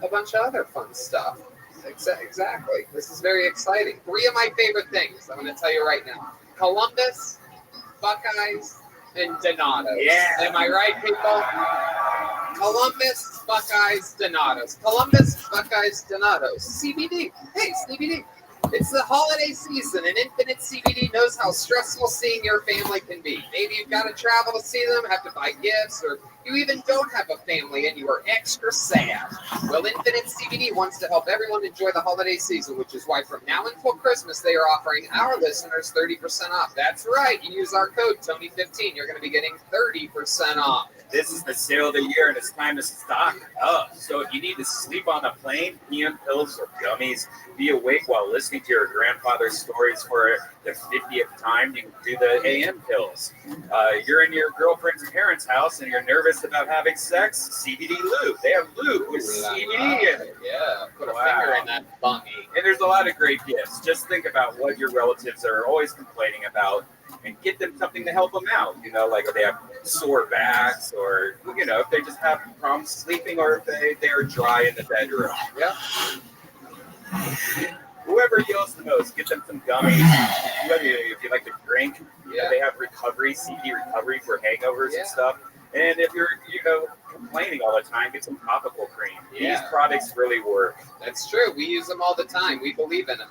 a bunch of other fun stuff. Exactly. This is very exciting. 3 of my favorite things, I'm going to tell you right now. Columbus, Buckeyes, and Donatos. Yeah. Am I right, people? Columbus, Buckeyes, Donatos. Columbus, Buckeyes, Donatos. CBD. Hey, CBD. It's the holiday season, and Infinite CBD knows how stressful seeing your family can be. Maybe you've got to travel to see them, have to buy gifts, or you even don't have a family and you are extra sad. Well, Infinite CBD wants to help everyone enjoy the holiday season, which is why from now until Christmas, they are offering our listeners 30% off. That's right. You use our code Tony15. You're going to be getting 30% off. This is the sale of the year, and it's time to stock up. So if you need to sleep on a plane, PM pills or gummies, be awake while listening to your grandfather's stories for the 50th time, you can do the AM pills. You're in your girlfriend's parents' house and you're nervous about having sex, CBD lube. They have lube with CBD in it. Yeah, put a finger in that bungie. And there's a lot of great gifts. Just think about what your relatives are always complaining about and get them something to help them out. You know, like if they have sore backs or, you know, if they just have problems sleeping or if they are dry in the bedroom. Yeah. Whoever yells the most, get them some gummies. If you like to drink, they have recovery, CBD recovery for hangovers and stuff. And if you're, complaining all the time, get some topical cream. These products really work. That's true. We use them all the time. We believe in them.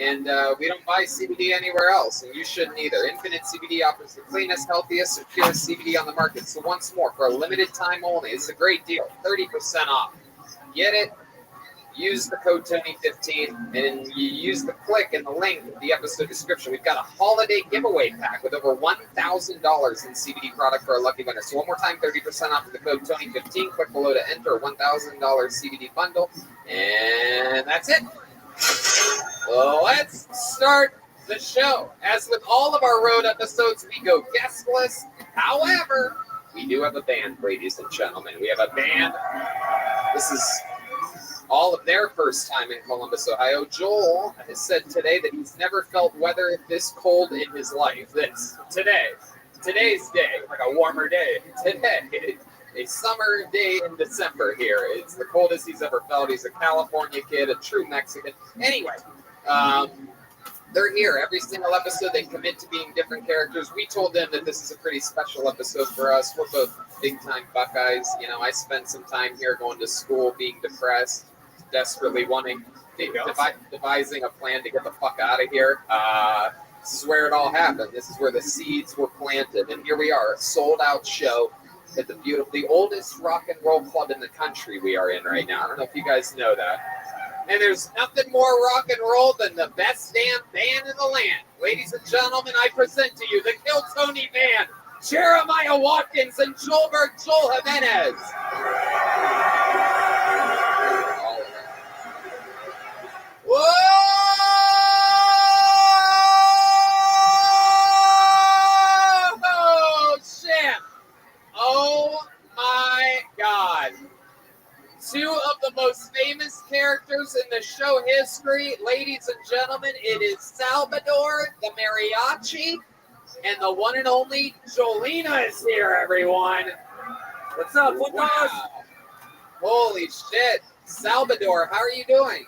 And we don't buy CBD anywhere else, and you shouldn't either. Infinite CBD offers the cleanest, healthiest, securest CBD on the market. So once more, for a limited time only, it's a great deal, 30% off. Get it? Use the code Tony15, and you use the click in the link in the episode description. We've got a holiday giveaway pack with over $1,000 in CBD product for our lucky winner. So one more time, 30% off with the code Tony15. Click below to enter a $1,000 CBD bundle, and that's it. Well, let's start the show. As with all of our road episodes, we go guestless. However, we do have a band, ladies and gentlemen. We have a band. This is all of their first time in Columbus, Ohio. Joel has said today that he's never felt weather this cold in his life. Today's day, like a warmer day. Today, a summer day in December here. It's the coldest he's ever felt. He's a California kid, a true Mexican. Anyway, they're here every single episode. They commit to being different characters. We told them that this is a pretty special episode for us. We're both big-time Buckeyes. You know, I spent some time here going to school, being depressed, desperately devising a plan to get the fuck out of here. This is where it all happened. This is where the seeds were planted. And here we are, a sold-out show at the oldest rock and roll club in the country we are in right now. I don't know if you guys know that. And there's nothing more rock and roll than the best damn band in the land. Ladies and gentlemen, I present to you the Kill Tony Band, Jeremiah Watkins and Joel Jimenez. Whoa! Shit! Oh my God! 2 of the most famous characters in the show history, ladies and gentlemen, it is Salvador the Mariachi, and the one and only Jolena is here, everyone. What's up? Wow. Holy shit. Salvador, how are you doing?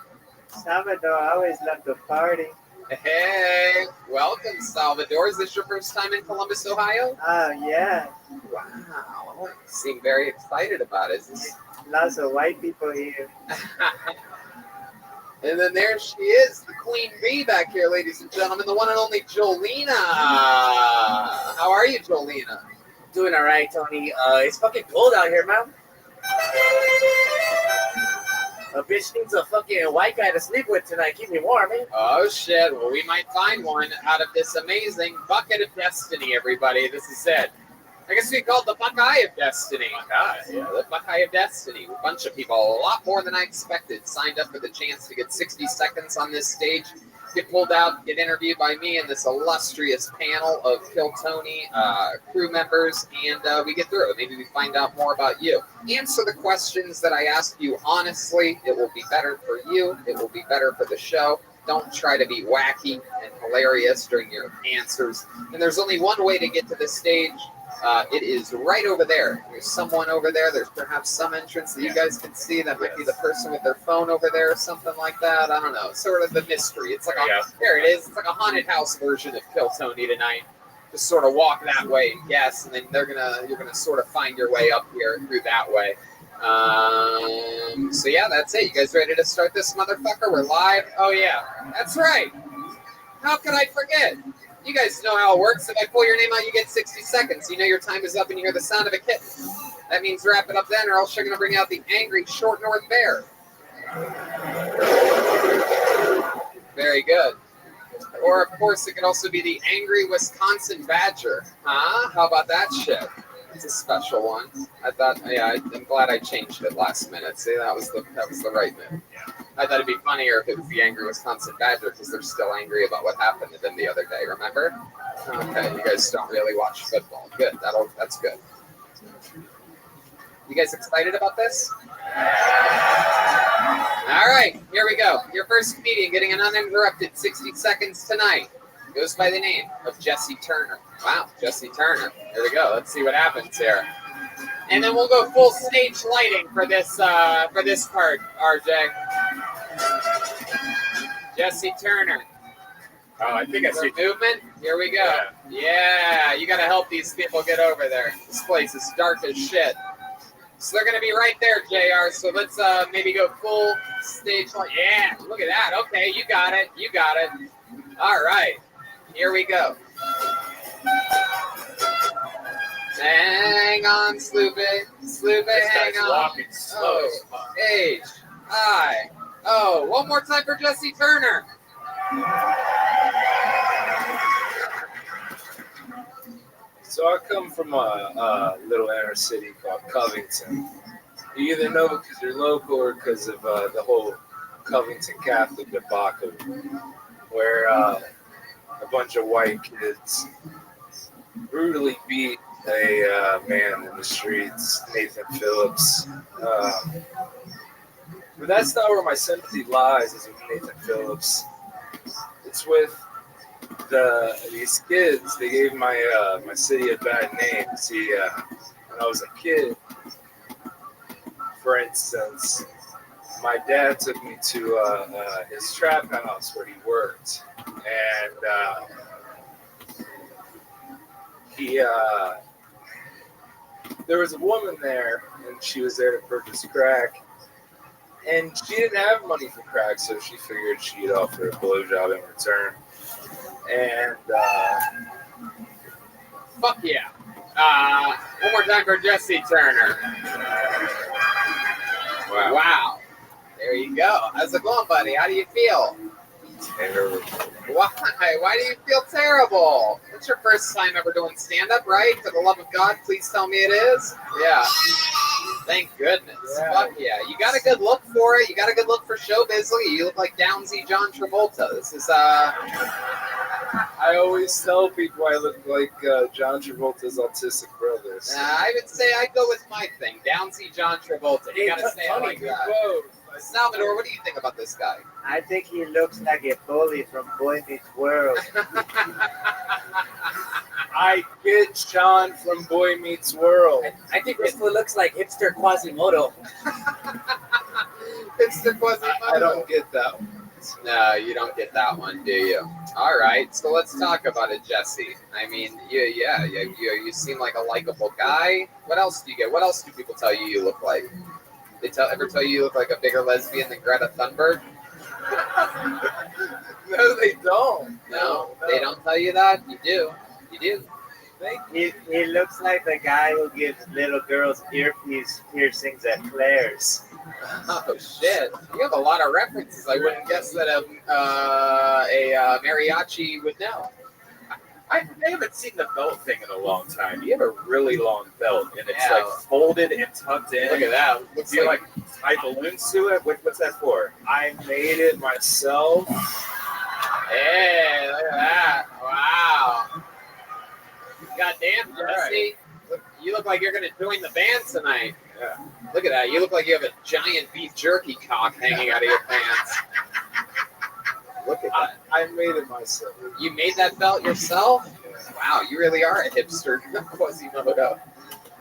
Salvador, I always love to party. Hey, welcome, Salvador. Is this your first time in Columbus, Ohio? Oh, yeah. Wow. You seem very excited about it. Lots of white people here. And then there she is, the Queen Bee back here, ladies and gentlemen, the one and only Jolena. How are you, Jolena? Doing all right, Tony. It's fucking cold out here, man. A bitch needs a fucking white guy to sleep with tonight. Keep me warm, man. Oh, shit. Well, we might find one out of this amazing bucket of destiny, everybody. This is it. I guess we call it the Buckeye of Destiny. The Buckeye of Destiny. A bunch of people, a lot more than I expected, signed up for the chance to get 60 seconds on this stage, get pulled out, get interviewed by me and this illustrious panel of Kill Tony crew members, and we get through it. Maybe we find out more about you. Answer the questions that I ask you honestly. It will be better for you. It will be better for the show. Don't try to be wacky and hilarious during your answers. And there's only one way to get to the stage. It is right over there. There's someone over there. There's perhaps some entrance that you guys can see. That might be the person with their phone over there or something like that. I don't know. It's sort of the mystery. It's like there it is. It's like a haunted house version of Kill Tony tonight. Just sort of walk that way and guess, and then you're gonna sort of find your way up here through that way. So yeah, that's it. You guys ready to start this motherfucker? We're live. Oh yeah, that's right. How could I forget? You guys know how it works. If I pull your name out, you get 60 seconds. You know your time is up and you hear the sound of a kitten. That means wrap it up then, or else you're going to bring out the angry short North Bear. Very good. Or, of course, it could also be the angry Wisconsin Badger. Huh? How about that shit? It's a special one. I thought, yeah, I'm glad I changed it last minute. See, that was the right move. I thought it'd be funnier if it was the angry Wisconsin Badger because they're still angry about what happened to them the other day. Remember? Okay, you guys don't really watch football. Good. That's good. You guys excited about this? All right, here we go. Your first comedian getting an uninterrupted 60 seconds tonight goes by the name of Jesse Turner. Wow, Jesse Turner. Here we go. Let's see what happens here. And then we'll go full stage lighting for this part, RJ. Jesse Turner. Oh, I think I see movement. Here we go. Yeah, you got to help these people get over there. This place is dark as shit. So they're going to be right there, JR. So let's maybe go full stage light. Yeah, look at that. Okay, you got it. You got it. All right. Here we go. Hang on, Sloopy. Sloopy, hang on. Walking slow. H-I-O. One more time for Jesse Turner. So I come from a little inner city called Covington. You either know because you're local or because of the whole Covington Catholic debacle, where a bunch of white kids brutally beat a man in the streets, Nathan Phillips. But that's not where my sympathy lies, is with Nathan Phillips. It's with these kids. They gave my city a bad name. See, when I was a kid, for instance, my dad took me to his trap house where he worked, and there was a woman there, and she was there to purchase crack, and she didn't have money for crack, so she figured she'd offer a blowjob in return. And fuck yeah. One more time for Jesse Turner. Wow. There you go. How's it going, buddy? How do you feel? terrible. Why? Why do you feel terrible? It's your first time ever doing stand-up, right? For the love of God, please tell me it is. Yeah. Thank goodness. Yeah. Fuck yeah. You got a good look for it. You got a good look for showbiz. Look, you look like Downsy John Travolta. This is I always tell people I look like John Travolta's autistic brothers. I would say I'd go with my thing. Downsy John Travolta. You gotta say it like that. Salvador, what do you think about this guy? I think he looks like a bully from Boy Meets World. I get Sean from Boy Meets World. I think Risco looks like hipster Quasimodo. Hipster Quasimodo. I don't get that one. No, you don't get that one, do you? All right, so let's talk about it, Jesse. I mean, you seem like a likable guy. What else do you get? What else do people tell you look like? They ever tell you look like a bigger lesbian than Greta Thunberg? No, they don't. No, they don't tell you that? You do. You do. He looks like the guy who gives little girls earpiece piercings at Claire's. Oh shit! You have a lot of references. I wouldn't guess that a mariachi would know. I haven't seen the belt thing in a long time. You have a really long belt, and it's like folded and tucked in. Look at that. Looks Do you like tie balloons to it? What's that for? I made it myself. Hey, look at that! Wow. Goddamn, Jesse. You look like you're gonna join the band tonight. Yeah. Look at that. You look like you have a giant beef jerky cock hanging out of your pants. Look at that. I made it myself. You made that belt yourself? Yeah. Wow, you really are a hipster, Quasimodo.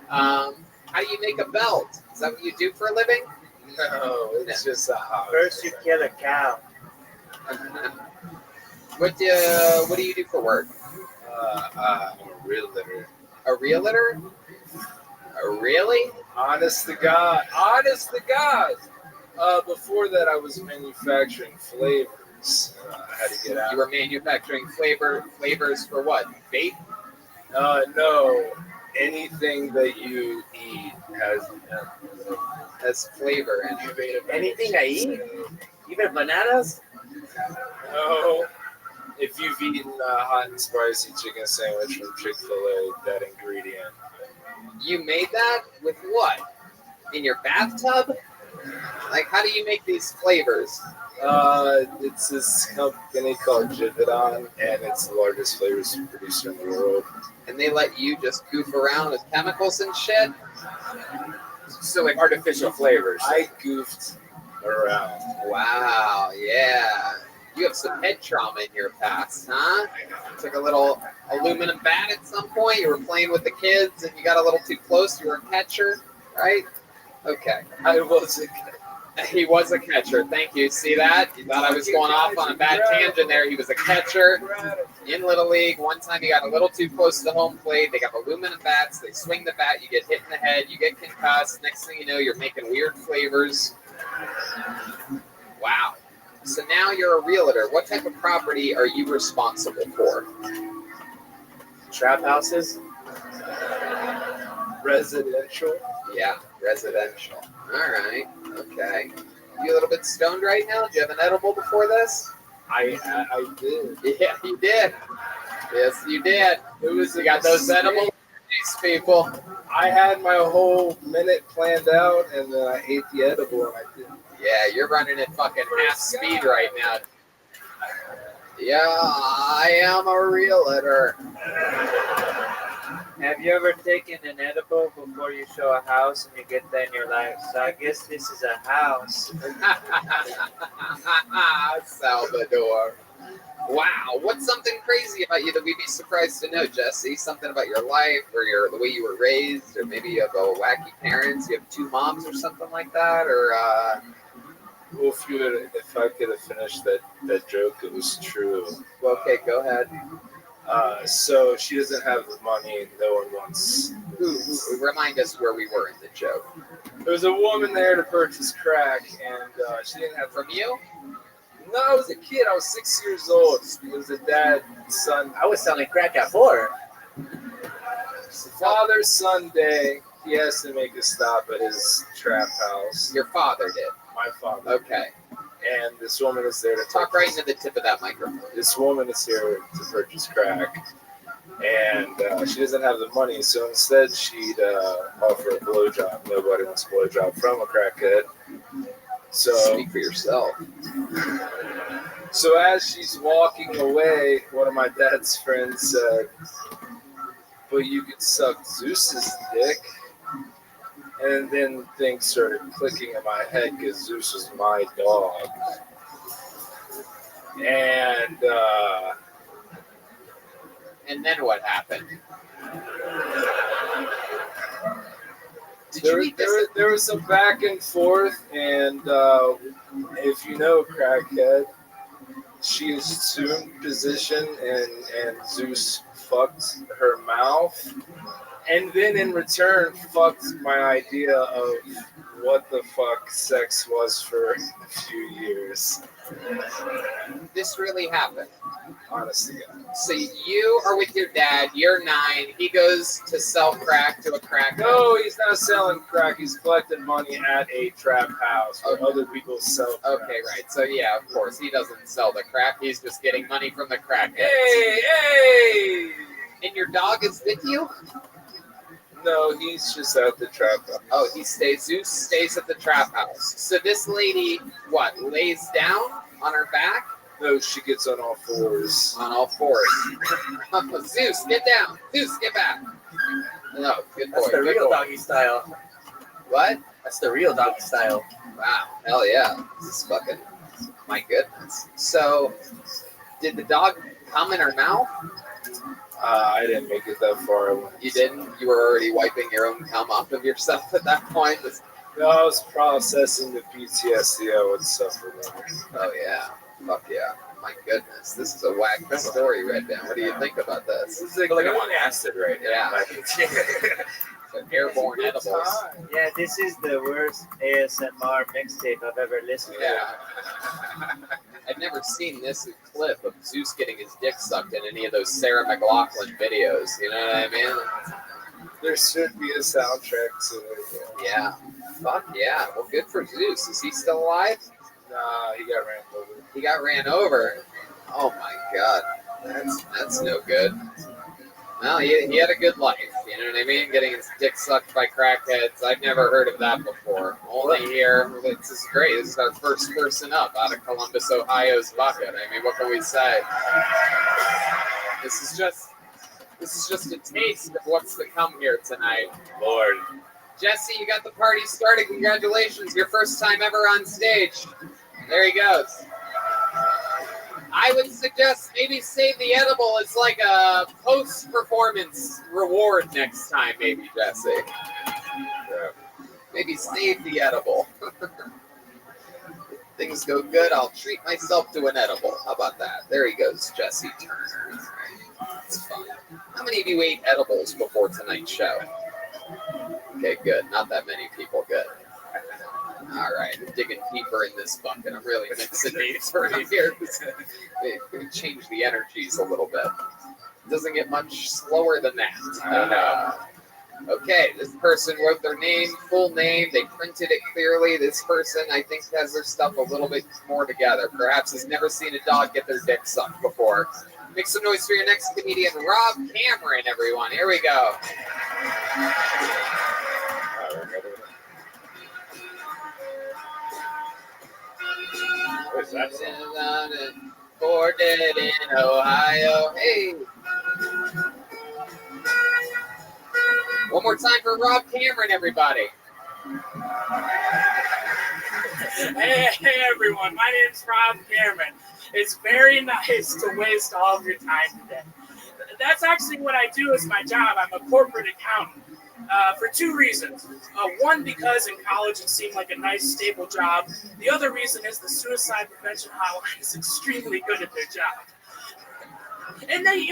How do you make a belt? Is that what you do for a living? No, it's just a hobby. First, you kill a cow. What do you do for work? I'm a realtor. A realtor? Really? Honest to God. Honest to God. Before that, I was manufacturing flavors. I had to get out. You were manufacturing flavors for what? Vape? No. Anything that you eat Has flavor in it. Anything I eat, even bananas. No. If you've eaten a hot and spicy chicken sandwich from Chick-fil-A, that ingredient. You made that with what? In your bathtub? Like, how do you make these flavors? It's this company called Jividon, and it's the largest flavors producer in the world. And they let you just goof around with chemicals and shit? So like artificial flavors. I goofed around. Wow, yeah. You have some head trauma in your past, huh? Took a little aluminum bat at some point. You were playing with the kids and you got a little too close. You were a catcher, right? Okay. I wasn't. He was a catcher. Thank you. See that? You thought I was going off on a bad tangent there. He was a catcher in Little League. One time he got a little too close to the home plate. They got aluminum bats. They swing the bat. You get hit in the head. You get concussed. Next thing you know, you're making weird flavors. Wow. So now you're a realtor. What type of property are you responsible for? Trap houses. Residential. Yeah, residential. All right. Okay. You a little bit stoned right now? Do you have an edible before this? I did. Yeah, you did. Yes, you did. You got those edibles? These people. I had my whole minute planned out, and then I ate the edible, and I didn't. Yeah, you're running at fucking half speed right now. Yeah, I am a realtor. Have you ever taken an edible before you show a house and you get there and you're like, so I guess this is a house? Salvador. Wow, what's something crazy about you that we'd be surprised to know, Jesse? Something about your life or the way you were raised, or maybe you have a wacky parents, you have two moms or something like that, or Well, if I could have finished that joke, it was true. okay, go ahead. So she doesn't have the money. No one wants. Who remind us where we were in the joke. There was a woman there to purchase crack, and she didn't have. From you? No, I was a kid. I was 6 years old. It was a dad, son. I was selling crack at 4. Father-son day. He has to make a stop at his trap house. Your father did. My father. Okay. And this woman is there to Talk right into the tip of that microphone. This woman is here to purchase crack, and she doesn't have the money, so instead she'd offer a blowjob. Nobody wants a blowjob from a crackhead. So, Speak for yourself. so as she's walking away, one of my dad's friends said, "But you could suck Zeus's dick." And then things started clicking in my head because Zeus was my dog. And then what happened? Did There, you eat this? there was some back and forth, and if you know Crackhead, she assumed position, and Zeus fucked her mouth, and then in return fucked my idea of what the fuck sex was for a few years. This really happened. Honestly, So you are with your dad. You're 9. He goes to sell crack to a crack. no, he's not selling crack. He's collecting money at a trap house where other people sell crack. Okay, right. So yeah, of course, he doesn't sell the crack. He's just getting money from the crack. Hey! And your dog is with you? No, he's just at the trap house. Oh, Zeus stays at the trap house. So this lady, what, lays down on her back? No, she gets on all fours. On all fours. Zeus, get down. Zeus, get back. No, good boy. That's the Good real boy. doggy style. What? That's the real doggy style. Wow. Hell yeah. This is fucking, my goodness. So, did the dog come in her mouth? I didn't make it that far. You didn't? You were already wiping your own cum off of yourself at that point? No, I was processing the PTSD I would suffer. Oh, yeah. Fuck yeah. My goodness. This is a whack story right now. What do you think about this? This is like I'm on acid right now. Yeah. Like, Airborne edibles. Yeah, this is the worst ASMR mixtape I've ever listened to. Yeah. I've never seen this clip of Zeus getting his dick sucked in any of those Sarah McLachlan videos. You know what I mean? There should be a soundtrack to it. Yeah. Fuck yeah. Well, good for Zeus. Is he still alive? Nah, he got ran over. He got ran over. Oh my god. That's no good. Well, he had a good life. You know what I mean? Getting his dick sucked by crackheads. I've never heard of that before. Only here. This is great. This is our first person up out of Columbus, Ohio's bucket. I mean, what can we say? This is just a taste of what's to come here tonight. Lord. Jesse, you got the party started. Congratulations. Your first time ever on stage. There he goes. I would suggest maybe save the edible as like a post-performance reward next time, maybe, Jesse. Yeah. Maybe save the edible. If things go good, I'll treat myself to an edible. How about that? There he goes, Jesse Turner. That's fun. How many of you ate edibles before tonight's show? Okay, good. Not that many people. Good. All right, I'm digging deeper in this bucket. I'm really mixing these for you here. They change the energies a little bit. It doesn't get much slower than that. Okay, this person wrote their name, full name. They printed it clearly. This person, I think, has their stuff a little bit more together. Perhaps has never seen a dog get their dick sucked before. Make some noise for your next comedian, Rob Cameron, everyone. Here we go. What is that song? Bordered in Ohio. Hey. One more time for Rob Cameron, everybody. Hey everyone, my name's Rob Cameron. It's very nice to waste all of your time today. That's actually what I do as my job. I'm a corporate accountant for two reasons. One, because in college it seemed like a nice, stable job. The other reason is the suicide prevention hotline is extremely good at their job. And they,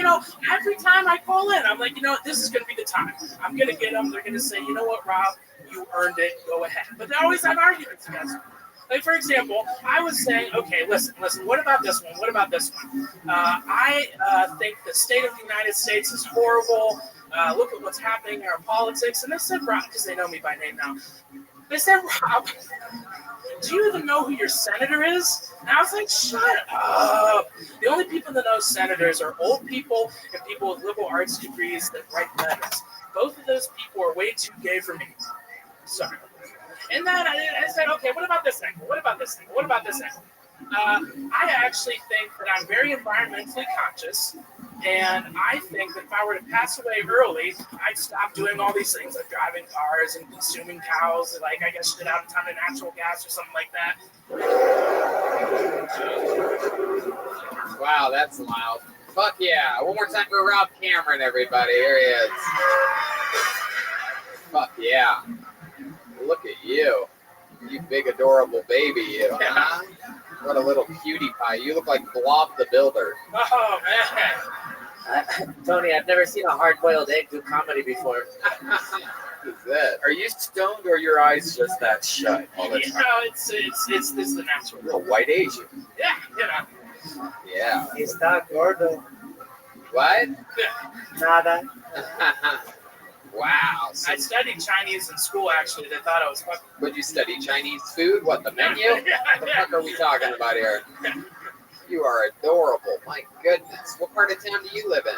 every time I call in, I'm like, this is going to be the time. I'm going to get them. They're going to say, you know what, Rob, you earned it. Go ahead. But they always have arguments against me. Like, for example, I was saying, okay, listen, what about this one? What about this one? I think the state of the United States is horrible. Look at what's happening in our politics. And they said, Rob, because they know me by name now. They said, Rob, do you even know who your senator is? And I was like, shut up. The only people that know senators are old people and people with liberal arts degrees that write letters. Both of those people are way too gay for me. Sorry. And then I said, okay, what about this angle? What about this angle? What about this angle? I actually think that I'm very environmentally conscious, and I think that if I were to pass away early, I'd stop doing all these things like driving cars and consuming cows, and like I guess shit out a ton of natural gas or something like that. Wow, that's loud. Fuck yeah. One more time for Rob Cameron, everybody. Here he is. Fuck yeah. Look at you. You big, adorable baby, you. Huh? What a little cutie pie. You look like Blob the Builder. Oh, man. Tony, I've never seen a hard-boiled egg do comedy before. Who's that? Are you stoned or your eyes just that shut all the time? It's the natural. You're a white Asian. Yeah, Yeah. Está gordo. What? Nada. Wow. So I studied Chinese in school, actually. They thought I was fucking... would you study Chinese food? What, the menu? What the fuck are we talking about here? You are adorable. My goodness. What part of town do you live in?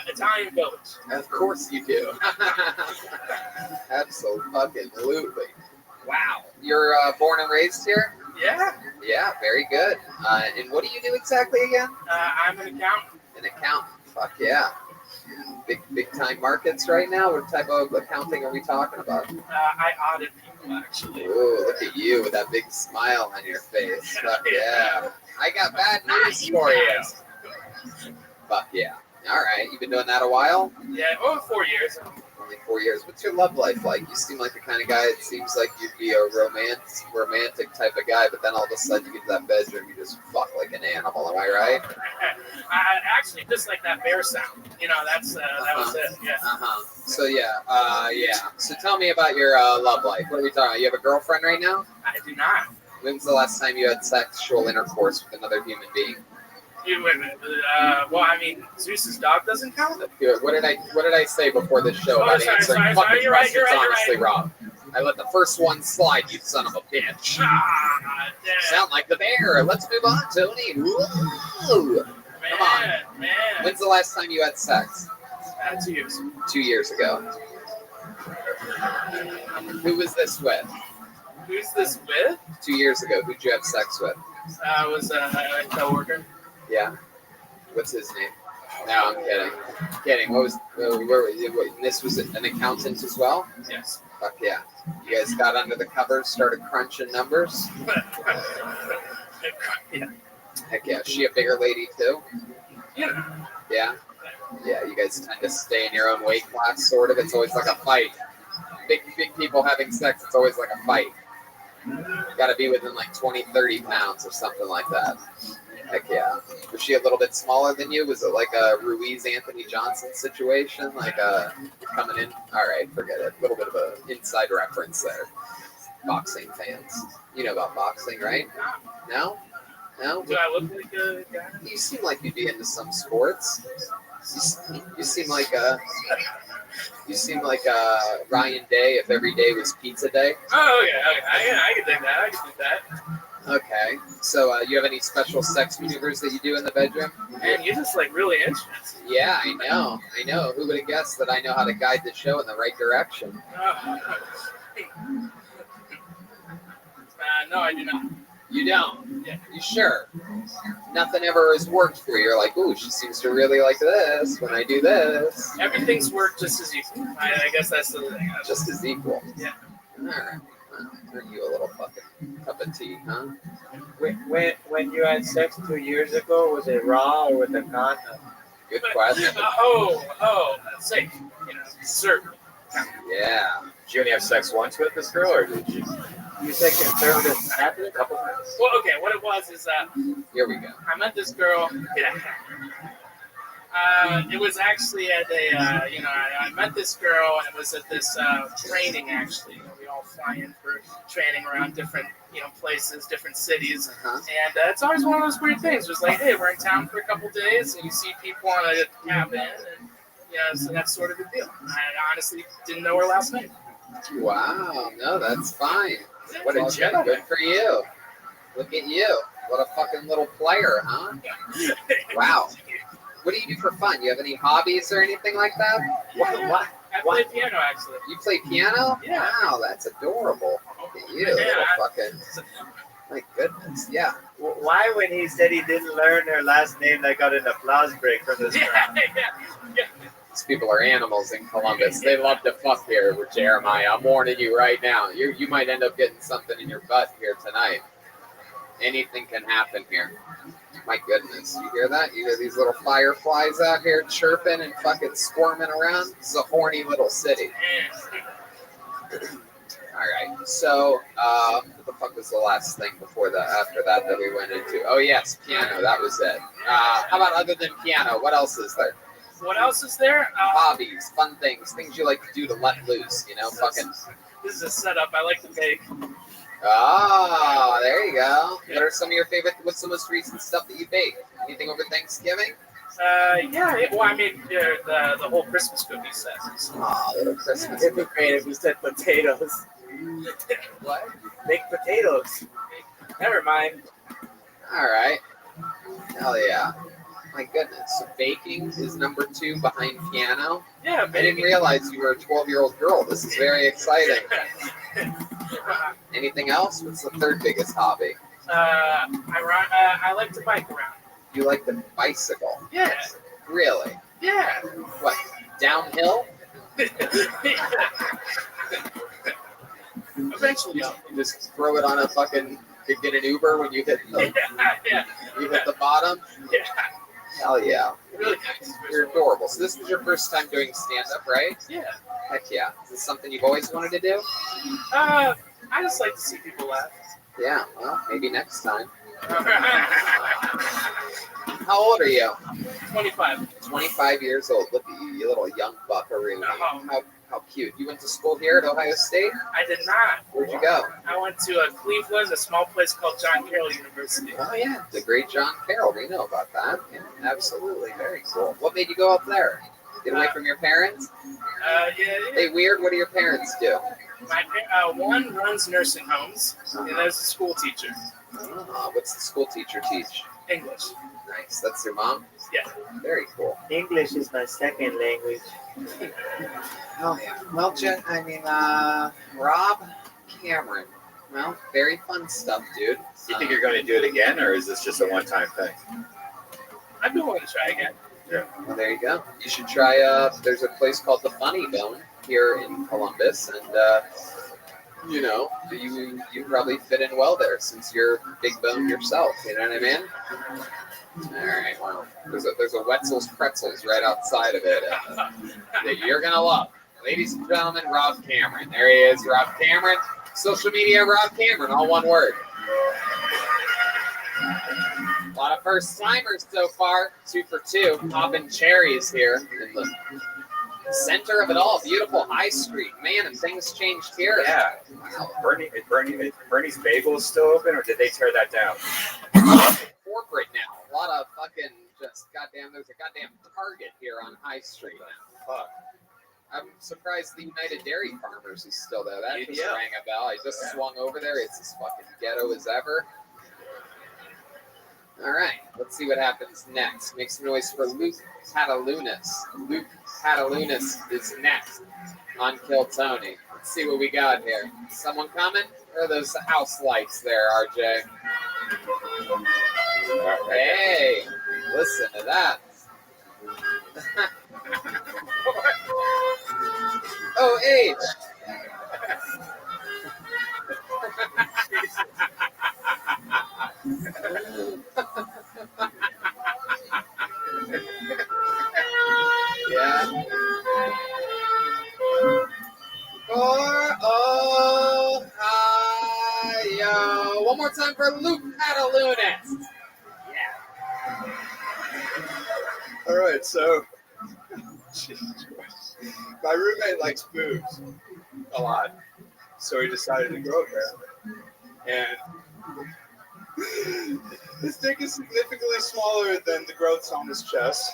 Italian village. Of course you do. Absolutely. Wow. You're born and raised here? Yeah. Yeah, very good. And what do you do exactly again? I'm an accountant. An accountant. Fuck yeah. Big time markets right now? What type of accounting are we talking about? I audit people, actually. Ooh, look at you with that big smile on your face. Fuck yeah. I got bad news for you. Fuck yeah. All right. You've been doing that a while? Yeah, 4 years. Only 4 years. What's your love life like? You seem like the kind of guy, it seems like you'd be a romantic type of guy, but then all of a sudden you get to that bedroom, you just fuck like an animal. Am I right? I actually just like that bear sound. You know, that was it. Yeah. So, yeah. So tell me about your love life. What are we talking about? You have a girlfriend right now? I do not. When's the last time you had sexual intercourse with another human being? Wait a minute. Well, I mean, Zeus's dog doesn't count. Here, what did I say before this show about answering fucking You're right, questions you're honestly, right. Rob? I let the first one slide, you son of a bitch. Damn. Sound like the bear. Let's move on, Tony. Whoa. Come on. Man. When's the last time you had sex? 2 years. 2 years ago. Who was this with? Who's this with? 2 years ago. Who'd you have sex with? I was a coworker. Yeah. What's his name? No, I'm kidding. Kidding. What was? Where was it? This was an accountant as well. Yes. Fuck yeah. You guys got under the covers, started crunching numbers. Yeah. Heck yeah. Is she a bigger lady too? Yeah. Yeah. Yeah. You guys tend to stay in your own weight class, sort of. It's always like a fight. Big people having sex. It's always like a fight. You got to be within like 20, 30 pounds or something like that. Heck yeah. Was she a little bit smaller than you? Was it like a Ruiz Anthony Johnson situation? Like coming in? All right, forget it. A little bit of an inside reference there. Boxing fans. You know about boxing, right? No? No? Do I look like a guy? You seem like you'd be into some sports. You seem like Ryan Day if every day was pizza day. Oh, yeah. I can dig that. Okay. So, you have any special sex maneuvers that you do in the bedroom? Man, you're just like really interested. Yeah, I know. Who would have guessed that I know how to guide the show in the right direction? No, I do not. You don't? Yeah. You sure? Nothing ever has worked for you. You're like, ooh, she seems to really like this when I do this. Everything's worked just as equal. I guess that's the thing. Just as equal. Yeah. All right. Well, aren't you a little fucking cup of tea, huh? When you had sex 2 years ago, was it raw or with a condom? Good question. Safe. Certain. Yeah. Did you only have sex once with this girl, or did you? You said conservative method? A couple times. Well, okay. What it was is Here we go. I met this girl. Yeah. It was actually at I met this girl, and it was at this training, actually. We all fly in for training around different, places, different cities. Uh-huh. And it's always one of those weird things. It's like, hey, we're in town for a couple days, and you see people on a cabin, and, so that's sort of the deal. I honestly didn't know her last name. Wow. No, that's fine. What a Well, gentleman. Good for you. Look at you. What a fucking little player, huh? Wow. What do you do for fun? You have any hobbies or anything like that? What? I play piano, actually. You play piano? Yeah. Wow, that's adorable. Look at you, Yeah. little fucking. My goodness, yeah. Why, when he said he didn't learn her last name, I got an applause break from this crowd? Yeah. These people are animals in Columbus. They love to fuck here with Jeremiah. I'm warning you right now. You might end up getting something in your butt here tonight. Anything can happen here. My goodness, you hear that? You hear these little fireflies out here chirping and fucking squirming around? This is a horny little city. All right. So, what the fuck was the last thing after that we went into? Oh yes, piano. That was it. How about other than piano? What else is there? What else is there? Hobbies, fun things you like to do to let loose. Fucking. This is a setup. I like to bake. Oh, there you go. What are some of your favorite? What's the most recent stuff that you bake? Anything over Thanksgiving? Well, I mean, the whole Christmas cookie set. Oh, little Christmas. It'd be great if you said potatoes. What? Make potatoes. Never mind. All right. Hell yeah. My goodness. So baking is number 2 behind piano. Yeah, I didn't realize you were a 12-year-old girl. This is very exciting. Anything else? What's the third biggest hobby? I like to bike around. You like the bicycle? Yeah. Really? Yeah. What? Downhill? Eventually. You just throw it on a fucking. You get an Uber when you hit the Yeah. you hit the bottom. Yeah. Hell yeah. Really nice. You're adorable. So this is your first time doing stand-up, right? Yeah. Heck yeah. Is this something you've always wanted to do? I just like to see people laugh. Yeah, well, maybe next time. How old are you? 25. 25 years old. Look at you, you little young buckaroo. Oh. How cute. You went to school here at Ohio State? I did not. Where'd you go? I went to Cleveland, a small place called John Carroll University. Oh, yeah. The great John Carroll. We know about that. Yeah, absolutely. Very cool. What made you go up there? Get away from your parents? Yeah. Hey, weird. What do your parents do? One runs nursing homes, and there's a school teacher. What's the school teacher teach? English. Nice. That's your mom? Yeah. Very cool. English is my second language. Oh, yeah. Well, Rob Cameron. Well, very fun stuff, dude. You think you're going to do it again, or is this just a one-time thing? I'd be willing to try again. Well, there you go. You should try. There's a place called the Funny Bone here in Columbus, and you probably fit in well there since you're big bone yourself. You know what I mean? All right. Well, there's a Wetzel's Pretzels right outside of it that you're gonna love, ladies and gentlemen. Rob Cameron. There he is, Rob Cameron. Social media, Rob Cameron, all one word. A lot of first timers so far. 2 for 2. Popping cherries here in the center of it all. Beautiful High Street. Man, have things changed here? Yeah. Wow. Bernie's Bagel is still open, or did they tear that down? Corporate now. A lot of fucking just goddamn. There's a goddamn Target here on High Street now. Fuck. I'm surprised the United Dairy Farmers is still there. That just rang a bell. I just swung over there. It's as fucking ghetto as ever. All right, let's see what happens next. Make some noise for Luke Catalunis. Luke Catalunis is next on Kill Tony. Let's see what we got here. Someone coming? Or are those house lights there, RJ? Hey, listen to that. Oh, age. Yeah. Ohio. One more time for Luke Catalunis. Yeah. All right, so my roommate likes boobs a lot, so he decided to grow a pair. And his dick is significantly smaller than the growths on his chest,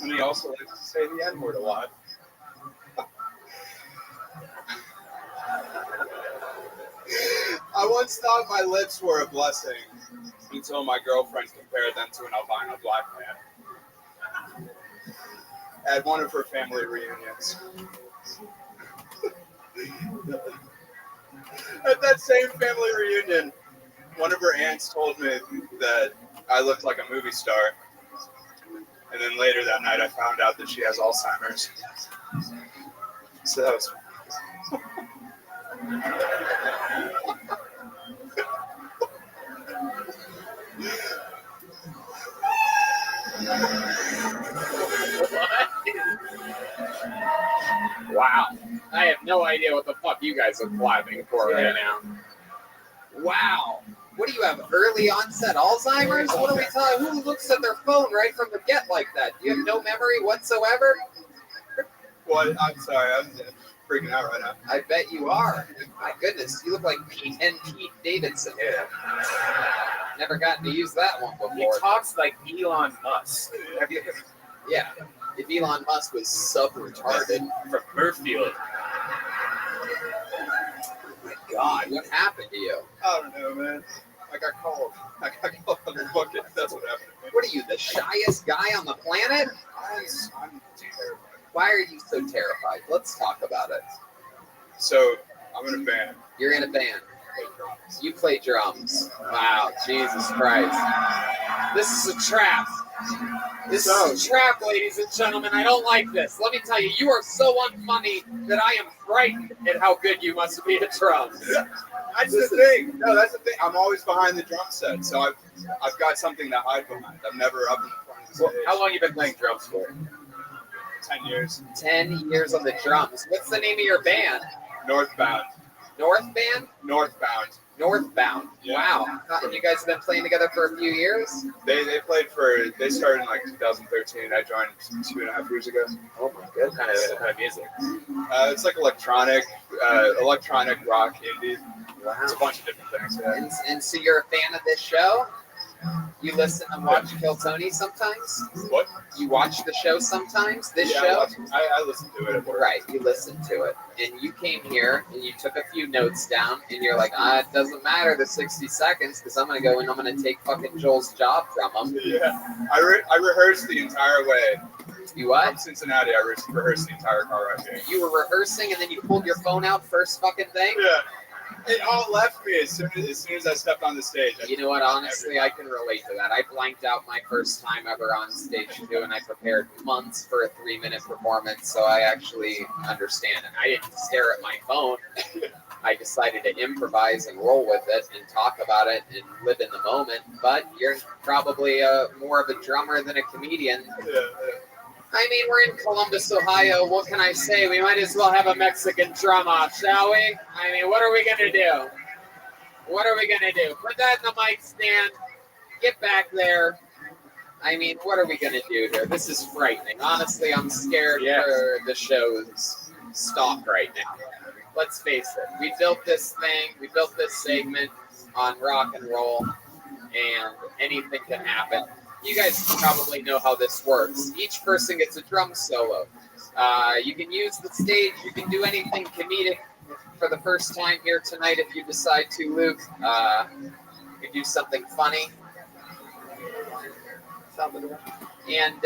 and he also likes to say the N-word a lot. I once thought my lips were a blessing until my girlfriend compared them to an albino black man at one of her family reunions. At that same family reunion, one of her aunts told me that I looked like a movie star. And then later that night, I found out that she has Alzheimer's. So that was Wow. I have no idea what the fuck you guys are clapping for right now. Wow. What do you have? Early onset Alzheimer's? What are we talking? Who looks at their phone right from the get like that? You have no memory whatsoever? What? I'm sorry, I'm freaking out right now. I bet you are. My goodness, you look like Pete Davidson. Yeah. Never gotten to use that one He before. talks like Elon Musk. Have you Yeah. If Elon Musk was sub-retarded. from Murfield? Oh my God, what happened to you? I don't know, man. I got called on the bucket. That's what happened to me. What are you, the shyest guy on the planet? I'm terrified. Why are you so terrified? Let's talk about it. So, I'm in a band. You're in a band. You play drums. Wow, Jesus Christ. This is a trap. This is a trap, ladies and gentlemen. I don't like this. Let me tell you, you are so unfunny that I am frightened at how good you must be at drums. That's the thing. No, that's the thing. I'm always behind the drum set, so I've got something to hide behind. I'm never up in the front of Well, how long you been playing drums for? 10 years. 10 years on the drums. What's the name of your band? Northbound. North Band? Northbound. Northbound. Yeah. Wow. And you guys have been playing together for a few years? They started in like 2013. I joined 2.5 years ago. Oh my goodness. What kind of music? It's like electronic rock, indie. Wow. It's a bunch of different things. Yeah. And so you're a fan of this show? You listen and watch Kill Tony sometimes? What? You watch the show sometimes? This Yeah, show? I listen to it at work. Right, you listen to it. And you came here and you took a few notes down and you're like, it doesn't matter the 60 seconds because I'm going to go and I'm going to take fucking Joel's job from him. Yeah. I rehearsed the entire way. You From what? Cincinnati, I rehearsed the entire car ride here. You were rehearsing and then you pulled your phone out first fucking thing? Yeah. It all left me as soon as I stepped on the stage. You know what? Honestly, I can relate to that. I blanked out my first time ever on stage too, and I prepared months for a 3-minute performance, so I actually understand it. I didn't stare at my phone. I decided to improvise and roll with it and talk about it and live in the moment. But you're probably more of a drummer than a comedian. Yeah. I mean, we're in Columbus, Ohio. What can I say? We might as well have a Mexican drum off, shall we? I mean, what are we going to do? What are we going to do? Put that in the mic stand. Get back there. I mean, what are we going to do here? This is frightening. Honestly, I'm scared for the show's stock right now. Let's face it. We built this thing. We built this segment on rock and roll, and anything can happen. You guys probably know how this works. Each person gets a drum solo. You can use the stage. You can do anything comedic for the first time here tonight if you decide to, Luke. You can do something funny. And,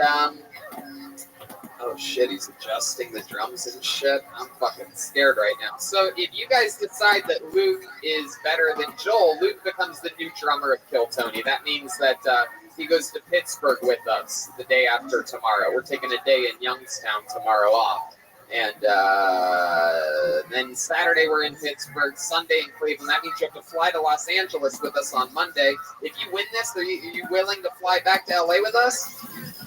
oh shit, he's adjusting the drums and shit. I'm fucking scared right now. So if you guys decide that Luke is better than Joel, Luke becomes the new drummer of Kill Tony. That means that he goes to Pittsburgh with us the day after tomorrow. We're taking a day in Youngstown tomorrow off. And then Saturday we're in Pittsburgh, Sunday in Cleveland. That means you have to fly to Los Angeles with us on Monday. If you win this, are you willing to fly back to LA with us?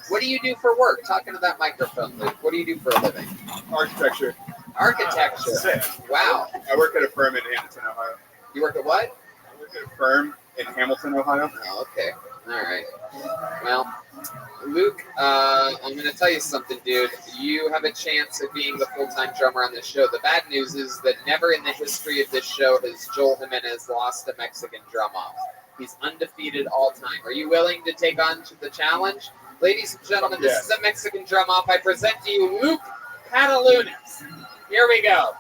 What do you do for work? Talking to that microphone, Luke. What do you do for a living? Architecture. Architecture. Sick. Wow. I work at a firm in Hamilton, Ohio. You work at what? I work at a firm in Hamilton, Ohio. Oh, okay. All right. Well, Luke, I'm going to tell you something, dude. You have a chance of being the full-time drummer on this show. The bad news is that never in the history of this show has Joel Jimenez lost a Mexican drum-off. He's undefeated all time. Are you willing to take on the challenge? Ladies and gentlemen, this is a Mexican drum-off. I present to you Luke Catalunas. Here we go.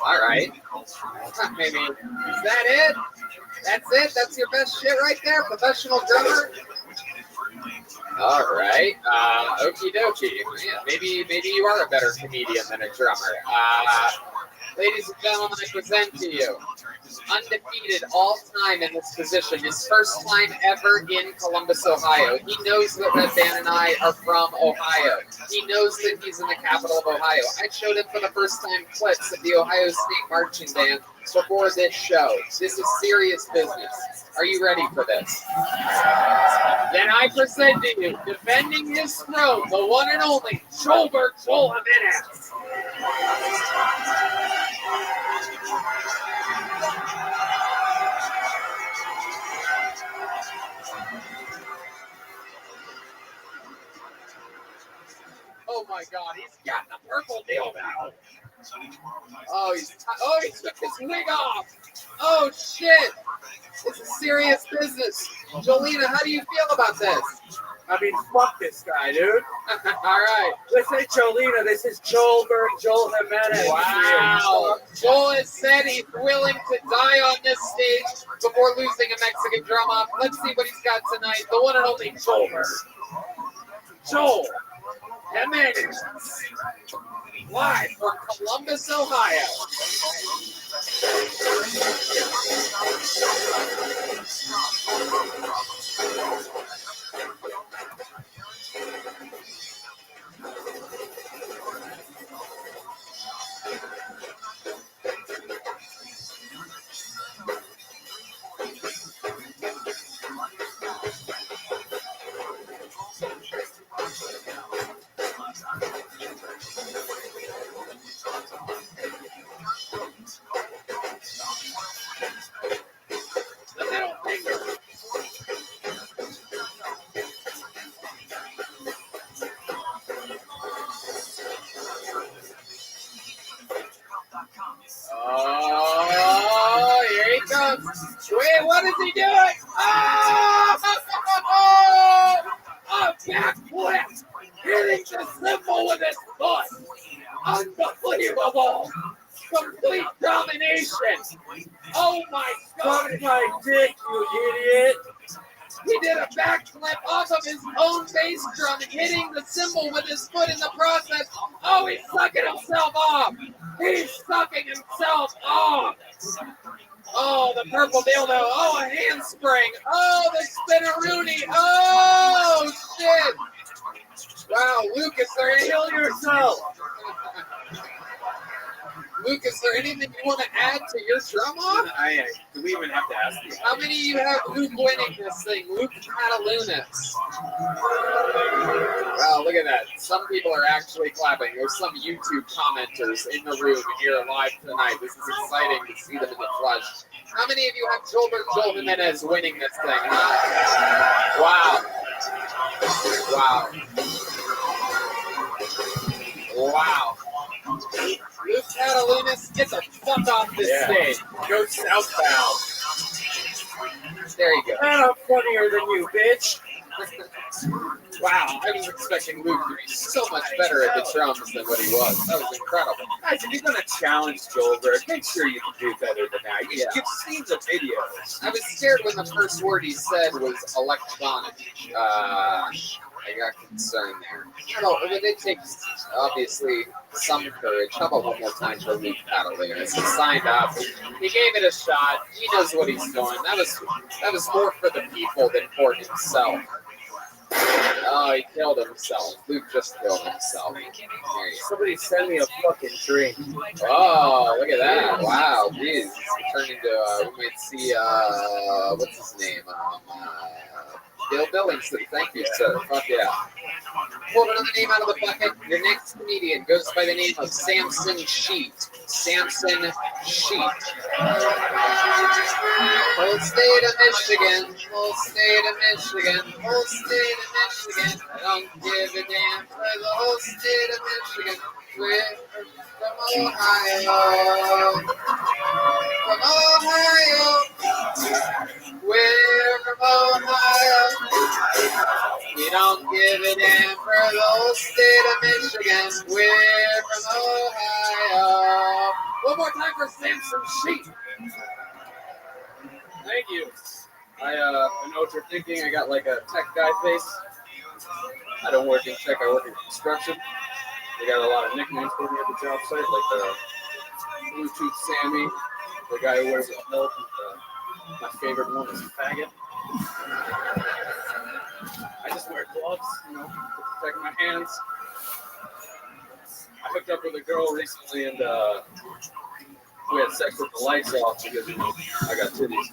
All right. Maybe. Is that it? That's it? That's your best shit right there? Professional drummer? All right. Okie dokie. Yeah, maybe you are a better comedian than a drummer. Ladies and gentlemen, I present to you, undefeated all time in this position, his first time ever in Columbus, Ohio. He knows that Red Band and I are from Ohio. He knows that he's in the capital of Ohio. I showed him for the first time clips of the Ohio State Marching Band before this show. This is serious business. Are you ready for this? Then I present to you, defending his throne, the one and only Joel Jimenez. Oh my God, he's got the purple deal now. Oh, he took his wig off. Oh shit, it's a serious business. Jolena, how do you feel about this? I mean, fuck this guy, dude. All right. This ain't Jolena. This is Joel Jimenez. Wow. Joel has said he's willing to die on this stage before losing a Mexican drum off. Let's see what he's got tonight. The one and only Joel Jimenez. Live from Columbus, Ohio. The middle finger. Oh, here he comes. Wait, what is he doing? Oh! A backflip! Hitting the symbol with his foot! Unbelievable! Complete domination! Oh my god! Suck my dick, you idiot. He did a backflip off of his own bass drum, hitting the cymbal with his foot in the process. Oh, he's sucking himself off! He's sucking himself off! Oh, the purple dildo. Oh, a handspring. Oh, the spinneroonie. Oh, shit. Wow, Lucas, heal yourself. Luke, is there anything you want to add to your drum off? Do we even have to ask you? How many of you have Luke winning this thing? Luke Catalunas. Wow, look at that. Some people are actually clapping. There's some YouTube commenters in the room here live tonight. This is exciting to see them in the flesh. How many of you have Joel Jimenez winning this thing? Huh? Wow. Wow. Luke Catalunas, get the fuck off this stage. Go southbound. There you go. Man, I'm funnier than you, bitch. Wow, I was expecting Luke to be so much better at the drums than what he was. That was incredible. Guys, if you're going to challenge Joelberg, make sure you can do better than that. You've seen the videos. I was scared when the first word he said was electronic. I got concerned there. It takes, obviously, some courage. How about one more time for Luke Catalunas? He signed up. He gave it a shot. He knows what he's doing. That was more for the people than for himself. Oh, he killed himself. Luke just killed himself. Somebody send me a fucking drink. Oh, look at that. Wow, jeez. Turned into, we might see, what's his name? Bill Billingsley. Thank you, sir. Fuck yeah. Pulled another name out of the bucket. Your next comedian goes by the name of Samson Sheet. Samson Sheet. Whole state of Michigan. Whole state of Michigan. Whole state of Michigan. I don't give a damn for the whole state of Michigan. We're from Ohio. From Ohio. We're from Ohio. We don't give a damn for the whole state of Michigan. We're from Ohio. One more time for Samson Sheet. Thank you. I know what you're thinking. I got like a tech guy face. I don't work in tech. I work in construction. They got a lot of nicknames for me at the job site, like Bluetooth Sammy, the guy who wears a belt. My favorite one is faggot. I just wear gloves, to protect my hands. I hooked up with a girl recently, and we had sex with the lights off because I got titties.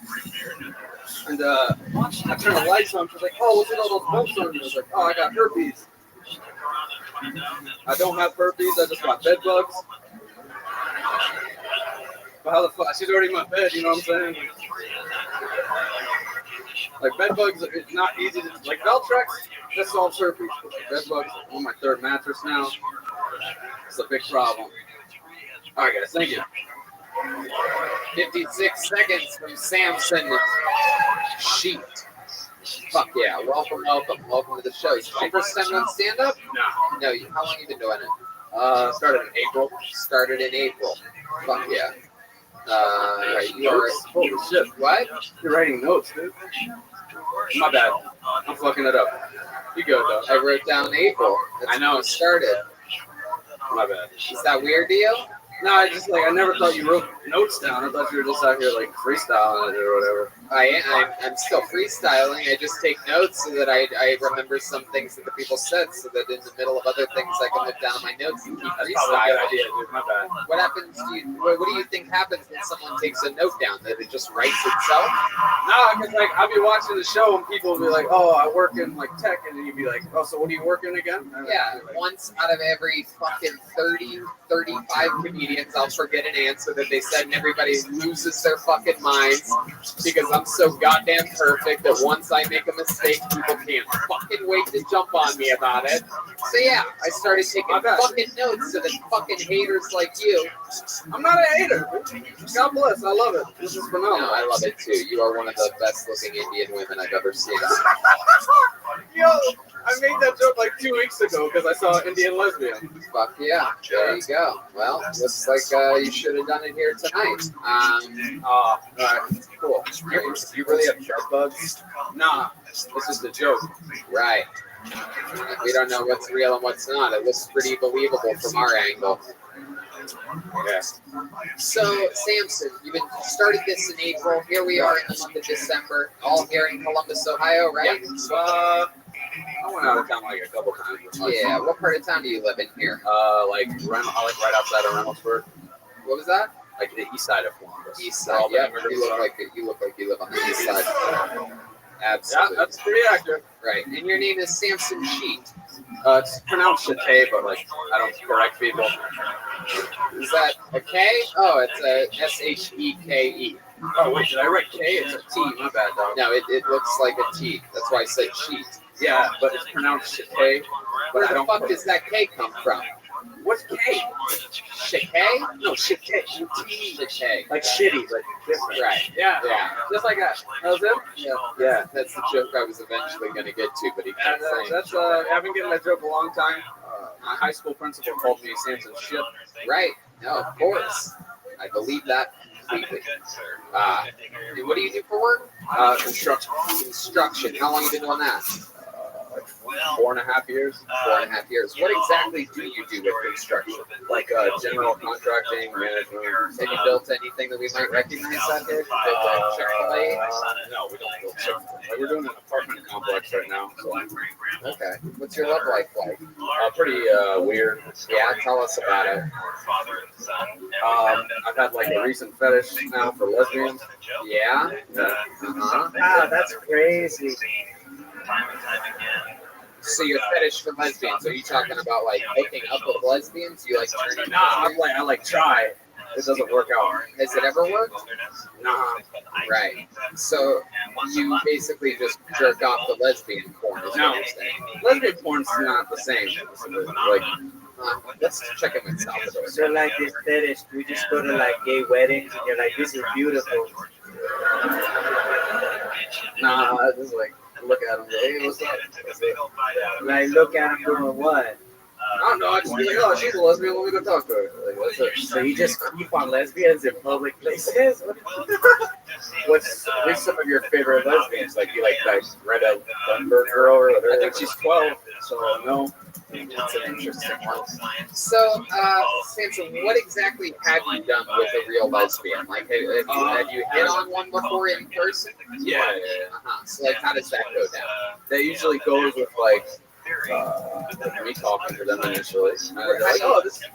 And I turned the lights on. She's like, "Oh, look at all those bumps on you." I was like, "Oh, I got herpes." I don't have herpes. I just got bed bugs. But how the fuck? She's already in my bed. You know what I'm saying? Like bed bugs, it's not easy to like Veltrex. That solves herpes. Bed bugs on my third mattress now. It's a big problem. All right, guys. Thank you. 56 seconds from Samson Sheet. Fuck yeah. Welcome to the show. Is this your first time on stand-up? No. How long have you been doing it? Started in April. Started in April. Fuck yeah. You are, Holy shit. what? You're writing notes, dude. My bad. I'm fucking it up. You go, though. I wrote down April. That's I know. when it started. My bad. Is that weird to you? No, I never thought you wrote notes down. I thought you were just out here like freestyling it or whatever. I'm still freestyling. I just take notes so that I remember some things that the people said, so that in the middle of other things I can look down at my notes and keep That's probably a freestyling. good idea, dude. My bad. What happens? What do you think happens when someone takes a note down? That it just writes itself? No, because like I'll be watching the show and people will be like, "Oh, I work in like tech," and then you'd be like, "Oh, so what are you working again?" And Yeah, I'd be like, once out of every fucking 30, 35 comedians, I'll forget an answer that they said, and everybody loses their fucking minds because I'm so goddamn perfect that once I make a mistake, people can't fucking wait to jump on me about it. So yeah, I started taking My bad. fucking notes so that fucking haters like you. I'm not a hater. God bless. I love it. This is No, phenomenal. I love it too. You are one of the best looking Indian women I've ever seen. Yo, I made that joke like 2 weeks ago because I saw an Indian lesbian. Fuck yeah, there you go. Well, looks like you should have done it here tonight. All right, cool. You really have shark bugs? Nah, this is the joke. Right. We don't know what's real and what's not. It looks pretty believable from our angle. Yeah. So, Samson, you've been started this in April. Here we are in the month of December, all here in Columbus, Ohio, right? I went out of town like a couple times. Yeah. What part of town do you live in here? Like right outside of Reynoldsburg, What was that? like the east side of Columbus. East side. Yeah. You look like you live on the east side. Yeah, Absolutely. that's pretty accurate. Right. And your name is Samson Sheet. It's pronounced Chate, but like I don't correct people. Is that a K? Oh, it's a Sheke. Oh wait, did I write K? It's a T. My bad, dog. No, it looks like a T. That's why I said sheet. Yeah, but it's pronounced Chate. Where But I the don't. fuck does that K come from? What's K? Shake? No, shit K. Shake. Like shitty, but different. Right. Yeah. Yeah. Just like that. That was him. Yeah. That's the joke I was eventually going to get to, but he kept And saying. that's I've been getting that joke a long time. My high school principal called me Samson Shit. Right. No, of course. I believe that completely. And what do you do for work? Construction. Construction. How long have you been doing that? Like 4.5 years. 4.5 years. What exactly do you do with construction? Like general contracting, management. Have you built anything that we might recognize out here? Built a Chick-fil-A? No, we don't build Chick-fil-A. Like, we're doing an apartment complex right now. So, Okay. What's your love life like? pretty weird. Yeah, tell us about it. I've had like a recent fetish now for lesbians. Yeah? Yeah. Uh-huh. Wow, that's crazy. So your fetish for lesbians, are you talking about like hooking up with lesbians? You like turning Nah, I like try. It doesn't work out. Has it ever worked? Nah. Right. So you basically just jerk off the lesbian porn is No. what you're saying. Lesbian porn's not the same. Like, Let's check in with Salvador. So like this fetish, we just go to like gay weddings and you're like, this is beautiful. nah, I just like look at them. Hey, what's up? Like look at him doing what? I don't know. I just be like, oh, she's a lesbian. Let me go talk to her. Like, that's it. So you just creep on lesbians in public places? What's at least some of your favorite lesbians? Like you like Greta Thunberg girl or whatever? I think she's 12. So no. That's an interesting one. So, Samson, what exactly have you done with a real lesbian? Like, have you hit on one before in person? Yeah. Uh-huh. So, like, how does that go down? That usually goes with like me talking to them initially.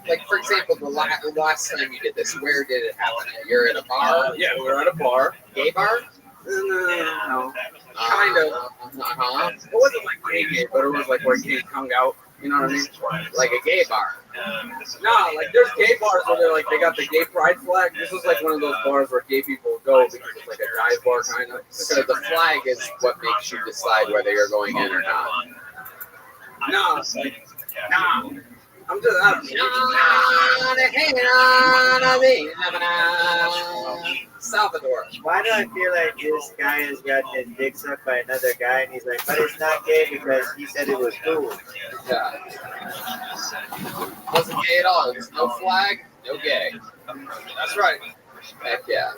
Like, for example, the last time you did this, where did it happen? You're at a bar? Yeah, we were at a bar. Gay bar? No, kind of. Uh-huh. It wasn't like gay, but it was like where gays hung out. You know what I mean? Like a gay bar. Nah, like there's gay bars where they're like they got the gay pride flag. This was like one of those bars where gay people go because it's like a dive bar kind of. So the flag is what makes you decide whether you're going in or not. Nah, like, nah. I'm just I don't know. Salvador. Why do I feel like this guy has gotten his dick sucked by another guy and he's like, but it's not gay because he said it was cool. Yeah. Wasn't gay at all. There's no flag, no gay. That's right. Heck yeah.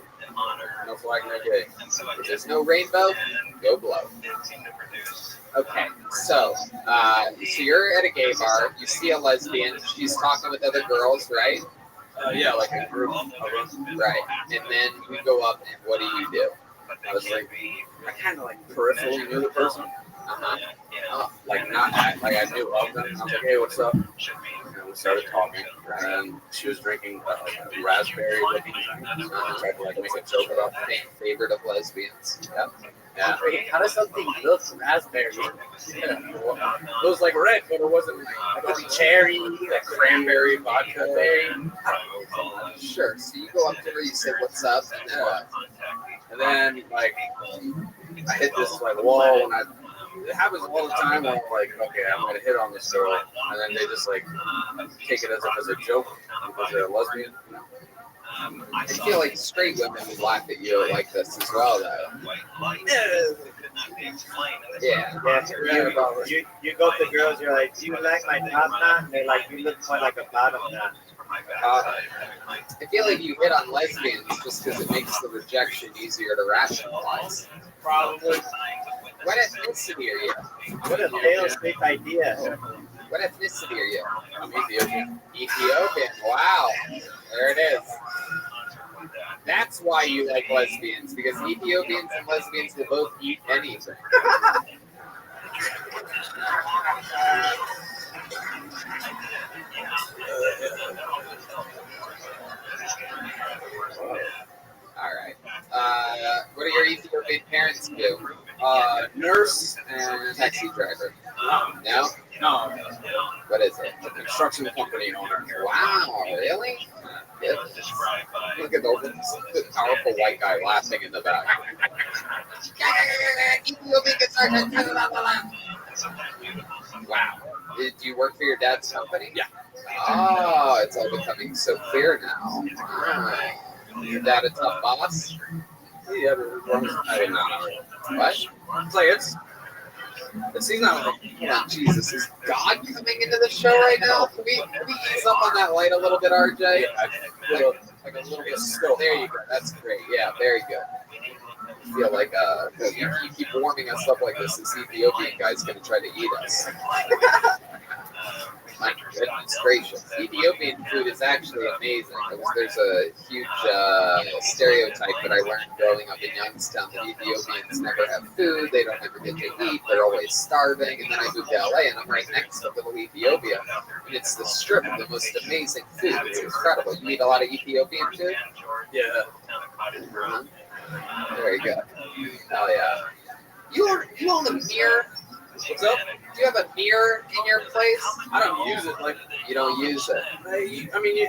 No flag, no gay. If there's no rainbow, go blow. Okay, so you're at a gay bar. You see a lesbian. She's talking with other girls, right? Yeah, like a group of us. Right. And then you go up and what do? I was like, I kind of like peripherally knew the person. Uh-huh. Oh, like not act like I knew of them. I was like, hey, what's up? And we started talking, and she was drinking like a raspberry looking thing. I tried to like make a joke about that. Favorite of lesbians. Yep. Yeah. Wait, how does something look raspberry? Yeah. Well, it was like red, but it wasn't like Could be cherry, like cranberry vodka. berry. Sure. So you go up to her, you say, what's up? And then what? And then like I hit this like wall, and it happens all the time where I'm like, okay, I'm gonna hit on this girl, and then they just like take it as a joke because they're a lesbian. I feel like straight women would laugh at you like this as well, though. Yeah. Yeah, you go to girls, you're like, do you like my top knot? And they're like, you look more like a bottom knot. I feel like you hit on lesbians just because it makes the rejection easier to rationalize. Probably. What ethnicity are you? What a fail safe idea. What ethnicity are you? I'm Ethiopian. Ethiopian. Wow. There it is. That's why you like lesbians, because Ethiopians and lesbians will both eat anything. All right. What do your Ethiopian parents do? Nurse And taxi driver. and No? no, What is it? a construction company owner. Wow, really? Good. Look at the powerful white guy laughing in the back. Wow. Did you work for your dad's company? Yeah. Oh, it's all becoming so clear now. Ah. Your dad a tough boss? Yeah, I didn't know. What? It's like he's not like Hold on, Jesus, is God coming into the show right now? Can we ease up on that light a little bit, RJ? Like a little bit still. There you go. That's great. Yeah, very good. I feel like you keep warming us up like this Ethiopian guy's going to try to eat us. My goodness gracious. Ethiopian food is actually amazing. There's a huge stereotype that I learned growing up in Youngstown that Ethiopians never have food, they don't ever get to eat, they're always starving. And then I moved to LA and I'm right next to little Ethiopia. And it's the strip of the most amazing food. It's incredible. You eat a lot of Ethiopian food? yeah. Uh-huh. Very good. Oh yeah. You own a mirror? What's up? Do you have a mirror in your place? I don't use it. Like You don't use it. I mean,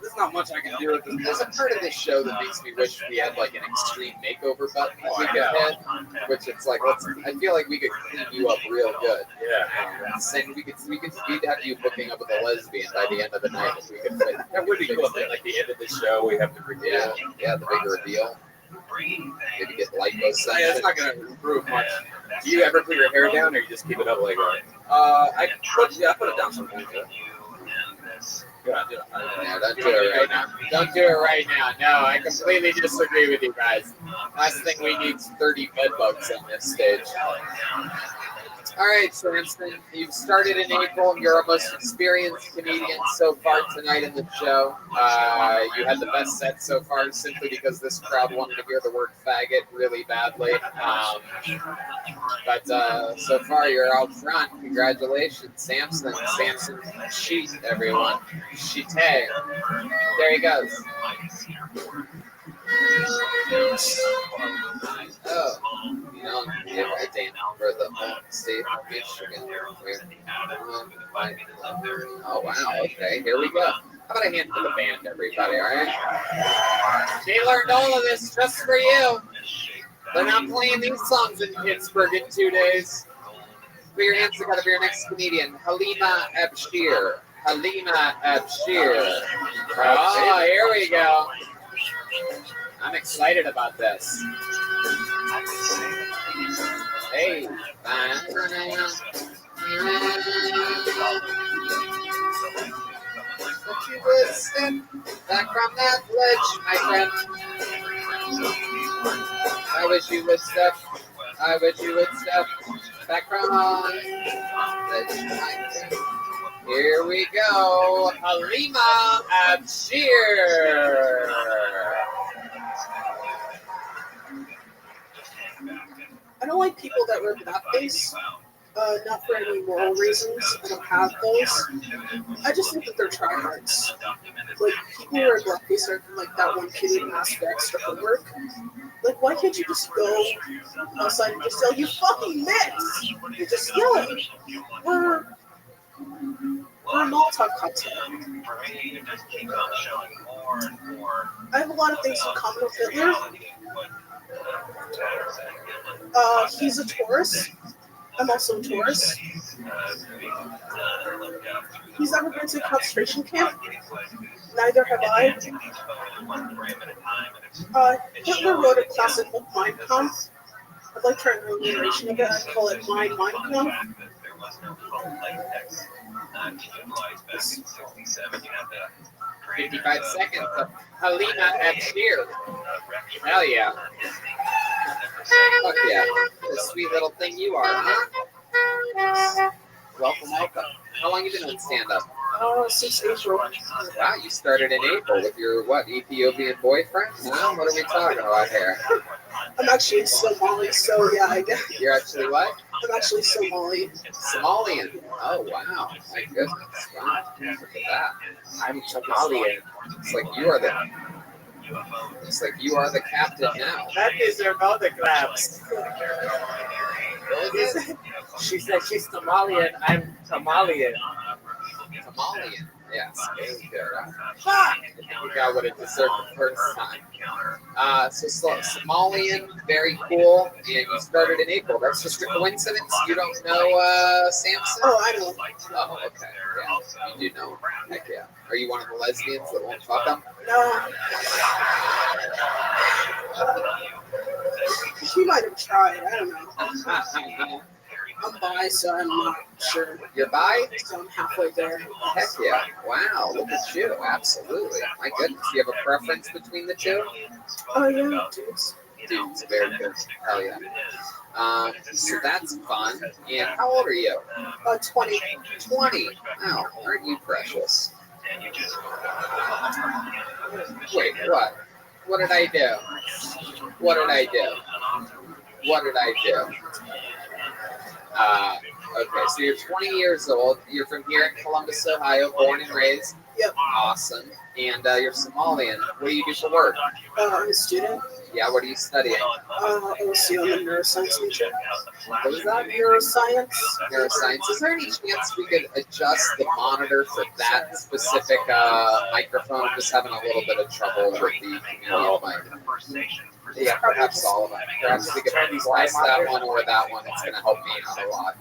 there's not much I can do with There's this. a part of this show that makes me wish we had like an extreme makeover button that we could hit, which it's like, I feel like we could clean you up real good. Yeah. And we'd have you booking up with a lesbian by the end of the night if we could fit. That would be cool. Like the end of the show, we have to reveal. Yeah, the big reveal. Maybe get lipo Yeah, session. it's not gonna improve much. Do you ever put your hair down, or you just keep it up like that? I put it down sometimes. Yeah, No, don't do it right now. Don't do it right now. No, I completely disagree with you guys. Last thing we need is 30 bed bugs on this stage. All right, Samson, you've started in April. You're our most experienced comedian so far tonight in the show. You had the best set so far simply because this crowd wanted to hear the word faggot really badly. But so far, you're out front. Congratulations, Samson. Samson Sheet, everyone. Sheet. There he goes. Oh, you know, I damn for the home state of Michigan. Oh, wow. Okay, here we go. How about a hand for the band, everybody, all right? They learned all of this just for you. They're not playing these songs in Pittsburgh in 2 days. Put your hands together for your next comedian, Halima Abshir. Halima Abshir. Oh, here we go. I'm excited about this. Hey. But you would step back from that ledge, my friend. I wish you would step. I wish you would step back from that ledge, my friend. Here we go. Halima Abshir. I don't like people that wear blackface. Not for any moral reasons. I don't have those. I just think that they're tryhards. Like, people who wear blackface are like that one kid who asked for extra homework. Like, why can't you just go outside and just yell, "You fucking missed!" You just yell it. We're a Molotov cocktail. I have a lot of things in common with Hitler. He's a Taurus. I'm also a Taurus. He's ever been to a concentration camp? Neither have I. Hitler wrote a classic book, Mein Kampf. I'd like to write an iteration of it. I'd call it Mein Kampf. 55 seconds of Halima Abshir. Hell yeah. Fuck yeah. What a sweet little thing you are, huh? Welcome. How long have you been on stand-up? Since April. Wow, you started in April with your, Ethiopian boyfriend? Well, what are we talking about here? I'm actually Somali, so yeah, I guess. You're actually what? I'm actually Somali. Somalian. Oh, wow. My goodness. Wow. Look at that. I'm Somalian. It's like you are the captain now. That is their mouth claps. She said she's Somalian. I'm Somalian. Somalian. Yes, very good. I think you got what it deserved the first time. So Somalian, very cool. And you started in April. That's just a coincidence. You don't know Samson? Oh, I know. Oh, okay. Yeah, you do know. Heck yeah. Are you one of the lesbians that won't fuck him? No. He might have tried. I don't know. I'm bi, so I'm not sure. You're bi? So I'm halfway there. Heck yeah. Wow, look at you. Absolutely. My goodness. Do you have a preference between the two? Oh, yeah, dudes. Dudes, very good. Hell yeah. So that's fun. And how old are you? 20. 20. Wow, aren't you precious? Wait, what? What did I do? What did I do? What did I do? Okay, so you're 20 years old. You're from here in Columbus, Ohio, born and raised. Yep. Awesome. And you're Somalian. What do you do for work? I'm a student. Yeah, what are you studying? OC, I'm a neuroscience major. What was that? Neuroscience. Neuroscience. Is there any chance we could adjust the monitor for that specific microphone? I'm just having a little bit of trouble with the community mic. Yeah, perhaps all of them. Perhaps we could slice that one or that one. It's going to help me out a lot.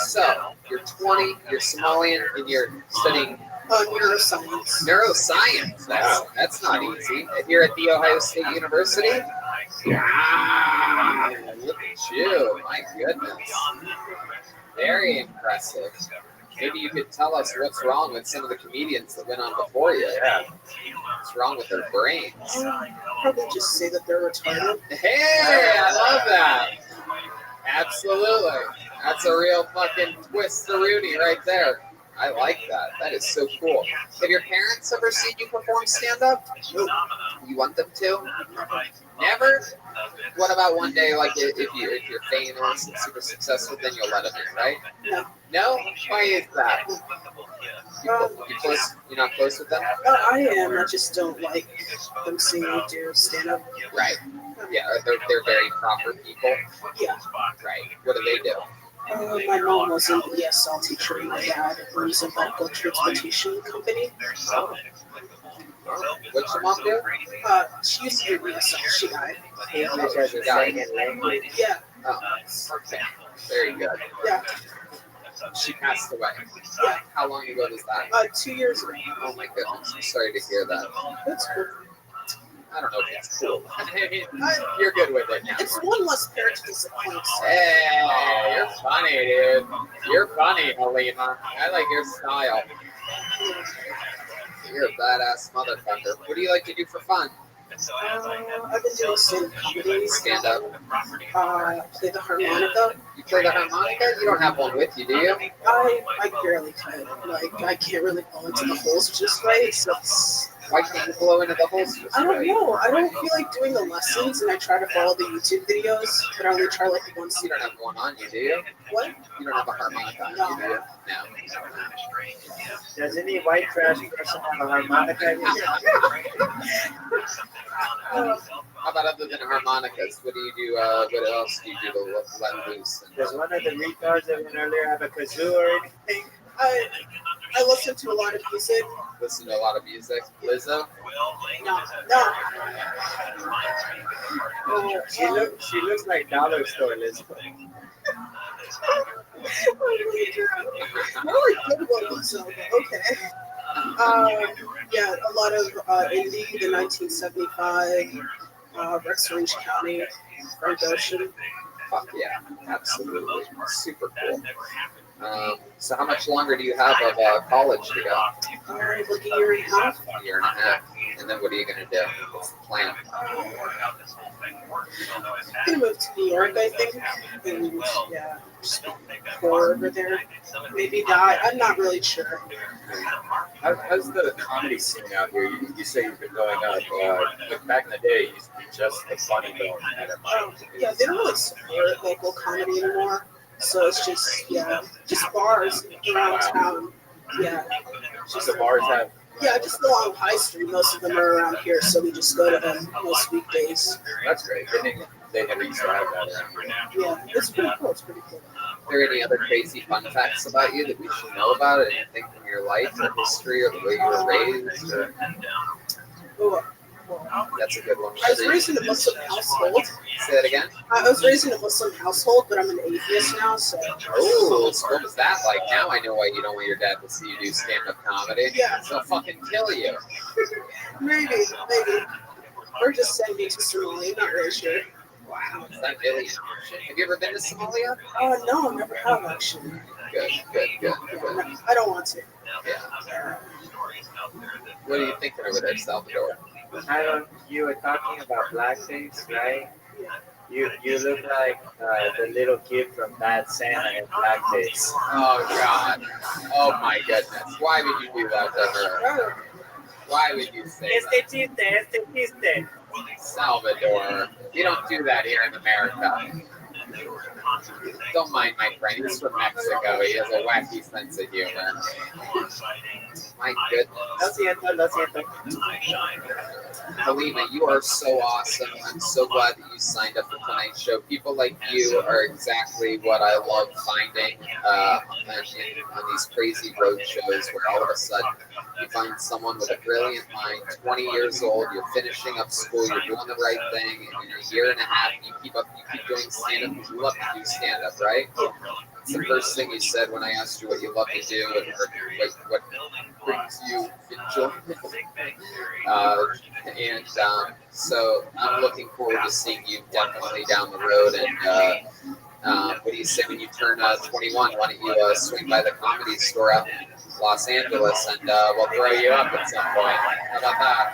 So, you're 20, you're Somalian, and you're studying Neuroscience. Neuroscience. That's not easy. Here at the Ohio State University. Wow, look at you. My goodness. Very impressive. Maybe you could tell us what's wrong with some of the comedians that went on before you. Yeah. What's wrong with their brains? Probably just say that they're retarded. Hey, I love that. Absolutely. That's a real fucking twist the Rooney right there. I like that. That is so cool. Have your parents ever seen you perform stand-up? Nope. You want them to? Never? What about one day, like if you're famous and super successful, then you'll let them in, right? No. No? Why is that? You're not close with them? I am. I just don't like them seeing me do stand-up. Right. Yeah, they're very proper people. Yeah. Right. What do they do? My mom was an ESL teacher, and my dad owns a medical transportation company. What's your mom do? She used to do ESL. She died. Yeah. Oh, okay. Very good. Yeah. She passed away. Yeah. How long ago was that? 2 years ago. Oh my goodness. I'm sorry to hear that. That's cool. I don't know if it's cool. You're good with it now. It's one less parent to disappoint. Hey, you're funny, dude. You're funny, Halima. I like your style. You're a badass motherfucker. What do you like to do for fun? I've been doing some comedy. Stand up. Play the harmonica. You play the harmonica? You don't have one with you, do you? I barely could. Like, I can't really blow into the holes just right. So Why can't you blow into the holes? I don't know. I don't feel like doing the lessons, and I try to follow the YouTube videos, but I only try like the once. You don't have one on you, do you? What? You don't have a harmonica on you, do you? No. Does any white trash person have a harmonica? How about other than harmonicas? What do you do? What else do you do to let loose? Does one of the retards that went earlier have a kazoo or anything? I listen to a lot of music. Listen to a lot of music. Lizzo? No. She looks like dollar store Elizabeth. More like good ones, so okay. Yeah, a lot of indie, the 1975, Rex Orange County, Frank Ocean. Fuck yeah, absolutely. Super cool. So how much longer do you have of college to go? Like a year and a half. A year and a half. And then what are you going to do? What's the plan? I'm gonna move to New York, I think, and yeah, just pour over there. Maybe die. I'm not really sure. How's the comedy scene out here? You say you've been going up. Like back in the day, it used to be just the funny bone at a Yeah, they don't really support local comedy anymore. So it's just just bars around town. Yeah, Just the bars have. yeah, just along High Street. Most of them are around here, so we just go to them most weekdays. That's great. They never used to have that around here. Yeah, it's pretty cool. It's pretty cool. Are there any other crazy fun facts about you that we should know about? Anything from your life or history or the way you were raised? Or... Oh, That's a good one. I was raised in a Muslim household. Say that again? I was raised in a Muslim household, but I'm an atheist now, so. Oh, so what was that like? Now I know why you don't want your dad to see you do stand-up comedy. Yeah. They'll fucking kill you. Maybe. Or just send me to Somalia, not really sure. Wow, is that really? Have you ever been to Somalia? No, I never have actually. Good. I don't want to. Yeah. What are you thinking over there, Salvador? You were talking about blackface, right? You look like the little kid from Bad Santa in blackface. Oh God! Oh my goodness! Why would you do that to her? Why would you say that? chiste. Salvador, you don't do that here in America. Don't mind my friend. He's from Mexico. He has a wacky sense of humor. My goodness. Lo siento. Halima, you are so awesome. I'm so glad that you signed up for tonight's show. People like you are exactly what I love finding on these crazy road shows where all of a sudden you find someone with a brilliant mind, 20 years old, you're finishing up school, you're doing the right thing, and in a year and a half you keep doing stand-up because you love to do stand-up, right? It's the first thing you said when I asked you what you love to do and what brings you enjoyment. So I'm looking forward to seeing you definitely down the road. And what do you say when you turn 21? Why don't you swing by the Comedy Store out in Los Angeles and we'll throw you up at some point. How about that?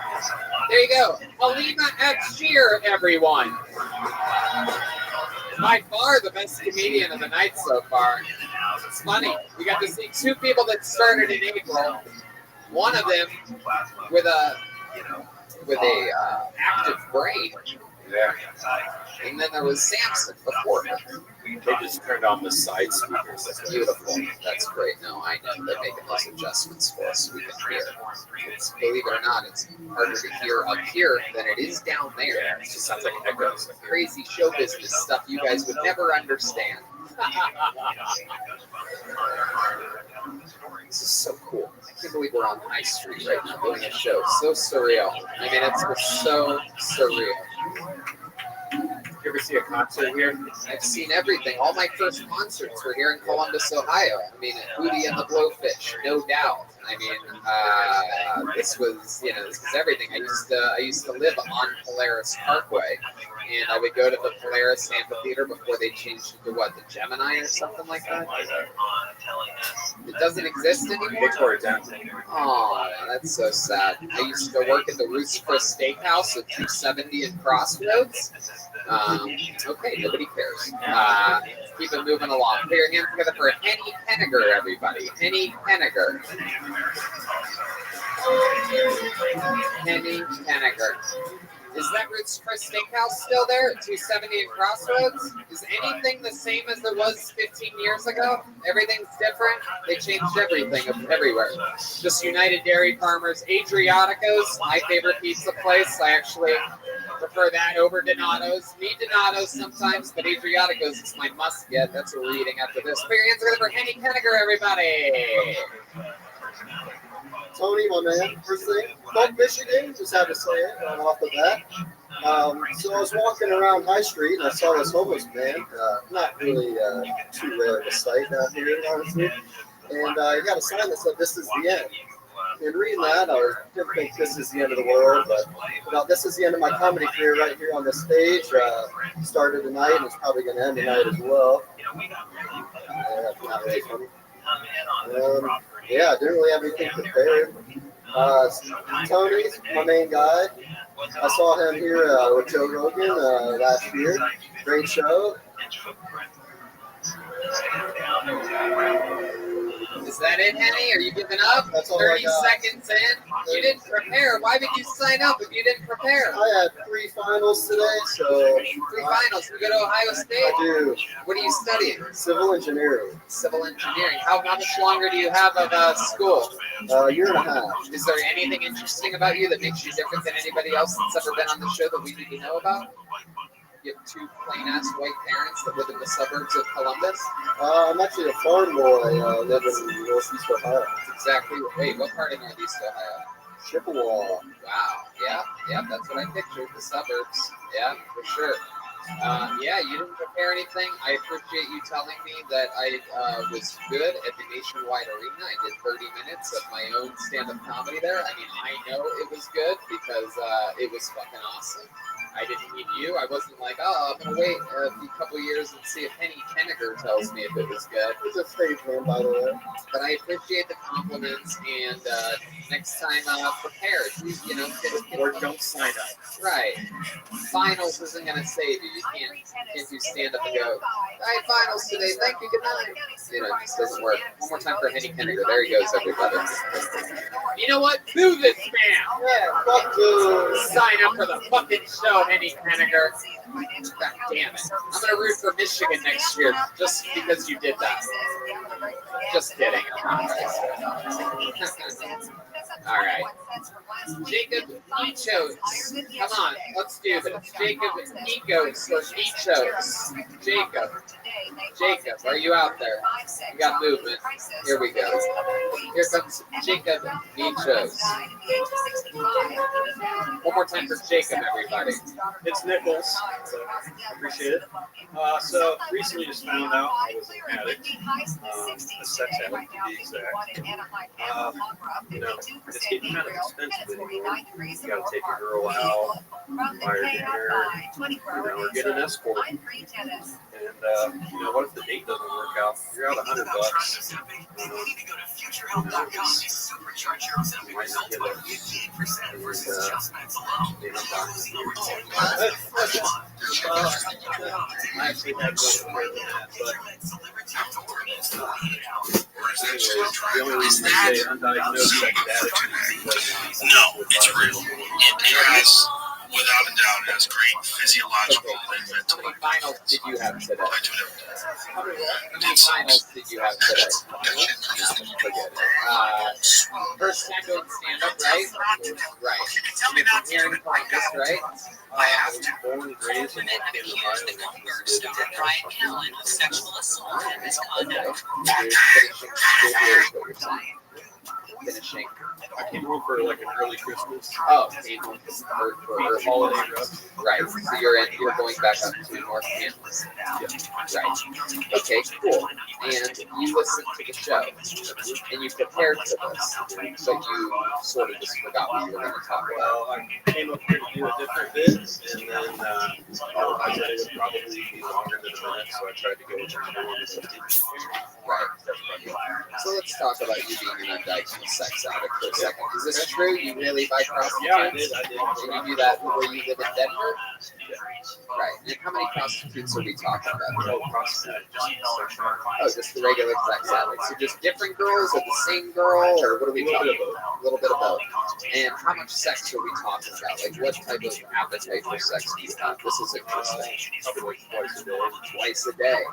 There you go. Halima X Shear, everyone. By far the best comedian of the night so far. It's funny. We got to see two people that started in April. One of them with a active brain. Yeah. And then there was Samson before him. They just turned on the side speakers. That's beautiful. That's great. No, I know they're making those adjustments for us so we can hear. Believe it or not, it's harder to hear up here than it is down there. Yeah, it just sounds like echoes. Crazy show business stuff you guys would never understand. This is so cool. I can't believe we're on High Street right now doing a show. So surreal. I mean, it's just so surreal. You ever see a concert here? I've seen everything. All my first concerts were here in Columbus, Ohio. I mean, at Hootie and the Blowfish, no doubt. I mean, this was everything. I used to live on Polaris Parkway, and I would go to the Polaris Amphitheater before they changed it to what, the Gemini or something like that. It doesn't exist anymore. They tore it down. Oh, that's so sad. I used to work at the Ruth's Chris Steakhouse at 270 and Crossroads. Okay, nobody cares. Keep it moving along. Put your hands together for Henny Henniger, everybody. Henny Henniger. Henny Henniger. Is that Ruth's Chris Steakhouse still there at 270 and Crossroads? Is anything the same as it was 15 years ago? Everything's different? They changed everything everywhere. Just United Dairy Farmers. Adriatico's, my favorite pizza place. I actually prefer that over Donato's. Need Donato's sometimes, but Adriatico's is my must-get. That's what we're eating after this. Put your hands together for Henny Henniger, everybody. Tony, my man, first thing, fuck Michigan, just had to say it right off the bat. So I was walking around High Street and I saw this homeless man, not really too rare of a sight down here, honestly. And he got a sign that said, "This is the end." And reading that, I didn't think this is the end of the world, but this is the end of my comedy career right here on this stage. Started tonight and it's probably going to end tonight as well. Not really funny. Yeah, I didn't really have anything prepared. Tony's my main guy. I saw him here with Joe Rogan last year. Great show. Is that it, Henny? Are you giving up? That's all 30 I got. seconds in? You didn't prepare. Why would you sign up if you didn't prepare? I had 3 finals today, so 3 finals. You go to Ohio State? I do What are you studying? civil engineering. Civil engineering. How much longer do you have of school? A year and a half. Is there anything interesting about you that makes you different than anybody else that's ever been on the show that we need to know about? You have 2 plain-ass white parents that live in the suburbs of Columbus? I'm actually a farm boy. Live in Northeast Ohio. That's exactly. Wait, what part of Northeast Ohio? Chippewa. Wow. Yeah, that's what I pictured. The suburbs. Yeah, for sure. Yeah, you didn't prepare anything. I appreciate you telling me that I was good at the Nationwide Arena. I did 30 minutes of my own stand-up comedy there. I mean, I know it was good because it was fucking awesome. I didn't need you. I wasn't like, oh, I'm going to wait a couple years and see if Henny Henniger tells me if it was good. He's a stage man, by the way. But I appreciate the compliments, and next time prepare. Or don't sign up. Right. Finals isn't going to save you. You can't do stand-up and go, all right, finals today. Thank you. Good night. It just doesn't work. One more time for Henny Henniger. There he goes, everybody. You know what? Do this, man. Yeah, fuck you. Sign up for the fucking show, Henny Henniger. God damn it. I'm going to root for Michigan next year just because you did that. Just kidding. All right. Jacob Nichos. Come on, let's do this. Jacob Nikos or Nichos. Jacob, are you out there? You got movement. Here we go. Here comes Jacob Nichos. One more time for Jacob, everybody. It's Nichols. So appreciate it. So recently just found out I was an addict, a sex addict to be exact. It's getting kind of expensive anymore. You gotta take a girl out, buy her dinner, or get an escort. And what if the date doesn't work out? You're out $100. You might not get I actually had one more than that, but the only reason I say undiagnosed sex addict is because No, it's real. It is, without a doubt, it has great physiological and mental. How many finals did you have today? I do it How many finals did you have today? No, forget it. First time doing stand-up, right? Right. You're from here in Columbus, right? I was born and raised in North Carolina. finishing? I came home for like an early Christmas Oh, came home for holiday rub. right. So you're going back up to North Campus. Right. Okay, cool. And you listened to the show, and you prepared for this, but you sort of just forgot what you were going to talk about. Well, I came up here to do a different bit, and then I said it would probably be longer than a minute, so I tried to go with the Right. So let's talk about you being an undiagnosed sex addict for a second. Is this true? You really buy prostitutes? Yeah, I did. And you do that where you live in Denver? Right. And how many prostitutes are we talking about? No prostitute, Oh, just the regular sex addicts. So just different girls or the same girl, or what are we talking about? A little bit of both. And how much sex are we talking about? Like what type of appetite for sex do you have? This is interesting. probably like twice a day. Twice a day.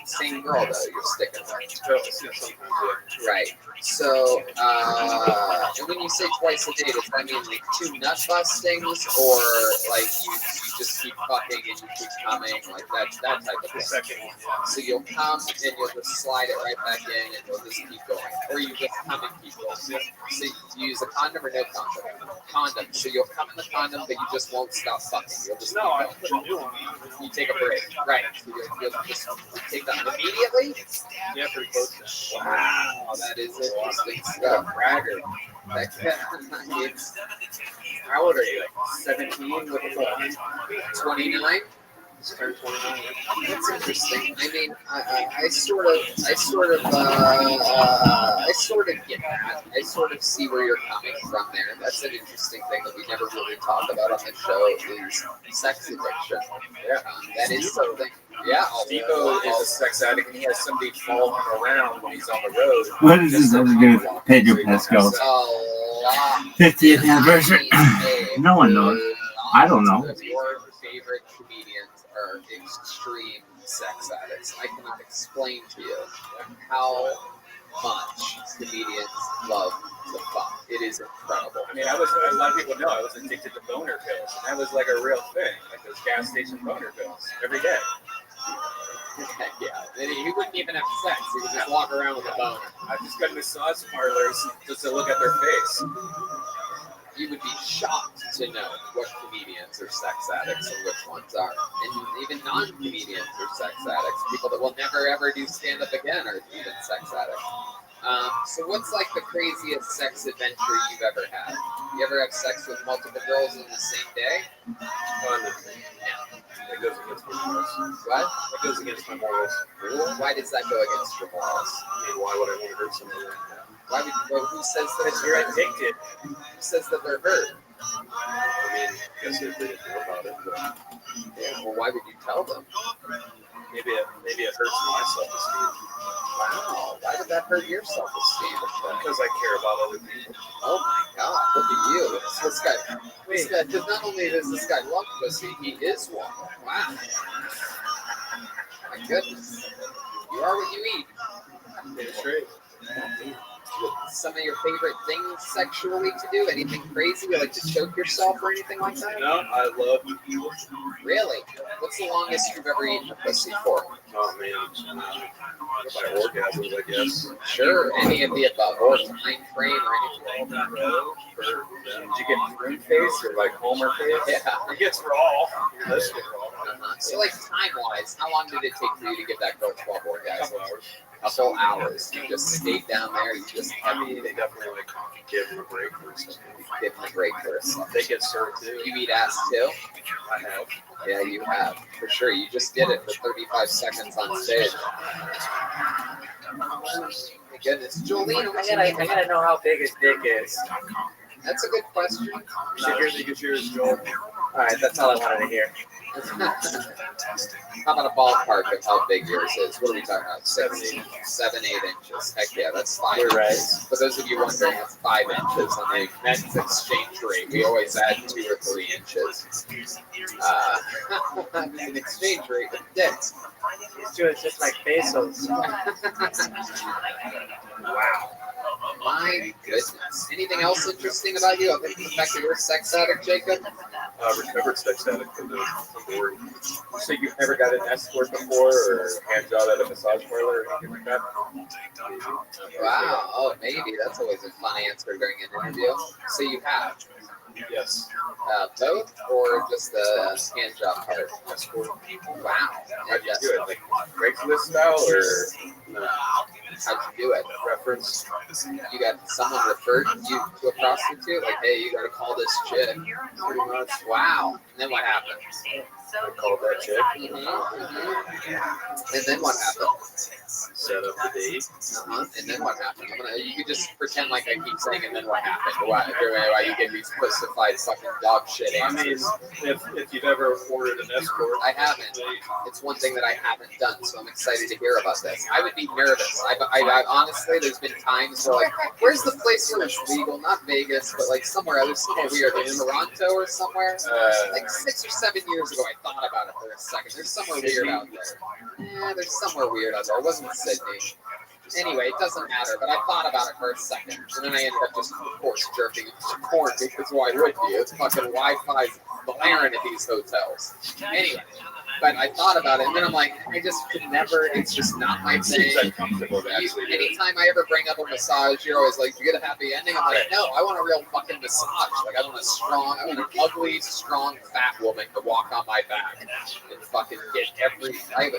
Same girl though, you're sticking with. Right. So, and when you say twice a day, does that mean like 2 nut bustings, or like you just keep fucking and you keep coming, like that type of thing? Second one, yeah. So you'll come and you'll just slide it right back in and you'll just keep going, or you just come and keep going. So you use a condom or no condom? Condom. So you'll come in the condom, but you just won't stop fucking. You'll just keep I going. put a new one. You take a break, right? So you'll just take that immediately. Yeah, pretty close to. Wow, that is interesting stuff. Bragger. How old are you? 17 with 29? Just turned 29. That's interesting. I mean, I sort of get that. I sort of see where you're coming from there. That's an interesting thing that we never really talk about on the show is sex addiction. Yeah. That is something. Yeah. Steve-O is a sex addict, and he has somebody follow him around when he's on the road. What is this other dude, Pedro Pascal? 50th anniversary? No one knows. I don't know. Your favorite comedians are extreme sex addicts. I cannot explain to you how much comedians love to fuck. It is incredible. I mean, a lot of people know I was addicted to boner pills, and that was like a real thing, like those gas station boner pills every day. Yeah, and he wouldn't even have sex. He would just walk around with a boner. I just go to massage parlors just to look at their face. You would be shocked to know what comedians are sex addicts and which ones aren't. And even non-comedians are sex addicts. People that will never ever do stand-up again are even sex addicts. So what's like the craziest sex adventure you've ever had? You ever have sex with multiple girls in the same day? That goes against my morals. What? That goes against my morals. Why does that go against your morals? I mean, why would I want to hurt somebody like that? Why would you, well, who says that Because you're addicted. Who says that they're hurt? I mean, I guess they didn't know about it, but Yeah, well, why would you tell them? maybe it hurts my self-esteem. Wow, why would that hurt your self-esteem? Because I care about other people. Oh my God, look at you. This guy, because not only does this guy love pussy, he is one. Wow. My goodness. You are what you eat. That's right. Some of your favorite things sexually to do? Anything crazy? You like to choke yourself or anything like that? No, I love people. Really? What's the longest you've ever eaten a pussy for? Oh man, by orgasms, I guess. Sure, any of the above, or time frame or anything. Did you get fruit face or like Homer face? Yeah. It gets raw. Let's get raw. So, like time-wise, how long did it take for you to get that girl 12 orgasms? Hours. Couple hours. You just stayed down there. You just They definitely like give them a break for something. give them a break for a second. They get served too. You eat ass too? I have. Yeah, you have for sure. You just did it for 35 seconds on stage. My goodness, Jolene, I gotta know how big his dick is. that's a good question. How big is yours, Joel? All right, that's all I wanted to hear. How about a ballpark of how big yours is? What are we talking about? 7, 8 inches. Heck yeah, that's fine. You're right. For those of you wondering, it's 5 inches on the men's exchange rate. We always add 2 or 3 inches. An exchange rate with dicks. These two is just like pesos. Wow. My goodness. Anything else interesting about you other than the fact that you're a sex addict, Jacob? recovered sex addict from the board. So you've never got an escort before, or hand job at a massage parlor, or anything like that? Wow. Oh, maybe that's always a fun answer during an interview. So you have Yes. both, or just the hand job part? Escort. Wow. How'd you do it? Like Craigslist style, or how'd you do it? Reference. You got someone referred you to a prostitute? Like, hey, you got to call this chick. Pretty much. Wow. And then what happened? I called that chick. And then what happened? Set up the date. And then what happened? You could just pretend like I keep saying, and then what happened? Why you give these pussified fucking dog shit I mean, answers? if you've ever ordered an escort, I haven't. It's one thing that I haven't done, so I'm excited to hear about this. I would be nervous. I honestly, there's been times where like, where's the place where it's legal? Not Vegas, but like somewhere weird, like Toronto or somewhere. Like 6 or 7 years ago, I thought about it for a second. There's somewhere weird out there. Yeah, there's somewhere weird out there. It wasn't Sydney. Anyway, it doesn't matter, but I thought about it for a second, and then I ended up just, of course, jerking into porn, because why would you? It's fucking Wi-Fi's blaring at these hotels. Anyway, but I thought about it, and then I'm like, I just could never, it's just not my thing. Anytime I ever bring up a massage, you're always like, you get a happy ending? I'm like, no, I want a real fucking massage. Like, I want an ugly, strong, fat woman to walk on my back and fucking get I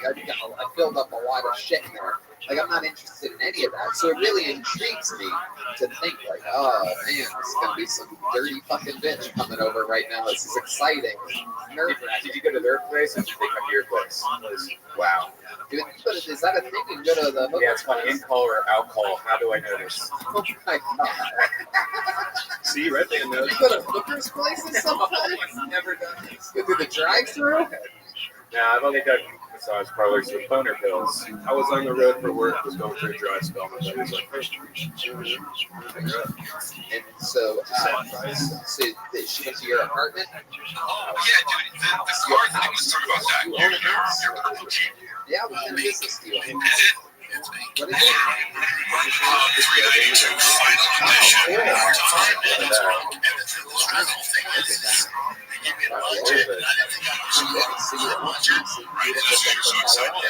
filled up a lot of shit in there. Like, I'm not interested in any of that. So it really intrigues me to think, like, oh, man, this is going to be some dirty fucking bitch coming over right now. This is exciting. Did you go to their place, or did they come to your place? Wow. Dude, is that a thing? You can go to the Yeah, it's funny. In call or out call. How do I know this? Oh, my God. see, right there. You go to hookers' places sometimes? Never done this. Go through the drive-thru? Nah, I've only done massage parlors with boner pills. I was on the road for work, was going through a dry spell. My buddy was like, And so she went to your apartment? Oh, yeah, dude. The car thing, let's talk about that. Your purple Jeep. Yeah, what kind of business do you own? Is it? It's me. What is it? 392 final edition. And this rental thing is, they gave me a budget, and I didn't think I was going to get a budget. Right, and so you're so excited.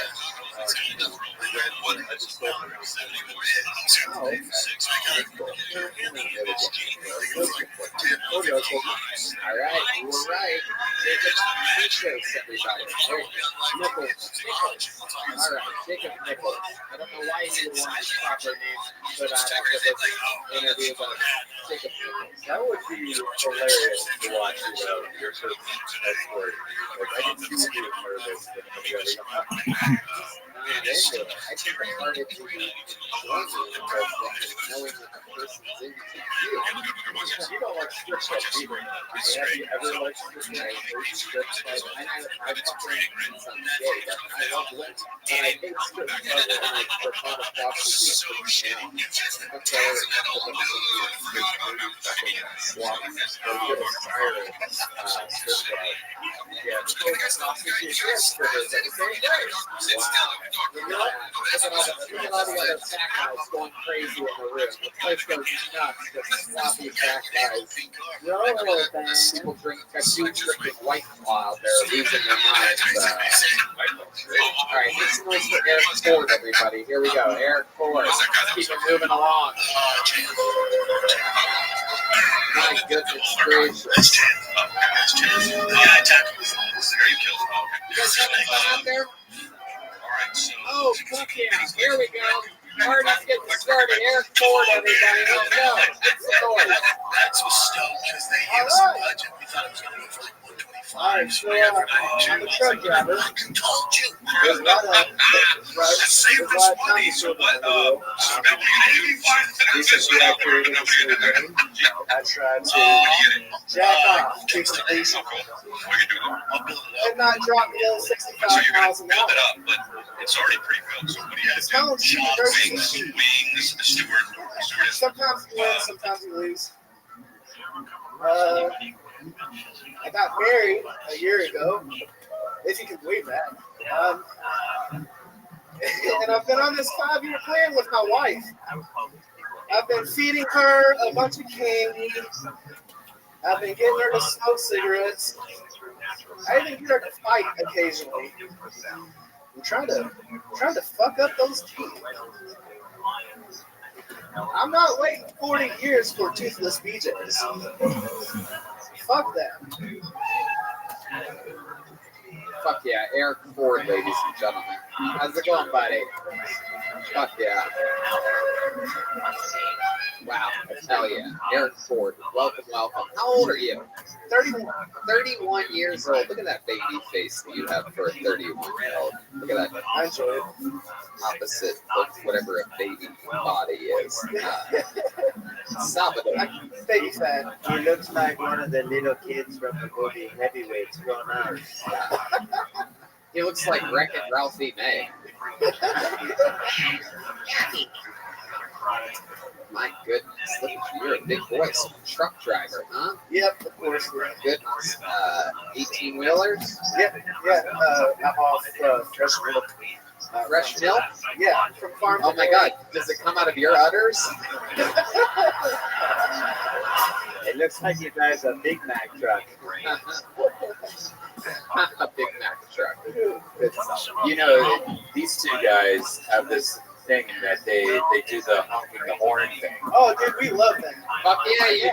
It's going to be red one. I just thought it was 70 more hit. I'm saying 6. I got to get it. All right, you were right. Jacob Nichols, everybody. Nichols. All right, Jacob Nichols. I don't know why he didn't want his proper name, but I have to interview about Jacob Nichols. That would be hilarious to watch, your first escort. Like, I can see you nervous than any other. I think the part of the enjoyment is knowing that the person's into you. You don't like strip clubs either. Have you ever liked strip clubs? I fucking some gay, but I love women. And I hate strip clubs and I prefer the prostitutes. Look at all the other fat guys going crazy in the room. The place goes nuts. The sloppy fat guys. People drinking White Claw out there, losing their minds. All right, this is noise for Eric Ford, everybody. Here we go. Eric Ford. Keep it moving along. My goodness gracious. You guys having fun out there? Oh, fuck yeah. Here we go. Party's getting started. Eric Ford, everybody. Let's go. It's the noise. That's what's stoked because they gave us a budget. We thought it was going to be for like 125. All right, so I'm a truck driver. I told you. There's a lot of Save us money. So what? So now we're going to I tried to jack off, fix the basic, and not drop below 65 miles an hour. But it's already pretty good. So what do you have to do? Wings, the steward. Sometimes you win, sometimes you lose. I got married a year ago, if you can believe that. And I've been on this 5-year plan with my wife. I've been feeding her a bunch of candy, I've been getting her to smoke cigarettes. I even get her to fight occasionally. I'm trying to fuck up those teeth. I'm not waiting 40 years for toothless BJs. Fuck that. Fuck yeah, Eric Ford, ladies and gentlemen. How's it going, buddy? Fuck yeah. Wow, hell yeah. Eric Ford, welcome, welcome. How old are you? 31. 31 years old. Look at that baby face that you have for a 31-year-old. Look at that. I enjoy it. Opposite of whatever a baby body is. Salvador. Baby fat. He looks like one of the little kids from the movie Heavyweights grown up. He looks like Wreck-It Ralphie May. My goodness, look at you. You're a big boy. So truck driver, huh? Yep, of course. Goodness. 18-wheelers? Yep, yeah. I'm off fresh milk. Fresh milk? Yeah, from farm to Oh my God, does it come out of your udders? It looks like he drives a Big Mac truck. A Big Mac truck. You know, these two guys have this thing that they do the honking the horn thing. Oh, dude, we love that. Fuck yeah, you I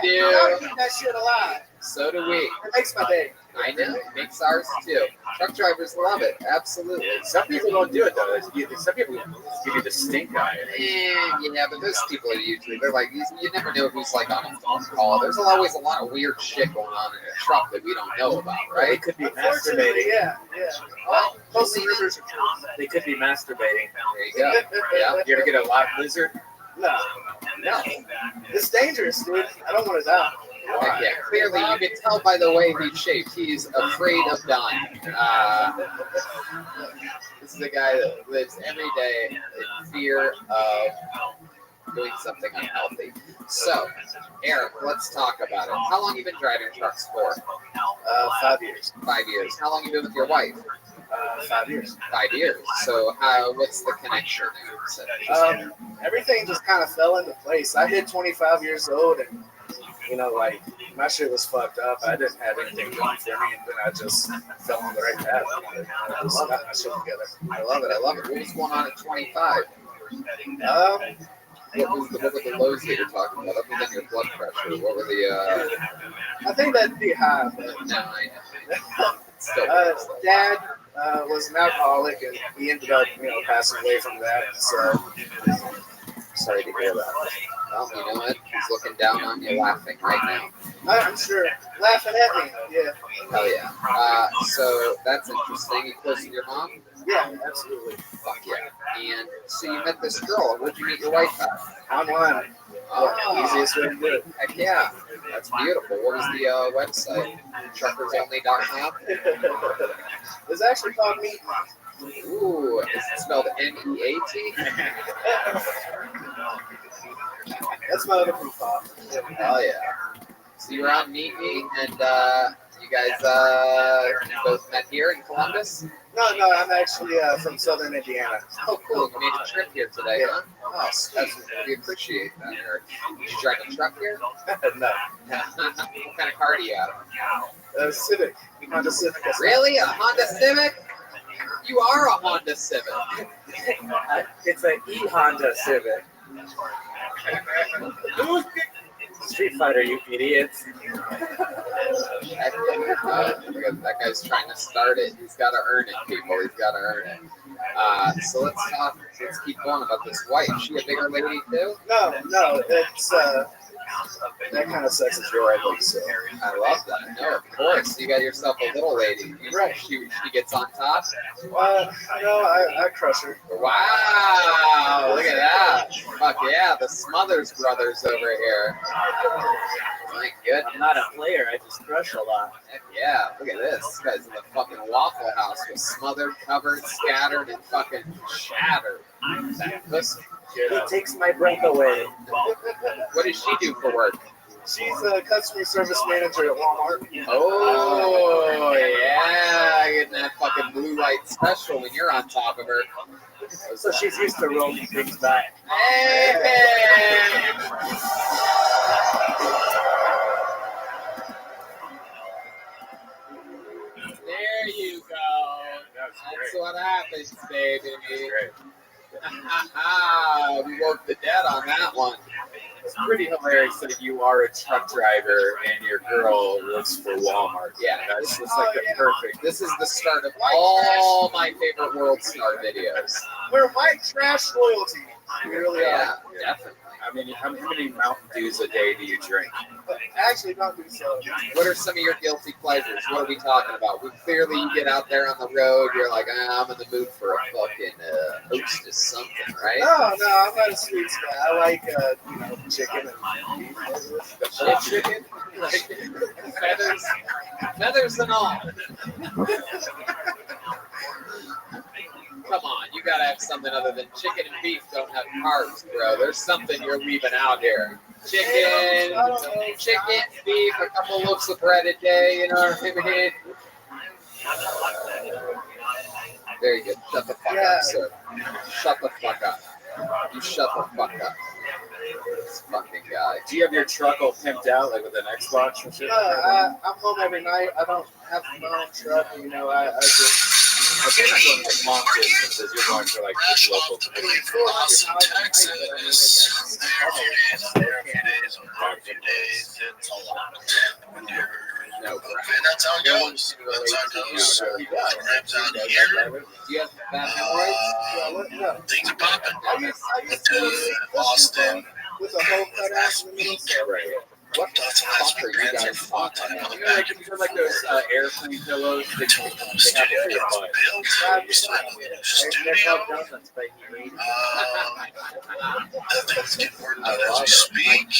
do. eat that shit a lot. So do we. It makes my day. I know, it makes ours too. Truck drivers love it, absolutely. Some people don't do it though. Some people give you the stink eye. Yeah, but those people are usually, they're like, you never know who's like on a phone call. There's always a lot of weird shit going on in a truck that we don't know about, right? They could be Unfortunately, masturbating. yeah. Well, Most of the rivers are true. They could be masturbating. there you go. Yeah. You ever get a live lizard? No. It's dangerous, dude. I don't want to die. Heck yeah, clearly you can tell by the way he's shaped. He's afraid of dying. This is a guy that lives every day in fear of doing something unhealthy. So, Eric, let's talk about it. How long have you been driving trucks for? 5 years. 5 years. How long have you been with your wife? 5 years. 5 years. So, what's the connection there? Everything just kind of fell into place. I hit 25 years old and, like, my shit was fucked up. I didn't have anything going for me, and then I just fell on the right path. I just got my shit together. I love it. What was going on at 25? What were the lows that you're talking about? Other than your blood pressure, what were the? I think that'd be high. But no, I know. Still Dad was an alcoholic, and he ended up, passing away from that. So sorry to hear that. Well, you know what? He's looking down on you, laughing right now. I'm sure, laughing at me. Yeah. Hell yeah. So that's interesting. You close to your mom? Yeah, absolutely. Fuck yeah. And so you met this girl. Where'd you meet your wife at? Online. Oh, Easiest way to do it. Heck yeah. That's beautiful. What was the website? Truckersonly.com? It's actually called Meet. Ooh, is it spelled M-E-A-T? That's my other profile. Oh yeah. So you were on Meet Me, and you guys both met here in Columbus? No, I'm actually from Southern Indiana. Oh, cool. You made a trip here today, huh? Oh, sweet. We appreciate that, Eric. Did you drive a truck here? No. What kind of car do you have? Civic. Honda Civic. Really? A Honda Civic? You are a Honda Civic. It's an E-Honda Civic. Street Fighter, you idiots. That guy's trying to start it. He's got to earn it, people. He's got to earn it. So let's keep going about this wife. Is she a bigger lady too? No, it's that kind of sex is real ugly. So I love that. No, of course. You got yourself a little lady. Right. She gets on top. I crush her. Wow! Look at that. Fuck yeah, the Smothers brothers over here. My goodness. I'm not a player, I just crush a lot. Heck yeah, look at this. This guy's in the fucking Waffle House with smothered, covered, scattered, and fucking shattered. That pussy. It takes my breath away. What does she do for work? She's a customer service manager at Walmart. Oh, yeah. Getting that fucking blue light special when you're on top of her. So she's used to rolling things back. Hey! That's what happens, baby. Great. We woke the dead on that one. It's pretty hilarious that you are a truck driver and your girl works for Walmart. Yeah, That's just like the perfect. This is the start of all my favorite World Star videos. We're white trash royalty. We really Yeah, are. definitely. I mean, how many Mountain Dews a day do you drink? Actually, not do so. What are some of your guilty pleasures? What are we talking about? We clearly, you get out there on the road, you're like, I'm in the mood for a fucking hostess something, right? No, I'm not a sweets guy. I like, chicken and beef. Chicken, like feathers and all. Come on, you gotta have something other than chicken and beef. Don't have carbs, bro. There's something you're leaving out here. Chicken, beef, a couple loaves of bread a day. You know what I mean? Very good. Shut the fuck up, sir. Shut the fuck up. You shut the fuck up. This fucking guy. Do you have your truck all pimped out, like with an Xbox or shit? I'm home every night. I don't have my own truck. I just. Okay, not going to long distances. You're going for like just local. Austin, Texas. There a few days, it's a lot. No, and that's how it goes. That's how it goes. Rams out here. do you have bad hemorrhoids? Things are popping. I used to Austin. with a whole cut ass in the middle. Right. What the fuck are you guys talking about? You know, like those air-free pillows. They have it for your butt. Studio. Things get worked out as we speak.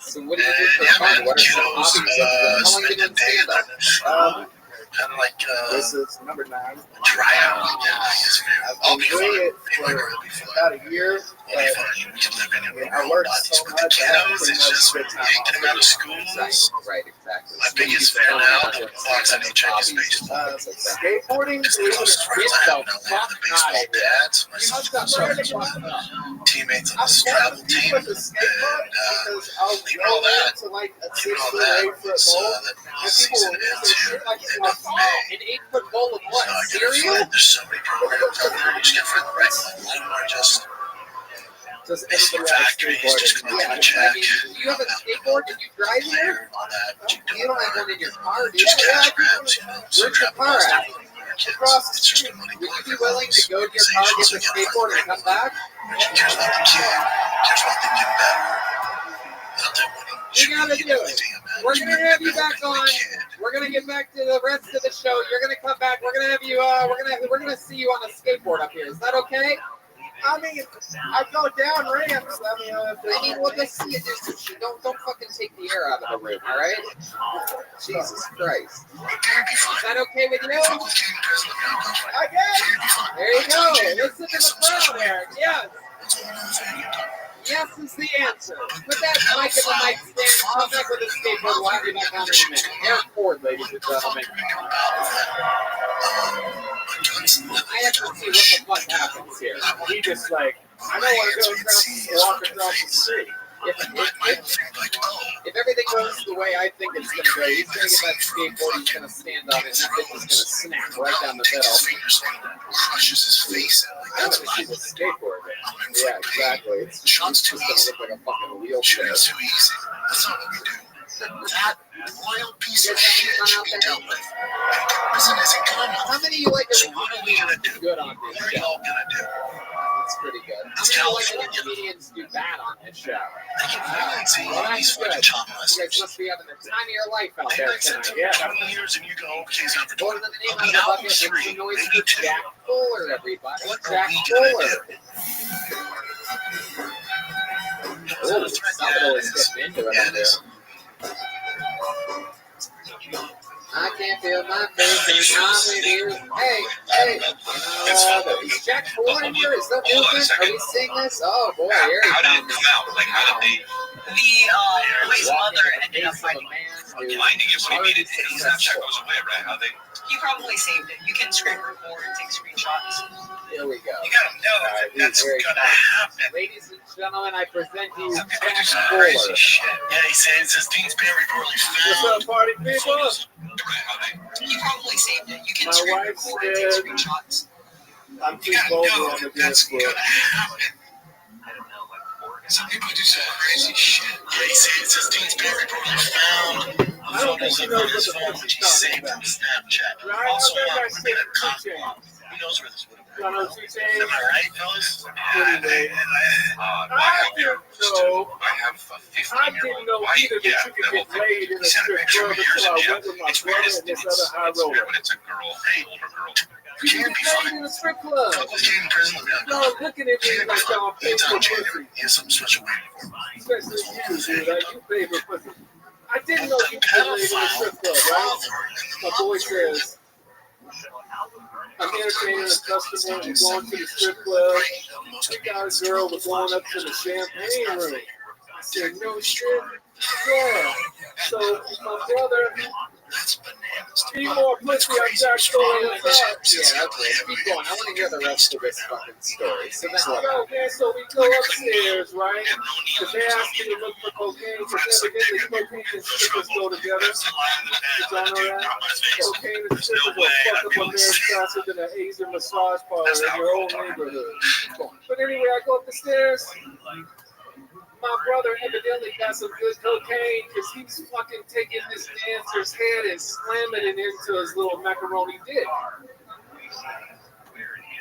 So what do you do for fun? What are some hobbies? How long have you been stand-up? Kind of like This is number 9. try out. I've been doing it for about a year. We can live anywhere. I worked so much. Kiddos, it's just we ain't getting out of schools. Right, exactly. My biggest fan now, walks on each other's space. Skateboarding It's the closest friends I have now. They are the baseball dads. My son's teammates on this travel team. And leaving all that, to like a leaving 6 all foot, that, 8 foot so bowl. that And people season will lose ends their here shit like at the end of May. An 8-foot bowl of what? So I get a Cereal? flight. There's so many programs out there. You just get for the right one or just Does factories just collect a check. Do you have a skateboard? Did you drive here? All that, but You don't have one in your car, do you? just cash grabs, So Where's your car at? kids. It's just a money Would you be willing to go to your car, get the skateboard, and come back? Cares about the kid. Cares about them getting better. Not that money. You gotta do it. We're gonna have you back on. We're gonna get back to the rest of the show. You're gonna come back. We're gonna have you. We're gonna see you on a skateboard up here. Is that okay? I mean, I go down ramps. I mean, Well, let's see you do some shit. Don't fucking take the air out of the room. All right? Jesus Christ. Is that okay with you? I guess. There you go. Listen to the crowd, Eric. Yes. Yes is the answer. Put that mic in the mic stand. Come back with a skateboard. We'll have you back on in a minute. Eric Ford, ladies and gentlemen. I have to see what the fuck happens here. He just like, I don't want to go walk across the street. If everything goes the way I think it's going to go, he's going to get that skateboard, he's going to stand on it, and that bitch is going to snap right down the middle. Crushes his face. I want to see the skateboard, man. Yeah, exactly. It's just going to look like a fucking wheelchair. It's too easy. That's not what we do. That royal piece of shit should be dealt with. Prison isn't coming. How many of you like So what are we gonna do? good on this What are show? y'all gonna do? That's pretty good. How It's many like California. comedians do bad on this show? They can finally see Well, these that's good. fucking child You molesters. guys must be having the time of your life out They there might send tonight. them 20 years and you go, okay, he's out for What 20. is the name I'll of be the out bucket? in Make 3, some noise maybe for 2. Jack Fuller, everybody. What are Jack we gonna Fuller. do? Oh, somebody was getting into it Yeah, up it is. there. I can't feel my face and I'm with you. Hey, is Jack Fuller in here? Is that Hold on a movement? Are second. we seeing this? Oh boy, here he How did it comes. come out? Like, how did they The boy's mother ended up finding it. finding it? What do you mean? His Snapchat goes away, right? How they? He probably saved it. You can screen record and take screenshots. Here we go. You gotta know that that's Very gonna fun. happen. Ladies and gentlemen, I present you Some people do Jack some Fuller. crazy shit. Yeah, he says Deansbury poorly found. What's up, party people? You probably seen it. You can My wife said screenshots. I'm too You gotta vulgar know on the that that's dance floor. gonna happen. Some people do some crazy shit. Yeah, he says Deansbury poorly found. I don't think she knows what his the phone, fuck which she's he talking saved about. from Snapchat. Right? Also, I bet I we're said gonna cop two chains. bomb. Who knows where this would have been? Y'all know two chains? Am I right, fellas? Anyway, I didn't know. I have a I 15-year-old didn't know wife. either that you could get laid in a strip club until I went with my brother and this other high roller. It's a girl, older girl. You can get laid in a strip club. Couples came in prison. Y'all looking at me like y'all pay for pussy. He has something special waiting for him. Especially you, dude. Like, you pay for pussy. I didn't know you could get laid in a strip club, right? My boy says, I'm entertaining a customer and going to the strip club. We got a girl was going up to the champagne room. I said, no shit. Yeah. So my brother, be more pussy. I got going up. Yeah, okay. Keep going. I want to hear the rest of this fucking story. So then what? Yo, man, so we go upstairs, right? Because they asked me to look for cocaine. Because evidently cocaine and strippers go together. Did y'all know that? Cocaine and strippers will fuck up a marriage faster than an Asian massage parlor in your own neighborhood. But anyway, I go up the stairs. My brother evidently got some good cocaine because he's fucking taking this dancer's head and slamming it into his little macaroni dick.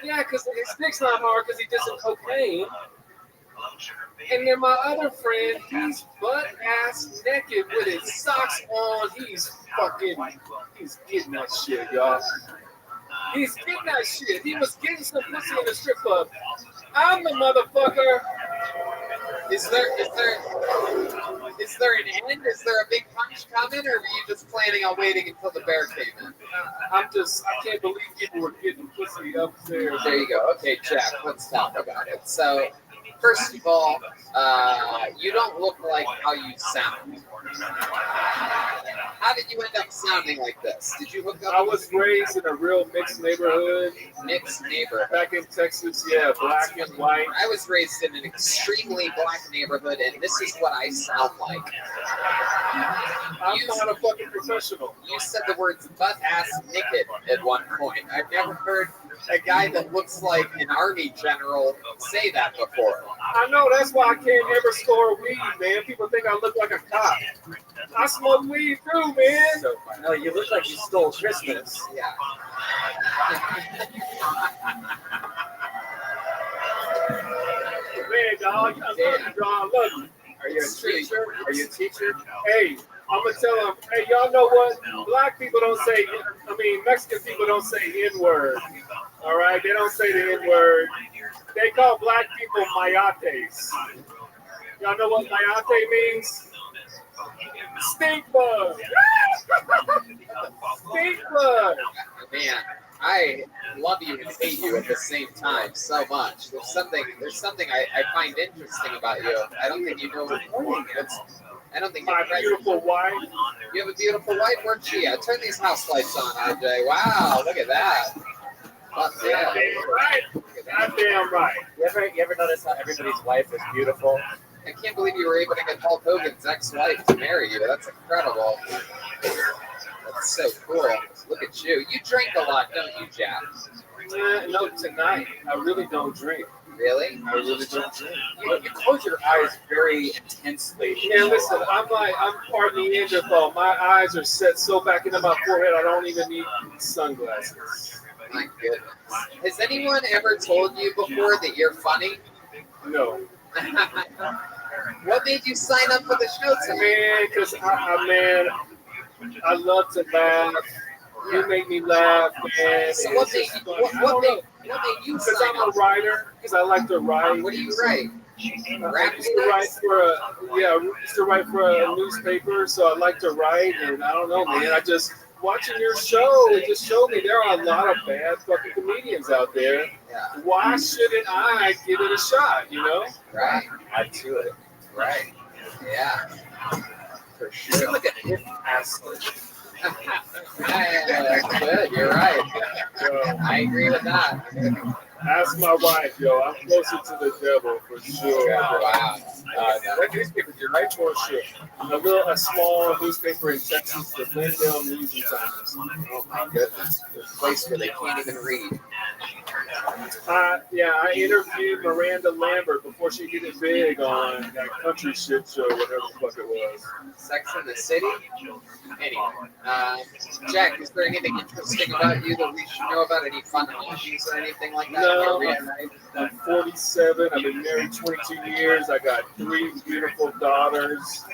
Yeah, because his dick's not hard because he did some cocaine. And then my other friend, he's butt-ass naked with his socks on. He's getting that shit, y'all. He's getting that shit. He was getting some pussy in the strip club. I'm the motherfucker. Is there an end? Is there a big punch coming, or were you just planning on waiting until the bear came in? I can't believe people were getting pussy upstairs. There you go. Okay, Jack, let's talk about it. So, first of all, you don't look like how you sound. How did you end up sounding like this? Did you hook up? I was raised in a real mixed neighborhood. Mixed neighborhood. Back in Texas, yeah, black and white. I was raised in an extremely black neighborhood, and this is what I sound like. I'm not a fucking professional. You said the words butt-ass naked at one point. I've never heard a guy that looks like an army general say that before. I know, that's why I can't ever score weed, man. People think I look like a cop. I smoke weed too, man. No, you look like you stole Christmas. Yeah. Man, dog, I love you, dog. I love you. Are you a teacher? Are you a teacher? Hey, I'm gonna tell them, hey, y'all know what? Black people don't say, Mexican people don't say N-word. All right, they don't say the N-word. They call black people mayates. Y'all know what mayate means? Stink bug. Stink bug. Man, I love you and hate you at the same time so much. There's something I find interesting about you. I don't think you know what I don't think My beautiful wife. You have a beautiful wife, where'd she at? Turn these house lights on, RJ. Wow, look at that. Yeah. Goddamn right. Goddamn right. You ever notice how everybody's wife is beautiful? I can't believe you were able to get Hulk Hogan's ex-wife to marry you. That's incredible. That's so cool. Look at you. You drink a lot, don't you, Jack? No, tonight. I really don't drink. Really? I really don't drink. You close your eyes very intensely. Yeah, listen, I'm part Neanderthal. My eyes are set so back into my forehead, I don't even need sunglasses. My goodness. Has anyone ever told you before that you're funny? No. What made you sign up for the show tonight? Man, because I love to laugh. You make me laugh, man. So what made you Because sign I'm a up? writer, because I like to write. What do you write? I used to write for a newspaper, so I like to write, and I don't know, man. I just watching your show, it just showed me there are a lot of bad fucking comedians out there. Yeah. Why shouldn't I give it a shot? You know? Right. Add to it. Right. Yeah. For sure. You look at his asshole. Yeah, that's good. You're right. I agree with that. Ask my wife, yo. I'm closer to the devil for sure. Wow. What newspaper did you write for? Shit. A small newspaper in Texas, the Glendale News and Times. Oh my goodness. A place where they can't even read. Yeah, I interviewed Miranda Lambert before she did it big on that country shit show, whatever the fuck it was. Sex in the City? Anyway, Jack, is there anything interesting about you that we should know about? Any fun hobbies or anything like that? No, I'm 47. I've been married 22 years. I got 3 beautiful daughters.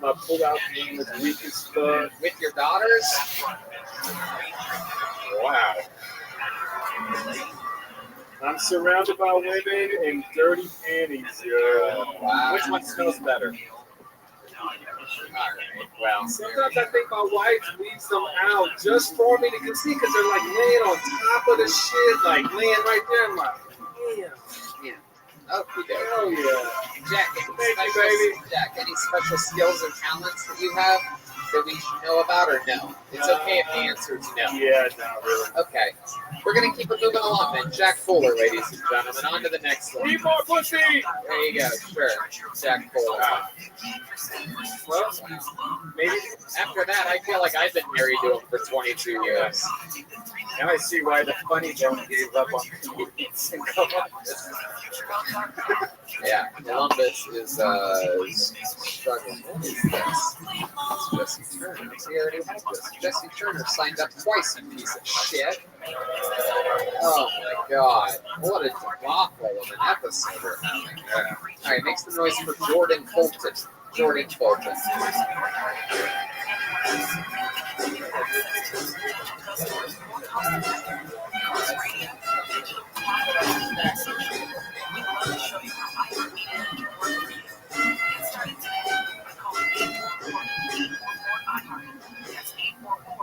My pull-out game is weak as fuck. With your daughters? Wow. I'm surrounded by women in dirty panties, yo. Wow. Which one smells better? Alright, well. Sometimes I think my wife leaves them out just for me to see because they're like laying on top of the shit, like laying right there. I'm like, Yeah. Okay, hell yeah. Jack, Jack, any special skills or talents that you have that we should know about or no? It's okay if the answer is no. Yeah, not really. Okay. We're going to keep it moving along then. Jack Fuller, ladies and gentlemen. On to the next one. Need more pussy! There you go. Sure. Jack Fuller. Well, maybe after that, I feel like I've been married to him for 22 years. Now I see why the funny bone gave up on comedians in Columbus. Yeah, Columbus is struggling. What is this? It's Jesse Turner. We already had this. Jesse Turner signed up twice, you piece of shit. Oh my god. What a debacle of an episode we're having. Alright, make some noise for Jordan Fulton. Jordan Fulton.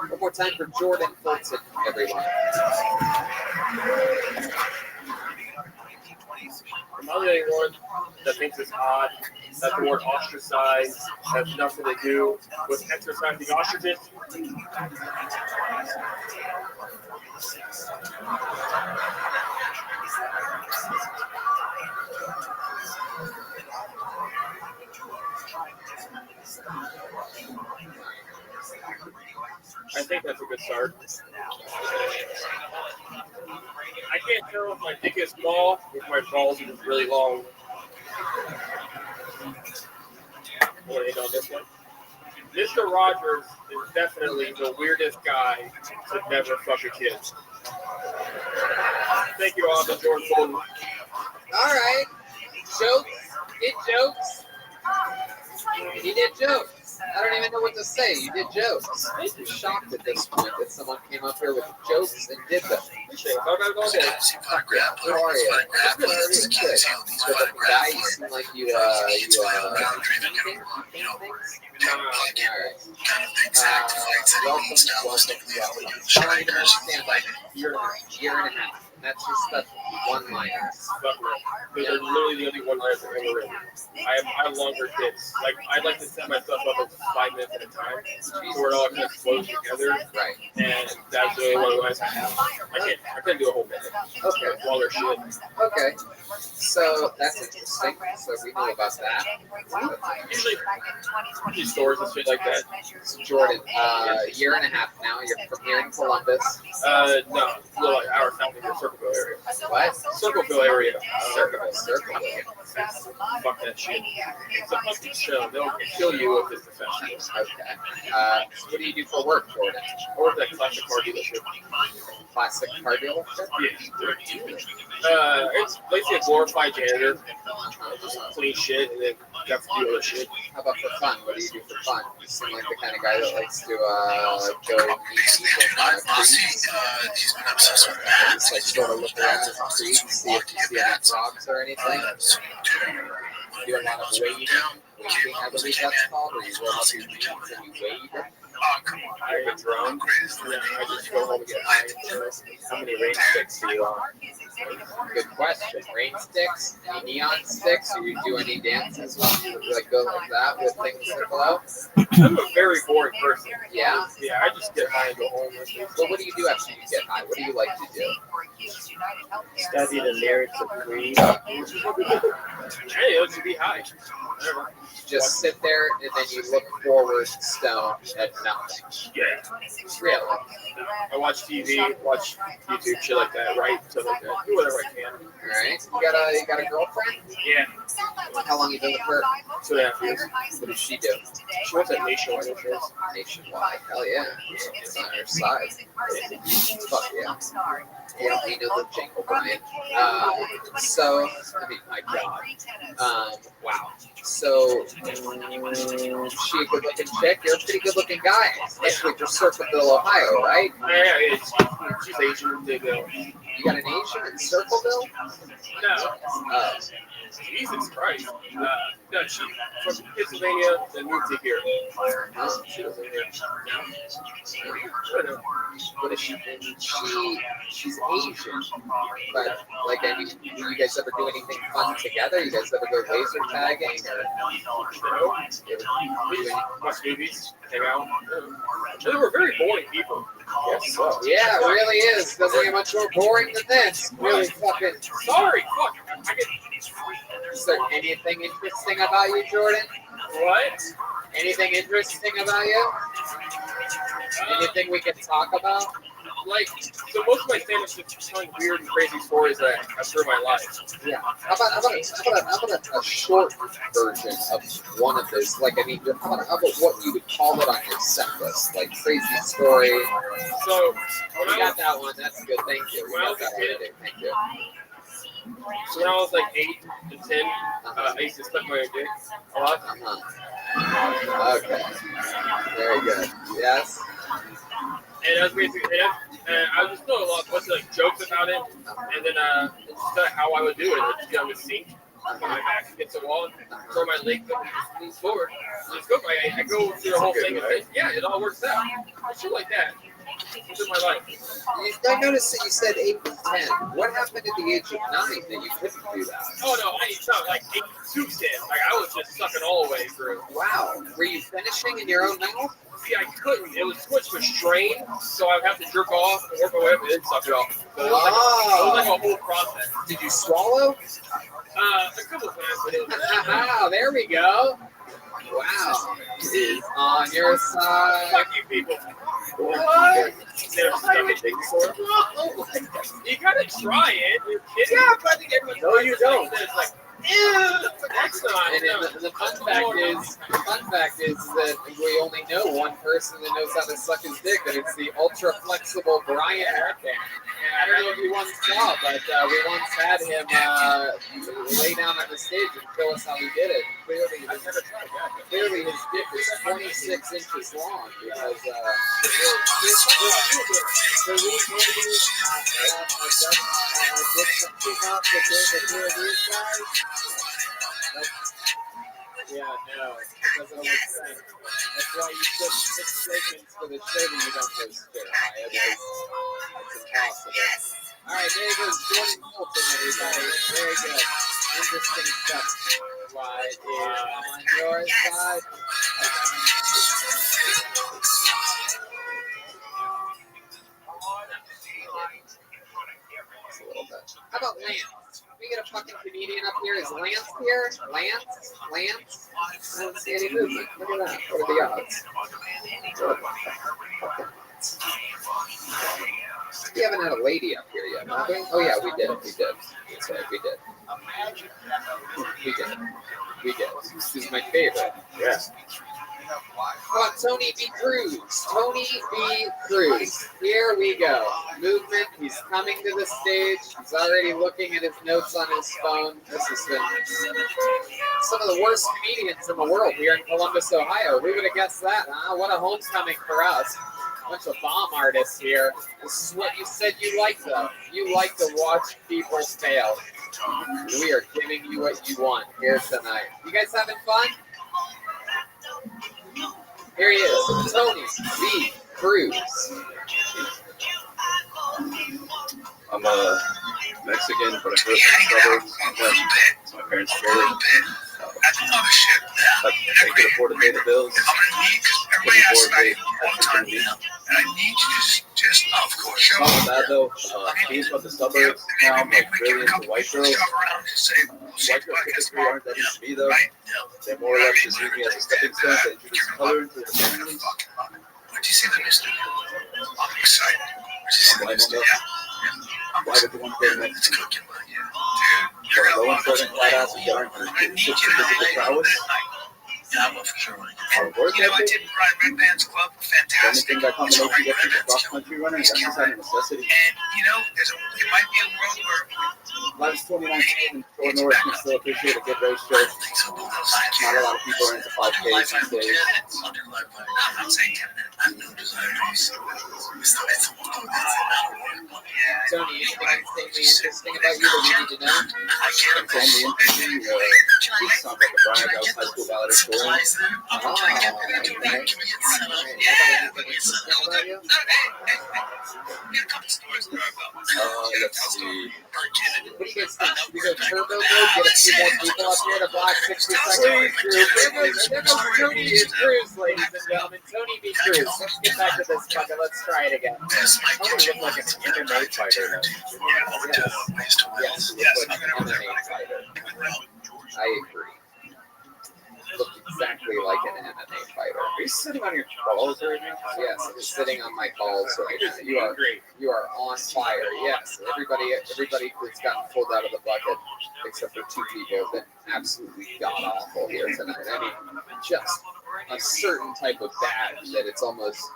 One more time for Jordan Fulton, everyone. Another anyone that thinks it's odd that the word ostracized has nothing to do with exercising ostriches. I think that's a good start. I can't tell if my dick is small if my balls are just really long. Want to end on this one? Mr. Rogers is definitely the weirdest guy to never fuck a kid. Thank you all, the Jordan Fulton. Alright. Jokes. Did jokes. He did jokes. I don't even know what to say. You did jokes. I'm shocked at this point that someone came up here with jokes and did them. How are you? Good. So the guy, you seem like you painting things? Welcome. Trying to understand, like, year and a half. That's your specialty, one-liners. They're literally the only one-liners I've ever written. I have longer hits. Like, I like to set myself up as 5 minutes at a time, so we're all kind of close together. Right. And that's the only one-liners I have. I can't do a whole minute. Okay. Longer shit. Okay. So that's interesting. So we know about that. Usually stories and shit like that. So Jordan, year and a half now. You're from here in Columbus. No, a little like hour south of the Circleville area. What? Circleville area. Circleville. Fuck that shit. It's a fucking show. They'll kill you if it's professional. Okay. What do you do for work, Jordan? I work at classic car dealership. Classic car dealership? Yeah. It's basically a glorified janitor. Just clean shit and then got to deal with shit. How about for fun? What do you do for fun? You seem like the kind of guy that likes to go meet people in creeks. Just like sort of look around in the creek, see if you see any frogs or anything. You do a lot of wading. Wading, I believe that's called, where you roll up your knees and you wade. I have a drone. I just go home and get high. How many rain sticks do you want? Good question. Rain sticks, any neon sticks, or you do any dances like go like that with things that glow? I'm a very boring person. Yeah. Yeah, I just get high and go home. But what do you do after you get high? What do you like to do? Study the lyrics of Creed. Hey, let's be high. Just sit there and then you look forward, stone, at nothing. Yeah. Really? I watch TV, watch YouTube, shit like that, write, stuff like that. Do whatever I can. All right. You got a girlfriend? Yeah. How long you been with her? 2.5 years. What does she do? She wants a nationwide insurance. Nationwide. Hell yeah. It's on her side. Fuck yeah. Yeah, we know the Jake O'Brien. So, I mean, my God. Wow. So, she a good looking chick? You're a pretty good looking guy, especially for Circleville, Ohio, right? Yeah, she's Asian. They go. You got an Asian in Circleville? No. Jesus Christ. No, she's from Pennsylvania, then moved to here. Oh, she doesn't hear. What is she? She's Asian, but like, I mean, do you guys ever do anything fun together? You guys ever go laser tagging or? We watch movies, hang out. They were very boring people. Yes, so. Yeah, it really is. Doesn't get much more boring than this. Really fucking. Sorry, fuck. Is there anything interesting about you, Jordan? What? Anything interesting about you? Anything we can talk about? Like, so most of my stand-ups is telling weird and crazy stories that I've through my life. Yeah. How about a short version of one of those? Like, I mean, how about what you would call it on your set list? Like, crazy story. So, when I got that one, that's good. Thank you. When I was a kid, thank you. So when I was like 8 to 10, I used to suck my own dick a lot. Okay. Very good. Yes. And I was basically, and I was just doing a bunch of like jokes about it, and then just how I would do it. I'd just get on the sink, put my back against the wall, and throw my legs up and just lean forward. Just go. I go through the whole thing, and yeah, it all works out. Shit like that. It's in my life. I noticed that you said 8 to 10. What happened at the age of 9 that you couldn't do that? Oh no, it's not like 8 to 10. Like I was just sucking all the way through. Wow. Were you finishing in your own mouth? See, I couldn't. It was too much of a strain, so I'd have to jerk off and work my way up and then suck it off. So it was like a whole process. Did you swallow? A couple of times. Wow, there we go. Wow. Is on your side. Fuck you people. What? Never stuck a dick before. You gotta try it. You're kidding? Yeah, but everyone. No, you don't. It's like, ew, that's not. And the fun fact is that we only know one person that knows how to suck his dick, and it's the ultra flexible Brian Hurricane. I don't know if you once saw, but we once had him lay down on the stage and show us how he did it. Clearly his dick is 26 inches long because yeah, no, it doesn't look sense. That's why you put 6 segments for the show that you don't know shit. It's impossible. All right, there goes Jordan Colton, everybody. Very good. Interesting stuff. Why is on your side? A little bit. How about Lance? We get a fucking comedian up here. Is Lance here? Lance? I don't see any movement. Look at that. What are the odds? We haven't had a lady up here yet, have we? Oh yeah, we did. That's right, we did. This is my favorite. Yeah. How about Tony B. Cruz? Tony B. Cruz. Here we go. Movement. He's coming to the stage. He's already looking at his notes on his phone. This has been some of the worst comedians in the world here in Columbus, Ohio. Who would have guessed that, huh? What a homecoming for us. Bunch of bomb artists here. This is what you said you like, though. You like to watch people fail. We are giving you what you want here tonight. You guys having fun? Here he is, Tony B. Cruz. I'm Mexican, but I grew up in the suburbs. So my parents are very they could afford to pay the bills. Couldn't afford to pay attention to me. It's not bad though. Being from the suburbs now, I'm like really into white girls. White girls typically aren't that into me though. They more or less just use me as a stepping stone to introduce color into their families. I'm excited. Why would you want to go next to me? For a low and present flat asses that aren't going to get physical prowess? Our work ethic? The only thing that combination gets people cross-country running, that's just out of necessity. Life's 29 and Fort North can still appreciate a good race show. Not a lot of people are into 5Ks these days. Tony, anything interesting about you that we need to know? It's only interesting. You sound like a brag. I was high school valedictorian. Let's see. What do you guys think? Should we go turbo mode? Get a few more people up here to block 60 seconds? There goes Tony v. Cruz, ladies and gentlemen. Tony v. Cruz. Let's get back to this fucker. Let's try it again. Tony looked like an MMA fighter though. Yes, he looks like an MMA fighter. I agree. Looked exactly like an MMA fighter. Are you sitting on your balls right now? Yes, I'm sitting on my balls right now. You are on fire. Yes, everybody that's gotten pulled out of the bucket, except for two people, have been absolutely god awful here tonight. I mean, just a certain type of bad that it almost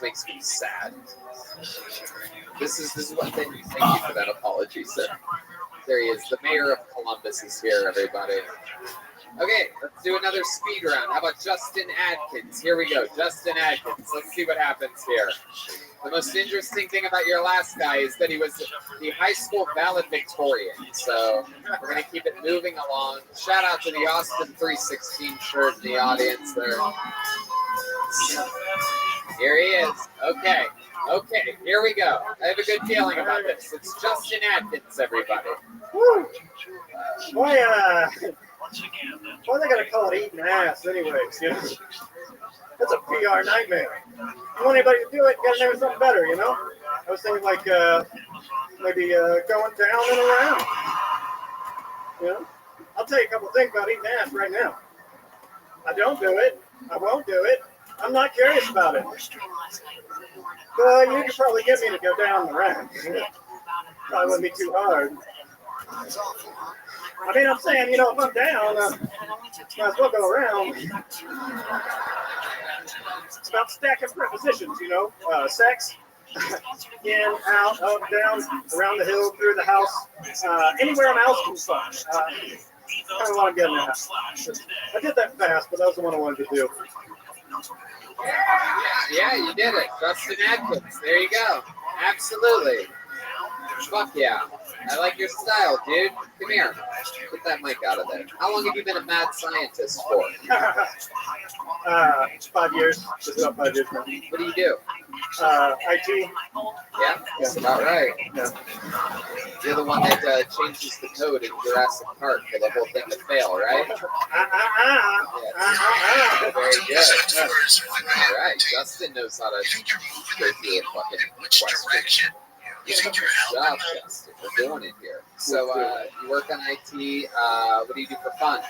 makes me sad. This is what. Thank you for that apology, sir. There he is. The mayor of Columbus is here, everybody. Okay, let's do another speed round. How about Justin Adkins? Here we go, Justin Adkins. Let's see what happens here. The most interesting thing about your last guy is that he was the high school valedictorian. So we're going to keep it moving along. Shout out to the Austin 316 shirt in the audience there. Here he is. Okay, here we go. I have a good feeling about this. It's Justin Adkins, everybody. Woo! Why they gotta call it eating ass anyways, you know? That's a PR nightmare. You want anybody to do it, you gotta name something better, you know? I was thinking like maybe going down and around. You know? I'll tell you a couple things about eating ass right now. I don't do it. I won't do it. I'm not curious about it. But you could probably get me to go down and around. Probably wouldn't be too hard. I mean, I'm saying, you know, if I'm down, might as well go around. It's about stacking prepositions, you know, sex, in, out, up, down, around the hill, through the house, anywhere a mouse can find. Kind of want to get in the house. I did that fast, but that was the one I wanted to do. Yeah, you did it. Justin Adkins. There you go. Absolutely. Fuck yeah. I like your style, dude. Come here. Get that mic out of there. How long have you been a mad scientist for? 5 years. Just about 5 years now. What do you do? IT. Yeah, that's about right. Yeah. You're the one that changes the code in Jurassic Park for the whole thing to fail, right? Yeah. Very good. All right. Justin knows how to go through a fucking question. Good job, Justin. We're doing it here. So, you work on IT. What do you do for fun?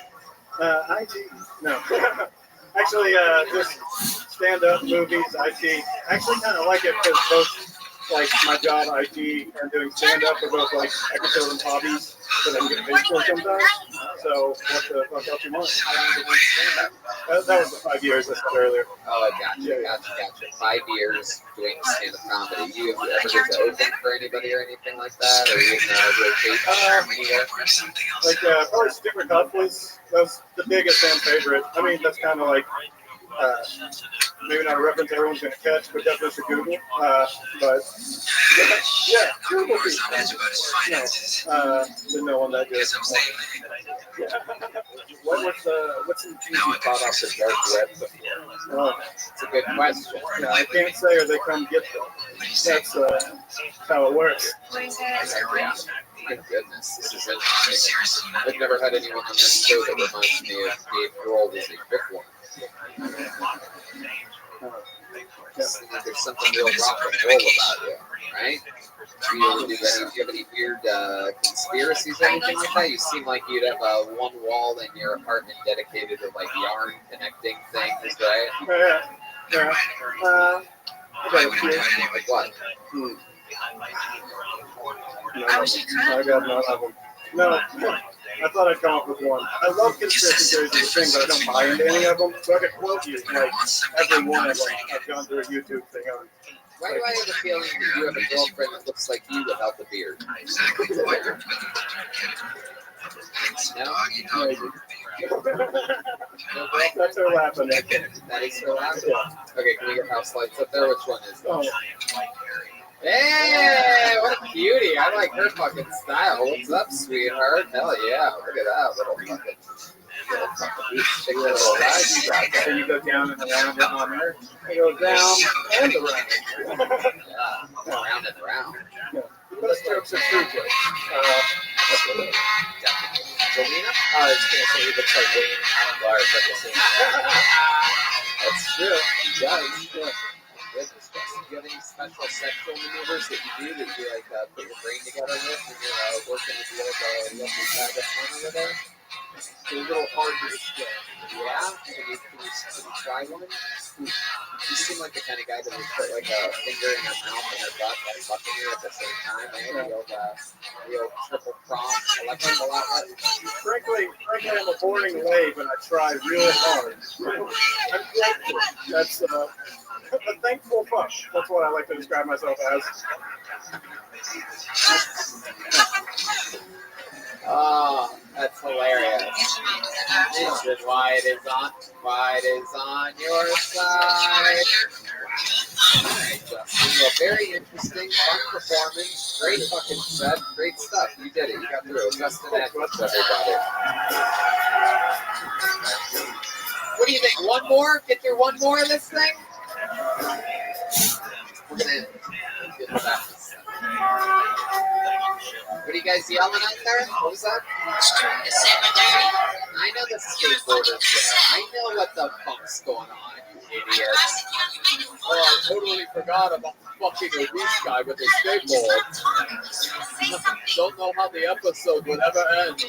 IT? No. Actually, just stand-up, movies, IT. I actually kind of like it because both, like, my job, IT, and doing stand-up are both, like, I consider them hobbies that I can get paid for sometimes. So, what the fuck else you want? How long did you stand-up? That was the 5 years I said earlier. Oh, gotcha. 5 years doing stand-up comedy. You ever get to open for anybody or anything like that? Or you rotate? Like, probably Stupid Cup was the biggest and favorite. I mean, that's kind of like, maybe not a reference everyone's going to catch, but definitely should Google. But, yeah, Google didn't know on that good. What's some things you thought off the dark web before? It's a good question. Yeah, I can't say or they come get them. That's how it works. Yeah. My goodness, this is interesting. I've never had anyone on this show that reminds me of Dave Grohl as a bookworm. Seems like there's something real rock and roll about you, right? Do you have any weird conspiracies or anything like that? You seem like you'd have one wall in your apartment dedicated to like yarn connecting things, right? Yeah. Like what? No, I got none of them. No, I thought I'd come up with one. I love conspiracy theories as a thing, but I don't buy into any of them. So I could quote you like every one of them. I've gone through a YouTube thing on. Why do I have a feeling that you have a girlfriend that looks like you without the beard? No? That's her laughing at. That is her laughing? Okay, can we get house lights up there? Which one is that? Hey, what a cutie. I like her fucking style. What's up, sweetheart? Hell yeah. Look at that little fucking stick that little ride you got there. So you go down and around on her. I go down and around. Yeah, around and around. Yeah. Those jokes are true jokes. Jolena? I was going to say he looks like Wayne Bars at the same time. That's true. He does. Yeah. Goodness, Justin, do you have any special sexual maneuvers that you do that you like put your brain together with when you're working with the lovely bag of fun over there? It's a little hard to explain. Yeah? Can you try one? You seem like the kind of guy that would put like a finger in your mouth and your butt and fucking you at the same time. Real triple prong electrical outlet. Frankly, I'm a boring lay, but I try real hard. I'm thankful. That's a thankful fuck. That's what I like to describe myself as. Oh, that's hilarious. This is why it is on your side. Alright, Justin. Well, very interesting, fun performance. Great fucking set. Great stuff. You did it. You got through it. Justin Edwards, everybody. What do you think? One more? Get through one more of this thing? We're gonna get back to this. What are you guys yelling out there? What was that? I know the skateboarders there. I know what the fuck's going on, you idiots. Oh, I totally forgot about fucking obese guy with his skateboard. Don't know how the episode would ever end.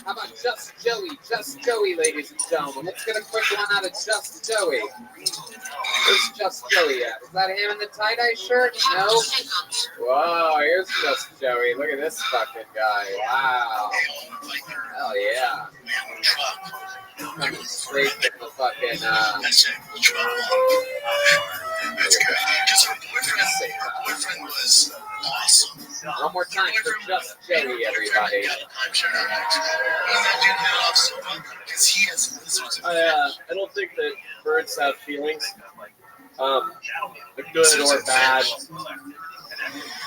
How about Just Joey? Just Joey, ladies and gentlemen. Let's get a quick one out of Just Joey. Where's Just Joey at? Is that him in the tie-dye shirt? No? Whoa, here's Just Joey. Look at this fucking guy. Wow. Hell yeah. Coming straight from the fucking, That's good. Because her boyfriend was awesome. One more time for Just Joey, everybody. I don't think that birds have feelings, good or bad.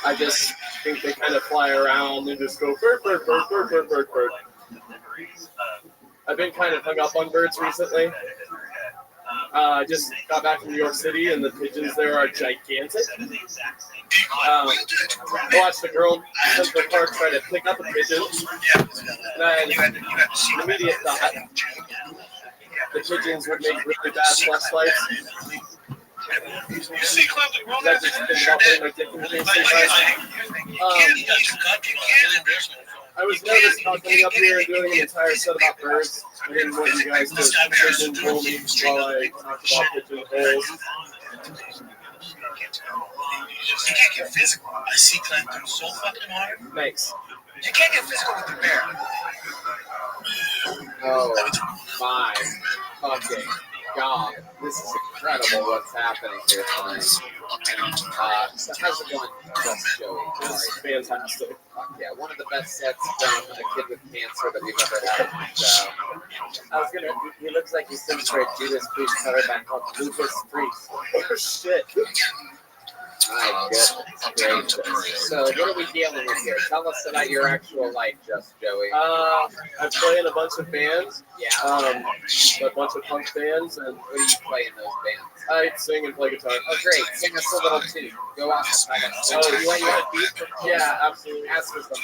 I just think they kind of fly around and just go bird, bird, bird, bird, bird, bird, bird. I've been kind of hung up on birds recently. I just got back from New York City, and the pigeons there are gigantic. I watched the girl in Central Park try to pick up a pigeon, and I had an immediate thought the pigeons would make really bad flashlights. That just didn't help putting my dick in the face. I was nervous about coming up here and doing an entire set about birds. I didn't want you guys to pigeonhole me while I talked about pigeonholes. You can't get physical. I see Clinton so fucking hard. Thanks. You can't get physical with the bear. Oh my fucking god. This is incredible what's happening here tonight. So how's it going, Just Joey? It's fantastic. Fuck yeah, one of the best sets from a kid with cancer that we've ever had on the show. He looks like he's singing for a Judas Priest cover band called Lupus Priest. Oh shit. My goodness gracious. So what are we dealing with here? Tell us about your actual life, just Joey. I play in a bunch of bands. Yeah. A bunch of punk bands, and What do you play in those bands? I sing and play guitar. Oh, great. Sing us a little tune. Go on. Oh, you want a beat from Yeah, absolutely. Ask us something.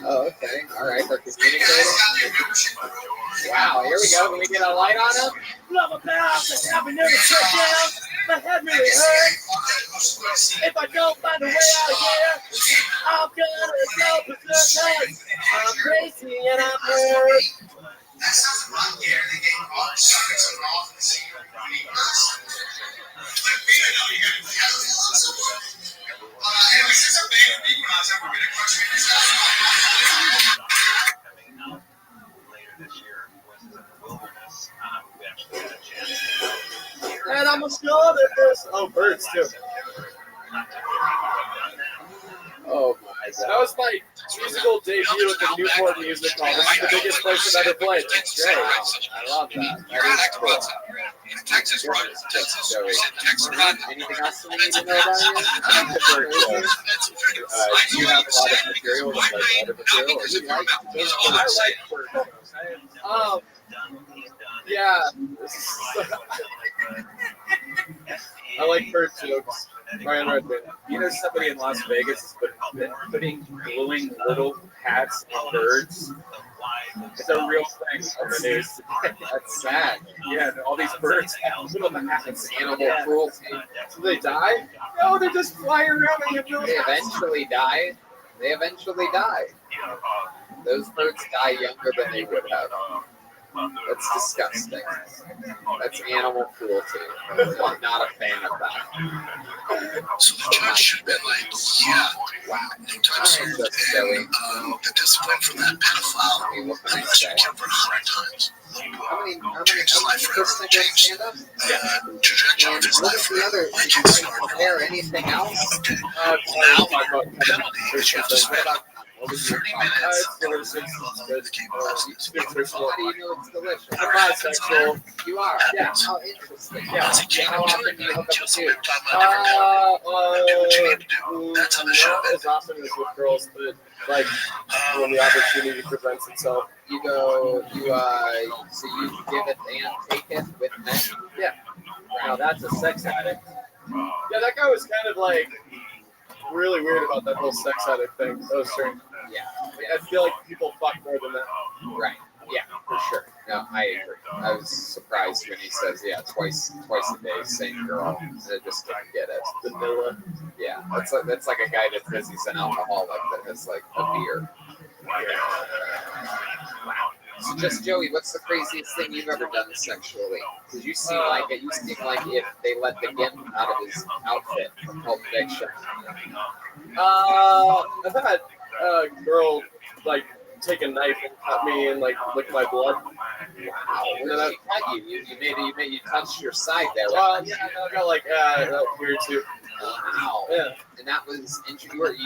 Oh, okay. All right. They're communicating. Wow. Here we go. Can we get a light on them? Love about that I've never shut down. My head really hurts. If I don't find a way out of here, I'm gonna go berserk. I'm crazy and I'm hurt. And I'm a sure that there's birds too. Oh my God. That was my musical debut at the Newport Music Hall. This is the biggest place I've ever played. That's great. I love that. That is cool. Joey. Anything else we need to know about you? Do you have a lot of material? Like a lot of material? Or do you like I like bird. Yeah. I like bird jokes. Ryan Redmond. You know, somebody in Las Vegas has been putting glowing little hats on birds. It's a real thing on the news. That's sad. Yeah, all these birds have little hats. It's animal cruelty. Do they die? No, they're just flying around and you They eventually die. They eventually die. Those birds die younger than they would have. That's disgusting. That's animal cruelty. I'm not a fan of that. So the judge should have been like, yeah, wow, no time soon. And the discipline for that pedophile, I mean, should have killed for 100 times. How many person stand up? Trajectory And of his what is life. the other? Like, Is there anything else? now penalty, What about what was your 30 comment? minutes. it's delicious. How do you know it's delicious? I'm bisexual. You are? Yeah. How interesting. Yeah. How often do you hook up with dudes? That's how the show Not as often as with girls, but like when the opportunity presents itself. You go, so you give it and take it with men? Yeah. Now that's a sex addict. Yeah, that guy was kind of like really weird about that whole sex addict thing. That was strange. Yeah. I feel like people fuck more than that. Right. Yeah, for sure. No, I agree. I was surprised when he says, yeah, twice a day, same girl. I just didn't get it. Vanilla. Yeah, that's like a guy that says he's an alcoholic that has like a beer. Wow. So just Joey, what's the craziest thing you've ever done sexually? Because you seem like it. You seem like if they let the gimp out of his outfit from Pulp Fiction. I've had a girl like take a knife and cut me and like lick my blood. Wow. Where did she cut you? You touched your side there. Right? Yeah, I got like weird too. Wow. Yeah. And that was you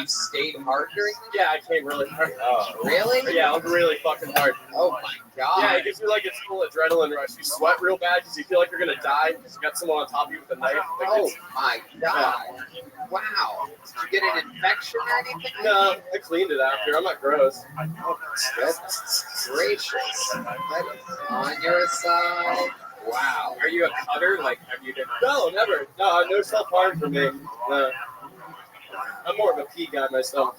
stayed hard during that? Yeah, I came really hard. Oh, really? Yeah, like really fucking hard. Oh my god. Yeah, it gives you like a full adrenaline rush. You sweat real bad because you feel like you're gonna die because you got someone on top of you with a knife. Like, oh my god. Wow. Did you get an infection or anything? No, I cleaned it after. I'm not gross. Oh, that's gracious. That is on your side. Wow. Are you a cutter? Like, have you been? No, never. No self-harm for me. No. I'm more of a pee guy myself.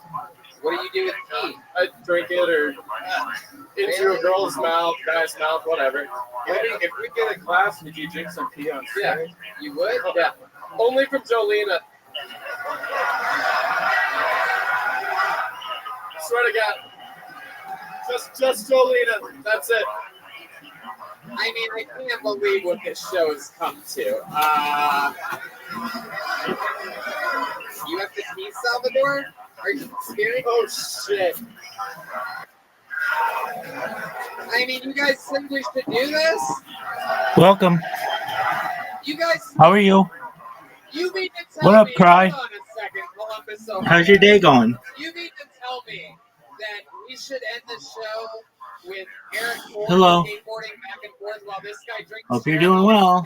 What do you do with pee? I drink it or into a girl's mouth, guy's mouth, whatever. If we get a class, would you drink some pee on stage? Yeah. You would? Yeah. Only from Jolena. Swear to God. Just Jolena. That's it. I mean, I can't believe what this show has come to. You have to pee, Salvador? Are you scared? Oh, shit. I mean, you guys think we should do this? Welcome. You guys... How are you? You mean to tell What up, me... Cry? Hold on a second, Columbus, Ohio. How's your day going? You mean to tell me that we should end the show with Eric Ford Hello. skateboarding back and forth while this guy drinks... Hope you're doing well.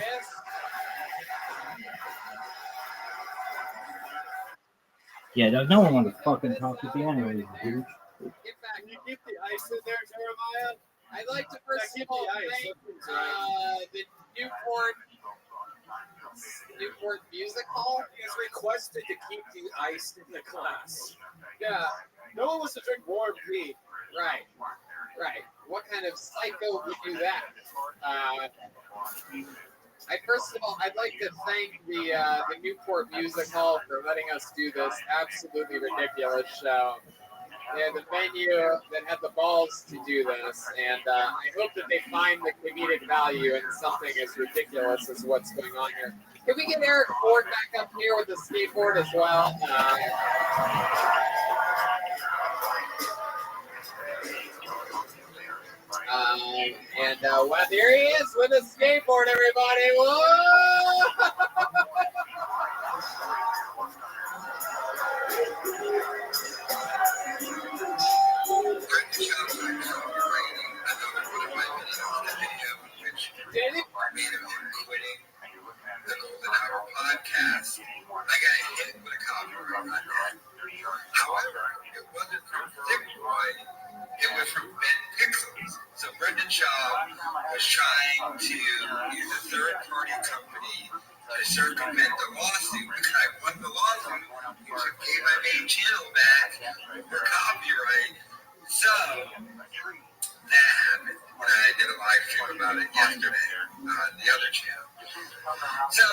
Yeah, no one wants to fucking talk to you anyways, dude. Get back. Can you keep the ice in there, Jeremiah? I'd like to first Yeah, of all keep the ice. thank That's right. the Newport Music Hall. He's requested to keep the ice in the class. Yeah. No one wants to drink warm tea. Right. Right. What kind of psycho would do that? I'd like to thank the Newport Music Hall for letting us do this absolutely ridiculous show. They're the venue that had the balls to do this, and I hope that they find the comedic value in something as ridiculous as what's going on here. Can we get Eric Ford back up here with the skateboard as well? Well, there he is with a skateboard, everybody. Whoa! Did it? The Golden Hour podcast. I got hit with a copyright on that. However, it wasn't from Thick Boy. It was from Ben Pixels. So Brendan Shaw was trying to use a third-party company to circumvent the lawsuit. Because I won the lawsuit, YouTube gave my main channel back for copyright. So that happened. I did a live stream about it yesterday on the other channel. So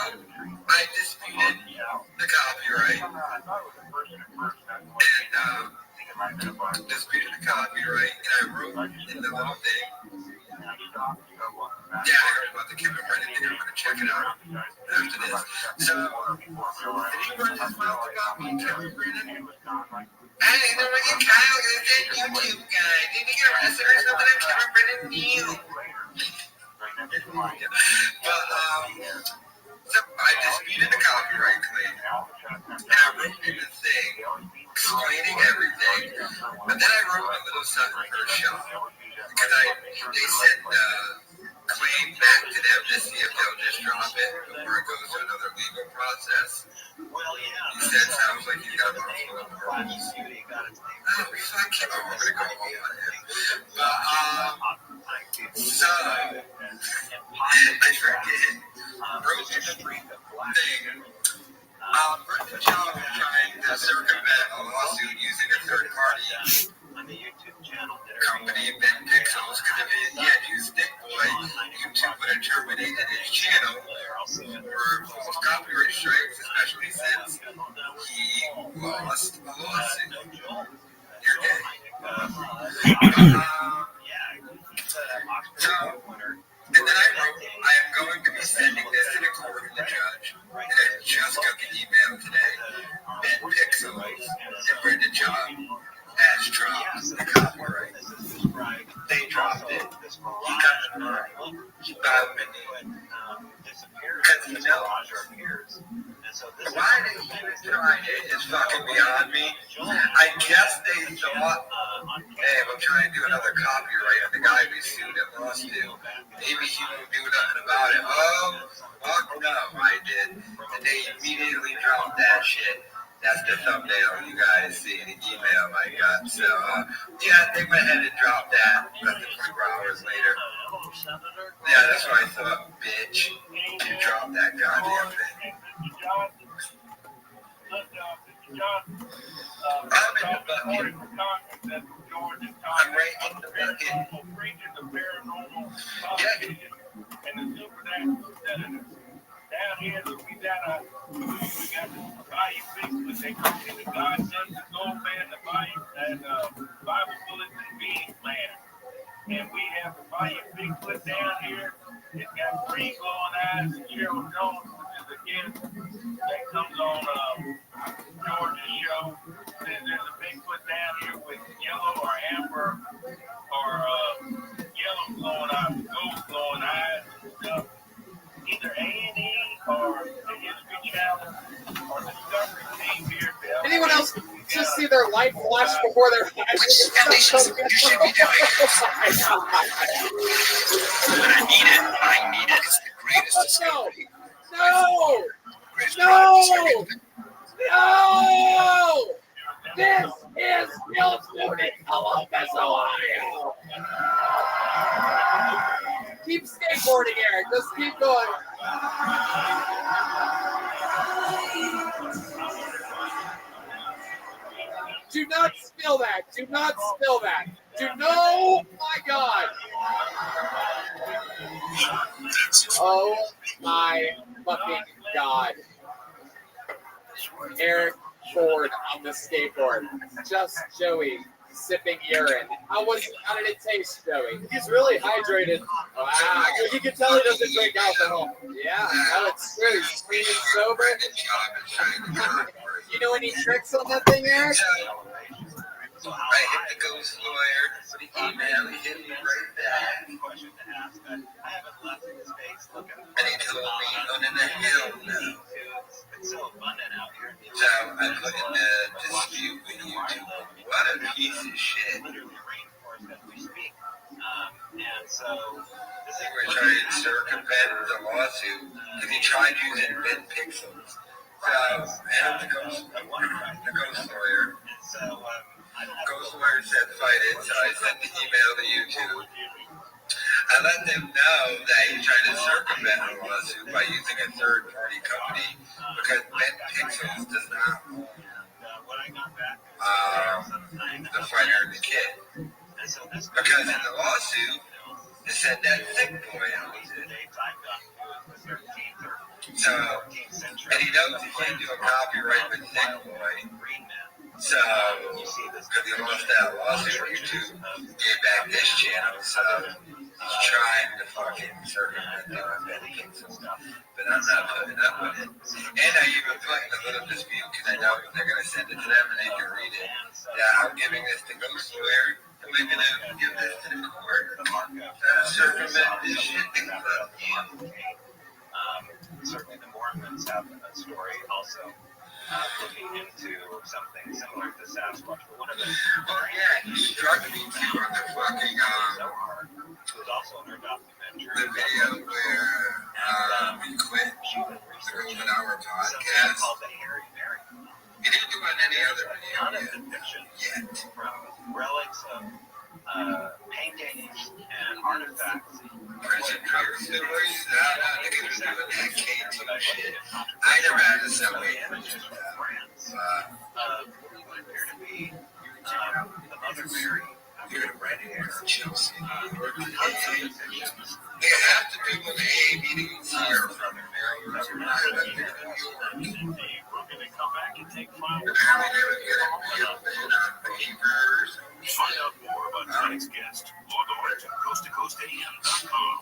I disputed the copyright and I wrote in the little thing. Yeah, I heard about the Kevin Brennan thing. I'm going to check it out after this. So, did he run his mouth about me, Kevin Brennan? Hey, they're like a Kyle, you're that YouTube guy. Did you get arrested or something? I'm Kevin Brennan Neal. So I disputed the copyright claim, and I wrote in the thing explaining everything, but then I wrote a little something for a show, because they sent the claim back to them to see if they'll just drop it before it goes to another legal process. He said, sounds like he's got a lot of problems. Oh, fuck him, I'm gonna go home on him. But, so, I forget. Wrote in the thing. Brendan Shaw was trying to circumvent a lawsuit using a third party company, Ben Pixels, because if he had used Thick Boy, YouTube would have terminated his channel for false copyright strikes, especially since he lost a lawsuit. You're gay. And then I wrote, I am going to be sending this to the court and the judge. And I just got the email today. Ben Pixels and Brendan Shaw has dropped the copyright. They dropped it. He got the money. He got the money. Because he knows. Why they even tried it is fucking beyond me. I guess they thought, hey, we'll try and do another copyright on the guy we sued and lost to. Maybe he won't do nothing about it. Oh, fuck no, I did. And they immediately dropped that shit. That's the thumbnail you guys see in the email I got. So, yeah, they went ahead and dropped that. Less than 24 hours later. Yeah, that's what I thought, bitch. You dropped that goddamn thing. I'm in the bucket. I'm right in the bucket. Yeah. Down here in Louisiana, we got the Bayou Bigfoot. They call it the God Sons of Gold Man, the Bayou, and Bible Bullets and Beans Man. And we have the Bayou Bigfoot down here. It's got green glowing eyes and Cheryl Jones, which is a guest that comes on George's show. There's a Bigfoot down here with yellow or amber or yellow glowing eyes, gold glowing eyes and stuff. Either A&E or the History Channel or Discovery team here. Anyone else just see their light flash before their eyes? Which foundations you should be doing? I need it. It's the greatest discovery. No! Greatest No! discovery. No! This is Real Food in Columbus, Ohio. Keep skateboarding, Eric. Just keep going. Do not spill that. Do not spill that. Oh my God. Oh my fucking God. Eric Ford on the skateboard. Just Joey sipping urine. How did it taste, Joey? He's really hydrated. Wow. You can tell he doesn't drink alcohol. Yeah, no, it's true. He's clean and sober. You know any tricks on that thing, Eric? I hit the ghost lawyer for the email. He hit me right back. And he told me, "None in the hell no." So I put in the dispute with YouTube. What a piece of shit. They were trying to circumvent the lawsuit because he tried using bin pixels. So, and the ghost lawyer. Ghost lawyer said fight it, so I sent the email to YouTube. I let them know that he's trying to circumvent the lawsuit by using a third-party company because Ben Pixels does not own the fighter and the kid. Because in the lawsuit, it said that Sick Boy owns it. So, and he knows he can't do a copyright with Sick Boy. So, because he lost that lawsuit, YouTube gave back this channel, so he's trying to fucking circumvent the Ben Pixels. But I'm not putting up with it. And I even put in a little dispute because I know they're going to send it to them and they can read it. Yeah, I'm giving this to Ghost Lawyer. Am I going to give this to the court? Circumvent this shit. Certainly the Mormons have a story also looking into something similar to Sasquatch. But one of the he struck me too on the fucking was also in their documentary. The video where we quit the Golden Hour podcast. Called the Harry Mary. He didn't do it on any other video yet. From relics of paintings and artifacts. Prison drug stories. They could have done that K2 shit. I never had a subway image of that. Appear to be the Mother Mary. Red hair, Chelsea. They have to do an A meeting here from Mary. We're going to come back and take five. Find out more about tonight's guest. Log on to coasttocoastam.com.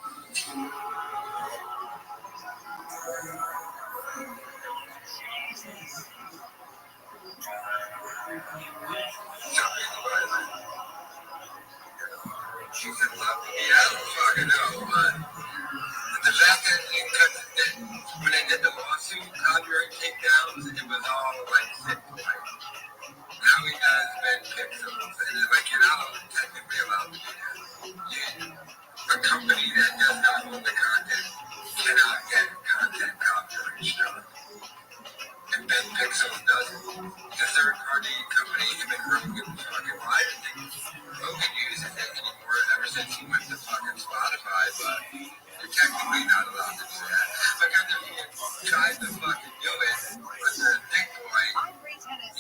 She's in love with me. I don't fucking know, but the fact that when they did the lawsuit, copyright takedowns, it was all like Sick Boy. Now he does Ben Pixels, and it's like you're not technically allowed to do that. A company that does not own the content cannot get content copyright struck. And Ben Pixels doesn't. The third-party company has been working with fucking Lion. Logan uses it anymore ever since he went to fucking Spotify, but you're technically not allowed to do that. Because if he had tried to fucking do it with the Dick Boy,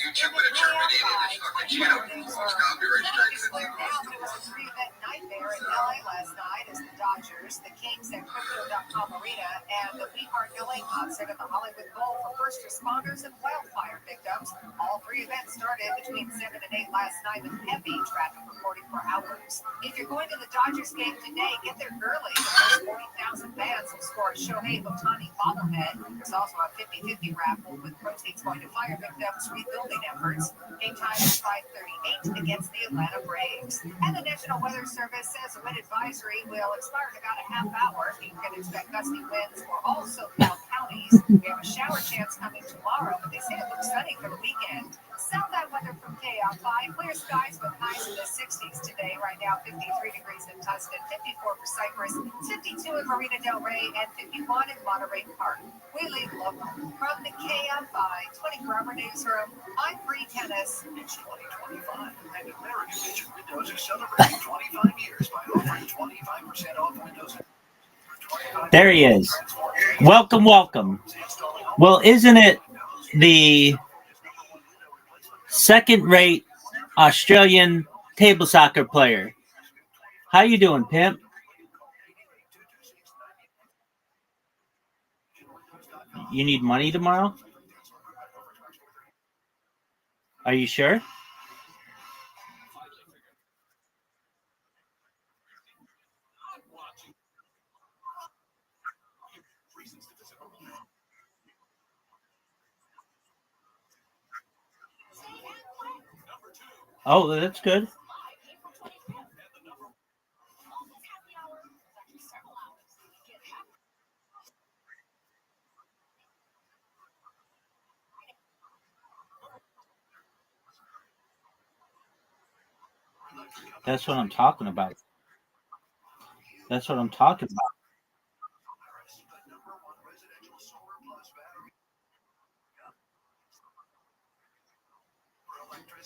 YouTube would have terminated his fucking channel for false copyright strikes and he lost the lawsuit. Nightmare in LA last night as the Dodgers, the Kings at Crypto.com Arena, and the We Heart LA concert at the Hollywood Bowl for first responders and wildfire victims. All three events started between 7 and 8 last night with heavy traffic reporting for hours. If you're going to the Dodgers game today, get there early. The first 40,000 fans will score a Shohei Ohtani bobblehead. There's also a 50-50 raffle with proceeds going to fire victims' rebuilding efforts. Game time is 5:38 against the Atlanta Braves. And the National Weather Service says a wind advisory will expire in about a half hour. You can expect gusty winds for all SoCal counties. We have a shower chance coming tomorrow, but they say it looks sunny for the weekend. South that weather from KFI. Clear skies with highs in the 60s today. right now, 53 degrees in Tustin, 54 for Cypress, 52 in Marina Del Rey, and 51 in Monterey Park. We leave local. From the KFI 24-hour newsroom, I'm Bree Tennis. It's 2025, and American Kitchen Windows is celebrating 25 years by offering 25% off windows. There he is. Welcome, welcome. Well, isn't it the second-rate Australian table soccer player? How you doing, pimp? You need money tomorrow? Are you sure? Oh, that's good. That's what I'm talking about. That's what I'm talking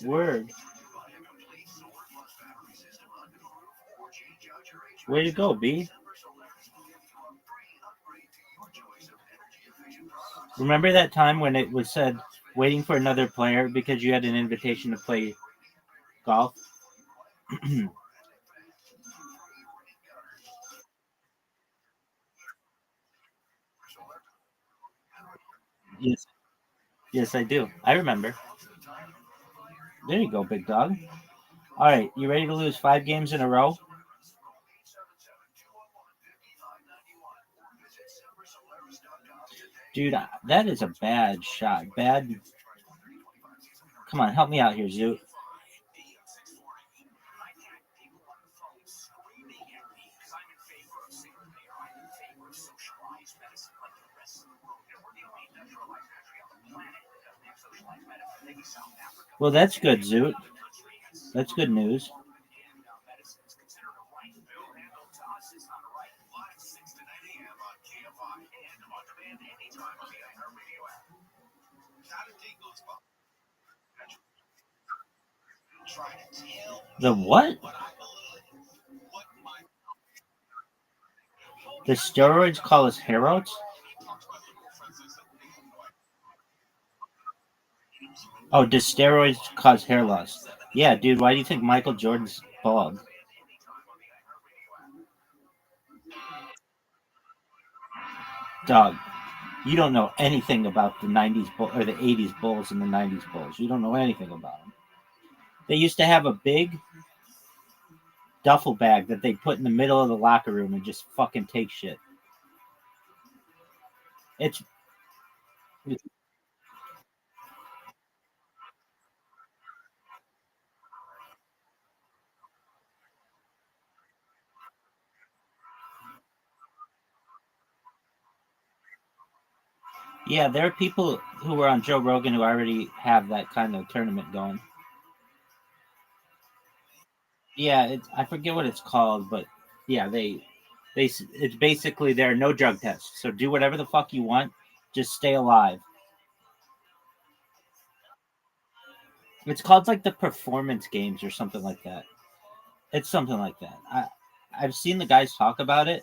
about. Word. Way to go, B. Remember that time when it was said waiting for another player because you had an invitation to play golf? Yes. Yes, I do. I remember. There you go, big dog. All right, you ready to lose 5 games in a row? Dude, that is a bad shot. Bad. Come on, help me out here, Zoot. Well, that's good, Zoot. That's good news. The what? The steroids call us heroes? Oh, does steroids cause hair loss? Yeah, dude, why do you think Michael Jordan's bald? Dog, you don't know anything about the 90s or the 80s Bulls and the 90s Bulls. You don't know anything about them. They used to have a big duffel bag that they put in the middle of the locker room and just fucking take shit. It's yeah, there are people who are on Joe Rogan who already have that kind of tournament going. Yeah, I forget what it's called, but yeah, it's basically there are no drug tests. So do whatever the fuck you want, just stay alive. It's called like the performance games or something like that. It's something like that. I've seen the guys talk about it,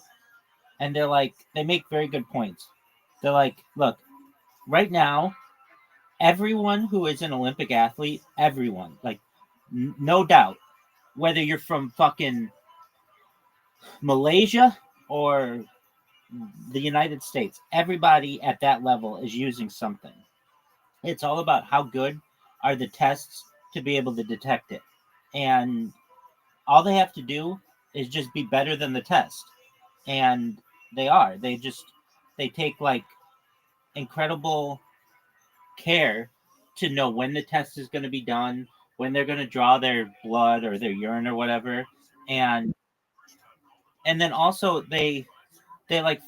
and they're like they make very good points. They're like, look, right now, everyone who is an Olympic athlete, everyone, like, no doubt, whether you're from fucking Malaysia or the United States, everybody at that level is using something. It's all about how good are the tests to be able to detect it. And all they have to do is just be better than the test. And they are. They take like incredible care to know when the test is going to be done, when they're going to draw their blood or their urine or whatever. And then also they like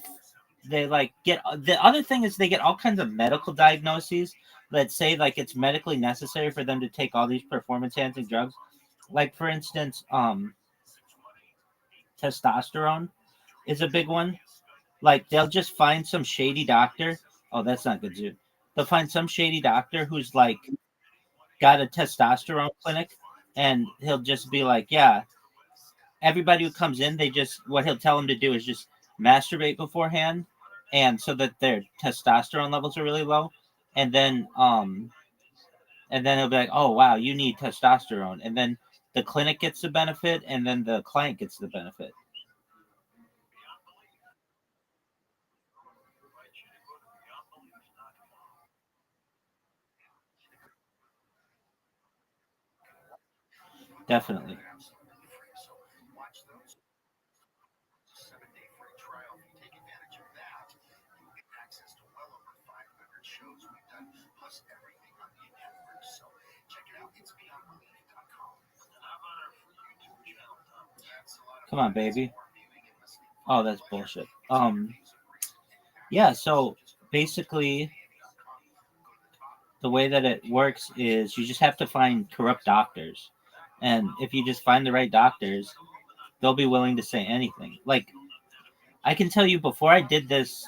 get the other thing is they get all kinds of medical diagnoses that say like it's medically necessary for them to take all these performance enhancing drugs. Like for instance, testosterone is a big one. Like they'll just find some shady doctor. Oh, that's not good, dude. They'll find some shady doctor who's like got a testosterone clinic, and he'll just be like, yeah, everybody who comes in, what he'll tell them to do is just masturbate beforehand, and so that their testosterone levels are really low, and then he'll be like, oh wow, you need testosterone, and then the clinic gets the benefit, and then the client gets the benefit. Definitely. Come on, baby. Oh, that's bullshit. Yeah, so basically the way that it works is you just have to find corrupt doctors. And if you just find the right doctors, they'll be willing to say anything. Like, I can tell you, before I did this,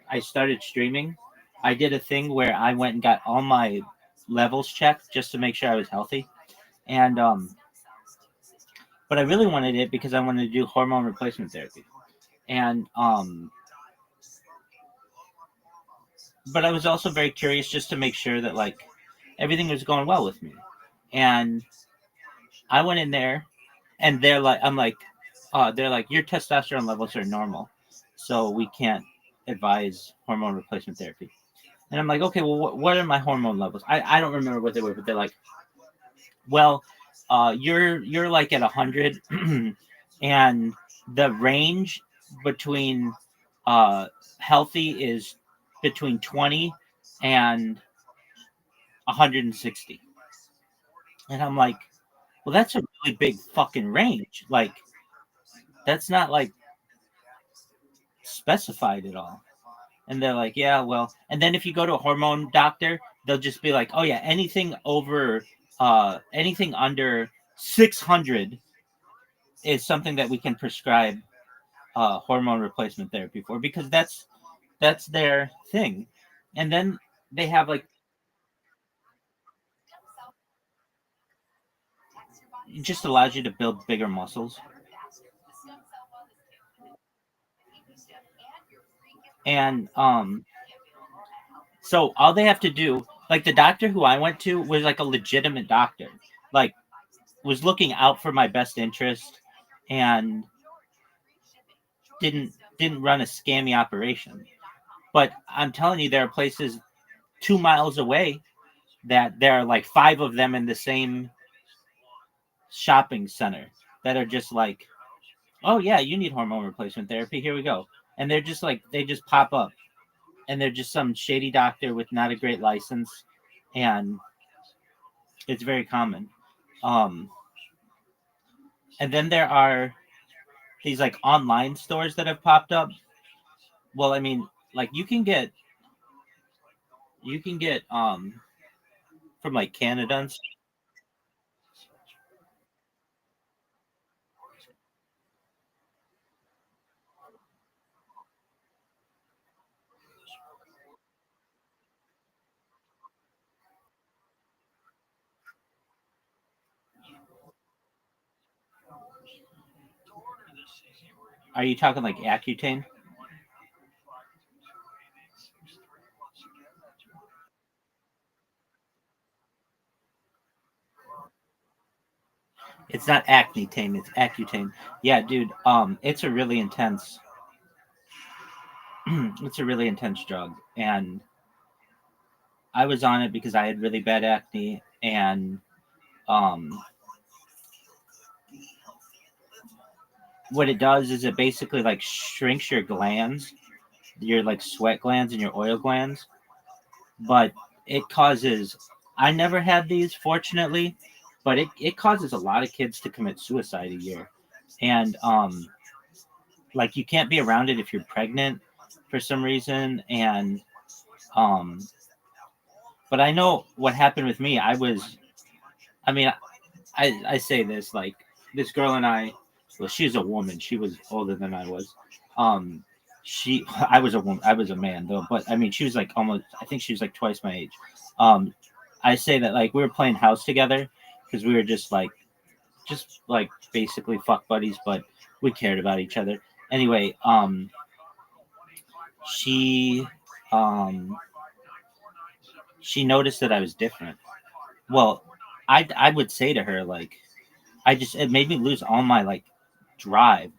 I started streaming. I did a thing where I went and got all my levels checked just to make sure I was healthy. And, but I really wanted it because I wanted to do hormone replacement therapy. And, but I was also very curious just to make sure that, like, everything was going well with me. And I went in there, and they're like, they're like, your testosterone levels are normal, so we can't advise hormone replacement therapy. And I'm like, okay, well, what are my hormone levels? I don't remember what they were, but they're like, well, you're like at 100, and the range between healthy is between 20 and 160. And I'm like, well, that's a really big fucking range. Like, that's not like specified at all. And they're like, yeah, well, and then if you go to a hormone doctor, they'll just be like, oh yeah, anything under 600 is something that we can prescribe hormone replacement therapy for, because that's their thing. And then they have like, it just allows you to build bigger muscles. And so all they have to do, like the doctor who I went to was like a legitimate doctor, like was looking out for my best interest, and didn't run a scammy operation. But I'm telling you, there are places 2 miles away that there are like 5 of them in the same shopping center that are just like, oh yeah, you need hormone replacement therapy, here we go. And they're just like, they just pop up, and they're just some shady doctor with not a great license, and it's very common. And then there are these like online stores that have popped up. Well, I mean, like you can get from like Canada and stuff. Are you talking like Accutane? It's not Acnitane, it's Accutane. Yeah, dude. It's a really intense. It's a really intense drug, and I was on it because I had really bad acne, and what it does is it basically like shrinks your glands, your like sweat glands and your oil glands, but it causes. I never had these, fortunately, but it causes a lot of kids to commit suicide a year, and like you can't be around it if you're pregnant for some reason, and um but I know what happened with me. I mean, I say this, like, this girl and I, Well, she's a woman. She was older than I was. Um, I was a woman. I was a man though. But I mean, she was like almost. I think she was like twice my age. Um, I say that like we were playing house together because we were just like basically fuck buddies, but we cared about each other. Anyway, she um she noticed that I was different. Well, I would say to her like it made me lose all my like drive,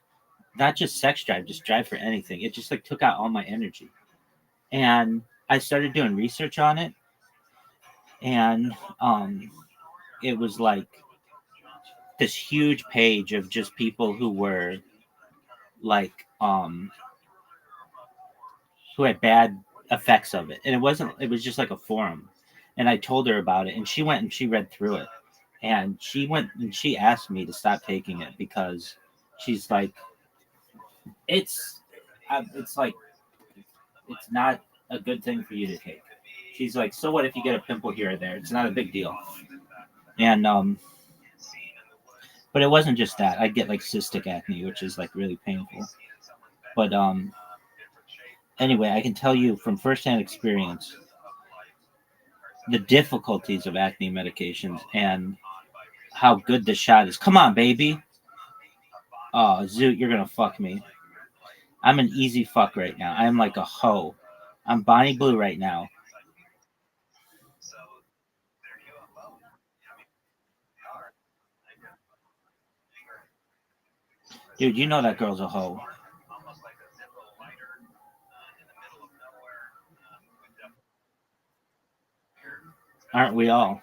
not just sex drive, just drive for anything. It just like took out all my energy. And I started doing research on it, and it was like this huge page of just people who were like who had bad effects of it. And it was just like a forum. And I told her about it, and she went and she read through it. And she went and she asked me to stop taking it because she's like, it's like, it's not a good thing for you to take. She's like, so what if you get a pimple here or there? It's not a big deal. And but it wasn't just that. I'd get like cystic acne, which is like really painful. But anyway, I can tell you from firsthand experience the difficulties of acne medications and how good the shot is. Come on, baby. Oh, Zoot, you're gonna fuck me. I'm an easy fuck right now. I am like a hoe. I'm Bonnie Blue right now. Dude, you know that girl's a hoe. Aren't we all?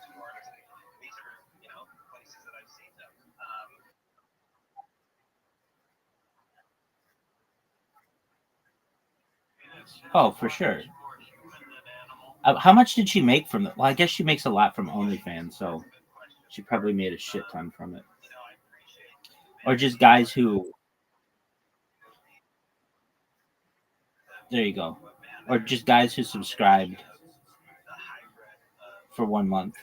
Oh, for sure. How much did she make from it? Well, I guess she makes a lot from OnlyFans, so she probably made a shit ton from it. Or just guys who. There you go. Or just guys who subscribed for 1 month.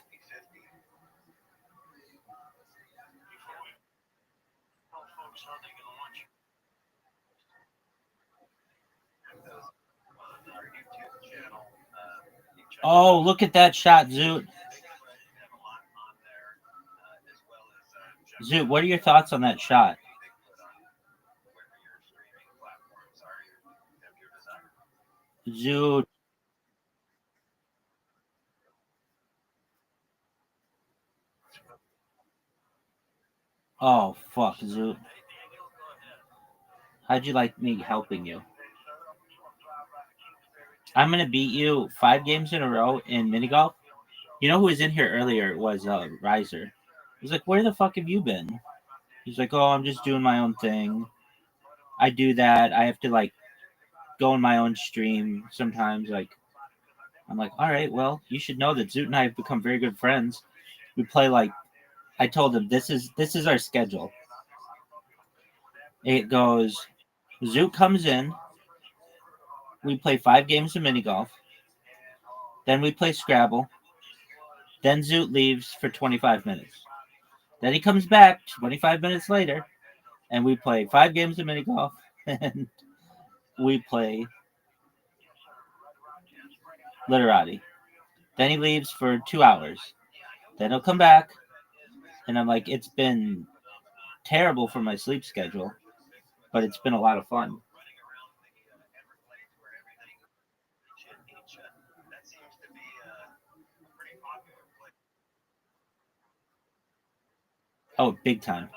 Oh, look at that shot, Zoot. Zoot, what are your thoughts on that shot? Zoot. Oh, fuck, Zoot. How'd you like me helping you? I'm going to beat you 5 games in a row in mini golf. You know who was in here earlier was Riser. He's like, where the fuck have you been? He's like, oh, I'm just doing my own thing. I do that. I have to like go on my own stream sometimes. Like, I'm like, all right, well, you should know that Zoot and I have become very good friends. We play like, I told him this is our schedule. It goes, Zoot comes in. We play 5 games of mini golf. Then we play Scrabble. Then Zoot leaves for 25 minutes. Then he comes back 25 minutes later, and we play 5 games of mini golf, and we play Literati. Then he leaves for 2 hours. Then he'll come back, and I'm like, it's been terrible for my sleep schedule, but it's been a lot of fun. Oh, big time.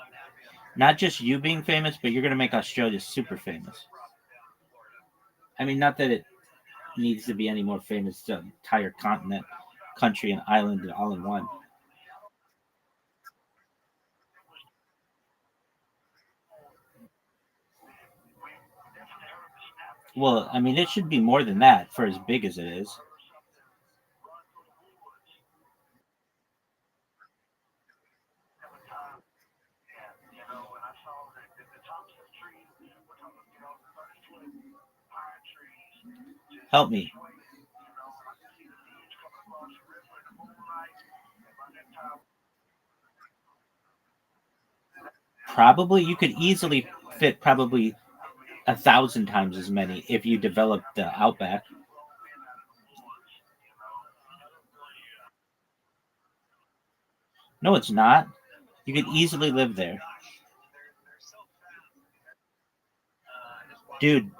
Not just you being famous, but you're going to make Australia super famous. I mean, not that it needs to be any more famous. The entire continent, country, and island all in one. Well, I mean, it should be more than that for as big as it is. Help me. Probably you could easily fit probably 1,000 times as many if you develop the outback. No, it's not. You could easily live there. Dude,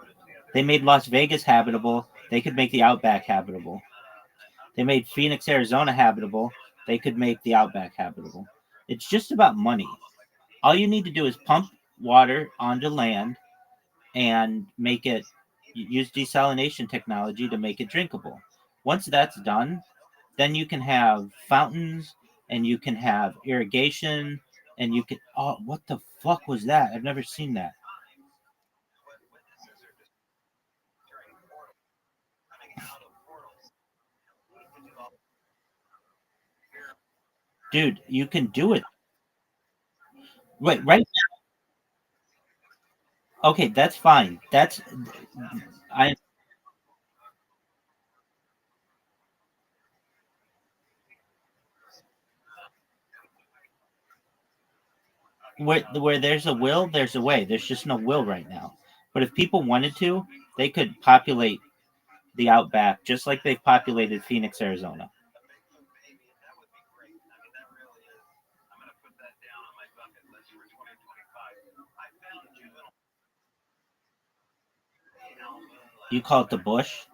they made Las Vegas habitable. They could make the outback habitable. They made Phoenix, Arizona habitable. They could make the outback habitable. It's just about money. All you need to do is pump water onto land and make it use desalination technology to make it drinkable. Once that's done, then you can have fountains and you can have irrigation and you can oh what the fuck was that? I've never seen that. Dude, you can do it. Wait, right now. Okay, that's fine. That's I where there's a will, there's a way. There's just no will right now. But if people wanted to, they could populate the outback just like they've populated Phoenix, Arizona. You call it the bush?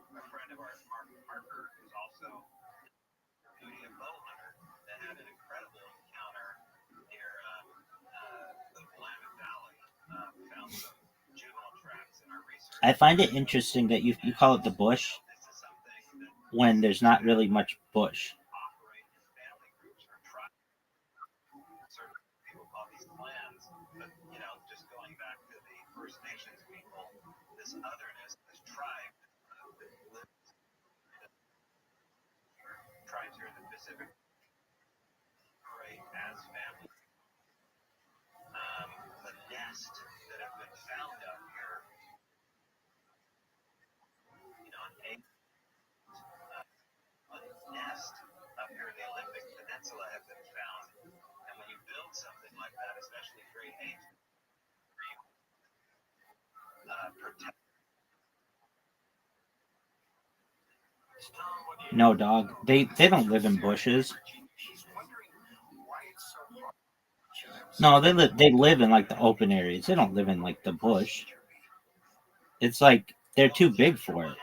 I find it interesting that you call it the bush when there's not really much bush. No, dog. They don't live in bushes. No, they live in like the open areas. They don't live in like the bush. It's like they're too big for it.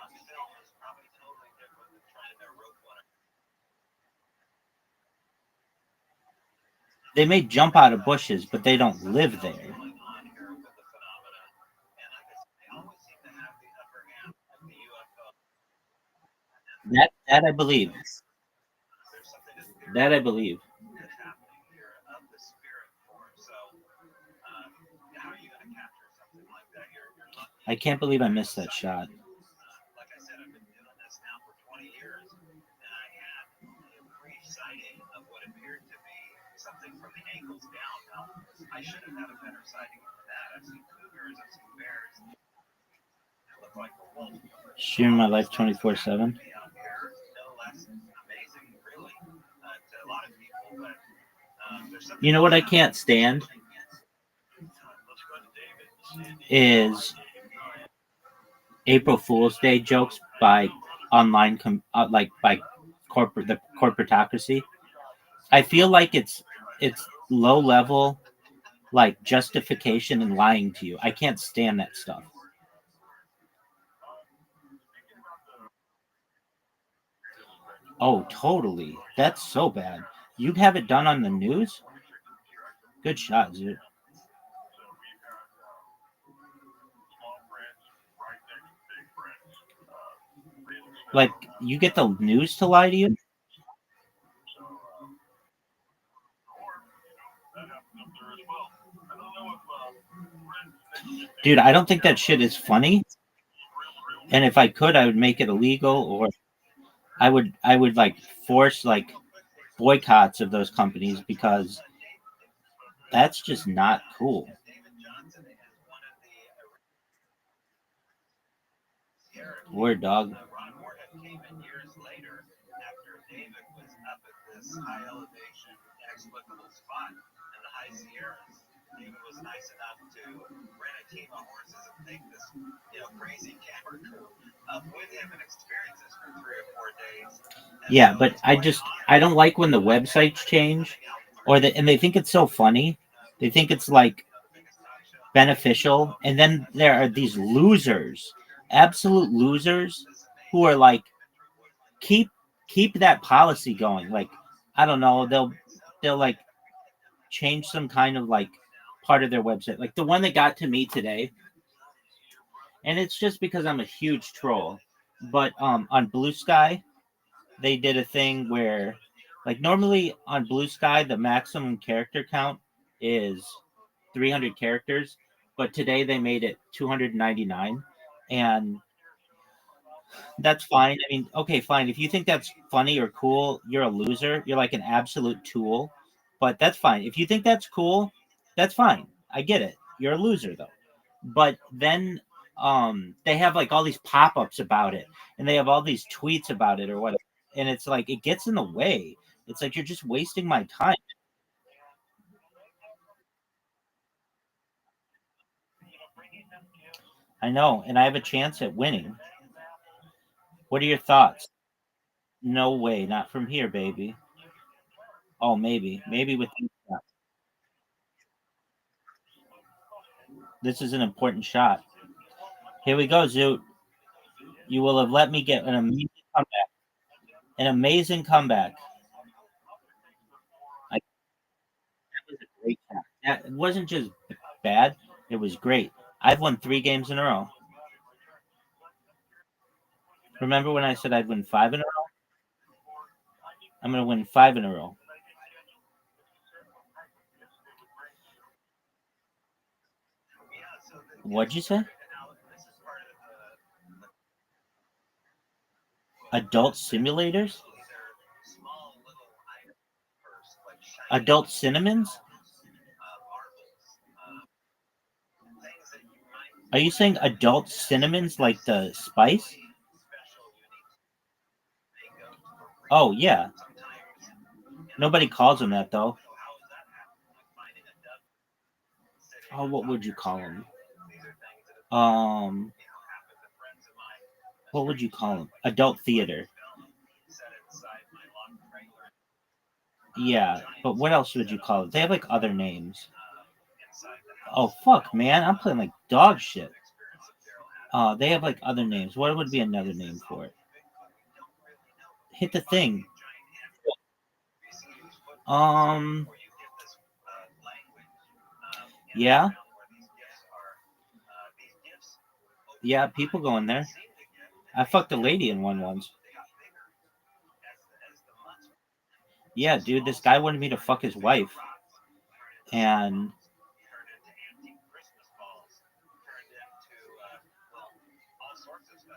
They may jump out of bushes, but they don't live there. That I believe. That I believe. I can't believe I missed that shot. Sharing my life 24/7. You know what I can't stand is April Fool's Day jokes by online, like by the corporatocracy. I feel like it's low level, like justification and lying to you. I can't stand that stuff. Oh, totally. That's so bad. You'd have it done on the news? Good shot, dude. Like, you get the news to lie to you? Dude, I don't think that shit is funny. And if I could, I would make it illegal, or I would like force like boycotts of those companies because that's just not cool. Word, dog. he was nice enough to rent a team of horses and take this, crazy camera crew up with him and experience this for 3 or 4 days. Yeah, but I don't like when the websites change, and they think it's so funny. They think it's like beneficial, and then there are these losers, absolute losers, who are like, keep that policy going. Like, I don't know, they'll like change some kind of like part of their website. Like the one that got to me today, and it's just because I'm a huge troll. But on Blue Sky, they did a thing where, like, normally on Blue Sky the maximum character count is 300 characters, but today they made it 299, and that's fine. I mean, okay, fine. If you think that's funny or cool, you're a loser. You're like an absolute tool. But that's fine. If you think that's cool, that's fine. I get it. You're a loser though. But then they have like all these pop-ups about it, and they have all these tweets about it or whatever. And it's like it gets in the way. It's like you're just wasting my time. I know, and I have a chance at winning. What are your thoughts? No way, not from here, baby. Oh, maybe with this is an important shot. Here we go, Zoot. You will have let me get an amazing comeback. An amazing comeback. That was a great shot. That it wasn't just bad; it was great. I've won 3 games in a row. Remember when I said I'd win 5 in a row? I'm going to win 5 in a row. What'd you say? Adult simulators? Adult cinnamons? Are you saying adult cinnamons like the spice? Oh, yeah. Nobody calls them that, though. Oh, what would you call them? What would you call them? Adult theater. Yeah, but what else would you call it? They have like other names. Oh fuck, man! I'm playing like dog shit. They have like other names. What would be another name for it? Hit the thing. Yeah. Yeah, people go in there. I fucked a lady in one once. Yeah, dude, this guy wanted me to fuck his wife. And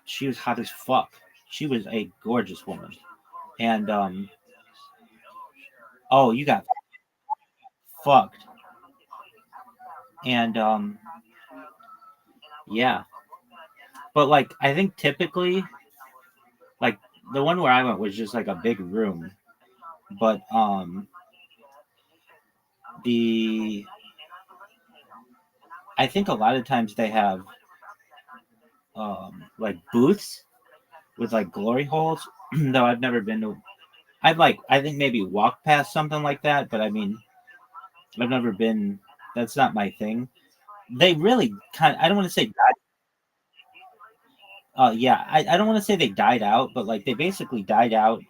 she was hot as fuck. She was a gorgeous woman. And oh, you got fucked. And yeah. But like I think typically like the one where I went was just like a big room. But I think a lot of times they have like booths with like glory holes. Though I've never been to. I think maybe walked past something like that, but I mean, I've never been. That's not my thing. They really kind. I don't want to say died. Yeah, I don't want to say they died out, but like they basically died out.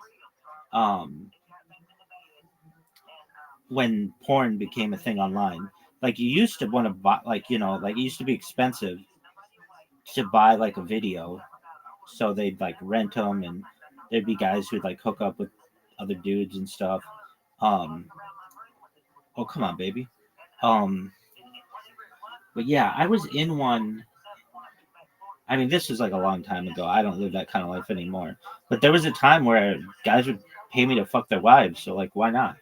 When porn became a thing online, like you used to want to buy, like like it used to be expensive to buy like a video, so they'd like rent them, and there'd be guys who'd like hook up with other dudes and stuff. Oh come on, baby. But yeah, I was in one. I mean, this is like a long time ago. I don't live that kind of life anymore. But there was a time where guys would pay me to fuck their wives, so like, why not?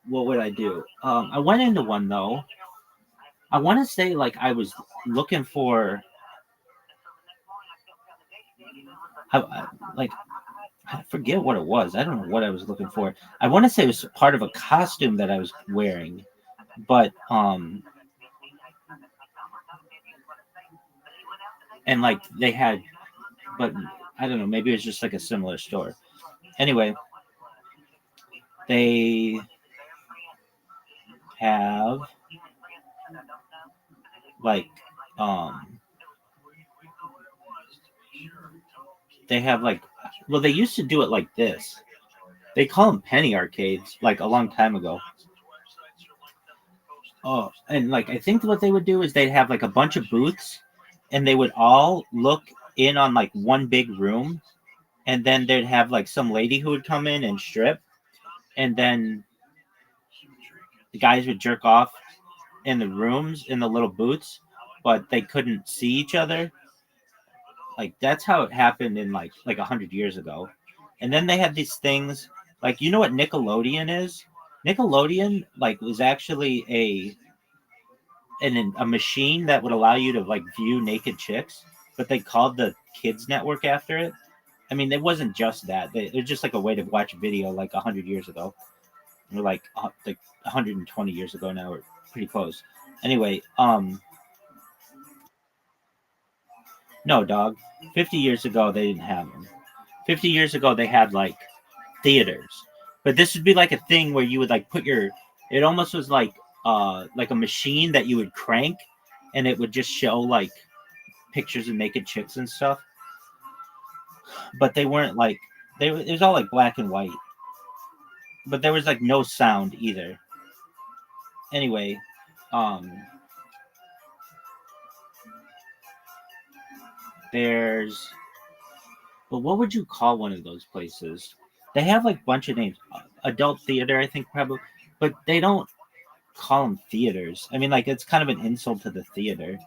What would I do? I went into one though. I want to say like I was looking for, like I forget what it was. I don't know what I was looking for. I want to say it was part of a costume that I was wearing. but and like they had, but I don't know, maybe it was just like a similar store. Anyway, they have like um they have like, well, they used to do it like this. They call them penny arcades like a long time ago. Oh, and like I think what they would do is they'd have like a bunch of booths and they would all look in on like one big room, and then they'd have like some lady who would come in and strip, and then the guys would jerk off in the rooms in the little booths, but they couldn't see each other. Like that's how it happened in like 100 years ago. And then they had these things like, you know what Nickelodeon is? Nickelodeon like was actually a machine that would allow you to like view naked chicks, but they called the kids network after it. I mean, it wasn't just that. It was just like a way to watch video like 100 years ago. We're like 120 years ago now. We're pretty close. Anyway, no, dog. 50 years ago they didn't have them. 50 years ago they had like theaters, but this would be like a thing where you would like put your. It almost was like a machine that you would crank, and it would just show like pictures of naked chicks and stuff. But they weren't like it was all like black and white, but there was like no sound either. Anyway, um, there's. But what would you call one of those places? They have like a bunch of names. Adult theater, I think probably, but they don't call them theaters. I mean, like it's kind of an insult to the theater.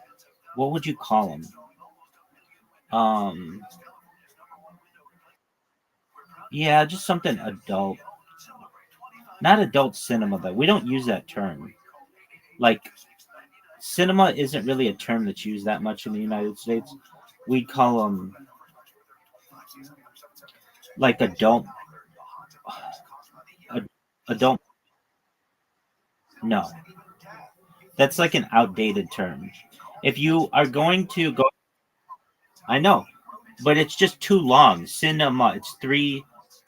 What would you call them? Um, yeah, just something adult. Not adult cinema though. We don't use that term. Like cinema isn't really a term that's used that much in the United States. We call them like adult. No, that's like an outdated term. If you are going to go, I know, but it's just too long. Cinema, it's three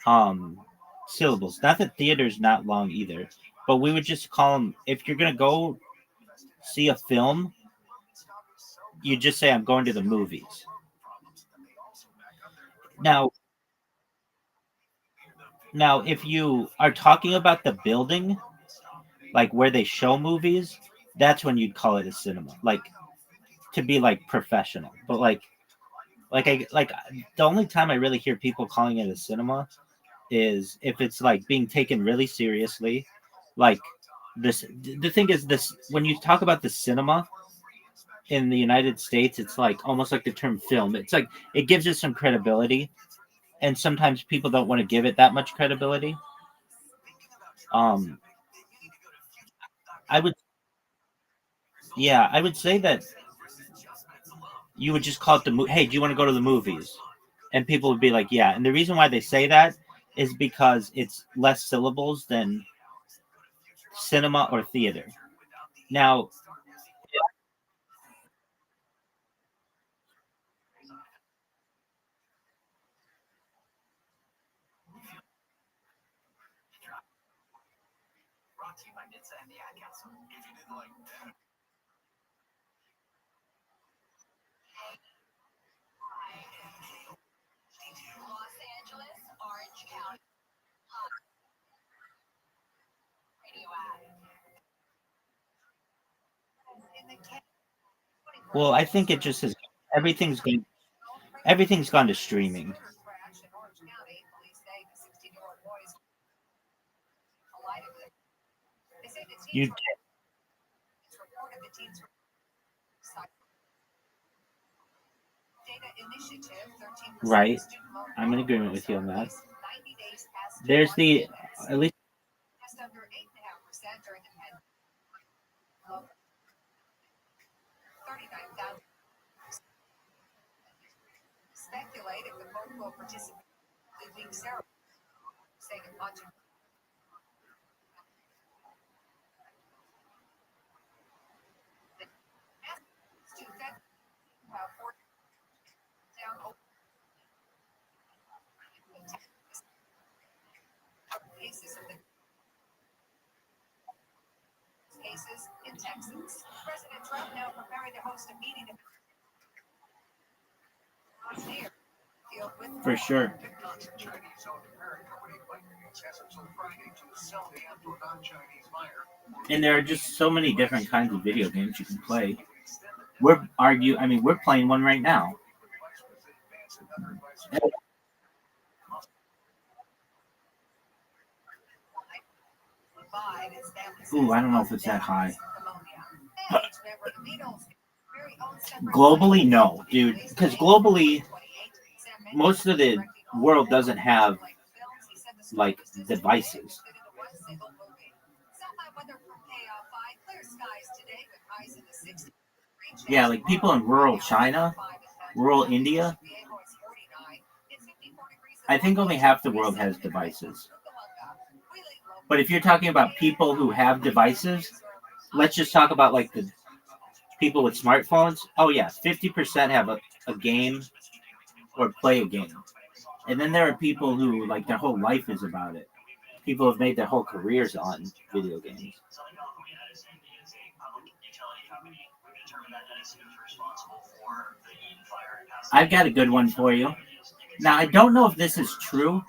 um syllables. Not that theater's not long either, but we would just call them. If you're gonna go see a film, you just say I'm going to the movies. Now, if you are talking about the building, like where they show movies, that's when you'd call it a cinema, like to be like professional. But like the only time I really hear people calling it a cinema is if it's like being taken really seriously. Like this, the thing is this: when you talk about the cinema in the United States, it's like almost like the term film. It's like it gives it some credibility, and sometimes people don't want to give it that much credibility. Um, I would, yeah, I would say that you would just call it the Hey, do you want to go to the movies? And people would be like, yeah. And the reason why they say that is because it's less syllables than cinema or theater. Now, well, I think it just is everything's going everything's gone to streaming. You right? I'm in agreement with you on that. There's the at least For sure. And there are just so many different kinds of video games you can play. We're playing one right now. Ooh, I don't know if it's that high. Globally, no, dude. Because globally, most of the world doesn't have like devices. Yeah, like people in rural China, rural India. I think only half the world has devices. But if you're talking about people who have devices, let's just talk about like the people with smartphones. Oh yeah, 50% have a game or play a game. And then there are people who like their whole life is about it. People have made their whole careers on video games. I've got a good one for you. Now, I don't know if this is true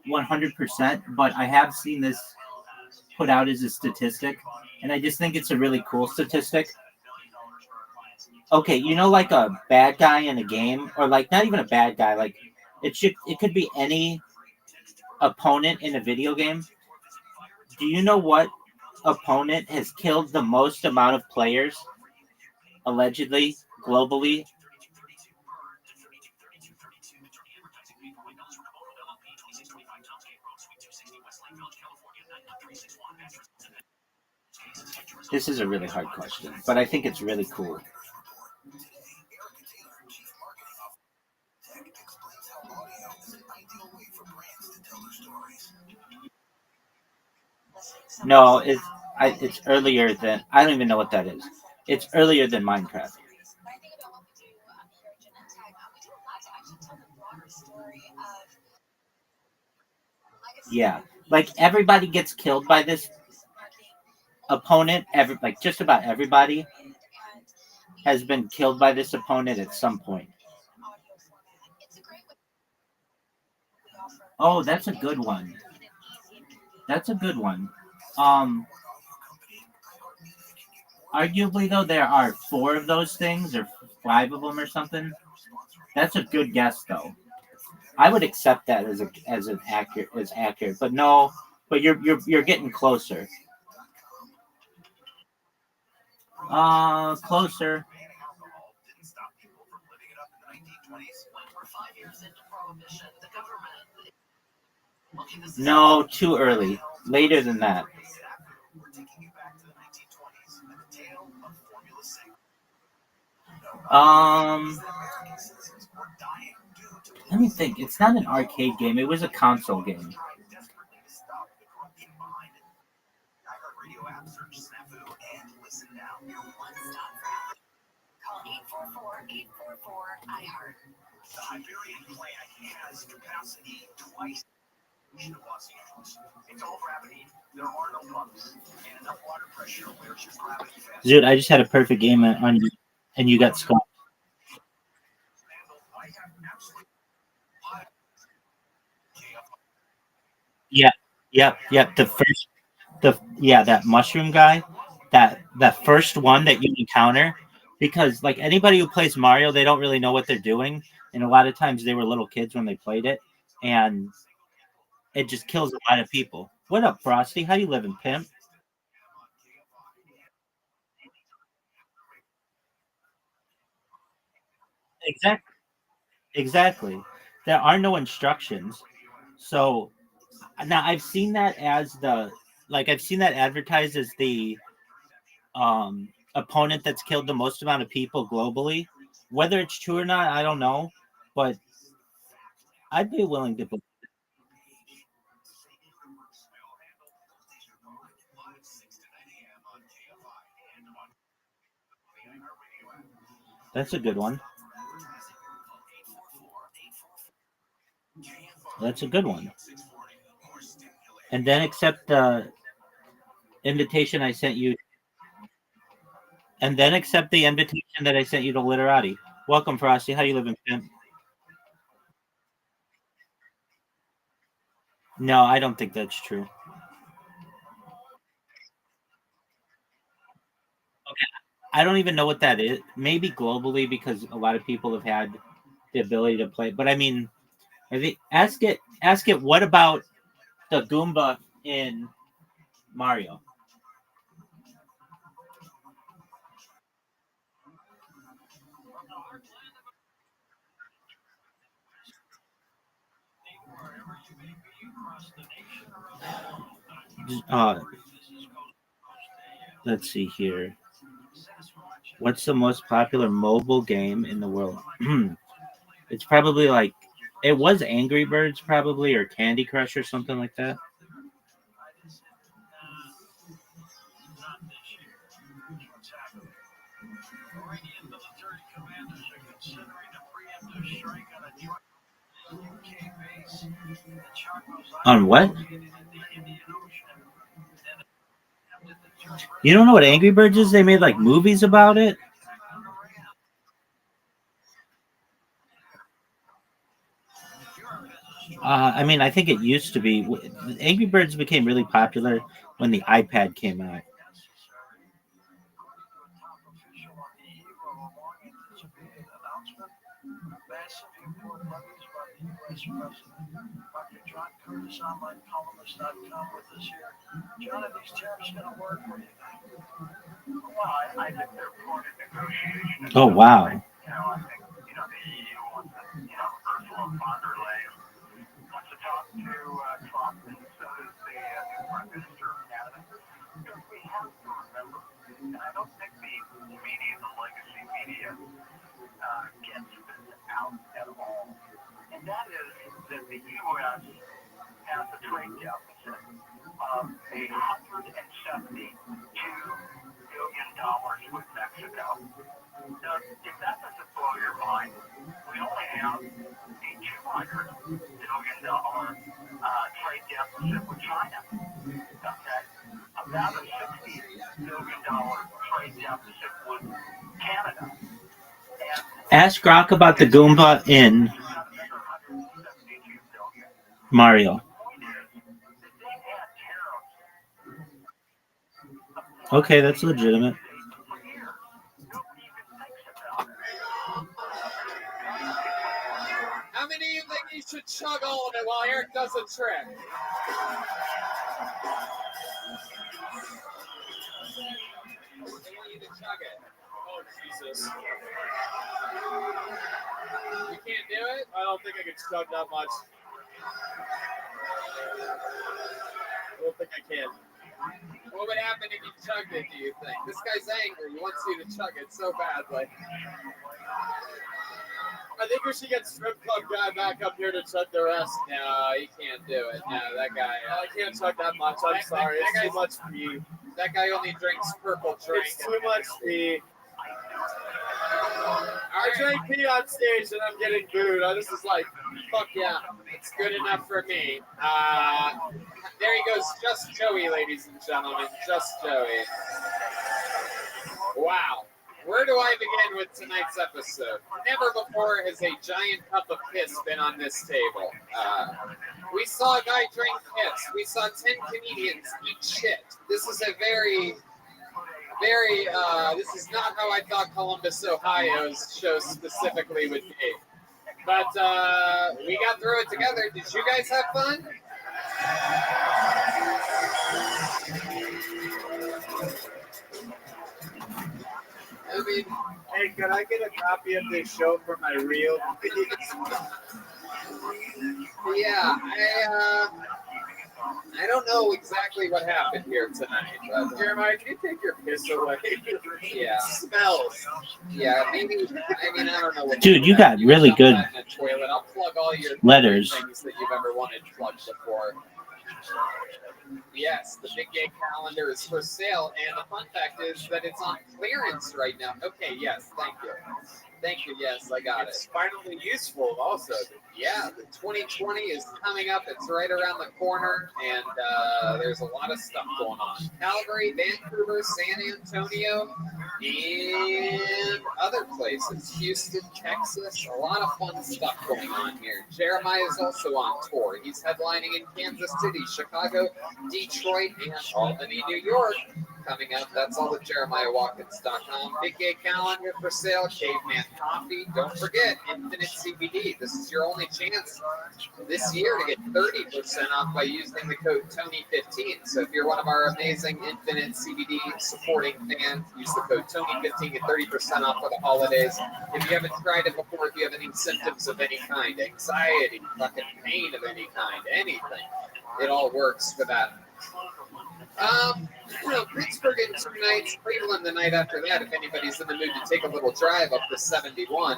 100%, but I have seen this put out as a statistic, and I just think it's a really cool statistic. Okay, you know, like a bad guy in a game, or like not even a bad guy, like it could be any opponent in a video game. Do you know what opponent has killed the most amount of players, allegedly, globally? This is a really hard question, but I think it's really cool. No, it's earlier than, I don't even know what that is. It's earlier than Minecraft. Yeah, like everybody gets killed by this opponent. Like just about everybody has been killed by this opponent at some point. Oh, that's a good one. That's a good one. Arguably though, there are 4 of those things or 5 of them or something. That's a good guess though. I would accept that as accurate, but no, but you're getting closer. Closer. No, too early. Later than that. Let me think. It's not an arcade game. It was a console game. Dude, I just had a perfect game on you, and you got skunked. Yeah, yeah. That mushroom guy, that first one that you encounter, because like anybody who plays Mario, they don't really know what they're doing, and a lot of times they were little kids when they played it, and it just kills a lot of people. What up, Frosty? How you living, pimp? Exactly. Exactly. There are no instructions. So now I've seen that as I've seen that advertised as the opponent that's killed the most amount of people globally. Whether it's true or not, I don't know, but I'd be willing to believe. That's a good one. That's a good one. And then accept the invitation I sent you. And then accept the invitation that I sent you to Literati. Welcome, Frosty. How you living, Pimp? No, I don't think that's true. Okay. I don't even know what that is. Maybe globally because a lot of people have had the ability to play. But I mean, I think ask it what about the Goomba in Mario? Uh, let's see here. What's the most popular mobile game in the world? It's probably like it was Angry Birds, probably, or Candy Crush, or something like that. On what? You don't know what Angry Birds is? They made like movies about it. I mean, I think it used to be. Angry Birds became really popular when the iPad came out. Oh wow! Ask Grok about the Goomba in Mario. Okay, that's legitimate. How many of you think you should chug all of it while Eric does a trick? They want you to chug it. Oh, Jesus. You can't do it? I don't think I can chug that much. I don't think I can. What would happen if you chugged it, do you think? This guy's angry. He wants you to chug it so badly. I think we should get strip club guy back up here to chug the rest. No, he can't do it. No, that guy. I can't chug that much. I'm sorry. It's too much pee. That guy only drinks purple drink. It's too much pee. I drank pee on stage and I'm getting booed. I just was like, fuck yeah. It's good enough for me. There he goes. Just Joey, ladies and gentlemen. Just Joey. Wow. Where do I begin with tonight's episode? Never before has a giant cup of piss been on this table. We saw a guy drink piss. We saw 10 comedians eat shit. This is a very, this is not how I thought Columbus, Ohio's show specifically would be. But we got through it together. Did you guys have fun? I mean, hey, could I get a copy of this show for my reel, please? Yeah, I don't know exactly what happened here tonight. But, Jeremiah, can you take your piss away? Yeah. It smells. Yeah, maybe. I mean, I don't know. What Dude, you got really good in a toilet. I'll plug all your letters. things that you've ever wanted plugged before. Yes, the Big Gay Calendar is for sale, and the fun fact is that it's on clearance right now. Okay, yes, thank you. Thank you, yes, I got It's it. finally useful also. Yeah, the 2020 is coming up. It's right around the corner, and there's a lot of stuff going on. Calgary, Vancouver, San Antonio, And other places, Houston, Texas, a lot of fun stuff going on here. Jeremiah is also on tour. He's headlining in Kansas City, Chicago, Detroit, and Albany, New York. Coming up, that's all at JeremiahWatkins.com. Big Gay calendar for sale, Caveman Coffee. Don't forget, Infinite CBD. This is your only chance this year to get 30% off by using the code Tony15. So if you're one of our amazing Infinite CBD supporting fans, use the code Tony15, get 30% off for the holidays. If you haven't tried it before, if you have any symptoms of any kind, anxiety, fucking pain of any kind, anything, it all works for that. Pittsburgh in 2 nights, Cleveland the night after that. If anybody's in the mood to take a little drive up to 71,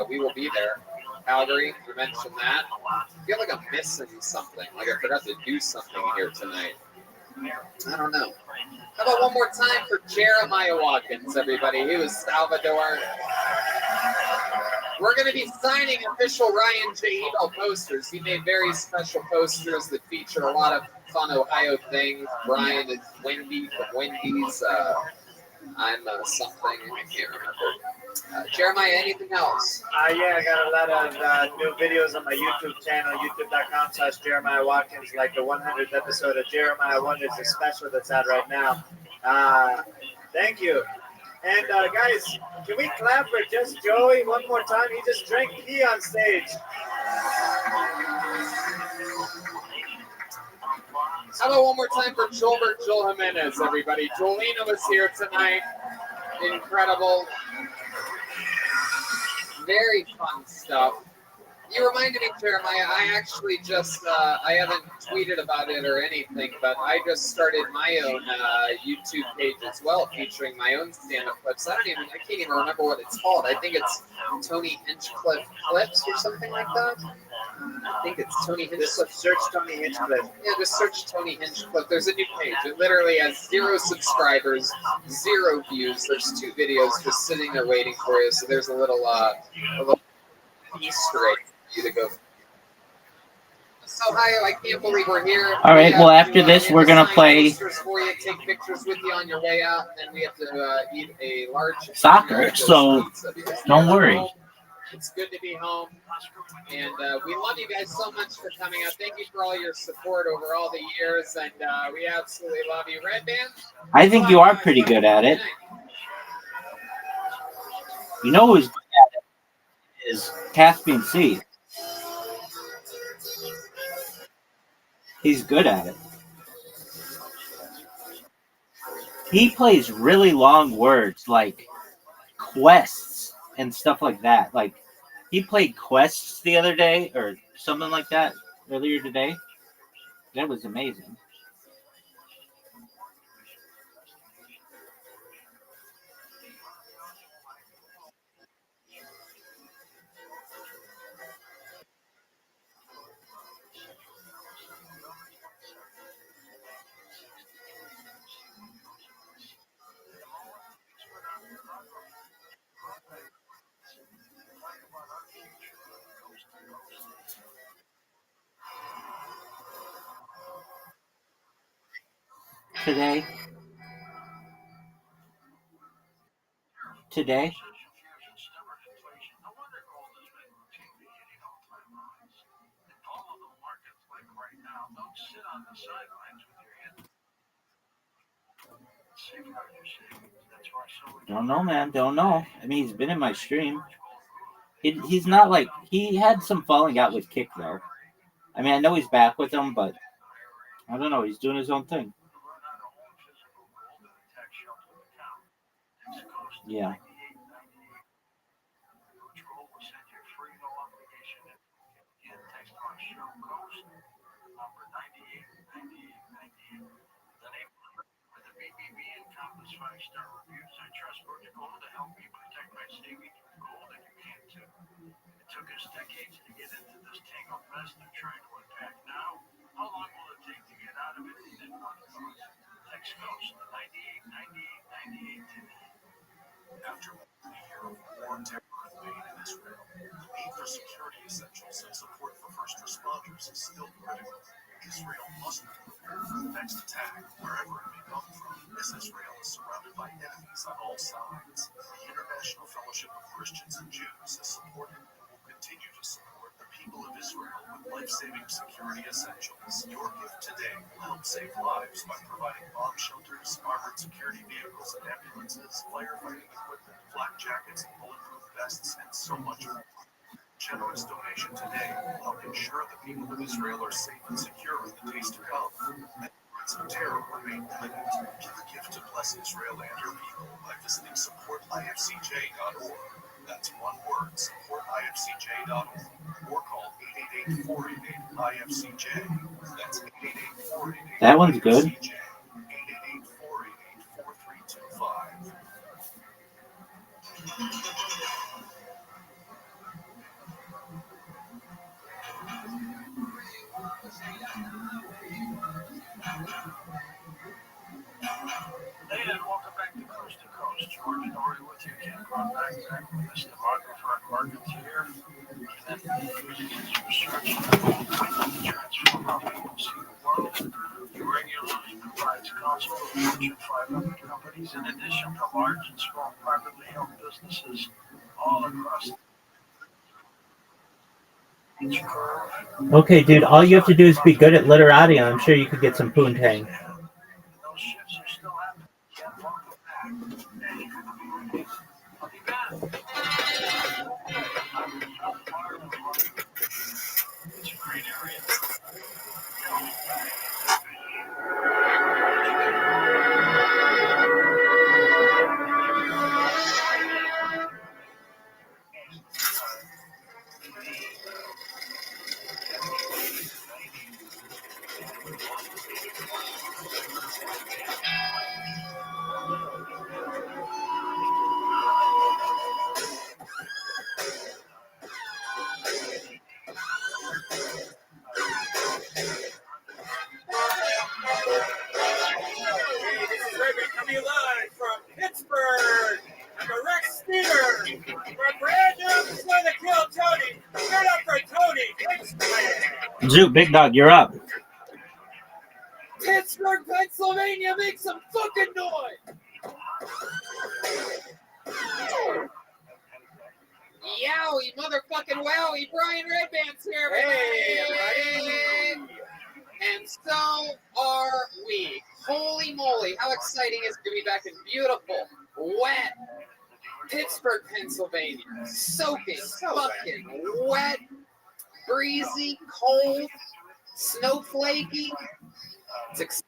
we will be there. Calgary, we mentioned that. I feel like I'm missing something, like I forgot to do something here tonight. I don't know. How about one more time for Jeremiah Watkins, everybody? He was Salvador. We're going to be signing official Ryan J. Ebel posters. He made very special posters that feature a lot of fun Ohio things. Brian is Wendy from Wendy's. I'm something, I can't remember. Jeremiah, anything else? Yeah, I got a lot of new videos on my YouTube channel, youtube.com/Jeremiah Watkins, like the 100th episode of Jeremiah Wonders, the special that's out right now. Thank you. And guys, can we clap for just Joey one more time? He just drank pee on stage. How about one more time for Joel Jimenez, everybody? Jolena was here tonight. Incredible. Very fun stuff. You reminded me, Jeremiah, I actually just, I haven't tweeted about it or anything, but I just started my own YouTube page as well, featuring my own stand-up clips. I can't even remember what it's called. I think it's Tony Hinchcliffe Clips or something like that. I think it's Tony Hinchcliffe. Search Tony Hinchcliffe. Yeah, just search Tony Hinchcliffe. There's a new page. It literally has 0 subscribers, 0 views. There's 2 videos just sitting there waiting for you. So there's a little Easter egg for you to go. So, Ohio, I can't believe we're here. All right, well, after this, we're going to play for you, take pictures with you on your way out, and we have to eat a large soccer, so don't worry. It's good to be home, and we love you guys so much for coming out. Thank you for all your support over all the years, and we absolutely love you. Red Band? I think you are pretty good at it. You know who's good at it is Caspian Sea. He's good at it. He plays really long words like quests and stuff like that. Like he played quests the other day or something like that earlier today. That was amazing. Today. Don't know, man. Don't know. I mean, he's been in my stream. He's not like he had some falling out with Kick though. I mean, I know he's back with him, but I don't know. He's doing his own thing. Yeah. After a year of war, terror, and pain in Israel, the need for security essentials and support for first responders is still critical. Israel must be prepared for the next attack, wherever it may come from, as Israel is surrounded by enemies on all sides. The International Fellowship of Christians and Jews has supported and will continue to support the people of Israel with life-saving security essentials. Your gift today will help save lives by providing bomb shelters, armored security vehicles and ambulances, firefighting equipment, flak jackets and bulletproof vests, and so much more. Generous donation today will help ensure the people of Israel are safe and secure in the days to come. And threats of terror remain limited. Give a gift to bless Israel and her people by visiting supportifcj.org. That's one word, supportifcj.org. Or call 888-488-IFCJ. That's 888-488-IFCJ. That one's good. 888-488-4325. Hey, and welcome back to Coast to Coast. George Norrie with you again. Going back with this demographer and markets here. And then using his research to transform how people see the world. He regularly provides counsel to Fortune 500 companies in addition to large and small privately held businesses all across the curve. Okay, dude, all you have to do is be good at literati, and I'm sure you could get some poontang. Those shifts are still happening. Yeah, welcome back. I'll be back. It's a great area. Hey, this is Rabbi coming live from Pittsburgh. I'm a Rex Steeder. We're brand new episode of Kill Tony. Give it up for Tony. Zoot, big dog, you're up. Pittsburgh, Pennsylvania, make some fucking noise! Yowie, motherfucking wowie, Brian Redband's here, everybody! And so are we. Holy moly, how exciting is it to be back in beautiful, wet Pittsburgh, Pennsylvania. Soaking, fucking wet, breezy, cold, snowflakey. It's exciting.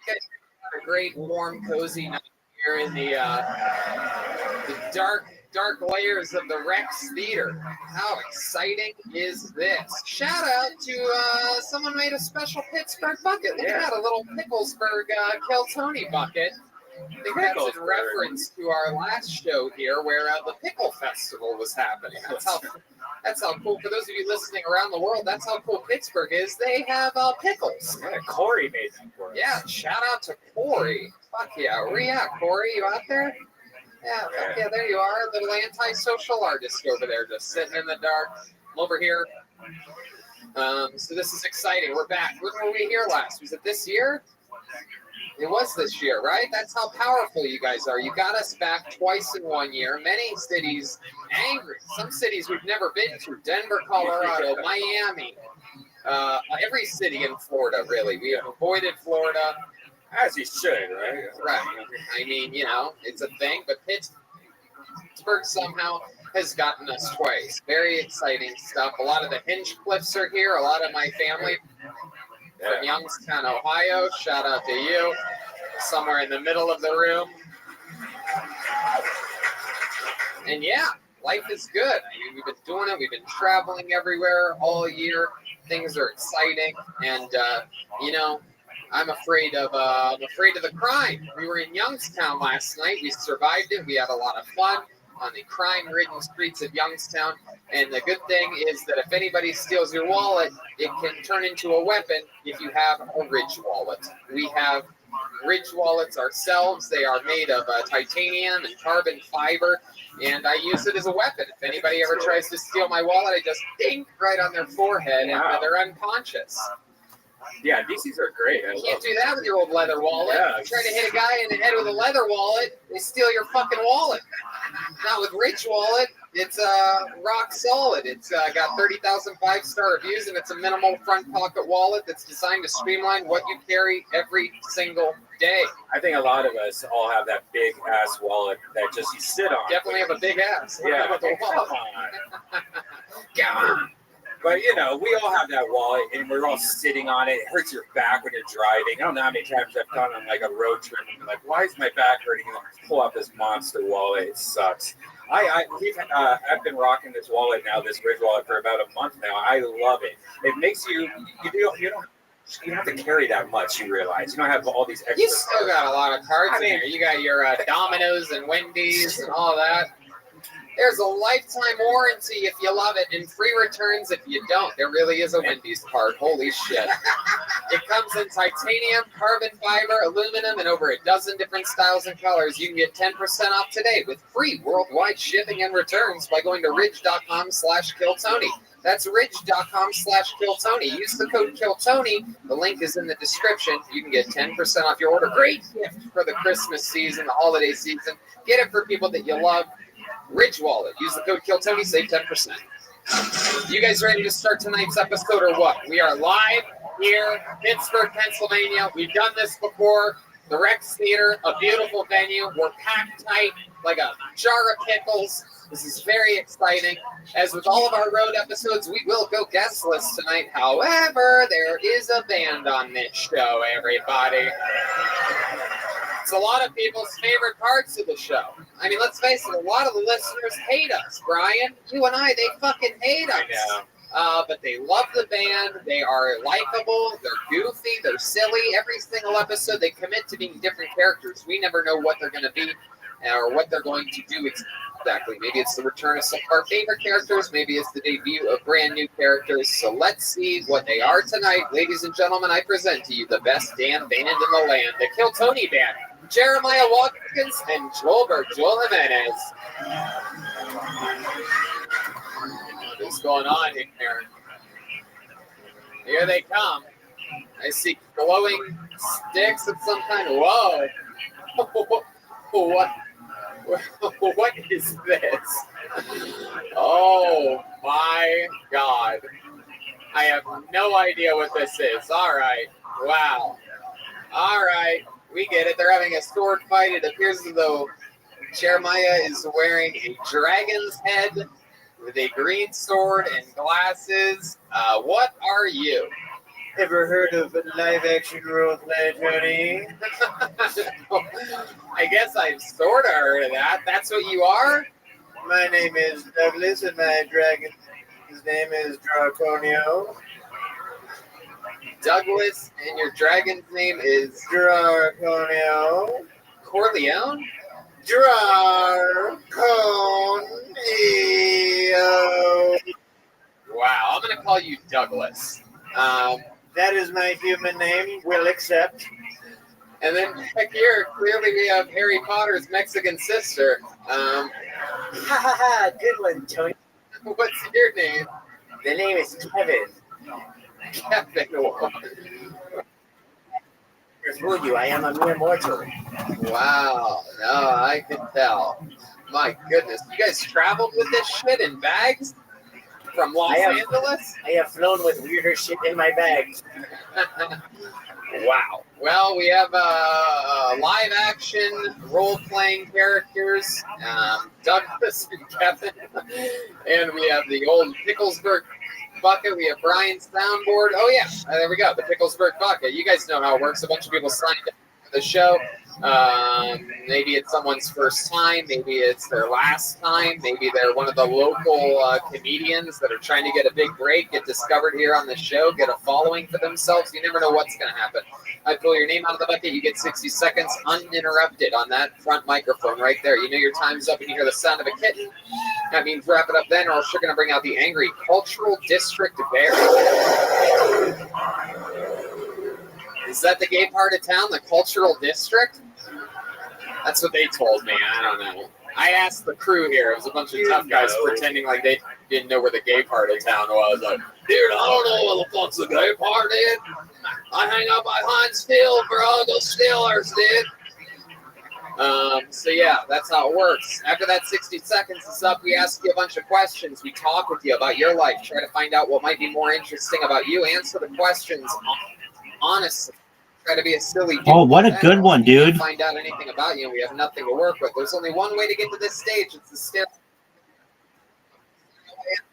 You guys have a great, warm, cozy night here in the dark layers of the Rex Theater. How exciting is this? Shout out to someone made a special Pittsburgh bucket. Look at that, a little Picklesburg Kill Tony bucket. I think that's in reference to our last show here where the Pickle Festival was happening. That's how cool, for those of you listening around the world, that's how cool Pittsburgh is. They have pickles. Yeah, Corey made them for us. Yeah, shout out to Corey. Fuck yeah. Where you at, Corey? You out there? Yeah, fuck yeah, there you are. Little antisocial artist over there, just sitting in the dark. I'm over here. So this is exciting. We're back. When were we here last? Was it this year? It was this year, right? That's how powerful you guys are. You got us back twice in 1 year. Many cities angry. Some cities we've never been to. Denver, Colorado, Miami. Every city in Florida, really. We have avoided Florida. As you should, right? Right. I mean, you know, it's a thing, but Pittsburgh somehow has gotten us twice. Very exciting stuff. A lot of the Hinchcliffs are here. A lot of my family from Youngstown, Ohio. Shout out to you. Somewhere in the middle of the room. And yeah, life is good. I mean, we've been doing it. We've been traveling everywhere all year. Things are exciting. And, you know, I'm afraid of the crime. We were in Youngstown last night. We survived it. We had a lot of fun on the crime-ridden streets of Youngstown. And the good thing is that if anybody steals your wallet, it can turn into a weapon if you have a Ridge wallet. We have Ridge wallets ourselves. They are made of titanium and carbon fiber, and I use it as a weapon. If anybody ever tries to steal my wallet, I just ding right on their forehead, and they're unconscious. Yeah, DCs are great. I You love can't do that with your old leather wallet. Yeah. You try to hit a guy in the head with a leather wallet, they steal your fucking wallet. Not with Rich Wallet. It's rock solid. It's got 30,000 5-star reviews, and it's a minimal front pocket wallet that's designed to streamline what you carry every single day. I think a lot of us all have that big ass wallet that just you sit on. Definitely have a big ass. Yeah. With the wallet. Come on. But you know, we all have that wallet, and we're all sitting on it. It hurts your back when you're driving. I don't know how many times I've gone on like a road trip and been like, "Why is my back hurting?" And I pull out this monster wallet. It sucks. I've been rocking this wallet now, this Ridge wallet, for about a month now. I love it. It makes you don't have to carry that much. You realize you don't have all these extra. You still got a lot of cards in there. You got your Domino's and Wendy's and all that. There's a lifetime warranty if you love it, and free returns if you don't. There really is a Wendy's card. Holy shit. It comes in titanium, carbon fiber, aluminum, and over a dozen different styles and colors. You can get 10% off today with free worldwide shipping and returns by going to ridge.com/KillTony. That's ridge.com/KillTony. Use the code KillTony. The link is in the description. You can get 10% off your order. Great gift for the Christmas season, the holiday season. Get it for people that you love. Ridge Wallet. Use the code KillTony. Save 10%. You guys ready to start tonight's episode or what? We are live here, Pittsburgh, Pennsylvania. We've done this before. The Rex Theater, a beautiful venue. We're packed tight like a jar of pickles. This is very exciting. As with all of our road episodes, we will go guestless tonight. However, there is a band on this show, everybody. It's a lot of people's favorite parts of the show. I mean, let's face it, a lot of the listeners hate us, Brian. You and I, they fucking hate us. I know. But they love the band. They are likable. They're goofy. They're silly. Every single episode, they commit to being different characters. We never know what they're going to be or what they're going to do exactly. Maybe it's the return of some of our favorite characters. Maybe it's the debut of brand new characters. So let's see what they are tonight. Ladies and gentlemen, I present to you the best damn band in the land, the Kill Tony Band. Jeremiah Watkins and Joel Jimenez. What's going on here? Here they come. I see glowing sticks of some kind. Whoa. What is this? Oh my God. I have no idea what this is. All right. Wow. All right. We get it. They're having a sword fight. It appears as though Jeremiah is wearing a dragon's head with a green sword and glasses. What are you? Ever heard of live-action role-play, Tony? I guess I've sort of heard of that. That's what you are? My name is Douglas, and my dragon's name is Draconio. Douglas, and your dragon's name is Draconio. Corleone? Draconio. Wow, I'm going to call you Douglas. That is my human name. Will accept. And then back here, clearly we have Harry Potter's Mexican sister. Ha ha ha! Good one, Tony. What's your name? The name is Kevin. Kevin. Fool you, I am a mere mortal. Wow. No, I can tell. My goodness. You guys traveled with this shit in bags? From Los Angeles? I have flown with weirder shit in my bags. Wow. Well, we have live action role playing characters, Douglas and Kevin, and we have the old Picklesburg bucket. We have Brian's soundboard. Oh yeah, there we go. The Picklesburg bucket. You guys know how it works. A bunch of people signed up for the show. Maybe it's someone's first time. Maybe it's their last time. Maybe they're one of the local comedians that are trying to get a big break, get discovered here on the show, get a following for themselves. You never know what's going to happen. I pull your name out of the bucket. You get 60 seconds uninterrupted on that front microphone right there. You know your time's up and you hear the sound of a kitten. That means wrap it up then, or else you're going to bring out the angry Cultural District Bear. Is that the gay part of town, the Cultural District? That's what they told me. I don't know. I asked the crew here. It was a bunch of tough guys pretending like they didn't know where the gay part of town was. Like, dude, I don't know where the fuck's the gay part, dude. I hang out by Heinz Field, bro. Go Steelers, dude. So yeah, that's how it works. After that 60 seconds is up, we ask you a bunch of questions. We talk with you about your life, try to find out what might be more interesting about you. Answer the questions honestly. Try to be a silly dude. Oh, what a good one, dude. Find out anything about you, and we have nothing to work with. There's only one way to get to this stage. It's the stair.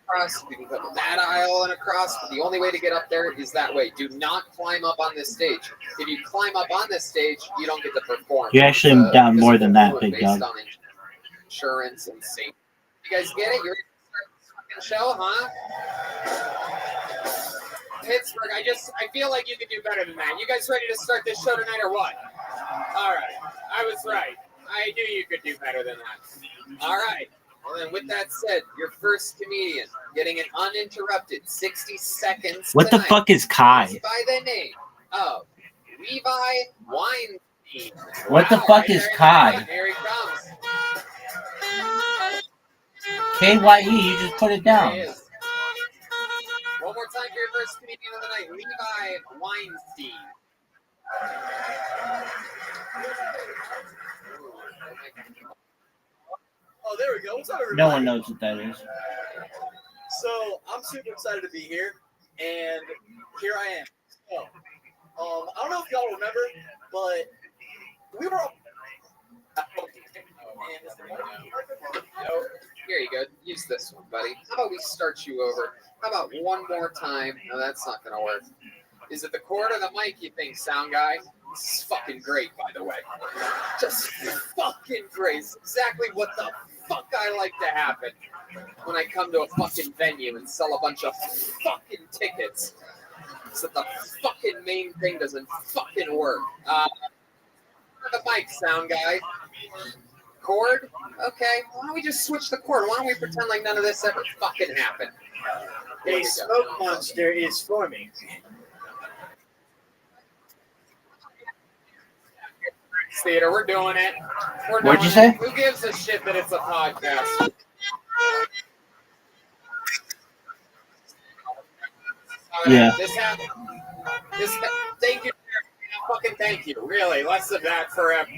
Across. We can go that aisle and across, but the only way to get up there is that way. Do not climb up on this stage. If you climb up on this stage, you don't get to perform. You're actually down more than that, Big Dog. Based on insurance and safety. You guys get it? You're ready to start the fucking show, huh? Pittsburgh, I feel like you could do better than that. You guys ready to start this show tonight or what? All right. I was right. I knew you could do better than that. All right. Well, then, with that said, your first comedian getting an uninterrupted 60 seconds. What the fuck is Kai? By the name of Levi Weinstein. What the fuck is Kai? Here he comes. KYE, you just put it down. There he is. One more time for your first comedian of the night, Levi Weinstein. Oh, there we go. What's up, everybody? No one knows what that is. So I'm super excited to be here, and here I am. So, I don't know if y'all remember, but we were all. No, here you go. Use this one, buddy. How about we start you over? How about one more time? No, that's not gonna work. Is it the cord or the mic, you think, sound guy? This is fucking great, by the way. Just fucking great. It's exactly what the fuck I like to happen when I come to a fucking venue and sell a bunch of fucking tickets. So the fucking main thing doesn't fucking work. The mic, sound guy. Cord? Okay. Why don't we just switch the cord? Why don't we pretend like none of this ever fucking happened? A smoke monster is forming. Theater, we're doing it. What'd you say? Who gives a shit that it's a podcast? Yeah. This happened. Thank you. Fucking thank you. Really, less of that forever.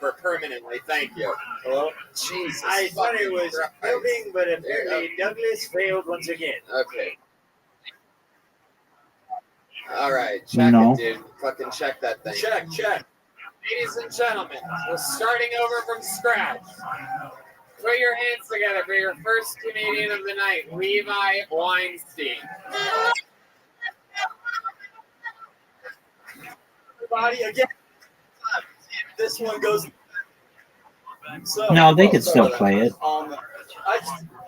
For permanently. Thank you. Hello? Jesus. I thought it was moving, but apparently Douglas failed once again. Okay. All right. Check it, dude. Fucking check that thing. Check. Ladies and gentlemen, we're starting over from scratch. Put your hands together for your first comedian of the night, Levi Weinstein. Everybody, again, this one goes. So, No, they could still play it.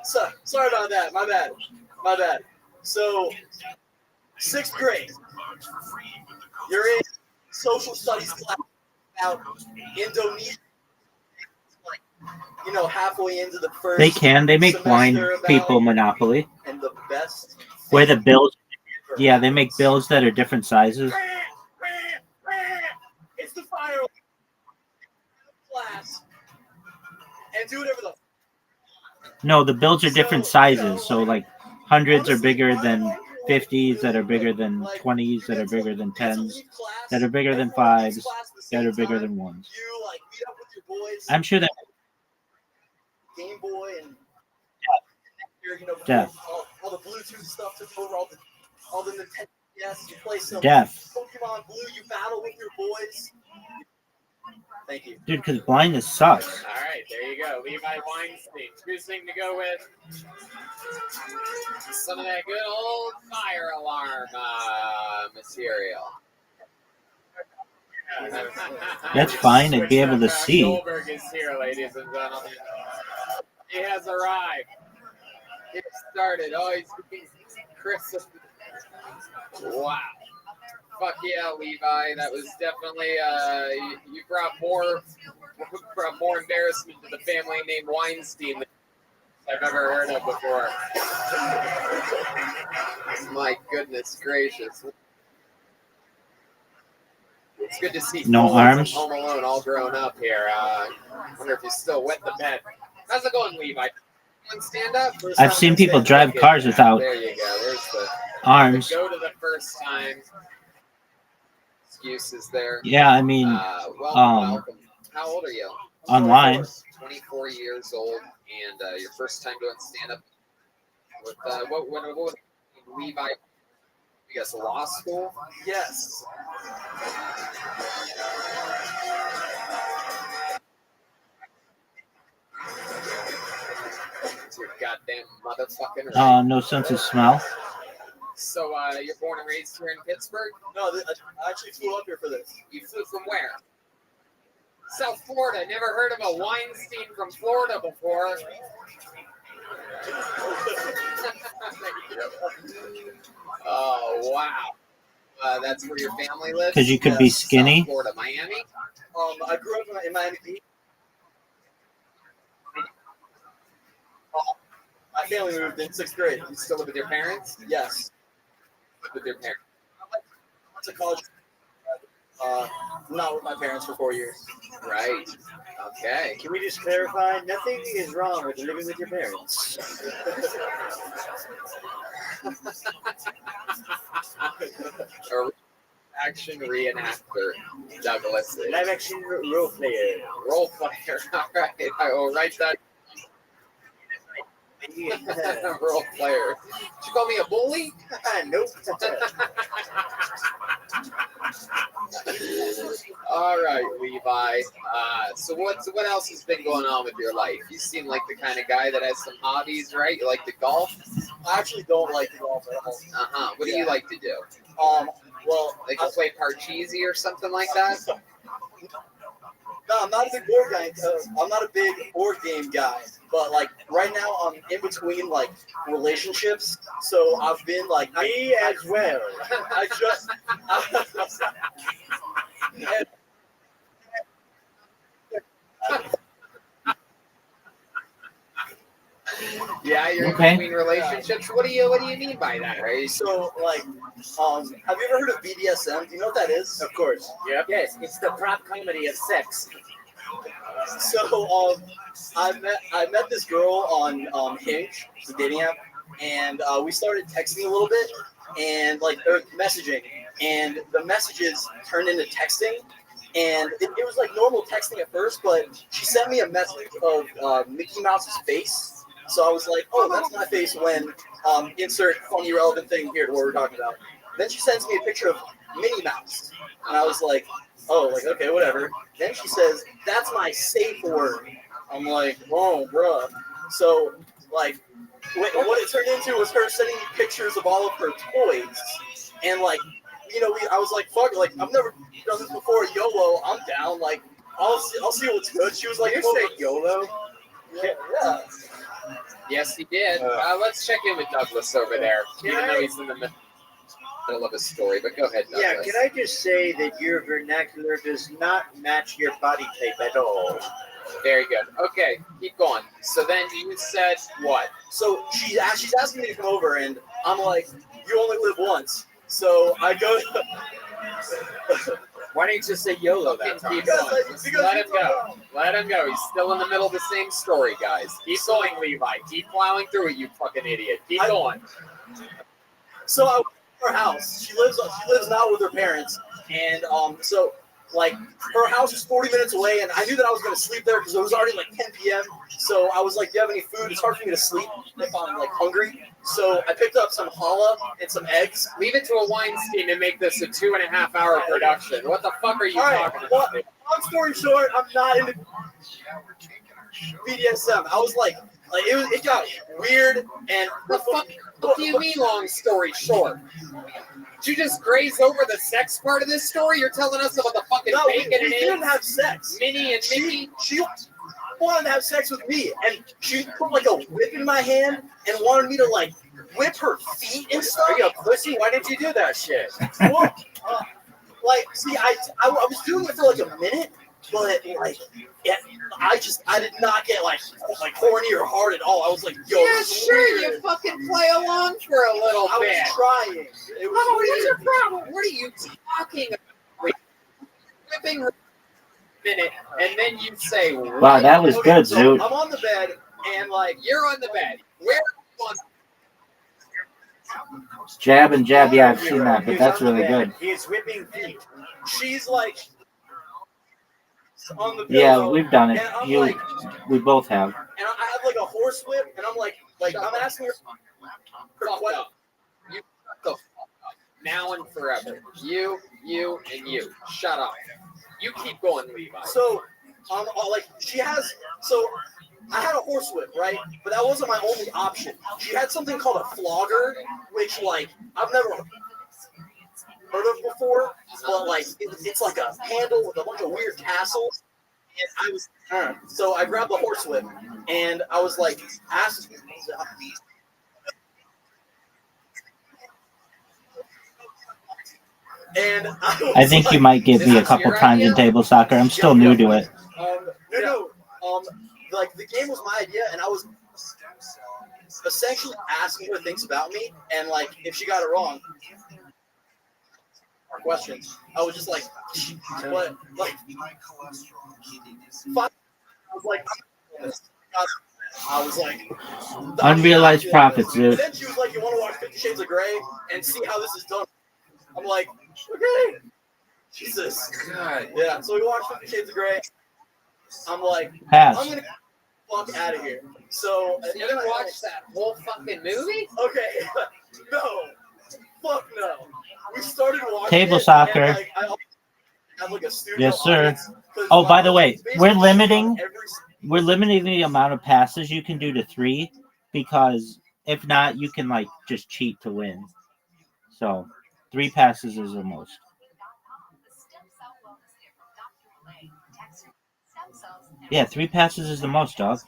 Sorry about that. My bad. So, 6th grade, you're in social studies class about Indonesia. Like, halfway into the first. They make blind people Monopoly. And the best. Where the bills, yeah, they make bills that are different sizes. It's the fire class. And do whatever the. No, the bills are different sizes. So like hundreds are bigger than 50s, that are bigger than 20s, that are bigger than 10s, that are bigger than 5s, that are bigger than 1s. I'm sure that. Game Boy and Deaf. all the Bluetooth stuff took over, all the Nintendo. Yes, you play some Deaf. Pokemon Blue. You battle with your boys. Thank you, Dude, because blindness sucks. All right, there you go. Levi Weinstein. Choosing to go with some of that good old fire alarm material. That's fine. I'd be able to see. Goldberg is here, ladies and gentlemen. He has arrived. Get started. Oh, he's being Chris. Wow. Fuck yeah, Levi. That was definitely you brought more embarrassment to the family named Weinstein than I've ever heard of before. My goodness gracious. It's good to see No Cole arms. from Home Alone all grown up here. I wonder if he's still wet the bed. How's it going, Levi? Doing stand up? I've seen people drive cars without There you go. There's the arms. Go to the first time. Excuses there. Yeah, I mean, welcome. How old are you? online. 24 years old, and your first time doing stand up. With what Levi? You guess law school? Yes. It's your goddamn motherfucking right. No sense of smell. So, you're born and raised here in Pittsburgh? No, I actually flew up here for this. You flew from where? South Florida. Never heard of a Weinstein from Florida before. Oh, wow. That's where your family lives? Because you could be skinny. South Florida, Miami? I grew up in Miami Beach. My family moved in 6th grade. You still live with your parents? Yes. With your parents? I went to college. Not with my parents for 4 years. Right. Okay. Can we just clarify? Nothing is wrong with living with your parents. Action reenactor, Douglas. Live action role player. Role player. All right. I will write that. Role player. Did you call me a bully? Nope. All right, Levi. So what else has been going on with your life? You seem like the kind of guy that has some hobbies, right? You like to golf? I actually don't like to golf at all. What do you like to do? Well, like to play Parcheesi or something like that? No, I'm not a big board guy. I'm not a big board game guy. But like right now, I'm in between like relationships. So I've been like me as well. I just. Yeah, you're in between relationships. What do you mean by that? Right? So like, have you ever heard of BDSM? Do you know what that is? Of course. Yep. Yes, it's the prop comedy of sex. So I met this girl on Hinge, the dating app, and we started texting a little bit and like messaging, and the messages turned into texting. And it was like normal texting at first, but she sent me a message of Mickey Mouse's face. So I was like, oh, that's my face when insert funny relevant thing here to what we're talking about. Then she sends me a picture of Minnie Mouse. And I was like, oh, like, okay, whatever. Then she says, that's my safe word. I'm like, oh, bruh. So, like, what it turned into was her sending me pictures of all of her toys. And, like, you know, I was like, fuck, like, I've never done this before. YOLO, I'm down. Like, I'll see what's good. She was like, you say YOLO? Yeah. Yes, he did. Let's check in with Douglas over there, even though he's in the middle of a story. But go ahead, Douglas. Yeah, can I just say that your vernacular does not match your body type at all? Very good. Okay, keep going. So then you said what? So she's asking me to come over, and I'm like, you only live once. So I go. Why don't you just say YOLO that time? Keep going. Let him go. Let him go. He's still in the middle of the same story, guys. Keep going, Levi. Keep plowing through it, you fucking idiot. Keep going. So I went to her house. She lives now with her parents, and so like her house is 40 minutes away, and I knew that I was gonna sleep there because it was already like 10 p.m. So I was like, "Do you have any food?" It's hard for me to sleep if I'm like hungry. So I picked up some challah and some eggs. Leave it to a Weinstein to make this a 2.5 hour production. What the fuck are you talking about? Long story short, I'm not into BDSM. I was like it got weird, and the fuck. What do you mean, long story short? Did you just graze over the sex part of this story? You're telling us about the fucking bacon and eggs? We didn't have sex. Minnie and Mickey? She wanted to have sex with me, and she put like a whip in my hand and wanted me to like whip her feet and stuff. Are you a pussy? Why did you do that shit? Well, like, see, I was doing it for like a minute, but like, I did not get like horny or hard at all. I was like, yo, yeah, sure, you fucking play along for a little bit. I was trying. It was what's your problem? What are you talking about? Whipping her minute, and then you say, wow, that was good, Zoot. I'm on the bed, And like, you're on the bed. Where on? Jab and jab. Yeah, I've seen that, but that's really good. He's whipping feet. She's like on the Yeah, pillow, we've done it. and I'm like, We both have. and I have like a horse whip, and I'm like I'm asking her. Fuck up. You shut the fuck up. Now and forever. You, and you. Shut up. You keep going, Levi. So, like she has. So, I had a horse whip, right? But that wasn't my only option. She had something called a flogger, which like I've never heard of before, but like it's like a handle with a bunch of weird tassels. And I was so I grabbed the horse whip, and I was like, and I think you might get me a couple times in table soccer. I'm still new to it. Like the game was my idea, and I was essentially asking her things about me, and like if she got it wrong, questions. I was just like, what? Like, I was like, Unrealized profits, dude. and then she was like, you want to watch 50 Shades of Grey and see how this is done? I'm like, okay. Jesus. God. Yeah. So we watched 50 Shades of Grey. I'm like, Pass. I'm gonna get the fuck out of here. So you didn't watch that whole fucking movie? Okay. No. Fuck no. We started watching Table it, soccer. and, like, I have like a studio Yes, sir. audience, 'cause Oh, by my- the way, basically we're she's limiting on every the amount of passes you can do to 3, because if not, you can like just cheat to win. So 3 passes is the most. Yeah, 3 passes is the most, dog.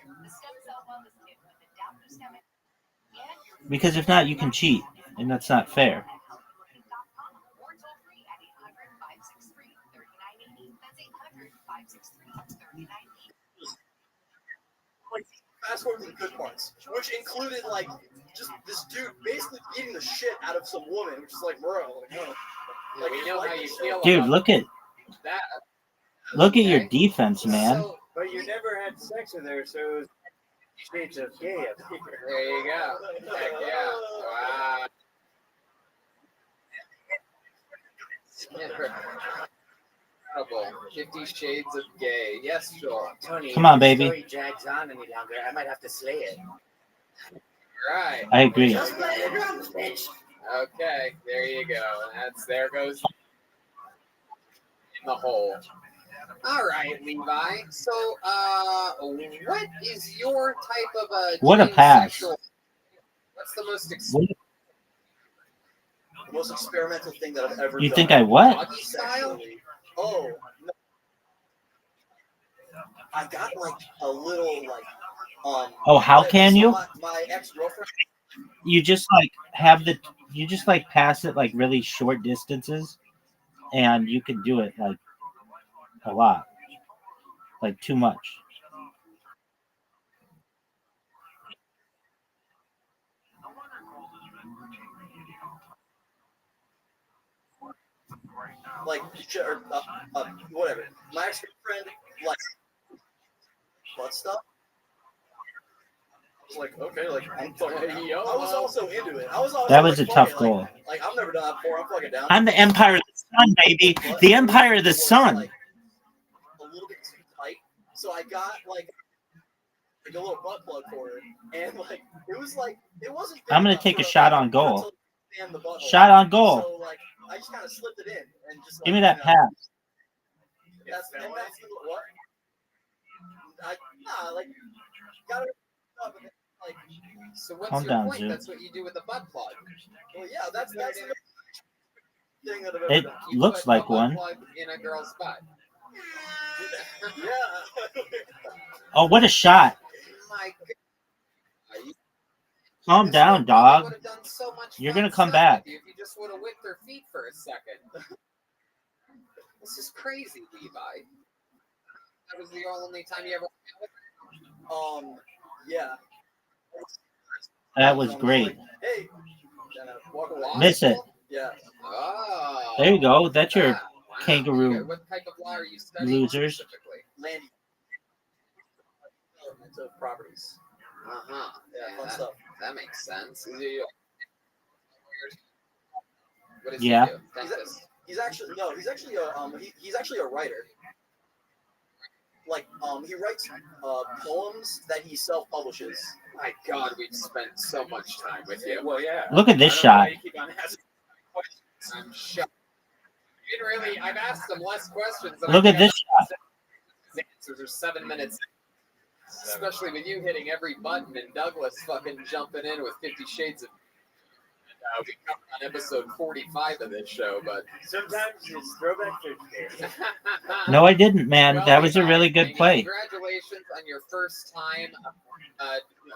Because if not, you can cheat, and that's not fair. fast forward to the good parts, which included like just this dude basically beating the shit out of some woman, which is like, bro, like, no. Like, we know how you feel. Dude, look at that. your defense, man. But you never had sex with her, so it was shades of gay up here. There you go. Heck yeah. Wow. Incredible. 50 Shades of Gay. Yes, sure. Tony, Come on, if the baby. story drags on any longer, I might have to slay it. Right. I agree. Just play the drums, bitch. Okay, there you go. There goes in the hole. All right, Levi. So, what is your type of What a pass. What's the most the most experimental thing that I've ever You done. think I what? doggy style? Oh, no. I got like a little like Oh, how can you? My ex-girlfriend. You just like pass it like really short distances, and you can do it like a lot, like too much. Like whatever. My ex-girlfriend like butt stuff. I was like, okay, like I'm fucking down. I was also into it. I was also That was like, a tough fuck it, goal. Like I've never done that before. I'm fucking down. I'm the Empire of the Sun, baby. The Empire of the Sun. Like, a little bit too tight, so I got like a little butt plug for it, and like it wasn't. I'm gonna take a shot on goal. The butthole. Shot on goal. So like I just kind of slipped it in and just. Give me that pass. That's what. Like got it up and like. So what's Calm your down, point? Zoo. That's what you do with the butt plug. Well, yeah, that's the thing that I've ever It done. looks put a like butt one. plug in a girl's butt. Yeah. Oh, what a shot. My Calm down, dog. You're gonna come back. If you just would have whipped her feet for a second. This is crazy, Levi. That was the only time you ever went with her? Yeah. That was great. Hey. Miss it. Yeah. Oh. There you go. That's your Wow. kangaroo What type of law are you studying losers. specifically? Land development of properties. Uh-huh. Yeah, fun that, stuff. that makes sense. What does Yeah. he do? Dentist. He's actually he's actually a writer. Like he writes poems that he self-publishes. My God, we've spent so much time with you. Well, yeah. Look at this I don't know shot. why you keep on asking questions. I'm shocked. You didn't really. I've asked them less questions. Than Look I at this shot. His answers are 7 minutes. Especially with you hitting every button and Douglas fucking jumping in with 50 Shades of. We covered on episode 45 of this show, but sometimes it's throwback Thursday. No, I didn't, man. Well, That was a yeah, really good Amy, play. Congratulations on your first time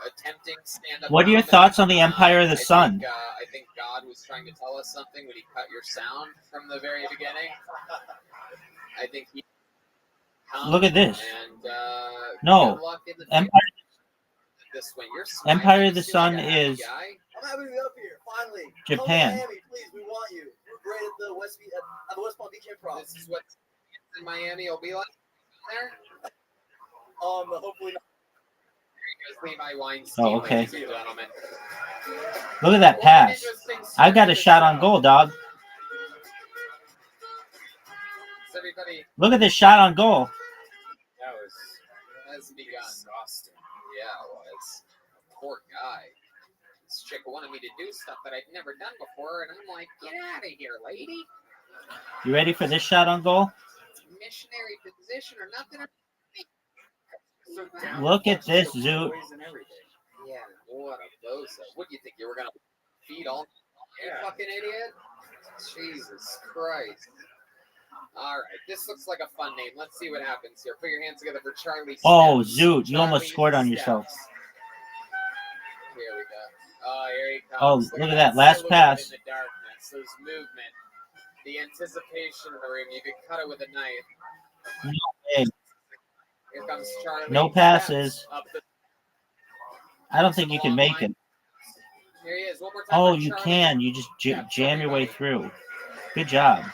attempting stand-up. What are your comedy. thoughts on the Empire of the Sun? I think God was trying to tell us something when he cut your sound from the very beginning. I think he. Look at this. And, No, good luck in the Empire. This one. You're smiling. Empire of the You seem Sun like a happy is guy. I'm happy to be up here. Finally. Japan. Come to Miami, please. We want you. We're great at the West Palm Beach Improv. This is what in Miami will be like there. Hopefully not. There goes Levi Weinstein, Oh, okay. ladies and gentlemen. Look at that pass. I got a shot on goal, dog. Everybody Look at this shot on goal. has begun. Exhausting. Yeah, it was. Poor guy. This chick wanted me to do stuff that I'd never done before, and I'm like, get out of here, lady. You ready for this shot on goal? It's missionary position or nothing. Look at this, Zoot. Yeah, what a bozo. What do you think? You were going to feed all you fucking idiot? Jesus Christ. All right, this looks like a fun name. Let's see what happens here. Put your hands together for Charlie Steps. Oh, Zoot. You almost Charlie scored on Steps. yourself. Here we go. Oh, here he Oh, comes. look at that last silhouette pass. In the darkness, there's movement. The anticipation in the room. You could cut it with a knife. No way. Here comes Charlie. No passes. Up the, I don't think you can make it. here he is. One more time. Oh, for you Charlie. can. You just jam your way through. Good job.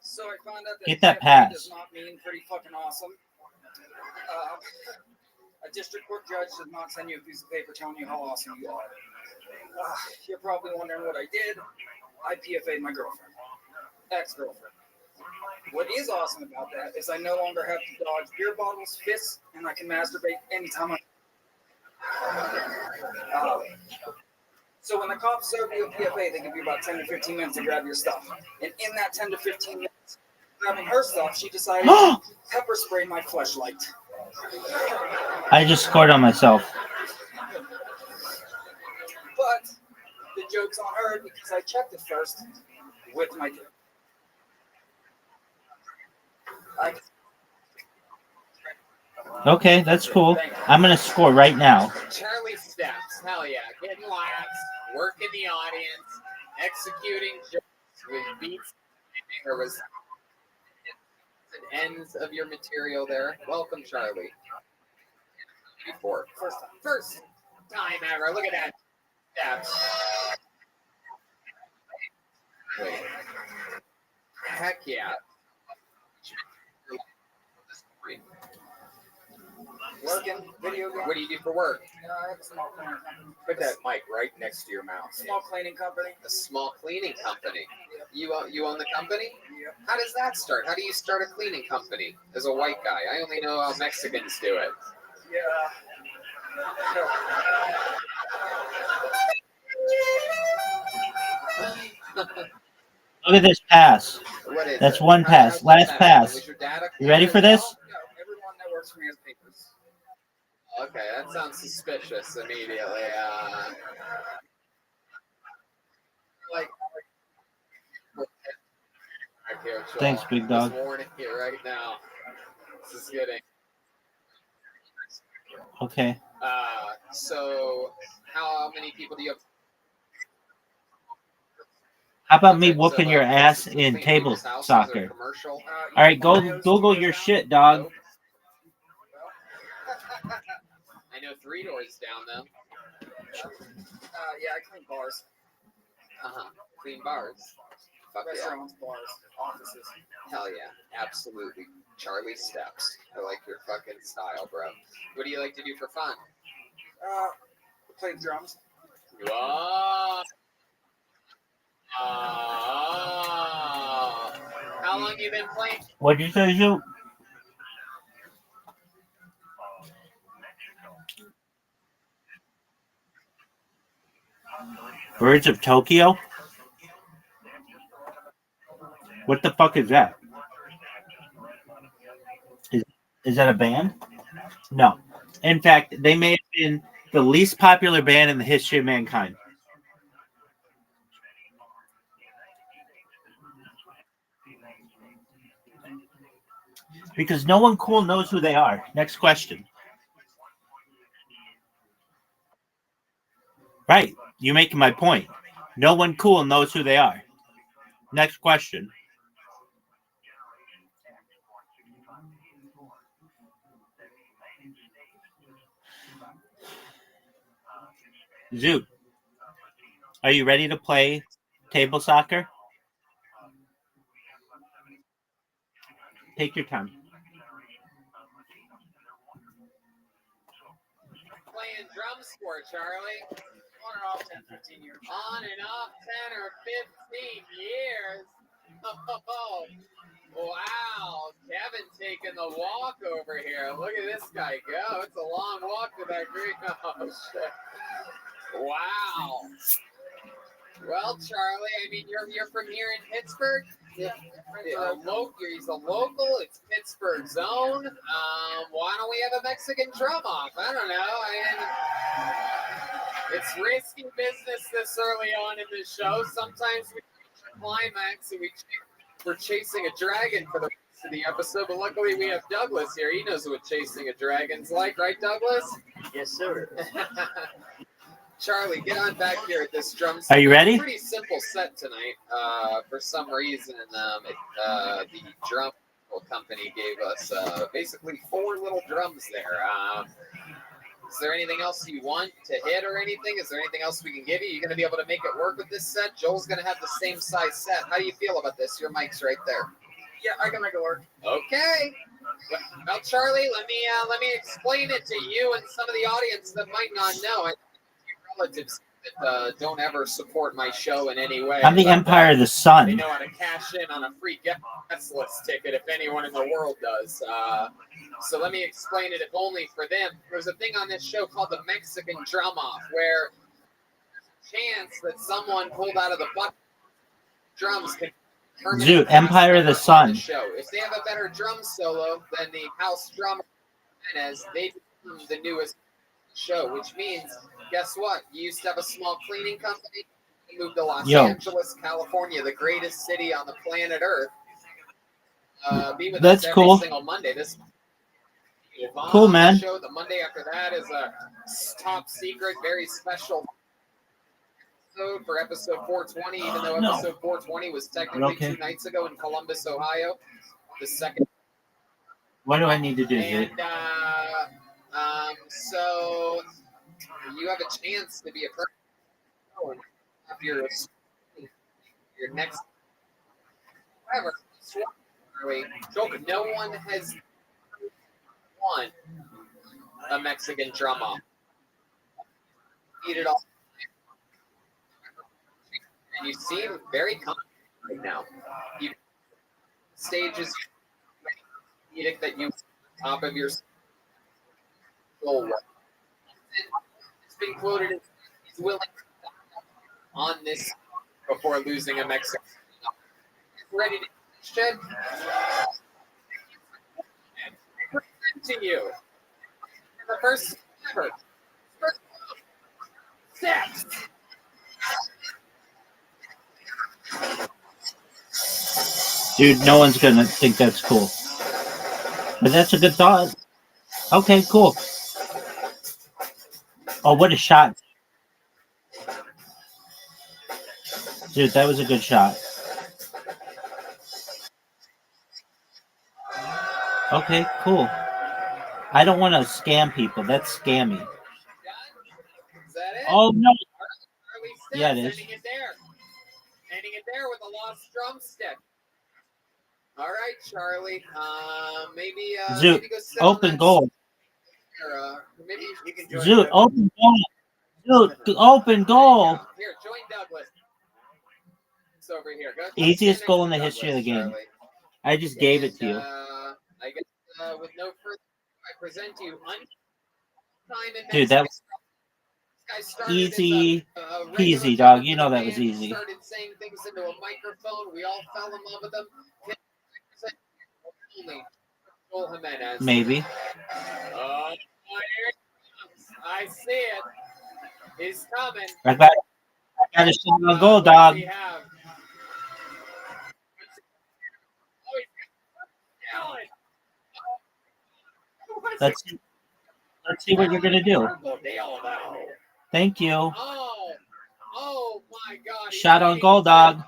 So I found out that Get that PFA pass. does not mean pretty fucking awesome. A district court judge does not send you a piece of paper telling you how awesome you are. You're probably wondering what I did. I PFA'd my girlfriend, ex-girlfriend. What is awesome about that is I no longer have to dodge beer bottles, fists, and I can masturbate anytime I. So when the cops serve you a PFA, they give you about 10 to 15 minutes to grab your stuff. And in that 10 to 15 minutes, grabbing her stuff, she decided to pepper spray my fleshlight. I just scored on myself. But the joke's on her because I checked it first with my dick. Okay, that's cool. I'm going to score right now. Charlie Steps. Hell yeah. Getting laughs, working the audience, executing jokes with beats. There was ends of your material there. Welcome, Charlie. Before. First time ever. Look at that. Steps. Wait. Heck yeah. Working, video game. What do you do for work? I have a small cleaning company. Put that mic right next to your mouth. Small cleaning company. A small cleaning company. You own the company? How does that start? How do you start a cleaning company as a white guy? I only know how Mexicans do it. Look at this pass. What is That's it? one pass. How's Last that pass. Was your dad a You ready for this? No, everyone that works for me has papers. Okay, that sounds suspicious immediately. Like, right here, Joel. Thanks, big dog. Just warning you right now. This is getting. Okay. So how many people do you have? How about me whooping your ass in table soccer? All right, go Google your shit, dog. I know 3 doors down though. Yeah, I clean bars. Clean bars. Fuck yeah. Restaurants, bars, offices. Hell yeah. Absolutely. Charlie Steps. I like your fucking style, bro. What do you like to do for fun? Play drums. Whoa. How long you been playing? What'd you say, Zoot? Birds of Tokyo? What the fuck is that? Is that a band? No. In fact, they may have been the least popular band in the history of mankind. Because no one cool knows who they are. Next question. Right. You're making my point. No one cool knows who they are. Next question. Zoot, are you ready to play table soccer? Take your time. Playing drums for, Charlie? On and off 10, 15 years. On and off 10 or 15 years. Oh, wow. Kevin taking the walk over here. Look at this guy go. It's a long walk to that green. Oh, shit. Wow. Well, Charlie, I mean, you're from here in Pittsburgh. He's a local. It's Pittsburgh zone. Why don't we have a Mexican drum off? I don't know. It's risky business this early on in the show. Sometimes we climax and we're chasing a dragon for the rest of the episode, but luckily we have Douglas here. He knows what chasing a dragon's like, right, Douglas? Yes, sir. Charlie, get on back here at this drum set. Are you ready? It's a pretty simple set tonight. For some reason, the drum company gave us basically 4 little drums there. Is there anything else you want to hit or anything? Is there anything else we can give you? You're going to be able to make it work with this set? Joel's going to have the same size set. How do you feel about this? Your mic's right there. Yeah, I can make it work. Okay. Well, Charlie, let me explain it to you and some of the audience that might not know it. Relatives that don't ever support my show in any way. I'm the Empire of the They Sun. know how to cash in on a free guest list ticket if anyone in the world does. So let me explain it if only for them. There's a thing on this show called the Mexican Drum Off, where chance that someone pulled out of the butt drums can Zoot, Empire of the Sun. show. If they have a better drum solo than the house drummer, as they become the newest show, which means, guess what? You used to have a small cleaning company. You moved to Los Angeles, California, the greatest city on the planet Earth. Be with us every single Monday. This cool, man. Show. The Monday after that is a top secret, very special episode for episode 420, even though episode 420 was technically 2 nights ago in Columbus, Ohio. The second. What do I need to do, Zoot? So you have a chance to be a person. Your next. However, no one has won a Mexican drum off. Eat it all. And you seem very confident right now. You stages edict that you top of your soul. It's been quoted as he's willing on this before losing a Mexican. Ready to shed to you. The first ever. Steps. Dude, no one's gonna think that's cool. But that's a good thought. Okay, cool. Oh, what a shot. Dude, that was a good shot. Okay, cool. I don't want to scam people. That's scammy. Is that it? Oh, no. Yeah, it is. ending it there with a lost drumstick. All right, Charlie. Maybe Zoot, maybe go sit open on that goal. or, maybe you can join Zoot, Douglas. open goal. Zoot, open goal. Here, join Douglas. It's over here. Go Easiest stand goal next in the to history of the Douglas, game. Charlie. I just gave it to you. I guess with no further ado, I present to you Simon Dude, that was easy peasy, dog. You know that was easy. Started saying things into a microphone. We all fell in love with him. Joel Jimenez. Maybe. Oh, here it comes. I see it. He's coming. I got a shot on goal, dog. What does he have? Oh, he's yelling. Let's see what you're gonna do. Thank you. Oh my God! Shot on goal, dog.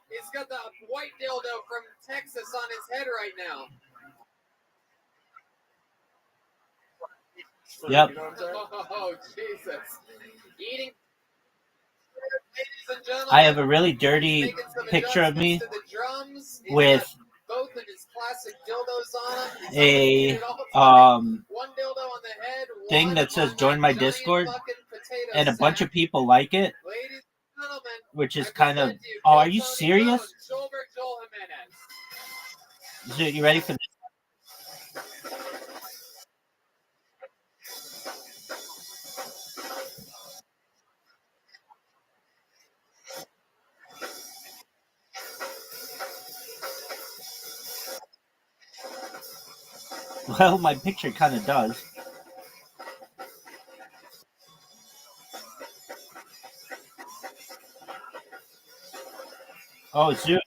He's got the white dildo from Texas on his head right now. Yep. Oh Jesus! Eating. Ladies and gentlemen, I have a really dirty picture of me with both of his classic dildos on him. a One dildo on the head, thing that says join my Discord, and a bunch of people like it, which is kind of, oh, are you serious? Zoot, you ready for this? Well, my picture kind of does. Oh, Zoot.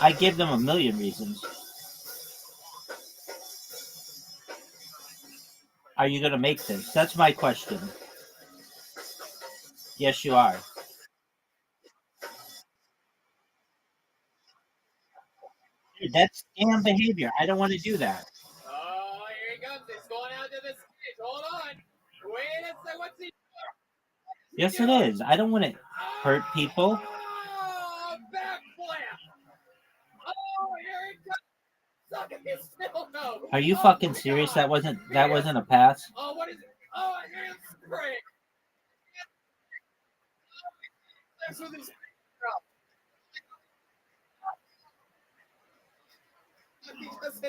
I give them a million reasons. Are you going to make this? That's my question. Yes, you are. Dude, that's scam behavior. I don't want to do that. Oh, here he comes. He's going out to the stage. Hold on. Wait a second. What's he doing? Yes, it is. I don't want to hurt people. Oh, backflip. Oh, here he comes. Suck it. He's still no. Are you fucking serious? That wasn't a pass. Oh, what is it? Oh, a handspring. That's with his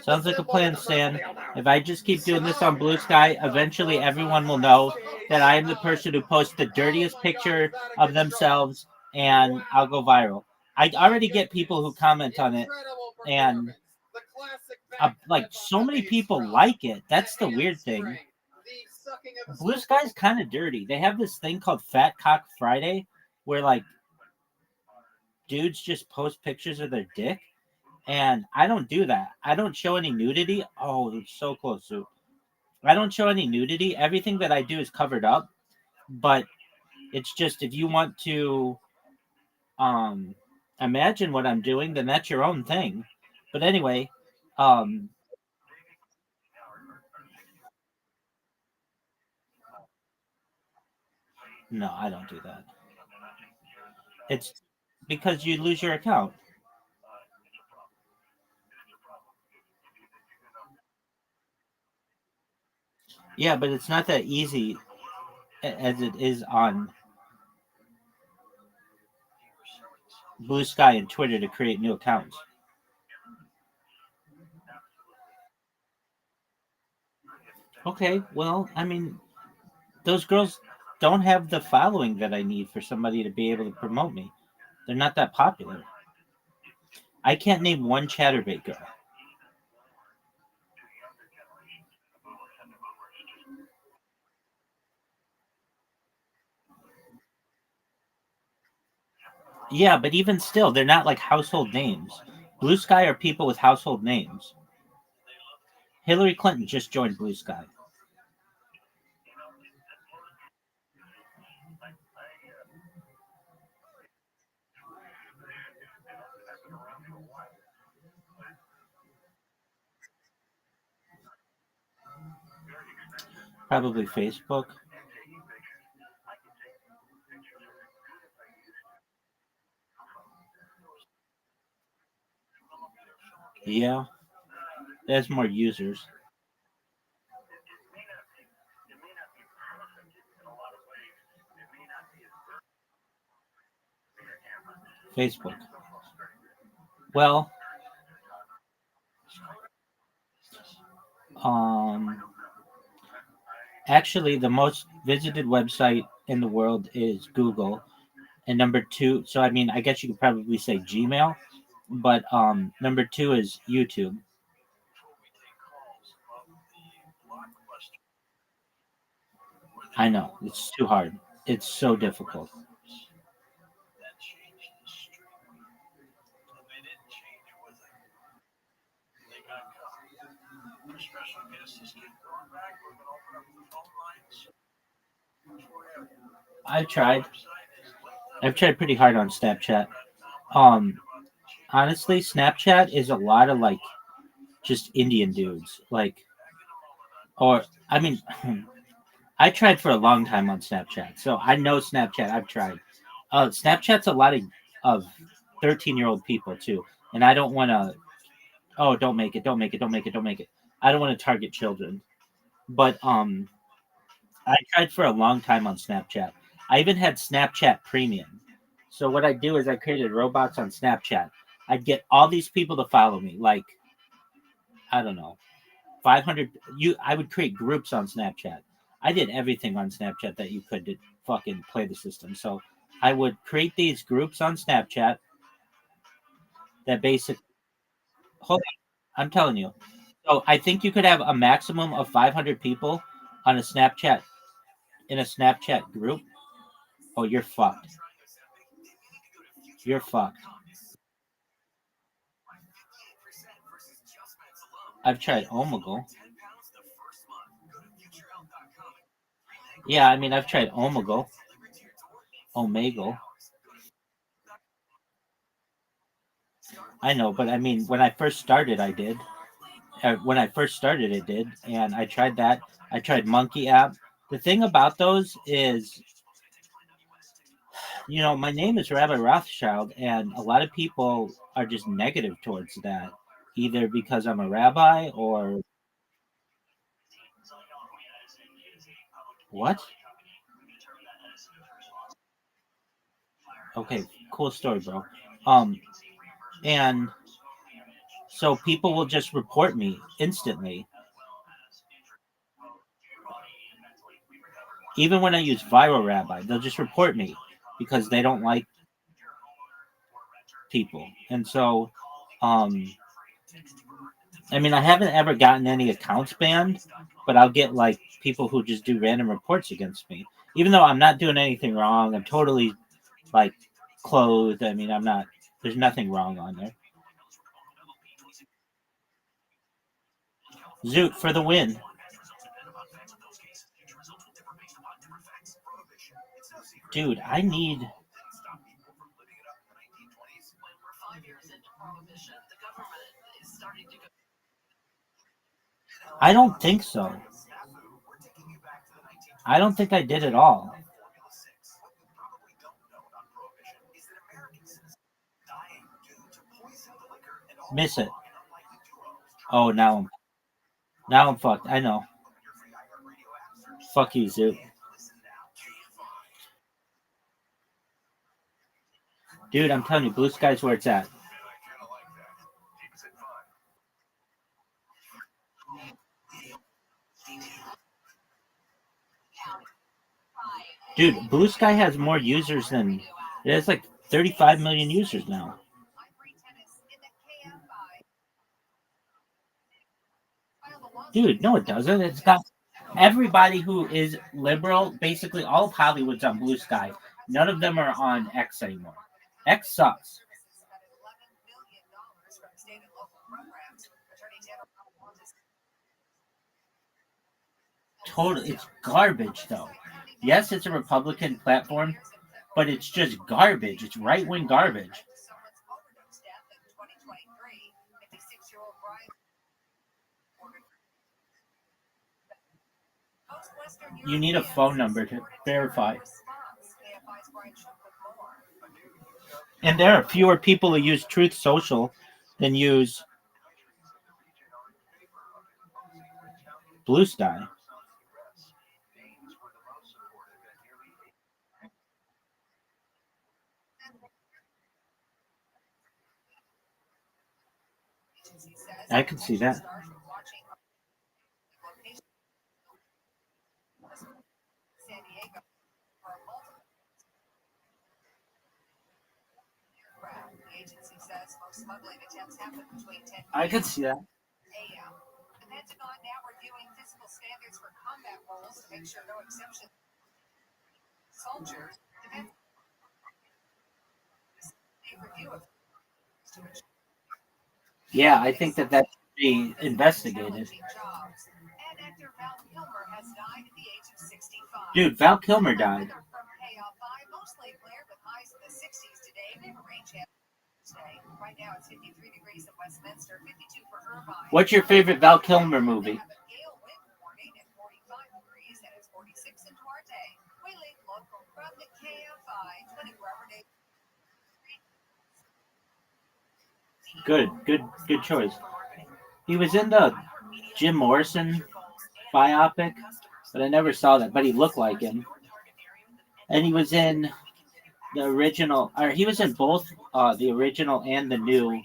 Sounds like a plan, Stan. If I just keep doing this on Blue Sky, eventually everyone will know that I am the person who posts the dirtiest picture of themselves, and I'll go viral. I already get people who comment on it, and like so many people like it. That's the weird thing. Blue Sky's kind of dirty. They have this thing called Fat Cock Friday, where like dudes just post pictures of their dick. And I don't do that. I don't show any nudity. Oh, it's so close to. I don't show any nudity. Everything that I do is covered up. But it's just if you want to imagine what I'm doing, then that's your own thing. But anyway, no, I don't do that. It's because you lose your account. Yeah, but it's not that easy as it is on Blue Sky and Twitter to create new accounts. Okay, well, I mean, those girls don't have the following that I need for somebody to be able to promote me. They're not that popular. I can't name one chatterbait girl. Yeah, but even still, they're not like household names. Blue Sky are people with household names. Hillary Clinton just joined Blue Sky. Probably Facebook. Yeah, there's more users. Facebook. Well, um, actually, the most visited website in the world is Google, and number two. So I mean, I guess you could probably say Gmail, but number two is YouTube. I know it's too hard. It's so difficult. I've tried. I've tried pretty hard on Snapchat. Um, Honestly, Snapchat is a lot of like just Indian dudes. Like, or I mean, I tried for a long time on Snapchat, so I know Snapchat. I've tried. Snapchat's a lot of 13-year-old people too, and I don't want to. Oh, don't make it! Don't make it! Don't make it! Don't make it! I don't want to target children, but I tried for a long time on Snapchat. I even had Snapchat Premium. So what I do is I created robots on Snapchat. I'd get all these people to follow me, like I don't know, 500. I would create groups on Snapchat. I did everything on Snapchat that you could to fucking play the system. So I would create these groups on Snapchat that basic. Hold on, I'm telling you. So I think you could have a maximum of 500 people on a Snapchat in a Snapchat group. Oh, you're fucked. You're fucked. I've tried Omegle. Yeah, I mean I've tried Omegle. Omegle. I know, but I mean when I first started I did. When I first started it did, and I tried that. I tried Monkey app. The thing about those is, my name is Rabbi Rothschild, and a lot of people are just negative towards that, either because I'm a rabbi or what? Okay, cool story, bro. And so people will just report me instantly, even when I use viral rabbi. They'll just report me because they don't like people, and so, um, I mean, I haven't ever gotten any accounts banned, but I'll get like people who just do random reports against me, even though I'm not doing anything wrong. I'm totally like clothed. I mean, I'm not. There's nothing wrong on there. Zoot for the win. Dude, I need. I don't think so. I don't think I did at all. Miss it. Oh, now I'm fucked. I know. Fuck you, Zoot. Dude, I'm telling you, Blue Sky's where it's at. Dude, Blue Sky has more users than it has like 35 million users now. Dude, no, it doesn't. It's got everybody who is liberal. Basically, all of Hollywood's on Blue Sky. None of them are on X anymore. X sucks. Totally, it's garbage though. Yes, it's a Republican platform, but it's just garbage. It's right wing garbage. You need a phone number to verify. And there are fewer people who use Truth Social than use Blue Sky. I can see that. I can see that. The Pentagon now reviewing physical standards for combat roles to make sure no exceptions. Soldiers. Review of Yeah, I think that should be investigated. And actor Val Kilmer has died at the age of 65. Dude, Val Kilmer died. Mostly clear with highs in the 60s today. We have a range today. Right now it's 53 degrees in Westminster, 52 for Irvine. What's your favorite Val Kilmer movie? Gale wind warning at 45 degrees and it's 46 in Duarte. We leave local from the KFI 24-hour day. Good choice. He was in the Jim Morrison biopic, but I never saw that. But he looked like him, and he was in the original. Or he was in both the original and the new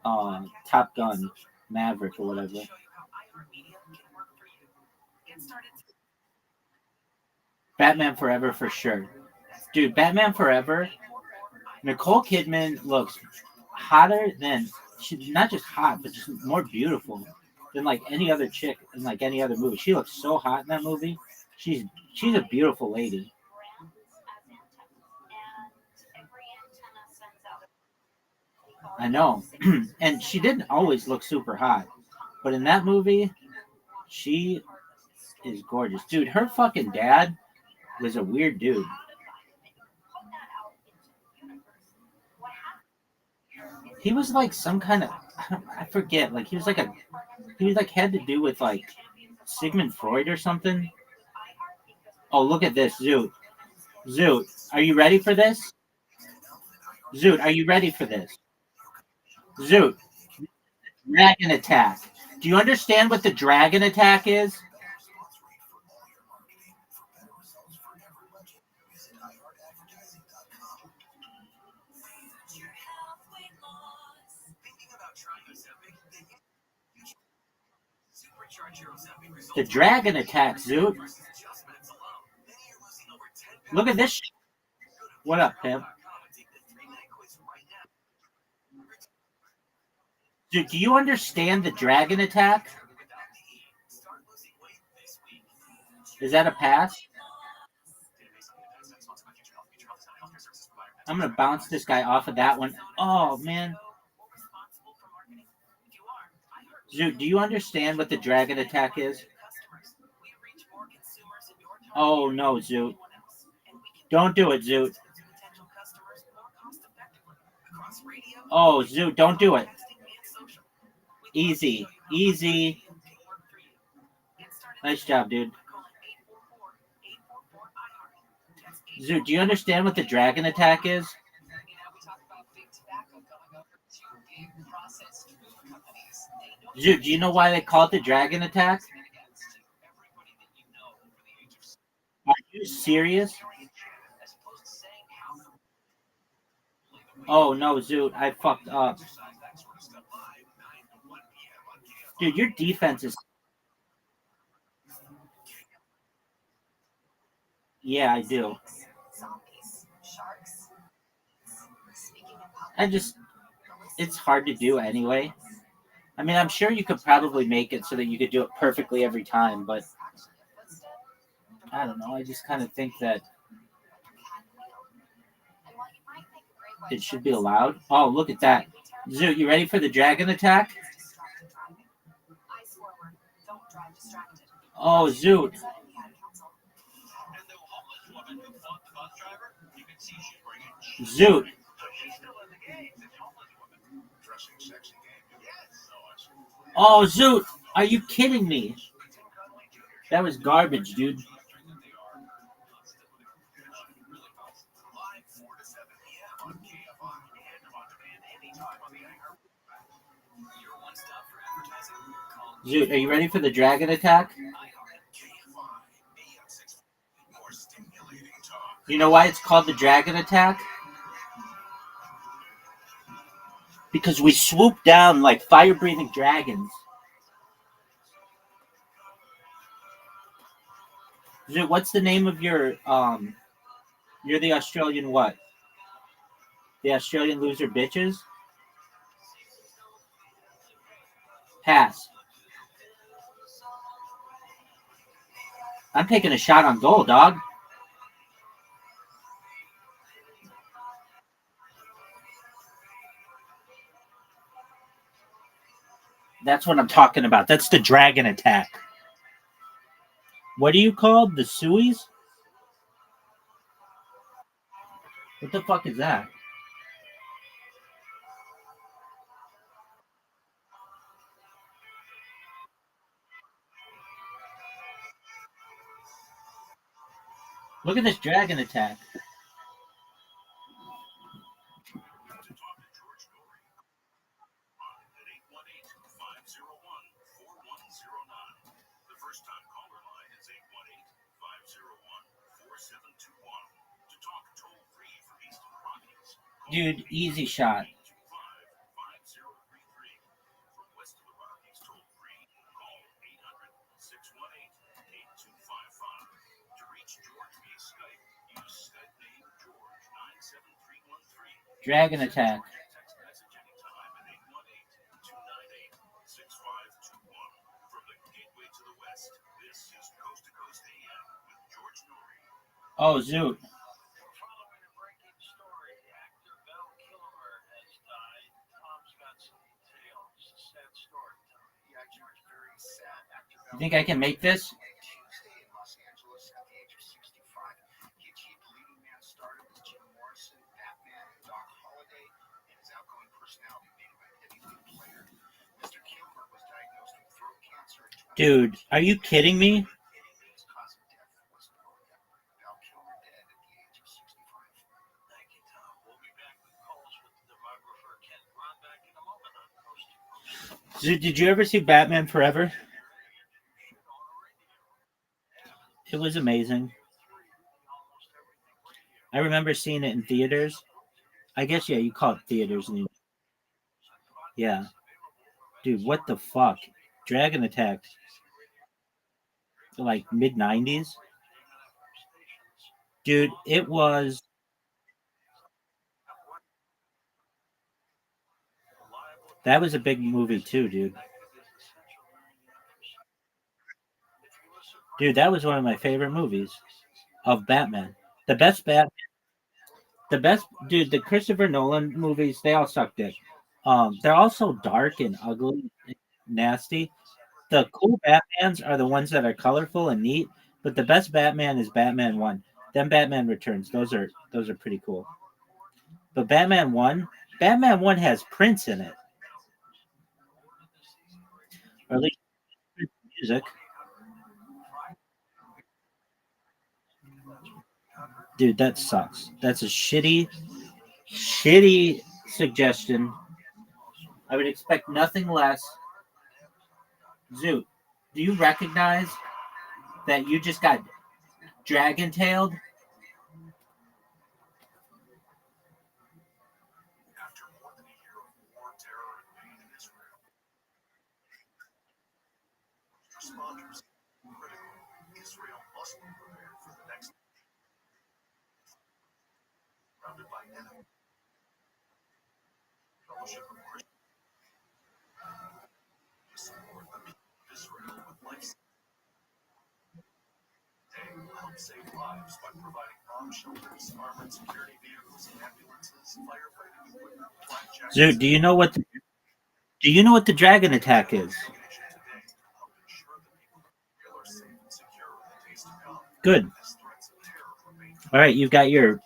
Top Gun Maverick or whatever. Batman Forever for sure, dude. Batman Forever. Nicole Kidman looks hotter than, she's not just hot, but just more beautiful than like any other chick in like any other movie. She looks so hot in that movie. She's a beautiful lady. I know. And she didn't always look super hot, but in that movie, she is gorgeous. Dude, her fucking dad was a weird dude. He was like some kind of, I forget, like he was like had to do with like Sigmund Freud or something. Oh, look at this, Zoot. Zoot, are you ready for this? Zoot, are you ready for this? Zoot, dragon attack. Do you understand what the dragon attack is? The dragon attack, Zoot. Look at this shit. What up, pimp? Dude, do you understand the dragon attack? Is that a pass? I'm gonna bounce this guy off of that one. Oh man. Zoot, do you understand what the dragon attack is? Oh no, Zoot. Don't do it, Zoot. Oh, Zoot, don't do it. Easy. Easy. Nice job, dude. Zoot, do you understand what the dragon attack is? Zoot, do you know why they call it the dragon attack? Are you serious? Oh no, Zoot, I fucked up. Dude, your defense is... Yeah, I do. It's hard to do anyway. I mean, I'm sure you could probably make it so that you could do it perfectly every time, but I don't know. I just kind of think that it should be allowed. Oh, look at that. Zoot, you ready for the dragon attack? Oh, Zoot. Zoot. Oh, Zoot. Are you kidding me? That was garbage, dude. Dude, are you ready for the dragon attack? You know why it's called the dragon attack? Because we swoop down like fire-breathing dragons. Dude, what's the name of your you're the Australian what? The Australian loser bitches? Pass. I'm taking a shot on goal, dog. That's what I'm talking about. That's the dragon attack. What are you called? The Sueys? What the fuck is that? Look at this dragon attack. Dude, easy shot. Dragon attack. Oh, Zoot. You think I can make this? Dude, are you kidding me? Dude, did you ever see Batman Forever? It was amazing. I remember seeing it in theaters. I guess, yeah, you call it theaters. Yeah. Dude, what the fuck? Dragon Attack. Like mid-90s? Dude, it was... That was a big movie too, dude. Dude, that was one of my favorite movies of Batman. The best dude, the Christopher Nolan movies, they all suck dick. They're all so dark and ugly and nasty. The cool Batmans are the ones that are colorful and neat, but the best Batman is Batman 1. Then Batman Returns. Those are pretty cool. But Batman 1 has Prince in it. Or at least music. Dude, that sucks. That's a shitty suggestion. I would expect nothing less. Zoot, do you recognize that you just got dragon tailed? Zoot, do you know what the dragon attack is? Good. All right, you've got your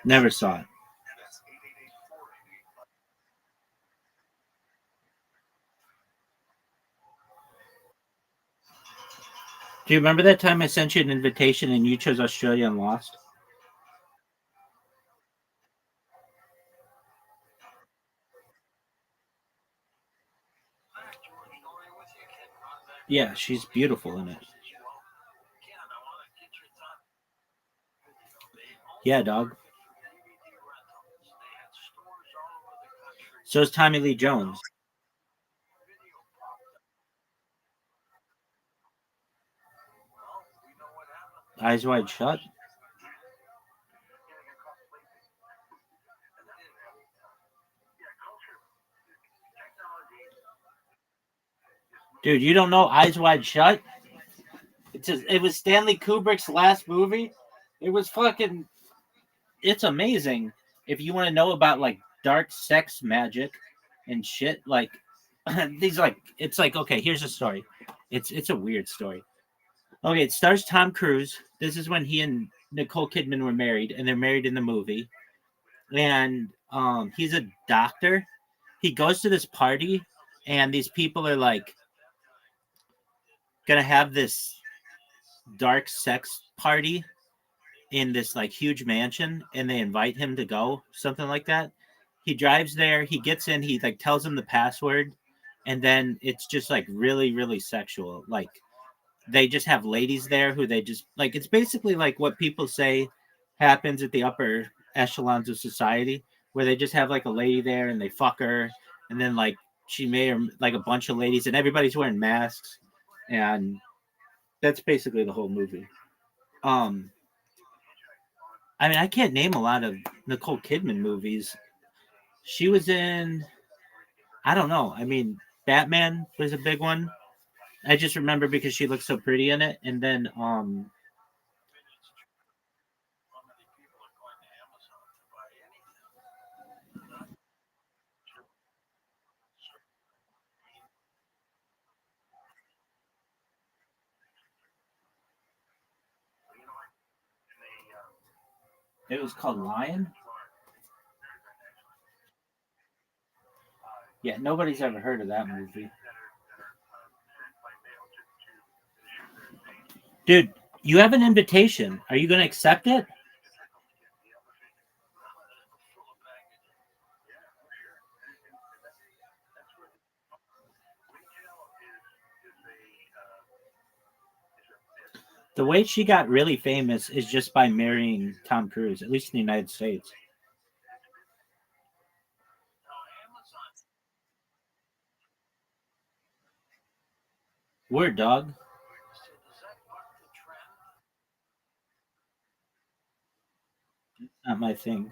Never saw it. Do you remember that time I sent you an invitation and you chose Australia and lost? Yeah, she's beautiful in it. Yeah, dog. So is Tommy Lee Jones. Eyes Wide Shut. Dude, you don't know Eyes Wide Shut? It was Stanley Kubrick's last movie. It was fucking. It's amazing. If you want to know about like dark sex magic and shit, like these, like it's like okay. Here's a story. It's a weird story. Okay, it stars Tom Cruise. This is when he and Nicole Kidman were married, and they're married in the movie. And he's a doctor. He goes to this party, and these people are like gonna have this dark sex party in this like huge mansion, and they invite him to go, something like that. He drives there, he gets in, he like tells them the password, and then it's just like really, really sexual. Like they just have ladies there who they just like, it's basically like what people say happens at the upper echelons of society, where they just have like a lady there and they fuck her, and then like she may or like a bunch of ladies and everybody's wearing masks, and that's basically the whole movie. I mean, I can't name a lot of Nicole Kidman movies. She was in, I don't know. I mean, Batman was a big one. I just remember because she looked so pretty in it. And then, it was called Lion. Yeah, nobody's ever heard of that movie. Dude, you have an invitation. Are you going to accept it? The way she got really famous is just by marrying Tom Cruise, at least in the United States. Word, dog. Not my thing.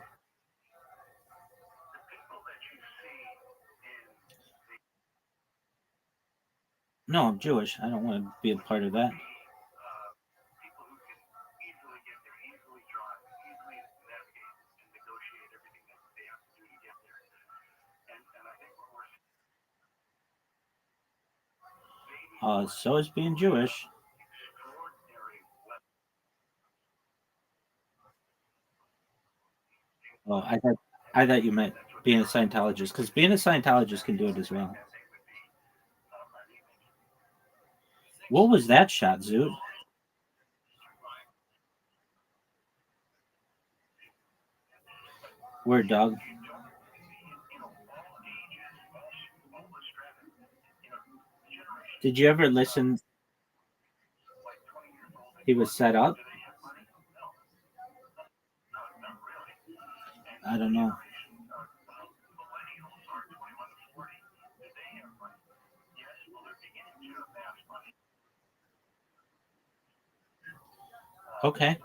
No, I'm Jewish. I don't want to be a part of that. So is being Jewish. Oh, I thought you meant being a Scientologist, because being a Scientologist can do it as well. What was that shot, Zoot? Word, dog. Did you ever listen? He was set up? I don't know. Okay.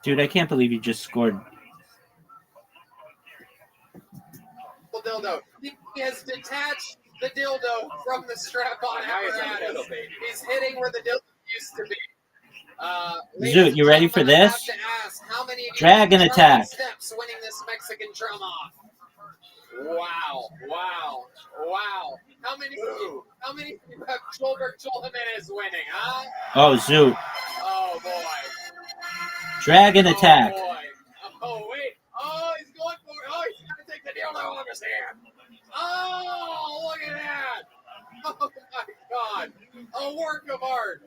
Dude, I can't believe you just scored. Dildo. He has detached the dildo from the strap-on apparatus. He's hitting where the dildo used to be. Zoot, you ready for this? Dragon attack. Steps winning this Mexican drum off. Wow. How many people have Joel Jimenez winning, huh? Oh, Zoot. Oh, boy. Dragon attack. Oh, boy. Oh, wait. Oh, he's going for it. Oh, he's going to take the deal out of his hand. Oh, look at that. Oh, my God. A work of art.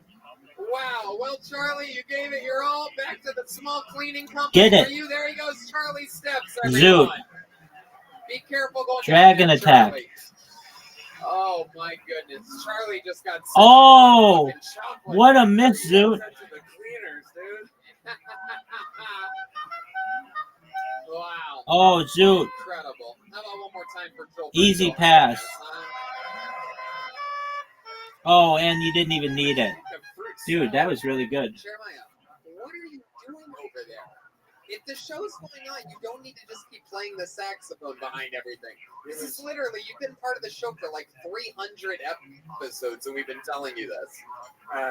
Wow. Well, Charlie, you gave it your all. Back to the small cleaning company Get it. for you. There he goes. Charlie steps, everyone. Zoot. Be careful going Dragon down there, attack. Charlie. Oh, my goodness. Charlie just got sent Oh, to the fucking chocolate what a factory. miss, He got Zoot. sent to the cleaners, dude. Wow. Oh, Zoot. Incredible. How about one more time for Joel? Easy pass. Oh, and you didn't even need it. Dude, that was really good. Jeremiah, what are you doing over there? If the show's going on, you don't need to just keep playing the saxophone behind everything. This is literally, you've been part of the show for like 300 episodes, and we've been telling you this.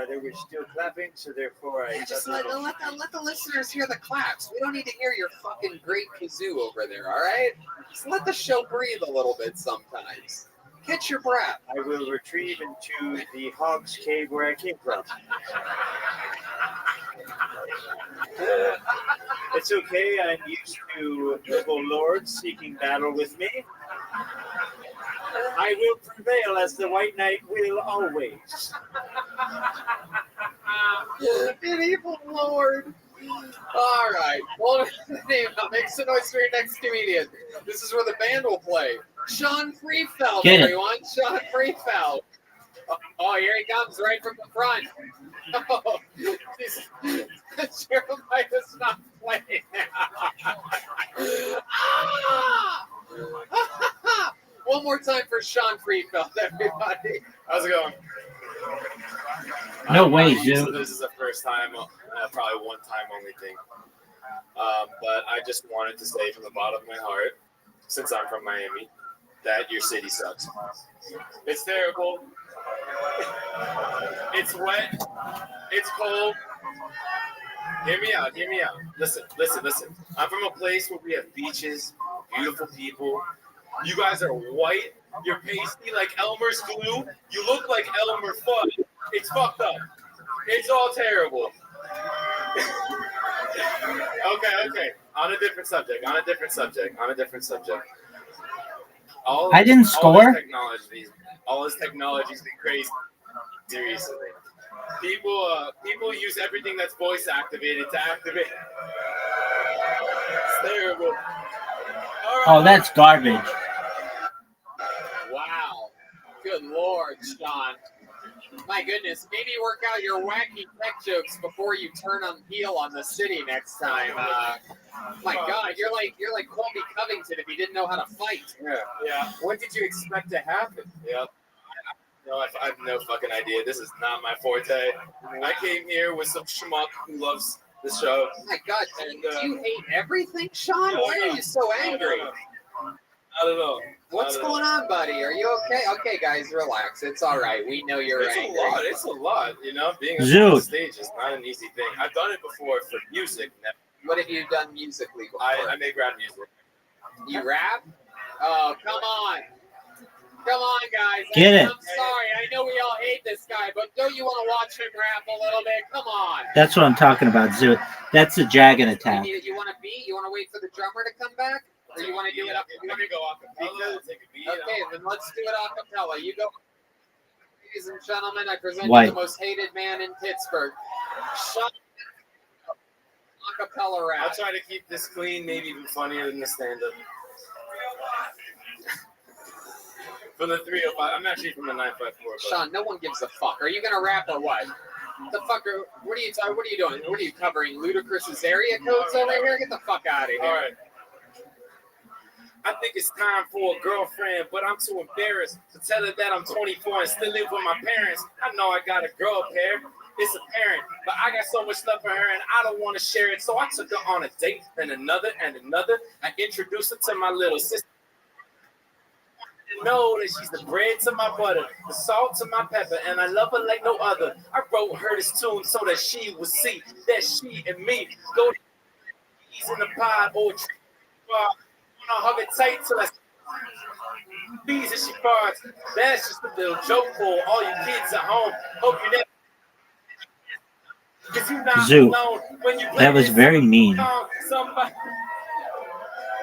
They were still clapping, so therefore I Just let the listeners hear the claps. We don't need to hear your fucking great kazoo over there, all right? Just let the show breathe a little bit sometimes. Catch your breath. I will retrieve into the hog's cave where I came from. It's okay, I'm used to noble lords seeking battle with me. I will prevail as the White Knight will always. Medieval lord. All right. Well, name make some noise for your next comedian. This is where the band will play. Sean Freefeld, Get it. everyone. Sean Freefeld. Oh, here he comes right from the front. Oh, Jeremiah's not playing now. Ah! One more time for Sean Freefeld, everybody. How's it going? No way, So Zoot. this is the first time, probably one time only thing. But I just wanted to say from the bottom of my heart, since I'm from Miami, that your city sucks. It's terrible. It's wet. It's cold. Hear me out. Hear me out. Listen. I'm from a place where we have beaches, beautiful people. You guys are white. You're pasty like Elmer's glue. You look like Elmer Fudd. It's fucked up. It's all terrible. Okay. On a different subject. I didn't score. All this technology's been crazy recently. People use everything that's voice activated to activate. It's terrible. Oh, that's garbage. Wow. Good Lord, Sean. My goodness, maybe work out your wacky tech jokes before you turn on heel on the city next time. My God, you're like Colby Covington if you didn't know how to fight. Yeah. What did you expect to happen? Yep. No, I have no fucking idea. This is not my forte. I came here with some schmuck who loves the show. My God, do you hate everything, Sean? Why are you so angry? I don't know. What's going on, buddy? Are you okay? Okay, guys, relax. It's all right. We know you're angry. It's a lot. You know, being Zoot. on stage is not an easy thing. I've done it before for music. What have you done musically before? I make rap music. You rap? Oh, come on. Come on, guys. Get it. I'm sorry. I know we all hate this guy, but don't you want to watch him rap a little bit? Come on. That's what I'm talking about, Zoot. That's a dragon attack. You want to beat? You want to wait for the drummer to come back? Or you want to do it up? You want to go off acapella? Okay, then let's do it a cappella. You go. Ladies and gentlemen, I present you the most hated man in Pittsburgh. Shut a cappella rap. I'll try to keep this clean, maybe even funnier than the stand-up. From the 305, I'm actually from the 954. Sean, no one gives a fuck. Are you gonna rap or what? The fucker? What are you doing? What are you covering? Ludacris's area codes over here? Get the fuck out of here. All right. I think it's time for a girlfriend, but I'm too embarrassed to tell her that I'm 24 and still live with my parents. I know I got a girl pair. It's apparent, but I got so much love for her and I don't want to share it. So I took her on a date, then another and another. I introduced her to my little sister. I know that she's the bread to my butter, the salt to my pepper, and I love her like no other. I wrote her this tune so that she would see that she and me go in the pod or wanna hug it tight till I Bees and she farts. That's just a little joke for all you kids at home. Hope you never. Cause you're not Zoo. alone when you play That was this very mean. song. Somebody.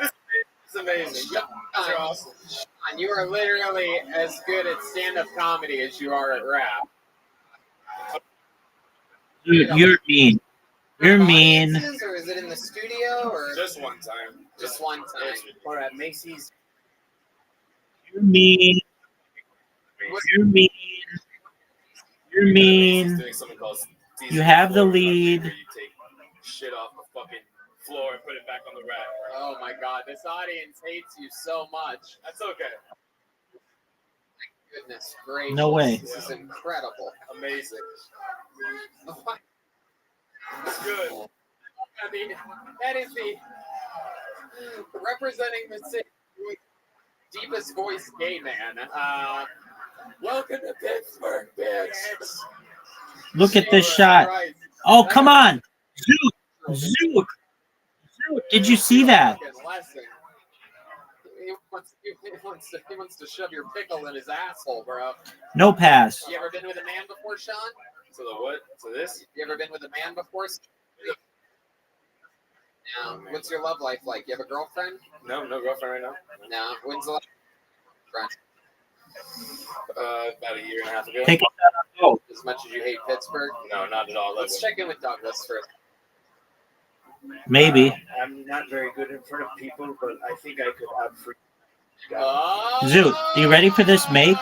It's amazing. You guys are awesome. Sean, you are literally as good at stand-up comedy as you are at rap. Dude, you're mean. You're mean. Audiences, or is it in the studio, or Just one time. just one time? Or at Macy's. You're mean. You're mean. You're mean. Doing something called You have the lead. where you take shit off the fucking floor and put it back on the rack. Oh my god, this audience hates you so much. That's okay. Goodness gracious. No way. This is incredible. Amazing. It's good. I mean, that is the representing the city's deepest voice gay man. Welcome to Pittsburgh, bitch. Look at this shot. Oh, come on. Zoot. Did you see that? He wants to shove your pickle in his asshole, bro. No pass. You ever been with a man before, Sean? So the what? So this? You ever been with a man before? What's your love life like? You have a girlfriend? No girlfriend right now. No. When's the last friend? About a year and a half ago. Take it out. As much as you hate Pittsburgh? No, not at all. Let's check in with Douglas first. Maybe. I'm not very good in front of people, but I think I could out-freak. Zoot, you ready for this make?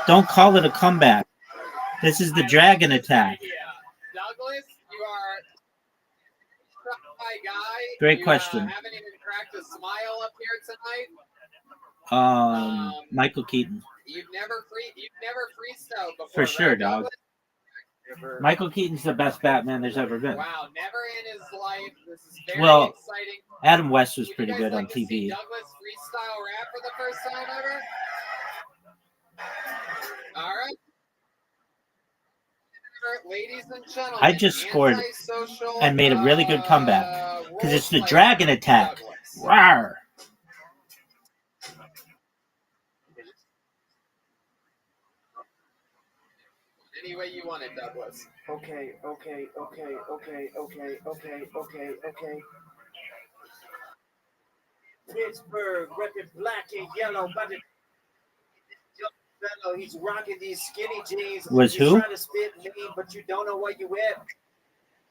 Don't call it a comeback. This is the dragon attack. Douglas, you are a guy. Great question. You haven't even cracked a smile up here tonight. Michael Keaton. You've never freestyled before. For sure, right, dog. Douglas? Michael Keaton's the best Batman there's ever been. Wow, never in his life. This is very Well, exciting. Adam West was Would pretty you guys good on like to see TV. Douglas freestyle rap for the first time ever? All right. Ladies and gentlemen, I just scored and made a really good comeback because it's the dragon attack. Rawr. Any way you want it, Douglas. Okay. Pittsburgh, repping black and yellow, by the fellow, he's rocking these skinny jeans. Was He's who? trying to spit mean, but you don't know where you at.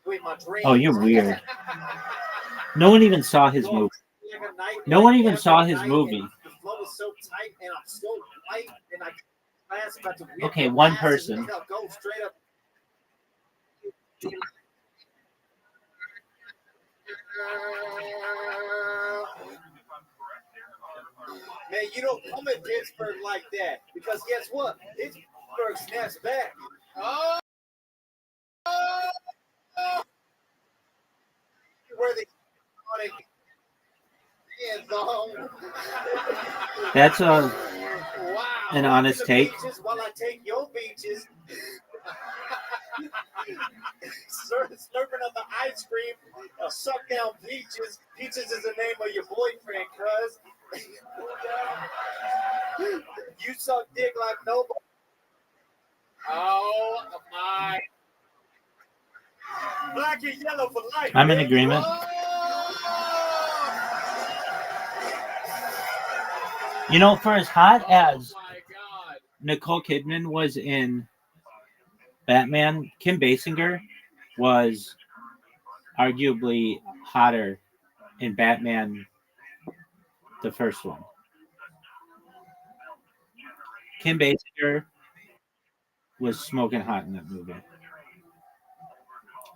With my dreams. Oh, you're weird. No one even saw his movie. No one even saw his movie. The flow is so tight, and I'm so light, and I class about to whip Okay, your one ass, person. and go straight up. Man, you don't come at Pittsburgh like that because guess what? Pittsburgh snaps back. Oh! Where they hands on. That's Wow. an honest take. Beaches while I take your beaches. Slurping up the ice cream, suck down peaches. Peaches is the name of your boyfriend, cuz. You suck dick like nobody. Oh my. Black and yellow for life. I'm in man. agreement. You know, for as hot as Nicole Kidman was in Batman, Kim Basinger was arguably hotter in Batman, the first one. Kim Basinger was smoking hot in that movie.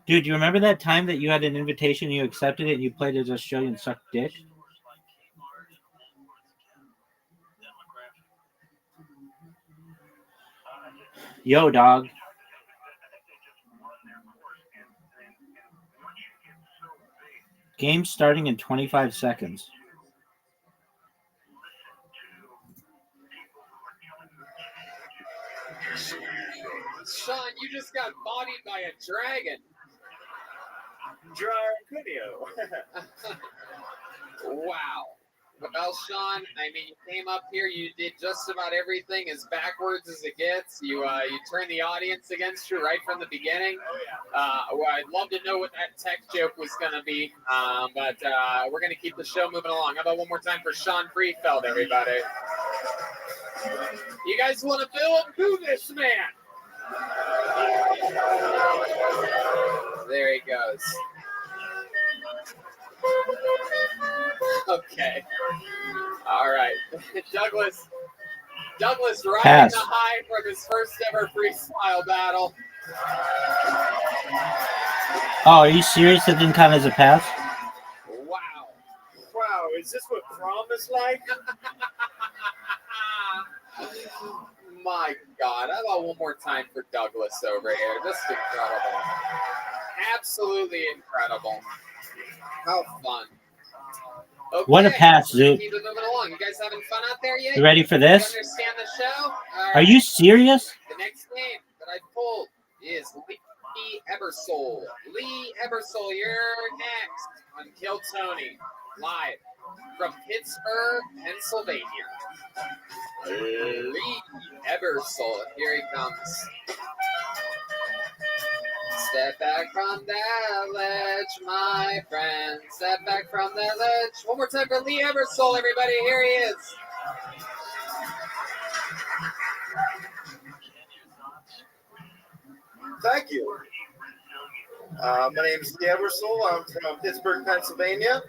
Dude, you remember that time that you had an invitation, you accepted it, and you played as Australian suck dick? Yo, dog. Game starting in 25 seconds. Sean, you just got bodied by a dragon. Dragonio. Wow. Well, Sean, I mean, you came up here, you did just about everything as backwards as it gets. You turned the audience against you right from the beginning. Well, I'd love to know what that tech joke was going to be, but we're going to keep the show moving along. How about one more time for Sean Freefeld, everybody? You guys want to boo this man? There he goes. Okay. All right. Douglas riding Pass. the high from his first ever freestyle battle. Oh, are you serious? It didn't count as a pass? Wow. Wow, is this what prom is like? My God. How about one more time for Douglas over here? Just incredible. Absolutely incredible. How fun. Okay. What a pass, Zoot. Keep it moving along. You guys having fun out there yet? You ready for this? You understand the show? All Are you right. serious? The next name that I pulled is Lee Ebersole. Lee Ebersole, you're next on Kill Tony, live from Pittsburgh, Pennsylvania. Lee Ebersole, here he comes. Step back from that ledge, my friend. Step back from that ledge. One more time for Lee Ebersole, everybody. Here he is. Thank you. My name is Lee Ebersole. I'm from Pittsburgh, Pennsylvania.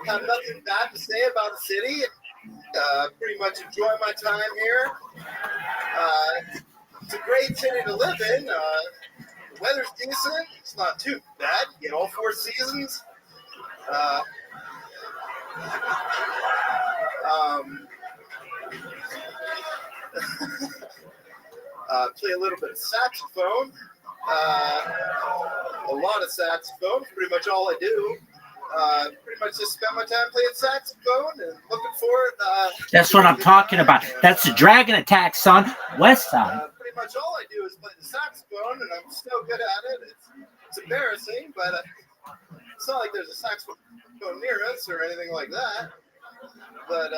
Have nothing bad to say about the city. Pretty much enjoy my time here. It's a great city to live in. The weather's decent. It's not too bad. You get all 4 seasons. Play a little bit of saxophone. A lot of saxophone. Pretty much all I do. Pretty much just spend my time playing saxophone and looking forward. That's what I'm talking about. That's the Dragon Attack, son. West Side. Pretty much all I do is play the saxophone, and I'm still good at it. It's embarrassing, but it's not like there's a saxophone near us or anything like that. But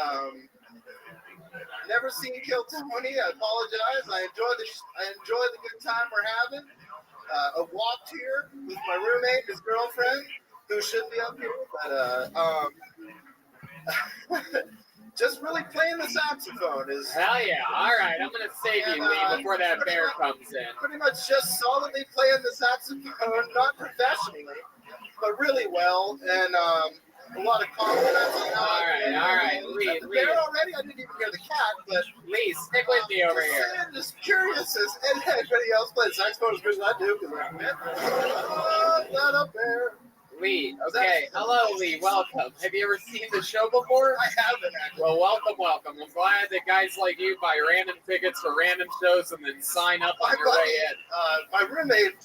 never seen Kill Tony. I apologize. I enjoy the good time we're having. I walked here with my roommate, his girlfriend, who should be up here, but just really playing the saxophone is. Hell yeah! All right, I'm gonna save you, Lee, before that bear comes in. Pretty much just solidly playing the saxophone, not professionally, but really well, and a lot of confidence. All right, Lee. The bear already. I didn't even hear the cat, but Lee, stick with me over here. I'm just curious as anybody else plays saxophone as good as I do, because I'm not up there. Lee, okay. Hello, Lee. Welcome. Have you ever seen the show before? I haven't, actually. Well, welcome. I'm glad that guys like you buy random tickets for random shows and then sign up on your way in. My roommate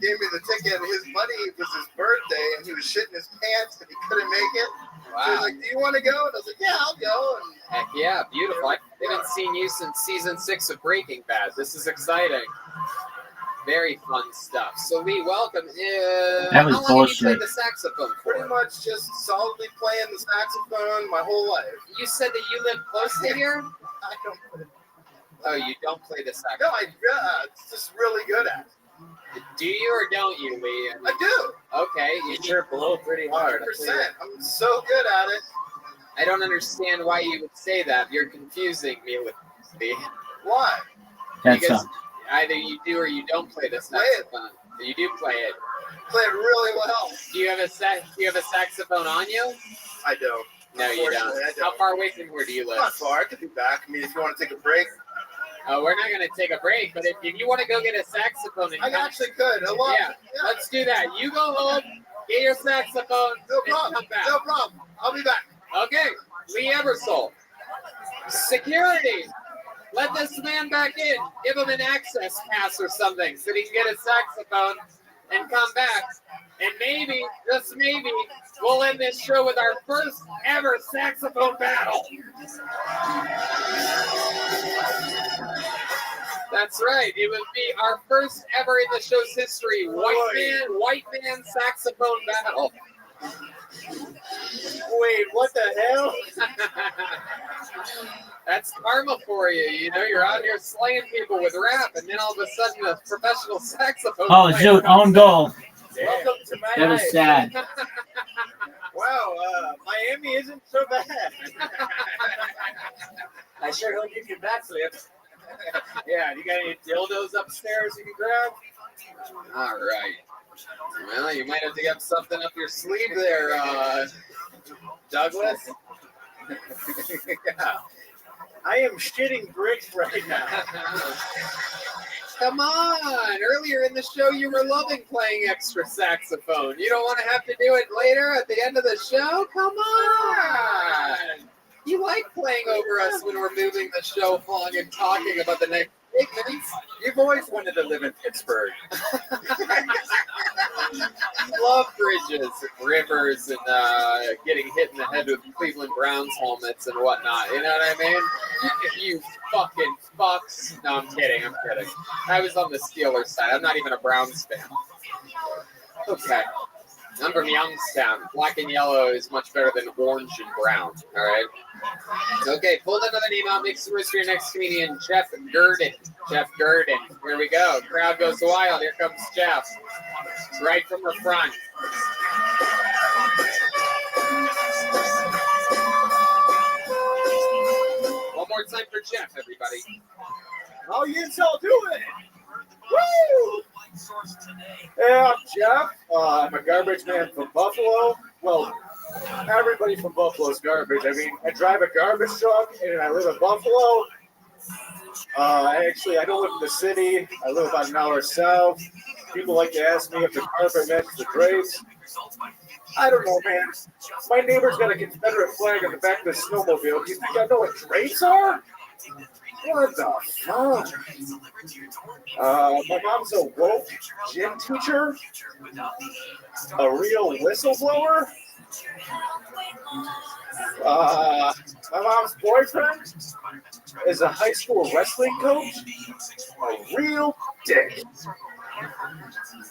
gave me the ticket. His buddy, it was his birthday, and he was shitting his pants, and he couldn't make it. Wow. So he was like, "Do you want to go?" And I was like, "Yeah, I'll go." And Heck yeah, beautiful. I haven't seen you since season 6 of Breaking Bad. This is exciting. Very fun stuff. So, Lee, welcome. That was how long bullshit. have you played the saxophone for? pretty much just solidly playing the saxophone my whole life. You said that you live close to here? I don't. Oh, you don't play the No, saxophone? it's just really good at it. Do you or don't you, Lee? I do. Okay. You sure blow pretty hard. 100%. I'm so good at it. I don't understand why you would say that. You're confusing me with Lee. Why? That's Because either you do or you don't play the saxophone. You do play it. Play it really well. Do you have a saxophone on you? I don't. No, you don't. Unfortunately, I don't. How far away from where do you live? Not far. I could be back. I mean, if you want to take a break. We're not going to take a break, but if you want to go get a saxophone and I actually could. A lot. yeah, let's do that. You go home, get your saxophone, No and problem. come back. No problem. I'll be back. Okay, Lee Ebersole. Security. Let this man back in. Give him an access pass or something so that he can get a saxophone and come back. And maybe, just maybe, we'll end this show with our first ever saxophone battle. That's right. It would be our first ever in the show's history white man saxophone battle. Wait, what the hell? That's karma for you. You know, you're out here slaying people with rap, and then all of a sudden a professional saxophone Oh, player Zoot, comes own in. goal. Welcome to my That was life. sad. Wow, Miami isn't so bad. I sure hope you can backflip. Yeah, you got any dildos upstairs you can grab? All right. Well, you might have to get something up your sleeve there, Douglas. Yeah. I am shitting bricks right now. Come on! Earlier in the show, you were loving playing extra saxophone. You don't want to have to do it later at the end of the show? Come on! You like playing over us when we're moving the show along and talking about the next segments. You've always wanted to live in Pittsburgh. Love bridges and rivers and getting hit in the head with Cleveland Browns helmets and whatnot. You know what I mean? You fucking fucks. No, I'm kidding. I was on the Steelers side. I'm not even a Browns fan. Okay. I'm from Youngstown. Black and yellow is much better than orange and brown. All right. Okay, pull another name out. Make some room for your next comedian, Jeff Gurdon. Jeff Gurdon. Here we go. Crowd goes wild. Here comes Jeff. Right from the front. One more time for Jeff, everybody. How you all doing? Woo! Yeah, I'm Jeff. I'm a garbage man from Buffalo. Well, everybody from Buffalo is garbage. I mean, I drive a garbage truck and I live in Buffalo. Actually, I don't live in the city. I live about an hour south. People like to ask me if the carpet matches the drapes. I don't know, man. My neighbor's got a Confederate flag on the back of the snowmobile. Do you think I know what drapes are? What the fuck? My mom's a woke gym teacher, a real whistleblower. My mom's boyfriend is a high school wrestling coach, a real dick.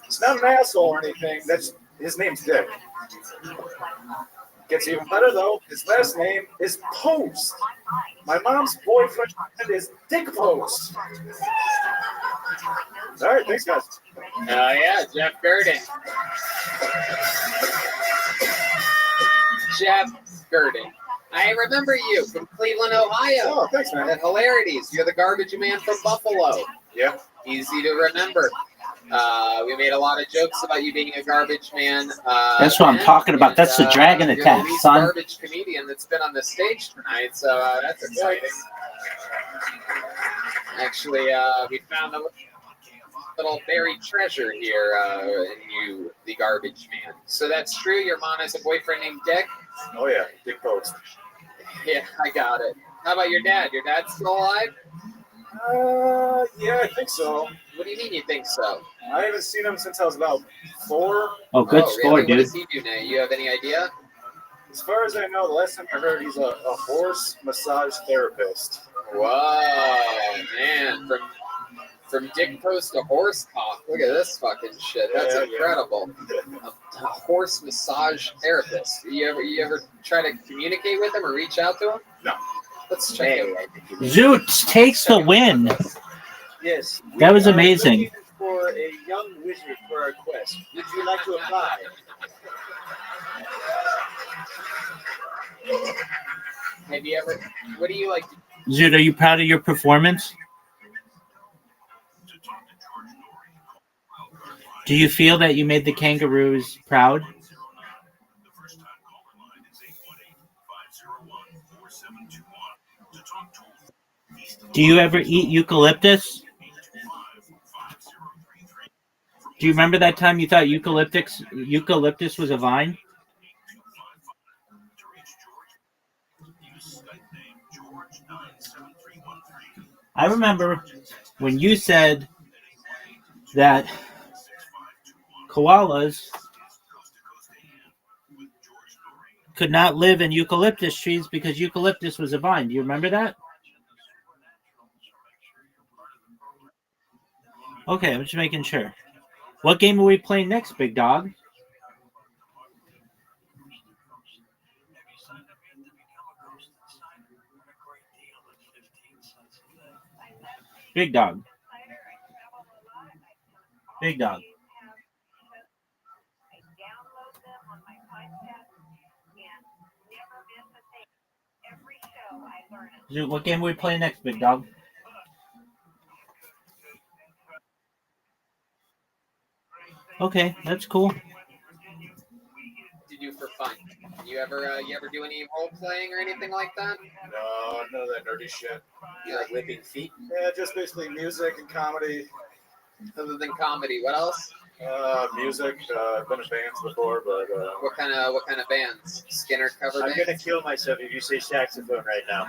He's not an asshole or anything. His name's Dick. Gets even better though. His last name is Post. My mom's boyfriend is Dick Post. All right, thanks, guys. Yeah, Jeff Gurdon. Jeff Gurdon. I remember you from Cleveland, Ohio. Oh, thanks, man. At Hilarities. You're the garbage man from Buffalo. Yeah. Easy to remember. We made a lot of jokes about you being a garbage man. That's what I'm talking about. That's the dragon you're attack, the least son. garbage comedian that's been on the stage tonight, so that's exciting. Actually, we found a little buried treasure here in you, the garbage man. So that's true? Your mom has a boyfriend named Dick? Oh, yeah, Dick Post. Yeah, I got it. How about your dad? Your dad's still alive? Yeah, I think so. What do you mean you think so? I haven't seen him since I was about 4. Oh, good score, really? What dude. does he do now? You have any idea? As far as I know, the last time I heard, he's a horse massage therapist. Whoa, man. From Dick Post to horse cock. Look at this fucking shit. That's incredible. A horse massage therapist. You ever try to communicate with him or reach out to him? No. Let's check it out. Zoot takes the win. Yes. That was amazing. Looking for a young wizard for our quest. Would you like to apply? Have you ever? What do you like to? Zoot, are you proud of your performance? Do you feel that you made the kangaroos proud? Do you ever eat eucalyptus? Do you remember that time you thought eucalyptus was a vine? I remember when you said that koalas could not live in eucalyptus trees because eucalyptus was a vine. Do you remember that? Okay, I'm just making sure. What game are we playing next, big dog? Big dog. Big dog. So what game are we playing next, big dog? Okay, that's cool. To do for fun. You ever do any role playing or anything like that? No, none of that nerdy shit. You like whipping feet? Yeah, just basically music and comedy. Other than comedy, what else? Music. I've been in bands before, but What kind of bands? Skinner cover I'm bands? gonna kill myself if you say saxophone right now.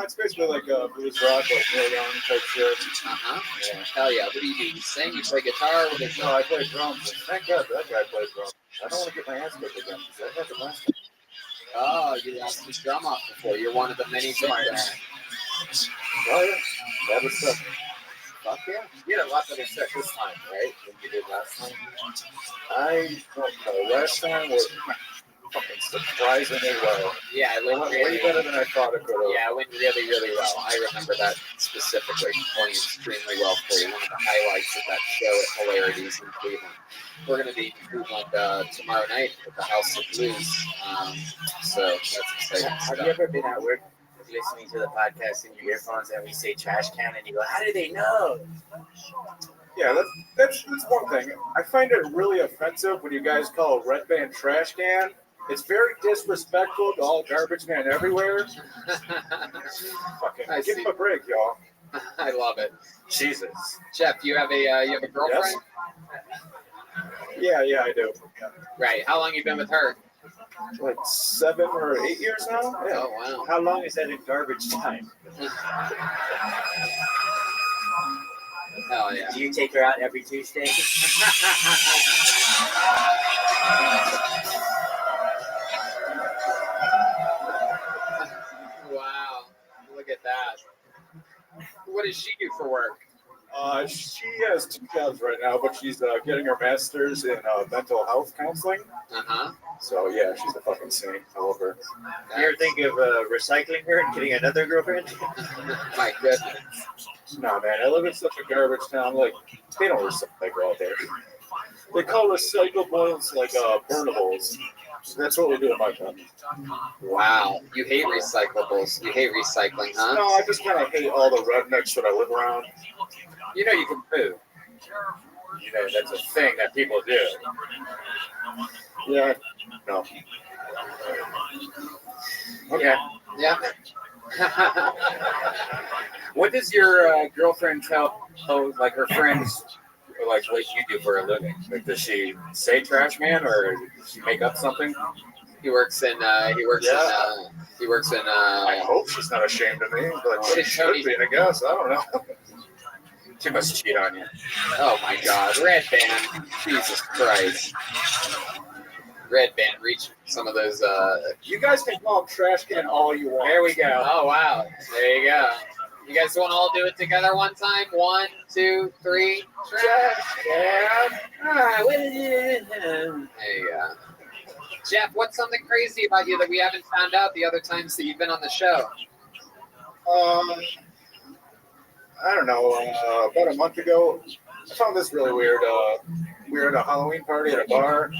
It's basically like blues rock, like Neil Young type shit. Yeah. Hell yeah. What do? You sing? You play guitar? What is No, I play drums. Thank God that guy plays drums. I don't want to get my ass kicked again. That happened last time. Oh, you lost the drum off before. You're one of the many victims. Oh yeah, that was stuff. Fuck yeah. You had a lot better set this time, right? Than you did last time. I don't know. Last time was fucking surprisingly well. Yeah, it went way better than I thought it could have. Yeah, it went really, really well. I remember that specifically going extremely well for you. One of the highlights of that show at Hilarities in Cleveland. We're going to be in Cleveland tomorrow night at the House of Blues. So that's exciting Have stuff. you ever been at work listening to the podcast in your earphones and we say trash can and you go, how do they know? Yeah, that's one thing. I find it really offensive when you guys call a red band trash can. It's very disrespectful to all garbage men everywhere. Fucking give him a break, y'all. I love it. Jesus. Jeff, you have a girlfriend? Yes. Yeah, I do. Right. How long you been with her? Like 7 or 8 years now. Yeah. Oh wow. How long is that in garbage time? Hell yeah. Do you take her out every Tuesday? Wow. Look at that. What does she do for work? She has 2 jobs right now, but she's getting her master's in mental health counseling. So yeah, she's a fucking saint. I love her. You ever think of recycling her and getting another girlfriend? My goodness. Nah, man, I live in such a garbage town. Like, they don't recycle out there. They call recyclables like burnables. That's what we do in my town. Wow. You hate recyclables. You hate recycling, huh? No, I just kind of hate all the rednecks that I live around. You know you can poo. You know, that's a thing that people do. Yeah. No. Okay. Yeah. What does your girlfriend tell, like her friends, like what you do for a living? Like, does she say trash man, or does she make up something? He works in. I hope she's not ashamed of me, but she should be, I guess. I don't know. She must cheat on you. Oh my God, Red Band! Jesus Christ! Red Band, reach some of those. You guys can call them trash can all you want. There we go. Oh wow, there you go. You guys want to all do it together one time? 1, 2, 3. Trash can. All right, what is it? There you go. Jeff, what's something crazy about you that we haven't found out the other times that you've been on the show? I don't know. About a month ago, I found this really weird. We were at a Halloween party at a bar,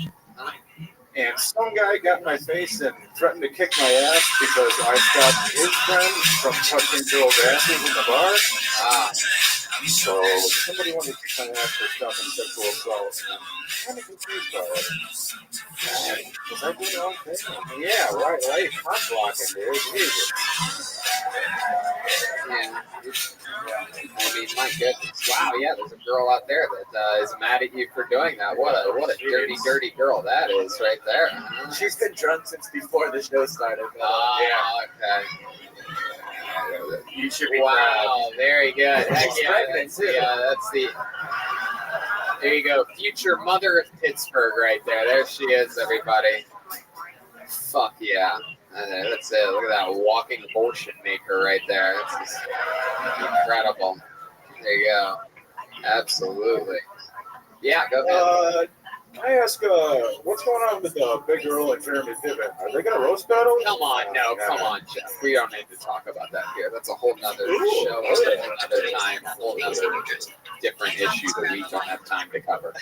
and some guy got in my face and threatened to kick my ass because I stopped his friend from touching girls' asses in the bar. So somebody wanted to kick my ass for stopping sexual assault, and I'm kind of confused by it. Was I doing the wrong thing? Yeah, right. Why are you cock blocking, dude? Jesus. Yeah. I mean, my goodness. Wow, yeah, there's a girl out there that is mad at you for doing that. What a dirty, dirty girl that is right there. She's been drunk since before the show started. Okay. You should be proud. Very good. Heck yeah, that's the. There you go. Future mother of Pittsburgh right there. There she is, everybody. Fuck yeah. That's it. Look at that walking abortion maker right there. That's just incredible. There you go. Absolutely. Yeah, go ahead. Can I ask, what's going on with the big girl and Jeremy Piven? Are they gonna roast battle? Come on, no, come on, Jeff. We don't need to talk about that here. That's a whole nother show, a whole nother time, a whole nother different issue that we don't have time to cover.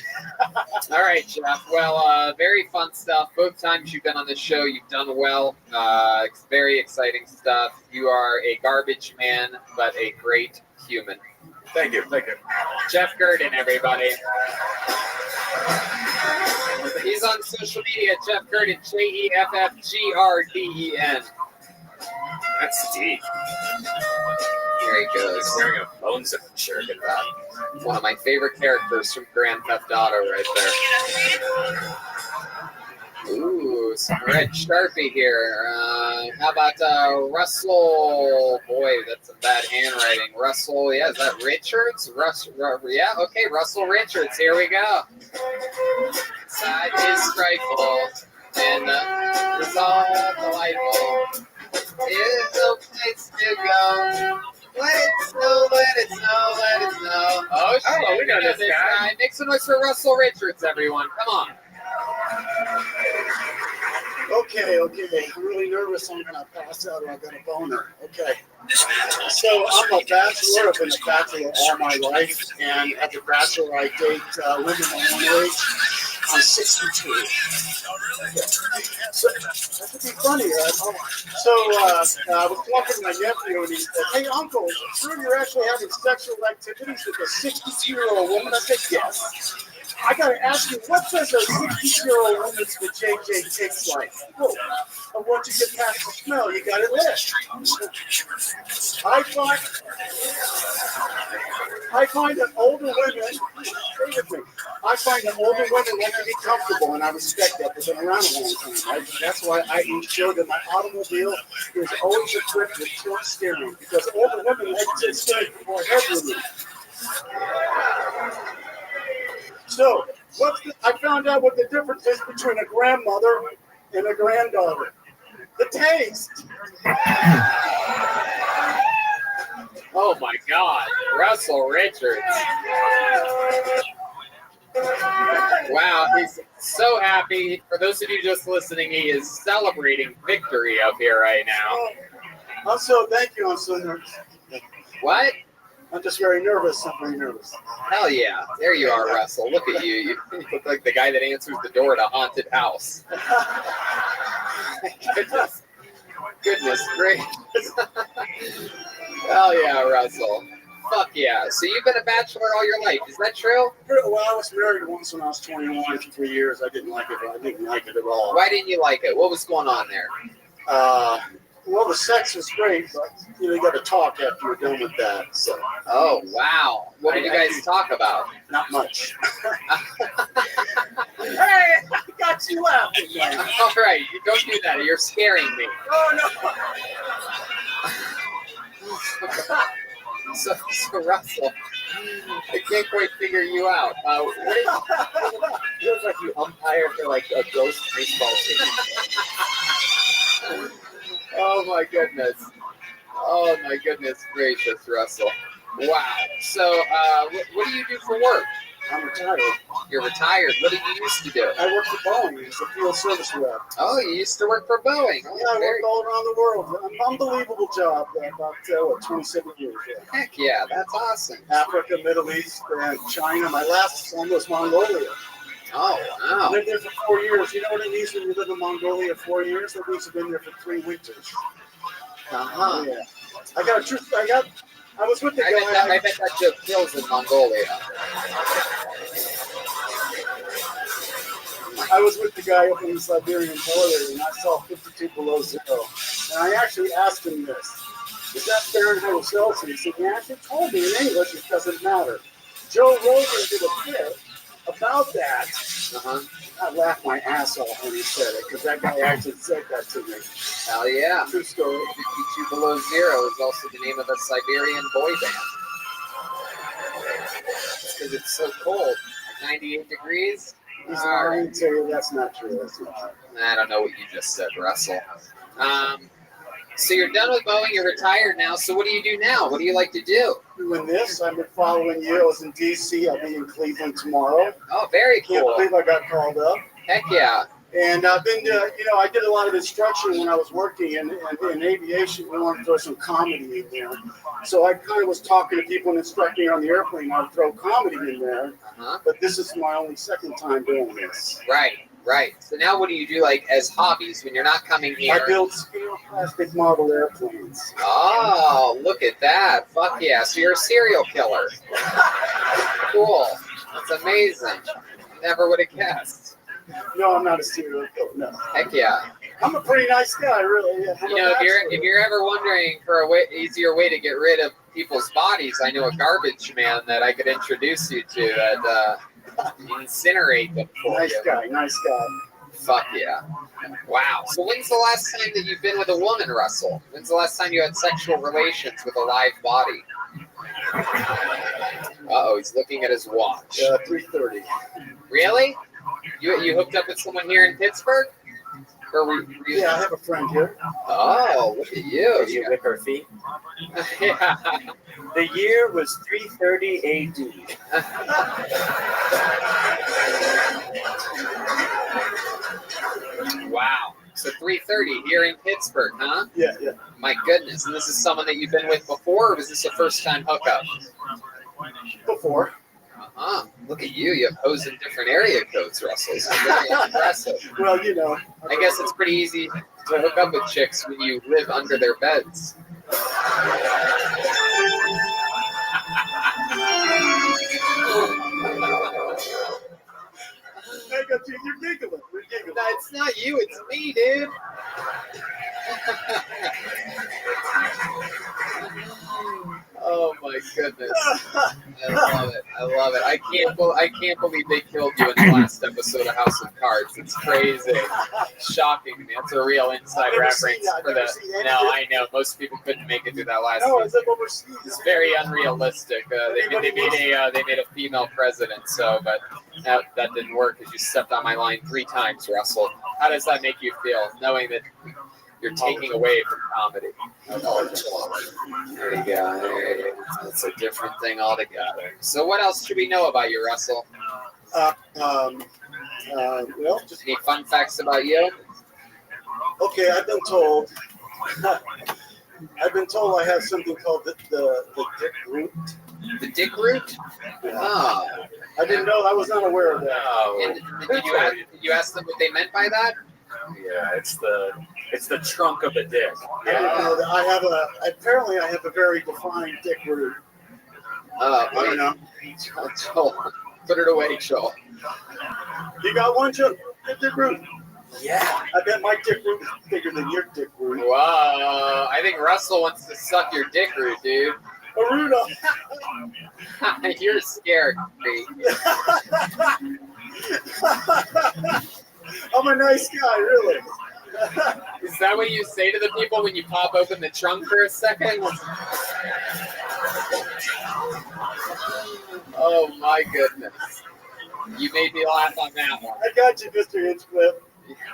All right, Jeff. Well, very fun stuff. Both times you've been on this show, you've done well. It's very exciting stuff. You are a garbage man, but a great human. Thank you. Jeff Gurdon, everybody. He's on social media, Jeff Gurdon, JEFFGRDEN. That's deep. There he goes. He's wearing a Bones of shirt at that. One of my favorite characters from Grand Theft Auto right there. Ooh, some red Sharpie here. How about Russell? Boy, that's some bad handwriting. Russell, yeah, is that Richards? Yeah, okay, Russell Richards. Here we go. Side his rifle and resolve delightful. It's a place to go. Let it snow, let it snow, let it snow. Oh, shit, we know this guy. Make some noise for Russell Richards, everyone. Come on. Okay. I'm really nervous I'm going to pass out or I got a boner. Okay. So I'm a bachelor. I've been a bachelor all my life. And as a bachelor, I date women my own age. I'm 62. So that could be funny, right? So I was talking to my nephew and he said, "Hey, uncle, sure you're actually having sexual activities with a 62-year-old woman?" I said, "Yes." I got to ask you, what does a 60-year-old woman's vajayjay taste like? Oh, and once you get past the smell, you got it lit. I find that older women like to be comfortable, and I respect that because I'm around a long time, right? That's why I ensure that my automobile is always equipped with tilt steering, because older women like tilt steering for more headroom. So, I found out what the difference is between a grandmother and a granddaughter. The taste. Oh my God, Russell Richards. Wow, he's so happy. For those of you just listening, he is celebrating victory up here right now. Also, thank you. I'm so nervous. What? I'm just very nervous. I'm very nervous. Hell yeah. There you are, Russell. Look at you. You look like the guy that answers the door at a haunted house. Goodness gracious. Hell yeah, Russell. Fuck yeah. So you've been a bachelor all your life. Is that true? Well, I was married once when I was 21 for 3 years. I didn't like it. I didn't like it at all. Why didn't you like it? What was going on there? Well, the sex was great, but you got to talk after you're done with that. So. Oh wow! What did you guys talk about? Not much. Hey, I got you laughing, man. All right, you don't do that. You're scaring me. Oh no. So Russell, I can't quite figure you out. It feels like you umpire for like a ghost baseball team. Oh my goodness. Oh my goodness gracious, Russell. Wow. So what do you do for work? I'm retired. You're retired. What did you used to do? I work for Boeing as a field service rep. Oh, you used to work for Boeing. Oh, yeah, I worked all around the world. An unbelievable job. About 27 years. Yeah. Heck yeah, that's awesome. Africa, Middle East, and China. My last one was Mongolia. Oh, wow. I lived there for 4 years. You know what it means when you live in Mongolia 4 years? That means you've been there for 3 winters. Uh-huh. Yeah. I was with the guy. I bet that joke kills in Mongolia. I was with the guy up in the Siberian border, and I saw 52 below zero. And I actually asked him this. Is that Fahrenheit or Celsius? He said, he actually told me in English it doesn't matter. Joe Rogan did a bit about that. Uh-huh. I laughed my ass off when he said it, because that guy actually said that to me. Hell yeah. True story. 52 Below Zero is also the name of a Siberian boy band. Because it's so cold. Like 98 degrees. He's lying to you. That's not true. That's not true. I don't know what you just said, Russell. So you're done with Boeing. You're retired now. So what do you do now? What do you like to do? Doing this, I've been following you. I was in D.C. I'll be in Cleveland tomorrow. Oh, very cool. Can't believe I got called up. Heck yeah. And I've been, I did a lot of instruction when I was working in aviation. We wanted to throw some comedy in there. So I kind of was talking to people and instructing on the airplane how to throw comedy in there. Uh-huh. But this is my only second time doing this. Right. So now what do you do, like, as hobbies when you're not coming here? I build scale plastic model airplanes. Oh, look at that. Fuck yeah. So you're a serial killer. Cool. That's amazing. Never would have guessed. No, I'm not a serial killer. No. Heck yeah. I'm a pretty nice guy, really. Yeah, if you're ever wondering for easier way to get rid of people's bodies, I know a garbage man that I could introduce you to that incinerate them for nice you. Nice guy. Fuck yeah. Wow. So when's the last time that you've been with a woman, Russell? When's the last time you had sexual relations with a live body? Uh-oh, he's looking at his watch. 3:30. Really? You hooked up with someone here in Pittsburgh? Yeah, I have a friend here. Oh, look at you. Did you whip her feet? Yeah. The year was 330 AD. Wow. So 3:30 here in Pittsburgh, huh? Yeah. My goodness. And this is someone that you've been with before, or was this a first-time hookup? Before. Uh-huh. Look at you. You have hoes in different area codes, Russell. So very impressive. Well, I guess it's pretty easy to hook up with chicks when you live under their beds. I got you. You're giggling. No, it's not you. It's me, dude. Oh my goodness! I love it. I can't believe they killed you in the last episode of House of Cards. It's crazy, shocking to me. That's a real inside reference for the. No, I know most people couldn't make it through that last. No, it's like overseas. It's very unrealistic. They made a female president, but that didn't work because you stepped on my line 3 times, Russell. How does that make you feel, knowing that you're taking away from comedy? There you go. That's a different thing altogether. So what else should we know about you, Russell? Well, just any fun facts about you? Okay, I've been told I have something called the dick root. The dick root? Yeah. Oh. I didn't know. I was not aware of that. Oh. And did you ask them what they meant by that? Yeah, it's the trunk of the dick. I didn't know that. Apparently I have a very defined dick root. I don't know. Joel, put it away, Joel. You got one, Joe? Dick root? Yeah. I bet my dick root is bigger than your dick root. Wow. I think Russell wants to suck your dick root, dude. Aruda. You're scared, I'm a nice guy, really. Is that what you say to the people when you pop open the trunk for a second? Oh my goodness. You made me laugh on that one. I got you, Mr. Hinchcliffe.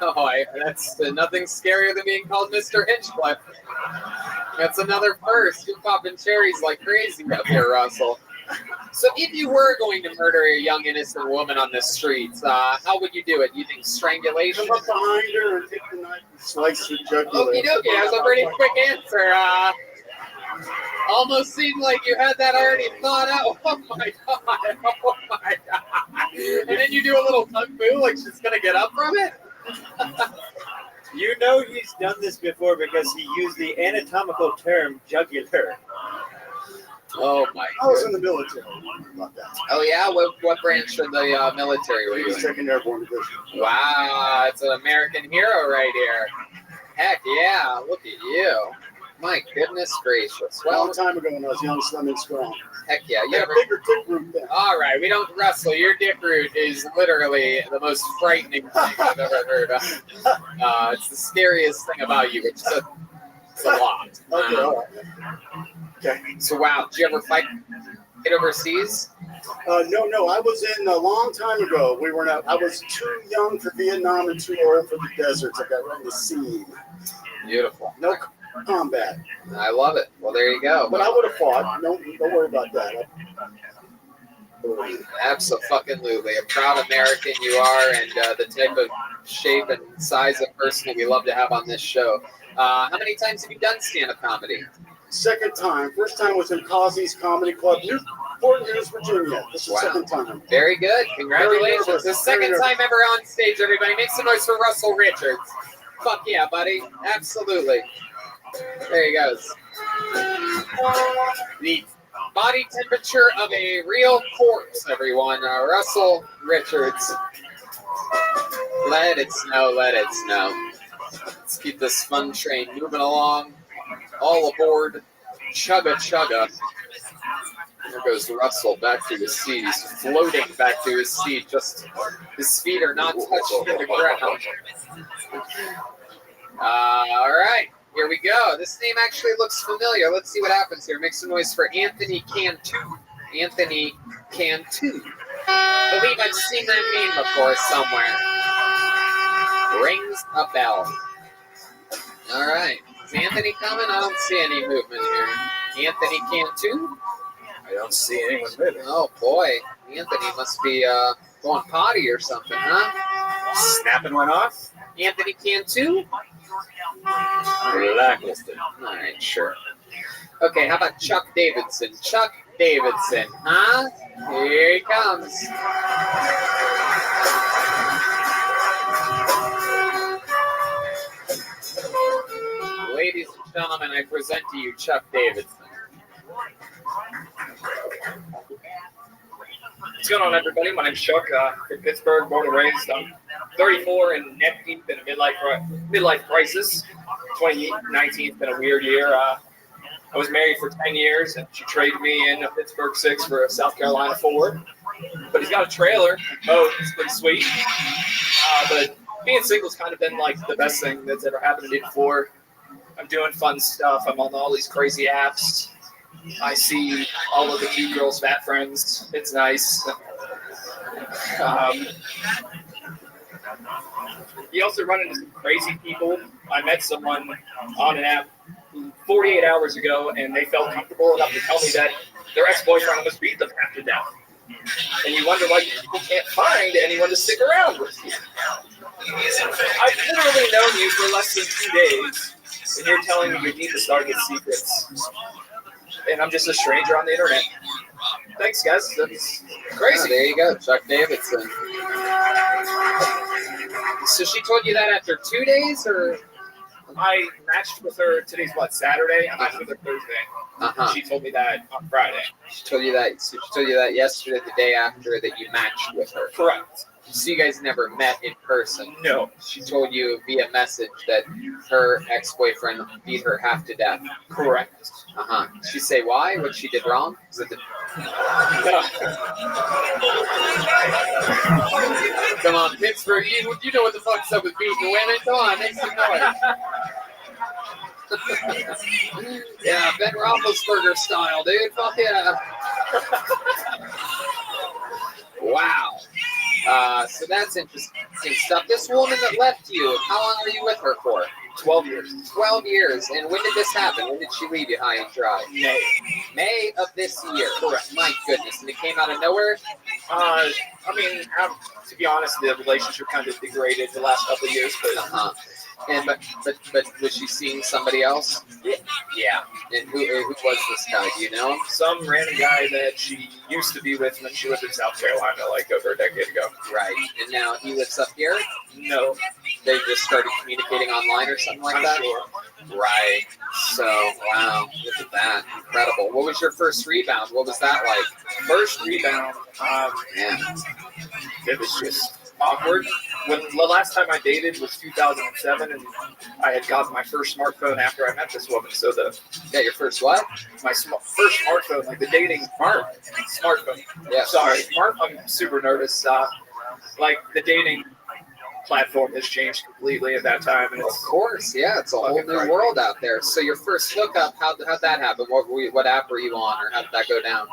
Oh, that's nothing scarier than being called Mr. Hinchcliffe. That's another first. You're popping cherries like crazy up here, Russell. So if you were going to murder a young innocent woman on the streets, how would you do it? You think strangulation? Come up behind her and take the knife and slice her jugular. Okie dokie, that was a pretty quick answer. Almost seemed like you had that already thought out. Oh my god! Oh my god! And then you do a little kung fu like she's gonna get up from it. You know he's done this before because he used the anatomical term jugular. Oh my! I was in the military. Oh yeah, what branch of the military were you in? 2nd Airborne Division. Wow, it's an American hero right here. Heck yeah! Look at you. My goodness gracious. A long time ago when I was young, slim, and strong. Heck yeah. You have a bigger dick root then. All right, we don't wrestle. Your dick root is literally the most frightening thing I've ever heard of. It's the scariest thing about you, which is it's a lot. Okay, all right. Okay. So wow, did you ever fight overseas? No. I was in a long time ago. We were not. I was too young for Vietnam and too old for the deserts. I got ready to see. Beautiful. combat. I love it. Well, there you go. But I would have fought. Don't worry about that. Absolutely. A proud American you are, and the type of shape and size of person that we love to have on this show. How many times have you done stand-up comedy? Second time. First time was in Cosby's Comedy Club, Newport News, Virginia. This is the second time. Very good. Congratulations. Very nervous. The second time ever on stage, everybody. Make some noise for Russell Richards. Fuck yeah, buddy. Absolutely. There he goes. The body temperature of a real corpse, everyone. Russell Richards. Let it snow, let it snow. Let's keep this fun train moving along. All aboard. Chugga chugga. There goes Russell back to his seat. He's floating back to his seat. Just his feet are not touching the ground. All right. Here we go. This name actually looks familiar. Let's see what happens here. Make some noise for Anthony Cantu. Anthony Cantu. I believe I've seen that name before somewhere. Rings a bell. All right. Is Anthony coming? I don't see any movement here. Anthony Cantu? I don't see anyone moving. Oh, boy. Anthony must be going potty or something, huh? Snapping one off? Anthony Cantu? Blacklisted. All right, sure. Okay, how about Chuck Davidson? Chuck Davidson, huh? Here he comes. Ladies and gentlemen, I present to you Chuck Davidson. What's going on, everybody? My name's Chuck. From Pittsburgh, born and raised. I'm 34 and neck deep in a midlife crisis. 2019's been a weird year. I was married for 10 years, and she traded me in a Pittsburgh 6 for a South Carolina 4. But he's got a trailer. Oh, it's pretty sweet. But being single's kind of been like the best thing that's ever happened to me before. I'm doing fun stuff. I'm on all these crazy apps. I see all of the cute girls' fat friends. It's nice. You also run into some crazy people. I met someone on an app 48 hours ago, and they felt comfortable enough to tell me that their ex-boyfriend almost beat them half to death. And you wonder why people can't find anyone to stick around with you. I've literally known you for less than 2 days, and you're telling me you need to start with secrets. And I'm just a stranger on the internet. Thanks, guys. That's crazy. Oh, there you go, Chuck Davidson. So she told you that after 2 days, or? I matched with her. Today's what, Saturday? I matched with her Thursday. She told me that on Friday. She told you that. So she told you that yesterday, the day after that you matched with her. Correct. So you guys never met in person. No. She told you via message that her ex-boyfriend beat her half to death. Correct. Did she say why? What she did wrong? Come on, Pittsburgh. You know what the fuck's up with beating women. Come on, make some noise. Yeah, Ben Roethlisberger style, dude. Fuck yeah. Wow. So that's interesting stuff. This woman that left you, how long were you with her for? 12 years. 12 years. And when did this happen? When did she leave you high and dry? May. May of this year. Correct. My goodness. And it came out of nowhere? To be honest, the relationship kind of degraded the last couple of years. But And but was she seeing somebody else? Yeah. And who was this guy? Do you know him? Some random guy that she used to be with when she lived in South Carolina, like over a decade ago. Right. And now he lives up here? No. They just started communicating online or something like that? Sure. Right. So, wow. Look at that. Incredible. What was your first rebound? What was that like? First rebound, it was just awkward. When the last time I dated was 2007, and I had gotten my first smartphone after I met this woman. So your first what? My first smartphone, like the dating smartphone. Yeah. Sorry, I'm super nervous. Like the dating platform has changed completely at that time. And of course, yeah, it's a whole new world out there. So your first hookup, how'd that happen? What app were you on, or how did that go down?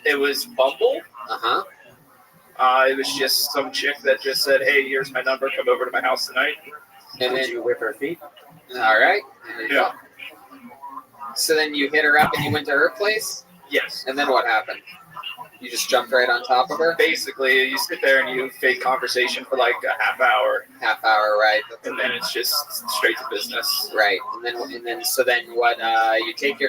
It was Bumble. It was just some chick that just said, "Hey, here's my number. Come over to my house tonight." And then you whip her feet. All right. Yeah. So then you hit her up and you went to her place? Yes. And then what happened? You just jumped right on top of her? Basically, you sit there and you fake conversation for like a half hour. Half hour, right? And then it's just straight to business. Right. And then what? You take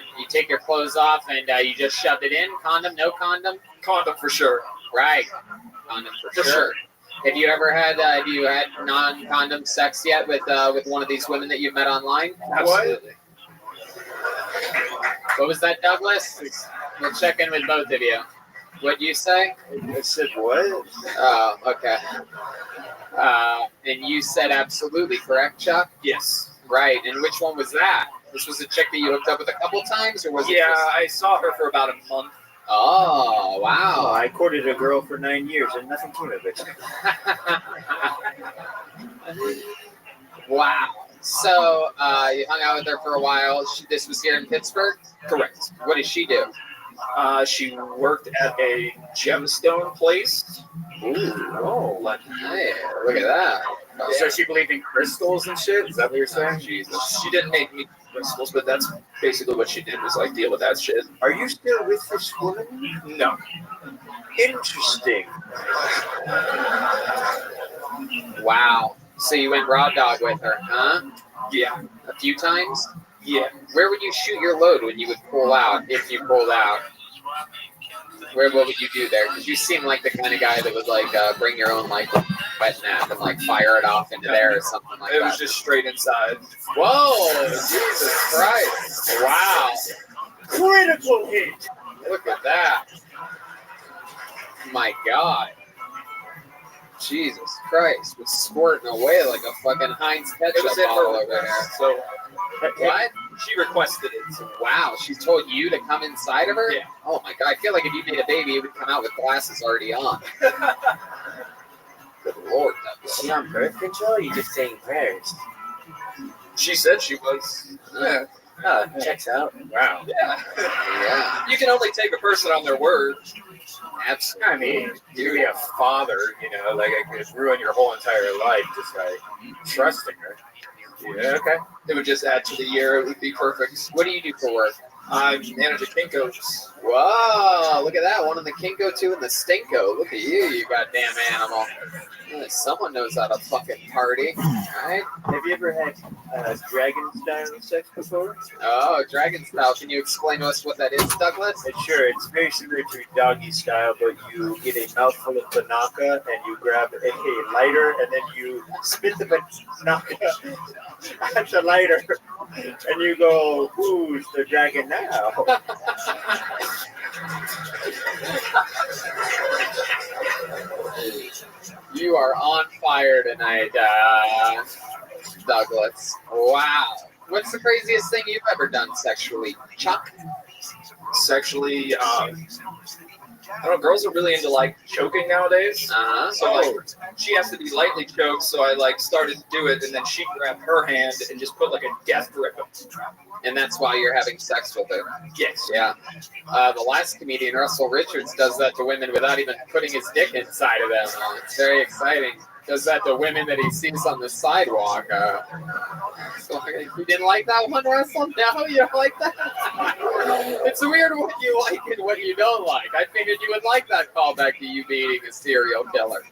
your clothes off and you just shoved it in. Condom? No condom? Condom for sure. Right. Condom for sure. Have you ever had non-condom sex yet with one of these women that you've met online? Absolutely. What was that, Douglas? We'll check in with both of you. What'd you say? I said what? Oh, okay. And you said absolutely, correct, Chuck? Yes. Right. And which one was that? This was a chick that you hooked up with a couple times, or was it? Yeah, I saw her for about a month. Oh, wow. Oh, I courted a girl for 9 years and nothing came of it. Wow. So you hung out with her for a while. This was here in Pittsburgh? Correct. What did she do? She worked at a gemstone place. Ooh, hey, look at that. So she believed in crystals and shit? Is that what you're saying? Jesus. She didn't make me crystals, but that's basically what she did was like deal with that shit. Are you still with this woman? No. Interesting. Wow. So you went raw dog with her, huh? Yeah. A few times? Yeah. Where would you shoot your load when you would pull out, if you pulled out? What would you do there? Because you seem like the kind of guy that would like bring your own like wet nap and like fire it off into there or something like that. It was just straight inside. Whoa! Jesus Christ! Wow! Critical hit! Look at that! My God! Jesus Christ! Was squirting away like a fucking Heinz ketchup bottle over there. So what? She requested it. Wow, she told you to come inside of her? Yeah. Oh my God, I feel like if you made a baby, it would come out with glasses already on. Good Lord. Is she on birth control or you just saying prayers? She said she was. Yeah. Oh, checks out. Wow. Yeah. Yeah. You can only take a person on their word. Absolutely. I mean, you could be a father, you know, like it could ruin your whole entire life just by trusting her. Yeah, okay. It would just add to the year. It would be perfect. What do you do for work? I manage a Kinko's. Whoa, look at that. One in the Kinko, two in the Stinko. Look at you goddamn animal. Someone knows how to fucking party. Right? Have you ever had dragon style sex before? Oh, dragon style. Can you explain to us what that is, Douglas? Sure, it's very similar to doggy style, but you get a mouthful of banaka and you grab a lighter and then you spit the banaka at the lighter and you go, who's the dragon now? You are on fire tonight, Douglas. Wow. What's the craziest thing you've ever done sexually, Chuck? Sexually, I don't know, girls are really into like choking nowadays. So like she has to be lightly choked, so I like started to do it and then she grabbed her hand and just put like a death grip. And that's why you're having sex with her. Yes. Yeah. The last comedian, Russell Richards, does that to women without even putting his dick inside of them. It's very exciting. Does that to women that he sees on the sidewalk. So you didn't like that one, Russell? No, you don't like that? It's weird what you like and what you don't like. I figured you would like that callback to you being a serial killer.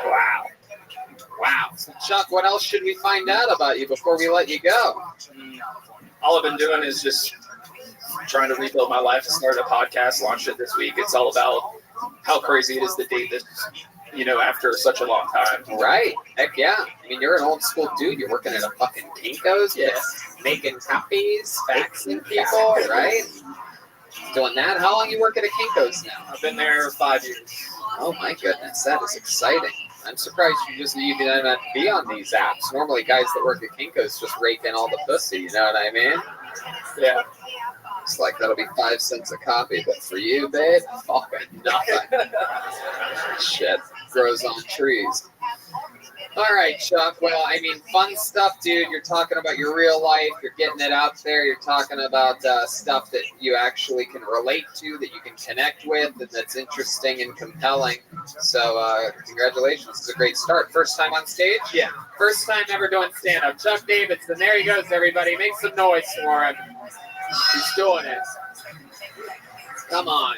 Wow. Wow. So Chuck, what else should we find out about you before we let you go? All I've been doing is just trying to rebuild my life and start a podcast, launched it this week. It's all about how crazy it is to date this, you know, after such a long time. Right. Heck yeah. I mean, you're an old school dude. You're working at a fucking Kinko's, making copies, faxing people, right? Doing that. How long you work at a Kinko's now? I've been there 5 years. Oh my goodness, that is exciting. I'm surprised you didn't have to be on these apps. Normally, guys that work at Kinko's just rake in all the pussy. You know what I mean? Yeah. It's like that'll be 5 cents a copy, but for you, babe, fucking nothing. Shit grows on trees. All right, Chuck. Well, I mean, fun stuff, dude. You're talking about your real life. You're getting it out there. You're talking about stuff that you actually can relate to, that you can connect with, and that's interesting and compelling. So, congratulations. It's a great start. First time on stage? Yeah. First time ever doing stand-up. Chuck Davidson. There he goes, everybody. Make some noise for him. He's doing it. Come on.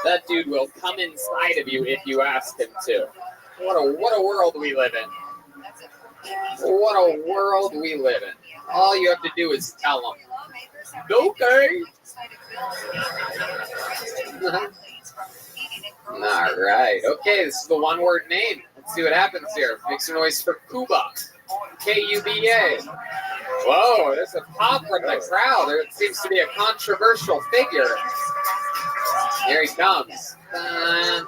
That dude will come inside of you if you ask him to. What a world we live in. What a world we live in. All you have to do is tell them. Okay. All right. Okay, this is the one-word name. Let's see what happens here. Make some noise for Cuba. K-U-B-A. Whoa, there's a pop from the crowd. There seems to be a controversial figure. Here he comes. One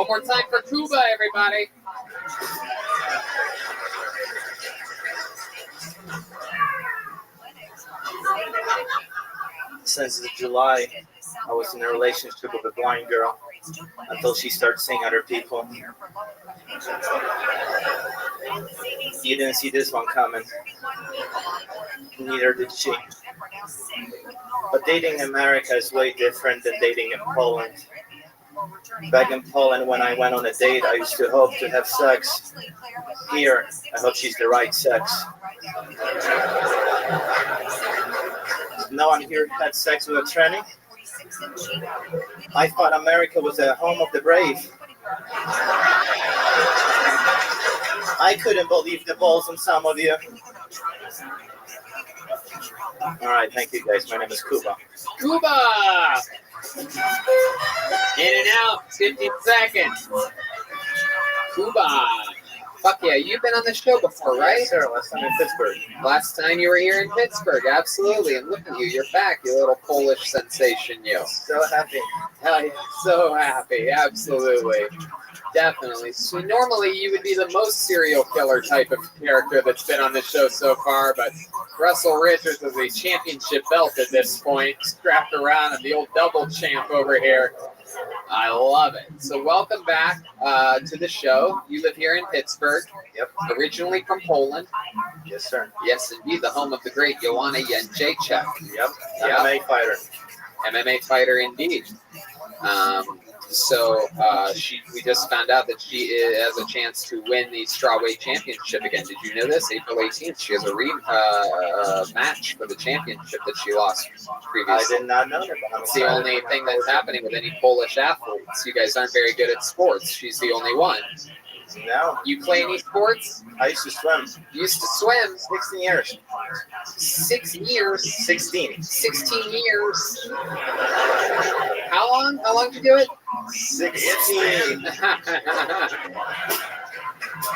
more time for Cuba, everybody. Since July, I was in a relationship with a blind girl until she started seeing other people. You didn't see this one coming. Neither did she. But dating in America is way different than dating in Poland. Back in Poland, when I went on a date, I used to hope to have sex. Here, I hope she's the right sex. No one here had sex with a tranny. I thought America was the home of the brave. I couldn't believe the balls on some of you. All right, thank you guys. My name is Cuba. Cuba! In and out, 15 seconds. Cuba. Fuck yeah, you've been on the show before, right? Yes, sir. Last time in Pittsburgh. Last time you were here in Pittsburgh, absolutely. And look at you, you're back, you little Polish sensation, you. So happy. Hell yeah, so happy, absolutely. Definitely. So normally you would be the most serial killer type of character that's been on the show so far, but Russell Richards is a championship belt at this point, strapped around him, the old double champ over here. I love it. So welcome back to the show. You live here in Pittsburgh. Yep. Originally from Poland. Yes, sir. Yes, indeed. The home of the great Joanna Jędrzejczyk. Yep. MMA fighter. MMA fighter indeed. We just found out that she has a chance to win the strawweight championship again. Did you know this? April 18th, she has a match for the championship that she lost previously. I did not know that. It's the only thing that's happening with any Polish athletes. You guys aren't very good at sports. She's the only one. No. You play any sports? I used to swim. You used to swim? 16 years. 6 years? 16. 16 years. How long? How long did you do it? 16.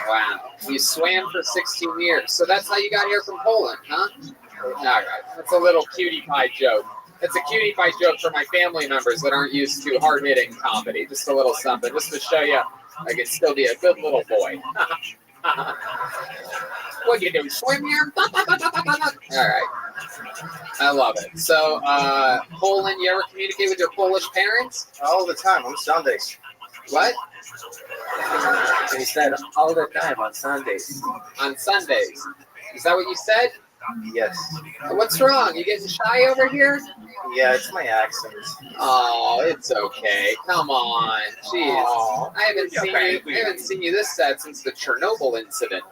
Wow. You swam for 16 years. So that's how you got here from Poland, huh? All right. That's a little cutie pie joke. It's a cutie pie joke for my family members that aren't used to hard-hitting comedy. Just a little something, just to show you I can still be a good little boy. What you do? Swim here? All right. I love it. So, Poland, you ever communicate with your Polish parents? All the time, on Sundays. What? He said all the time on Sundays. On Sundays. Is that what you said? Yes. What's wrong? You getting shy over here? Yeah, it's my accent. Oh, it's okay. Come on. Jeez. Aww. I haven't seen you this sad since the Chernobyl incident.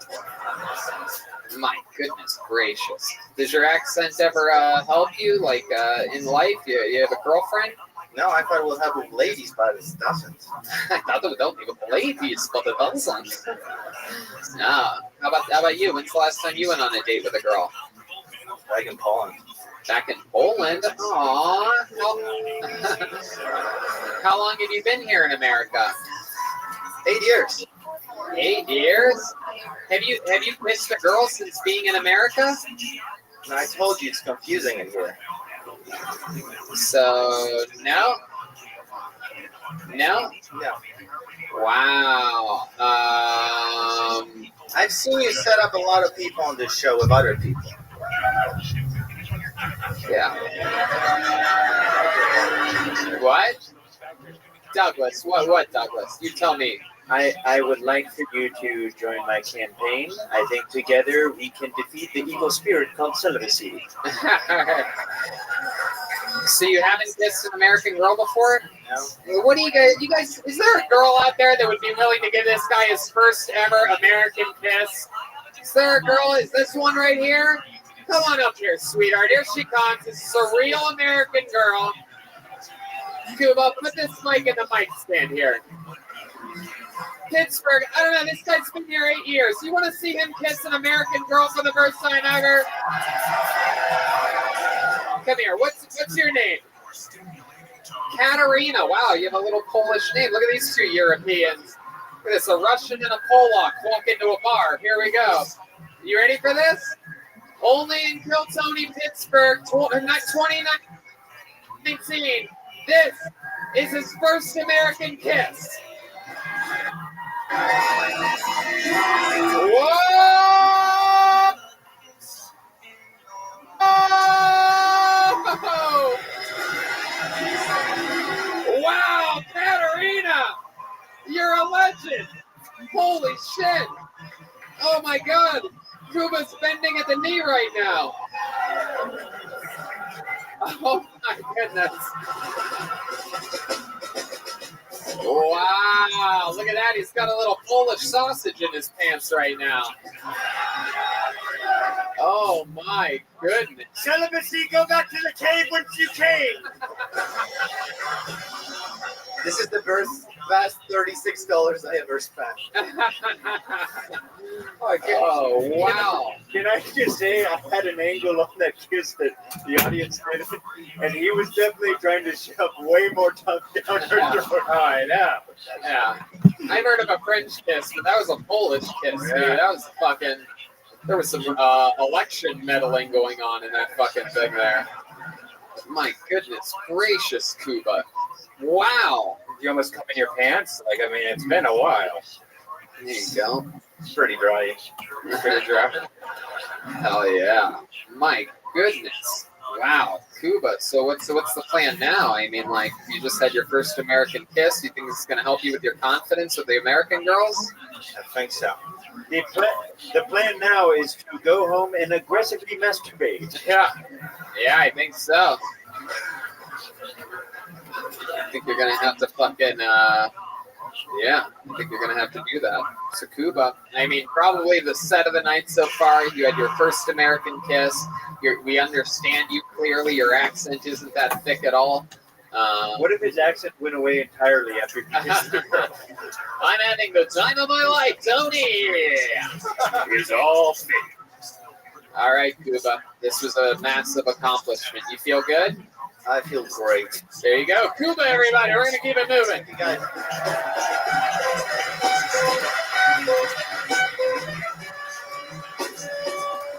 My goodness gracious. Does your accent ever help you, like, in life? You have a girlfriend? No, I thought it would help with ladies, but it doesn't. I thought it would help me with ladies, but it doesn't. No. How about you? When's the last time you went on a date with a girl? Back in Poland. Back in Poland? Aww. How long have you been here in America? 8 years. 8 years? Have you kissed a girl since being in America? No, I told you it's confusing in here. So, no? No? No. Wow. I've seen you set up a lot of people on this show with other people. Yeah. What? Douglas, what, Douglas? You tell me. I would like for you to join my campaign. I think together we can defeat the evil spirit called celibacy. So you haven't kissed an American girl before? No. What do you guys, is there a girl out there that would be willing to give this guy his first ever American kiss? Is there a girl? Is this one right here? Come on up here, sweetheart. Here she comes. This is a real American girl. Cuba, put this mic in the mic stand here. Pittsburgh, I don't know, this guy's been here 8 years. You want to see him kiss an American girl for the first time ever? Come here, what's your name? Katerina. Wow, you have a little Polish name. Look at these two Europeans. Look at this, a Russian and a Polak walk into a bar. Here we go. You ready for this? Only in Kiltony, Pittsburgh, 2019. This is his first American kiss. Whoa! Oh! Wow, Katerina! You're a legend! Holy shit! Oh my god! Kuba's bending at the knee right now. Oh my goodness. Wow, look at that. He's got a little Polish sausage in his pants right now. Oh my goodness. Celibacy, go back to the cave whence you came. This is the best $36 I ever spent. Oh, wow. Can I just say I had an angle on that kiss that the audience did, and he was definitely trying to shove way more tongue down her throat. Oh, I know. Yeah. I've heard of a French kiss, but that was a Polish kiss, dude. That was fucking... There was some election meddling going on in that fucking thing there. My goodness gracious, Cuba. Wow. You almost come in your pants? Like, I mean, it's been a while. There you go. It's pretty dry. Pretty dry. Hell yeah. My goodness. Wow. Cuba. So what's the plan now? I mean, like, you just had your first American kiss. Do you think this is going to help you with your confidence with the American girls? I think so. The plan now is to go home and aggressively masturbate. Yeah. Yeah, I think so. I think you're gonna have to fucking yeah, I think you're gonna have to do that. So Cuba, I mean, probably the set of the night so far. You had your first American kiss. We understand you clearly. Your accent isn't that thick at all. What if his accent went away entirely after he kissed the girl? I'm having the time of my life, Tony. It's all fake. All right, Cuba. This was a massive accomplishment. You feel good? I feel great. There you go. Cuba, everybody. We're going to keep it moving. You guys.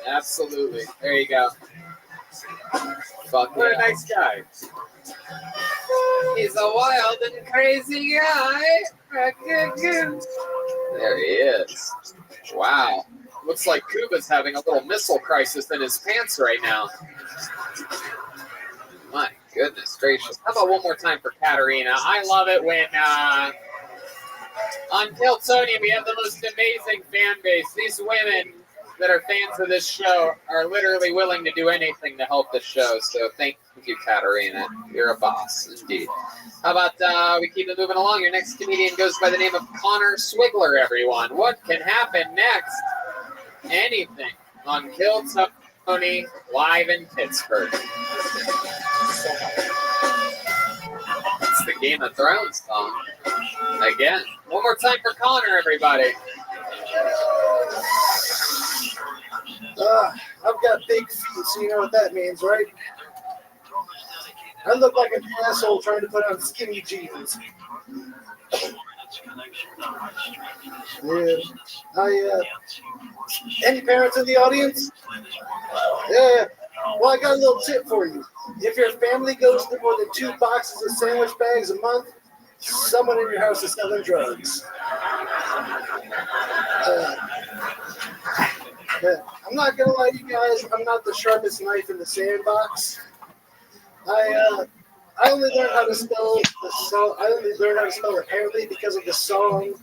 Absolutely. There you go. Fuck what yeah. a nice guy. He's a wild and crazy guy. There he is. Wow. Looks like Cuba's having a little missile crisis in his pants right now. My goodness gracious. How about one more time for Katerina? I love it when on Kiltony we have the most amazing fan base. These women that are fans of this show are literally willing to do anything to help the show. So thank you, Katerina. You're a boss, indeed. How about we keep it moving along? Your next comedian goes by the name of Connor Swigler, everyone. What can happen next? Anything on Kiltony live in Pittsburgh. It's the Game of Thrones song. Again. One more time for Connor, everybody. I've got big feet, so you know what that means, right? I look like an asshole trying to put on skinny jeans. Yeah. Any parents in the audience? Yeah. Well, I got a little tip for you. If your family goes through more than 2 boxes of sandwich bags a month, someone in your house is selling drugs. I'm not gonna lie to you guys, I'm not the sharpest knife in the sandbox. I only learned how to spell the song. I only learned how to spell apparently because of the song.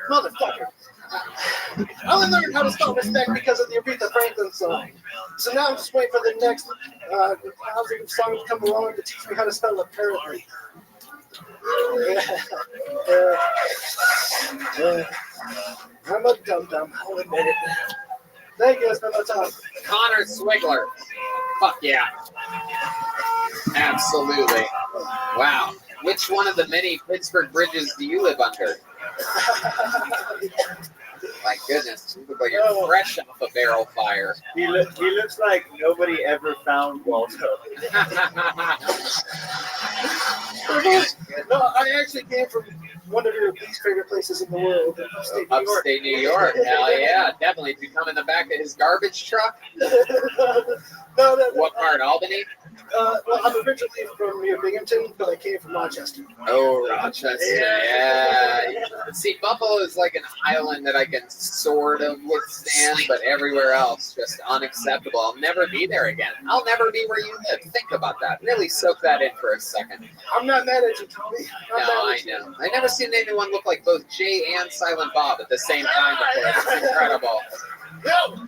Motherfucker. I only learned how to spell respect because of the Aretha Franklin song. So now I'm just waiting for the next positive song to come along to teach me how to spell apparently. I'm a dum-dum. I'll admit it. Thank you. That's my time. Connor Swigler. Fuck yeah. Absolutely. Wow. Which one of the many Pittsburgh bridges do you live under? My goodness, you look like you're fresh off a barrel fire. He looks like nobody ever found Waldo. No, I actually came from one of your least favorite places in the world, Upstate New York. Hell yeah, definitely. Did you come in the back of his garbage truck? No, what part, Albany? Well, I'm originally from near Binghamton, but I came from Rochester. Oh, Rochester, yeah. See, Buffalo is like an island that I can sort of withstand, but everywhere else, just unacceptable. I'll never be there again. I'll never be where you live. Think about that. Really soak that in for a second. I'm not mad at you, Tony. No, I know. I've never seen anyone look like both Jay and Silent Bob at the same time before. It's incredible. No!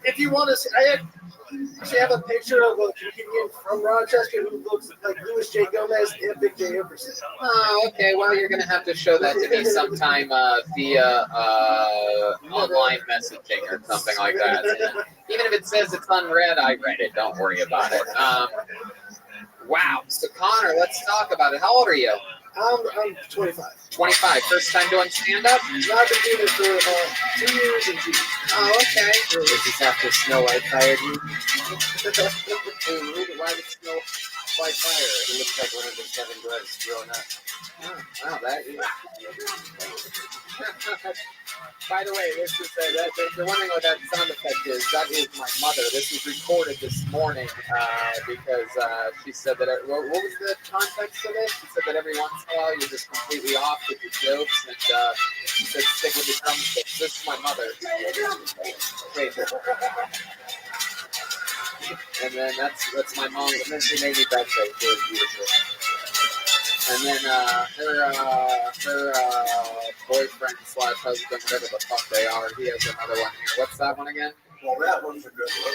If you want to see, I actually have a picture of a comedian from Rochester who looks like Louis J. Gomez and Big J. Emerson. Oh, okay. Well, you're going to have to show that to me sometime via online messaging or something like that. Even if it says it's unread, I read it. Don't worry about it. Wow. So, Connor, let's talk about it. How old are you? I'm 25. 25. First time doing stand-up? I've been doing it for 2 years and 2 years. Oh, okay. Is this after Snow White fired you? Why would Snow White fire? He looks like one of the 7 drugs growing up. Oh, wow, that is. By the way, this is if you're wondering what that sound effect is, that is my mother. This was recorded this morning because she said that. What was the context of it? She said that every once in a while you're just completely off with your jokes, and she said stick with the drumsticks. This is my mother. And then that's my mom. And then she made me breakfast. It was beautiful. And then her boyfriend / husband, whatever the fuck they are, he has another one here. What's that one again? Well, that one's a good one.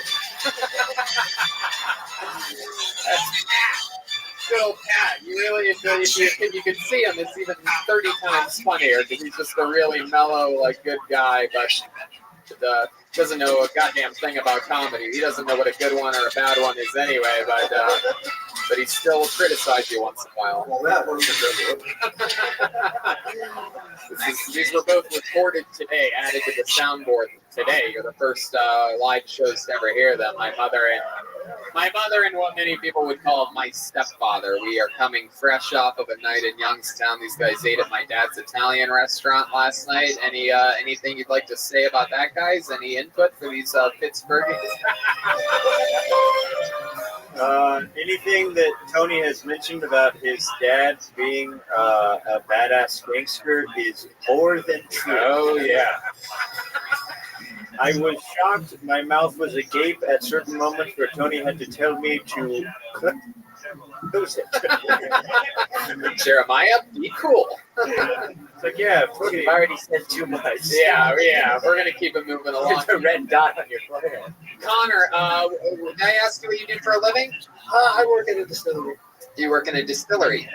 Good old Pat. You really, if you can see him, it's even 30 times funnier because he's just a really mellow, like, good guy, but doesn't know a goddamn thing about comedy. He doesn't know what a good one or a bad one is anyway, but he still will criticize you once in a while. Well, that one's a good one. These were both recorded today, added to the soundboard today. You're the first live shows to ever hear them. My mother and what many people would call my stepfather. We are coming fresh off of a night in Youngstown. These guys ate at my dad's Italian restaurant last night. Anything you'd like to say about that, guys? Any input for these Pittsburghies? Anything that Tony has mentioned about his dad being a badass gangster is more than true. Oh, yeah. I was shocked. My mouth was agape at certain moments where Tony had to tell me to close it. Jeremiah, be cool. It's like, yeah, Tony, I already said too much. Yeah, we're going to keep it moving along. There's a red dot on your forehead. Connor, may I ask you what you do for a living? I work at a distillery. You work in a distillery?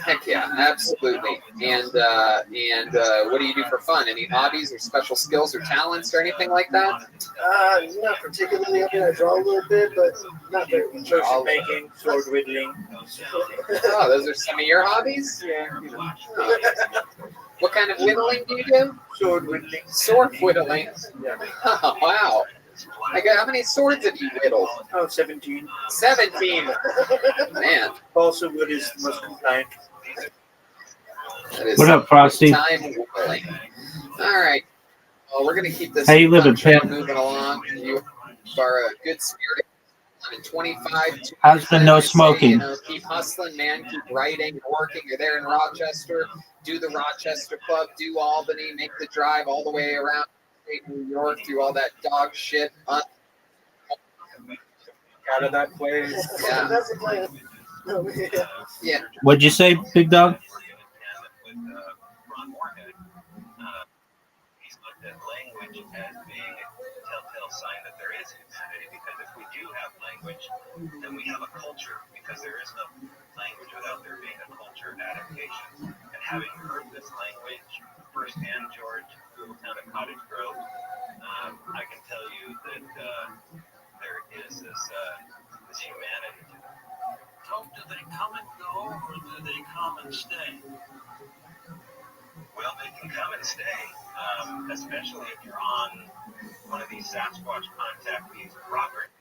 Heck yeah, absolutely. And what do you do for fun? Any hobbies or special skills or talents or anything like that? Not particularly. I mean, I draw a little bit, but not very much. Potion making, sword whittling. Oh, those are some of your hobbies? Yeah. Oh. What kind of whittling do you do? Sword whittling. Sword whittling? Yeah. Oh, wow. How many swords have you whittled? Oh, 17. 17. Man. Also, wood is the most compliant. What up, Frosty? Time whittling. All right. Well, we're going to keep this How you living, Pam? moving along. You are a good spirit. 25. Husband, no smoking. Keep hustling, man. Keep writing, working. You're there in Rochester. Do the Rochester Club. Do Albany. Make the drive all the way around New York. Do all that dog shit. Out of that place. Yeah. That's the plan. Yeah. What'd you say, Big Dog? He's looked at language as being a telltale sign that there is insanity, because if we do have language, then we have a culture, because there is no language without there being a culture and adaptation. And having heard this language firsthand, George, down at Cottage Grove, I can tell you that there is this humanity to it. So do they come and go, or do they come and stay? Well, they can come and stay, especially if you're on one of these Sasquatch contactees properties.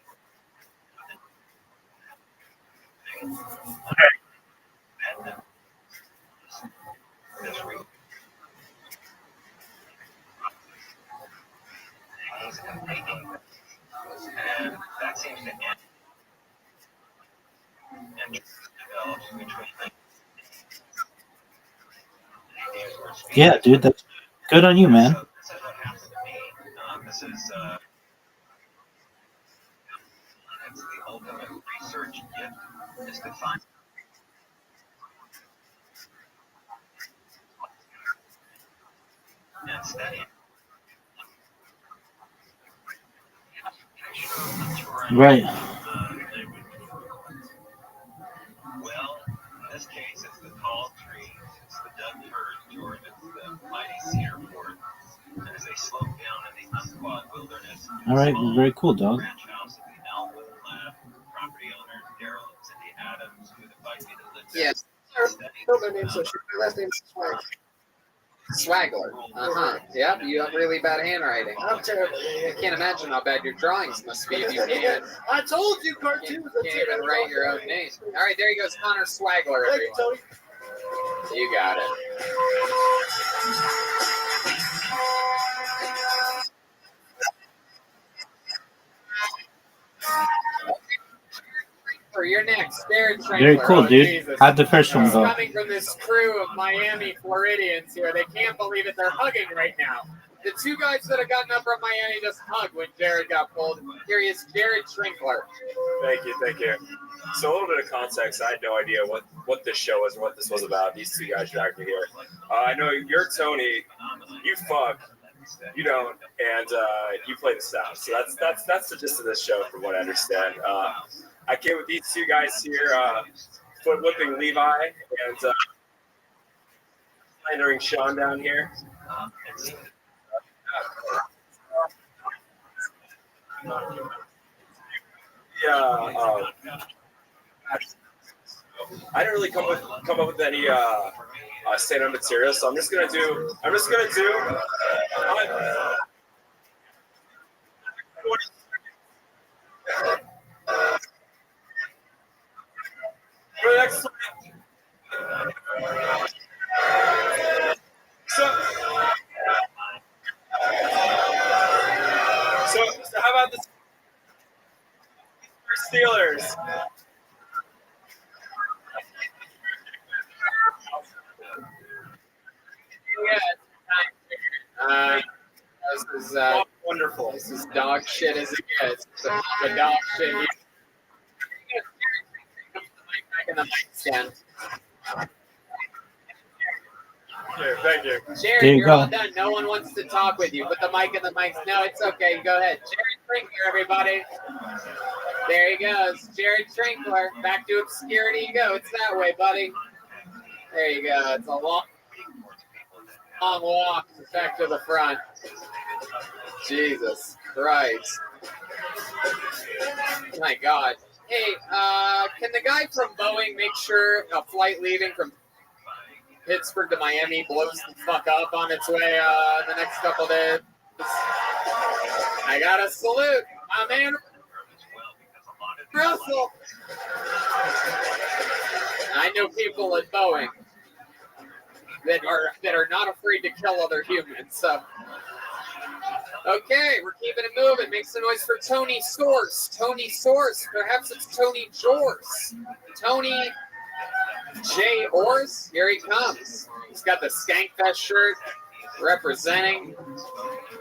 This week, he's taking, and that seems to end. And develops between them. Yeah, dude, that's good on you, man. This is what happened to me. This is it's the ultimate research gift, is to find and study. Right. Well, in this case, it's the tall trees, it's the Doug firs, George, it's the mighty cedar forest. And as they slope down in the unsquat wilderness, All right, very cool, dog. ranch house of the Alvin property owner, Daryl and Cindy Adams, who invite me to live there. Yes. My name, so my last name's Swag. Swaggler. Yep, you have really bad handwriting. I'm terrible. I can't imagine how bad your drawings must be if you can't. I told you, cartoons. Can't even write your own name. All right, there he goes, Connor Swaggler. Thank you, Tony. You got it. You're next, Jared Trankler. Very cool, Oh, dude. Jesus. How'd the first one It's go? coming from this crew of Miami Floridians here. They can't believe it. They're hugging right now. The two guys that have gotten up from Miami just hugged when Jared got pulled. Here he is, Jared Trinkler. Thank you, thank you. So a little bit of context. I had no idea what this show was and what this was about. These two guys dragged me here. I know you're Tony. You fuck. You don't, and you play the sound. So that's the gist of this show, from what I understand. I came with these two guys here, foot whipping Levi and slandering Sean down here. Yeah. I didn't really come up with any stand-up material, so I'm just gonna do. For the next so how about the Steelers? This is wonderful. This is dog shit as it gets. The dog shit. Back in the mic stand. Okay, thank you. Jared, There you you're go. all done. No one wants to talk with you. Put the mic in the mic. No, it's okay. Go ahead. Jared Trinkler, everybody. There he goes. Jared Trinkler. Back to obscurity you go. It's that way, buddy. There you go. It's a long walk back to the front. Jesus Christ. My God. Hey, can the guy from Boeing make sure a flight leaving from Pittsburgh to Miami blows the fuck up on its way the next couple days? I gotta salute my man Russell. I know people at Boeing that are not afraid to kill other humans. So, okay, we're keeping it moving. Make some noise for Tony Source. Tony Source. Perhaps it's Tony Jors. Tony J. Ors. Here he comes. He's got the Skankfest shirt representing.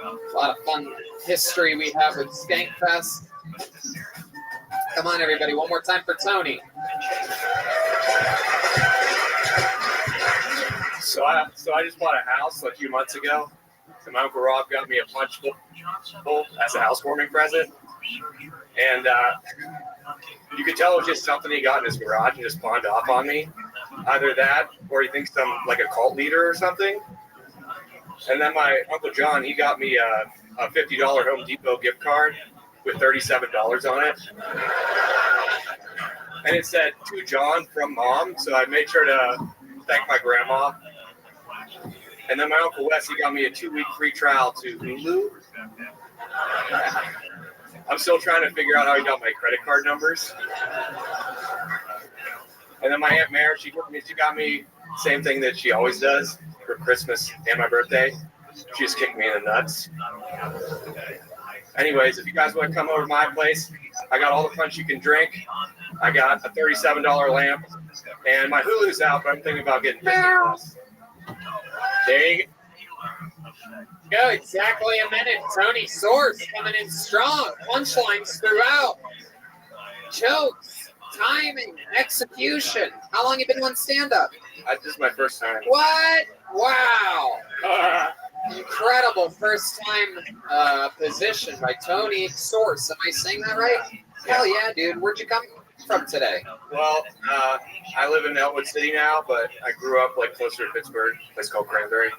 A lot of fun history we have with Skankfest. Come on, everybody. One more time for Tony. So I just bought a house a few months ago, and my Uncle Rob got me a punch bowl as a housewarming present. And you could tell it was just something he got in his garage and just pawned off on me. Either that, or he thinks I'm like a cult leader or something. And then my Uncle John, he got me a $50 Home Depot gift card with $37 on it. And it said, to John from Mom, so I made sure to thank my grandma. And then my Uncle Wes, he got me a 2-week free trial to Hulu. I'm still trying to figure out how he got my credit card numbers. And then my Aunt Mare, she got me same thing that she always does for Christmas and my birthday. She just kicked me in the nuts. Anyways, if you guys want to come over to my place, I got all the punch you can drink. I got a $37 lamp, and my Hulu's out, but I'm thinking about getting Disney Plus. There you go. Exactly a minute. Tony Source coming in strong. Punchlines throughout. Jokes, timing, execution. How long you been doing stand-up? This is my first time. What? Wow. Incredible first-time position by Tony Source. Am I saying that right? Hell yeah, dude. Where'd you come from today? Well, I live in Elwood City now, but I grew up like closer to Pittsburgh, a place called Cranberry.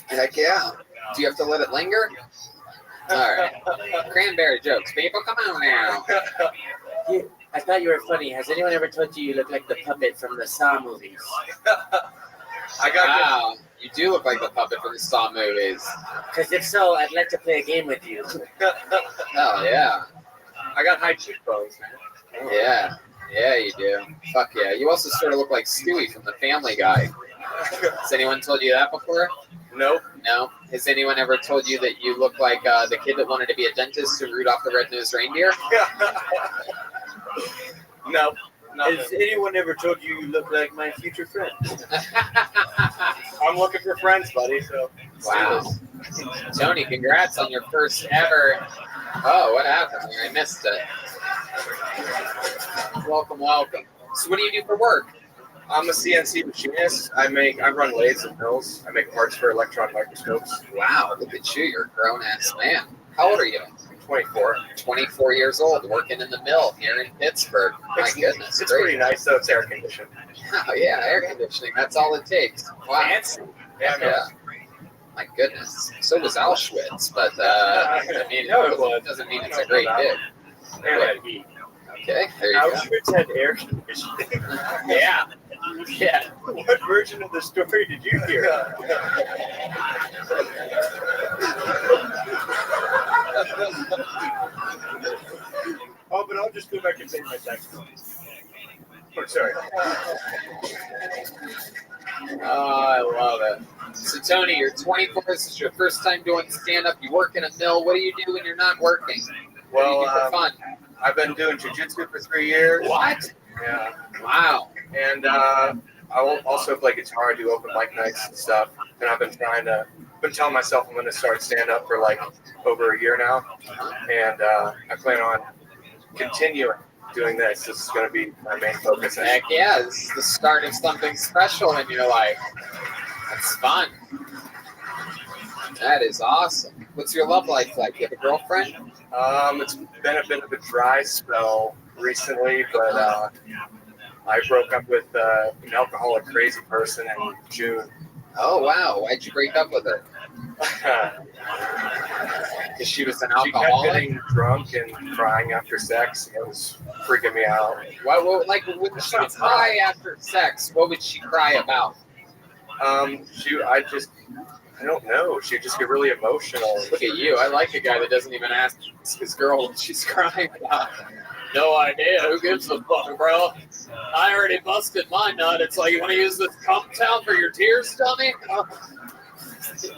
Heck yeah. Do you have to let it linger? All right. Cranberry jokes. People, come on now. I thought you were funny. Has anyone ever told you look like the puppet from the Saw movies? Wow. You do look like the puppet from the Saw movies. Because if so, I'd like to play a game with you. Oh, yeah. I got high cheekbones, man. Yeah. Yeah, you do. Fuck yeah. You also sort of look like Stewie from The Family Guy. Has anyone told you that before? Nope. No? Has anyone ever told you that you look like the kid that wanted to be a dentist who Rudolph the Red-Nosed Reindeer? No. Has anyone ever told you you look like my future friend? I'm looking for friends, buddy. So. Wow. Tony, congrats on your first ever. Oh, what happened here? I missed it. Welcome. So what do you do for work? I'm a CNC machinist. I run lathes and mills. I make parts for electron microscopes. Wow, look at you. You're a grown-ass man. How old are you? 24. 24 years old, working in the mill here in Pittsburgh. My goodness. It's pretty nice, though. It's air conditioned. Oh, yeah, air conditioning. That's all it takes. Wow. Fancy. Yeah. My goodness. So was Auschwitz, but I mean, it doesn't mean it's a great dig. Okay, there you go. Auschwitz had air conditioning. Yeah. Yeah. What version of the story did you hear? Oh, but I'll just go back and take my text. Oh, sorry. Oh, I love it. So, Tony, you're 24. This is your first time doing stand-up. You work in a mill. What do you do when you're not working? What do you do for fun? I've been doing jiu-jitsu for 3 years. What? Yeah. Wow. And I will also play guitar, do open mic nights and stuff. And I've been telling myself I'm going to start stand-up for like over a year now. And I plan on continuing doing this. This is going to be my main focus. Heck yeah, this is the start of something special in your life. That's fun. That is awesome. What's your love life like? You have a girlfriend? It's been a bit of a dry spell recently, but I broke up with an alcoholic crazy person in June. Oh, wow. Why'd you break up with her? Because she was an alcoholic? She kept getting drunk and crying after sex. And it was freaking me out. Like, when she would cry after sex, what would she cry about? I don't know. She'd just get really emotional. Look at you. I like a guy that doesn't even ask his girl what she's crying about. No idea. Who gives a fuck, bro? I already busted my nut. It's like, you want to use this cum town for your tears, dummy?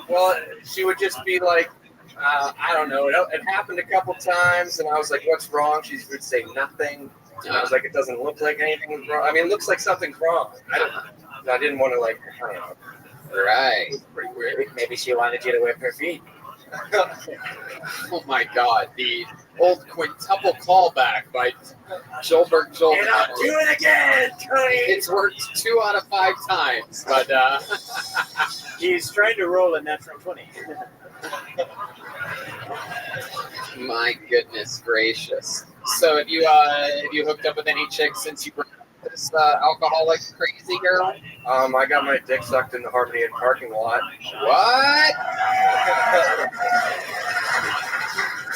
Well, she would just be like, I don't know. It happened a couple times, and I was like, what's wrong? She would say nothing. And I was like, it doesn't look like anything was wrong. I mean, it looks like something's wrong. I didn't want to, like, I don't know. Right. Pretty weird. Maybe she wanted you to whip her feet. Oh my God, the old quintuple callback by Joelberg. And I'll do it again, Tony. It's worked 2 out of 5 times, but he's trying to roll a natural 20. My goodness gracious. So have you hooked up with any chicks since you brought up this alcoholic crazy girl? I got my dick sucked in the Harmony Inn parking lot. What?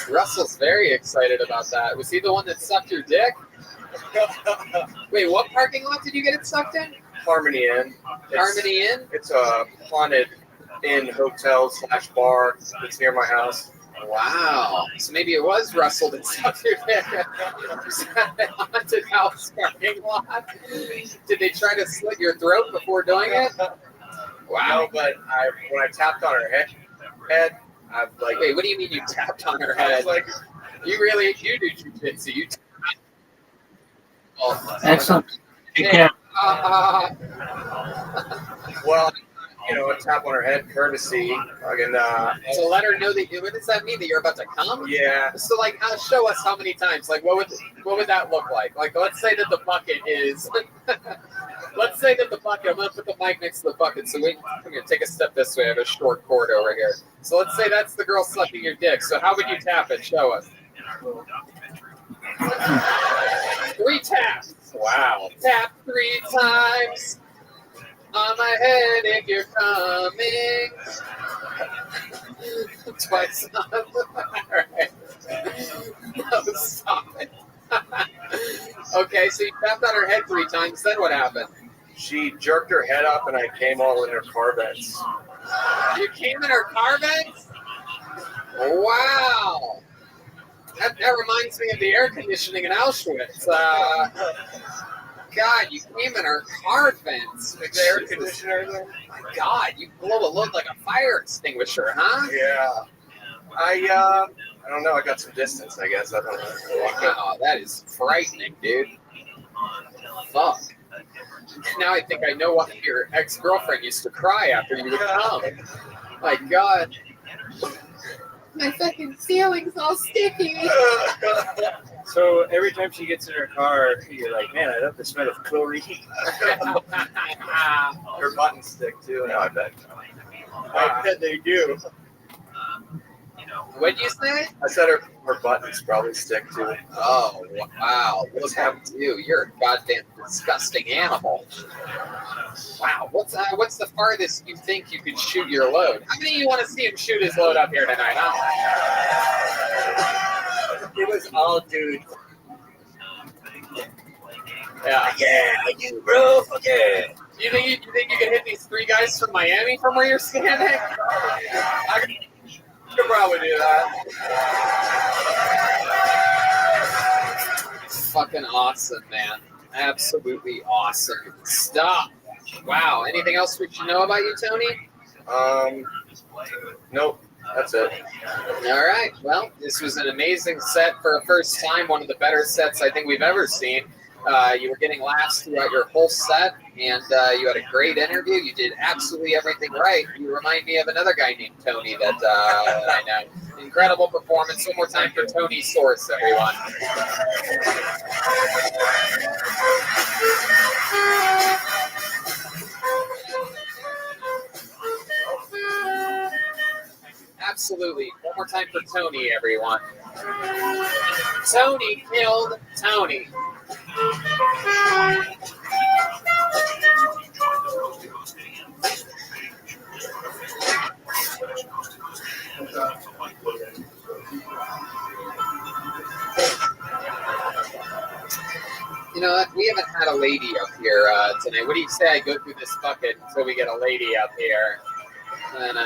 Russell's very excited about that. Was he the one that sucked your dick? Wait, what parking lot did you get it sucked in? Harmony Inn. Harmony Inn? It's a haunted inn hotel / bar that's near my house. Wow. So maybe it was Russell that sucked your dick. That haunted house parking lot. Did they try to slit your throat before doing it? Wow. No, but when I tapped on her head, I've like. Wait, what do you mean you tapped on her head? Like, you do jujitsu. You. Excellent. Take care. Well, a tap on her head, courtesy. To let her know that. What does that mean? That you're about to come? Yeah. So, like, show us how many times. Like, what would that look like? Like, let's say that the bucket is. Let's say that the bucket. I'm gonna put the mic next to the bucket. So wait, come here. Take a step this way. I have a short cord over here. So let's say that's the girl sucking your dick. So how would you tap it? Show us. 3 taps. Wow. Tap 3 times on my head if you're coming. Twice on. Alright. No, stop it. Okay, so you tapped on her head 3 times, then what happened? She jerked her head up and I came all in her car vents. You came in her car vents? Wow. That reminds me of the air conditioning in Auschwitz. God, you came in our car vents. Big air conditioner there? My God, you blow a load like a fire extinguisher, huh? Yeah. I don't know. I got some distance, I guess. I don't know. Wow, that is frightening, dude. Fuck. Now I think I know why your ex-girlfriend used to cry after you would come. My God. My fucking ceiling's all sticky. So every time she gets in her car, you're like, man, I love the smell of chlorine. Her buttons stick too. No, I bet. I bet they do. What'd you say? I said her buttons probably stick too. Oh, wow. What's happened to you? You're a goddamn disgusting animal. Wow. What's the farthest you think you could shoot your load? How many of you want to see him shoot his load up here tonight, huh? It was all dude. Yeah. Yeah, you bro, fuck yeah. You think you can hit these 3 guys from Miami from where you're standing? I could probably do that. Fucking awesome, man. Absolutely awesome. Stop. Wow. Anything else we should know about you, Tony? Nope. That's it. All right. Well, this was an amazing set for a first time. One of the better sets I think we've ever seen. You were getting laughs throughout your whole set, and you had a great interview. You did absolutely everything right. You remind me of another guy named Tony that I know. Incredible performance. One more time for Tony Source, everyone. Absolutely. One more time for Tony, everyone. Tony killed Tony. You know what? We haven't had a lady up here tonight. What do you say I go through this bucket until we get a lady up here? And,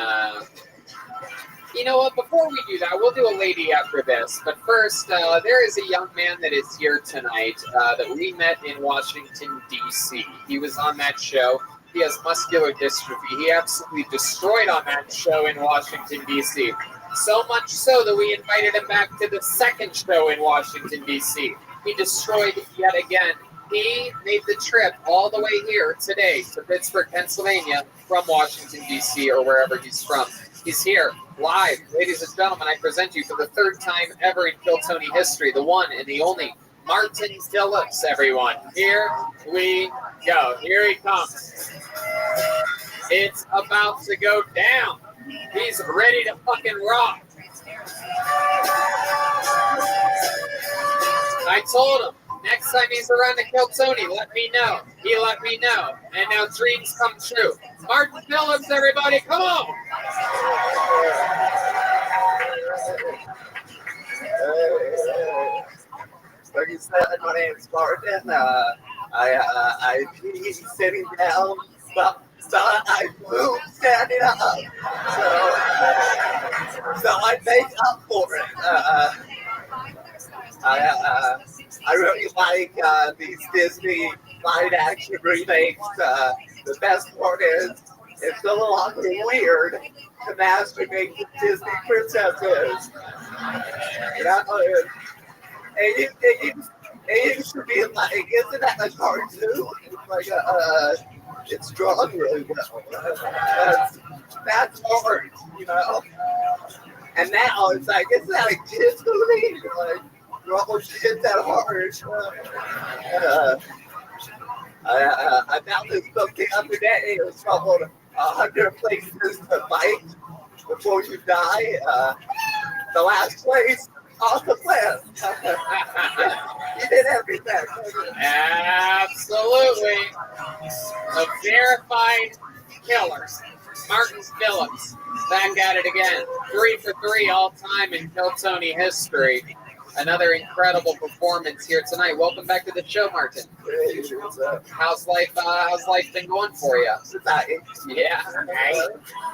you know what? Before we do that, we'll do a lady after this. But first, there is a young man that is here tonight that we met in Washington, D.C. He was on that show. He has muscular dystrophy. He absolutely destroyed on that show in Washington, D.C. So much so that we invited him back to the second show in Washington, D.C. He destroyed yet again. He made the trip all the way here today to Pittsburgh, Pennsylvania from Washington, D.C. or wherever he's from. He's here live. Ladies and gentlemen, I present you for the third time ever in Kill Tony history, the one and the only Martin Phillips, everyone. Here we go. Here he comes. It's about to go down. He's ready to fucking rock. I told him, next time he's around to Kill Tony, let me know. He let me know. And now dreams come true. Martin Phillips, everybody, come on. Like you said, my name's Martin. I pee sitting down, but I flew standing up. So I make up for it. I really like these Disney live action remakes. The best part is it's no longer weird to masturbate with Disney princesses. It used to be like, isn't that a cartoon? Like it's drawn really well. That's art, you know. And now it's like, isn't that a kid's movie? Like, all shit that hard. I found this book the other day. It was called 100 Places to Fight Before You Die. The last place off the list. You did everything. Absolutely. A verified killer. Martin Phillips back at it again. 3 for 3 all time in Kill Tony history. Another incredible performance here tonight. Welcome back to the show, Martin. Hey, how's life been going for you? Yeah. Right.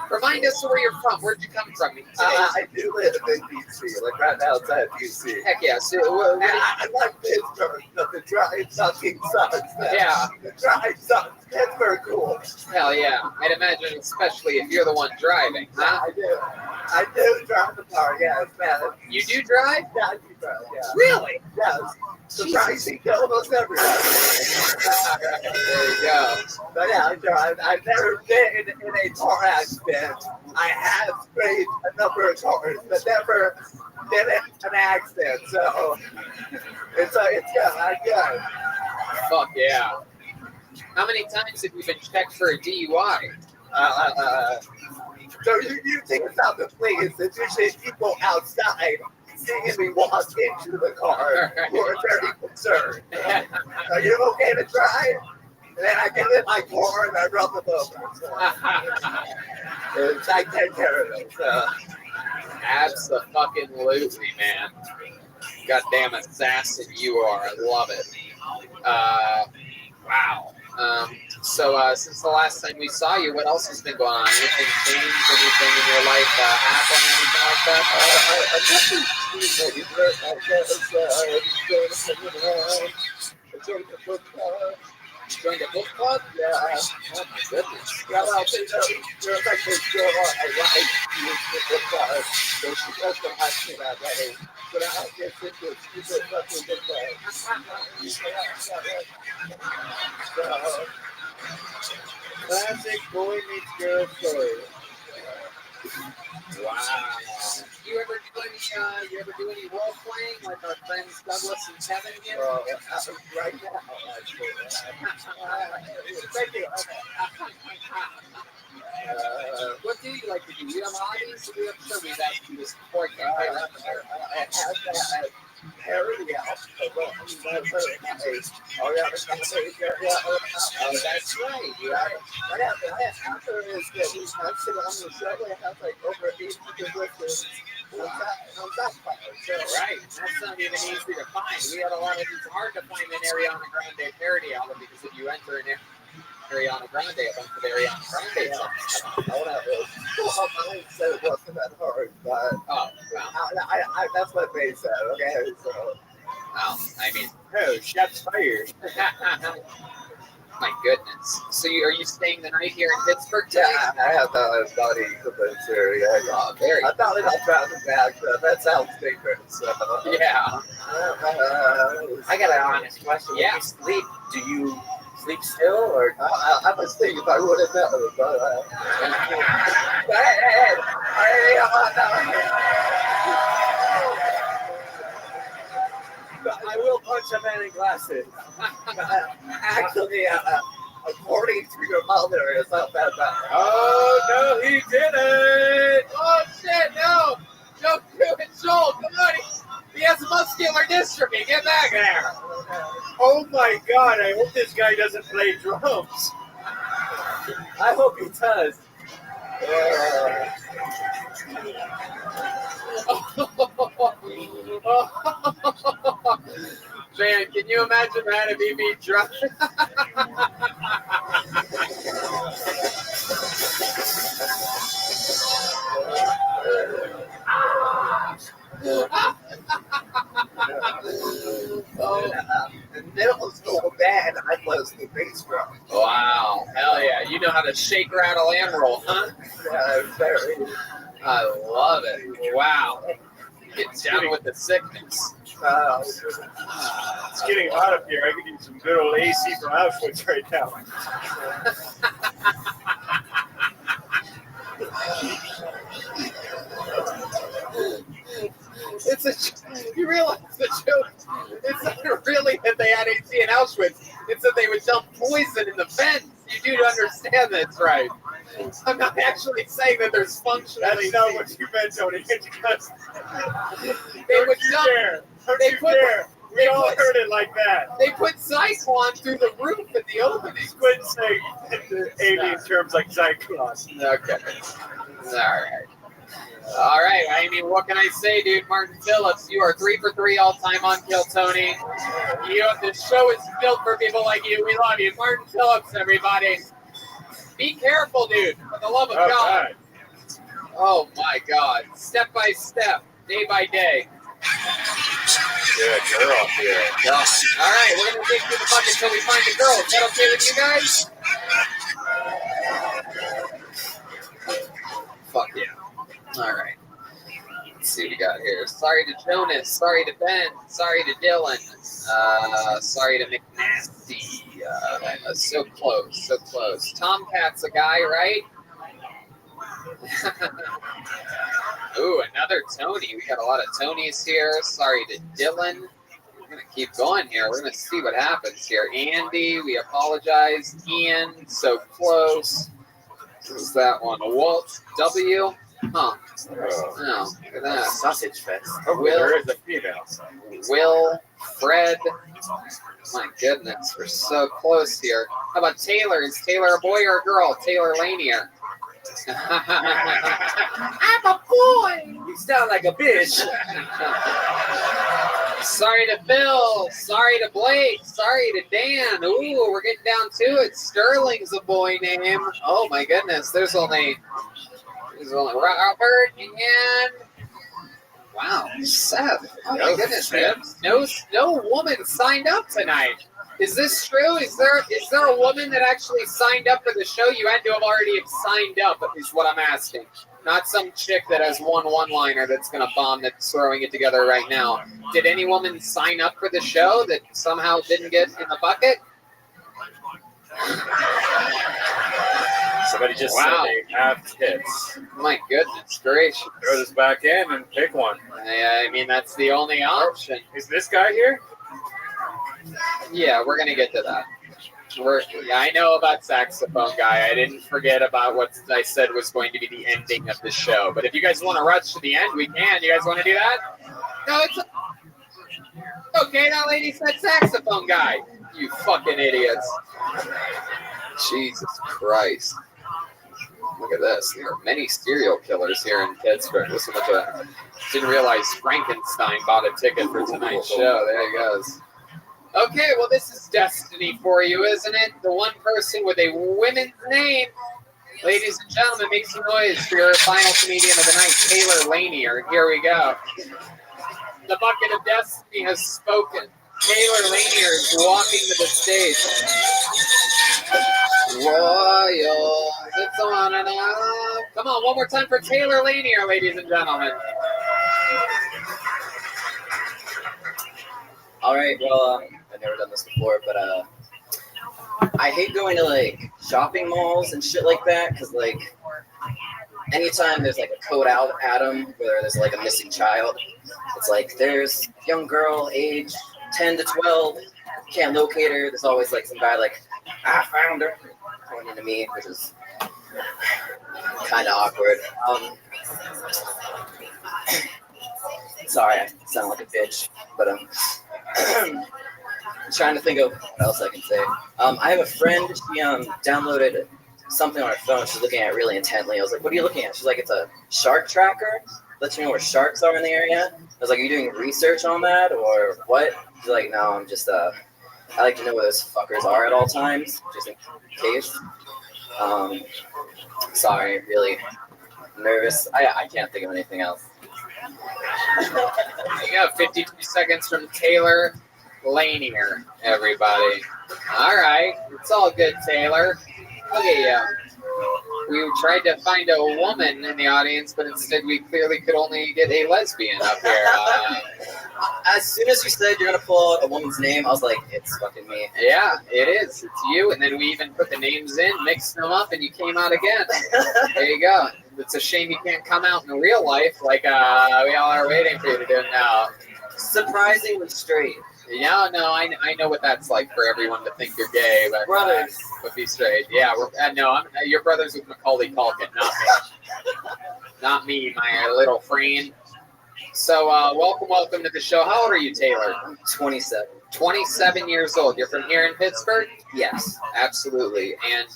Remind us where you're from. Where'd you come from? I do live in DC, like right outside DC. Heck yeah. So, I like Pittsburgh, but the drive fucking sucks. Yeah. The drive sucks. Pittsburgh cool. Hell yeah. I'd imagine, especially if you're the one driving. Huh? I do drive the car, yes, man. You do drive? Yeah, I do drive, yeah. Really? Yes. Surprising to almost everybody. There you go. But yeah, I drive. I've never been in a car accident. I have scraped a number of cars, but never been in an accident. So it's good. I'm good. Fuck yeah. How many times have you been checked for a DUI? So you think about the police, it's usually people outside seeing me walk into the car who are very concerned. Are you okay to drive? And then I get in my car and I rub them over. So, I take care of them. So. Absolutely, man. Goddamn assassin you are. I love it. Wow. So since the last time we saw you, what else has been going on? Anything changed? Anything in your life happen? Anything like that? I definitely joined the book club. Joined the book club? Yeah. Oh my goodness. Well, there's like this girl I like the book club, so she doesn't ask me that way. But I guess it's a stupid fucking book club. Classic boy meets girl story. Wow. You ever do any role playing like our friends Douglas and Kevin here? Right now, actually. Thank you. What do you like to do? You have hobbies? You have to show me that you just before I have that parody out. Oh, that's right. After it's getting posted on the show, it has like over 800 listeners on SoundCloud. Right. That's not even easy to find. We had a lot of, it's hard to find an Ariana Grande parody album because if you enter an Ariana Grande, a bunch of Ariana Grande songs. I said it wasn't that hard, but that's what they said. Okay, so. Well, I mean, shots fired. My goodness. So are you staying the night here in Pittsburgh today? Yeah, I have a buddy who lives here. Yeah, Oh, very I thought I'll travel back, but that sounds dangerous. Yeah. I got an honest question. When you sleep, do you sleep still or? I was thinking if I would have known, but I will punch a man in glasses. actually, according to your mother, it's not that bad. Oh, no, he didn't. Oh, shit, no. Don't do it, Joel. Come on. He has muscular dystrophy. Get back there. Oh my God! I hope this guy doesn't play drums. I hope he does. Man, can you imagine that if he beat drunk? In middle school, bad. I was the bass drum. Wow. Hell yeah. You know how to shake, rattle, and roll, huh? Yeah, very. I love it. Wow. Get down with the sickness. It's getting hot up here. I could use some good old AC from Auschwitz right now. You realize the joke? It's not really that they had AC in Auschwitz. It's that they would dump poison in the vents. You do understand that's right. I'm not actually saying that there's functionally. That's not what you meant, Tony. Because they would dump. We all heard it like that. They put Cyclone through the roof at the opening. Quit saying alien terms like Cyclone. Okay. All right. I mean, what can I say, dude? Martin Phillips, you are 3 for 3 all time on Kill Tony. This show is built for people like you. We love you. Martin Phillips, everybody. Be careful, dude. For the love of God. Oh, my God. Step by step, day by day. Good girl here. All right. We're going to dig through the bucket until we find the girl. Is that okay with you guys? Fuck yeah. All right. Let's see what we got here. Sorry to Jonas. Sorry to Ben. Sorry to Dylan. Sorry to McNasty. So close. So close. Tomcat's a guy, right? Ooh, another Tony. We got a lot of Tonys here. Sorry to Dylan. We're going to keep going here. We're going to see what happens here. Andy, we apologize. Ian, so close. What was that one? Walt W. Huh. Oh, look at that. Sausage fest. Will, there is a female. Will, Fred. My goodness, we're so close here. How about Taylor? Is Taylor a boy or a girl? Taylor Lanier. I'm a boy. You sound like a bitch. Sorry to Bill. Sorry to Blake. Sorry to Dan. Ooh, we're getting down to it. Sterling's a boy name. Oh my goodness. There's only Robert and wow, Seth. Oh my goodness, man. No woman signed up tonight. Is this true? Is there a woman that actually signed up for the show? You had to have already signed up, is what I'm asking. Not some chick that has one-liner that's going to bomb that's throwing it together right now. Did any woman sign up for the show that somehow didn't get in the bucket? Somebody just said they have tits. My goodness gracious. Throw this back in and pick one. I mean, that's the only option. Is this guy here? Yeah, we're going to get to that. I know about saxophone guy. I didn't forget about what I said was going to be the ending of the show. But if you guys want to rush to the end, we can. You guys want to do that? No, it's okay. That lady said saxophone guy. You fucking idiots. Jesus Christ. Look at this. There are many serial killers here in Pittsburgh. Listen to that. Didn't realize Frankenstein bought a ticket for tonight's show. There he goes. Okay, well, this is destiny for you, isn't it? The one person with a women's name. Ladies and gentlemen, make some noise for your final comedian of the night, Taylor Lanier. Here we go. The bucket of destiny has spoken. Taylor Lanier is walking to the stage. Royals, it's on and out. Come on, one more time for Taylor Lanier, ladies and gentlemen. All right, well, I've never done this before, but I hate going to like shopping malls and shit like that because like anytime there's like a code out Adam where there's like a missing child, it's like there's a young girl age 10 to 12, can't locate her. There's always like some guy like, I found her, pointing to me, which is kind of awkward. Sorry, I sound like a bitch, but I'm trying to think of what else I can say. I have a friend, she downloaded something on her phone. She's looking at it really intently. I was like, what are you looking at? She's like, it's a shark tracker. Lets you know where sharks are in the area. I was like, are you doing research on that or what? She's like, no, I'm just, I like to know where those fuckers are at all times, just in case. Sorry, really nervous. I can't think of anything else. You got 52 seconds from Taylor Lanier, everybody. All right, it's all good, Taylor. Look at you. We tried to find a woman in the audience, but instead we clearly could only get a lesbian up here. As soon as you said you're going to pull out a woman's name, I was like, it's fucking me. Yeah, it is. It's you. And then we even put the names in, mixed them up, and you came out again. There you go. It's a shame you can't come out in real life like we all are waiting for you to do now. Surprisingly straight. No, I know what that's like for everyone to think you're gay, but brothers, but be straight. Yeah, your brothers with Macaulay Culkin, not me. Not me, my little friend. So, welcome to the show. How old are you, Taylor? I'm 27. 27 years old. You're from here in Pittsburgh? Yes. Absolutely. And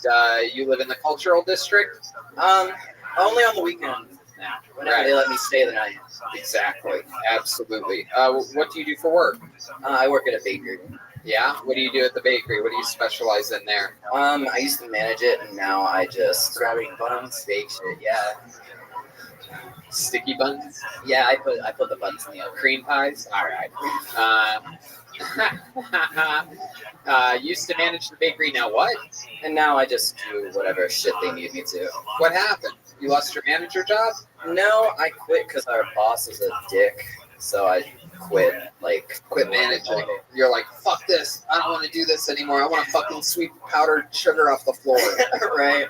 you live in the cultural district? Only on the weekends now. Whenever they let me stay the night. Exactly. Absolutely. What do you do for work? I work at a bakery. Yeah? What do you do at the bakery? What do you specialize in there? I used to manage it, and now I just grabbing buns, bake shit. Yeah. Sticky buns? Yeah, I put the buns in the oven. Cream pies? All right. Used to manage the bakery. Now what? And now I just do whatever shit they need me to. What happened? You lost your manager job? No, I quit because our boss is a dick. So I quit. Quit managing. You're like, fuck this. I don't want to do this anymore. I want to fucking sweep powdered sugar off the floor. Right?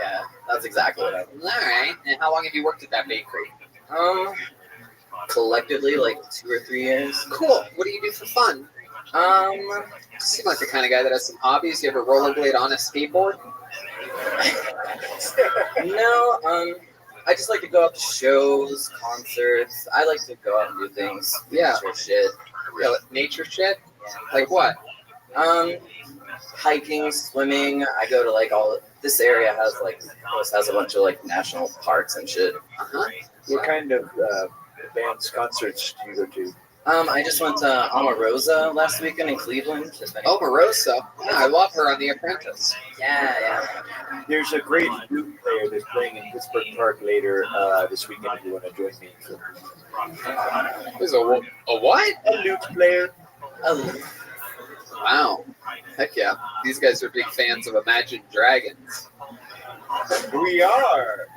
Yeah, that's exactly what I did. All right. And how long have you worked at that bakery? Collectively, like 2 or 3 years. Cool. What do you do for fun? You seem like the kind of guy that has some hobbies. You ever rollerblade on a skateboard? No, I just like to go out to shows, concerts. I like to go out and do things. Yeah. Nature shit. Yeah, nature shit? Like what? Hiking, swimming. I go to like this area has a bunch of like national parks and shit. Uh-huh. What kind of bands, concerts do you go to? I just went to Omarosa last weekend in Cleveland. Omarosa? Yeah, I love her on The Apprentice. Yeah. There's a great flute player that's playing in Pittsburgh Park later this weekend if you want to join me. There's a what? A lute player. Wow. Heck yeah. These guys are big fans of Imagine Dragons. We are.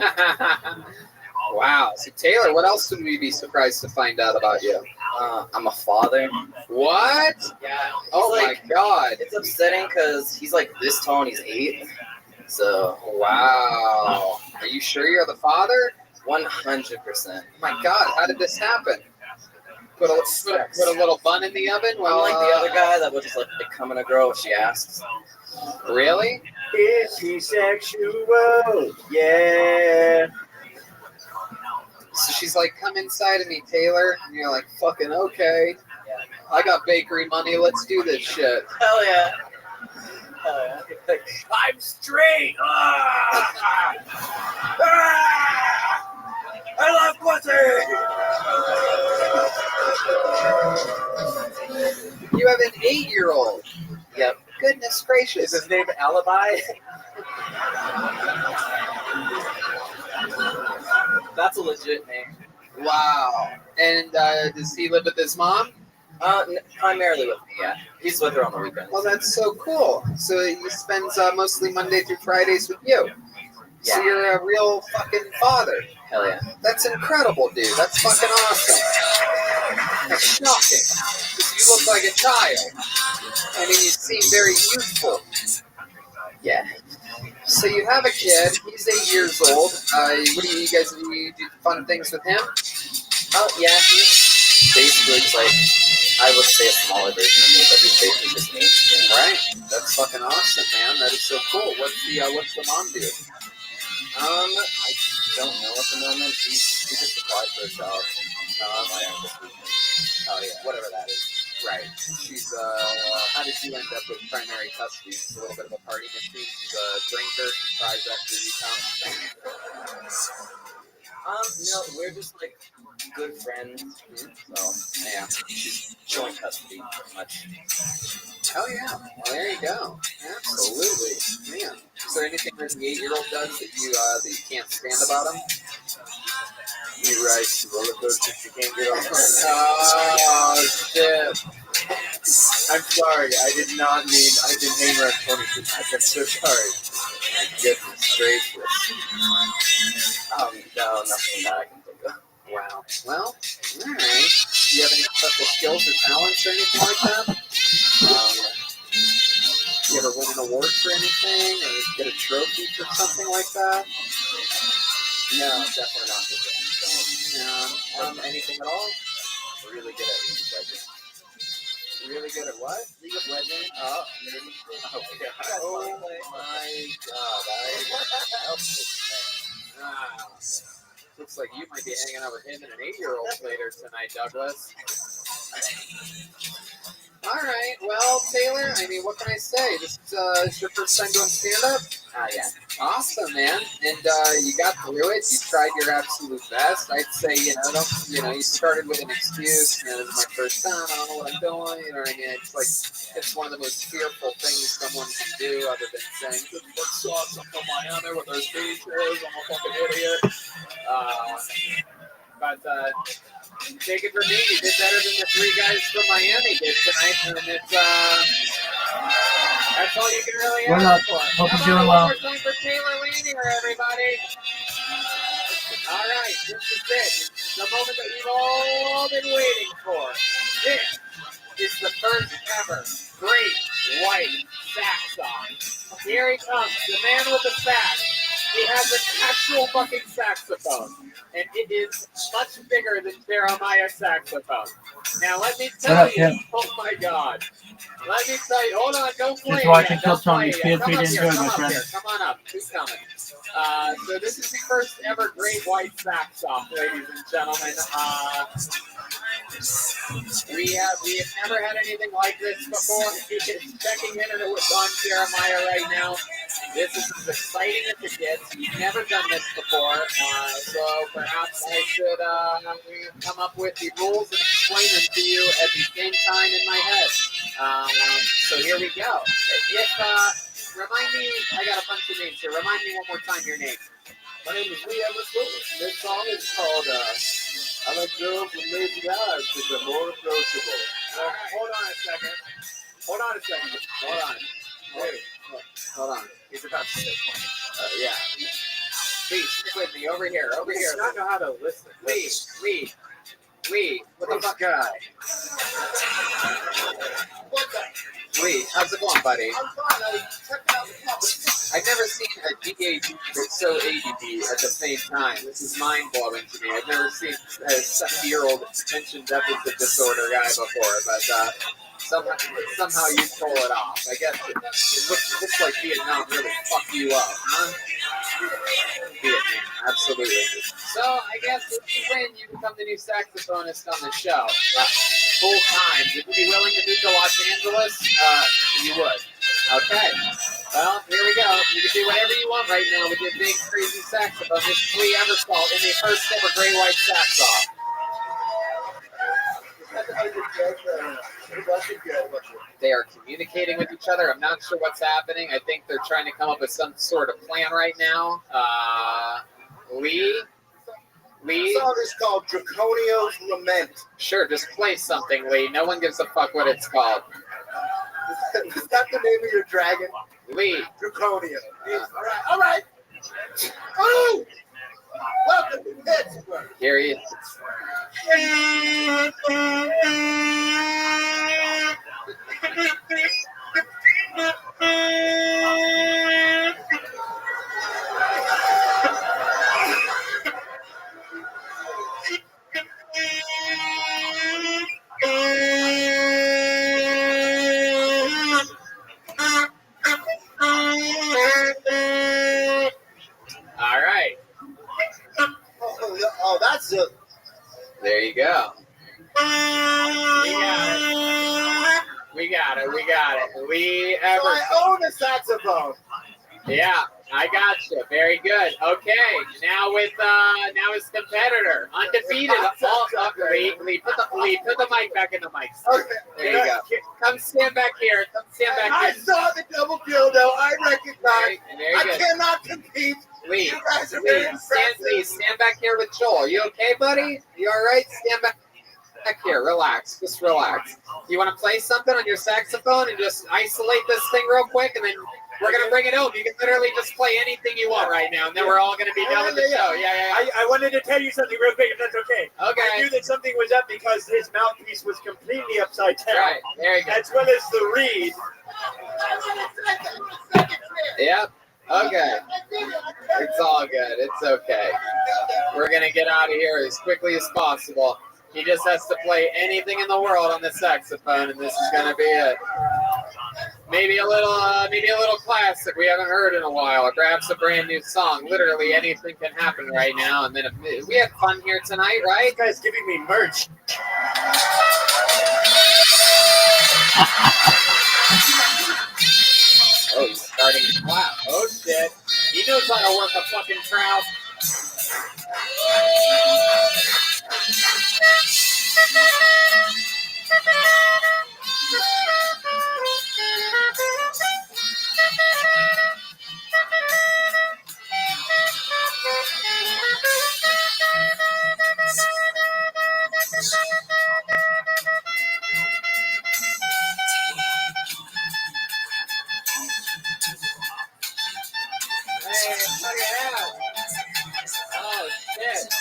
Wow. So, Taylor, what else would we be surprised to find out about you? I'm a father. What? Yeah. Oh, my God. It's upsetting because he's like this tall and he's 8. So. Wow. Are you sure you're the father? 100%. My God, how did this happen? Put a little bun in the oven? Well, like the other guy that would just like come in a girl if she asks. Really? Is he sexual? Yeah. So she's like, come inside of me, Taylor. And you're like, fucking okay. I got bakery money. Let's do this shit. Hell yeah. I'm straight. I love pussy. You have an 8-year-old. Yep. Goodness gracious. Is his name Alibi? That's a legit name. Wow. And does he live with his mom? Primarily with me, yeah. He's with her on the weekends. Well, that's so cool. So he spends mostly Monday through Fridays with you. Yeah. So you're a real fucking father. Hell yeah. That's incredible, dude. That's fucking awesome. That's shocking. You look like a child. I mean, you seem very youthful. Yeah. So you have a kid. He's 8 years old. What do you guys do? You do fun things with him? Oh, yeah. He's basically just like, I would say a smaller version of me, but he's basically just me. Yeah. Right. That's fucking awesome, man. That is so cool. What's the mom do? I don't know at the moment. He just applied for a job. Oh yeah, whatever that is. Right. She's how did you end up with primary custody? She's a little bit of a party machine. She's a drinker. She tries after you come. No, we're just like good friends. So yeah, she's joint custody pretty much. Oh yeah. Well, there you go. Absolutely. Man. Is there anything that the 8-year-old does that you can't stand about him? He rides the roller coaster. You can't get on. Oh shit. I'm sorry. I did not mean. I didn't aim around 22. I'm so sorry. My goodness gracious. No, nothing that I can think of. Wow. Well, all right. Do you have any special skills or talents or anything like that? You ever win an award for anything or get a trophy for something like that? No, definitely not this one. Anything at all? Really good at League of Legends. Really good at what? League of Legends. Oh, Oh my god, I helped this man. Looks like you might be hanging out with him and an 8-year-old later tonight, Douglas. All right, well, Taylor, I mean, what can I say? This is your first time doing stand-up? Yeah. Awesome, man. And you got through it. You tried your absolute best. I'd say, you started with an excuse. This is my first time. I don't know what I'm doing. You know what I mean? It's like, it's one of the most fearful things someone can do other than saying, this sucks. I'm from Miami with those beaches. I'm a fucking idiot. But take it from me, you did better than the 3 guys from Miami did tonight, and it's that's all you can really ask for. Hope Come you're on, doing one well. more time for Taylor Lanier, everybody. All right, this is it. The moment that we've all been waiting for. This is the first ever Great White Sax song. Here he comes, the man with the sax. He has an actual fucking saxophone, and it is much bigger than Jeremiah's saxophone. Now, let me tell you, oh my God. Let me tell you, hold on, don't play Just watching yet. Don't Tony. play Feel yet. free to enjoy, my friend. Come on up. Who's coming? So this is the first ever Great White Sax off, ladies and gentlemen. We have never had anything like this before. He is checking into it on Jeremiah right now. This is as exciting as it gets. We've never done this before, so perhaps I should come up with the rules and explain them to you at the same time in my head. So here we go. Remind me, I got a bunch of names here. Remind me one more time your name. My name is Lee Evans. This song is called I Like Girls with Lazy Eyes because they're more approachable. Right. Hold on a second. Hold on. Wait. Hold on. He's about to say yeah. Lee, stick with me. Over here. I don't know how to listen. Lee, what the fuck, guy? Lee, how's it going, buddy? I'm fine. I was checking out the puppets. I've never seen a DAD that's so ADD at the same time. This is mind-blowing to me. I've never seen a 70-year-old attention deficit disorder guy before, but somehow you pull it off. I guess it looks like Vietnam really fucked you up, huh? Vietnam, absolutely. So I guess if you win, you become the new saxophonist on the show. Full time. Would you be willing to move to Los Angeles? You would. Okay. Well, here we go. You can do whatever you want right now with your big crazy saxophone. This is Lee Eversole in the first ever Great White Sax off. They are communicating with each other. I'm not sure what's happening. I think they're trying to come up with some sort of plan right now. Lee, Lee? The song is called Draconio's Lament. Sure, just play something, Lee. No one gives a fuck what it's called. Is that the name of your dragon? Lee. Draconio. All right. Oh! Welcome to Pittsburgh. Here he is. All right. Oh, that's it. There you go. We got it. We ever. So I own a saxophone. Yeah, I got you. Very good. Okay, now with his competitor, undefeated. All up. Lee, put the mic back in the mic. Okay. There you go. Come stand back here. I saw the double dildo. I recognize. Very I good. cannot compete. Lee, You guys are very impressive. stand back here with Joel. You okay, buddy? You all right? Stand back here. Relax. Just relax. You want to play something on your saxophone and just isolate this thing real quick, and then we're gonna bring it home. You can literally just play anything you want right now, and then we're all gonna be done with the show. Yeah. I wanted to tell you something real quick, if that's okay. Okay. I knew that something was up because his mouthpiece was completely upside down. Right. There you go. As well as the reed. Yep. Okay. It's all good. It's okay. We're gonna get out of here as quickly as possible. He just has to play anything in the world on the saxophone, and this is gonna be it. Maybe a little classic we haven't heard in a while, or perhaps a brand new song. Literally anything can happen right now. And then we had fun here tonight, right? This guy's giving me merch. Oh, he's starting to clap. Oh shit. He knows how to work a fucking crowd. Hey, look at that. Oh, shit.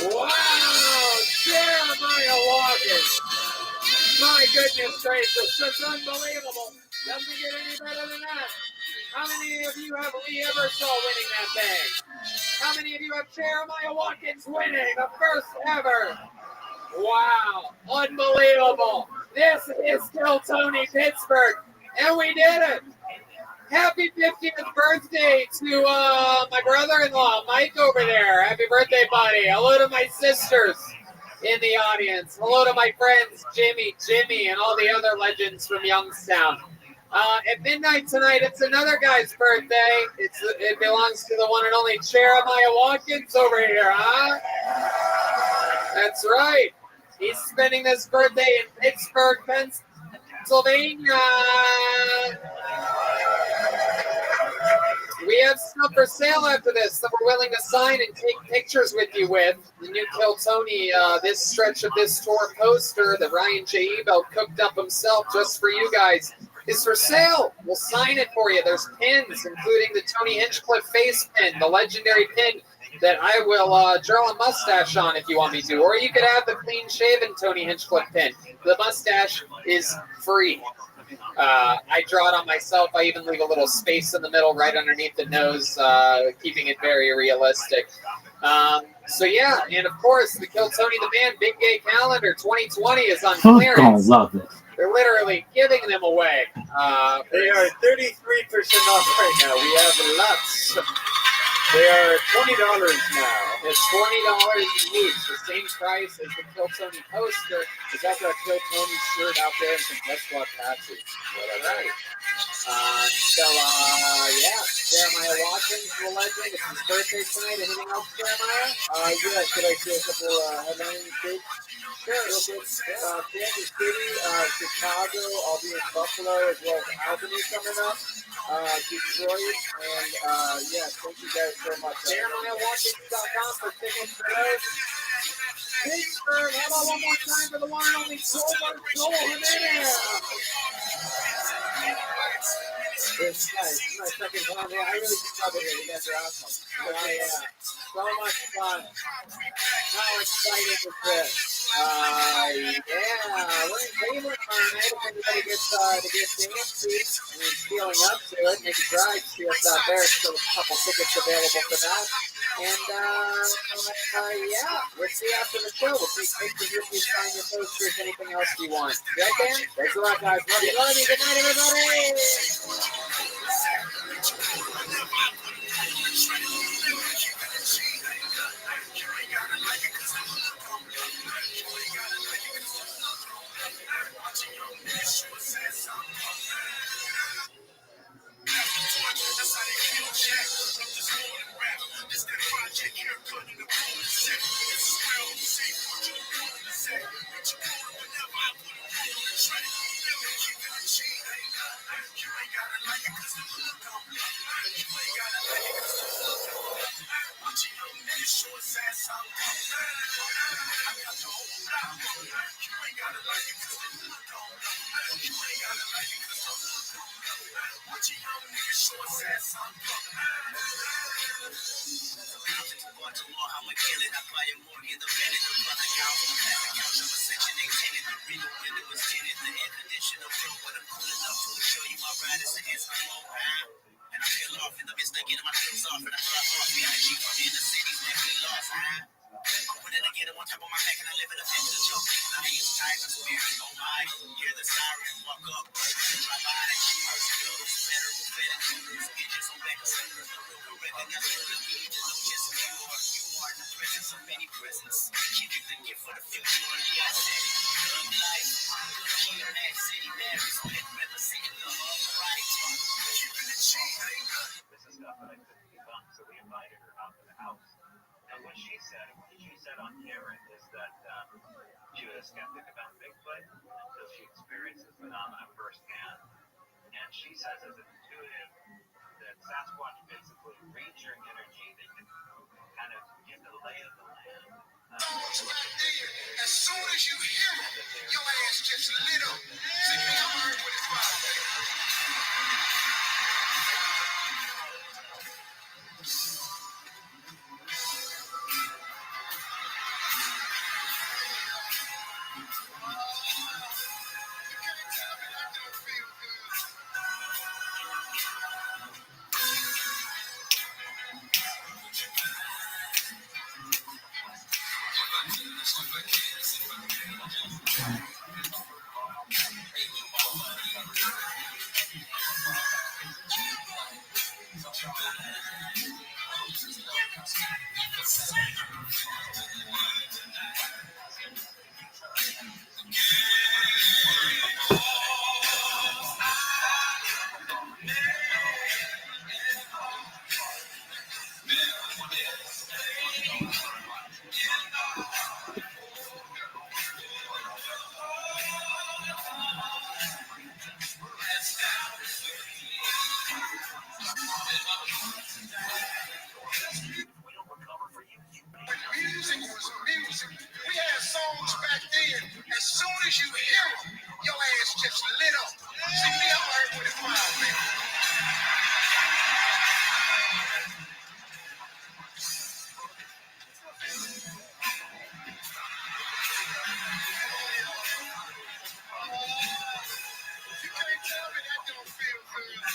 Wow, Jeremiah Watkins. My goodness gracious, that's unbelievable. Doesn't get any better than that. How many of you have Lee Ebersol winning that thing? How many of you have Jeremiah Watkins winning the first ever? Wow, unbelievable. This is still Tony Pittsburgh, and we did it. Happy 50th birthday to my brother-in-law, Mike, over there. Happy birthday, buddy. Hello to my sisters in the audience. Hello to my friends, Jimmy, and all the other legends from Youngstown. At midnight tonight, it's another guy's birthday. It belongs to the one and only Jeremiah Watkins over here, huh? That's right. He's spending this birthday in Pittsburgh, Pennsylvania. We have stuff for sale after this that we're willing to sign and take pictures with you with. The new Kill Tony, this stretch of this tour poster that Ryan J. Ebel cooked up himself just for you guys is for sale. We'll sign it for you. There's pins, including the Tony Hinchcliffe face pin, the legendary pin that I will draw a mustache on if you want me to. Or you could have the clean-shaven Tony Hinchcliffe pin. The mustache is free. I draw it on myself. I even leave a little space in the middle right underneath the nose, keeping it very realistic. So yeah, and of course, the Kill Tony the Man Big Gay Calendar 2020 is on Who's clearance. gonna love it? They're literally giving them away. They are 33% off right now. We have lots. They are $20 now. It's $20 each, the same price as the Kill Tony poster. Is that the Kill Tony shirt out there and some Best Squad patches? Right. So, yeah. Jeremiah Watkins, the legend. It's his birthday tonight. Anything else, Jeremiah? Yeah, could I see a couple headlines, please? Sure. Real quick. Kansas City, Chicago, I'll be in Buffalo as well as Albany coming up. Detroit, and yeah, thank you guys so much. JeremiahWatkins.com for tickets for those. Pittsburgh, how about one more time for the one and only Joel Jimenez? It's nice. My second time here. I really just love it here. You guys are awesome. So much fun. How exciting is this? Yeah, we're in Cleveland tonight. If anybody gets to get the seats and you're feeling up to it, make a drive, see us out there. Still a couple tickets available for that. And yeah, we'll see you after the show. We'll take pictures if you sign your posters, anything else you want. Right, Dan? Thanks a lot, guys. Love you. Good night, everybody. As soon as you hear them, your ass just lit up. See me, I'm heard with it. Music was music. We had songs back then. As soon as you hear them, your ass just lit up. See me, I'm heard with it wild, man. You can't tell me that don't feel good.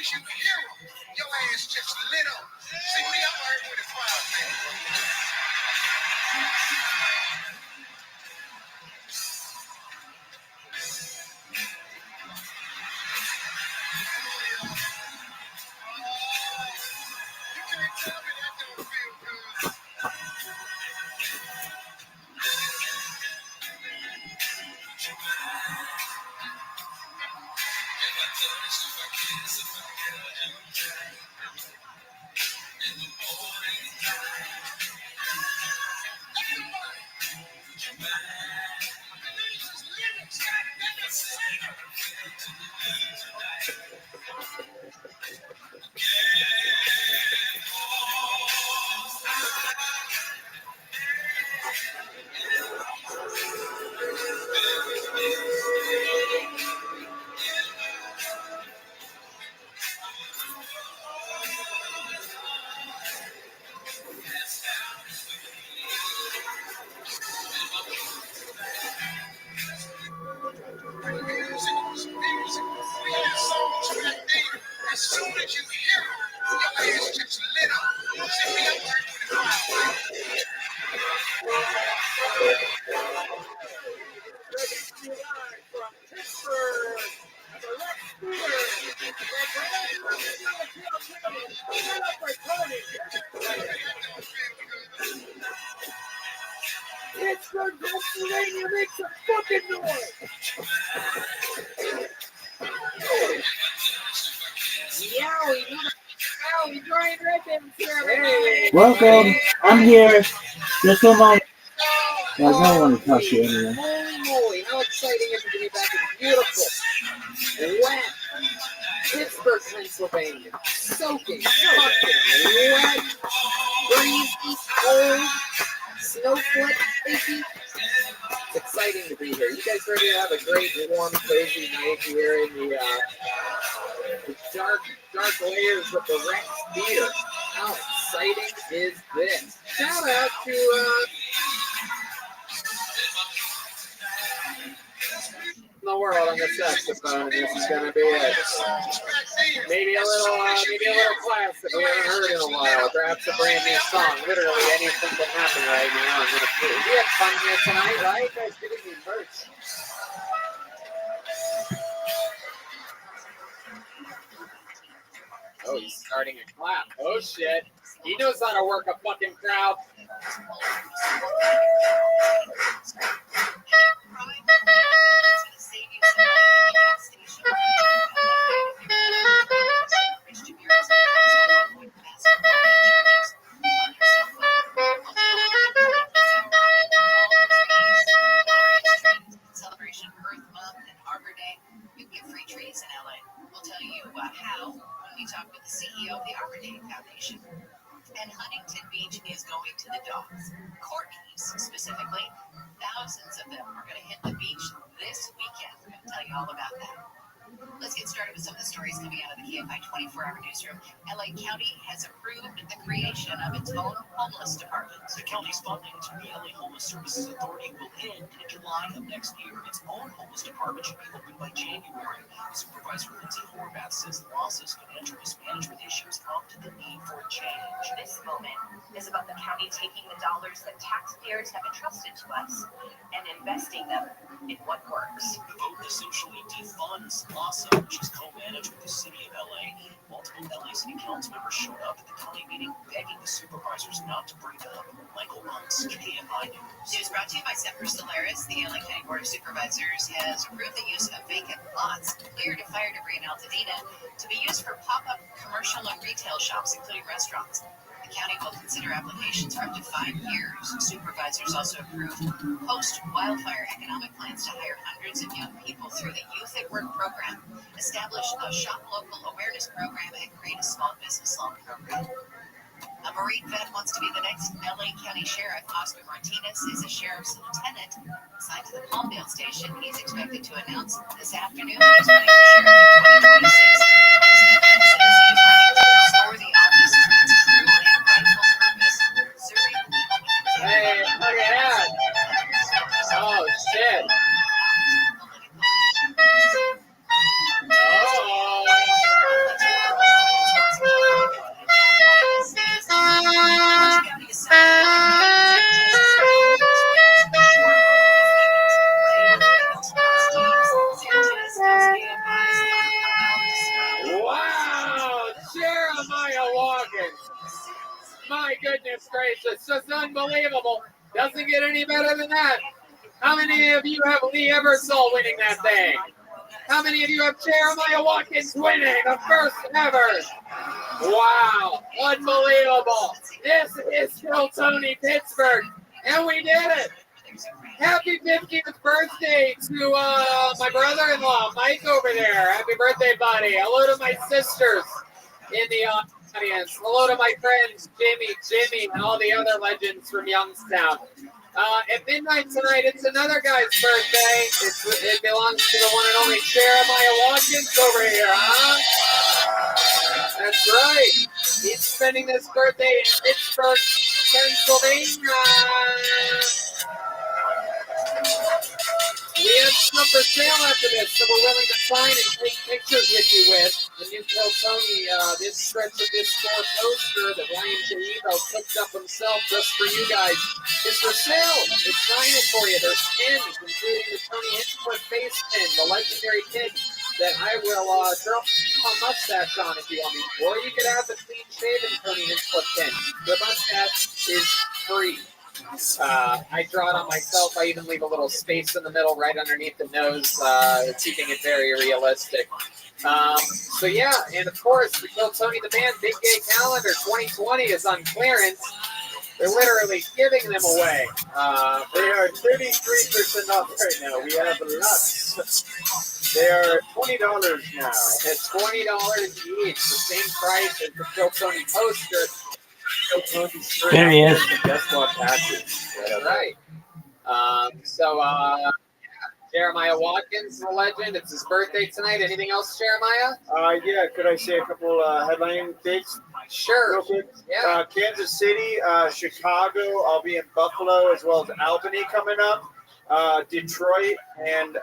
as you hear them, your ass just lit up. See me, I'm right with the crowd, man. You can't tell me that don't feel good. As soon as you hear them, your ass just lit up. See me, I'm right with the crowd. From Pittsburgh, the left Pittsburgh, Pennsylvania, make some fucking noise! Yowie, Brian Ribbons here, everybody. Welcome. I'm here. Just a moment. Guys, I don't want to touch you anyway. Holy moly, how exciting is it to be back in beautiful, wet Pittsburgh, Pennsylvania. Soaking, fucking wet, breezy, cold, snowflake, icky. It's exciting to be here. You guys ready to have a great, warm, cozy night here in the dark layers of the Rex Theater? How exciting is this? Shout out to the world on the saxophone, and this is gonna be it. Maybe a little classic we haven't heard in a while. Perhaps a brand new song. Literally anything can happen right now. We had fun here tonight, right? You guys giving me merch. Oh, he's starting a clap. Oh shit. He knows how to work a fucking crowd. Celebration Earth Month and Arbor Day. You can get free trees in LA. We'll tell you how when we talk with the CEO of the Arbor Day Foundation. And Huntington Beach is going to the dogs. Corgis, specifically. Thousands of them are going to hit the beach this weekend. We're going to tell you all about that. Let's get started with some of the stories coming out of the KFI 24-hour newsroom. LA County has approved the creation of its own homeless department. The county's funding to the LA Homeless Services Authority will end in July of next year. Its own homeless department should be open by January. Supervisor Lindsay Horvath says losses, financial mismanagement issues prompted the need for a change. This moment is about the county taking the dollars that taxpayers have entrusted to us and investing them in what works. The vote essentially defunds LASA, which is co-managed with the city of LA. Multiple LA City Council members showed up at the county meeting begging the supervisors not to bring it up. Michael Runts, KFI News. News brought to you by Semper Solaris. The LA County Board of Supervisors has approved the use of vacant lots cleared of fire debris in Altadena to be used for pop-up commercial and retail shops, including restaurants. The county will consider applications for up to 5 years. Supervisors also approved post-wildfire economic plans to hire hundreds of young people through the Youth at Work program, establish a shop local awareness program, and create a small business loan program. A Marine vet wants to be the next LA County Sheriff. Oscar Martinez is a sheriff's lieutenant assigned to the Palmdale station. He's expected to announce this afternoon that he's running for sheriff in 2026. His defense says he's running to restore the office to its true and rightful purpose, serving people with Hey, look at that. Oh, shit. gracious. Just unbelievable. Doesn't get any better than that. How many of you have Lee Eversole winning that thing? How many of you have Jeremiah Watkins winning the first ever? Wow, unbelievable. This is still Tony Pittsburgh, and we did it. Happy 50th birthday to my brother-in-law, Mike, over there. Happy birthday, buddy. Hello to my sisters in the audience. Hello to my friends, Jimmy, and all the other legends from Youngstown. At midnight tonight, it's another guy's birthday. It belongs to the one and only Jeremiah Watkins over here, huh? That's right. He's spending this birthday in Pittsburgh, Pennsylvania. We have some for sale after this, so we're willing to sign and take pictures with you with. The new Kill Tony, this stretch of this store poster that Ryan Jaevo cooked up himself just for you guys is for sale. It's signing for you. There's pins, including the Tony Hinchcliffe face pin, the legendary pin that I will drop a mustache on if you want me. Or you could have the clean-shaven Tony Hinchcliffe pin. The mustache is free. I draw it on myself. I even leave a little space in the middle right underneath the nose, keeping it very realistic. So yeah, and of course, the Kill Tony the Man Big Gay Calendar 2020 is on clearance. They're literally giving them away. They are 33% off right now. We have lots. They are $20 now. It's $20 each, the same price as the Kill Tony poster. There he is. Guess what patches. That's right. Jeremiah Watkins, the legend. It's his birthday tonight. Anything else, Jeremiah? Yeah, could I say a couple headline dates? Sure. Real quick. Yeah. Kansas City, Chicago. I'll be in Buffalo as well as Albany coming up. Detroit, and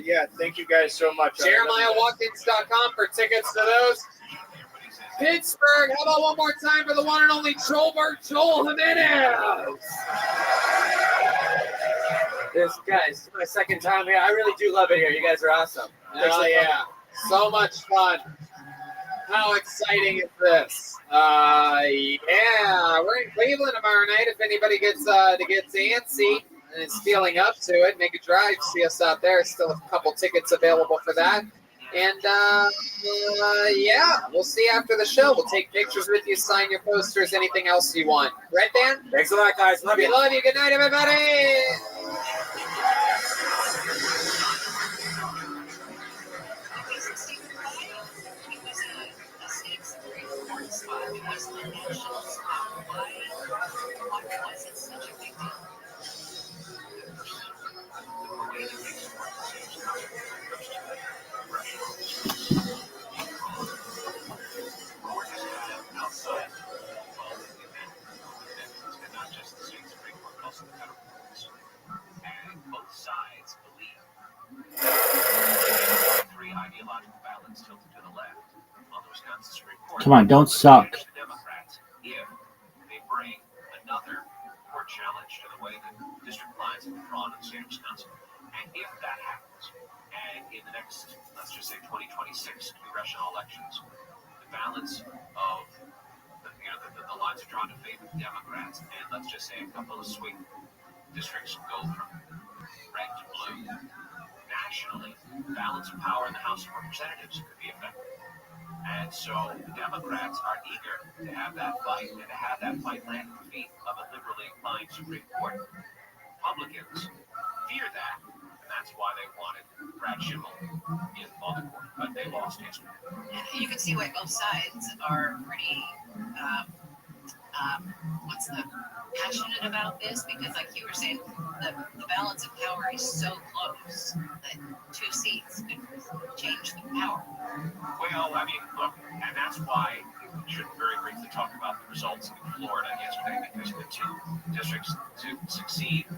yeah, thank you guys so much. JeremiahWatkins.com for tickets to those. Pittsburgh, how about one more time for the one and only Joelberg, Joel Jimenez? This guys, my second time here. I really do love it here. You guys are awesome. Oh yeah, so much fun. How exciting is this? Yeah, we're in Cleveland tomorrow night. If anybody gets antsy and is feeling up to it, make a drive. See us out there. Still a couple tickets available for that. And yeah, we'll see after the show. We'll take pictures with you, sign your posters, anything else you want. Right, Dan? Thanks a lot, guys. Love you. We love you. Good night, everybody. Both sides believe three ideological ballots tilted to the left on the Wisconsin Supreme Court. Come on, don't suck. The Democrats, if they bring another court challenge to the way that district lines have been drawn in the state of Wisconsin, and if that happens, and in the next, let's just say 2026 congressional elections, the balance of the lines are drawn to favor the Democrats, and let's just say a couple of swing districts go from red to blue. Nationally, balance of power in the House of Representatives could be affected. And so the Democrats are eager to have that fight and to have that fight land at the feet of a liberally inclined Supreme Court. Republicans fear that, and that's why they wanted Brad Schimmel on the court, but they lost yesterday. You can see why both sides are pretty passionate about this, because like you were saying, the balance of power is so close that 2 seats could change the power. Well, I mean, look, and that's why we should very briefly talk about the results in Florida yesterday, because the 2 districts to succeed,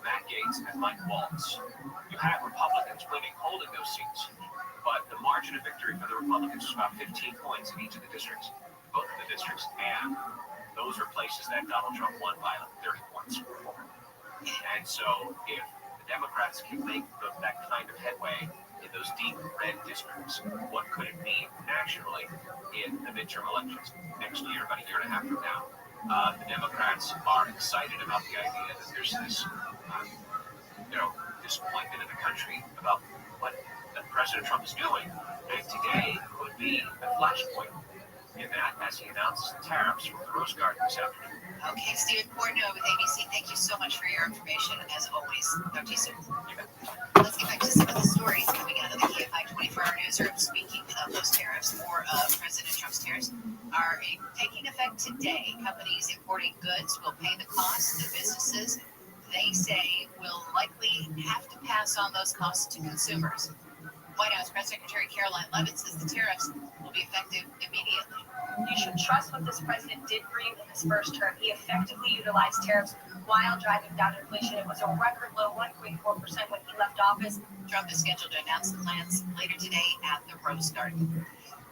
Matt Gaetz and Mike Waltz, you had Republicans winning, holding those seats, but the margin of victory for the Republicans was about 15 points in each of the districts, both of the districts, and those are places that Donald Trump won by 30 points. And so if the Democrats can make that kind of headway in those deep red districts, what could it mean nationally in the midterm elections next year, about a year and a half from now? The Democrats are excited about the idea that there's this, disappointment in the country about what President Trump is doing. And today could be a flashpoint in that as he announces tariffs from the Rose Garden this afternoon. Okay, Stephen Portnoy with ABC. Thank you so much for your information, as always. Talk to you soon. Let's get back to some of the stories coming out of the KFI 24-hour newsroom. Speaking of those tariffs, more of President Trump's tariffs are taking effect today. Companies importing goods will pay the costs. The businesses, they say, will likely have to pass on those costs to consumers. White House Press Secretary Caroline Leavitt says the tariffs will be effective immediately. You should trust what this president did for you in his first term. He effectively utilized tariffs while driving down inflation. It was a record low 1.4% when he left office. Trump is scheduled to announce the plans later today at the Rose Garden.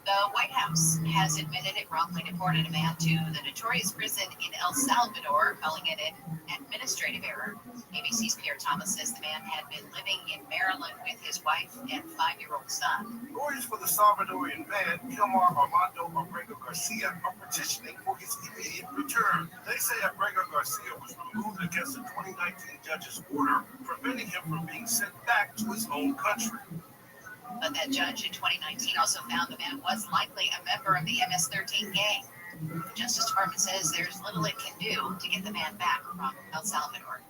The White House has admitted it wrongly deported a man to the notorious prison in El Salvador, calling it an administrative error. ABC's Pierre Thomas says the man had been living in Maryland with his wife and 5-year-old son. Lawyers for the Salvadorian man, Gilmar Armando Abrego Garcia, are petitioning for his immediate return. They say Abrego Garcia was removed against a 2019 judge's order, preventing him from being sent back to his home country. But that judge in 2019 also found the man was likely a member of the MS-13 gang. The Justice Department says there's little it can do to get the man back from El Salvador.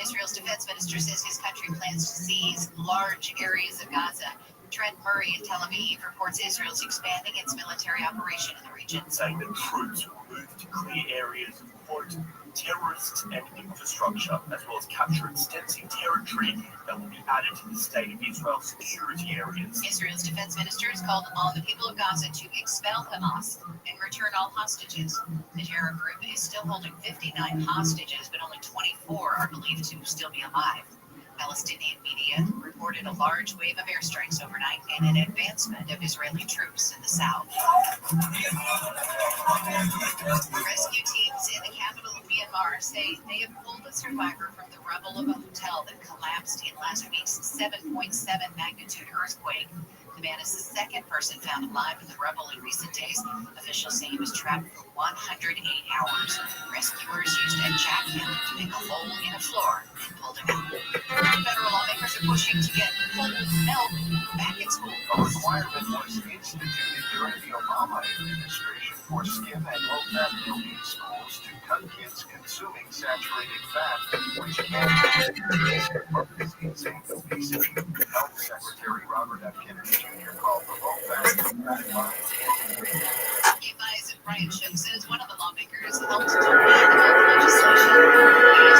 Israel's defense minister says his country plans to seize large areas of Gaza. Trent Murray in Tel Aviv reports Israel's expanding its military operation in the region. Saying that troops will move to clear areas of quote, terrorists and infrastructure, as well as capture extensive territory that will be added to the state of Israel's security areas. Israel's defense minister has called on the people of Gaza to expel Hamas and return all hostages. The terror group is still holding 59 hostages, but only 24 are believed to still be alive. Palestinian media reported a large wave of airstrikes overnight and an advancement of Israeli troops in the south. Rescue teams in the capital of Myanmar say they have pulled a survivor from the rubble of a hotel that collapsed in last week's 7.7 magnitude earthquake. The man is the second person found alive in the rubble in recent days. Officials say he was trapped for 108 hours. Rescuers used a jackhammer to make a hole in a floor and pulled him out. Federal lawmakers are pushing to get cold milk back in school. A requirement was instituted during the Obama administration for skim and low-fat milk in schools to cut kids consuming saturated fat, which can increase obesity. Health Secretary Robert F. Kennedy Jr. called the low-fat milk lines anti-racist. KFI's Brian Shook says one of the lawmakers helped to lead the legislation. He is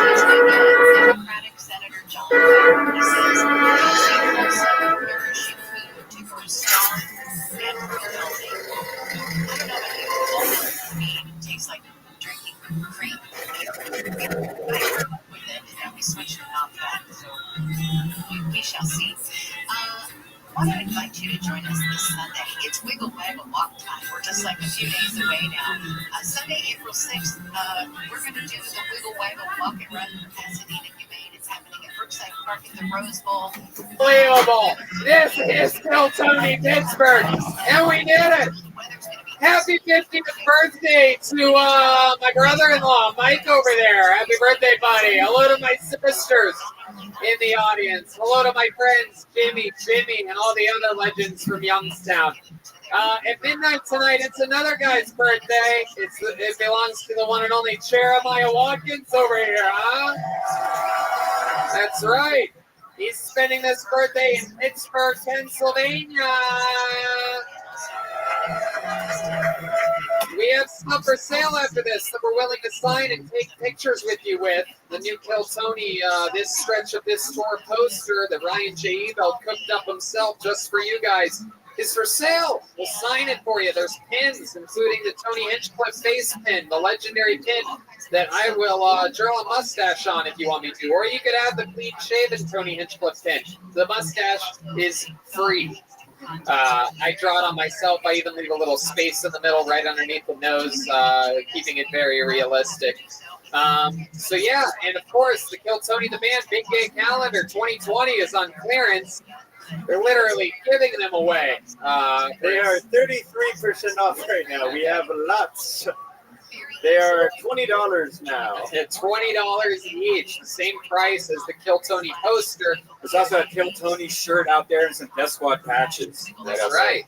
Democratic Senator John Farr. He says using wholesome, nourishing food to grow strong and grow healthy. I don't know about you, wholesome meat tastes like drinking cream. I grew up with it, and we switched it off that, so we shall see. I want to invite you to join us this Sunday. It's Wiggle Waggle Walk time. We're just like a few days away now. Sunday, April 6th, we're going to do the Wiggle Waggle Walk and Run for Pasadena Humane. It's happening at Brookside Park at the Rose Bowl. Unbelievable. This is still Tony Pittsburgh, and we did it. Happy 50th birthday to my brother-in-law, Mike, over there. Happy birthday, buddy. Hello to my sisters in the audience. Hello to my friends, Jimmy, and all the other legends from Youngstown. At midnight tonight, it's another guy's birthday. It belongs to the one and only Jeremiah Watkins over here, huh? That's right. He's spending this birthday in Pittsburgh, Pennsylvania. We have stuff for sale after this that we're willing to sign and take pictures with you with. The new Kill Tony, this stretch of this tour poster that Ryan J. Ebel cooked up himself just for you guys is for sale. We'll sign it for you. There's pins, including the Tony Hinchcliffe face pin, the legendary pin that I will draw a mustache on if you want me to. Or you could have the clean-shaven Tony Hinchcliffe pin. The mustache is free. I draw it on myself. I even leave a little space in the middle right underneath the nose, keeping it very realistic. So yeah, and of course, the Kill Tony the Band Big Gay Calendar 2020 is on clearance. They're literally giving them away. They are 33% off right now. We have lots. They are $20 now. At $20 each, the same price as the Kill Tony poster. There's also a Kill Tony shirt out there and some Death Squad patches. That's right.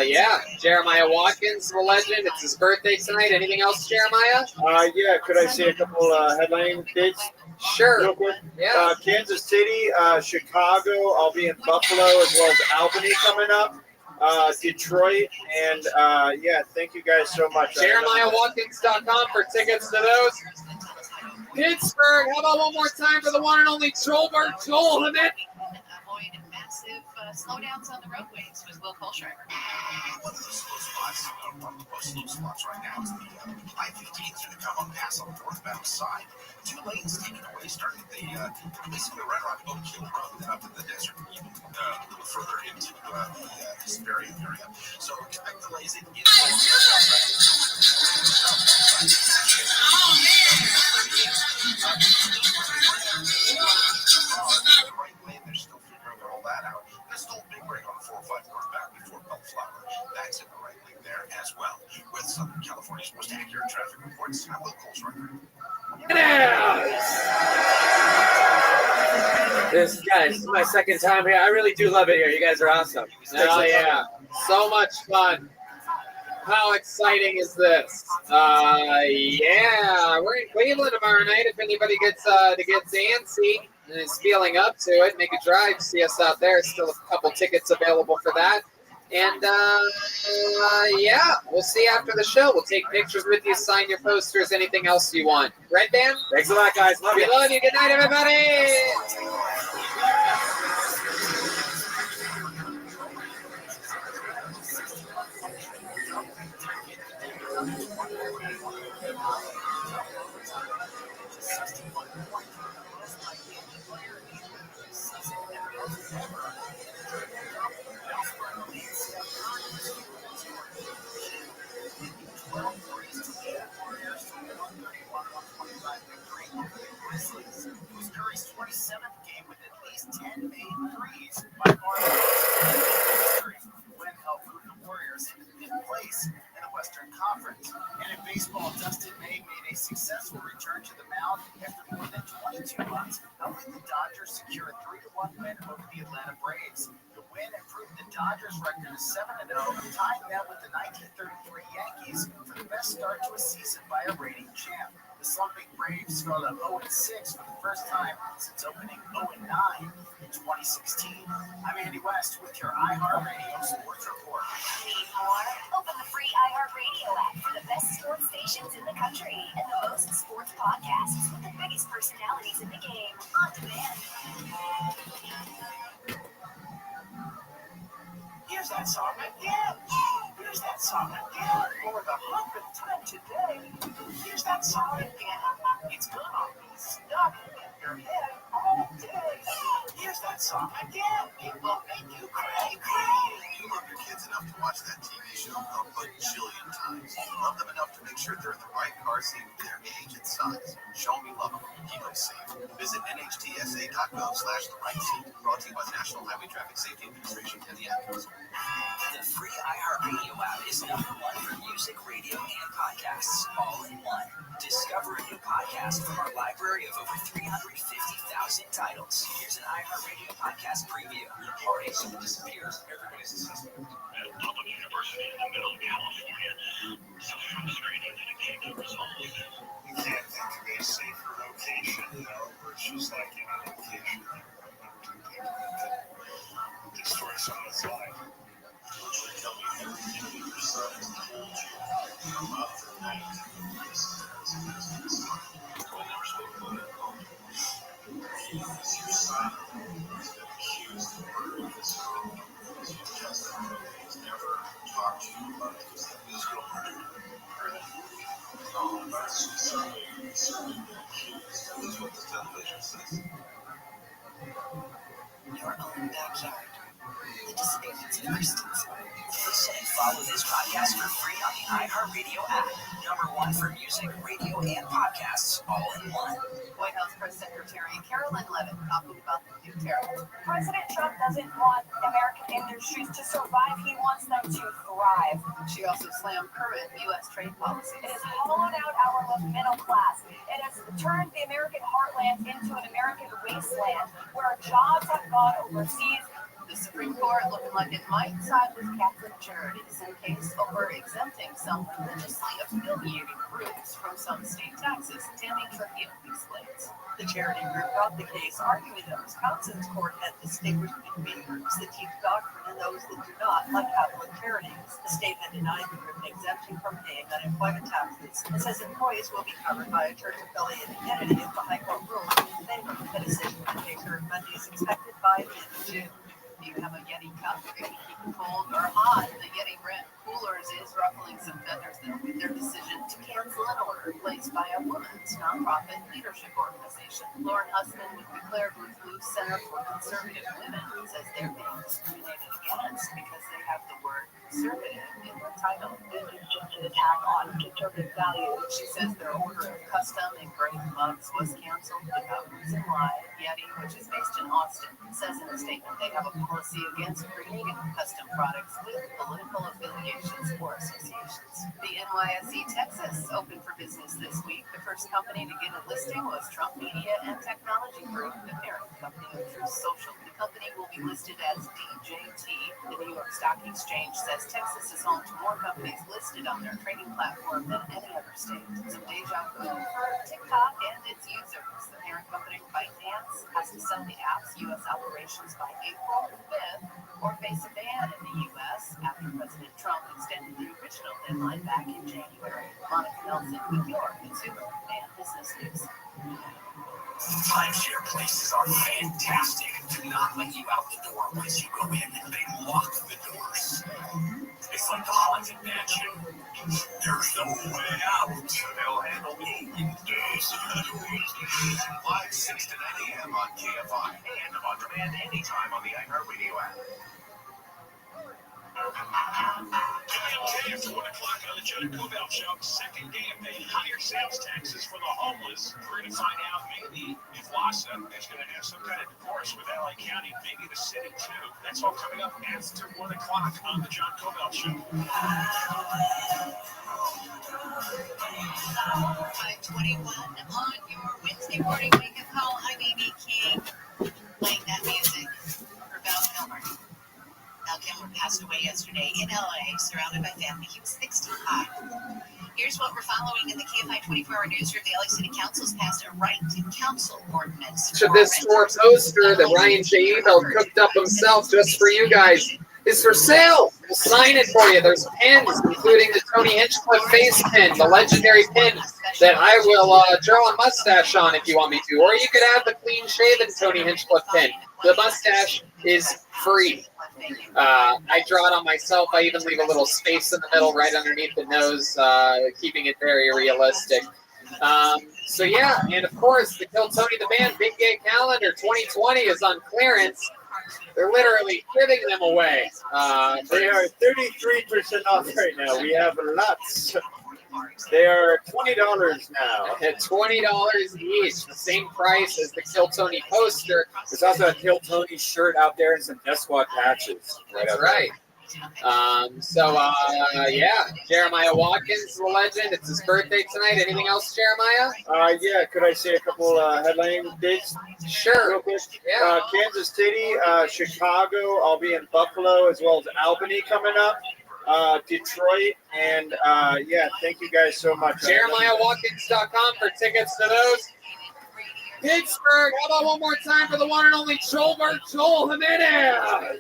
Yeah, Jeremiah Watkins, the legend. It's his birthday tonight. Anything else, Jeremiah? Yeah, could I say a couple headline dates? Sure. Real quick. Yeah. Kansas City, Chicago. I'll be in Buffalo as well as Albany coming up. Detroit, and thank you guys so much. JeremiahWatkins.com for tickets to those. Pittsburgh, how about one more time for the one and only Joelberg Joel Hammett? Avoid massive slowdowns on the roadways with Will Kolschreiber. One of the slow spots, one of the most slow spots right now is the I-15 through the Cumberland Pass on the northbound side. 2 lanes taken away, starting at basically right around Oak Hill Road up in the desert, even a little further into the Hesperian area. So expect delays in the right lane. They're still figuring all that out. There's still a big break on the 405 northbound before Bellflower. That's in the right lane there as well. With Southern California's most accurate traffic reports, I'm Will Kolschreiber. This is my second time here. I really do love it here. You guys are awesome. Oh, yeah. So much fun. How exciting is this? We're in Cleveland tomorrow night. If anybody gets to get antsy and is feeling up to it, make a drive. See us out there. Still a couple tickets available for that. And we'll see you after the show. We'll take pictures with you, sign your posters, anything else you want. Red Band? Thanks a lot, guys. Love we you. love you. Good night, everybody. Curry's 27th game with at least 10 made threes. By far the win helped move the Warriors into fifth place in the Western Conference. And in baseball, Dustin May made a successful return to the mound after more than 22 months, helping the Dodgers secure a 3-1 win over the Atlanta Braves. The win improved the Dodgers' record to 7-0, tying them with the 1933 Yankees for the best start to a season by a reigning champ. The slumping Braves fell to 0-6 for the first time since opening 0-9 in 2016. I'm Andy West with your iHeartRadio Sports Report. Need more? Open the free iHeartRadio app for the best sports stations in the country and the most sports podcasts with the biggest personalities in the game on demand. Here's that song again. Here's that song again for the 100th time today. Here's that song again. It's gonna be stuck in your head all day. Here's that song again. It will make you cray cray. You love your kids enough to watch that TV show a bajillion times. Love them enough to make sure they're in the right car seat for their age and size. Show me love them. Keep them safe. Visit nhtsa.gov/the-right-seat. Brought to you by the National Highway Traffic Safety Administration and the Ad Council. The free iHeartRadio app is #1 for music, radio, and podcasts, all in one. Discover a new podcast from our library of over 350,000 titles. Here's an iHeartRadio podcast preview. Party soon disappears. Everybody's a suspect. At Public University in the middle of California, so frustrating that it can't get resolved. You can't think of a safer location, where it's just like any location. Destroy someone's life. Tell me everything that your son has told you about the night. We'll never speak about it. He is your son who's been accused of murdering this girl. He's never talked to you about this girl murdered. No, that's certainly been accused. That's what the television says. You're going outside. anticipated Christians. Listen and follow this podcast for free on the iHeartRadio app. #1 for music, radio, and podcasts, all in one. White House Press Secretary Carolyn Levitt talking about the new tariffs. President Trump doesn't want American industries to survive. He wants them to thrive. She also slammed current U.S. trade policies. It has hollowed out our middle class. It has turned the American heartland into an American wasteland where jobs have gone overseas. The Supreme Court looking like it might side with Catholic Charities in case over exempting some religiously affiliated groups from some state taxes. Tammy Trujillo explains. The charity group brought the case, arguing that Wisconsin's court had distinguished between groups that teach doctrine and those that do not, like Catholic Charities. The state had denied the group an exemption from paying unemployment taxes and says employees will be covered by a church-affiliated entity if the High Court rules in favor. The decision to take her Monday is expected by the end of June. Do you have a Yeti cup? Keep it cold or hot? The Yeti Red Coolers is ruffling some feathers though with their decision to cancel an order placed by a women's nonprofit leadership organization. Lauren Husband with the Claire Booth Blues Center for Conservative Women says they're being discriminated against because they have the word conservative in the title. This is just an attack on conservative values. She says their order of custom engraved mugs was canceled without reason why. Yeti, which is based in Austin, says in a statement they have a policy against creating custom products with political affiliations or associations. The NYSE Texas opened for business this week. The first company to get a listing was Trump Media and Technology Group, the parent company of Truth Social. The company will be listed as DJT. The New York Stock Exchange says Texas is home to more companies listed on their trading platform than any other state. Some deja vu for TikTok and its users. The parent company ByteDance has to sell the app's U.S. operations by April 5th or face a ban in the U.S. after President Trump extended the original deadline back in January. Monica Nelson with your consumer and business news. Timeshare places are fantastic. Do not let you out the door once you go in. They lock the doors. It's like the haunted mansion. There's no way out. They'll handle me. Days 5, 6 to 9 a.m. on KFI and on demand anytime on the iHeartRadio app. KLJ at 1 o'clock on the Judd Cobell Show. Second day of paying higher sales taxes for the homeless. We're going to find out maybe if Lhasa is going to have some kind of divorce with LA County, maybe the city too. That's all coming up after 1 o'clock on the Judd Cobell Show. 5:21 on your Wednesday morning wake-up call. I'm Amy King, playing that music for Val Kilmer. Val Kilmer passed away yesterday in LA, surrounded by family. He was 65. Here's what we're following in the KFI 24-hour newsroom. The LA City Council's passed a right to counsel ordinance. So this store poster that Ryan J. Ebel cooked up himself just for you guys is for sale. We'll sign it for you. There's pins, including the Tony Hinchcliffe face pin, the legendary pin that I will draw a mustache on if you want me to. Or you could have the clean-shaven Tony Hinchcliffe pin. The mustache is free. I draw it on myself. I even leave a little space in the middle right underneath the nose, keeping it very realistic. So yeah, and of course, the Kill Tony the Band Big Gay Calendar 2020 is on clearance. They're literally giving them away. They are 33% off right now. We have lots. They are $20 now. At $20 each, the same price as the Kill Tony poster. There's also a Kill Tony shirt out there and some Death Squad patches. That's right. Yeah, Jeremiah Watkins, the legend. It's his birthday tonight. Anything else, Jeremiah? Yeah, could I say a couple headline dates? Sure. Real quick. Yeah. Kansas City, Chicago. I'll be in Buffalo as well as Albany coming up. Detroit, and thank you guys so much. JeremiahWatkins.com for tickets to those. Pittsburgh, how about one more time for the one and only Joel Jimenez?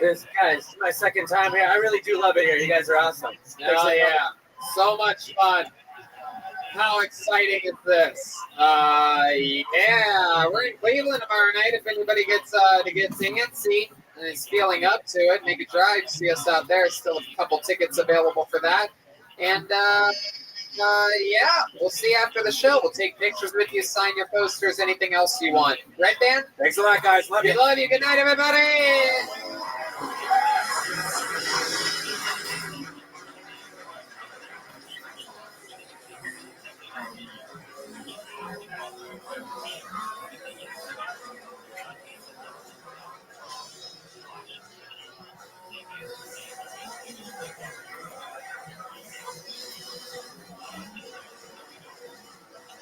This guys, my second time here. I really do love it here. You guys are awesome. Oh yeah, so much fun. How exciting is this? We're in Cleveland tomorrow night. If anybody gets to get antsy and is feeling up to it, make a drive. See us out there. Still a couple tickets available for that. And Yeah, we'll see you after the show. We'll take pictures with you, sign your posters, anything else you want. Right, Dan? Thanks a lot, guys. Love you. Love you. Good night, everybody.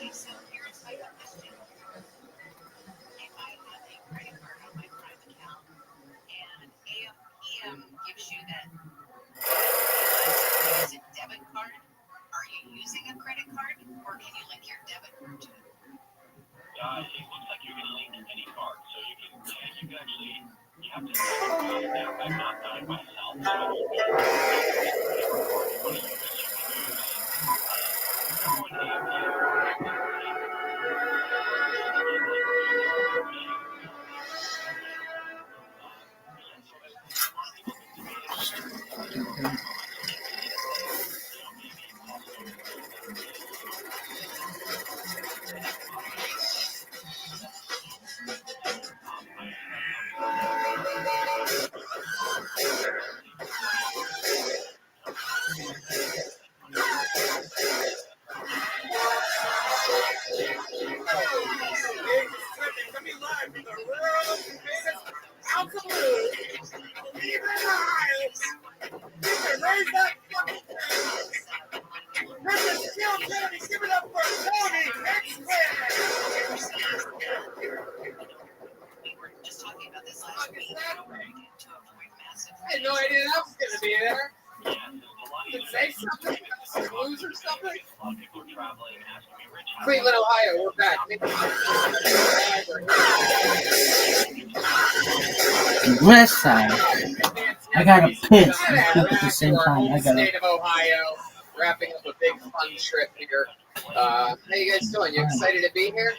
Okay, so here's my question. If I have a credit card on my Prime account and AFPM gives you that use a debit card, are you using a credit card or can you link your debit card to it? It looks like you can link any card, so you can actually, you have to specify that. I've not done it myself, so whatever card you want to use, you can use. Go in Coming live from the world famous Alcaloo. Believe it or not, you can raise that fucking thing. This is still Tony. Give it up for Tony We were just talking about this last week. To avoid massive. I had no idea that was going to be there. Did it say something? Some blues or something? Cleveland, Ohio, we're back. West side. I gotta piss and poop at the same time. I gotta. State of Ohio, wrapping up a big fun trip here. How you guys doing? You excited to be here?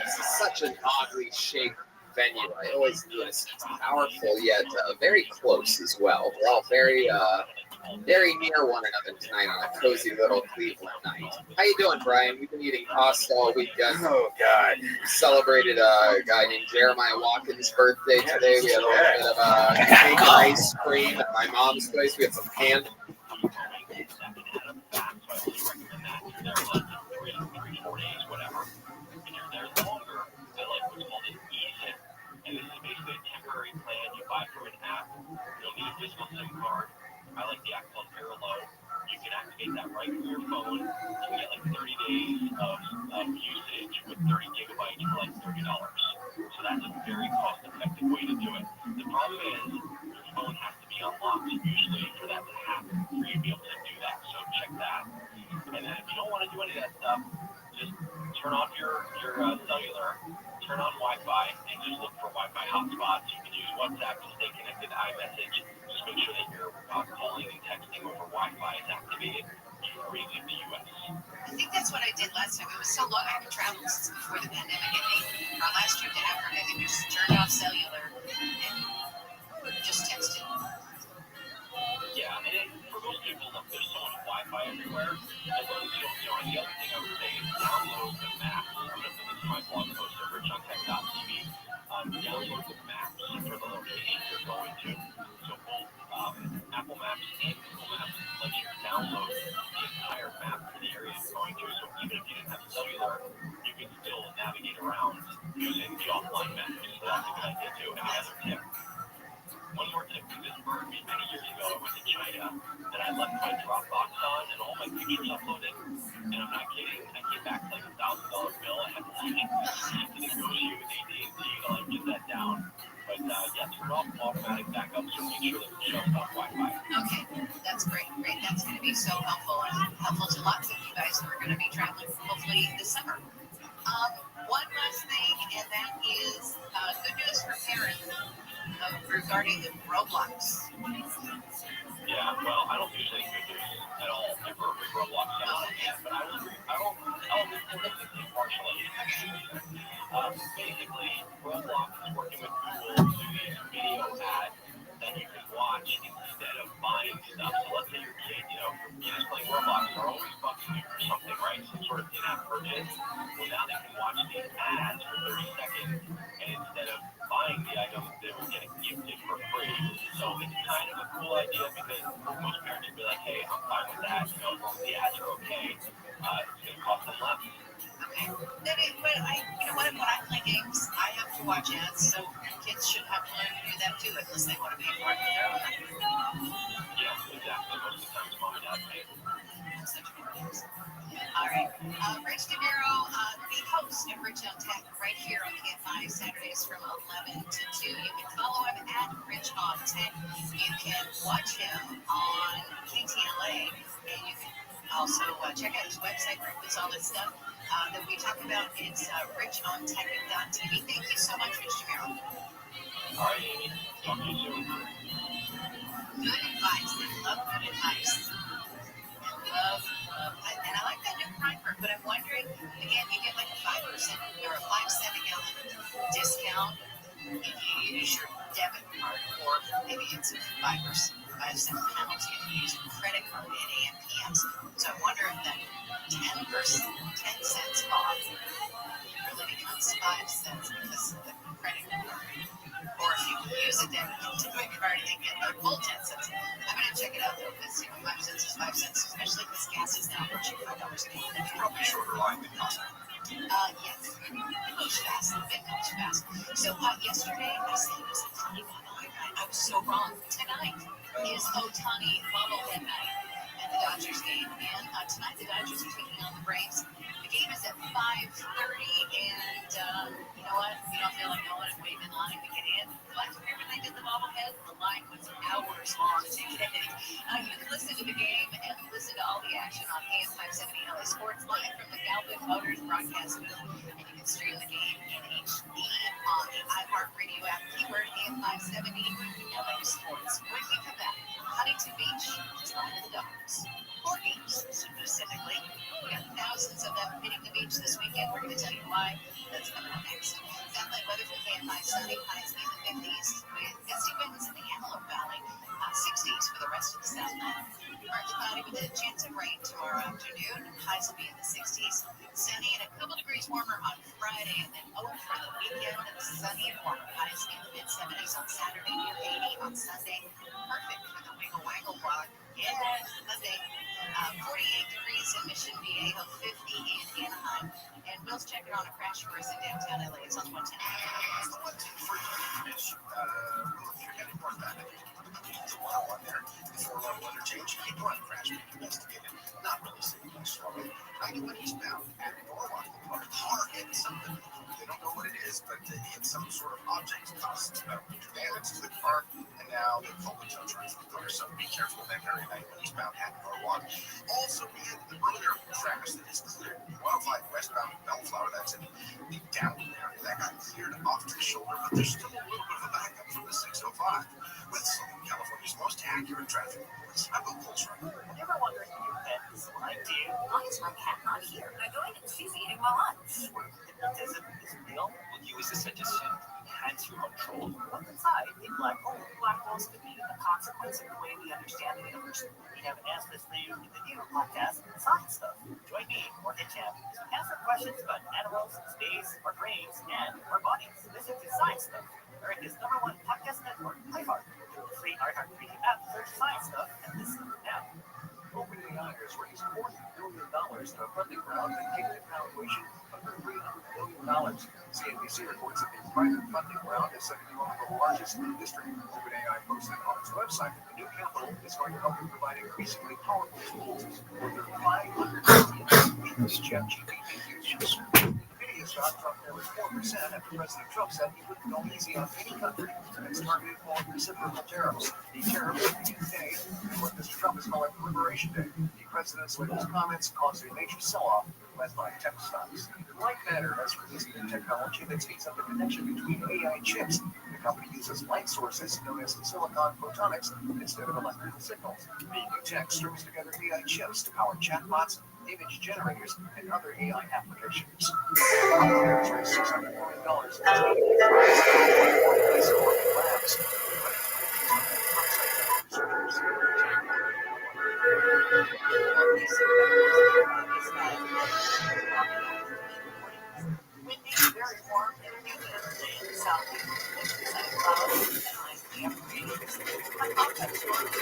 This is such an oddly shaped venue. I always knew this. It's powerful yet very close as well. We're all very near one another tonight on a cozy little Cleveland night. How you doing, Brian? We've been eating pasta all weekend. Oh, God. We celebrated a guy named Jeremiah Watkins' birthday today. We had a little bit of cake and ice cream at my mom's place. We had some ham. And this is basically a temporary plan you buy from an app. You don't need a physical SIM card. I like the app called Parallel. You can activate that right from your phone. You can get like 30 days of usage with 30 gigabytes for like $30. So that's a very cost-effective way to do it. The problem is your phone has to be unlocked usually for that to happen, for you to be able to do that. So check that. And then if you don't want to do any of that stuff, just turn off your cellular, turn on Wi-Fi, and just look for Wi-Fi hotspots. You can use WhatsApp to stay connected to iMessage. Just make sure that your calling and texting over Wi-Fi is activated before you leave the U.S. I think that's what I did last time. It was so long. I haven't traveled since before the pandemic. And our last trip to Africa, I think we just turned off cellular and just texted. Yeah, and then for most people, look, there's so much Wi-Fi everywhere. As long as you don't, and the other thing I would say is download the maps. I'm going to put this in my blog post over at juntech.tv. Download the maps for the location you're going to. So both Apple Maps and Google Maps let you download the entire map for the area you're going to. So even if you didn't have cellular, you can still navigate around using the offline maps. So that's a good idea too. And the other tip, one more tip, because this burned me many years ago. I went to China, and I left my Dropbox on and all my pictures uploaded. And I'm not kidding, I came back with like $1,000 bill. I had to negotiate with AT&T to like get that down. But yeah, turn off automatic backup, so make sure that it shows up Wi-Fi. Okay, that's great. Great, that's going to be so helpful and helpful to lots of you guys who are going to be traveling hopefully this summer. One last thing, and that is good news for parents regarding the Roblox. Yeah, well, I don't think there's any good news at all ever with Roblox yet, but I'll report it partially. Basically, Roblox is working with Google to do these video ads that you can watch instead of buying stuff. So let's say your kid, you're just playing Roblox, they're always cost them less. Okay. But when I play games, I have to watch ads, so kids should have to learn to do that too, unless they want to be a part of their own. Yeah, exactly. Most of the time, mom and dad pay. All right. Rich DeMiro, the host of Rich on Tech, right here on KFI, Saturdays from 11 to 2. You can follow him at Rich on Tech. You can watch him on KTLA, and you can also check out his website where he puts all this stuff that we talk about. It's richontech.tv. Thank you so much, Rich DeMiro. All right, Amy. Talk to you soon. Good advice. I love good advice. Love. And I like that new primer, but I'm wondering, again, you get like a 5% or a 5 cent a gallon discount if you use your debit card, or maybe it's a 5% penalty if you use your credit card at AM/PMs. So I wonder if that 10 cents off really becomes 5 cents because of the credit card. Or if you use a debit card and get a full 10 cents. I'm going to check it out though, because 5 cents is 5 cents, especially because gas is now approaching $5 a gallon. It's probably a shorter line than Costco. Yes. It moves fast. It moves fast. So yesterday I said it was a Ohtani bubble night. I was so wrong. Tonight is Ohtani bobblehead night at the Dodgers game. And tonight the Dodgers are taking on the Braves. The game is at 5:30, and you know what? If you don't feel like going and waiting in line to get in, last year when they did the bobblehead, the line was hours long to get in. You can listen to the game and listen to all the action on AM 570 LA Sports live from the Galvin Motors broadcast booth, and you can stream the game in HD on the iHeartRadio app. Keyword AM 570 LA Sports. When we come back, Huntington Beach is home to the Dogs. 4 games specifically. We got thousands of them hitting the beach this weekend. We're going to tell you why. That's coming up next. Satellite weather for KFI Sunday. Highs in the 50s with gusty winds in the Antelope Valley. 60s for the rest of the Southland. Partly cloudy with a chance of rain tomorrow afternoon. Highs will be in the 60s. Sunny and a couple degrees warmer on Friday. And then over for the weekend, sunny and warmer. Highs in the mid-70s on Saturday. Near 80 on Sunday. Perfect for the Wiggle Waggle Walk. Yeah, Monday. 48 degrees in Mission Viejo, 50 in Anaheim. And Will's checking on a crash for us in downtown LA. It's on 110. The 110 finish. If you're heading northbound, there's a mile on there. Before level interchange, keep on crash being investigated. Not really seeing much trouble. 91 eastbound at Norwalk. A car hit something. They don't know what it is, but it hit some sort of object, caused damage to the car, and now they're pulling tow trucks with the car. So be careful of that area. 91 eastbound at Norwalk. Also, we had the earlier crash that is cleared. 105 westbound Bellflower. That's in the downwind area. That got cleared off to the shoulder, but there's still a little bit of a backup from the 605 with Southern California's most accurate traffic reports. I'm Bill Coltrane. Ever wondering if your pet is like you? Why is my cat not here? I go in and she's eating my lunch. Hypnotism is real. When you use this, just hands you control. What's inside? A black hole. Black holes could be a consequence of the way we understand the universe. We have answers for you in the new podcast, Science Stuff. Join me, Morgan Champ, as we answer questions about animals, space, our brains, and our bodies. Listen to Science Stuff, America's #1 podcast network, iHeart. The free iHeart Radio app, search Science Stuff, and listen now. OpenAI has raised $40 billion in a funding round that gave the valuation under $300 billion. CNBC reports that the private funding round is set to be one of the largest in the industry. OpenAI posted on its website that the new capital is going to help in provide increasingly powerful tools for their 500 million ChatGPT users. Nvidia stock dropped nearly 4% after President Trump said he wouldn't go easy on any country and it's targeted for reciprocal tariffs. The tariffs will begin today, what Mr. Trump is calling Liberation Day. The president's latest comments caused a major sell-off led by tech stocks. Light Matter has released new technology that speeds up the connection between AI chips. The company uses light sources known as silicon photonics instead of electrical signals. The new tech strings together AI chips to power chatbots, image generators, and other AI applications. There's raised $600 million very warm and humid in the southeast, 50% cloudy and highs in the upper 80s. My contact storm is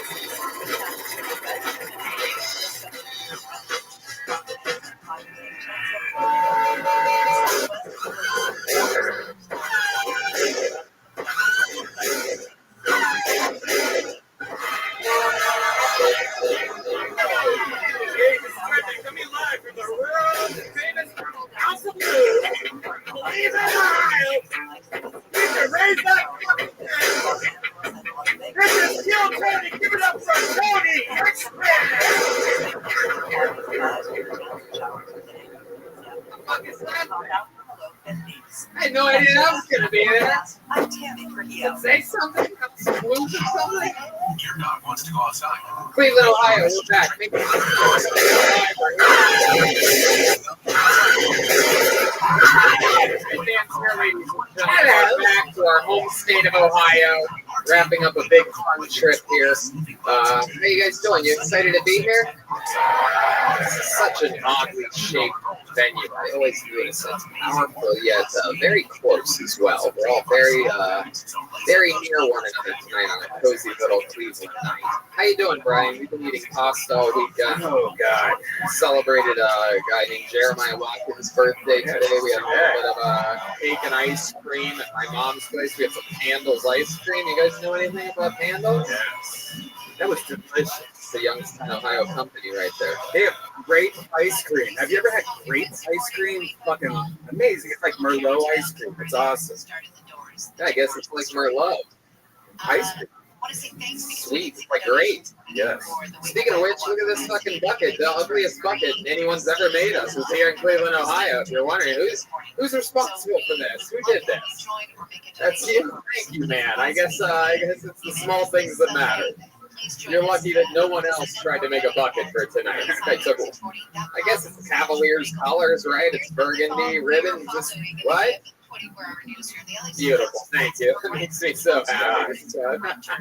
I had no idea I was going to be there. I'm Tammy Trujillo. Say something. Some clues or something. Your dog wants to go outside. Cleveland, Ohio. We're back. Hello. Back to our home state of Ohio. Wrapping up a big fun trip here. How you guys doing? You excited to be here? This is such an oddly shaped venue. I always do this. It's powerful yet very close as well. We're all very near one another tonight on a cozy little Cleveland night. How you doing, Brian? We've been eating pasta all weekend. Oh God! Celebrated a guy named Jeremiah Watkins' birthday today. We had a little bit of cake and ice cream at my mom's place. We had some Handel's ice cream. You guys know anything about Handel's? Yes. That was delicious. It's the Youngstown, Ohio company right there. They have great ice cream. Have you ever had great ice cream? Fucking amazing. It's like Merlot ice cream. It's awesome. Yeah, I guess it's like Merlot ice cream. Sweet, like great. Yes. Speaking of which, look at this fucking bucket. The ugliest bucket anyone's ever made us is here in Cleveland, Ohio. If you're wondering who's responsible for this, who did this? That's you. Thank you, man. I guess it's the small things that matter. You're lucky that no one else tried to make a bucket for tonight. I guess it's Cavaliers colors, right? It's burgundy ribbon. Just what? Beautiful, thank you. It makes me so happy.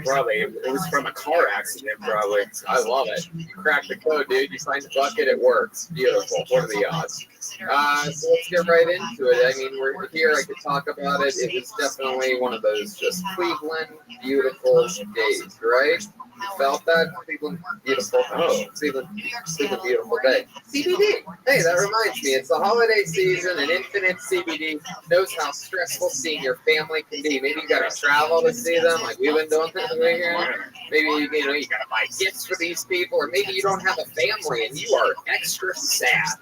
Probably it was from a car accident. Probably. I love it. You cracked the code, dude. You find the bucket, it works. Beautiful. What are the odds? So let's get right into it. I mean, we're here. I could talk about it. It was definitely one of those just Cleveland beautiful days, right? You felt that? Cleveland beautiful. Oh, Cleveland beautiful day. CBD. Hey, that reminds me. It's the holiday season, and Infinite CBD knows how stressful seeing your family can be. Maybe you got to travel to see them, like we've been doing this weekend. Maybe you got to buy gifts for these people, or maybe you don't have a family and you are extra sad.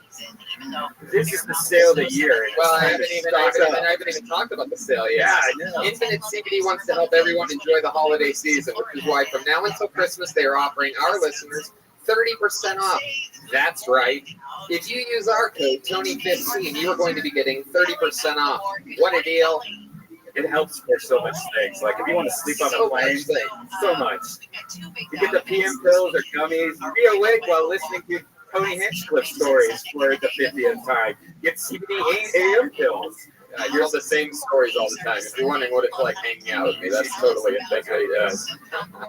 This is the sale of the year. Well, I haven't even talked about the sale yet. Yeah, I know. Infinite CBD wants to help everyone enjoy the holiday season, which is why from now until Christmas they are offering our listeners 30% off. That's right. If you use our code Tony15, you are going to be getting 30% off. What a deal! It helps for so much things. Like if you want to sleep on a plane, so much. You get the PM pills or gummies. Be awake while listening to Tony Hinchcliffe stories for the 50th time. Get CBD AM pills. You're the same stories all the time. If you're wondering what it's like hanging out with me, that's totally it. That's what he does.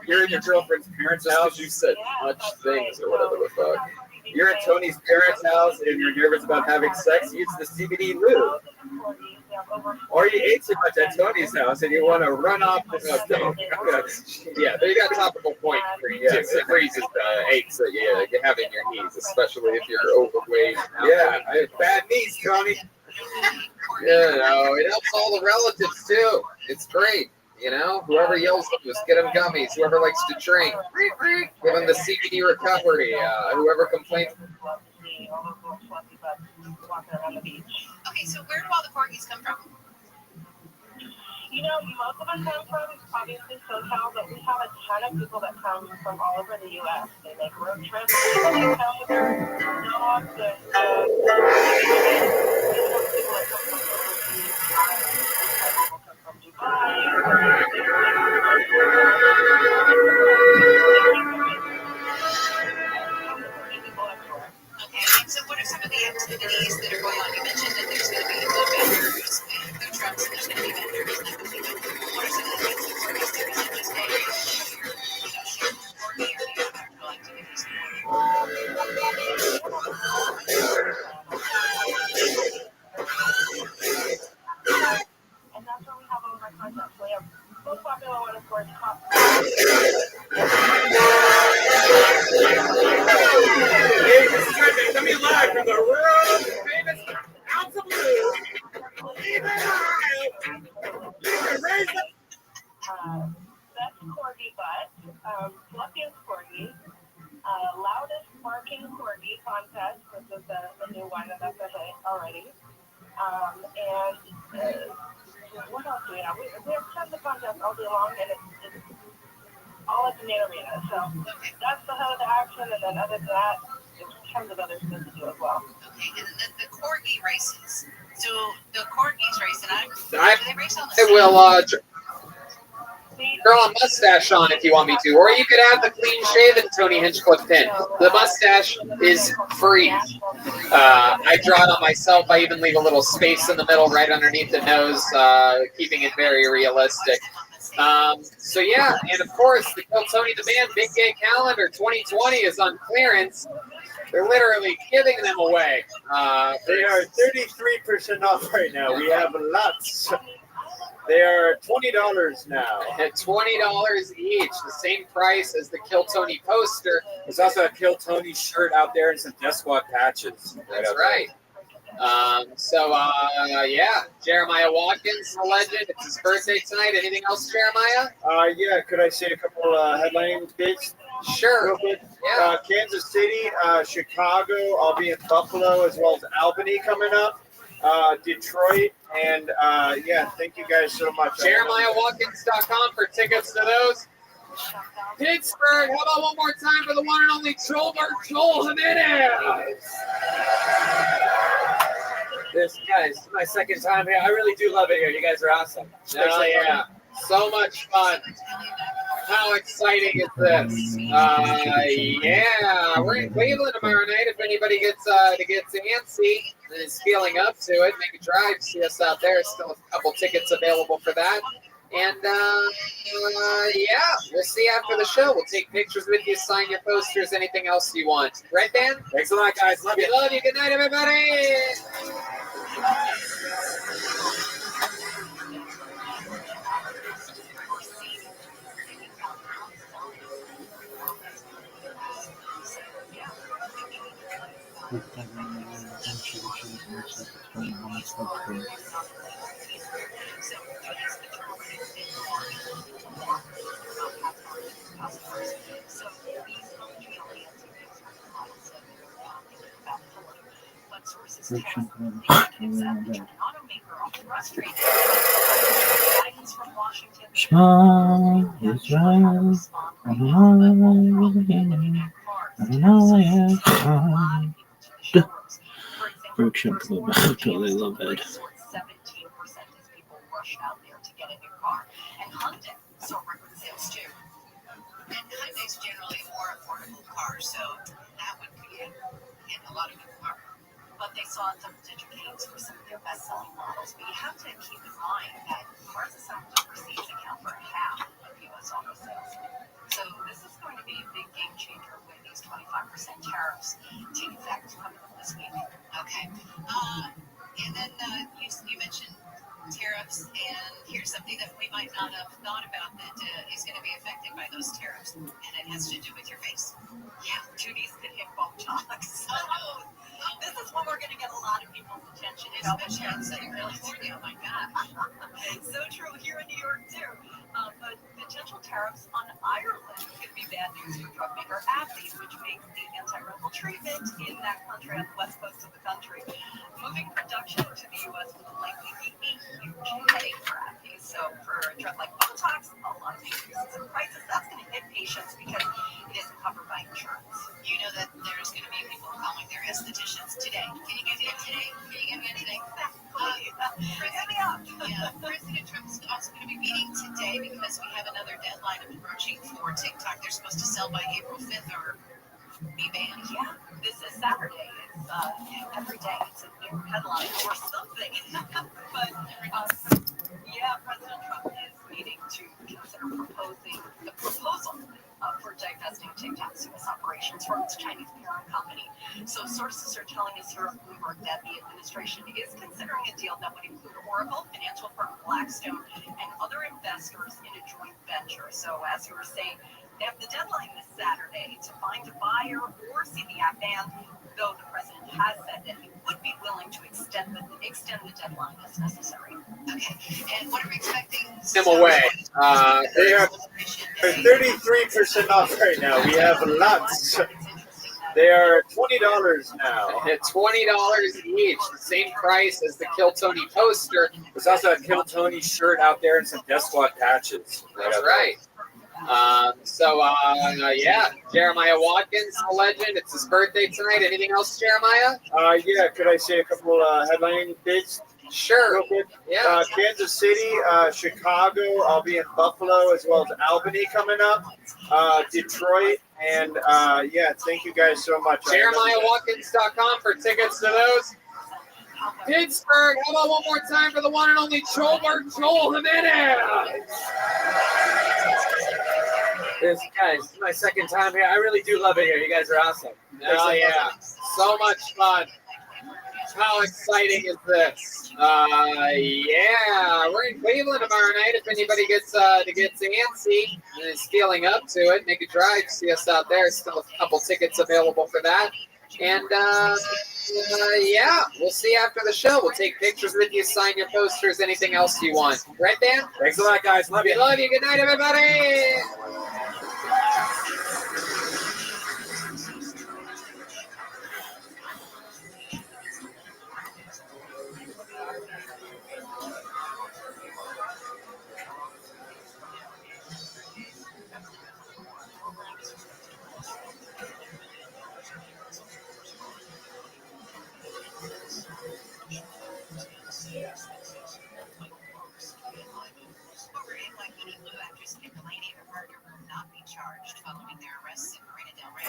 You're in your girlfriend's parents' house. Because you said much things or whatever the fuck. You're at Tony's parents' house and you're nervous about having sex. Use the CBD lube. Or you ate too much at Tony's house and you want to run off the stove. Yeah, they got topical point cream too. It freezes the aches that you have in your knees, especially if you're overweight. Yeah, I have bad knees, Tony. Yeah, no, it helps all the relatives too. It's great. You know, whoever yells at us, get them gummies. Whoever likes to drink, give them the CBD recovery. Whoever complains. Okay, so where do all the corgis come from? You know, most of them come from obviously SoCal, but we have a ton of people that come from all over the U.S. They make road trips. They come with their dogs and people that come from overseas. People come from Dubai. Okay, so what are some of the activities that are going on? You mentioned that there's going to be food vendors and food trucks, and there's going to be vendors. What are some of the things that corgis do on this day? Corgi or the other activities? And that's where we have all of our concepts. We have most popular one, of course, top. Hey, this is Rabbi coming live from the world famous Ounce of Blue. Best corgi butt, luckiest corgi, loudest barking corgi contest. This is the new one that's a hit already. And what else do we have? We have tons of contests all day long, and it's all at the main arena. So that's the head of the action, and then other than that, there's tons of other stuff to do as well. Okay, and then the corgi races. So I will draw a mustache on if you want me to, or you could have the clean-shaven Tony Hinchcliffe pin. The mustache is free. I draw it on myself. I even leave a little space in the middle right underneath the nose, keeping it very realistic. So yeah, and of course, the Kill Tony the Band Big Gay Calendar 2020 is on clearance. They're literally giving them away. They are 33% off right now. We have lots. They are $20 now. At $20 each, the same price as the Kill Tony poster. There's also a Kill Tony shirt out there and some Death Squad patches. That's right. Yeah, Jeremiah Watkins, the legend. It's his birthday tonight. Anything else, Jeremiah? Yeah, could I say a couple headline bits? Sure. Yeah. Kansas City, Chicago. I'll be in Buffalo as well as Albany coming up. Detroit, and thank you guys so much. JeremiahWatkins.com for tickets to those. Pittsburgh, how about one more time for the one and only Joel Jimenez? This guys, my second time here. I really do love it here. You guys are awesome. Oh, yeah. So much fun. How exciting is this? We're in Cleveland tomorrow night. If anybody gets antsy and is feeling up to it, make a drive. See us out there. Still a couple tickets available for that. And we'll see you after the show. We'll take pictures with you, sign your posters, anything else you want. Right, Dan? Thanks a lot, guys. Love you. Love you. Good night, everybody. Shema Israel, Workshop Club, I totally love it. 17% as people rush out there to get a new car. And Hyundai saw record sales too. And Hyundai's generally a more affordable car, so that would be in a lot of people are. But they saw double-digit gains for some of their best-selling models. But you have to keep in mind that cars assembled overseas account for half of U.S. auto sales. So this is going to be a big game changer when these 25% tariffs take effect coming up this week. Okay. And then you mentioned tariffs, and here's something that we might not have thought about that is going to be affected by those tariffs, and it has to do with your face. Yeah, Judy's could hit Botox. This is when we're going to get a lot of people's attention, Especially in Southern California. Oh my gosh. So true here in New York too. But potential tariffs on Ireland could be bad news for drug maker AbbVie, which makes the antiretroviral treatment in that country on the west coast of the country. Moving production to the U.S. will likely be a huge headache for AbbVie. So for a drug like Botox, a lot of increases in prices. That's going to hit patients because it isn't covered by insurance. You know that there's going to be people calling their estheticians today. Can you give me today? Can you give me anything? President Trump is also going to be meeting today because we have another deadline approaching for TikTok. They're supposed to sell by April 5th or be banned. Yeah, this is Saturday. It's every day it's a new headline or something. But President Trump is meeting to consider proposing the proposal for divesting TikTok's U.S. operations from its Chinese parent company. So sources are telling us here at Bloomberg that the administration is considering a deal that would include Oracle, financial firm Blackstone, and other investors in a joint venture. So as you were saying, they have the deadline this Saturday to find a buyer or see the app banned, though the president has said that he would be willing to extend the deadline as necessary. Okay, and what are we expecting? Them away. They are 33% off right now. We have lots. They are $20 now. At $20 each, the same price as the Kill Tony poster. There's also a Kill Tony shirt out there and some Death Squad patches. That's right. Jeremiah Watkins, the legend. It's his birthday tonight. Anything else, Jeremiah? Could I say a couple headline bits? Sure. Real quick. Yeah. Kansas City, Chicago. I'll be in Buffalo as well as Albany coming up. Detroit, and yeah, thank you guys so much. JeremiahWatkins.com for tickets to those. Pittsburgh, how about one more time for the one and only Joel Jimenez? This guys, my second time here. I really do love it here. You guys are awesome. Oh yeah, so much fun. How exciting is this? Yeah, we're in Cleveland tomorrow night. If anybody gets antsy and is feeling up to it, make a drive. See us out there. Still a couple tickets available for that. And yeah, we'll see you after the show. We'll take pictures with you, sign your posters, anything else you want. Right, Dan? Thanks a lot, guys. Love you. Love you. Good night, everybody. Former NYPD Blue actress Kim Delaney and her partner will not be charged following their arrests in Marina Del Rey.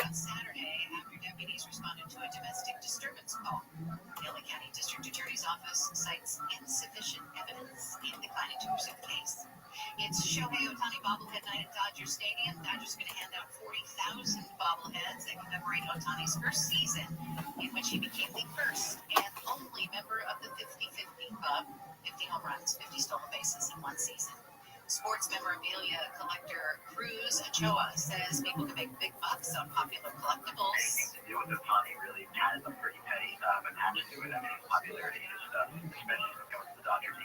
On Saturday, after deputies responded to a domestic disturbance call, the LA County District Attorney's Office cites insufficient evidence in declining to pursue the case. It's Shohei Ohtani bobblehead night at Dodger Stadium. Dodgers going to hand out 40,000 bobbleheads that commemorate Ohtani's first season, in which he became the first and only member of the 50-50 club. 50 home runs, 50 stolen bases in one season. Sports memorabilia collector Cruz Ochoa says people can make big bucks on popular collectibles. Anything to do with Ohtani really has a pretty petty attached to it. I mean, his popularity is especially going to the Dodgers.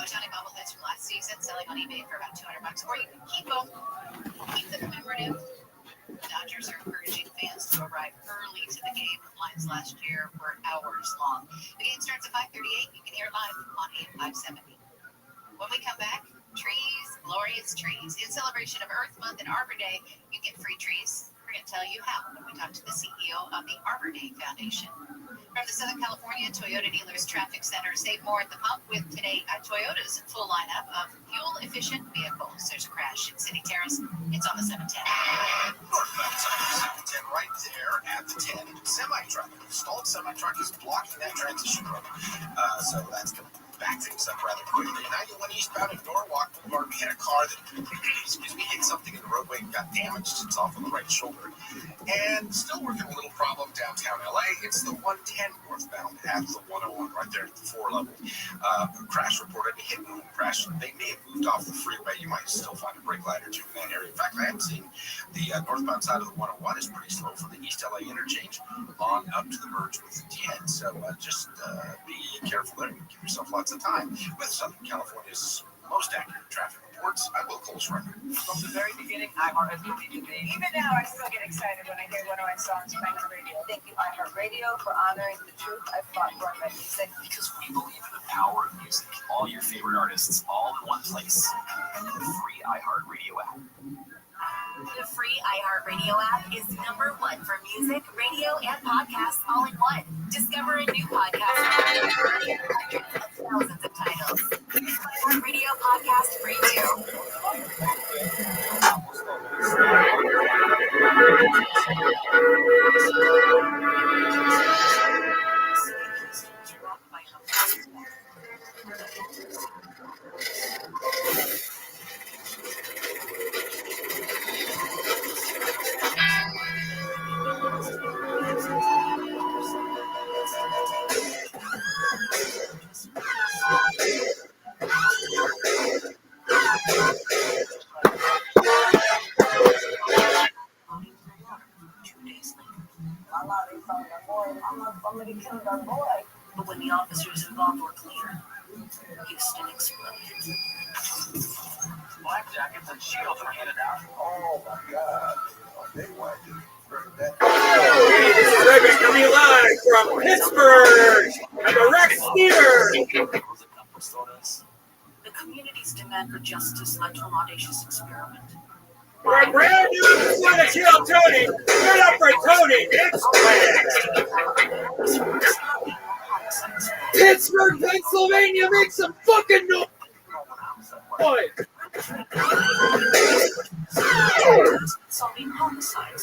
Ohtani bobbleheads from last season selling on eBay for about $200, or you can keep them. Keep them commemorative. The Dodgers are encouraging fans to arrive early to the game. The lines last year were hours long. The game starts at 5:38. You can hear it live on AM 570. When we come back, trees, glorious trees. In celebration of Earth Month and Arbor Day, you get free trees. We're going to tell you how when we talk to the CEO of the Arbor Day Foundation. From the Southern California Toyota Dealers Traffic Center, save more at the pump with today at Toyota's full lineup of fuel-efficient vehicles. There's a crash in City Terrace. It's on the 710. Northbound side of 710 right there at the 10. Semi-truck, stalled semi-truck is blocking that transition road. So that's going to back things up rather quickly. 91 eastbound in Norwalk Boulevard, we had a car that, hit something in the roadway and got damaged. It's off on the right shoulder. And still working a little problem downtown LA. It's the 110 northbound at the 101 right there at the 4 level. Crash reported, a hit and run crash. They may have moved off the freeway. You might still find a brake light or two in that area. In fact, I haven't seen the northbound side of the 101 is pretty slow from the East LA interchange on up to the merge with the 10. So just be careful there and give yourself lots of time. With Southern California's most accurate traffic reports, I will close right here. From the very beginning, iHeartRadio. Even now, I still get excited when I hear one of my songs playing on the radio. Thank you, iHeartRadio, for honoring the truth I fought for in my music. Because we believe in the power of music. All your favorite artists, all in one place. The free iHeartRadio app. The free iHeartRadio app is #1 for music, radio, and podcasts all in one. Discover a new podcast from hundreds of thousands of titles. iHeartRadio podcast free too. But when the officers involved were clear, Houston exploded. Black jackets and shields are handed out. Oh my God. This is Rabbi coming live from Pittsburgh at the Rex Theater. The community's demand for justice led to an audacious experiment. For a brand new episode of Chill Tony, give it up for Tony. It's Pittsburgh, Pennsylvania, make some fucking noise!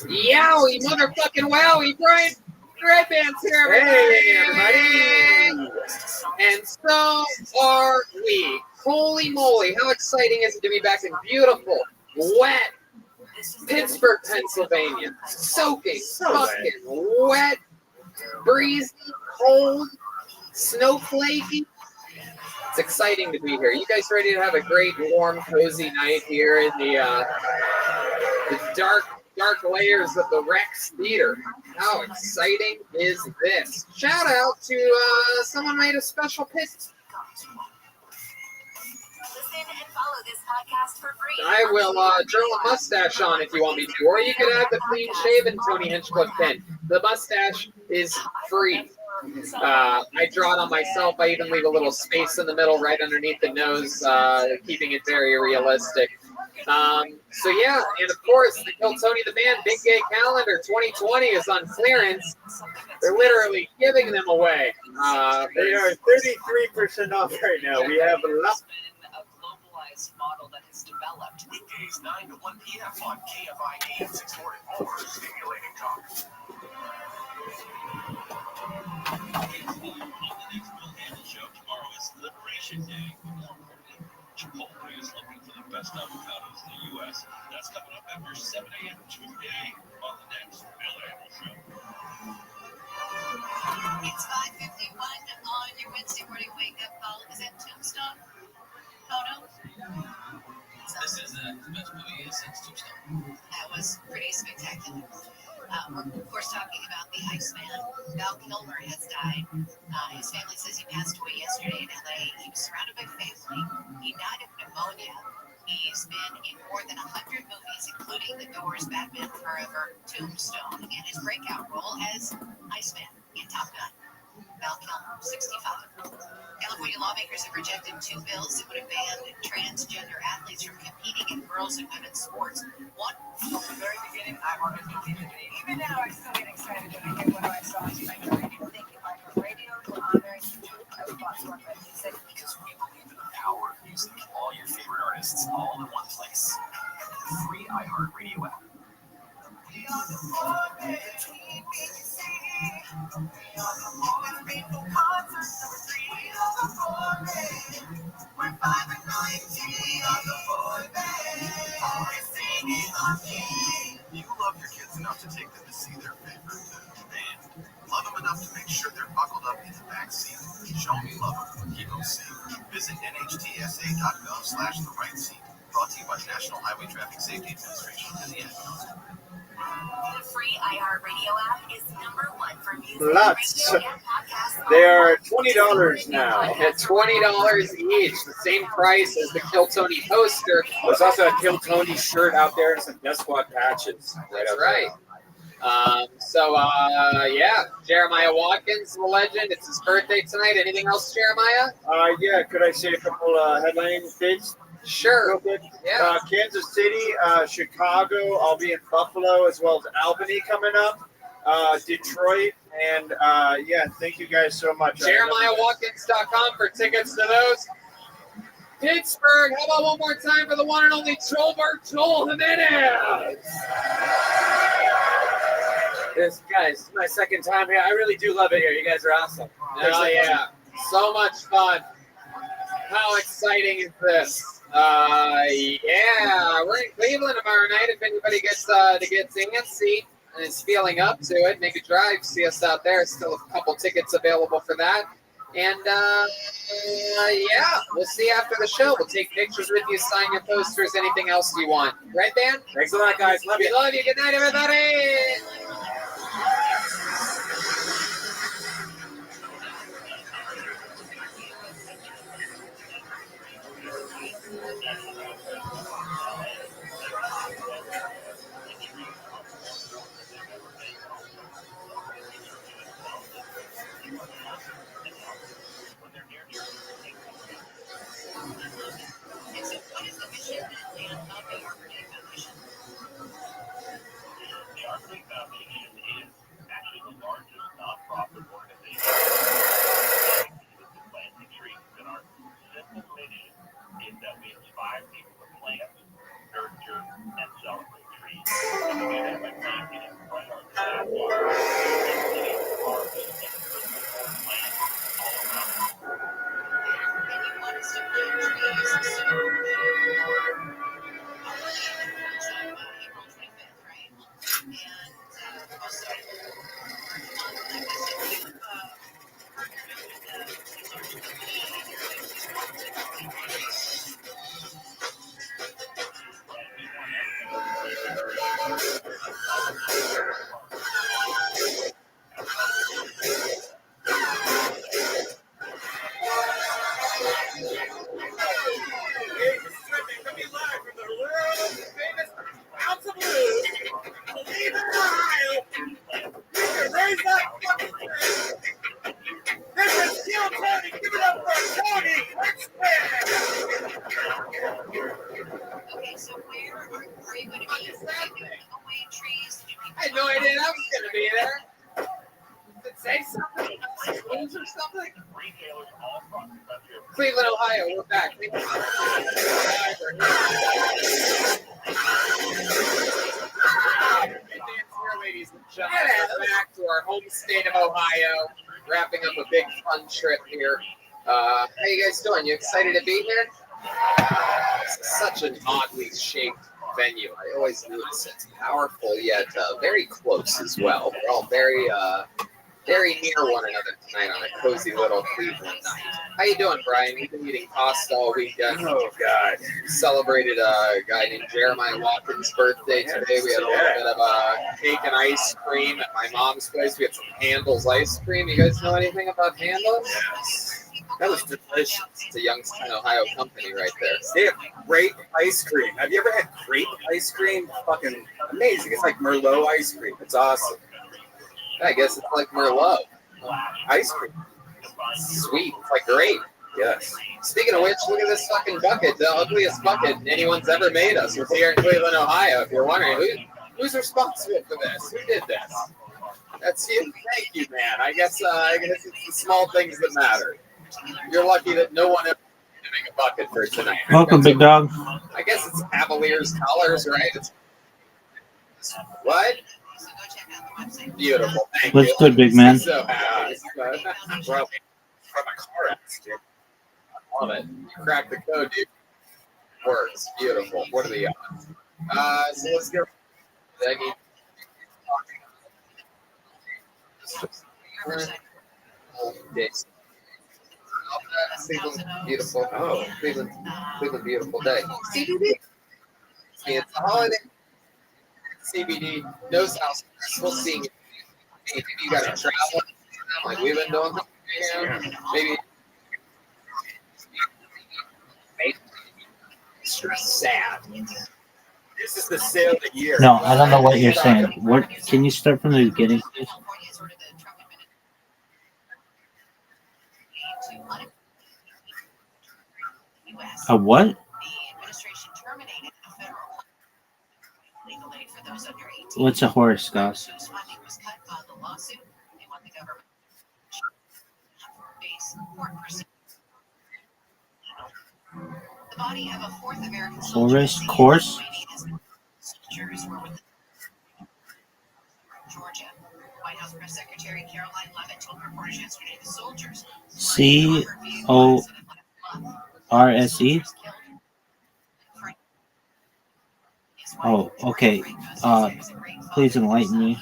Yowie, motherfucking wowie, Brian Redban's here, everybody! Hey, everybody! And so are we. Holy moly, how exciting is it to be back in beautiful, wet Pittsburgh, Pennsylvania. Soaking, fucking wet, breezy, cold, snowflakey. It's exciting to be here. You guys ready to have a great, warm, cozy night here in the dark layers of the Rex Theater? How exciting is this? Shout out to someone made a special pitch. Listen and follow this podcast for free. I will draw a mustache on if you want me to, or you can have the clean-shaven Tony Hinchcliffe pin. The mustache is free. I draw it on myself. I even leave a little space in the middle right underneath the nose, keeping it very realistic. So yeah, and of course, the Kill Tony the Band Big Gay Calendar 2020 is on clearance. They're literally giving them away. They are 33% off right now. We have a lot. Model that is developed. Weekdays 9 to 1 p.m. on KFI AM 644. Stimulating talk. Show tomorrow is Liberation Day. Chipotle is looking for the best avocados in the U.S. That's coming up after 7 a.m. today on the next Bill Animal Show. It's 5:51 on your Wednesday morning wake-up call. Is that Tombstone? Photo? This is the best movie since Tombstone. That was pretty spectacular. We're, of course, talking about the Iceman. Val Kilmer has died. His family says he passed away yesterday in L.A. He was surrounded by family. He died of pneumonia. He's been in more than 100 movies, including The Doors, Batman Forever, Tombstone, and his breakout role as Iceman in Top Gun. Val Kilmer, 65. California lawmakers have rejected 2 bills that would have banned transgender athletes from competing in girls' and women's sports. One, from the very beginning, I wanted to be the day. Even now, I still get excited when I hear what I saw on Spike Radio. Thank you, Radio, for honoring the truth I fought for my music. Because we believe in the power of music. All your favorite artists, all in one place. The free iHeartRadio app. We are the orbit, we are the most faithful concerts number 3. We are the orbit. We're 5 and 19. We are the boy band. Always singing on key. You love your kids enough to take them to see their favorite band. Love them enough to make sure they're buckled up in the back seat. Show them you love them. Keep them safe. Visit nhtsa.gov/the right seat. Brought to you by the National Highway Traffic Safety Administration and the Ad Council. The free iHeartRadio app is #1 for music, Lots. radio, and podcasts. They are $20 now. At $20 each, the same price as the Kill Tony poster. There's also a Kill Tony shirt out there and some Death Squad patches. That's right. Yeah, Jeremiah Watkins, the legend. It's his birthday tonight. Anything else, Jeremiah? Yeah, could I say a couple headline dates? Sure. Real quick. Yeah. Kansas City, Chicago. I'll be in Buffalo as well as Albany coming up. Detroit, and yeah, thank you guys so much. JeremiahWatkins.com for tickets to those. Pittsburgh, how about one more time for the one and only Joel Jimenez? This is my second time here. I really do love it here. You guys are awesome. Oh, yeah. So much fun. How exciting is this? Yeah, we're in Cleveland tomorrow night. If anybody gets to get antsy and is feeling up to it, make a drive. See us out there. Still a couple tickets available for that. And yeah, we'll see you after the show. We'll take pictures with you, sign your posters, anything else you want. Right, Dan? Thanks a lot, guys. Love you. We love you. Good night, everybody. What is the mission of the Arbor Day Foundation? The Arbor Day Foundation something? Schools or something? Cleveland, Ohio, we're back. Ladies and gentlemen, we're back to our home state of Ohio, wrapping up a big fun trip here. How you guys doing? You excited to be here? It's such an oddly shaped venue. I always notice it's powerful yet very close as well. We're all very near one another tonight on a cozy little Cleveland night. How you doing, Brian? We've been eating pasta all weekend. Oh, God. We celebrated a guy named Jeremiah Watkins' birthday today. We had a little bit of cake and ice cream at my mom's place. We had some Handel's ice cream. You guys know anything about Handel's? Yes. That was delicious. It's a Youngstown, Ohio company right there. They have great ice cream. Have you ever had grape ice cream? Fucking amazing. It's like Merlot ice cream. It's awesome. I guess it's like Merlot. Ice cream. Sweet. It's like grape. Yes. Speaking of which, look at this fucking bucket. The ugliest bucket anyone's ever made us. We're here in Cleveland, Ohio. If you're wondering, who's responsible for this? Who did this? That's you. Thank you, man. I guess it's the small things that matter. You're lucky that no one ever to make a bucket for tonight. Welcome, big dog. I guess it's Cavaliers colors, right? It's what? Beautiful. Thank What's you. good, big man? So happy. From a car accident. I love it. You cracked the code, dude. Works. Beautiful. What are the odds? So let's get. I need. Cleveland, beautiful. Oh, Cleveland, beautiful day. CBD. It's a holiday. CBD, no South. We'll see. Maybe you got to travel like we've been doing. Maybe. Sad. This is the sale of the year. No, I don't know what you're saying. What? Can you start from the beginning, please? A what? What's a horse, guys? The body of a fourth American Horus course? Georgia. White House Press Secretary Caroline Leavitt told reporters yesterday the soldiers CORSE? Oh, okay. Please enlighten me.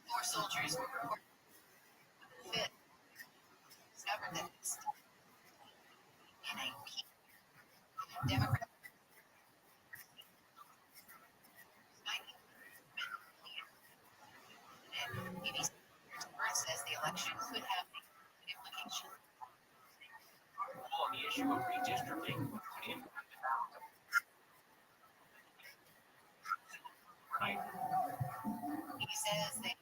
Four soldiers were reported fit. Discovered that in a Democrat. BBC says the election could have implications. On the issue of redistricting, he says they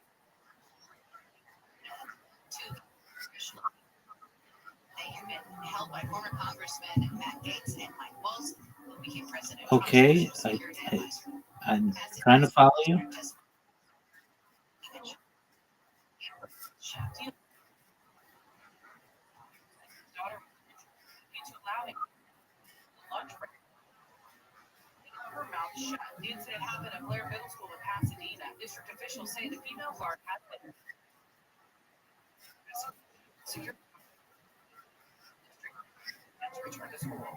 have been held by former Congressman Matt Gaetz and Mike Walz, who became president. Okay, I'm trying to follow you. The incident happened at Blair Middle School in Pasadena. District officials say the female guard has been secured to return to school.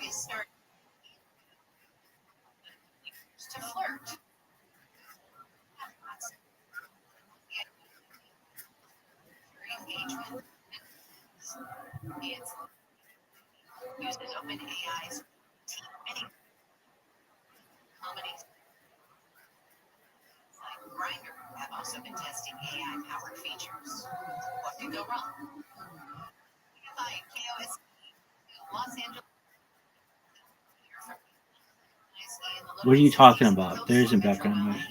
Is starting to flirt. Engagement. It's uses OpenAI's many comedies like Grindr have also been testing AI-powered features. What could go wrong? By KOS Los Angeles. What are you talking about? There isn't background noise.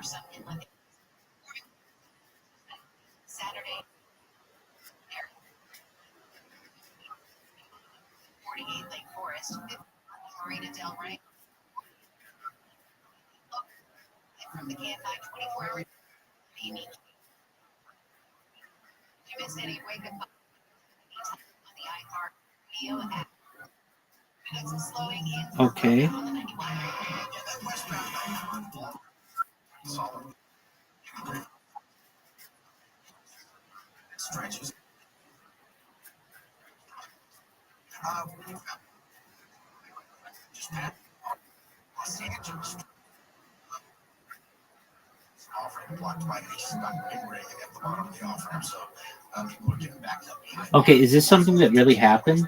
person in living. Saturday, 48 Lake Forest, 50 Marina Del Rey. From the Can 9 24-hour TV. If you missed any wake up on the iHeart Radio app. Minutes of slowing in. Okay. On the 91. Stretches. Just Los Angeles. Offering blocked by a stuck big rig at the bottom of the off ramp, so people are getting backed up behind. Okay, is this something that really happened?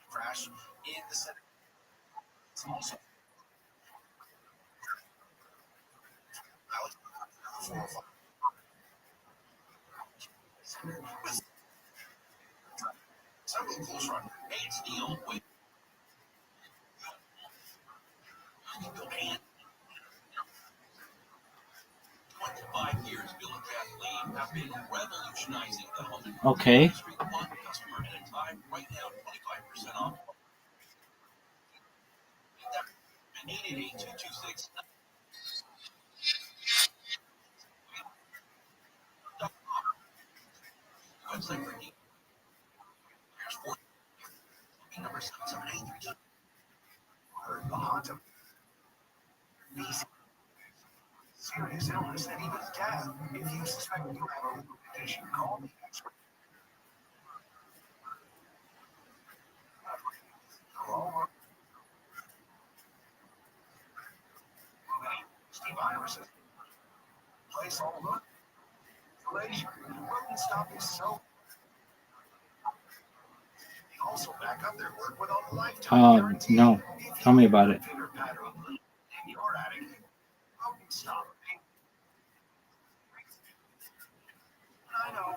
Crash in the center. Several close run. Hey, it's Neil. Wait. 25 years, Bill and Kathleen have been revolutionizing the home improvement Okay. industry one customer at a time. Right now, 25% off. 888-226. Website for Neil. Here's 4. Number 77832. The Honda. Serious illness and even death. If you suspect you have a condition, call me. Steve Iverson. Place all over. Glacier. Rodent stop is so. They also back up their work with a lifetime guarantee. No. Tell me about it. Pitter patter on the in your attic. Rodent stop. I know.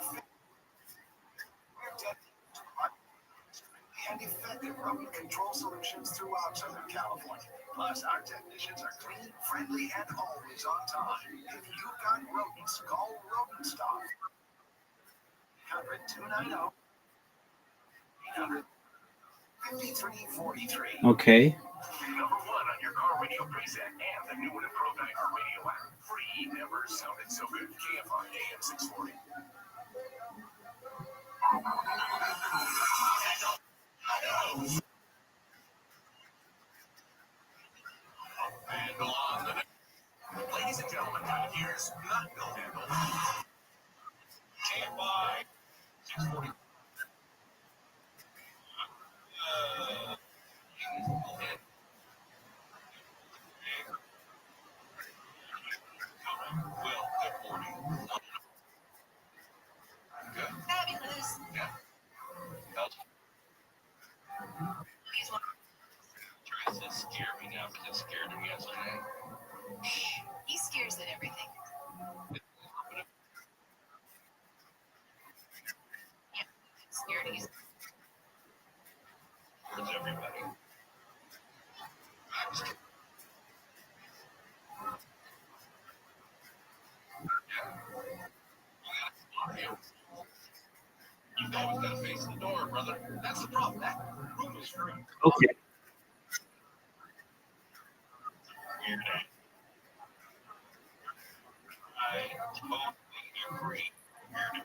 And effective rodent control solutions throughout Southern California. Plus, our technicians are clean, friendly, and always on time. If you've got rodents, call Rodent Stop. 800-290. 800-5343. Okay. Number 1 on your car radio preset and the new and improved iHeart Radio app. Free, never sounded so good. KFI AM 640. Handle on the neck. Ladies and gentlemen, here's not no handle. KFI 640. Well, good morning. Fabulous. Yeah. Tries to scare me now because it scared him yesterday. He scares at everything. Yeah, scared easy. Towards everybody. You've always got to face the door, brother. That's the problem. That room is free. Okay. Weird day. I totally agree. Weird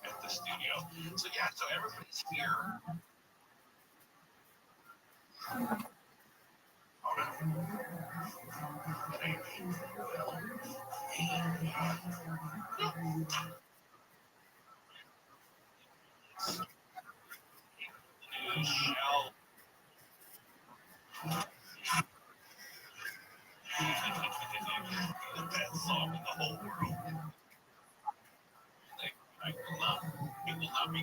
at the studio. So yeah, so everybody's here. Oh no. But anyway, shall the best song in the whole world. I will not. It will not be.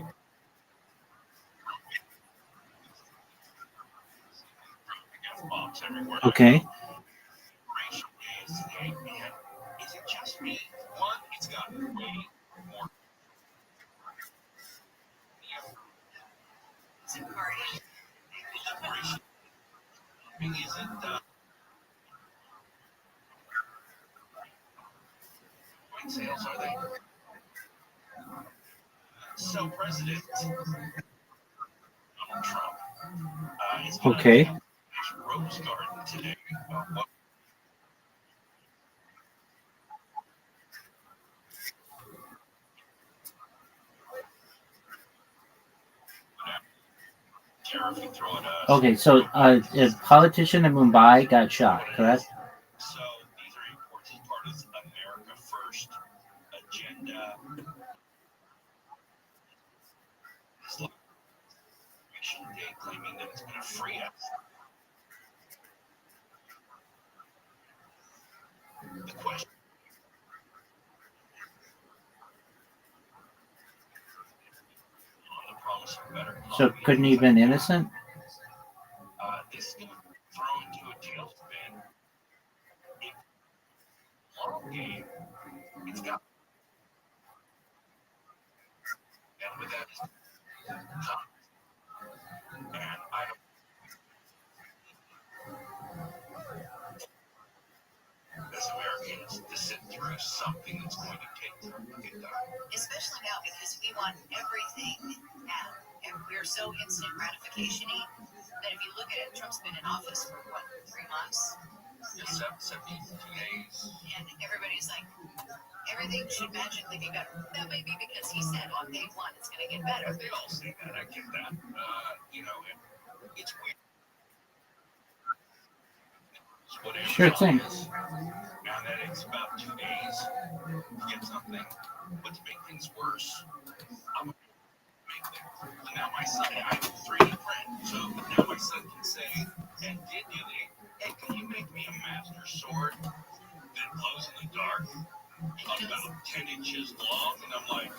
Bombs everywhere. Okay. Is it just me? One, it's got way more. It's a party. Liberation isn't President Donald Trump is Okay. going to Rose Garden today. What tariff you throw at us? Okay, so a politician in Mumbai got shot, correct? So these are reports as part of America First agenda. Election Day, claiming that it's going to free us. The question. On the promise of better. So couldn't he have been innocent? This is going to throw into a tailspin. Long game. It's got. And with that, and I don't. As Americans, to sit through something that's going to take time to get done. Especially now because we want everything now. And we're so instant gratification-y that if you look at it, Trump's been in office for what, 3 months? Yes, 72 days. And everybody's like, everything should magically be better. That may be because he said on day one it's going to get better. They all say that. I get that. It's weird. Sure thing. And then it's about 2 days to get something. But to make things worse, I'm going to make things. So now my son, I have a 3D print. So now my son can say, and genuinely, hey, can you make me a master sword that glows in the dark? About 10 inches long. And I'm like,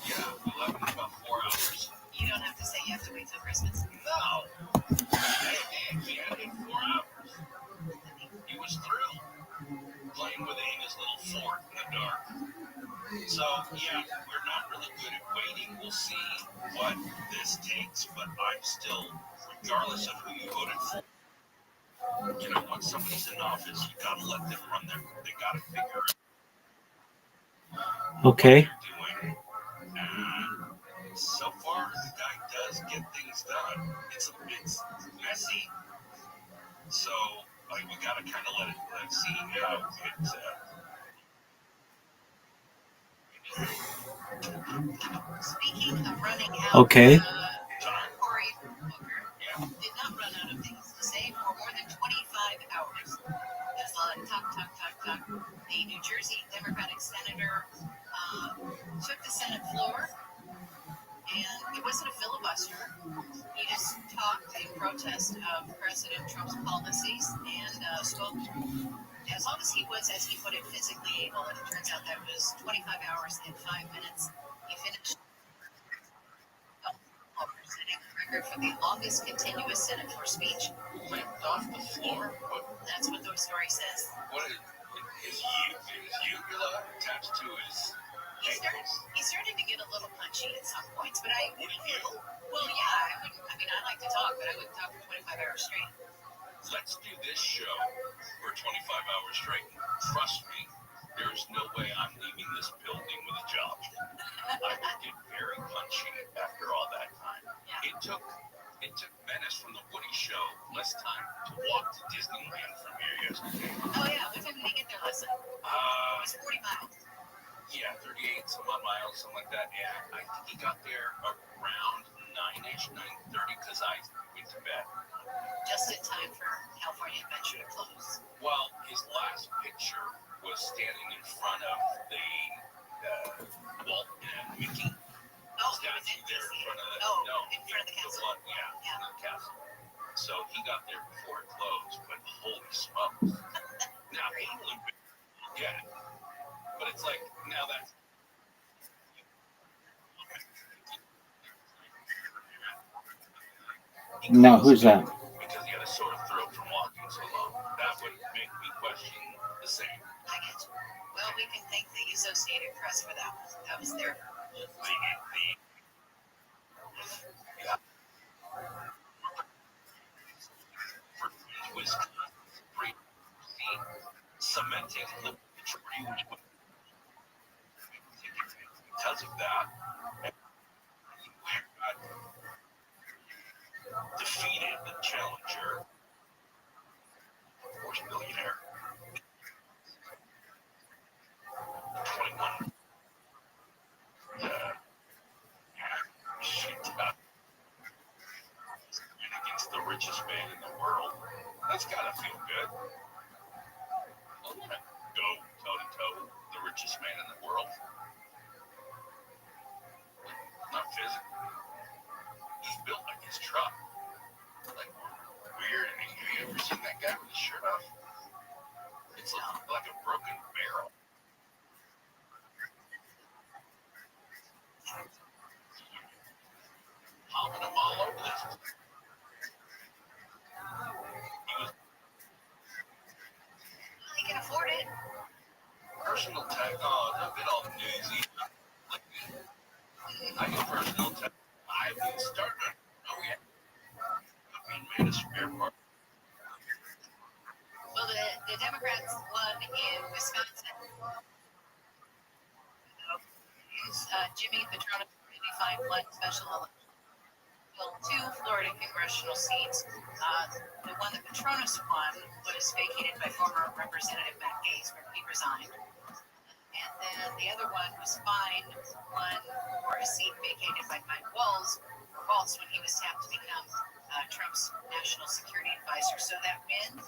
yeah, we'll have it in about 4 hours. You don't have to say you have to wait till Christmas. No. He had it in 4 hours. He was thrilled playing with it in his little fort in the dark. So, yeah, we're not really good at waiting. We'll see what this takes, but I'm still, regardless of who you voted for, once somebody's in office, you gotta let them run they gotta figure out Okay. what they're doing. And so far, the guy does get things done. It's messy. So, we gotta kind of let it see how it's. Speaking of running out, Okay. Cory Booker did not run out of things to say for more than 25 hours. There's a lot of talk. The New Jersey Democratic senator took the Senate floor, and it wasn't a filibuster. He just talked in protest of President Trump's policies and spoke as long as he was, as he put it, physically able. And it turns out that was 25 hours and 5 minutes. He finished setting the record for the longest continuous Senate floor speech. Went off the floor? That's what the story says. What is his uvula attached to his ankles? He started to get a little punchy at some points, but Wouldn't you? Well, yeah, I wouldn't. I mean, I like to talk, but I wouldn't talk for 25 hours straight. Let's do this show for 25 hours straight. Trust me, there's no way I'm leaving this building with a job. I would get very punchy after all that time. Yeah. It took Menace from the Woody Show less time to walk to Disneyland from here yesterday. Oh yeah, what time did he get there last night? It was 40 miles. Yeah, 38 some odd miles, something like that. Yeah, I think he got there around 9-ish, 9:30, because I went to bed. Just in time for California Adventure to close. Well, his last picture was standing in front of the Walt and Mickey statue there in front of the in front of the castle. In front of the castle. So he got there before it closed, but holy smokes. Now, England, yeah. But it's like, now that's. No, who's that? Because he had a sore throat from walking so long. That would make me question the same. I get you. Well, we can thank the Associated Press for that. That was their. Cementing the majority, because of that, man in the world. That's gotta feel good. I wanna go toe to toe with the richest man in the world. Not physically. He's built like his truck. Like weird. I mean, have you ever seen that guy with his shirt off? It's like a broken barrel. Hopping him all over this. He can afford it. Personal tech. Oh, a bit all newsy. I use personal tech. I've been starting. Oh yeah. I've been made a spare part. Well, the Democrats won in Wisconsin. Jimmy Petronas find one special election. Two Florida congressional seats. The one that Petronas won was vacated by former Representative Matt Gaetz, where he resigned. And then the other one was Fine, won for a seat vacated by Mike Waltz when he was tapped to become Trump's national security advisor. So that win,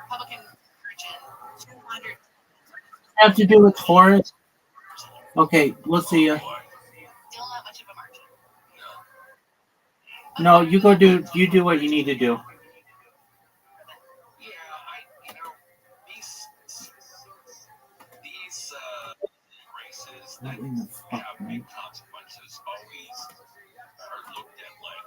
Republican margin 200. Have to do with Forrest. Okay, we'll see you. Still not much of a margin. No, you do what you need to do. Yeah, these races that have big consequences always are looked at like,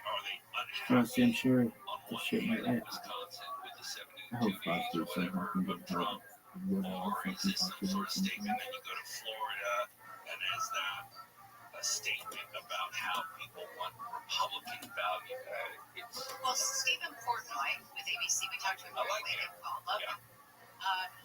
are they unhappy? I'm sure On the one shit hand, might in Wisconsin with the 72 I hope days Fox or is saying whatever nothing of Trump, or is this some sort of statement that you go to Florida and is that a statement about how people want Republican value added? Well, Stephen Portnoy with ABC, we talked to him earlier. Love him.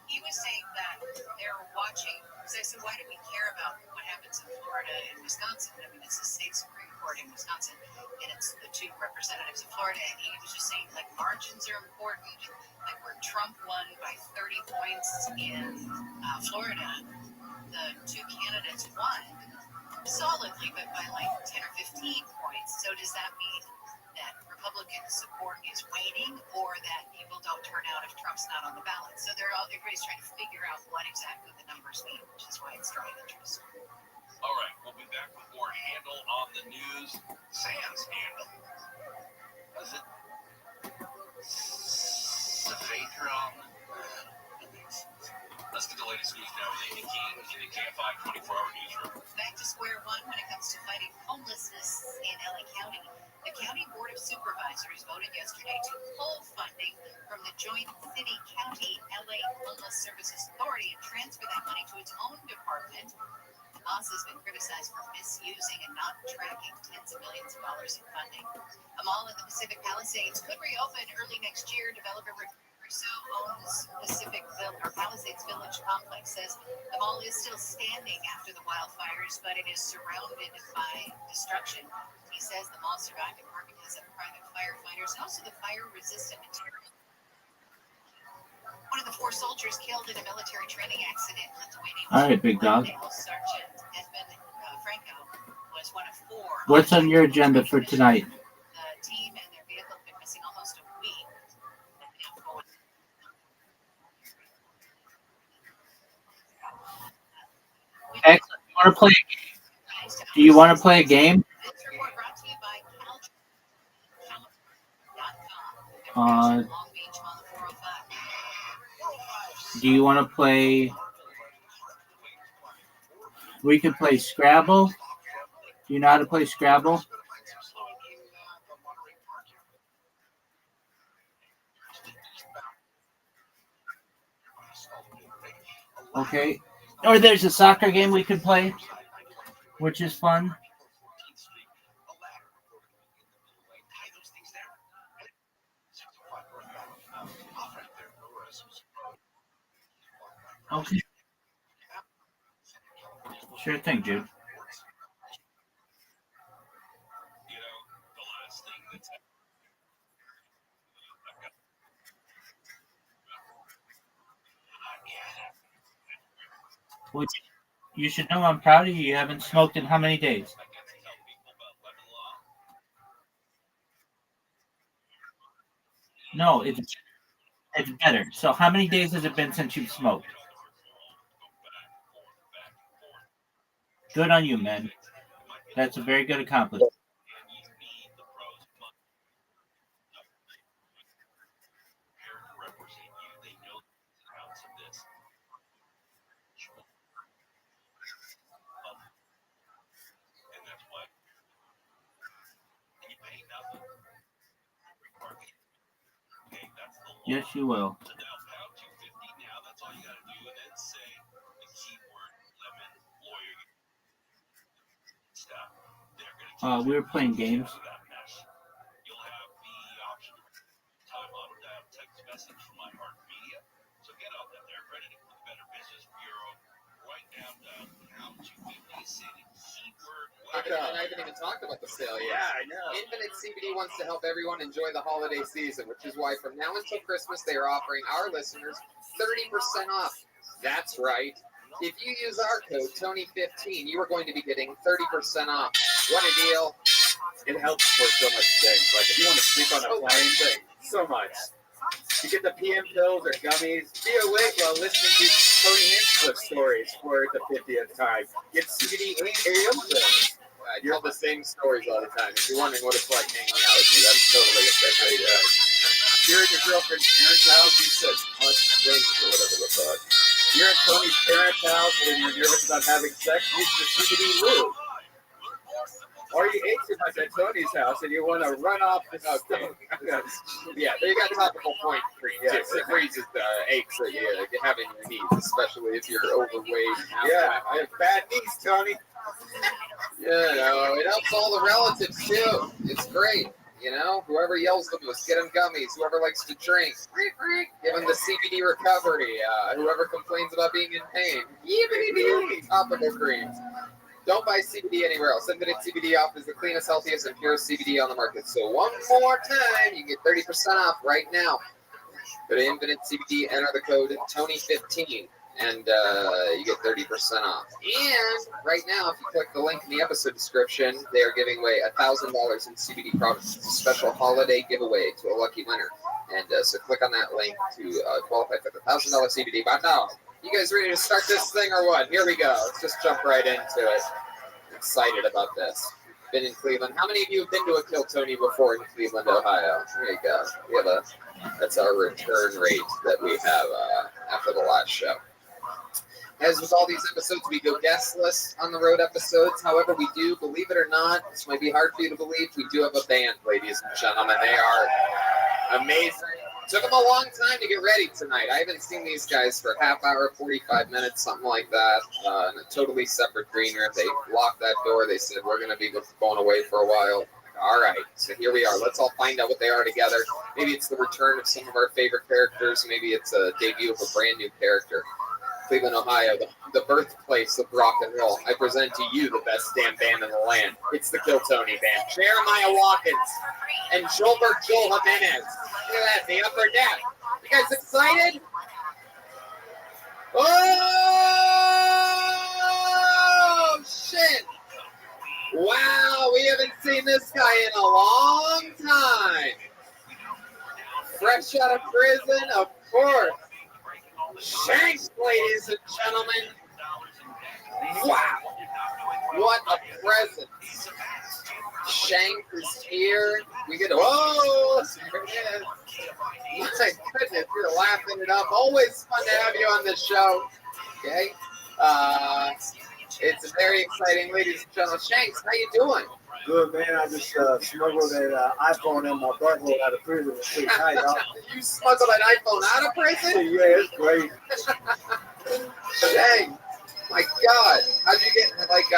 He was saying that they're watching. So I said, why do we care about what happens in Florida and Wisconsin? I mean, it's the state Supreme Court in Wisconsin, and it's the two representatives of Florida. And he was just saying, like, margins are important. Like, where Trump won by 30 points in Florida, the two candidates won solidly, but by like 10 or 15 points. So does that mean that Republican support is waning, or that people don't turn out if Trump's not on the ballot? So everybody's trying to figure out what exactly the numbers mean, which is why it's drawing interest. All right, we'll be back with more Handle on the News. Sans Handle. Is it Savadron? Let's get the latest news now with Amy King in the KFI 24-hour newsroom. Back to square one when it comes to fighting homelessness in LA County. The County Board of Supervisors voted yesterday to pull funding from the Joint City-County LA Homeless Services Authority and transfer that money to its own department. The boss has been criticized for misusing and not tracking tens of millions of dollars in funding. A mall in the Pacific Palisades could reopen early next year. Developer Russo owns Palisades Village Complex, says the mall is still standing after the wildfires, but it is surrounded by destruction. He says the mall survived in part because of private firefighters and also the fire-resistant material. One of the 4 soldiers killed in a military training accident in Lithuania. All right, big dog. Sergeant Edmund Franco was one of 4. What's on your agenda for tonight? The team and their vehicle have been missing almost a week. Excellent. Do you want to play a game? This report brought to you by Do you want to play? We could play Scrabble. Do you know how to play Scrabble? Okay. Or there's a soccer game we could play, which is fun. Okay. Sure thing, dude. Well, you should know I'm proud of you. You haven't smoked in how many days? No, it's better. So how many days has it been since you've smoked? Good on you, man. That's a very good accomplishment. Yes, you will. We were playing games. And I haven't even talked about the sale yet. Yeah, I know. Infinite CBD wants to help everyone enjoy the holiday season, which is why from now until Christmas they are offering our listeners 30% off. That's right. If you use our code Tony15, you are going to be getting 30% off. What a deal! It helps for so much things. Like if you want to sleep on a plane, so much. You get the PM pills or gummies. Be awake while listening to Tony Hinchcliffe stories for the 50th time. Get CBD AM pills. I tell the same stories all the time. If you're wondering what it's like hanging out with me, that's totally a thing I do. You're at your girlfriend's parents' house. You said punch things or whatever the fuck. You're at Tony's parents' house and you're nervous about having sex. Use the CBD lube. Or you ate too much at Tony's house and you want to run off the stove. Yeah, they got topical point cream too. It freezes the aches that you have in your knees, especially if you're overweight. Yeah, I have bad knees, Tony. Yeah, no, it helps all the relatives too. It's great. You know, whoever yells the most, get them gummies. Whoever likes to drink, give them the CBD recovery. Whoever complains about being in pain, topical creams. Don't buy CBD anywhere else. Infinite CBD off is the cleanest, healthiest, and purest CBD on the market. So one more time, you get 30% off right now. Go to Infinite CBD, enter the code Tony15, and you get 30% off. And right now, if you click the link in the episode description, they are giving away $1,000 in CBD products. It's a special holiday giveaway to a lucky winner. And so click on that link to qualify for the $1,000 CBD. But now, you guys ready to start this thing or what? Here we go. Let's just jump right into it. I'm excited about this. Been in Cleveland. How many of you have been to a Kill Tony before in Cleveland, Ohio? There you go. We have that's our return rate that we have after the last show. As with all these episodes, we go guestless on the road episodes. However, we do, believe it or not, this might be hard for you to believe, we do have a band, ladies and gentlemen. They are amazing. Took them a long time to get ready tonight. I haven't seen these guys for a half hour, 45 minutes, something like that, in a totally separate green room. They locked that door. They said, we're going to be going away for a while. All right, so here we are. Let's all find out what they are together. Maybe it's the return of some of our favorite characters. Maybe it's a debut of a brand new character. Cleveland, Ohio, the birthplace of rock and roll. I present to you the best damn band in the land. It's the Kill Tony Band. Jeremiah Watkins and Joel Jimenez. Look at that, the upper deck. You guys excited? Oh, shit. Wow, we haven't seen this guy in a long time. Fresh out of prison, of course. Shanks, ladies and gentlemen. Wow. What a presence. Shanks is here. We get, whoa, there it is. My goodness, you're laughing it up. Always fun to have you on the show. Okay. It's very exciting, ladies and gentlemen. Shanks, how you doing? Good, man. I just smuggled an iPhone in my butthole out of prison. It's pretty tight, dog. You smuggled an iPhone out of prison? Yeah, it's great. Dang. My God. How'd you get, like,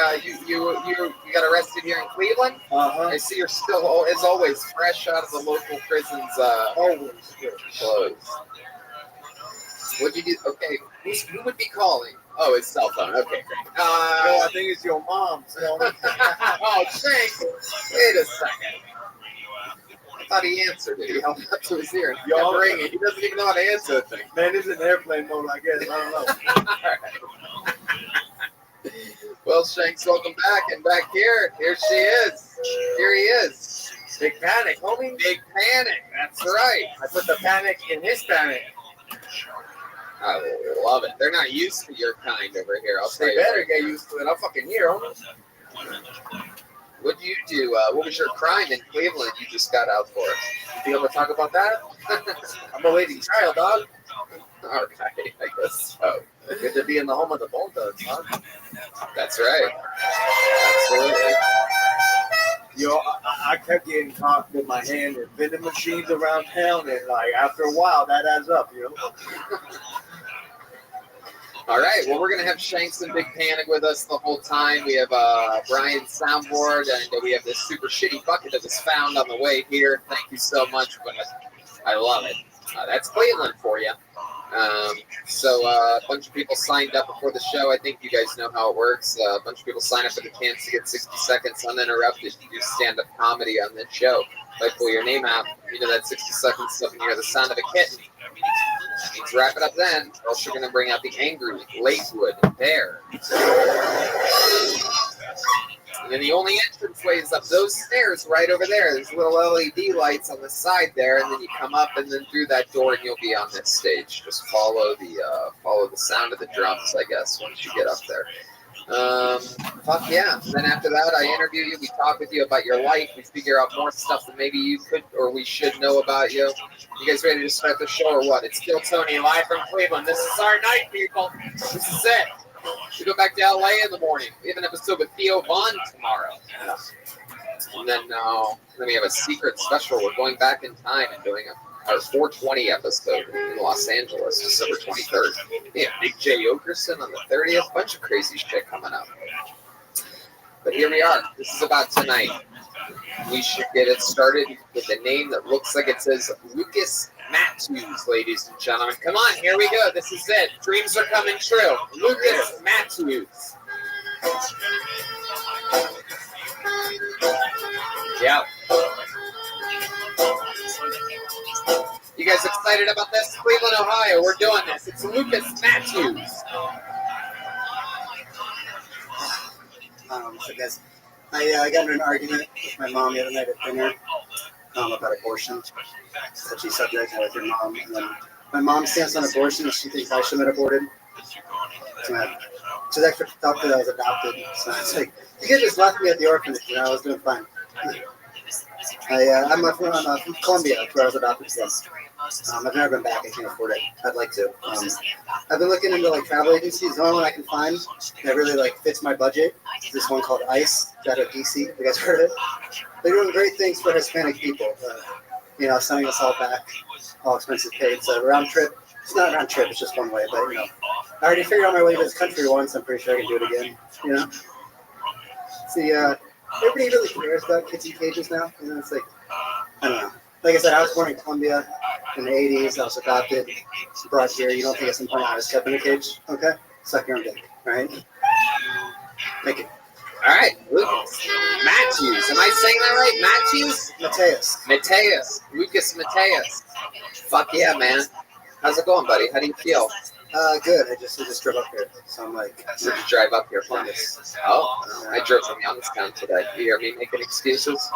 you got arrested here in Cleveland? Uh-huh. I see you're still, as always, fresh out of the local prison's always clothes. What'd you do? Okay, who would be calling? Oh, his cell phone. Okay, great. No, I think it's your mom. Oh, Shanks. Wait a second. I thought he answered it. He held it up to his ear and kept ringing. He doesn't even know how to answer the thing. Man, it's in airplane mode, I guess. I don't know. All right. Well, Shanks, welcome back. And back here she is. Here he is. Big panic, homie. Big panic. That's right. I put the panic in his panic. I love it. They're not used to your kind over here. I'll tell They you. better get used to it. I'm fucking here, homie. What did you do? What was your crime in Cleveland you just got out for? You able to talk about that? I'm awaiting trial, dog. All right, I guess so. Good to be in the home of the Bone Thugs, huh? That's right. Absolutely. Yo, I kept getting caught with my hand in vending machines around town, and like after a while, that adds up, you know. All right. Well, we're gonna have Shanks and Big Panic with us the whole time. We have Brian's soundboard, and we have this super shitty bucket that was found on the way here. Thank you so much, but I love it. That's Cleveland for you. So a bunch of people signed up before the show. I think you guys know how it works. A bunch of people sign up for the chance to get 60 seconds uninterrupted to do stand-up comedy on this show. If I pull your name out, you know that 60 seconds up and you hear the sound of a kitten. That means wrap it up then, or else you're going to bring out the angry Lakewood bear. And then the only entranceway is up those stairs right over there. There's little LED lights on the side there, and then you come up and then through that door, and you'll be on this stage. Just follow the sound of the drums, I guess, once you get up there. Fuck yeah. And then after that, I interview you. We talk with you about your life. We figure out more stuff that maybe you could or we should know about you. You guys ready to start the show or what? It's still Tony live from Cleveland. This is our night, people. This is it. We go back to LA in the morning. We have an episode with Theo Vaughn tomorrow. And then we have a secret special. We're going back in time and doing our 420 episode in Los Angeles, December 23rd. Yeah, Big J. Okerson on the 30th. Bunch of crazy shit coming up. But here we are. This is about tonight. We should get it started with a name that looks like it says Lucas Matthews, ladies and gentlemen. Come on, here we go. This is it. Dreams are coming true. Lucas Matthews. Yeah. You guys excited about this? Cleveland, Ohio, we're doing this. It's Lucas Matthews. So guys, I got in an argument with my mom the other night at dinner about abortion. Touchy subject with your mom. And then my mom stands on abortion and she thinks I shouldn't have aborted. She's actually thought that I was adopted. So it's like, you could just left me at the orphanage, you know, I was doing fine. I'm from Colombia, that's where I was adopted from. I've never been back. I can't afford it. I'd like to. I've been looking into like travel agencies. The only one I can find that really like fits my budget is this one called ICE out of DC. You guys heard of it? They're doing great things for Hispanic people. Sending us all back, all expenses paid. So round trip. It's not a round trip. It's just one way. But I already figured out my way to this country once. I'm pretty sure I can do it again. See, everybody really cares about kids in cages now. It's like I don't know. Like I said, I was born in Colombia in the 80s. I was adopted, brought here. You don't think at some point I was kept in a cage? Okay? Suck your own dick. All right? Thank you. All right. Lucas Matthews. Am I saying that right? Matthews? Mateus. Lucas Mateus. Fuck yeah, man. How's it going, buddy? How do you feel? Good. I just drove up here. So I'm like... Did you drive up here from this? Oh, I drove from Youngstown today. You hear me making excuses?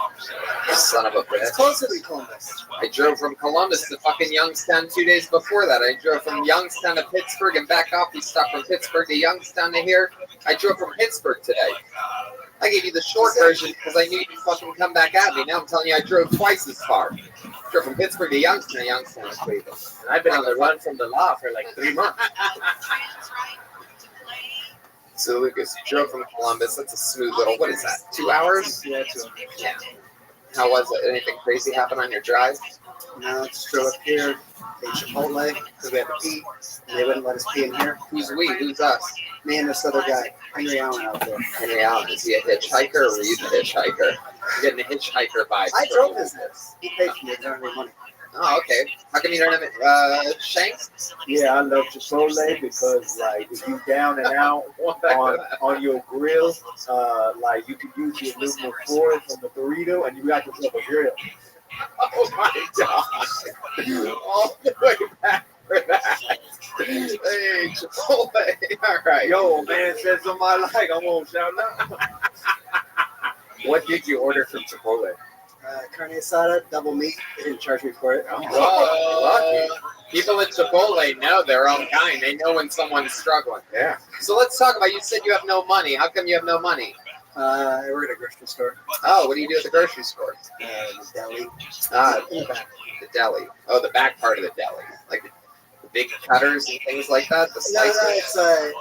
Son of a bitch. It's closer than Columbus. I drove from Columbus to fucking Youngstown 2 days before that. I drove from Youngstown to Pittsburgh and back off. We stopped from Pittsburgh to Youngstown to here. I drove from Pittsburgh today. I gave you the short version because I knew you'd fucking come back at me. Now I'm telling you I drove twice as far. Drove from Pittsburgh to Youngstown to Cleveland. And I've been on the run from the law for like 3 months. So Lucas drove from Columbus. That's a smooth little, what is that, 2 hours? Yeah, 2 hours. Yeah. How was it? Anything crazy happen on your drive? No, just drove up here, ate Chipotle, because we had to pee, and they wouldn't let us pee in here. Who's we? Who's us? Me and this other guy, Henry Allen out there. Henry Allen, is he a hitchhiker or were you the hitchhiker? You're getting a hitchhiker vibe. I drove his house. He paid for me, I don't have any money. Oh, okay. How come you don't have it? Shanks? Yeah, I love Chipotle because, like, if you down and out on your grill, like, you can use your aluminum foil from the burrito and you got yourself a grill. Oh, my God. All the way back for that. Hey, Chipotle. All right. Yo, man said something I like. I'm going to shout out. What did you order from Chipotle? Carne asada, double meat. They didn't charge me for it. Whoa. People at Chipotle know their own kind. They know when someone's struggling. Yeah. So let's talk about, you said you have no money. How come you have no money? I work at a grocery store. Oh, what do you do at the grocery store? The deli. The deli. Oh, the back part of the deli. Like the big cutters and things like that? The No, slices?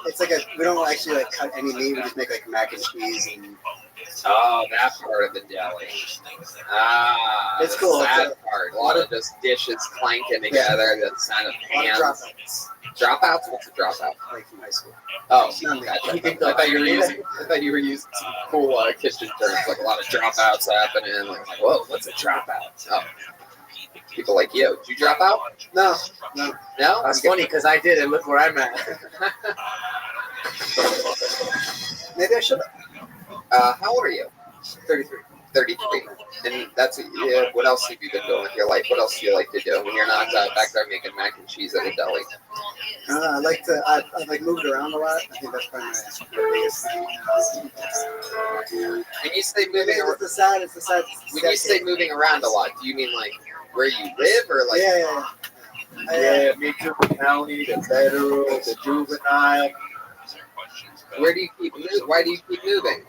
it's like we don't actually like cut any meat. We just make like mac and cheese and. Oh, that part of the deli. Ah, It's the cool. sad part. A lot of just dishes clanking together. The sound of pans. Dropouts. Dropouts? What's a dropout? Like from high school. Oh, Not me. gotcha. I thought you were using some cool kitchen terms, like a lot of dropouts happening. Like, whoa, what's a dropout? Oh, people like you. Did you drop out? No. No. That's funny because I did, and look where I'm at. Maybe I should have. How old are you? 33. 33. And that's what else have you been doing with your life? What else do you like to do when you're not back there making mac and cheese at a deli? I like to. I've like moved around a lot. I think that's probably my biggest thing. When you say moving around, It's the side. when you say moving around a lot, do you mean like where you live or like? Yeah, me too. The county, the federal, the juvenile. Where do you keep moving? Why do you keep moving?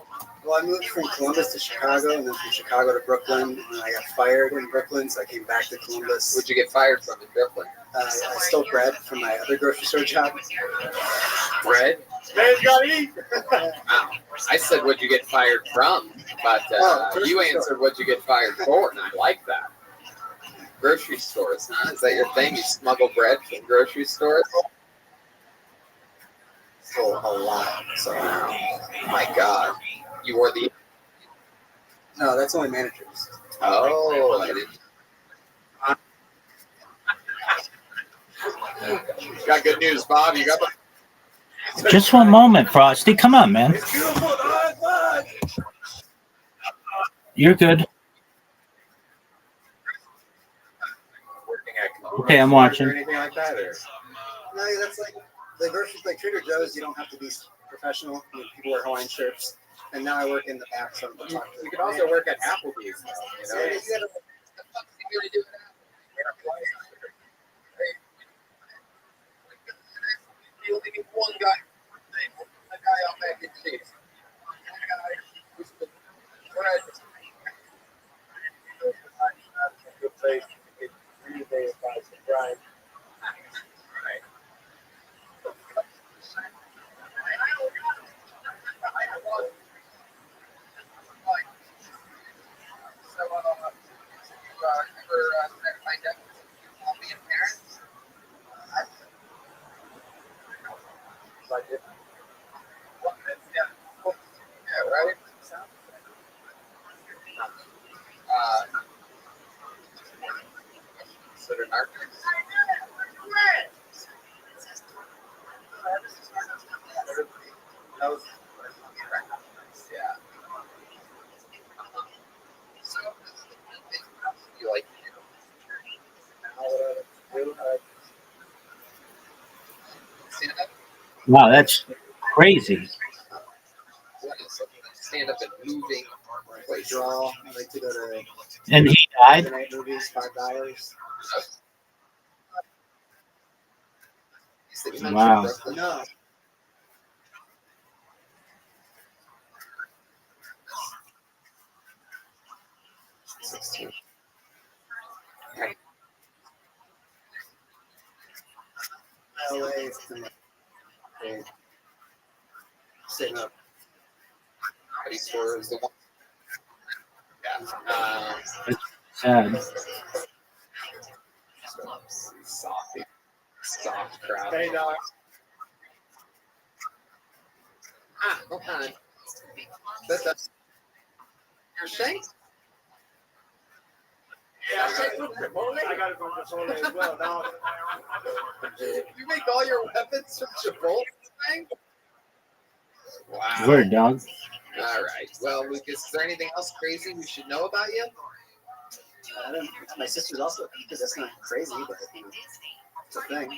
Well, I moved from Columbus to Chicago, and then from Chicago to Brooklyn, and then I got fired in Brooklyn, so I came back to Columbus. What'd you get fired from in Brooklyn? I stole bread from my other grocery store job. Bread? Man's gotta eat. Wow. I said, what'd you get fired from? But you answered, what'd you get fired for? And I like that. Grocery stores, huh? Is that your thing? You smuggle bread from grocery stores? Stole a lot. So, my God. You wore the... No, that's only managers. Oh, I didn't... Got good news, Bob. You got the... Just one moment, Frosty. Come on, man. You're good. Okay, I'm watching. Or anything like that, or? No, that's like the grocery, like Trader Joe's. You don't have to be professional. I mean, people wear Hawaiian shirts, and now I work in the back, so I'm You could also work at Applebee's, though, you know? You only need one guy. A guy on mac and cheese. Good place to get 3 days by surprise. Wow, that's crazy. Stand up and moving. Play draw. I like to go to. And he died? Night movies, $5. Wow. No. LA is sitting up. Buddy store is the one. Yeah. Sad. Soft crowd. Hey, dog. Hold on. That's your shank? Yeah, I got it from Chipotle as well. Now, You make all your weapons from Chipotle? Wow. Word, dog. All right. Well, Lucas, is there anything else crazy we should know about you? My sister's also, because that's not crazy, but it's a thing.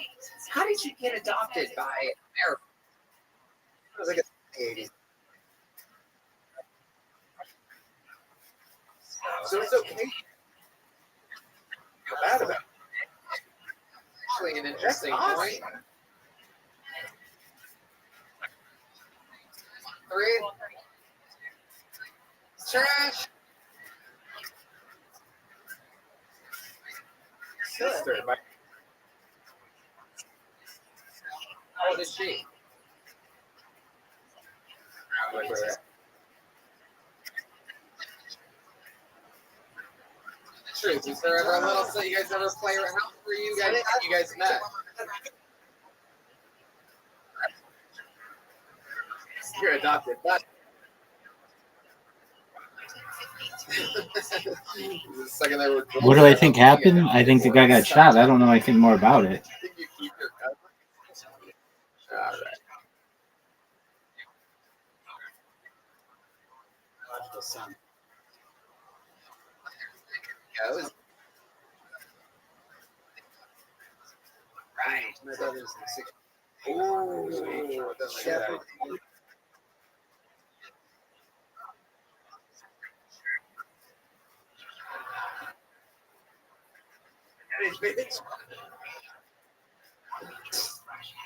How did you get adopted by America? It was like a 80s. So it's okay. Feel bad about it. Actually, an interesting That's point. 3. Trash. Sister, my How old is she? Truth. Is there ever a little so you guys ever play around? How were you guys met? You're adopted. But the second they were What do I think happened? I think the guy got shot. I don't know anything more about it. I think you keep your cousin. All right. Logical son. Goes. Right. My brother's in 6. Ooh, Shepherd.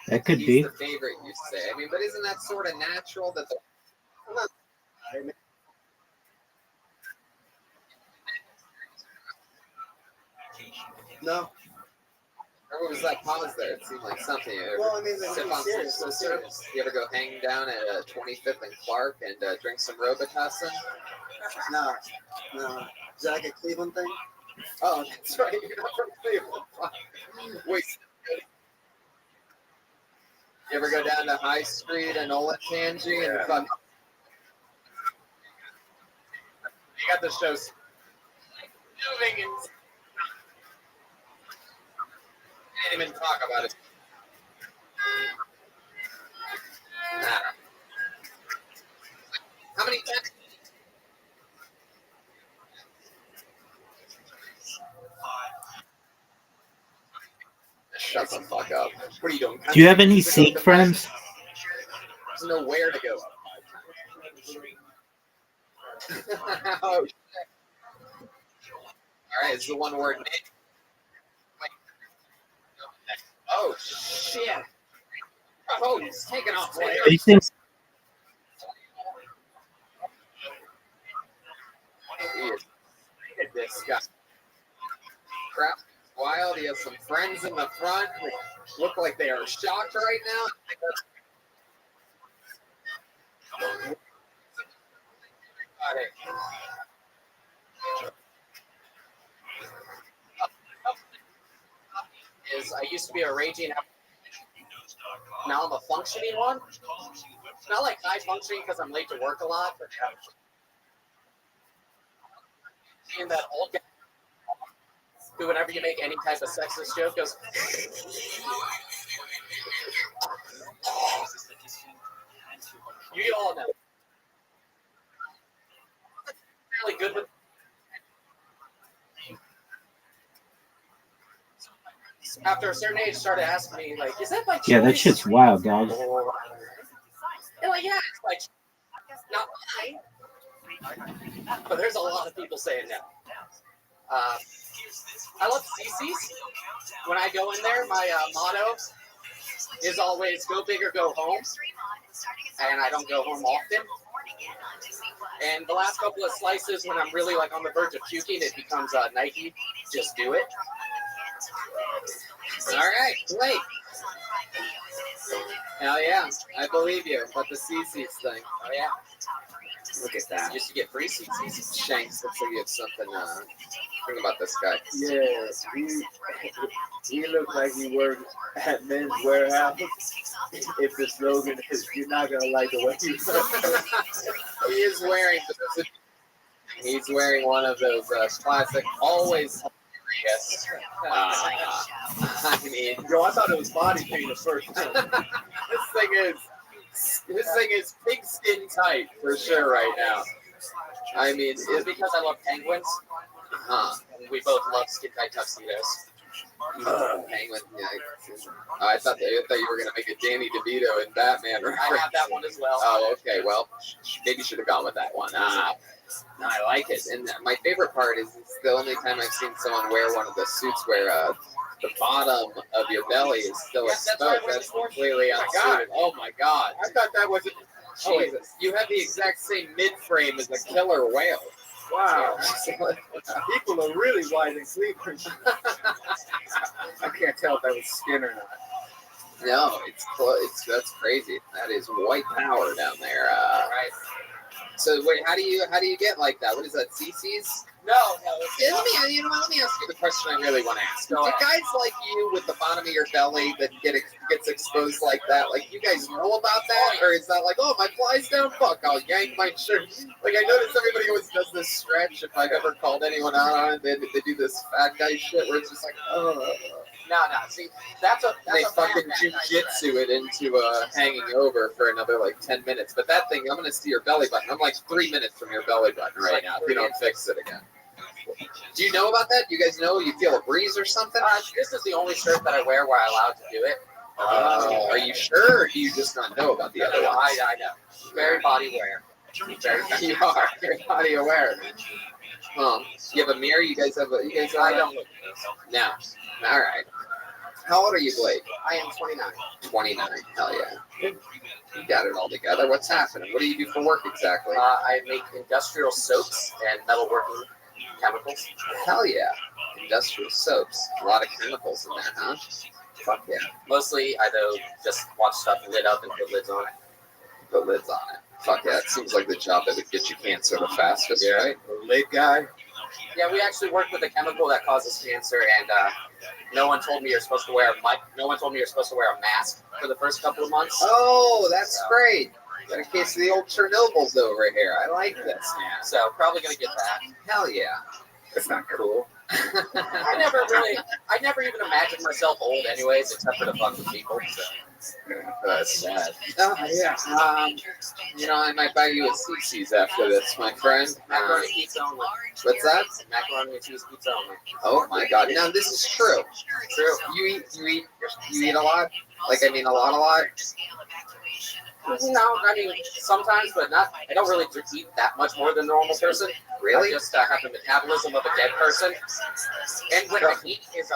That could He's be. the favorite, you say. I mean, but isn't that sort of natural that the No. What was that pause there? It seemed like something. Well, I mean, Sip on serious, some so sister. serious. You ever go hang down at 25th and Clark and drink some Robitussin? No. No. Is that like a Cleveland thing? Oh, that's right. You're not from Cleveland. Fuck. Wait. You ever go down to High Street and Olentangy and fuck? You got the shows moving and can't even talk about it. How many times? Shut the fuck up. What are you doing? Do you have any Sikh friends? There's nowhere to go. Oh, shit. All right, it's the one word. Oh shit! Oh, he's taking off. These things. Look at this guy. Crap, wild. He has some friends in the front who look like they are shocked right now. I used to be a raging. Now I'm a functioning one. Not like high functioning because I'm late to work a lot, but seeing that old guy who, whenever you make any type of sexist joke, goes. You all know. Really good with. After a certain age, started asking me like, "Is that my choice?" Yeah, that shit's wild, dog. They're like, "Yeah, it's like not mine." But there's a lot of people saying no. I love CC's. When I go in there, my motto is always "Go big or go home," and I don't go home often. And the last couple of slices, when I'm really like on the verge of puking, it becomes Nike. Just do it. All right, wait. Hell yeah, I believe you. But the CC's thing. Oh yeah. Look at that. Used to get free CC's. Shanks. Looks like you have something. Think about this guy. Yeah, he looks like he works at Men's Warehouse. If the slogan is "You're not gonna like the way you look," He is wearing. He's wearing one of those classic, always hilarious. I mean, yo, I thought it was body paint at first. This thing is pigskin tight for sure right now. I mean, it's because I love penguins. We both love skin tight tuxedos. Penguin. Yeah. I thought you were gonna make a Danny DeVito and Batman reference. I have that one as well. Oh, okay. Well, maybe should have gone with that one. I like it. And my favorite part is it's the only time I've seen someone wear one of the suits where the bottom of your belly is still exposed. That's completely unsuited. Oh my God. I thought that was. Jesus. You have the exact same mid-frame as a killer whale. Wow. People are really wise and sleepers. I can't tell if that was skin or not. No, it's that's crazy. That is white power down there. Right. So wait, how do you get like that? What is that? CC's? No. Yeah, let me ask you the question I really want to ask. Do guys like you with the bottom of your belly that gets exposed like that? Like, you guys know about that, or is that like, oh, my fly's down? Fuck, I'll yank my shirt. Like, I notice everybody always does this stretch. If I've ever called anyone out on it, they do this fat guy shit where it's just like, oh. No. See, that's they a fucking jujitsu it into hanging over for another like 10 minutes. But that thing, I'm gonna see your belly button. I'm like 3 minutes from your belly button right now. If you don't fix it again. Do you know about that? Do you guys know? You feel a breeze or something? This is the only shirt that I wear where I'm allowed to do it. Are you sure, or do you just not know about the other ones? I know. Very body aware. You are very body aware. You have a mirror. You guys have I don't look at this. No. All right. How old are you, Blake? I am 29. 29. Hell yeah. You got it all together. What's happening? What do you do for work exactly? I make industrial soaps and metalworking chemicals. Hell yeah. Industrial soaps. A lot of chemicals in there, huh? Fuck yeah. Mostly, I just watch stuff lit up and put lids on it. Put lids on it. Fuck yeah. It seems like the job that would get you cancer the fastest, right? The lid guy. Yeah, we actually work with a chemical that causes cancer, and no one told me you're supposed to wear a mask for the first couple of months. Oh, that's great. Got a case of the old Chernobyls over here. I like this, man. So probably gonna get that. Hell yeah. That's not cool. I never even imagined myself old, anyways, except for the fuck with people. So. That's sad. Oh, yeah. I might buy you a CC's after this, my friend. Macaroni pizza only. What's that? Macaroni and cheese pizza only. Oh my God! Now this is true. True. You eat a lot? Like, I mean, a lot. No, I mean sometimes, but not. I don't really eat that much more than a normal person. Really? I just have the metabolism of a dead person. And what I eat is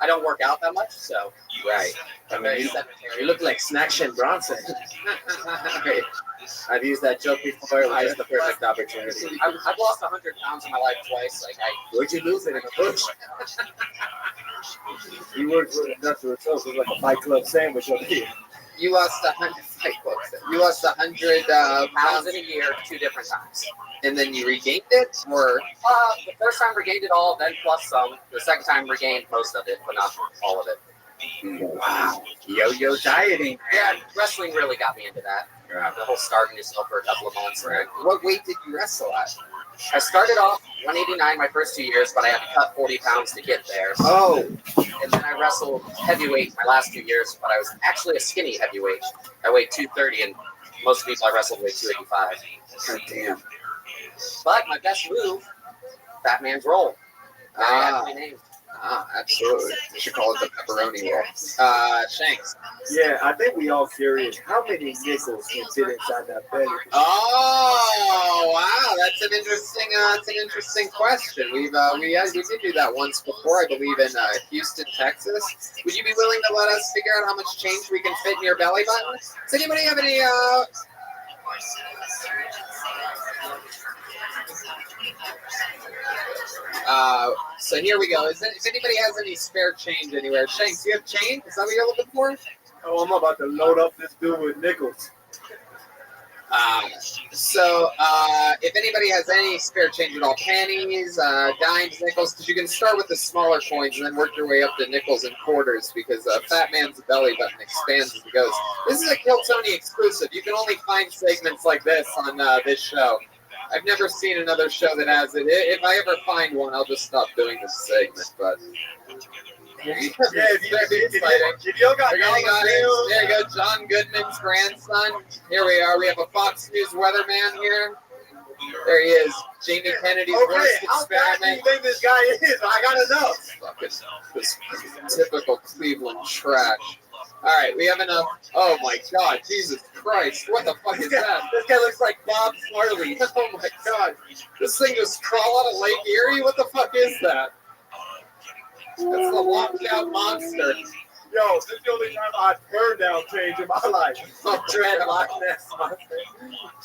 I don't work out that much, so right. I'm very sedentary. You look like Snackshin Bronson. I've used that joke before. It was just the perfect opportunity. I've lost 100 pounds in my life twice. Where'd you lose it? In the bush? You worked for industrial soaps. It was like a Fight Club sandwich over here. You lost 100 You lost 100 pounds in a year, 2 different times. And then you regained it, or? The first time regained it all, then plus some. The second time regained most of it, but not all of it. Wow. Yo-yo dieting. Yeah, wrestling really got me into that. The whole starving yourself for a couple of months. Right. What weight did you wrestle at? I started off 189 my first 2 years, but I had to cut 40 pounds to get there. Oh. And then I wrestled heavyweight my last 2 years, but I was actually a skinny heavyweight. I weighed 230, and most people I wrestled weighed 285. God damn. But my best move, Batman's roll. My name. Absolutely. You should call it the pepperoni roll. Shanks. Yeah, I think we all curious. How many nickels can fit inside that belly? Oh, wow, that's an interesting question. We did do that once before, I believe, in Houston, Texas. Would you be willing to let us figure out how much change we can fit in your belly button? Does anybody have any? So here we go. If anybody has any spare change anywhere, Shanks, do you have change? Is that what you're looking for? Oh, I'm about to load up this dude with nickels. If anybody has any spare change at all, pennies, dimes, nickels, because you can start with the smaller coins and then work your way up to nickels and quarters, because Fat Man's belly button expands as it goes. This is a Kill Tony exclusive. You can only find segments like this on this show. I've never seen another show that has it. If I ever find one, I'll just stop doing this segment. But if you got there you go, John Goodman's grandson. Here we are. We have a Fox News weatherman here. There he is. Jamie Kennedy's worst experiment. How do you think this guy is? I gotta know. Fucking this typical Cleveland trash. All right, we have enough. Oh my God, Jesus Christ! What the fuck is that? This guy looks like Bob Marley. Oh my God! This thing just crawl out of Lake Erie. What the fuck is that? That's the locked out monster. Yo, this is the only time I've heard down change in my life. Oh, Dread Loch Ness monster.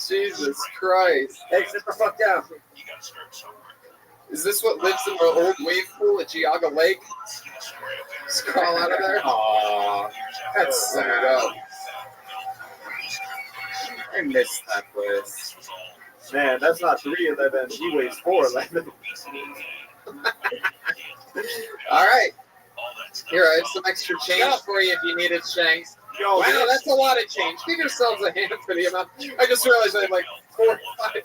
Jesus Christ! Hey, sit the fuck down. Is this what lives in the old wave pool at Geauga Lake? Just crawl out of there? Aww, that's sad. I miss that place. Man, that's not 311. He weighs 411. All right. Here, I have some extra change for you if you need it, Shanks. Yo, wow, that's a lot of change. Give yourselves a hand for the amount. I just realized I had like $4, $5,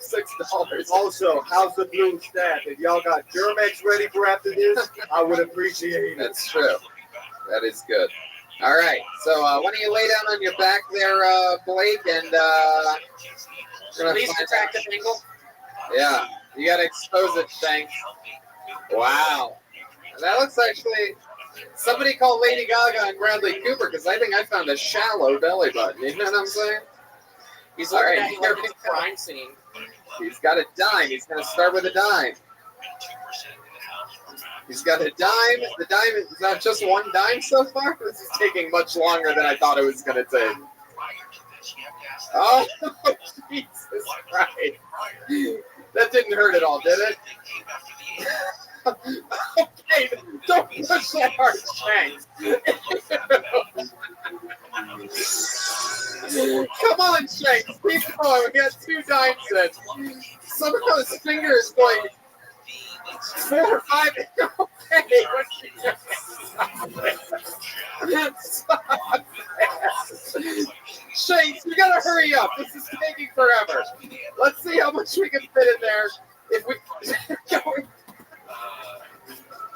$6. Also, how's the blue staff? If y'all got Germex ready for after this, I would appreciate it. That's true. That is good. All right. So why don't you lay down on your back there, Blake, and Least attractive angle. Yeah, you got to expose it, Shanks. Wow. That looks actually... Somebody call Lady Gaga and Bradley Cooper, because I think I found a shallow belly button. You know what I'm saying? He's looking at you like it's a crime scene. He's got a dime. He's going to start with a dime. He's got a dime. The dime is not just one dime so far. This is taking much longer than I thought it was going to take. Oh, Jesus Christ. That didn't hurt at all, did it? Okay, don't push that hard, Shanks. Come on, Shanks. Keep going. We got 2 dimes in. Somehow his finger is going 4 or 5. Okay. Stop. Shanks, we gotta hurry up. This is taking forever. Let's see how much we can fit in there. If we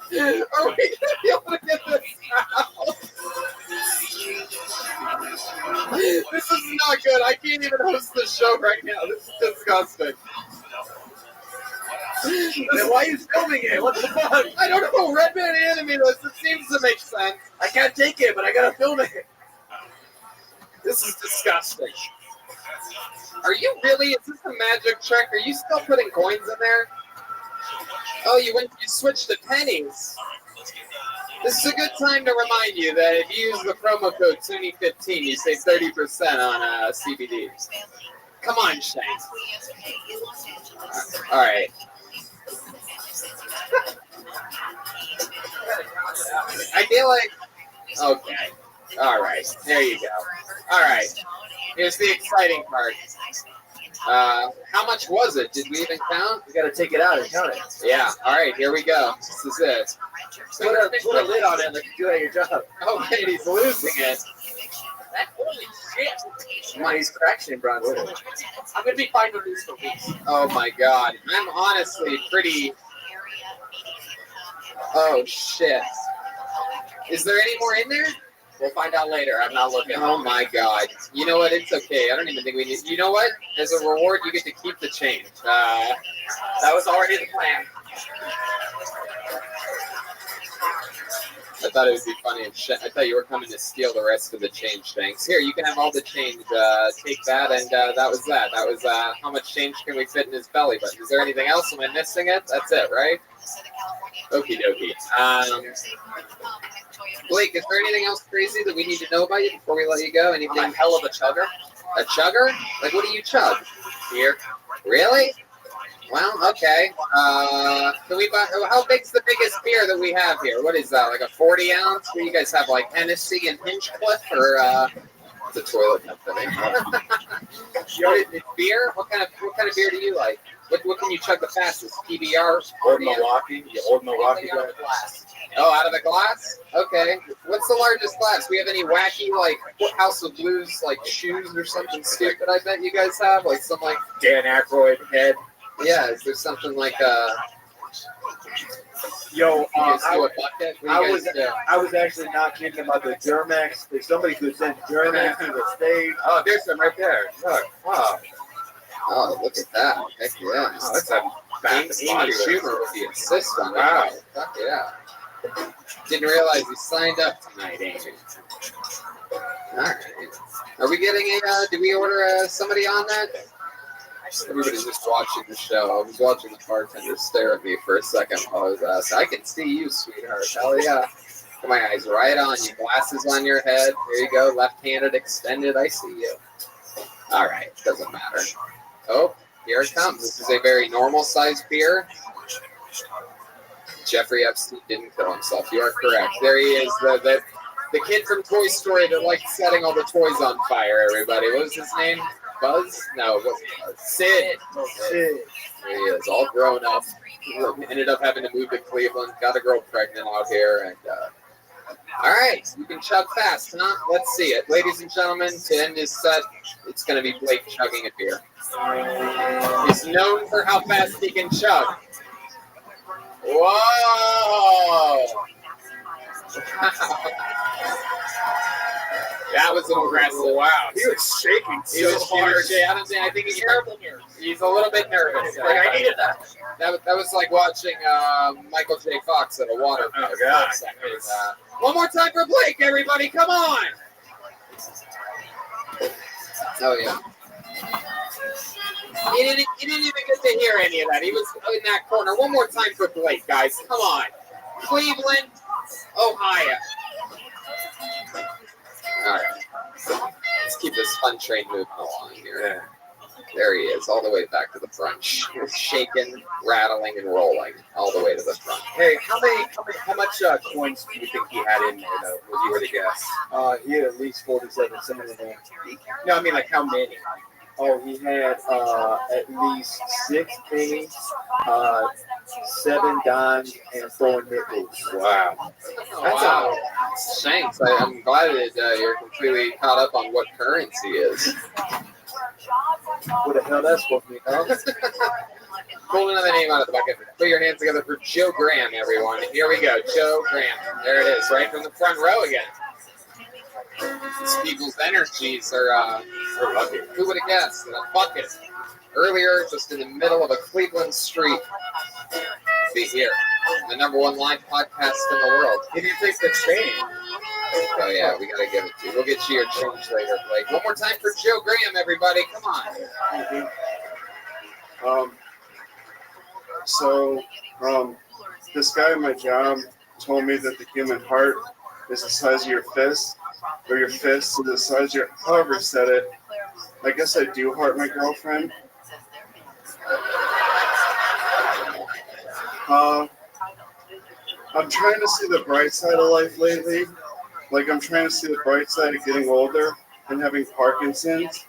are we gonna be able to get this out? This is not good. I can't even host the show right now. This is disgusting. Then why are you filming it? What the fuck? I don't know. Redman animated this. It seems to make sense. I can't take it, but I gotta film it. This is disgusting. Are you really? Is this a magic trick? Are you still putting coins in there? Oh, you switched to pennies. This is a good time to remind you that if you use the promo code SUNY15, you save 30% on CBD. Come on, Shanks. All right. I feel like... Okay. All right. There you go. All right. Here's the exciting part. How much was it? Did we even count? We gotta take it out and count it. Yeah. All right. Here we go. This is it. Put a lid on it and let you do your job. Okay, he's losing it. Holy shit. Come on, he's crashing, Bronson. I'm going to be fine with these for weeks. Oh my God. I'm honestly pretty... Oh shit. Is there any more in there? We'll find out later. I'm not looking. Oh my God. You know what? It's okay. I don't even think we need... You know what? As a reward, you get to keep the change. That was already the plan. I thought it would be funny. I thought you were coming to steal the rest of the change, Shanks. Here, you can have all the change. Take that, and that was that. That was how much change can we fit in his belly button. Is there anything else? Am I missing it? That's it, right? Okie dokie. Blake, is there anything else crazy that we need to know about you before we let you go? Anything? I'm a hell of a chugger. A chugger? Like, what do you chug? Beer. Really? Well, okay. Can we buy? How big's the biggest beer that we have here? What is that? Like a 40 ounce? Do you guys have like Hennessy and Hinchcliffe, or it's a toilet company? Beer? What kind of beer do you like? What can you chug the fastest? PBR? Old Milwaukee. Yeah, Old Milwaukee. Oh, out of the glass? Okay. What's the largest glass? We have any wacky, like, House of Blues, like, shoes or something stupid I bet you guys have? Like, some, like, Dan Aykroyd head. Yeah, is there something like, Yo, I was actually not kidding about the Germex. If somebody could send Germex to the stage. Oh, there's some right there. Look. Wow. Oh, look at that. Heck yeah. Oh, that's a Amy Schumer with the assist on it. Wow. Fuck yeah. Didn't realize you signed up tonight, Amy. All right. Are we getting a? Did we order somebody on that? Everybody's just watching the show. I was watching the bartender stare at me for a second while I was asking. I can see you, sweetheart. Hell yeah. Got my eyes right on you. Glasses on your head. There you go. Left-handed extended. I see you. All right. Doesn't matter. Oh, here it comes. This is a very normal-sized beer. Jeffrey Epstein didn't kill himself. You are correct. There he is. The kid from Toy Story that liked setting all the toys on fire, everybody. What was his name? Buzz? No, it wasn't Buzz. Sid. Sid. There he is, all grown up. Ended up having to move to Cleveland. Got a girl pregnant out here. And all right, you can chug fast, huh? Let's see it. Ladies and gentlemen, to end this set, it's going to be Blake chugging a beer. He's known for how fast he can chug. Whoa! That was aggressive. Wow, he was shaking. He was hard. I think he's a little bit nervous. Like, I needed that. That was like watching Michael J. Fox at a water park. Oh God! One more time for Blake, everybody! Come on! Oh yeah. He didn't even get to hear any of that. He was in that corner. One more time for Blake, guys. Come on. Cleveland, Ohio. All right. Let's keep this fun train moving along here. There he is, all the way back to the front. Shaking, rattling, and rolling all the way to the front. Hey, how much coins do you think he had in there, though, if you were to guess? He had at least 47 cents in there. No, I mean, like, how many? Oh, he had at least 6 pennies, 7 dimes, and 4 nickels. Wow. That's Shanks. I'm glad that you're completely caught up on what currency is. What the hell that's supposed to be, huh? Pull another name out of the bucket. Put your hands together for Joe Graham, everyone. Here we go. Joe Graham. There it is, right from the front row again. These people's energies are lucky. Who would have guessed? In a bucket. Earlier, just in the middle of a Cleveland street. Be here. The #1 live podcast in the world. He didn't take the change. Oh, yeah, we got to give it to you. We'll get you your change later, Blake. One more time for Joe Graham, everybody. Come on. This guy at my job told me that the human heart is the size of your fist, or your fist is the size of your, however said it. I guess I do heart my girlfriend. I'm trying to see the bright side of life lately. Like, I'm trying to see the bright side of getting older and having Parkinson's.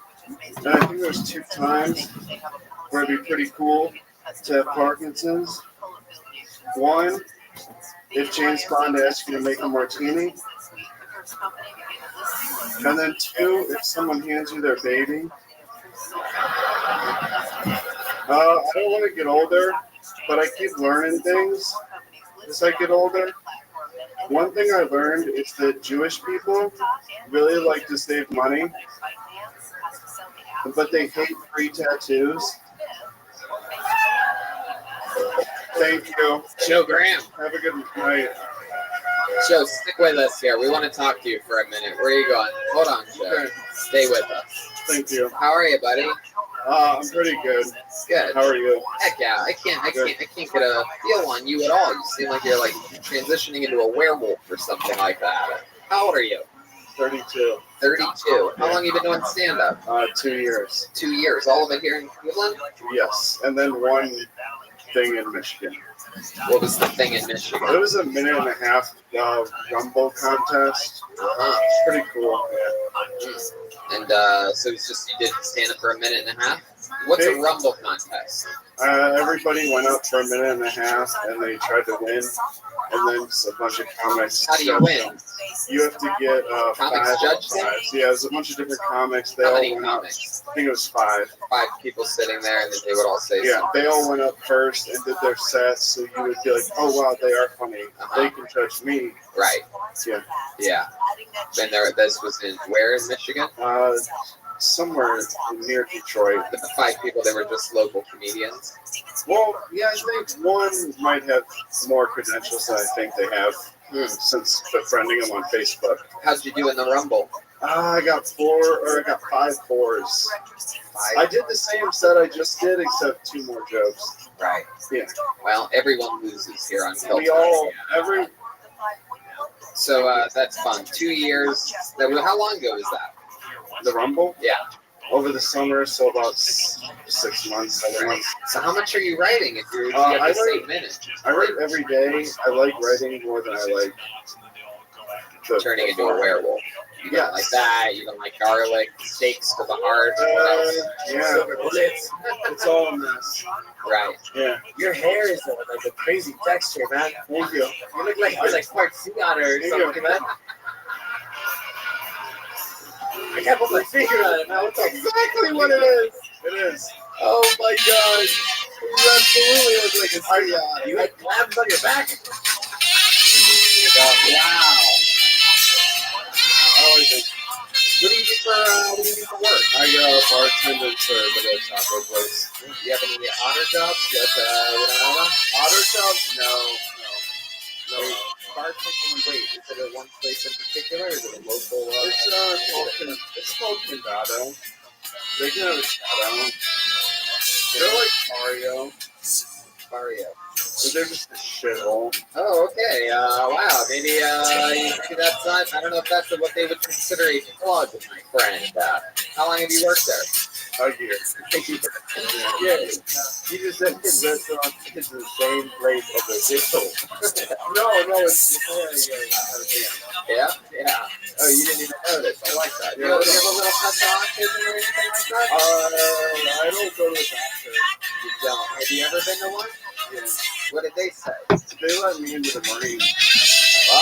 And I think there's 2 times where it'd be pretty cool to have Parkinson's. 1, if James Bond asks you to make a martini. And then 2, if someone hands you their baby. I don't want to get older, but I keep learning things as I get older. One thing I learned is that Jewish people really like to save money, but they hate free tattoos. Thank you. Joe Graham. Have a good night. Joe, stick with us here. We want to talk to you for a minute. Where are you going? Hold on, Joe. Okay. Stay with us. Thank you. How are you, buddy? I'm pretty good. Good. How are you? Heck yeah. I can't get a feel on you at all. You seem like you're like transitioning into a werewolf or something like that. How old are you? 32. 32. How long have you been doing stand-up? 2 years. 2 years. All of it here in Cleveland? Yes. And then 1 thing in Michigan. What was the thing in Michigan? It was a 1.5 minute Rumble contest. Pretty cool. Yeah. And so it's just you did stand up for 1.5 minutes? What's a Rumble contest? Everybody went up for 1.5 minutes and they tried to win. And then a bunch of comics. How do you win? You have to get comics 5 judge out of 5. So yeah, there's a bunch of different comics. They How all many went up. comics? I think it was 5. 5 people sitting there, and then they would all say Yeah, something. they all went up first and did their sets, so you would be like, oh wow, they are funny. They can judge me. Right. Yeah. Yeah. And this was in where in Michigan? Somewhere near Detroit. The 5 people, they were just local comedians. Well, yeah, I think 1 might have more credentials than I think they have since befriending them on Facebook. How'd you do in the Rumble? I got 5 fours. I did the same set I just did, except 2 more jokes. Right. Yeah. Well, everyone loses here on Tilt. So that's fun. 2 years. How long ago was that? The Rumble? Yeah. Over the summer, so about 6 months, 7 months. So how much are you writing if you I have the write- same minute? I write every day. I like writing more than I like Turning into a werewolf. You don't like that. You don't like garlic, steaks for the heart. What else? Yeah, it's all a mess. Right. Yeah. Your hair is like a crazy texture, man. Thank you. You look like you're like part sea otter or something, man. I can't put my finger on it, man. What's Exactly what it is. It is. Oh my god. You absolutely look like a sea otter. You had clams on your back? Wow. What do you do for work? I bartender for a little taco place. Do you have any otter jobs that we don't know about? Otter jobs? No. Bartending, wait, is it a one place in particular, or is it a local? It's called Condado. They can have a shadow. They're like Mario. They're just a shithole. Oh, okay. Wow. Maybe that's not. I don't know if that's what they would consider a plug, my friend. How long have you worked there? A year. Yeah. You just said his restaurant is the same place of the shithole. No, it's Yeah. Oh, you didn't even notice. I like that. You have a little massage or anything like that? I don't go to the doctor. You don't. Have you ever been to one? Yeah. What did they say? They let me into the Marine. Oh,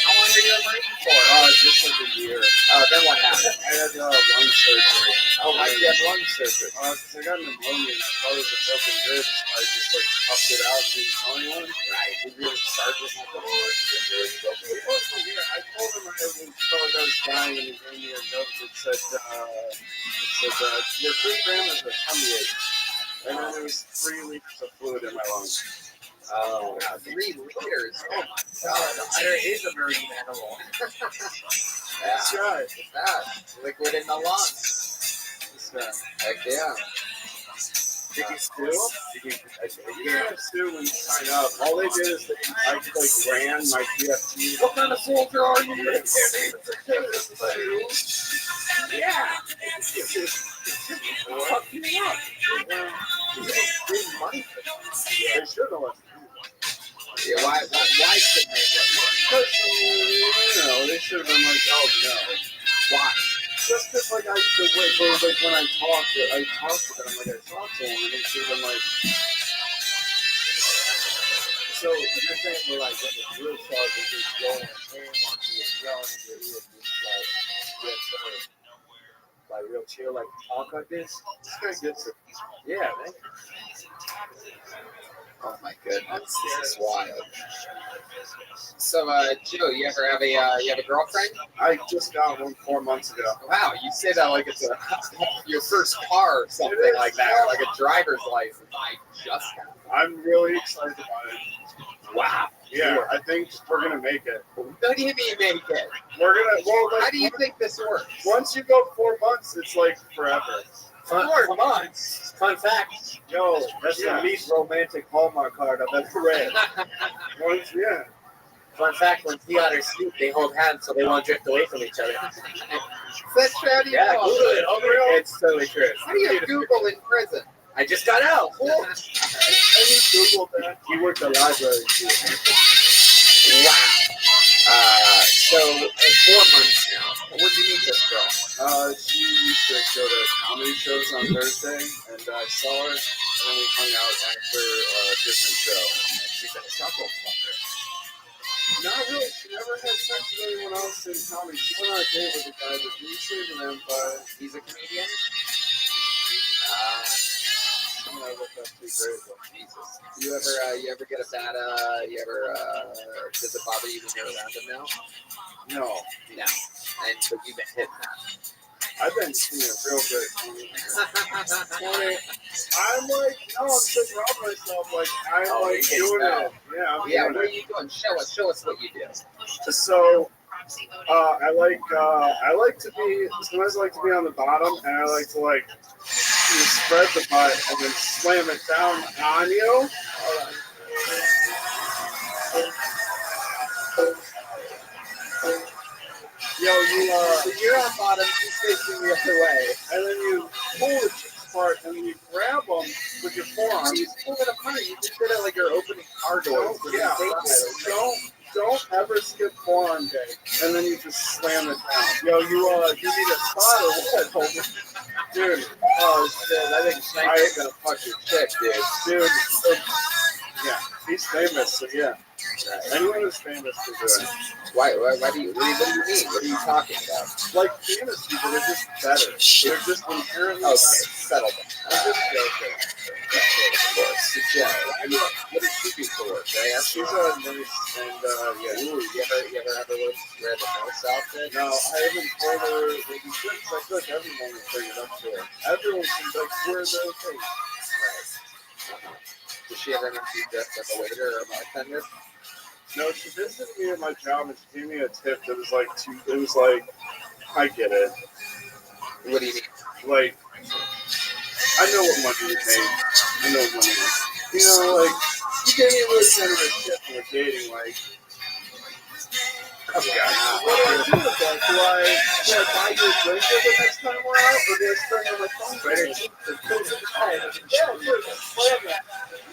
how long were you a Marine for? Just like a year. Oh, then what happened? I had lung surgery. Oh, why did you have lung surgery? Because I got pneumonia. I was a broken ribs. I just puffed it out and didn't tell anyone. Right. Did you start with my I told him I was dying, and he gave me a note that said, your 3 grams of tummy ache. And then there was 3 liters of fluid in my lungs. Oh, wow. 3 liters. Oh, my God. The otter is a marine animal. That's right. It's that. Liquid in the lungs. Heck yeah. Did you steal? You can't steal when you sign up. All they did is I ran my PFT. What kind of soldier are you? Yeah. Fuck me up. Money. They should have left. Yeah, why shouldn't they let you? They should have been like, oh no. Why? Just because, when I talked to them, I talked to them, and they should have been like. So you're saying we're like when the drill sergeant is going ham on you and yelling in your ear, just like real chill, like talk like this? This guy gets it. Yeah, man. Oh my goodness, this is wild. So, Joe, you ever have a girlfriend? I just got one 4 months ago. Wow, you say that like it's your first car or something like that, or like a driver's license. I just got it. I'm really excited about it. Wow. Yeah, I think we're gonna make it. What do you mean make it? We're gonna. Well, how do you think this works? Once you go 4 months, it's like forever. 4 months. Fun fact. Yo, That's the least romantic Hallmark card I've ever read. Yeah. Fun fact, when sea otters sleep, they hold hands so they won't drift away from each other. That's true. How do you know? Google it. It's totally true. How do you Google in prison? I just got out. I just Googled that. He worked the library too. Wow. So 4 months now. When did you meet this girl? She used to go to comedy shows on Thursday, and I saw her, and then we hung out after a different show. She's a chuckle fucker. Not really. She never had sex with anyone else in comedy. She went on a date with a guy that he sleep with Empire. He's a comedian? Someone I looked up to greatly. Jesus. You ever get a bad, does it bother you when you're around him now? No. No. And so you've been hitting that. I've been seeing it real good. I'm like, no, I'm sitting around myself, like, I'm like doing it. Yeah, Yeah, what are you doing? Show us what you do. So, I like to be. Sometimes I like to be on the bottom, and I like to like you spread the butt and then slam it down on you. Yo, so you're on bottom, she's facing the other way, and then you pull the cheeks apart, and then you grab them with your forearms. You pull it apart. You just did it like you're opening car doors. Yeah, don't ever skip forearm day, and then you just slam it down. Yo, you need a spot or what, homie? Dude, oh shit, I think Snake's gonna fuck your chick, dude. Yeah, he's famous, so yeah. Anyone who's famous can do it. Why do you? What do you mean? What are you talking about? Like famous people, they're just better. They're just inherently better. Settle them. I'm just joking. Of course. The Joe. What did she do for work? She's a nurse, and yeah. Ooh, you ever have her wear the nurse outfit? No, I haven't told her that you should. I feel like everyone would bring it up to her. Everyone should like wear their thing. Right. Did she ever make you dressed as a waiter or a bartender? No, she visited me at my job and she gave me a tip that was like I get it. What do you mean? Like, I know what money is made. I know what money is. You know, like, she gave me a really generous tip when we're dating, like, what do I do with that? Do I buy you a drink the next time we're out, or do I spend on my phone?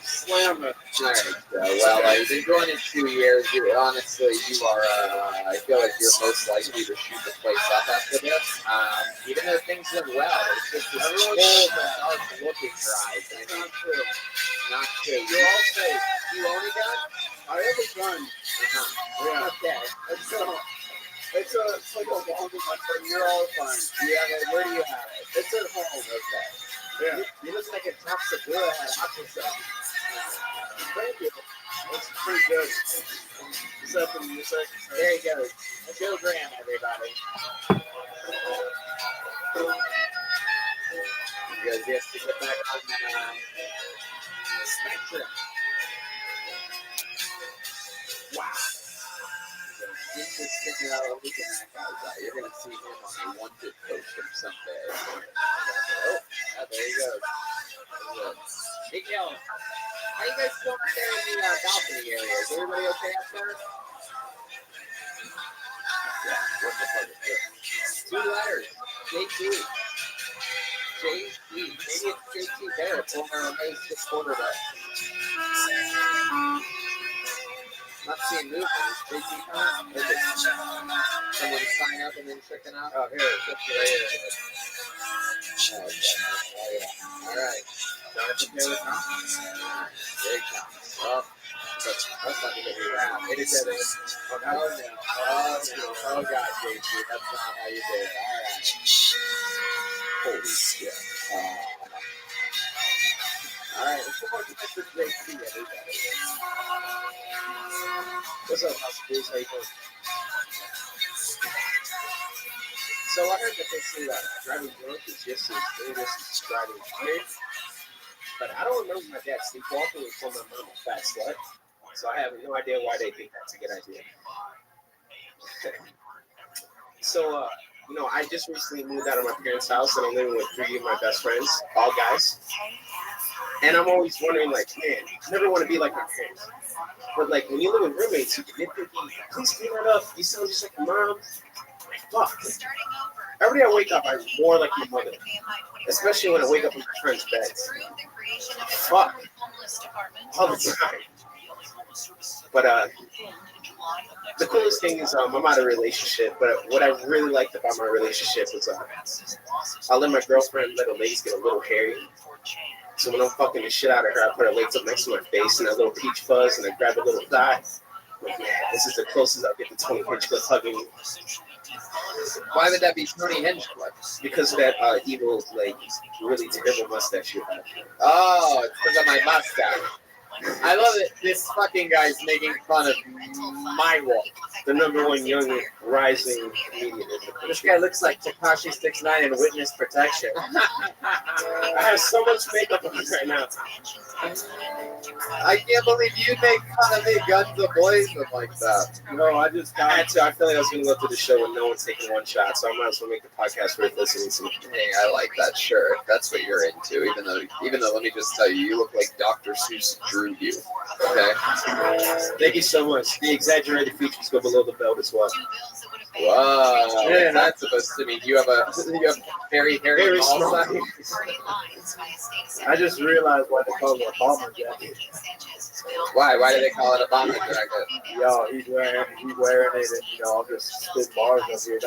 Slam it. Alright, well, you've been going in 2 years. You are, I feel like you're most likely to shoot the place up after this. Even though things went well, it's just this cold, dark look in your eyes. I mean, not true. You're all safe. You own a gun? I have a gun. Yeah. Okay. It's like a long one, but you're all fine. Yeah, where do you have it? It's at home. Okay. Yeah. You look like a top Segura had hot yourself. Thank you. That's pretty good. Is that the music? There you go. Joe Graham, everybody. You guys get to get back on the spectrum. Wow. He's just sticking out looking at that guy's eye. You're going to see him on a wanted poster someday. Oh, there he goes. Big Hill. How you guys doing up there in the balcony area? Is everybody okay up there? Yeah, what the fuck is this? 2 letters. JT. JT. Maybe it's JT Barrett, former Amazing quarterback. Not seeing movement. Is JT coming? Is it someone sign up and then checking out? Oh, here. It's up right here. Oh, okay. Oh, yeah. All right. Jonathan Taylor Thomas. Very Thomas. Well, that's not going to be rap. It is that. Oh, no. Oh, God, JT. That's not how you do it. All right. Holy shit. All right. Let's go on to Mr. JT, everybody. What's up, House Blues? How you doing? So I heard that they say that driving drunk is just as dangerous as driving weird. But I don't remember my dad sleepwalking and told my mom a fat slut. So I have no idea why they think that's a good idea. So, I just recently moved out of my parents' house and I'm living with 3 of my best friends, all guys. And I'm always wondering, like, man, I never want to be like my parents. But, like, when you live with roommates, you can nitpicky. Please clean that up. You sound just like your mom. Fuck. Every day I wake up, I'm more like my mother. Especially when I wake up in my friend's bed. Fuck. All the time. But, the coolest thing is I'm out of a relationship, but what I really liked about my relationship was I let my girlfriend let her legs get a little hairy. So when I'm fucking the shit out of her, I put her legs up next to my face and a little peach fuzz, and I grab a little thigh. Like, man, this is the closest I'll get to Tony Hinchcliffe hugging. Why would that be Tony Hinchcliffe? Because of that evil, like, really terrible mustache you have. Oh, it's because of my mustache. I love it. This fucking guy's making fun of my walk. The #1 young rising comedian. This guy looks like Tekashi 6ix9ine in Witness Protection. I have so much makeup on right now. I can't believe you make fun of me, guns a-blazing like that. No, I had to. I feel like I was going to go through the show with no one taking one shot, so I might as well make the podcast worth listening to. Hey, I like that shirt. That's what you're into. Even though, let me just tell you, you look like Dr. Seuss drew you. Okay. Thank you so much. The exaggerated features go below the belt as well. Wow. Yeah, that's supposed to mean you have very hairy small. balls. I just realized why they call it a bomber jacket. Why? Why do they call it a bomber jacket? Yo, he's wearing it, and I'll just spit bars up here.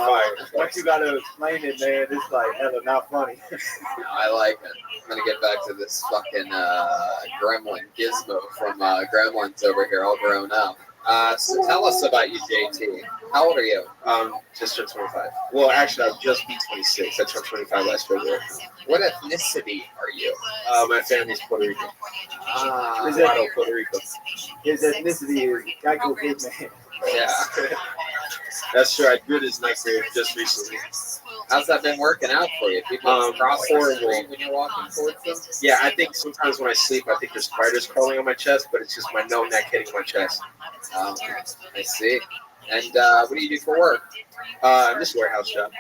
Once you gotta explain it, man, it's like hella not funny. I like it. I'm gonna get back to this fucking gremlin Gizmo from Gremlins over here, all grown up. So tell us about you, JT. How old are you? Just turned 25. Well, actually, I've just been 26. I turned 25 last February. What ethnicity are you? My family's Puerto Rican. His Puerto Rico. His ethnicity is Geico Hitman. Yeah. That's true. I did his neck there just recently. How's that been working out for you? People crossing the street when you're walking towards them? Yeah, I think sometimes when I sleep, I think there's spiders crawling on my chest, but it's just my no neck hitting my chest. I see. And what do you do for work? Just warehouse job.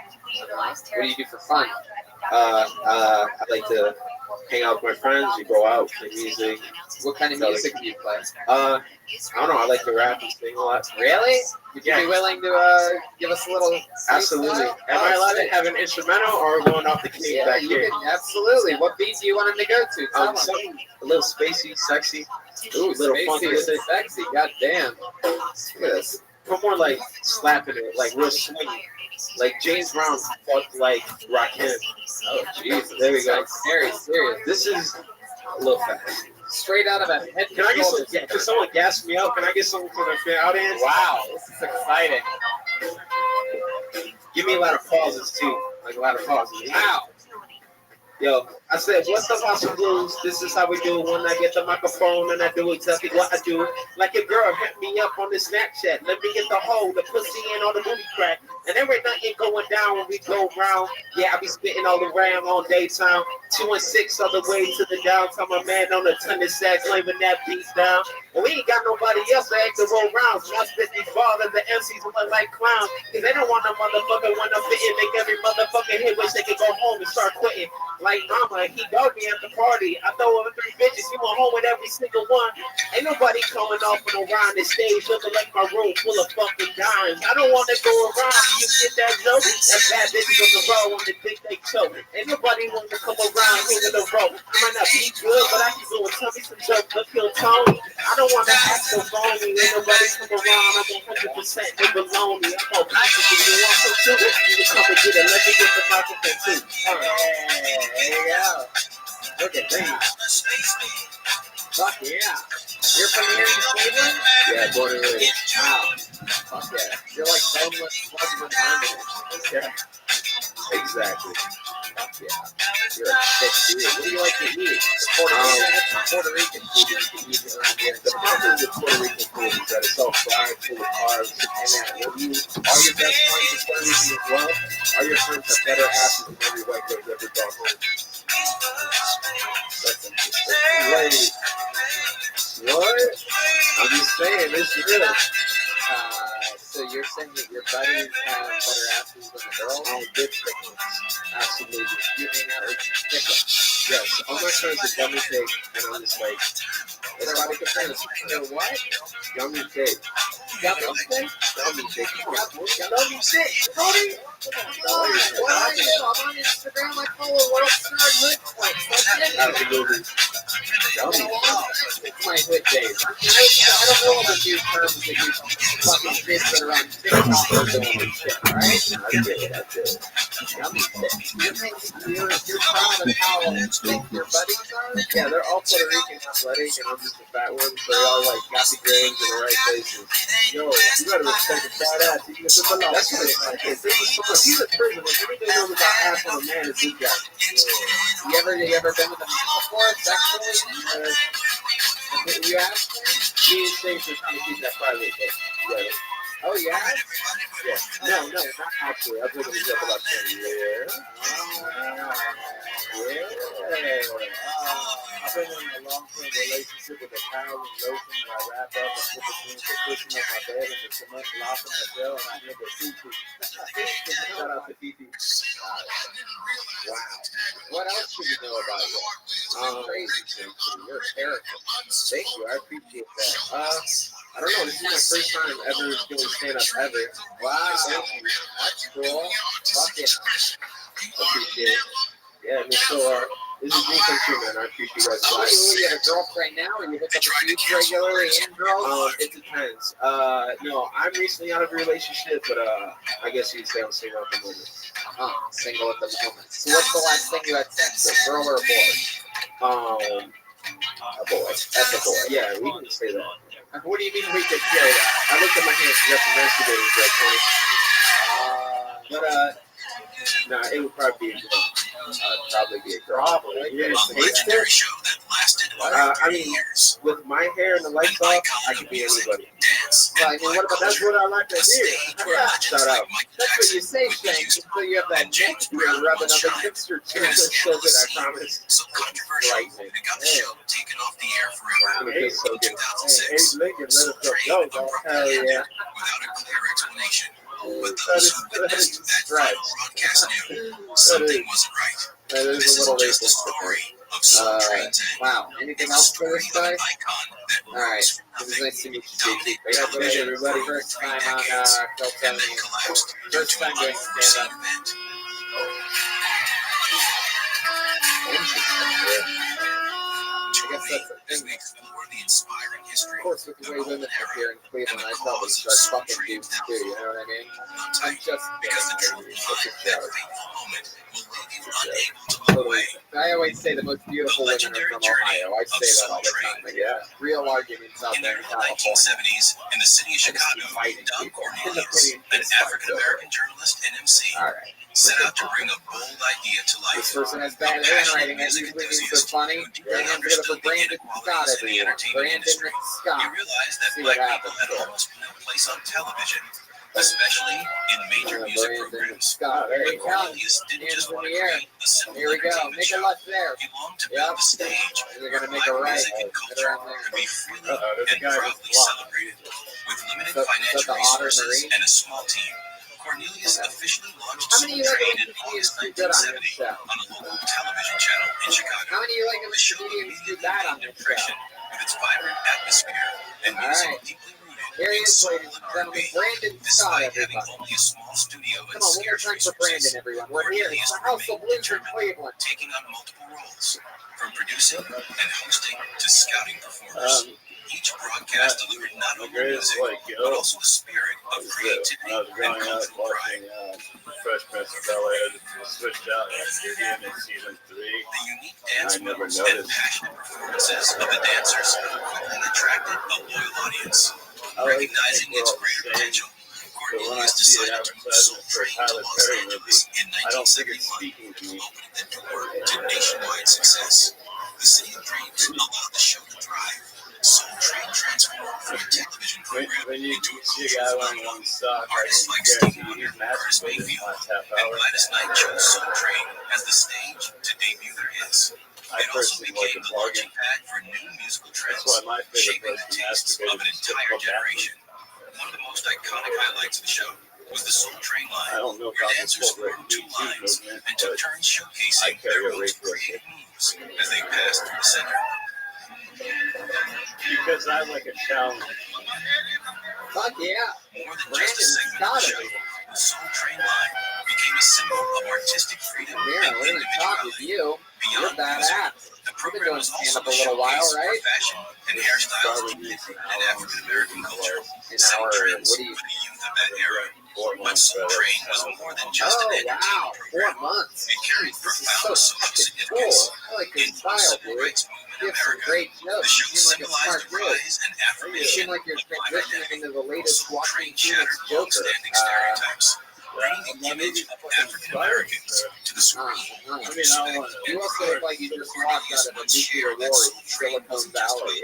What do you do for fun? I like to hang out with my friends. We go out, play music. What kind of music do you play? I don't know. I like to rap and sing a lot. Really? Would you be willing to give us a little? Absolutely. Am I allowed to have an instrumental, or are we going off the key back here? Absolutely. What beat do you want him to go to? Something a little spacey, sexy. Ooh, a little spacey funky is sexy. God damn. Look at this. Put more like slapping it, like real swingy. Like James Brown fucked like Rakim. Oh, Jesus. There we go. Very serious. This is a little fast. Straight out of a head. Can I get some? Can someone gas me up? Can I get something from the audience? Wow, this is exciting. Give me a lot of pauses too, like a lot of pauses. Wow. Yo, I said, what's up, House of Blues? This is how we do when I get the microphone and I do exactly what I do. Like a girl hit me up on the Snapchat. Let me get the hole, the pussy, and all the booty crack. And there ain't nothing going down when we go round. Yeah, I be spitting all the ram on daytime. 2 and 6 all the way to the downtown. My man on the tennis sack, claiming that beats down. And we ain't got nobody else to act the roll rounds. I spit these bars and the MCs look like clowns. Cause they don't want no motherfucker when I'm fitting. Make every motherfucker hit, wish they could go home and start quitting. Like mama, he dogged me at the party. I throw over 3 bitches, he went home with every single one. Ain't nobody coming off and around the stage looking like my room full of fucking dimes. I don't want to go around. You get that joke? That bad bitches on the road on the dick they choke. Ain't nobody want to come around here with a rope. I might not be good, but I can go and tell me some jokes. Look, kill Tony. I don't want to act so phony. Ain't nobody come around. I'm 100% nigga lonely. I'm gonna pass it to you. Want some too? You can come and get it. Let me get the microphone too. There you go. Look at that. Fuck yeah. You're from here in Cleveland? Yeah, born and raised. Wow. Fuck yeah. You're like boneless plugs and harmony. Yeah. Exactly. Fuck yeah. You're a sick dude. What do you like to eat? Puerto Rican food you can eat around here. The problem with Puerto Rican food is that it's all fried, full of carbs. And that when you all your best friends in Puerto Rican as well, all your friends have better asses than every white girl's ever brought home. That's interesting. Wait. What? I'm just saying, this is real. So you're saying that your buddies have better asses than the girls? Oh, good chickens. Absolutely. You hang out with chickens. Yes, all my friends are gummy cake, and I'm just like, they're like a friend. They're what? Gummy cake. Gummy cake? Gummy cake. Gummy cake. Cody? What I do? I'm on Instagram. I follow World Star Hood Flex. That's it. Absolutely. Gummy. It's my hood days. I don't know all the new terms that you fucking kids that are on TikTok are doing and shit, right? I did. Gummy cake. You're proud of how big your buddies are? Yeah, they're all Puerto Rican athletic, and I'm just a fat one. So they all like got the grams in the right places. Yo, you gotta respect the fat ass. You can put the that's what it's like. He's a prison. Everything knows about ass on a man is this guy. You ever been with a man before, sexually? You asked me? Me and James are trying to keep that private. But, yeah. Oh, yeah? Yeah. No, not actually. I was looking it up about 10 years. I've been in a long-term relationship with a towel and lotion that I wrap up and put between the cushion of my bed and the cement block in the cell, and I hear the pee-pee. Shout out to pee-pee. Wow. What else should you know about you? Crazy thing. You're a character. Thank you. I appreciate that. I don't know. This is my first time ever doing stand-up ever. Wow. Thank you. That's cool. Fuck it. Appreciate it. Yeah, I mean, so this is me come true, man. I appreciate you guys. Oh, you have a girlfriend now, or you hook up with dudes regularly and girls? It depends. No, I'm recently out of a relationship, but I guess you'd say I'm single at the moment. Single at the moment. So what's the last thing you had sex with, girl or a boy? A boy. That's a boy. Yeah, we can say that. What do you mean we could say that? I looked at my hands and got some masturbators there, Tony. Nah, it would probably be a girl. Probably be a girl. Probably. Yeah, legendary show that lasted I mean, with my hair and the lights off, I could be anybody. Well, I mean, what about that's what I like to hear. Shout out. That's what you say, Shane. So you have that neck you're rubbing up against your chin. It's so good, I promise. So controversial, it got the show taken off the air forever. Hey, so good. 2006. Hey, Lincoln, let us go. Hell yeah. Without a clear explanation. But those who witnessed that final broadcast knew something wasn't right. That This is a isn't little just a racist. story of Soul Train's end. Wow. Anything It's a else for story this of guy? an icon that All right. rose from It was nothing, nice to meet you, dominated JT. television Everybody, for over first 3 time on decades, Phil and then Tony. collapsed due First to an time doing unforeseen stand-up. event. I guess that's the As thing. we explore the inspiring history Of course, with the way women up here in Cleveland, I probably start fucking dudes too, you know what I mean? I'm just because the kidding. truth It's a behind that joke. fateful moment will leave you unable to look away. I always say the most beautiful women are legendary from journey Ohio. I of say that all the Soul time. Train. Yeah, real arguments out In the there in early California. 1970s, in the city of Chicago, Don Cornelius, an African-American journalist and MC, set out to bring a bold idea to life. This person has bad handwriting. That usually means they're funny. They're hands for Brandon Scott, everyone. Brandon Scott. He realized that See what black people happens. had almost no place on television, especially in major music Brandon programs. Scott. There you But go. Cornelius didn't Hands just in want to the air. create a simple Here we go. entertainment Make a show. left there. He longed to build a stage They're where gonna make a black right. music and Right culture around there. could be freely there's a and guy with proudly block. celebrated. With limited Is that financial the Otter resources Marine? and a small team, Cornelius officially launched How Soul many of you Train like in August comedians do good on your 1970 show? on a local television channel in Chicago. How many of you like The show comedians do immediately bad made on an your impression show? with its vibrant atmosphere and All music right. deeply rooted Here he in is, soul ladies and and gentlemen. R&B. Brandon Scott, Despite having everybody. only a small studio Come and on, one more scarce time for Brandon, resources, everyone. We're here. It's Cornelius the House of remained Blues in determined, Cleveland. taking on multiple roles, from producing and hosting to scouting performers. Each broadcast delivered not only music, but also a spirit of creativity I was and growing up cultural pride. watching Fresh Prince of Bel-Air. It switched out after being in season 3. The unique dance I never moves and noticed. passionate performances of the dancers quickly attracted a loyal audience. Recognizing its greater potential, But when I Cornelius see an decided to move Soul advertisement for a Train to Tyler Los Perry movie, Angeles in I don't think it's 1971, speaking to me. opening the door to nationwide success. The City of Dreams allowed the show to thrive. Soul Train transformed from a television program When you into a see a guy cultural wearing phenomenon. one sock, I Artists can like guarantee Stevie you Wonder, he's Curtis masturbated in the Mayfield, last half and hour. Gladys Knight chose Soul Train as the stage to debut their hits. I It also personally like became a the bargain. launching pad for new musical trends, That's why my favorite shaping place the to tastes masturbate of an is entire typical generation. One of the most iconic highlights of the show was the Soul Train line, I don't know where if I dancers can formed two lines movement, and took but turns I showcasing carry their a most rape creative moves as they passed through the center. because I like a challenge. Fuck yeah. More than Brandon just a segment of Scott, the show, everyone. the Soul Train line became a symbol of artistic freedom Yeah, and we're gonna talk with individuality. you. You're Beyond music, badass. the You've been program doing was also stand-up a a little while, showcase for right? fashion and hairstyles deeply rooted in African American culture, setting trends for the youth of that era. But Soul Train was more than just an entertainment Wow. 4 program. months. It carried This is profound so social fucking significance. cool. I like your Influenced the style, civil dude. rights movement You in have some America. great The jokes. show You seem like a symbolized smart the dude. rise and You seem affirmation like you're of black transitioning identity. into the latest Soul Joaquin Train Phoenix shattered Joker. long-standing stereotypes, bringing the image of African Americans to the screen. You also look like you just walked out of a nuclear war in Silicon Valley.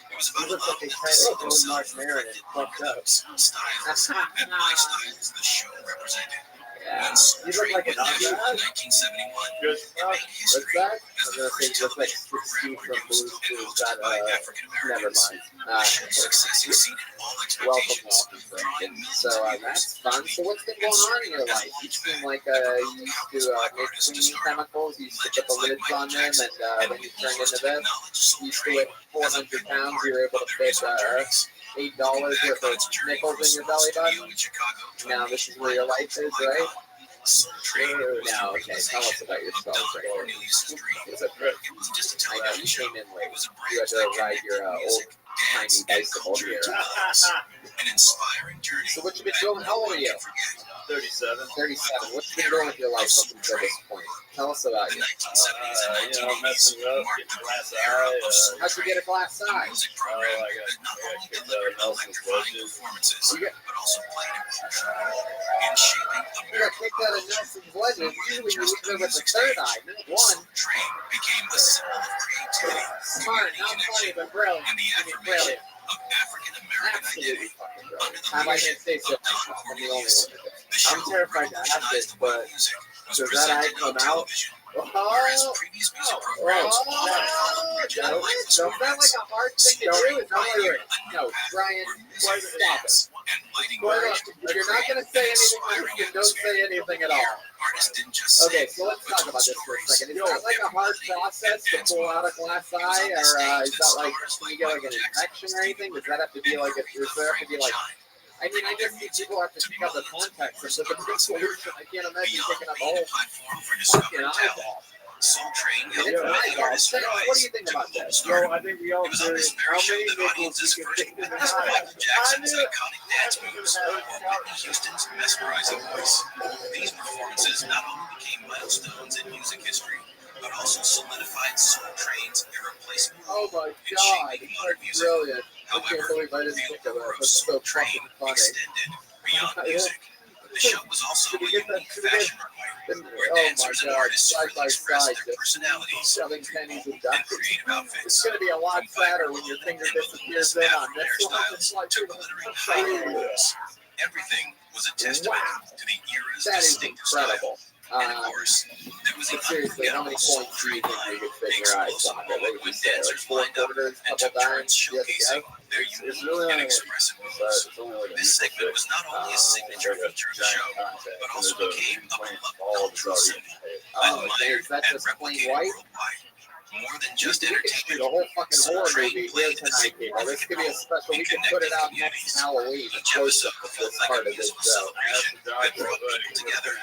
It was about He looks like they tried to go Mark Maron and fucked up. styles and lifestyles the show represented. When Soul You look Train like was an debuted in Aussie. 1971, Good it stuff. made history as the first Just like television program Steve from produced Blue's and Clues. hosted by African Never Americans. mind. The show's success exceeded all expectations, drawing millions So of viewers that's fun. So what's been going on in your life? You seem like you used to make cleaning chemicals. You used to put the lids on them, and then you turned into this. You used to lift 400 pounds. You were able to fit $8 worth of nickels in your belly button. Now this is where your life is, right? Now, okay, tell us about yourself. Right? I know you came in late. You had to ride your old tiny bicycle here. An inspiring journey. So what you been doing? How old are you? 37. 37. What you been doing with your life up until this point? Tell us about you. Messing up, getting glass eye. How'd you get a glass eye? I got kicked out of Nelson's Ledges. You got but also played a crucial role in shaping you got kicked out of Nelson's Legend. Usually you leave there with the third eye, not one. Train became a symbol of creativity, Smart, not funny, but brilliant. and the affirmation of African American identity. Under the How am I going to say so? of Don I'm the only Cornelius, one. the show I'm terrified to ask this, but music was does that eye presented on come out? television, Oh, whereas previous music programs often followed rigid don't lifeless that formats. like a hard thing to do? It's not like, no, Brian, stop it. And lighting Well, words if you're not going to say anything, then don't say anything at all. artists didn't just Okay, sing, so let's but talk told about this for a stories. second. Is that like a hard process to pull out a glass eye, or is that like, can you get like an infection or anything? Does that have to be like, does there have to be like, I mean, I just think people have to pick up the context of the big solution. I can't imagine picking up a whole Platform for fucking discovery eyeball. Soul Train It's helped an many eyeball. artists What do rise you think to about global that? stardom. I think we all It was on this very show that audiences first witnessed Michael Jackson's iconic dance moves or Whitney Houston's mesmerizing voice. These performances not only became milestones in music history, but also solidified Soul Train's irreplaceable Oh my in god, shaping modern that's music. brilliant. I can't However, believe I didn't the think of that. allure of That's so Soul Train fucking funny. extended beyond music. The show was also a unique fashion runway where Oh my dancers and god, artists side by freely expressed side, their just personalities shoving pennies and and ducks. creative outfits. It's going to be a lot sadder when your finger disappears in on this one. It's like, To glittering high moves. Everything was a testament to the era's that is distinctive incredible. style. And of course, there was But the seriously, how many unforgettable Soul points do you Train think line, you could fit the in your eye explosive socket? What moment would when you say? Like dancers 4 lined up quarters, and couple took turns dimes? You had to showcasing guess? their It's unique really and only expressive but moves. it's only like This segment was not only a signature feature of the show, but also became a beloved cultural symbol, admired is that and just plain replicated white? worldwide. More than just We could shoot a entertainment, whole fucking Soul horror Train movie here played a tonight, people. This could be a significant special. role We in could put it connecting out next communities. Halloween. Each episode felt like part a of this musical show. celebration that brought people together,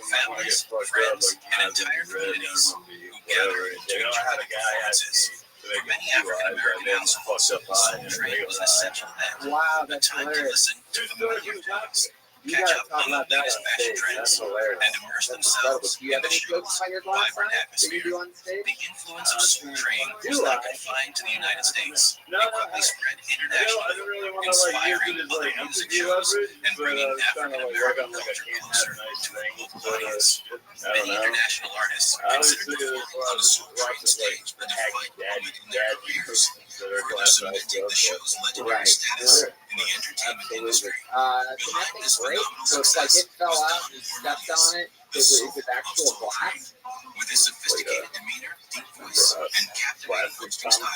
families, friends, and entire communities who gathered to enjoy the performances. For many African American households, Soul Train was an essential event. Wow, The that's time to hilarious. listen to familiar tunes, You catch gotta up talk on the about that latest on fashion stage. trends, That's hilarious. and immerse Incredible. themselves Do you in have the any jokes show's about your glass vibrant eye that you atmosphere. do on stage? The influence of Soul Train was not confined to the United States. It quickly spread internationally, inspiring other music shows and bringing African American culture closer to a global audience. Many international artists consider performing on the Soul Train stage a defining moment in their careers, further cementing the show's legendary status in the entertainment industry. Behind this phenomenal So it's like success it fell was out Don and stepped Cornelius, on it. the Is soul it of actual Soul Train. glass? With his sophisticated demeanor, deep voice, and captivating hosting style,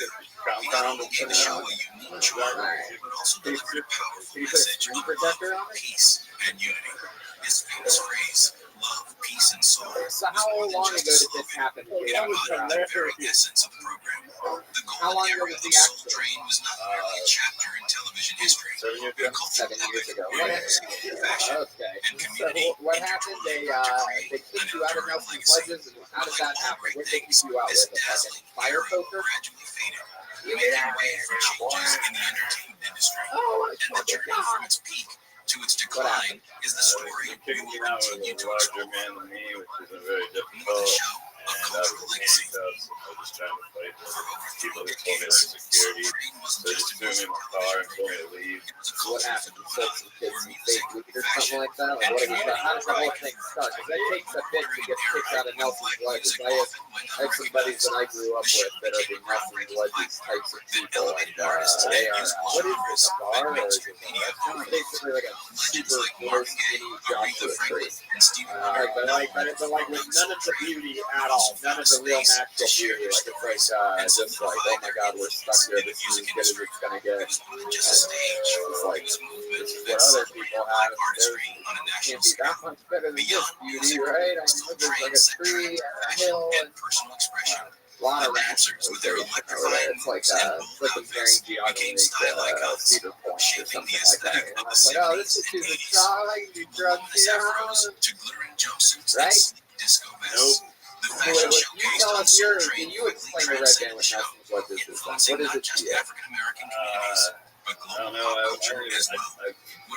he not only gave the show a unique charm, but also delivered a powerful message of love, peace, and unity. His famous phrase, "Love, peace, and soul," So was how more long than ago just did a this slogan. happen? It embodied the very essence of the program. The How long golden ago era was of the Soul accident? Train was not merely a chapter in television history, but a cultural 7 years epic ago. where music, fashion, Okay. and community So what happened? They kicked you out of Nelson's Ledges, and how did that happen? What did they kick you out this with? A fucking dazzling fire hero poker? gradually faded, making way for changes in the entertainment industry. Oh, And the journey from its peak to its decline is the story we will continue to explore. man than me, which is a very More than the show, and I was in handcuffs. I was just trying to fight the people that told me that security. So they just threw me in my car and told me to leave. So what happened? You said some kids some fake weed or something like that? Like, what was that? How does the whole thing start? Because that takes a bit to get kicked out of Nelson's Ledges. I have some buddies that I grew up with that are the Nelson's Ledges types of people, and they are, what is this, a bar or is it a restaurant? Basically like a super gross, skinny Joshua tree. But with none of the beauty at all, none of the real natural beauty. Like it's like, just like, oh my God, we're stuck here. This is as good as it's gonna get. And it's like, this is what other people have. There can't be that much better than this beauty, right? I know there's like a tree, a hill, and a lot of rats. It's like comparing geography to Cedar Point or something like that. And I was like, oh, this is too much. I can do drugs here, right? Nope. So you tell us can you explain the Red Band with Nelson's Ledges is then? What is it to you? I don't know. I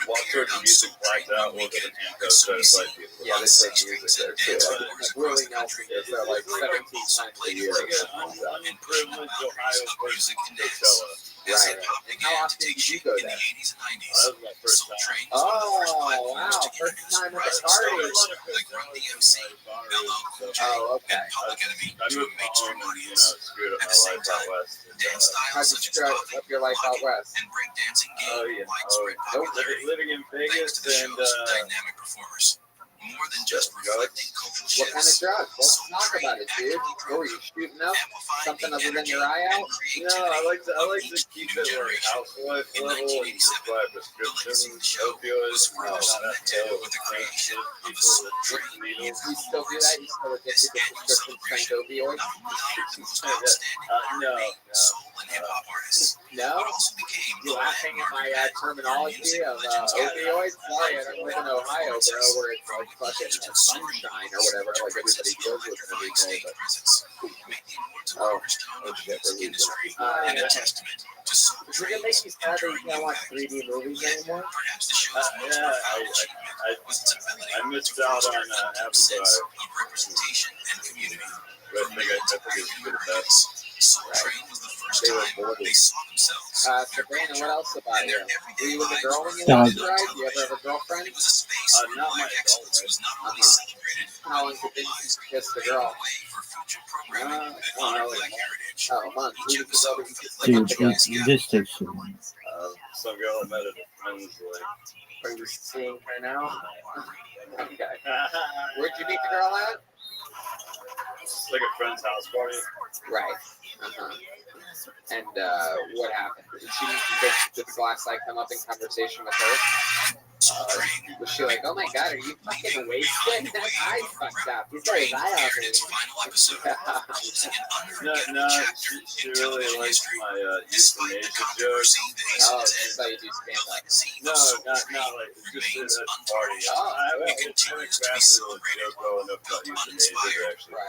walked towards the music, blacked out, woke up in handcuffs, tried to fight people. Yeah, they play music there too. Like Willie Nelson is there like 17 times a year. Unprivileged Ohio person in Coachella. Right. And how often did you go there? That was my first time. Oh, wow. First time at the party. Oh, okay. I moved home and, screwed up my life out west. How'd you screw up your life out west? Oh, yeah. Living in Vegas and, More than just reflecting cultural shifts. What kind of drugs? Let's talk about it, dude. What were you shooting up? Something other than your eye out? No, I like to keep it like housewife level and just buy prescriptions, opioids, not that pill with the creation people that drink needles. You still do that? You still addicted to prescription strength opioids? No. You laughing at my terminology of opioids? Sorry, I don't live in Ohio, bro, where it's like fucking sunshine or whatever, like everybody deals with every day. But oh shit, we're losing. Does it make you sad that you can't watch 3D movies anymore? Yeah, I missed out on Avatar. I think it's good best. They were bored. So Brandon, what else about you? Were you with a girl when you watched the ride? Do you ever have a girlfriend? Not my girlfriend. How long has it been since you kissed a girl? Oh, month. Dude, this takes so long. Some girl I met at a friend's like. Are you seeing her now? Okay. Where'd you meet the girl at? Like a friend's house party. Right. And what happened? Did this last night come up in conversation with her? Was she like, oh my God, are you fucking wasted? That eye's fucked up. He's got his eye on me. No, she really likes my euthanasia jokes. Oh, that's how you do stand-up. No, not like, just at the party. I crafted a little joke well enough about euthanasia, actually.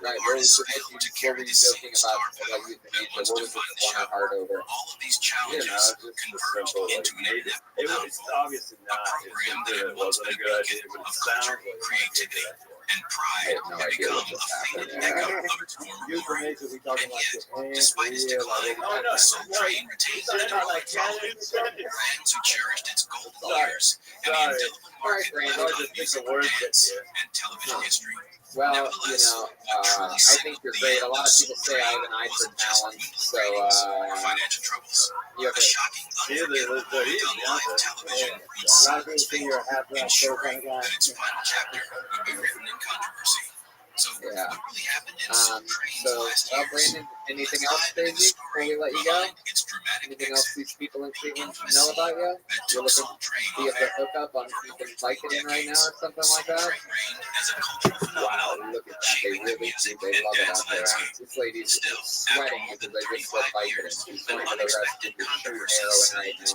Right. What were you joking about euthanasia? What was it won her heart over? Just the simple, like, it's obviously not. It wasn't a good idea, but it sounds like creativity and pride have become a fleeting Euthanasia, we talking about Japan, Korea, so train retains fans who cherished its golden years and the indelible mark of music and television history. Well, I think you're great. A lot of people say I have an eye for talent, so financial troubles. You have a lot of people think you're a half-black show kind of guy. Its final chapter would be written in controversy. So, yeah. What really happened in Brandon, anything else crazy before we let you go? Anything else these people in Cleveland should know about you? You're looking to be able to hook up on if you can like it in right now or something like that? Wow, look at that. They really do. They love it out there. This lady's sweating because I just said Vicodin. She's going to the rest of your sugar heroin right now.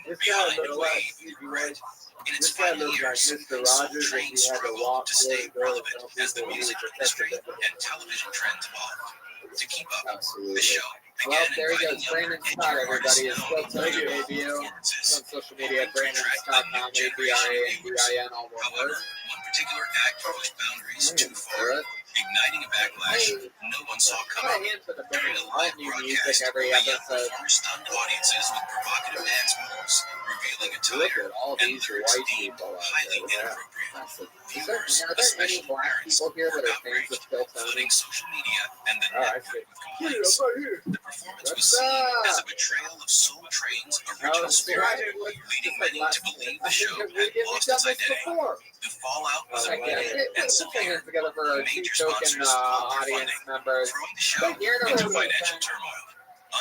This guy looks like Stevie Ray. This guy looks like Mr. Rogers if he had to walk through the girl and tell people he was protected. And television trends evolve. To keep up, absolutely. The show. Well, there he goes. Brandon Scott, everybody. It's still Tony debut on social media. Brandon Scott Comedy, BRANDIN, all one word. One particular act pushed boundaries too far. igniting a backlash no one saw coming. During a live broadcast, young performers stunned audiences with provocative dance moves, revealing attire and lyrics deemed highly inappropriate. Viewers, especially parents, were outraged, flooding social media and the net with complaints. The performance was seen as a betrayal of Soul Train's original spirit, leading many to believe the show had lost its identity. The fallout was immediate and severe. Major sponsors pulled their funding, throwing the show into financial turmoil.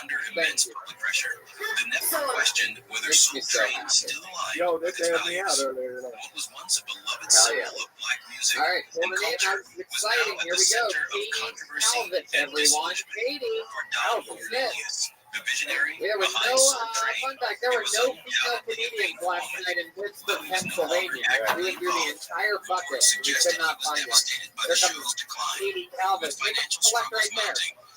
Under immense public pressure, the network questioned whether Soul Train is still alive with its values. What was once a beloved symbol of black music and culture was now at the center of controversy and disillusionment. For Don Cornelius, the visionary behind Soul Train, There were no female comedians last night in Pittsburgh, Pennsylvania. We went through the entire bucket. We could not find one. There comes Katie Calvin. Financial Select right there.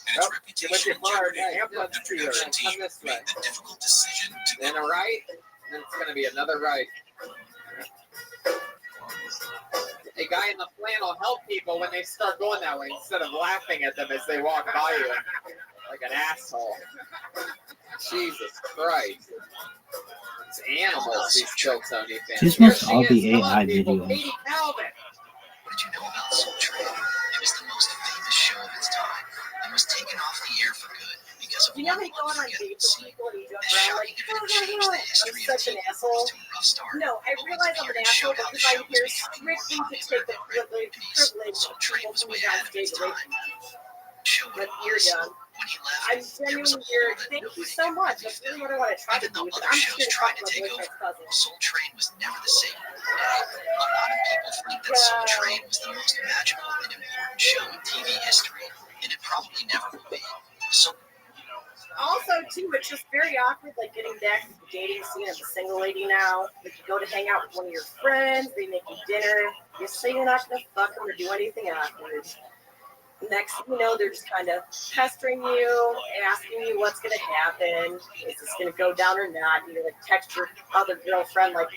and its reputation the production team made the difficult decision to then a right, and then it's going to be another right. A guy in the flannel help people when they start going that way instead of laughing at them as they walk by you like an asshole. Jesus Christ. It's animals, these Chiltoni fans. These must all be AI videos. Katie Calvin. What did you know about Soul Train? It was the most famous show of its time. It was taken off the air for good because of You know one how you go on unforgettable dates with scene. people and you joke The around shocking event like, changed the I'm history of such an TV asshole. to a rough start. No, I realize I'm an asshole because I'm here strictly to take the privilege of people from the United States away from me. But you're done. I'm genuinely here. Thank you so much. That's really what I want to try to do. But I'm just here to talk to my boyfriend's cousin. Soul Train was never the same. A lot of people think that Soul Train was the most magical and important show in TV history, and it probably never will be. So Also, too, it's just very awkward, like getting back to the dating scene as a single lady now. Like, you go to hang out with one of your friends, they make you dinner, you say you're not going to fuck them or do anything awkward. Next thing you know, they're just kind of pestering you, asking you what's going to happen. Is this going to go down or not? You like text your other girlfriend, like,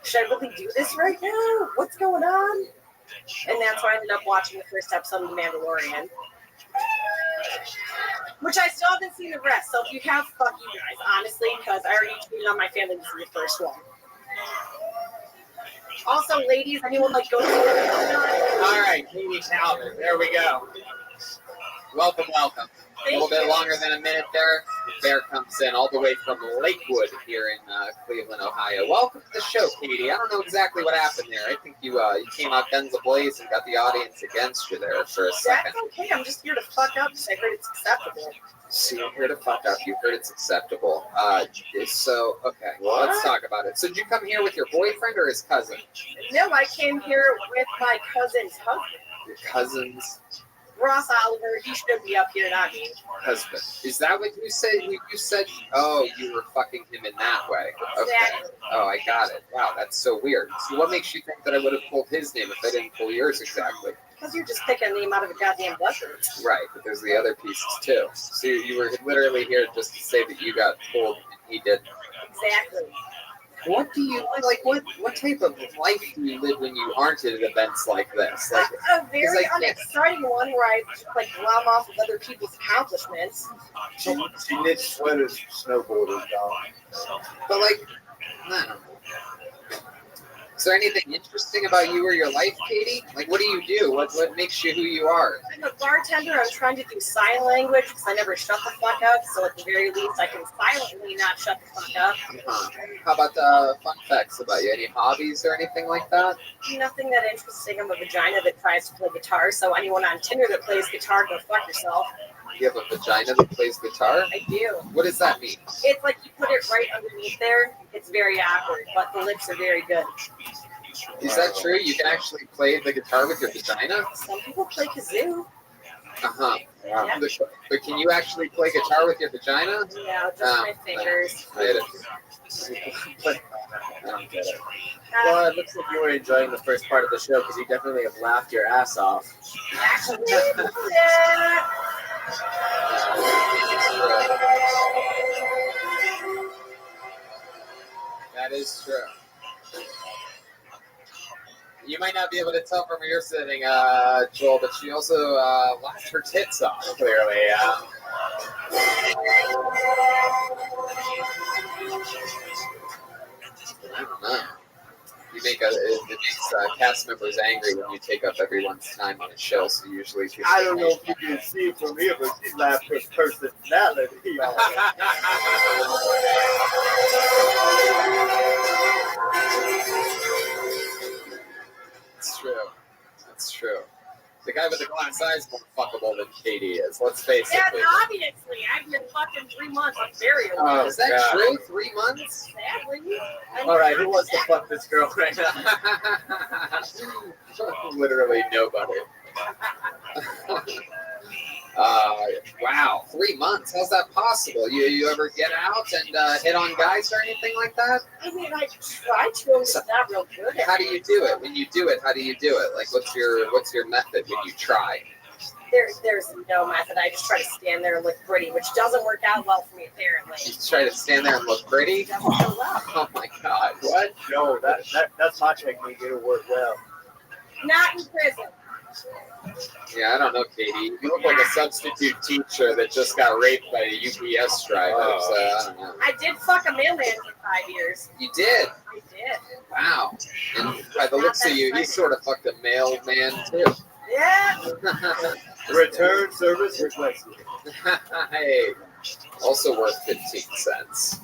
should I really do this right now? What's going on? And that's why I ended up watching the first episode of The Mandalorian. Which I still haven't seen the rest. So if you have, fuck you guys, honestly, because I already tweeted on my family this is the first one. Also, ladies, anyone like go to All right, Katie Calvin. There we go. Welcome, welcome. A little bit longer than a minute there. Bear comes in all the way from Lakewood here in Cleveland, Ohio. Welcome to the show, Katie. I don't know exactly what happened there. I think you came out guns ablaze and got the audience against you there for a second. That's okay. I'm just here to fuck up because I heard it's acceptable. So you're here to fuck up. You heard it's acceptable. So, okay, well, let's talk about it. So did you come here with your boyfriend or his cousin? No, I came here with my cousin's husband. Your cousin's Ross Oliver. He should be up here, not me. husband. Is that what you said? You said, oh, you were fucking him in that way. Okay. Exactly. Oh, I got it. Wow, that's so weird. So what makes you think that I would have pulled his name if I didn't pull yours exactly? Because you're just picking the name out of a goddamn bucket. Right, but there's the other pieces too. So you were literally here just to say that you got pulled and he didn't. Exactly. What do you like? What type of life do you live when you aren't at events like this? Like A very unexciting one where I like glom off of other people's accomplishments. She knits sweaters for snowboarders, dog. But like, I don't know. Is there anything interesting about you or your life, Katie? Like, what do you do? What makes you who you are? I'm a bartender. I'm trying to do sign language because I never shut the fuck up. So at the very least, I can silently not shut the fuck up. How about fun facts about you? Any hobbies or anything like that? Nothing that interesting. I'm a vagina that tries to play guitar. So anyone on Tinder that plays guitar, go fuck yourself. You have a vagina that plays guitar? I do. What does that mean? It's like you put it right underneath there. It's very awkward, but the lips are very good. Is that true? You can actually play the guitar with your vagina? Some people play kazoo. Uh-huh. Yeah. But can you actually play guitar with your vagina? Yeah, just my fingers. I don't get it. Well, it looks like you were enjoying the first part of the show because you definitely have laughed your ass off. Actually, yeah. That is true. You might not be able to tell from where you're sitting, Joel, but she also laughed her tits off, clearly. I don't know. It makes cast members angry when you take up everyone's time on a show, so usually people... I don't know if you can see it from here, but she laughed her personality. It's true. That's true. The guy with the glass eye is more fuckable than Katie is. Let's face it. Yeah, obviously. I've been fucking 3 months. I'm very aware. Is that true? 3 months? Sadly. All right, who wants to fuck this girl right now? Literally nobody. Wow, 3 months. How's that possible? You ever get out and hit on guys or anything like that? I mean, I try to. It's not real good. How do you do it? When you do it, how do you do it? Like, what's your method when you try? There's no method. I just try to stand there and look pretty, which doesn't work out well for me, apparently. You try to stand there and look pretty? Doesn't go well. Oh my God! What? No, that's my technique. It'll work well. Not in prison. Yeah, I don't know, Katie. You look like a substitute teacher that just got raped by a UPS driver. So I don't know. I did fuck a mailman for 5 years. You did? I did. Wow. And by the looks of you, he sort of fucked a mailman too. Yeah. Return service requested. Hey, also worth 15 cents.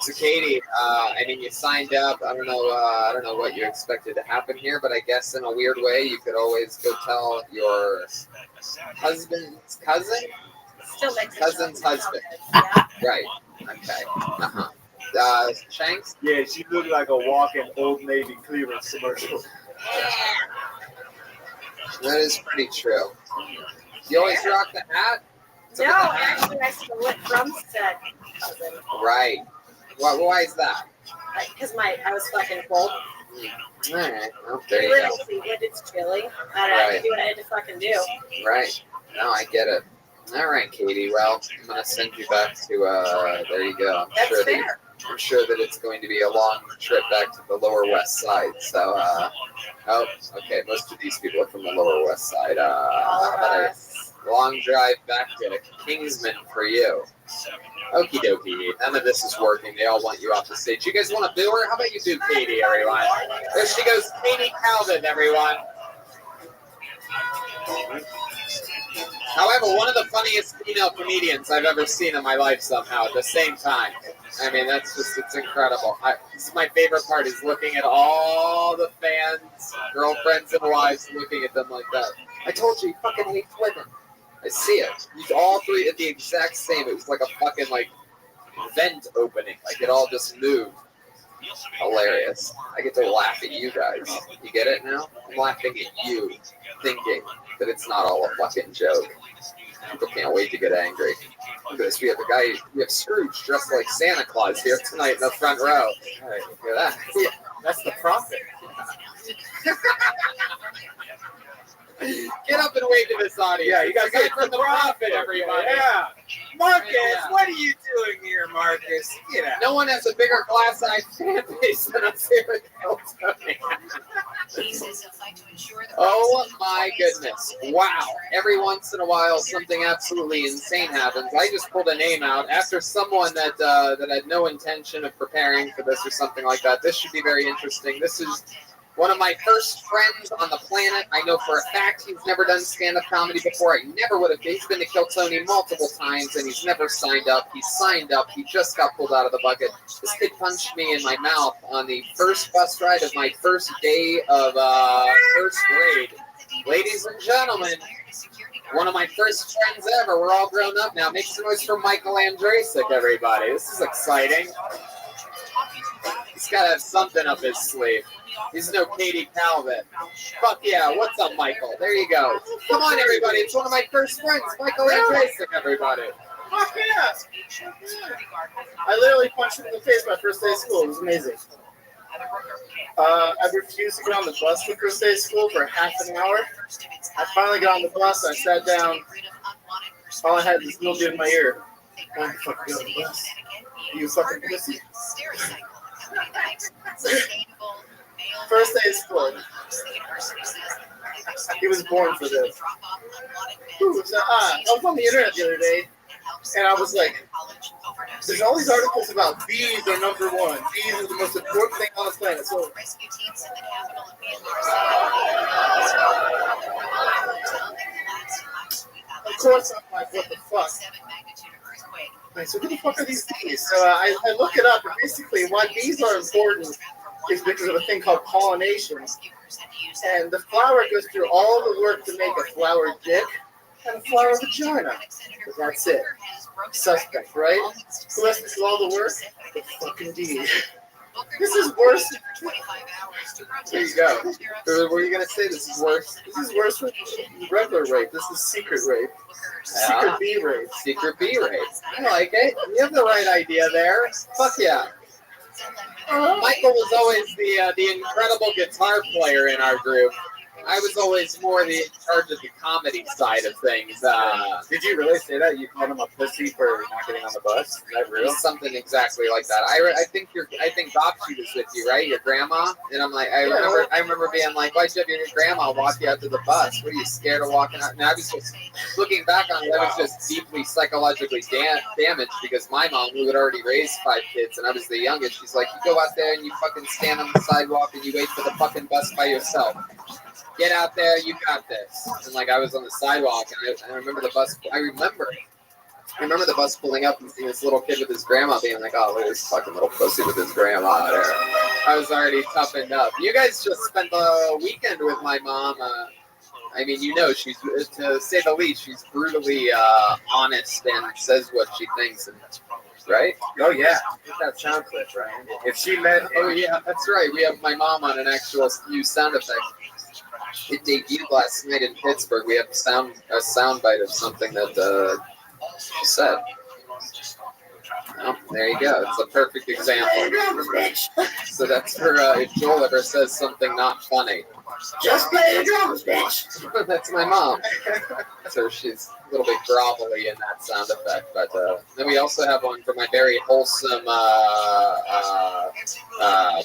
So Katie, I mean, you signed up. I don't know what you expected to happen here, but I guess in a weird way, you could always go tell your husband's cousin, Still makes cousin's husband. Yeah. Right. Okay. Shanks. Yeah, she looked like a walking Old Navy clearance commercial. That is pretty true. You always rock the hat. No, actually, I stole it from said cousin. Right. Why is that? Because I was fucking cold. All right. Well, there you go. Cleveland, it's chilly. I had to do what I had to fucking do. Right. No, I get it. All right, Katie. Well, I'm gonna send you back to. There you go. That's fair. I'm sure that it's going to be a long trip back to the Lower West Side. So, oh, okay. Most of these people are from the Lower West Side. How about a long drive back to Kingsman for you? Okie dokie. None of this is working. They all want you off the stage. You guys want to boo her? How about you boo Katie, everyone? There she goes, Katie Calvin, everyone. However, one of the funniest female comedians I've ever seen in my life somehow at the same time. I mean, it's incredible. This is my favorite part, is looking at all the fans, girlfriends and wives, looking at them like that. I told you, he fucking hates women. I see it. He's all three at the exact same. It was like a fucking vent opening. Like it all just moved. Hilarious. I get to laugh at you guys. You get it now? I'm laughing at you, thinking that it's not all a fucking joke. People can't wait to get angry. Look at this. We have Scrooge dressed like Santa Claus here tonight in the front row. All right, look at that. Yeah, that's the prophet. Get up and wave to this audience. Yeah, you guys got from the prophet, everybody. Yeah. Marcus, what are you doing here, Marcus? Get out. No one has a bigger glass-eyed fan base than us here at Hilton. Oh my goodness. Wow. Every once in a while, something absolutely insane happens. I just pulled a name out after someone that had no intention of preparing for this or something like that. This should be very interesting. This is one of my first friends on the planet. I know for a fact he's never done stand-up comedy before. I never would have. He's been to Kiltony multiple times, and he's never signed up. He signed up. He just got pulled out of the bucket. This kid punched me in my mouth on the first bus ride of my first day of first grade. Ladies and gentlemen, one of my first friends ever. We're all grown up now. Make some noise for Michael Andrasic, everybody. This is exciting. He's got to have something up his sleeve. He's no Katie Calvin. Fuck yeah, what's up, Michael? There you go. Come on, everybody. It's one of my first friends, Michael Andrasic, everybody. Fuck yeah. I literally punched him in the face my first day of school. It was amazing. I refused to get on the bus the first day of school for half an hour. I finally got on the bus. I sat down. All I had was this little dude in my ear. Why the fuck you on the bus? You fucking pussy. First day of school. He was born for this. Ooh, so, I was on the internet the other day, and I was like, there's all these articles about bees are number one. Bees are the most important thing on the planet. So, of course, I'm like, what the fuck? Like, so who the fuck are these bees? So I look it up, and basically why bees are important is because of a thing called pollination. And the flower goes through all the work to make a flower dick and a flower vagina. That's it. Suspect, right? Who has to do all the work? The fucking bee. This is worse. There you go. What were you gonna say? This is worse. This is worse than regular rape. This is secret rape. Secret bee rape. Secret bee rape. I like it. You have the right idea there. Fuck yeah. Michael was always the incredible guitar player in our group. I was always more in charge of the comedy side of things. Did you really say that? You called him a pussy for not getting on the bus? Is that real? Something exactly like that. I think Bobsy was with you, right? Your grandma? And I'm like, I remember being like, why'd you have your grandma walk you out to the bus? What are you scared of walking out? And I was just looking back on it, I was just deeply psychologically damaged because my mom, who had already raised 5 kids, and I was the youngest, she's like, you go out there and you fucking stand on the sidewalk and you wait for the fucking bus by yourself. Get out there, you got this. And like I was on the sidewalk, and I remember the bus. I remember the bus pulling up and seeing this little kid with his grandma, being like, "Oh, look at this fucking little pussy with his grandma out there." I was already toughened up. You guys just spent the weekend with my mom. I mean, you know, she's, to say the least, she's brutally honest and says what she thinks, and right? Oh yeah, get that sound clip, right? If she met, oh yeah, that's right. We have my mom on an actual new sound effect. It debuted last night in Pittsburgh. We have a sound bite of something that she said. Oh, there you go. It's a perfect example. So that's for if Joel ever says something not funny. Just play the drums, bitch. That's my mom. So she's a little bit grovelly in that sound effect. But then we also have one for my very wholesome,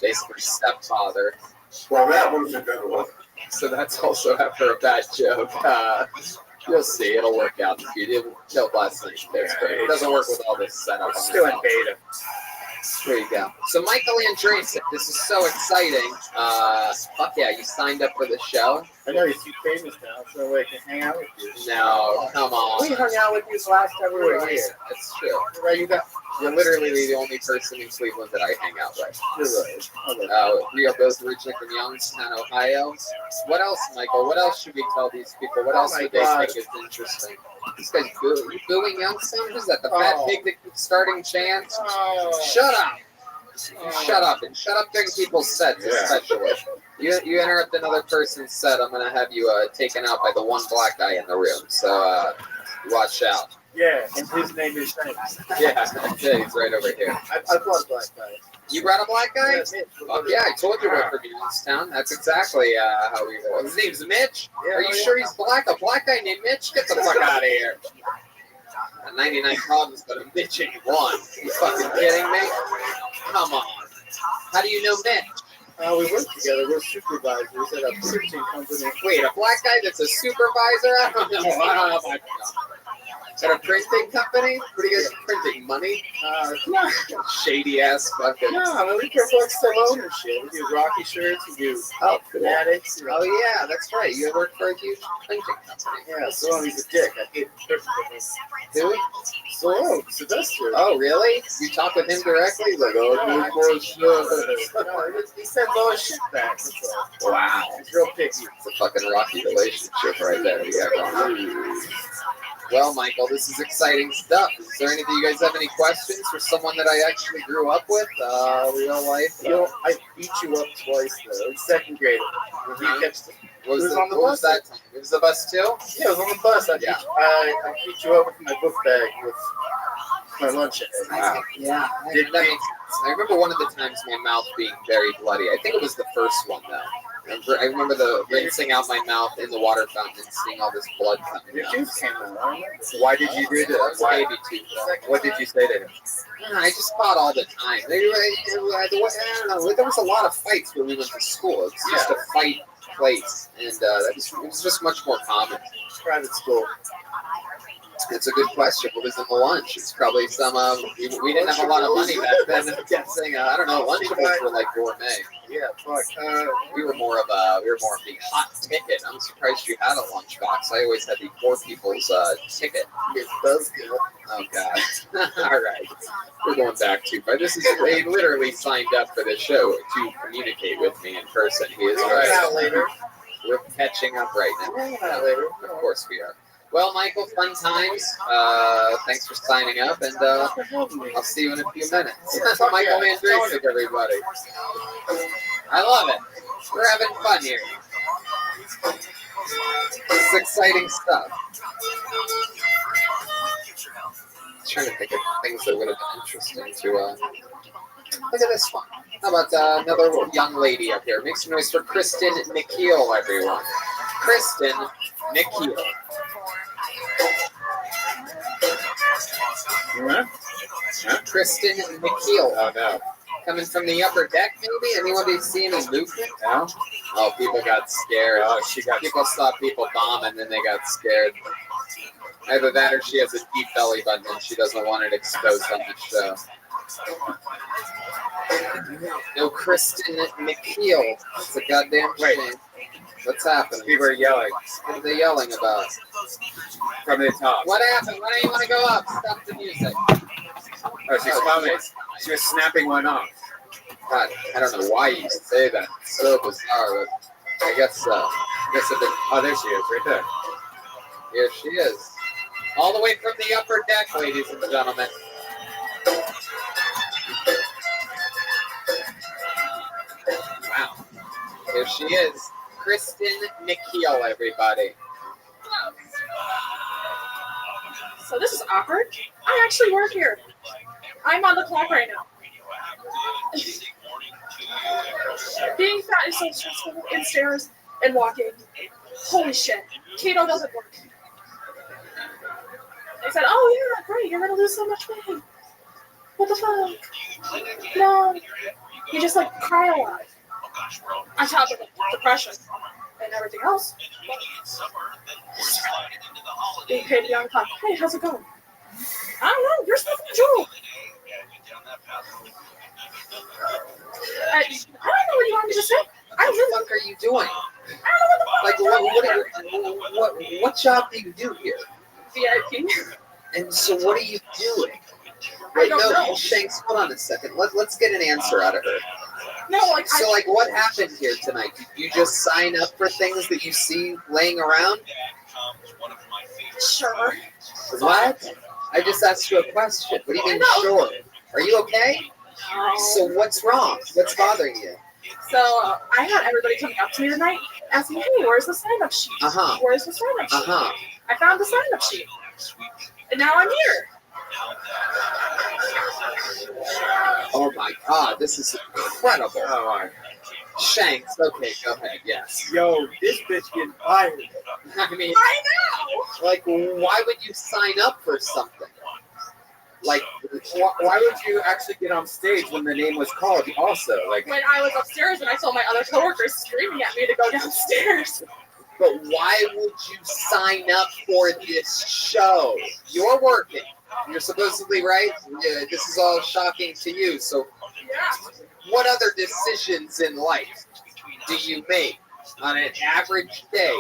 basically stepfather. Well, that one's a good one. So that's also after a bad joke. You'll see, it'll work out. You killed last night in Pittsburgh. It doesn't work with all this setup. It's still in beta. There you go. So Michael Andresen, this is so exciting. Fuck yeah, you signed up for the show. I know you're too famous now, so I can hang out with you. No, come on. We hung out with you the last time we were here. That's true. Right, You're literally the only person in Cleveland that I hang out with. You're right. We are both originally from Youngstown, Ohio. What else, Michael? What else should we tell these people? What else would they think is interesting? This guy's booing. You booing Youngstown? What is that? The fat pig that keeps starting chants? Shut up. Shut up and shut up during people's sets, especially. You interrupt another person's set, I'm gonna have you taken out by the one black guy in the room. So watch out. Yeah, and his name is James. Yeah, he's right over here. I brought a black guy. You brought a black guy? Yeah, yeah, I told you we're from Youngstown. That's exactly how we roll. His name's Mitch? Yeah, Are you sure he's black? A black guy named Mitch? Get the fuck out of here. 99 problems, but a Mitch ain't one. You fucking kidding me? Come on. How do you know Mitch? We work together. We're supervisors at a printing company. Wait, a black guy that's a supervisor? I don't know. At a printing company? What are you guys printing? Money? No. Shady ass fucking. No, I mean, we can flex Stallone and shit. We do Rocky shirts, we do fanatics. Oh, yeah, that's right. You work for a huge printing company. Yeah, Stallone's a dick. I hate the Who? Stallone, Sylvester. Oh, really? You talk with him directly? He's like, oh, no more shit. No, he sends all his shit back. Wow. He's real picky. It's a fucking rocky relationship right there. Yeah, Ron. Well, Michael, this is exciting stuff. Is there anything, you guys have any questions for someone that I actually grew up with, real life? I beat you up twice, though, in second grade. What was that time? It was the bus, too? Yeah, it was on the bus. I beat you up with my book bag with my lunch in it. Wow. Yeah. That makes sense. I remember one of the times my mouth being very bloody. I think it was the first one, though. I remember the rinsing out my mouth in the water fountain and seeing all this blood coming Your out. tooth came out. Why did you do that? Why? Baby tooth. What did you say to him? I just fought all the time. I don't know. There was a lot of fights when we went to school. It's just a fight place, and it was just much more common. Private school. It's a good question. What was in the lunch? It's probably some. We didn't have a lot of money back then. I'm guessing. I don't know. Lunchables were like gourmet. Yeah, fuck. We were more of the hot ticket. I'm surprised you had a lunchbox. I always had the poor people's ticket. It does good. Oh God! All right, we're going back too far. This is they literally signed up for the show to communicate with me in person. He is right. Later. We're catching up right now. Later. Of course we are. Well, Michael, fun times. Thanks for signing up, and I'll see you in a few minutes. Michael Mandracic, everybody. I love it. We're having fun here. It's exciting stuff. I'm trying to think of things that would have been interesting to. Look at this one. How about another young lady up here? Make some noise for Kristen McKeel, everyone. Kristen McKeel. Kristen McKeel. Oh no. Coming from the upper deck, maybe? Anybody see any movement? No. Oh, people got scared. Oh, People saw people bomb and then they got scared. Either that or she has a deep belly button and she doesn't want it exposed on the show. No, Kristen McKeel. It's a goddamn shame. What's happening? People are yelling. What are they yelling about? From the top. What happened? Why don't you want to go up? Stop the music. Oh, she's coming. She was snapping one off. God, I don't know why you say that. It's so bizarre, but I guess Oh, there she is, right there. Here she is. All the way from the upper deck, ladies and gentlemen. Wow. Here she is. Kristen McKeel, everybody. So this is awkward. I actually work here. I'm on the clock right now. Being fat is so stressful in stairs and walking. Holy shit. Keto doesn't work. They said, oh yeah, great, you're gonna lose so much weight. What the fuck? No. You just like cry a lot. On top of depression and everything else. Being paid young cop. Hey, how's it going? I don't know, you're smoking a joint. I don't know what you want me to say. What the fuck are you doing? I don't know what the fuck. What job do you do here? VIP. And so what are you doing? I don't know. Shanks, hold on a second. Let's get an answer out of her. No, like what happened here tonight? Did you just sign up for things that you see laying around? Sure. What? I just asked you a question. What do you mean, sure? Are you okay? So what's wrong? What's bothering you? So I had everybody coming up to me tonight asking, hey, where's the sign-up sheet? Uh-huh. Where's the sign-up sheet? Uh-huh. I found the sign-up sheet. And now I'm here. Oh my God, this is incredible. Oh, Shanks, okay, go ahead, yes. Yo, this bitch getting fired. I mean, I know. like, why would you sign up for something? Like, why would you actually get on stage when the name was called? Also, like, When I was upstairs and I saw my other coworkers screaming at me to go downstairs. But why would you sign up for this show? You're working. You're supposedly right. Yeah, this is all shocking to you. So, Yeah. what other decisions in life do you make on an average day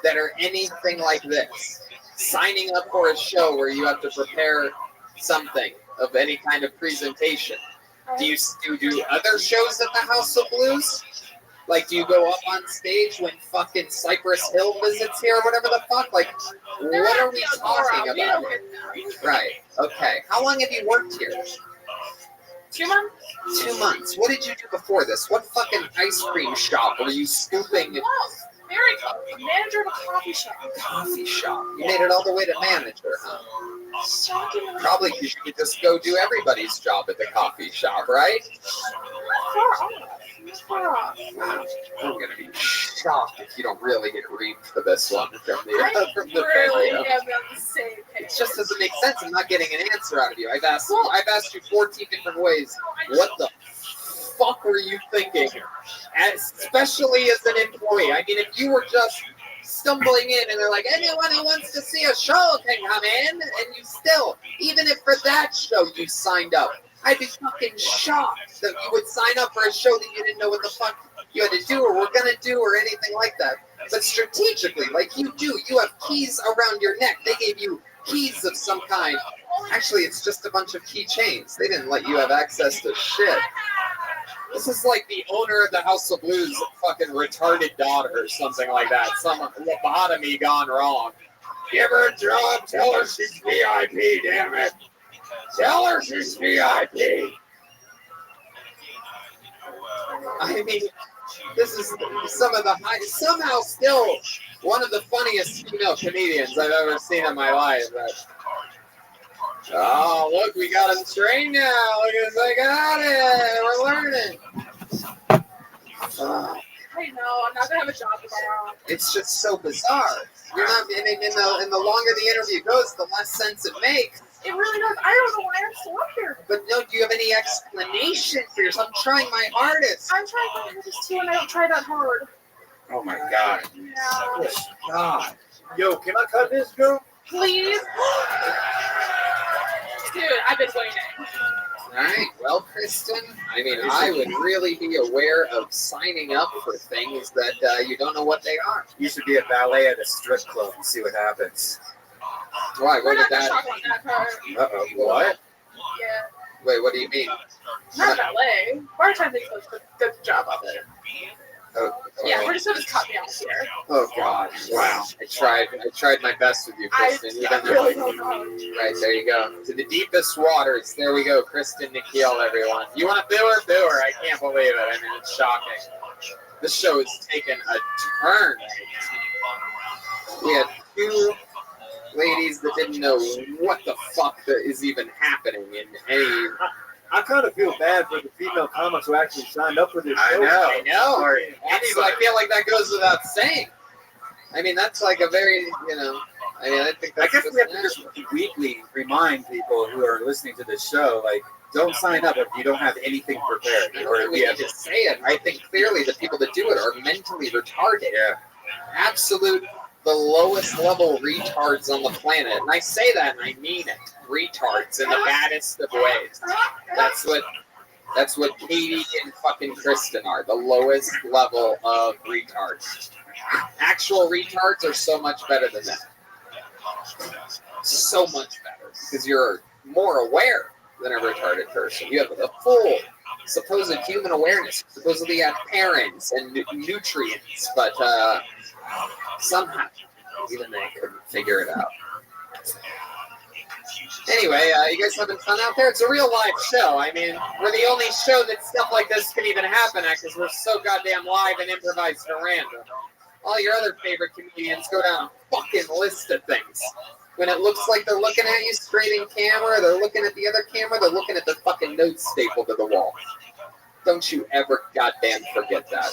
that are anything like this? Signing up for a show where you have to prepare something of any kind of presentation. Do you do other shows at the House of Blues? Like, do you go up on stage when fucking Cypress Hill visits here or whatever the fuck? Like, what are we talking about? Right. Okay. How long have you worked here? 2 months? 2 months. What did you do before this? What fucking ice cream shop were you scooping? Very close. Manager of a coffee shop. Coffee shop. You made it all the way to manager, huh? Probably because you could just go do everybody's job at the coffee shop, right? Stop. I'm gonna be shocked if you don't really get reamed for this one from the Really video. am on the same page. It just doesn't make sense. I'm not getting an answer out of you. I've asked you 14 different ways. What the fuck were you thinking? Especially as an employee. I mean, if you were just stumbling in and they're like, anyone who wants to see a show can come in, and you still, even if for that show you signed up, I'd be fucking shocked that you would sign up for a show that you didn't know what the fuck you had to do or were gonna do or anything like that. But strategically, like you do, you have keys around your neck. They gave you keys of some kind. Actually, it's just a bunch of keychains. They didn't let you have access to shit. This is like the owner of the House of Blues' fucking retarded daughter or something like that. Some lobotomy gone wrong. Give her a job. Tell her she's VIP, damn it. Tell her she's VIP. I mean, this is some of the somehow still one of the funniest female comedians I've ever seen in my life. Oh, look, we got him trained now. Look at this, I got it. We're learning. I know, I'm not gonna have a job tomorrow. It's just so bizarre. You're not, and the longer the interview goes, the less sense it makes. It really does. I don't know why I'm still up here. But no, do you have any explanation for yourself? I'm trying my hardest. I'm trying my hardest too, and I don't try that hard. Oh my God. Yeah. God. Yo, can I cut this, girl? Please? Dude, I've been waiting. All right. Well, Kristen, I mean, I would really be aware of signing up for things that you don't know what they are. You should be a valet at a strip club and see what happens. Why? We're What did not gonna that? talk about that part. Uh-oh. What? Yeah. Wait, what do you mean? Not ballet. Bartending was a good job of it. Oh, Yeah, we're just gonna cut me off here. Oh God! Wow! I tried my best with you, Kristen. I really don't know. Right, there you go. To the deepest waters. There we go, Kristen Nikhil, everyone. You want to boo her? Boo her. I can't believe it. I mean, it's shocking. This show has taken a turn. We had two ladies that didn't know what the fuck that is even happening in any. I kind of feel bad for the female comics who actually signed up for this show. I know. I feel like that goes without saying. I mean, that's like a very, I mean, I think that's I guess we have to just weekly remind people who are listening to this show, like, don't sign up if you don't have anything prepared. Or we have to say it. I think clearly the people that do it are mentally retarded. Yeah. Absolute, the lowest level retards on the planet. And I say that and I mean it. Retards in the baddest of ways. That's what Katie and fucking Kristen are. The lowest level of retards. Actual retards are so much better than that. So much better. Because you're more aware than a retarded person. You have a full supposed human awareness. Supposedly you have parents and nutrients, but somehow even they couldn't figure it out. Anyway, you guys having fun out there? It's a real live show. I mean, we're the only show that stuff like this can even happen at because we're so goddamn live and improvised at random. All your other favorite comedians go down a fucking list of things. When it looks like they're looking at you straight in camera, they're looking at the other camera, they're looking at the fucking notes stapled to the wall. Don't you ever goddamn forget that.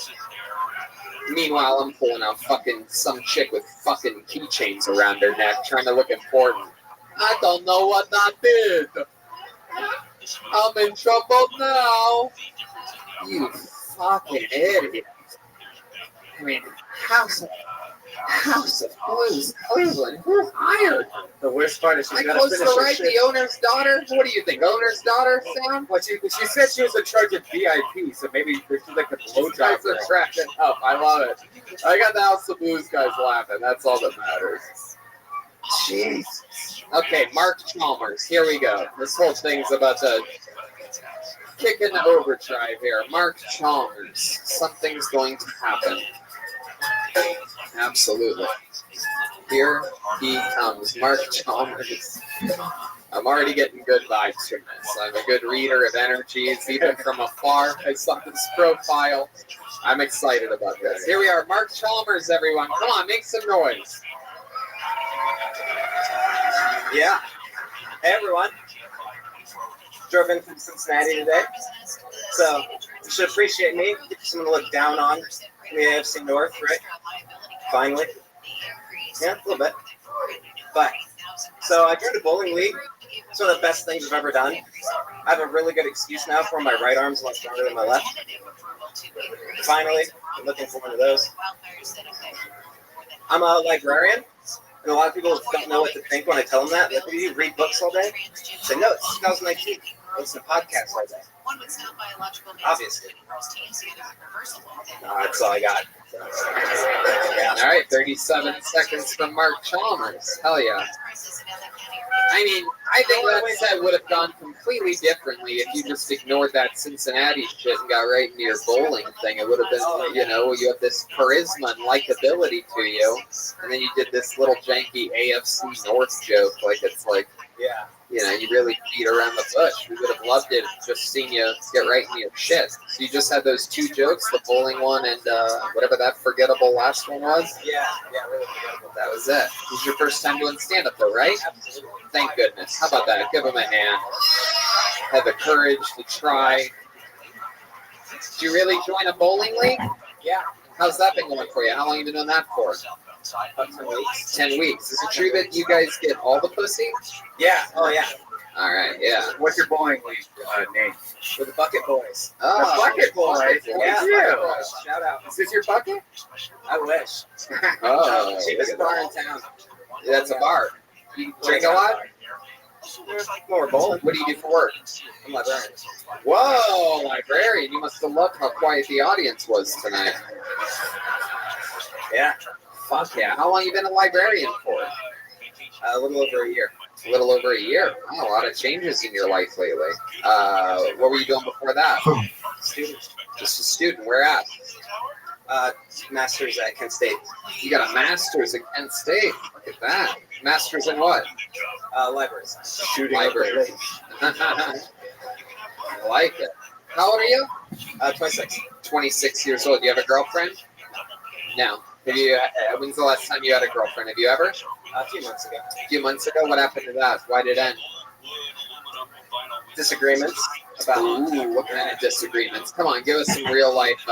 Meanwhile, I'm pulling out fucking some chick with fucking keychains around her neck trying to look important. I don't know what I did. I'm in trouble now. You fucking idiot. I mean, House of Blues, Cleveland. Who hired her? The worst part is she's I got to close finish to her right, shit. the owner's daughter? What do you think? Owner's daughter, Sam? Well, she said she was in charge of VIP, so maybe she's like the These guys blowjob. are cracking up. I love it. I got the House of Blues guys laughing. That's all that matters. Jesus. Okay, Mark Chalmers. Here we go. This whole thing's about to kick into overdrive here. Mark Chalmers. Something's going to happen. Absolutely. Here he comes. Mark Chalmers. I'm already getting good vibes from this. I'm a good reader of energies, even from afar. I saw his profile. I'm excited about this. Here we are. Mark Chalmers, everyone. Come on, make some noise. Yeah. Hey everyone. Drove in from Cincinnati today. So You should appreciate me. Get someone to look down on. We have AFC North, right? Finally. Yeah, a little bit. But, so I joined a bowling league. It's one of the best things I've ever done. I have a really good excuse now for my right arm's a lot stronger than my left. Finally, I'm looking for one of those. I'm a librarian, and a lot of people don't know what to think when I tell them that. Like, do you read books all day? I say, no, it's 2019. I listen to podcasts all day. Obviously. That's all I got. All right, 37 seconds from Mark Chalmers. Hell yeah. I mean, I think that set would have gone completely differently if you just ignored that Cincinnati shit and got right into your bowling thing. It would have been, you know, you have this charisma and likability to you, and then you did this little janky AFC North joke, like it's like, yeah, you know, you really beat around the bush. We would have loved it, just seen you get right into your shit. So you just had those two jokes, the bowling one and whatever that forgettable last one was. Yeah, really forgettable. That was it. This is your first time doing stand-up though, right? Absolutely. Thank goodness. How about that? Give him a hand. Had the courage to try. Did you really join a bowling league? Yeah. How's that been going for you? How long have you been doing that for? About 10 weeks. 10 weeks. Is it true that you guys get all the pussy? Yeah. Oh, yeah. All right, yeah. What's your bowling league name? We're the Bucket Boys. Oh, the Bucket Boys. Yeah, you. Boys. Shout out. Is this your bucket? I wish. Oh, Cheapest bar in town. That's a bar. You drink a lot? More bowling. What do you do for work? I'm a librarian. Whoa, librarian. You must have loved how quiet the audience was tonight. Yeah. Fuck yeah. How long you been a librarian for? A little over a year. A little over a year. Oh, a lot of changes in your life lately. What were you doing before that? Student. Just a student. Where at? Master's at Kent State. You got a master's at Kent State. Look at that. Master's in what? Libraries. Shooting libraries. I like it. How old are you? 26. 26 years old. Do you have a girlfriend? No. Have you? When's the last time you had a girlfriend? Have you ever? A few months ago. A few months ago. What happened to that? Why did it end? Disagreements. About Ooh, what kind of disagreements? Come on, give us some real life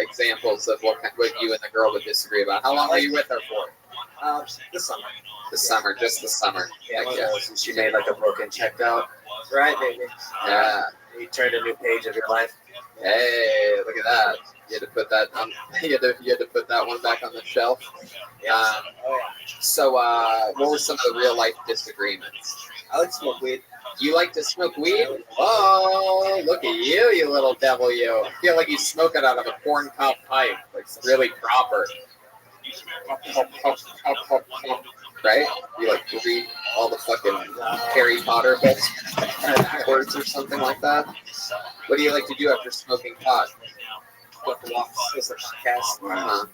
examples of what you and the girl would disagree about. How long were you with her for? This summer. The summer, just the summer. Yeah, She made like a book and checked out. Right, baby. Yeah. You turned a new page of your life. Hey, look at that. You had to put that on. You had to put that one back on the shelf. So, what were some of the real life disagreements? I like to smoke weed. You like to smoke weed? Oh, look at you, you little devil, you. I feel like you smoke it out of a corn cob pipe. Like, it's really proper. Right? You like to read all the fucking Harry Potter books backwards or something like that? What do you like to do after smoking pot? Go for walks. Listen to podcasts. Uh-huh.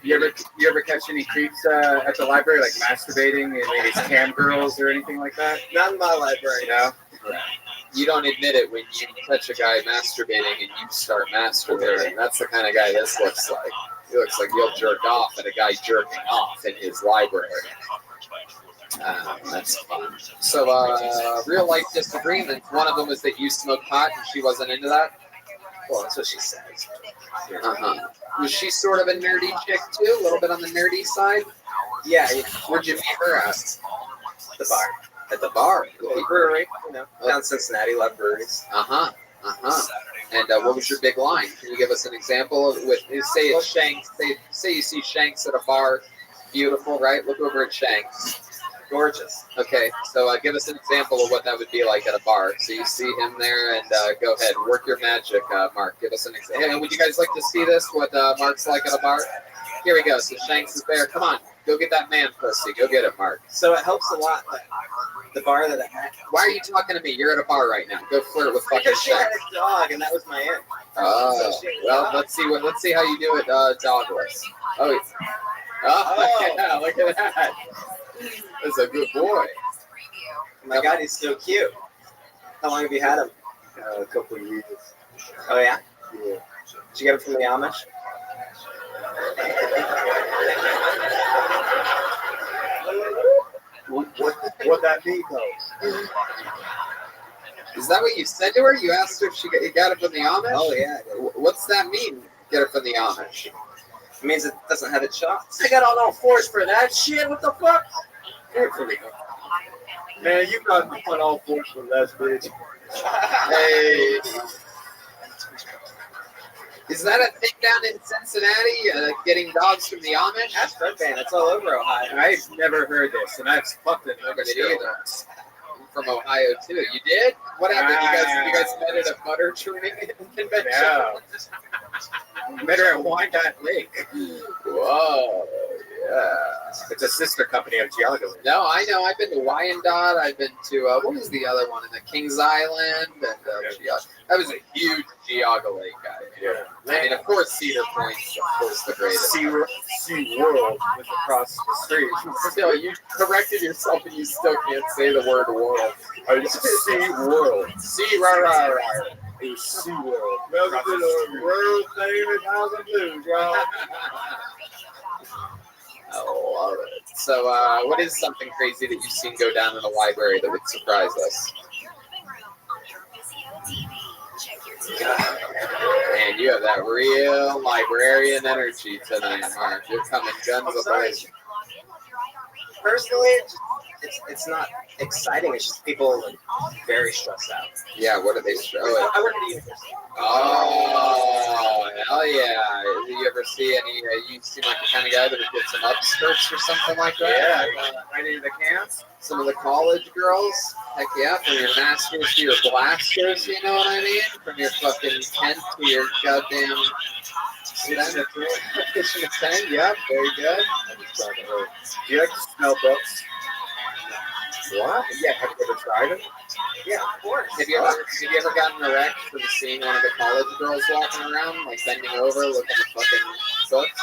You ever catch any creeps at the library, like masturbating and maybe cam girls or anything like that? Not in my library, no. You don't admit it when you catch a guy masturbating and you start masturbating. That's the kind of guy this looks like. He looks like you'll jerk off at a guy jerking off in his library. That's fun. So, real life disagreements. One of them was that you smoked pot and she wasn't into that. Well, that's what she says. Uh-huh. Was she sort of a nerdy chick too? A little bit on the nerdy side? Yeah. Where'd you meet her at? The bar. At the bar? The brewery, you know. Down Cincinnati, love breweries. Uh-huh. Uh-huh. And what was your big line? Can you give us an example of with say it's Shanks, say you see Shanks at a bar, beautiful, right? Look over at Shanks. Gorgeous. Okay, so give us an example of what that would be like at a bar. So you see him there, and go ahead, work your magic, Mark. Give us an example. Hey, would you guys like to see this? What Mark's like at a bar? Here we go. So Shanks is there. Come on, go get that man pussy. Go get it, Mark. So it helps a lot. The bar that I had. Why are you talking to me? You're at a bar right now. Go flirt with fucking Because she had Shanks. a dog, and that was my end. Oh, well, let's see how you do it dogless. Oh, yeah, look at that. That's a good boy. Oh my God, he's so cute. How long have you had him? A couple of years. Oh, yeah? Yeah. Did you get him from the Amish? What that mean though? Is that what you said to her? You asked her if she got it from the Amish? Oh, yeah. What's that mean? Get it from the Amish? It means it doesn't have its shots. I got on all fours for that shit. What the fuck? Good for me. Man, you got on all fours for that, bitch. Hey. Is that a thing down in Cincinnati, getting dogs from the Amish? That's Red Band. It's all over Ohio. I've never heard this, and I've fucked it. Never did either. From Ohio too. You did? What happened? You guys met at a butter churning convention? Yeah. Met her at Wyandotte Lake. Whoa. Yeah. It's a sister company of Geauga. No, I know. I've been to Wyandotte. I've been to what was the other one in the Kings Island and that was a huge Geauga Lake guy. Yeah. I mean, of course, Cedar Point's of course the greatest. Sea World was across the street. Still, you corrected yourself and you still can't say the word world. Sea World. Sea rah. A Sea World. Welcome to the world famous House of Blues, y'all. I love it. So, what is something crazy that you've seen go down in a library that would surprise us? And you have that real librarian energy tonight, Mark. You're coming guns a-blazing. Personally, it's not exciting. It's just people very stressed out. Yeah, what are they stressed out? I work at the university. Oh, hell yeah. Do you ever see any, you seem like the kind of guy that would get some upskirts or something like that? Yeah, right into the camps. Some of the college girls? Heck yeah, from your masters to your blasters, you know what I mean? From your fucking tent to your goddamn kitchen of 10, yep, very good. Do you like to smell books? What? Yeah, have you ever tried it? Yeah, of course. Have you ever gotten erect from seeing one of the college girls walking around, like bending over, looking at fucking books?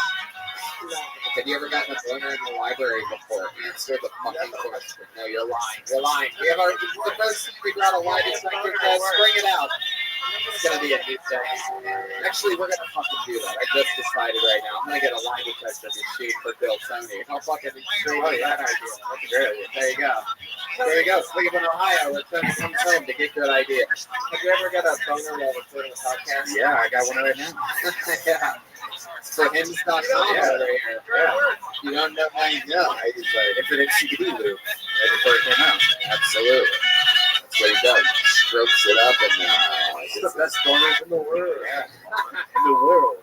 Have you ever gotten a boner in the library before? Answer the fucking question. No, you're lying. You're lying. We have the first thing we got a lie detector test. Bring it out. It's gonna be a new test. Actually, we're gonna fucking do that. I just decided right now. I'm gonna get a lie detector machine for Bill Tony. How fucking crazy that idea? That's a great idea. There you go. There you go. Cleveland, Ohio. Let's come home to get good ideas. Have you ever got a boner while recording a podcast? Yeah, I got one right now. Yeah. For him.com over here. Yeah. You don't know how you know. I just infinite CBD lube right before it came out. Absolutely. That's what he does. Strokes it up and it's the best boners in the world. Yeah. In the world.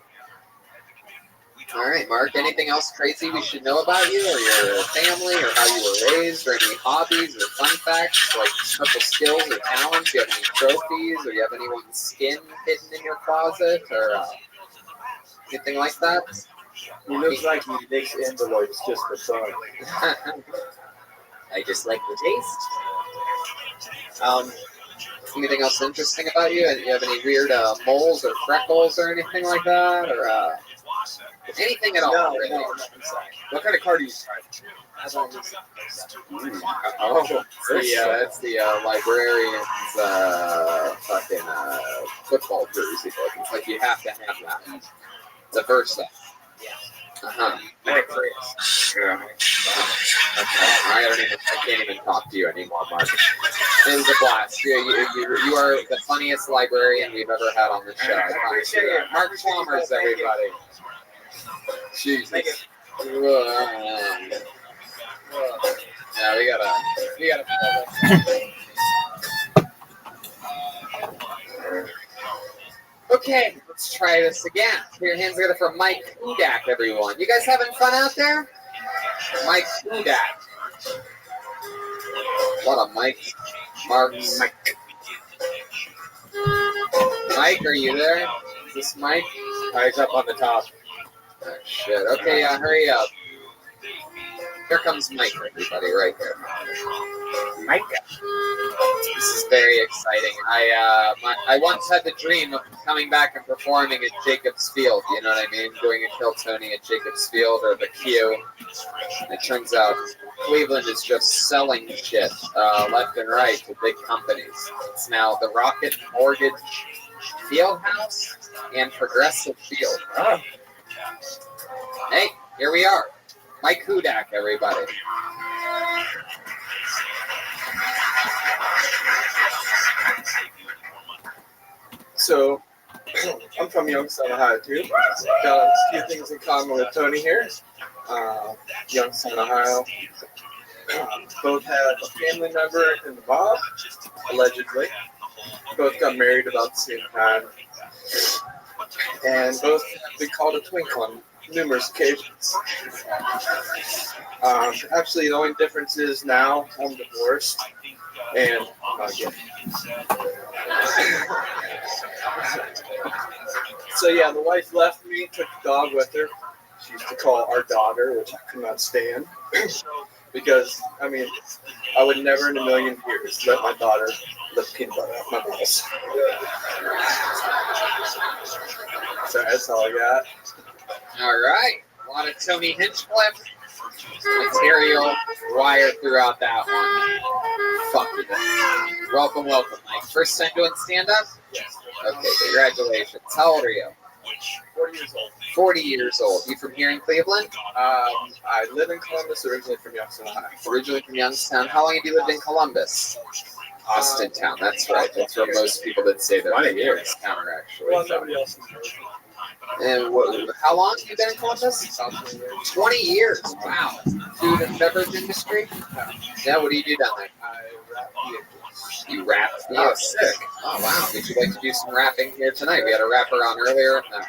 All right, Mark. Anything else crazy we should know about you or your family or how you were raised or any hobbies or fun facts like special skills or talents? Do you have any trophies or do you have anyone's skin hidden in your closet or anything like that? He looks like he makes envelopes just for fun. I just like the taste. Anything else interesting about you? Do you have any weird moles or freckles or anything like that? Or anything at all? No, really? no. What kind of car do you drive? Oh, it's the librarian's fucking football jersey book. It's like you have to have that. It's a Versa. Uh-huh. Yeah. Okay. I can't even talk to you anymore, Mark. It was a blast. You are the funniest librarian we've ever had on the show. I appreciate it. Mark Chalmers, everybody. Jesus. Yeah, we gotta. Okay, let's try this again. Put your hands together for Mike Hudak, everyone. You guys having fun out there? Mike Hudak. What a Mike. Mark's. Mike, are you there? Is this Mike? He's up on the top. Oh, shit. Okay, hurry up. Here comes Mike, everybody, right here. Mike. This is very exciting. I once had the dream of coming back and performing at Jacobs Field. You know what I mean? Doing a Kill Tony at Jacobs Field or the Q. It turns out Cleveland is just selling shit left and right to big companies. It's now the Rocket Mortgage Fieldhouse and Progressive Field. Oh. Hey, here we are. Mike Hudak, everybody. So, I'm from Youngstown, Ohio too. Got a few things in common with Tony here. Youngstown, Ohio. Both have a family member in the mob, allegedly. Both got married about the same time. And both have been called a twinkle on numerous occasions. Actually, the only difference is now I'm divorced. And so yeah, the wife left me, took the dog with her. She used to call our daughter, which I could not stand. Because, I mean, I would never in a million years let my daughter lift peanut butter off my balls. So that's all I got. All right. A lot of Tony Hinchcliffe material wired throughout that one. Fuck you. Welcome, Mike. First time doing stand-up? Yes. Okay, congratulations. How old are you? 40 years old. 40 years old. You from here in Cleveland? I live in Columbus, originally from Youngstown, Ohio. Originally from Youngstown. How long have you lived in Columbus? Austintown, that's right. That's where most people that say they're in Youngstown are actually. Well, nobody else is. And how long have you been in Columbus? 20 years. Wow. Food and beverage industry? Yeah, what do you do down there? I rap vehicles. You rap? Oh, sick. Oh, wow. Would you like to do some rapping here tonight? We had a rapper on earlier. No.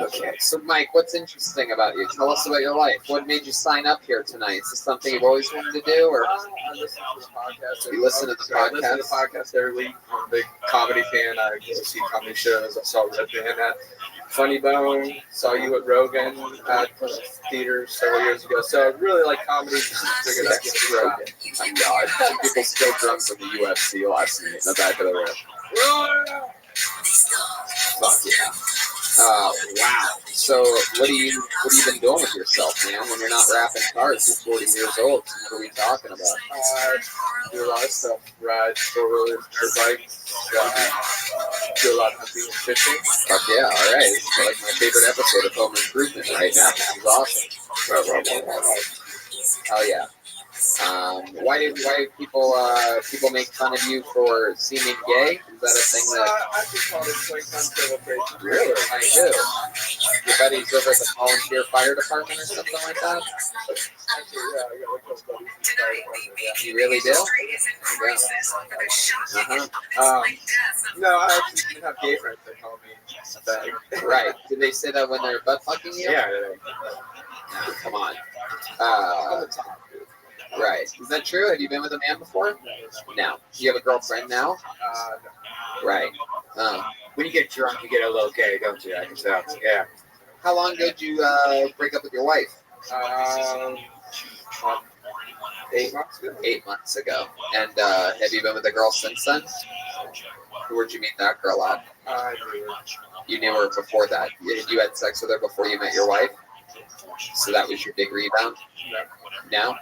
Okay, so Mike, what's interesting about you? Tell us about your life. What made you sign up here tonight? Is this something you've always wanted to do, or I listen to the podcast. You listen to the I listen to the podcast every week. I'm a big comedy fan. I go see comedy shows. I saw Red Band at Funny Bone. Saw you at Rogan at the theater several years ago. So I really like comedy. Figured I'd get to Rogan. My God, some people still drunk from the UFC last night in the back of the room. Fuck yeah. Wow. So what have you been doing with yourself, man? When you're not rapping cars, you're 40 years old. What are we talking about? Do a lot of stuff. Ride four-wheelers, dirt bikes. Do a lot of hunting and fishing. Fuck yeah, all right. It's like my favorite episode of Home Improvement right now. This is awesome. Oh yeah. Why do people make fun of you for seeming gay? Is that a thing that? I just call it 20 times celebration. Really? I do. Your buddies over at the volunteer fire department or something like that? Actually, yeah, I got a couple buddies in the fire department. Yeah. You really do? No, I actually have gay friends that call me fag. Right. Did they say that when they're butt fucking you? Yeah. No, come on. On the top, dude. Right. Is that true? Have you been with a man before? No. Do you have a girlfriend now? No. Right. When you get drunk, you get a little gay, don't you? I can tell. Yeah. How long ago did you break up with your wife? 8 months ago. 8 months ago. And have you been with a girl since then? Where'd you meet that girl at? I knew her. You knew her before that. You had sex with her before you met your wife? So that was your big rebound? No?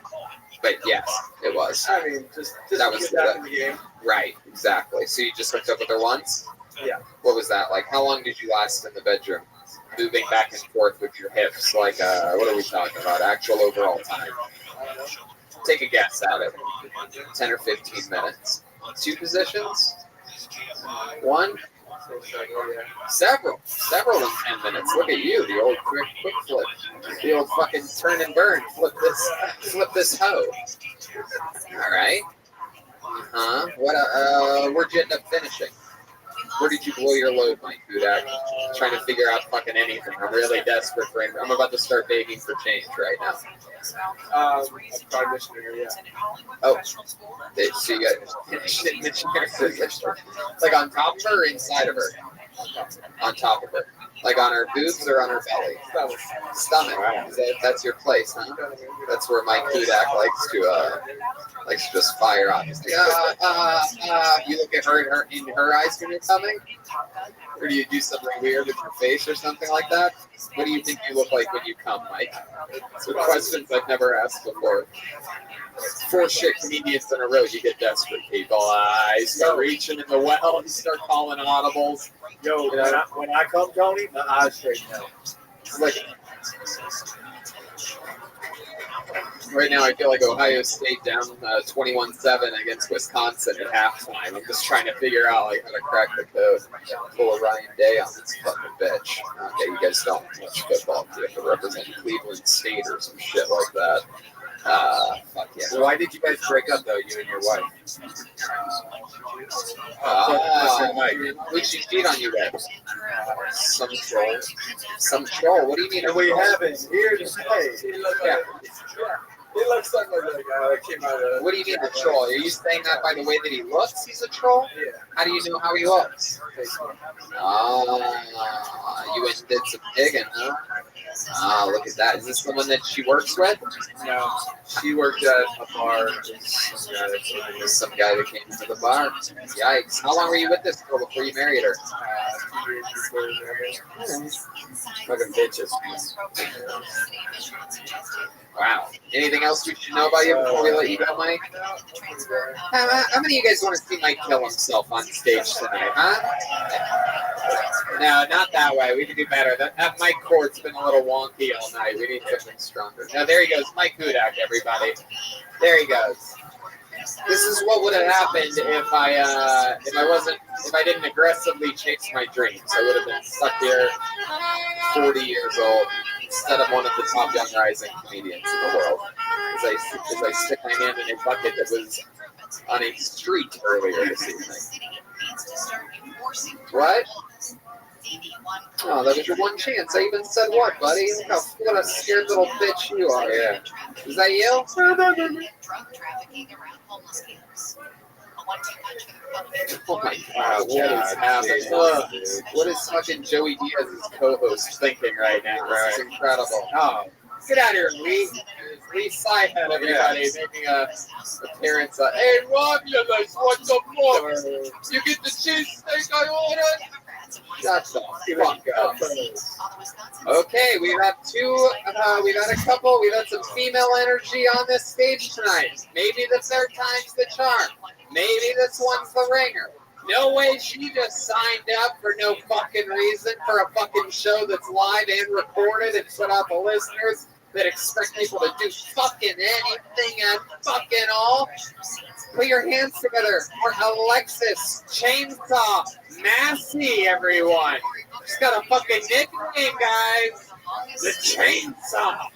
But yes, it was. I mean, just that was that in the game. Right, exactly. So you just hooked up with her once? Yeah. What was that like? How long did you last in the bedroom? Moving back and forth with your hips, like what are we talking about? Actual overall time? Take a guess at it. 10 or 15 minutes. 2 positions? 1? Several in 10 minutes. Look at you, the old quick flip, the old fucking turn and burn. Flip this hoe. All right. Where'd you end up finishing? Where did you blow your load, Mike Budak? Trying to figure out fucking anything. I'm really desperate for it. I'm about to start begging for change right now. A prime missionary, yeah. Oh, so you got missionary. Like on top of her or inside of her? On top of her. Like on her boobs or on her belly? Stomach. That's your place, huh? That's where Mike Budak likes to just fire on. He's like, you look at her in her eyes when you're coming? Or do you do something weird with your face or something like that? What do you think you look like when you come, Mike? So questions I've never asked before. 4 shit comedians in a row, you get desperate, people. You start reaching in the well, you start calling audibles. Yo, when I come, Tony, my eyes straighten out. It's like, Right now, I feel like Ohio State down 21-7 against Wisconsin at halftime. I'm just trying to figure out like how to crack the code. Pull a Ryan Day on this fucking bitch. Okay, you guys don't watch football. You have to represent Cleveland State or some shit like that. Fuck yeah. So why did you guys break up though, you and your wife? Who'd she cheat on you with? Some troll. Some troll. What do you mean? And we have it here to stay. Yeah. He looks like a guy that came out of. What do you mean a troll? Are you saying that by the way that he looks? He's a troll? Yeah. How do you know how he looks? You went and did some digging, huh? Look at that. Is this someone that she works with? No, she worked at a bar. There's some guy that came to the bar. Yikes. How long were you with this girl before you married her? 2 years before we married. Fucking bitches. Wow. Anything else we should know about you before we let you go, Mike? How many of you guys want to see Mike kill himself on stage tonight, huh? No, not that way. We can do better. That mic cord's been a little wonky all night. We need something stronger. Now, there he goes. Mike Hudak, everybody. There he goes. This is what would have happened if I didn't aggressively chase my dreams. I would have been stuck here 40 years old instead of one of the top young rising comedians in the world. As I stick my hand in a bucket that was on a street earlier this evening. What? Oh, that was your one chance. I even said what, buddy? Look what a scared little bitch you are. Yeah. Is that you? Oh my God, what is happening? What is fucking Joey Diaz's co-host thinking right now? This is incredible. Oh, get out of here, Lee. Lee Syhead, everybody, making a appearance. Hey, Romulus, what the fuck? You get the cheesesteak I ordered? Shut the fuck up. Okay, we've had a couple, we've had some female energy on this stage tonight. Maybe the third time's the charm. Maybe this one's the ringer. No way she just signed up for no fucking reason for a fucking show that's live and recorded and put out the listeners that expect people to do fucking anything and fucking all. Put your hands together for Alexis Chainsaw Massey, everyone. She's got a fucking nickname, guys. The Chainsaw.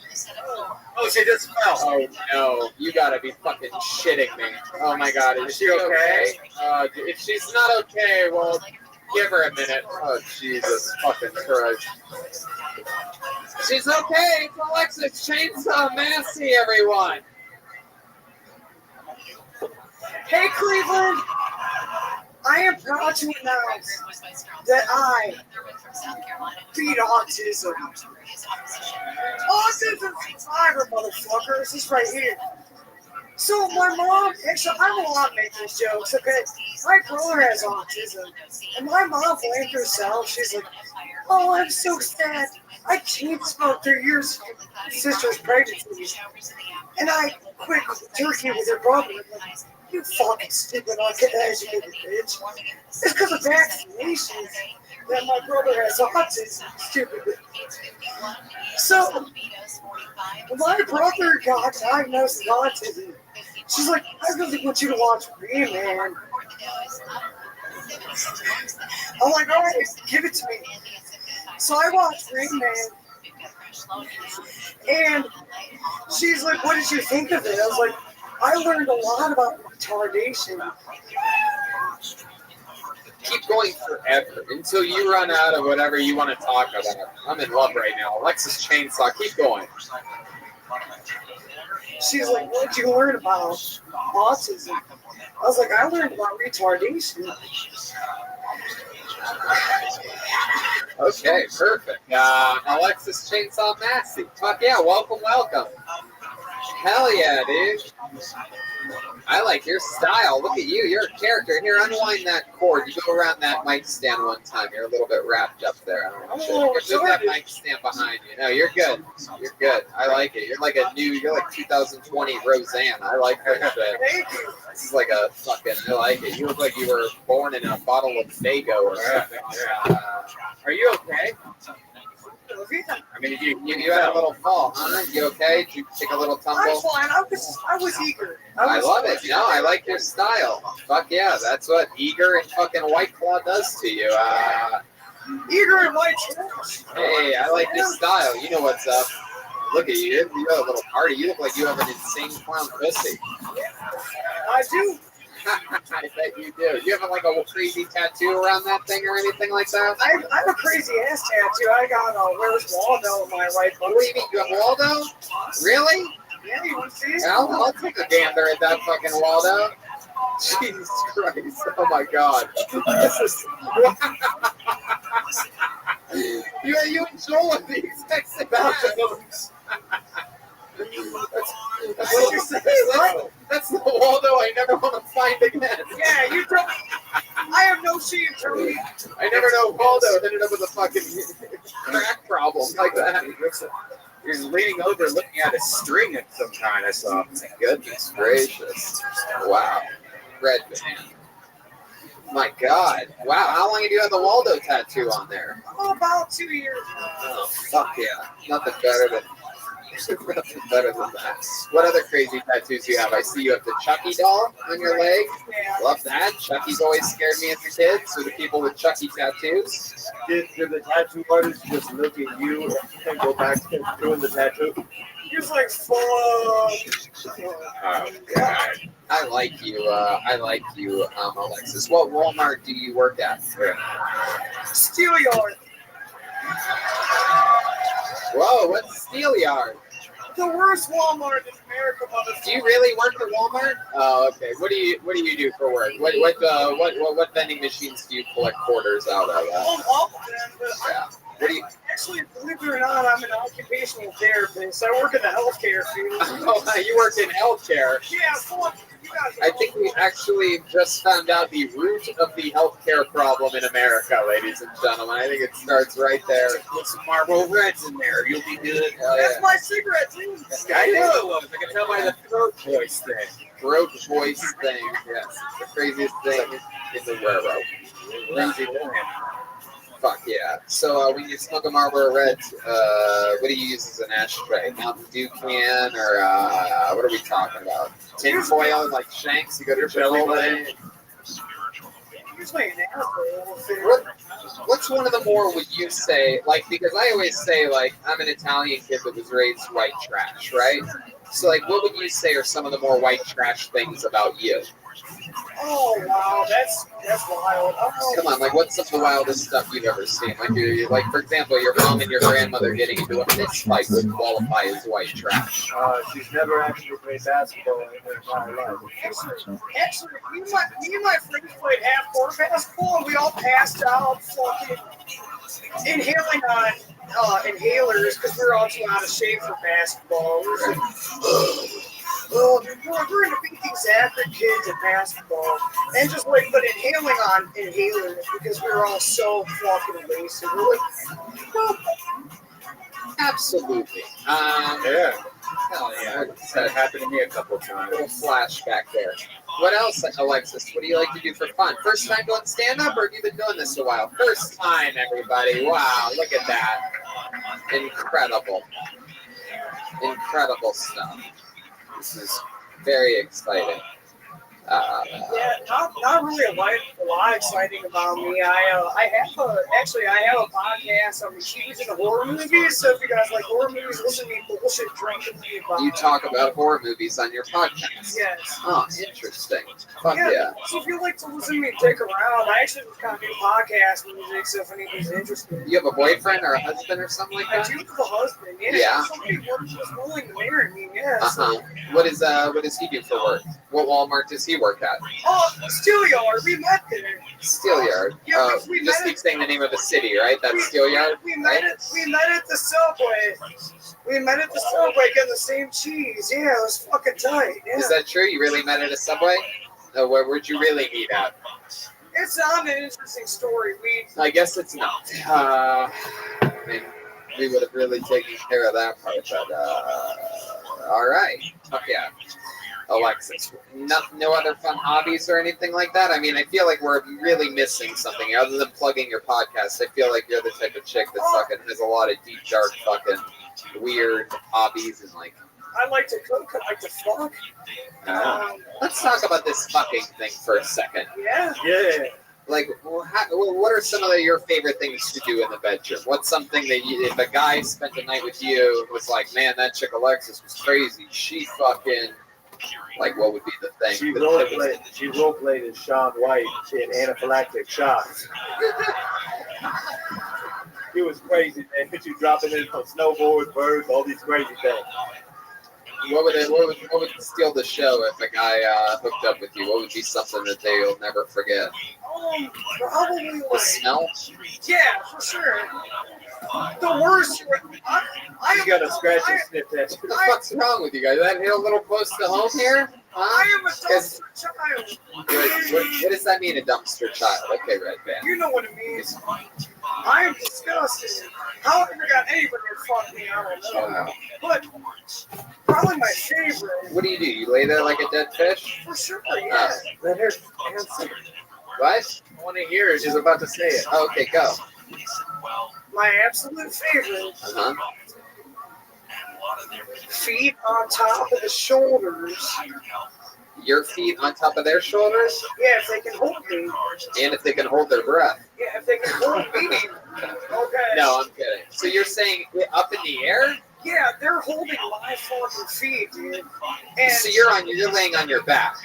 Oh, she just fell. Oh, no. You gotta be fucking shitting me. Oh, my God. Is she okay? If she's not okay, well, give her a minute. Oh, Jesus fucking Christ. She's okay. It's Alexis Chainsaw Massey, everyone. Hey, Cleveland! I am proud to announce that I beat autism. Autism's survivor, motherfucker. This is right here. So my mom, actually, I'm a lot making these jokes, okay? My brother has autism, and my mom blamed herself. She's like, oh, I'm so sad. I chain smoked 3 years of sister's pregnancy, and I quit turkey with her brother. I'm like, you fucking stupid, uneducated bitch. It's because of vaccinations that my brother has autism, stupid. So, my brother got diagnosed with autism. She's like, I really want you to watch Rain Man. I'm like, all right, give it to me. So I watched Rain Man. And she's like, what did you think of it? I was like, I learned a lot about retardation. Keep going forever until you run out of whatever you want to talk about. I'm in love right now. Alexis Chainsaw, keep going. She's like, what did you learn about autism? I was like, I learned about retardation. Okay, perfect. Alexis Chainsaw Massey. Fuck yeah, welcome. Hell yeah, dude. I like your style. Look at you. You're a character. Here, unwind that cord. You go around that mic stand one time. You're a little bit wrapped up there. Move that mic stand behind you. No, you're good. You're good. I like it. You're like 2020 Roseanne. I like that shit. This is like a fucking, I like it. You look like you were born in a bottle of Fago or something. Are you okay? I mean, if you You had a little fall, huh? You okay? Did you take a little I tumble? was fine. I was eager. I love it. No, I like your style. Fuck yeah, that's what eager and fucking White Claw does to you. Eager and white trash. Hey, I like your style. You know what's up. Look at you. You have a little party. You look like you have an insane clown pussy. I do. I bet you do. You have like a crazy tattoo around that thing or anything like that? I have a crazy ass tattoo. I got Where's Waldo in my right butt. What do you mean? You have Waldo? Really? Yeah, you want to see it? I'll take a gander at that fucking Waldo. Jesus Christ. Oh my God. This is... you and Joel are the exact same tattoos. That's what you say, right? That's the Waldo I never want to find again. Yeah, you don't. I have no shame, Tony. I never know Waldo ended up with a fucking crack problem like that. He's leaning over looking at a string of some kind, I saw. Goodness gracious. Wow. Red band. My God. Wow. How long have you had the Waldo tattoo on there? Oh, about 2 years. Oh, fuck yeah. Nothing better than that. What other crazy tattoos do you have? I see you have the Chucky doll on your leg. Love that. Chucky's always scared me as a kid. So the people with Chucky tattoos. Did the tattoo artist just look at you and go back to doing the tattoo? He's like, fuck. Oh God. I like you, Alexis. What Walmart do you work at? Steelyard. Whoa, what's Steel Yard? The worst Walmart in America, motherfucker. Do you really work at Walmart? Oh, okay. What do you do for work? What vending machines do you collect quarters out of? All of them, but Yeah. What do you? Actually, believe it or not, I'm an occupational therapist. I work in the healthcare field. Oh, you work in healthcare. Yeah, fuck. You guys I think we actually just found out the root of the healthcare problem in America, ladies and gentlemen. I think it starts right there. Put some Marlboro Reds in there. You'll be good. That's my cigarette, too. I know. I can tell by the throat voice thing. Throat voice thing. Yes. The craziest thing in the world. Lindsay Lohan. Fuck yeah. So when you smoke a Marlboro Red, what do you use as an ashtray? Mountain Dew can or what are we talking about? Tin foil like Shanks? You go to Chipotle? Usually an asshole. What's one of the more would you say, like, because I always say, like, I'm an Italian kid that was raised white trash, right? So, like, what would you say are some of the more white trash things about you? Oh, wow, that's wild. Come on, like, what's some of the wildest stuff you've ever seen? Like, for example, your mom and your grandmother getting into a fist fight would qualify as white trash. She's never actually played basketball in her entire life. Actually, me and my friends played half-court basketball, and we all passed out fucking inhaling on inhalers because we were all too out of shape for basketball. We were like, we're going to beat these average kids at basketball, and just like, but inhaling on inhalers because we were all so fucking wasted. We're like, well, absolutely. Yeah. Hell yeah. That happened to me a couple of times. Little flashback there. What else, Alexis? What do you like to do for fun? First time doing stand-up, or have you been doing this a while? First time, everybody. Wow, look at that. Incredible. Incredible stuff. This is very exciting. yeah, not really a lot exciting about me. I have a podcast. I'm huge into horror movies, so if you guys like horror movies, listen to me bullshit drinking me about. You talk about horror movies on your podcast. Yes. Oh, interesting. Fuck yeah. So if you like to listen to me dick around, I actually just kind of do podcast music, so if anybody's interested. You have a boyfriend or a husband or something like that? I do have a husband. Yeah. Yeah. Somebody was willing to marry me. Yeah. What does he do for work? What Walmart does he work at? Oh, Steelyard. We met there. Steelyard. Yeah, we just met keep saying the name of the city, right? That's Steelyard. We met at the subway. We met at the subway getting the same cheese. Yeah, it was fucking tight. Yeah. Is that true? You really met at a subway? Where'd you really meet at? It's not an interesting story. I guess it's not. I mean, we would have really taken care of that part, but all right. Fuck yeah. Alexis, no other fun hobbies or anything like that? I mean, I feel like we're really missing something other than plugging your podcast. I feel like you're the type of chick that fucking has a lot of deep, dark, fucking weird hobbies and like. I like to cook. I like to fuck. Let's talk about this fucking thing for a second. Yeah. Like, what are some of your favorite things to do in the bedroom? What's something that if a guy spent the night with you and was like, man, that chick Alexis was crazy. She fucking, like, what would be the thing? She role-played as Shaun White in Anaphylactic Shock. It was crazy, man. She dropping in on snowboards, birds, all these crazy things. What would steal the show if a guy hooked up with you? What would be something that they'll never forget? Probably The like. smell? Yeah, for sure. The worst. You got to scratch and sniff that. What the fuck's wrong with you guys? That hit a little close to home here? Huh? I am a dumpster child. What does that mean, a dumpster child? Okay, Red Band. You know what it means. I am disgusting. How I never got anybody to fuck me, I don't know. Wow. But probably my favorite. What do? You lay there like a dead fish? For sure, yeah. Let her answer. What? I want to hear it. She's about to say it. Okay, go. My absolute favorite. Uh-huh. Feet on top of the shoulders. Your feet on top of their shoulders? Yeah, if they can hold me. And if they can hold their breath. Yeah, if they can hold me. Okay. No, I'm kidding. So you're saying up in the air? Yeah, they're holding my fucking feet, dude. And So you're laying on your back.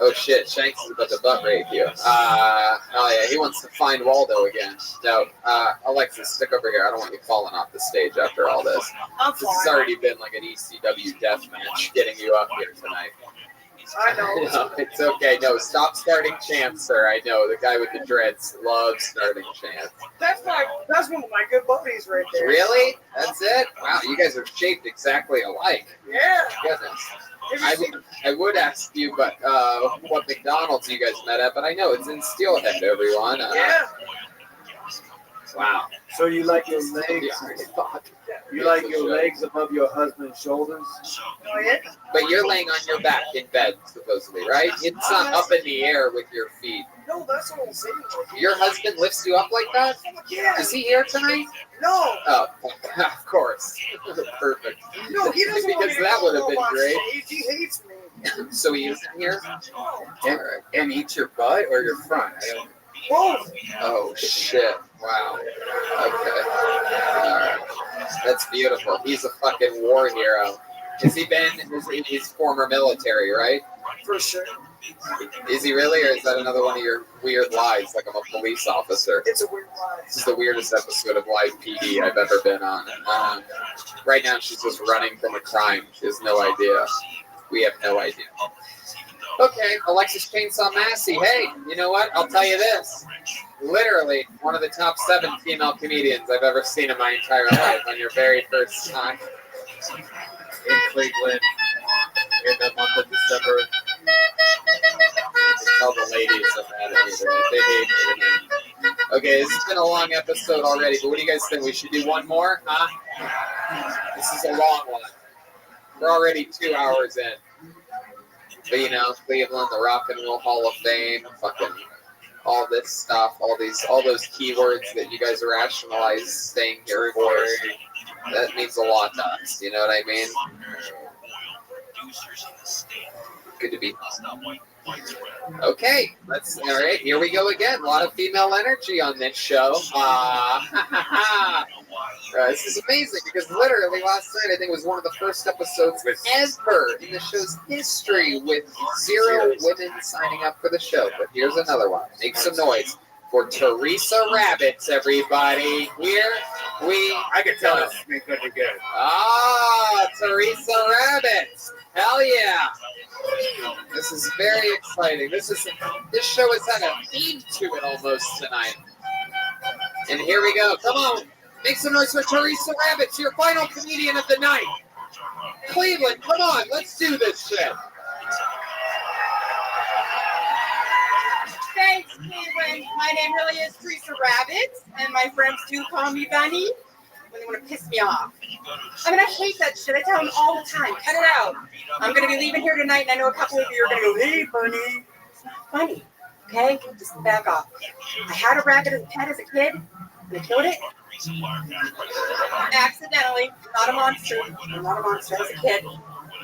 Oh shit, Shanks is about to butt rape you. Oh yeah, he wants to find Waldo again. No, Alexis, stick over here. I don't want you falling off the stage after all this. I'm This has fine. already been like an ECW death match getting you up here tonight. I know. No, it's okay. No, stop starting chants, sir. I know the guy with the dreads loves starting chants. That's one of my good buddies right there. Really? That's it? Wow, you guys are shaped exactly alike. Yeah. Goodness. I would ask you, but what McDonald's you guys met at, but I know it's in Steelhead, everyone. Yeah. Wow. So you like your legs? You like your legs above your husband's shoulders? Oh, yeah. But you're laying on your back in bed, supposedly, right? It's not up in the air with your feet. No, that's what I'm saying. Your husband lifts you up like that? Yeah. Is he here tonight? No. Oh, of course. Perfect. No, he doesn't want Because me to that go would have been on great. stage. He hates me. So he isn't here? And eat your butt or your front? Both. Oh, shit. Wow. Okay. All right. That's beautiful. He's a fucking war hero. Has he been? He's former military, right? For sure. Is he really, or is that another one of your weird lies, like I'm a police officer? It's a weird lie. This is the weirdest episode of Live PD I've ever been on. Right now, she's just running from a crime. She has no idea. We have no idea. Okay, Alexis Chainsaw Massey. Hey, you know what? I'll tell you this. Literally, one of the top 7 female comedians I've ever seen in my entire life on your very first time in Cleveland in the month of December. Tell the ladies about it. They hate me. Okay, this has been a long episode already, but what do you guys think? We should do one more, huh? This is a long one. We're already 2 hours in. But you know, Cleveland, the Rock and Roll Hall of Fame, fucking all this stuff, all those keywords that you guys rationalize staying here for. That means a lot to us. You know what I mean? Good to be home. Okay, all right, here we go again. A lot of female energy on this show. This is amazing because literally last night I think was one of the first episodes ever in the show's history with 0 women signing up for the show. But here's another one. Make some noise for Teresa Rabbits, everybody. Here I can tell it's good to go. Teresa Rabbits. Hell yeah. This is very exciting. This show has had a theme to it almost tonight. And here we go. Come on. Make some noise for Teresa Rabbits, your final comedian of the night. Cleveland, come on. Let's do this shit. Thanks, Cleveland. My name really is Teresa Rabbits, and my friends do call me Bunny. when they want to piss me off. I mean, I hate that shit. I tell them all the time, cut it out. I'm going to be leaving here tonight, and I know a couple of you are going to go, hey, Bunny. It's not funny, okay? Just back off. I had a rabbit as a pet as a kid, and I killed it. Accidentally. Not a monster. I'm not a monster as a kid.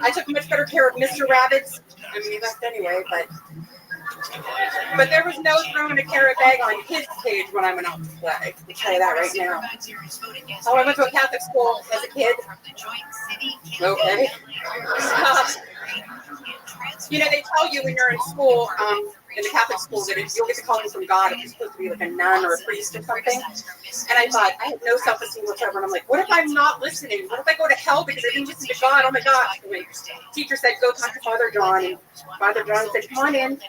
I took much better care of Mr. Rabbits. I mean, he left anyway, but there was no throwing a carrot bag on his cage when I went out to play. I'll tell you that right now. Oh, I went to a Catholic school as a kid. Okay. You know, they tell you when you're in school, in the Catholic school, that you'll get the calling from God if you're supposed to be like a nun or a priest or something. And I thought, I had no self-esteem whatsoever. And I'm like, what if I'm not listening? What if I go to hell because I didn't listen to God? Oh my gosh. And my teacher said, go talk to Father John. And Father John said, come on in.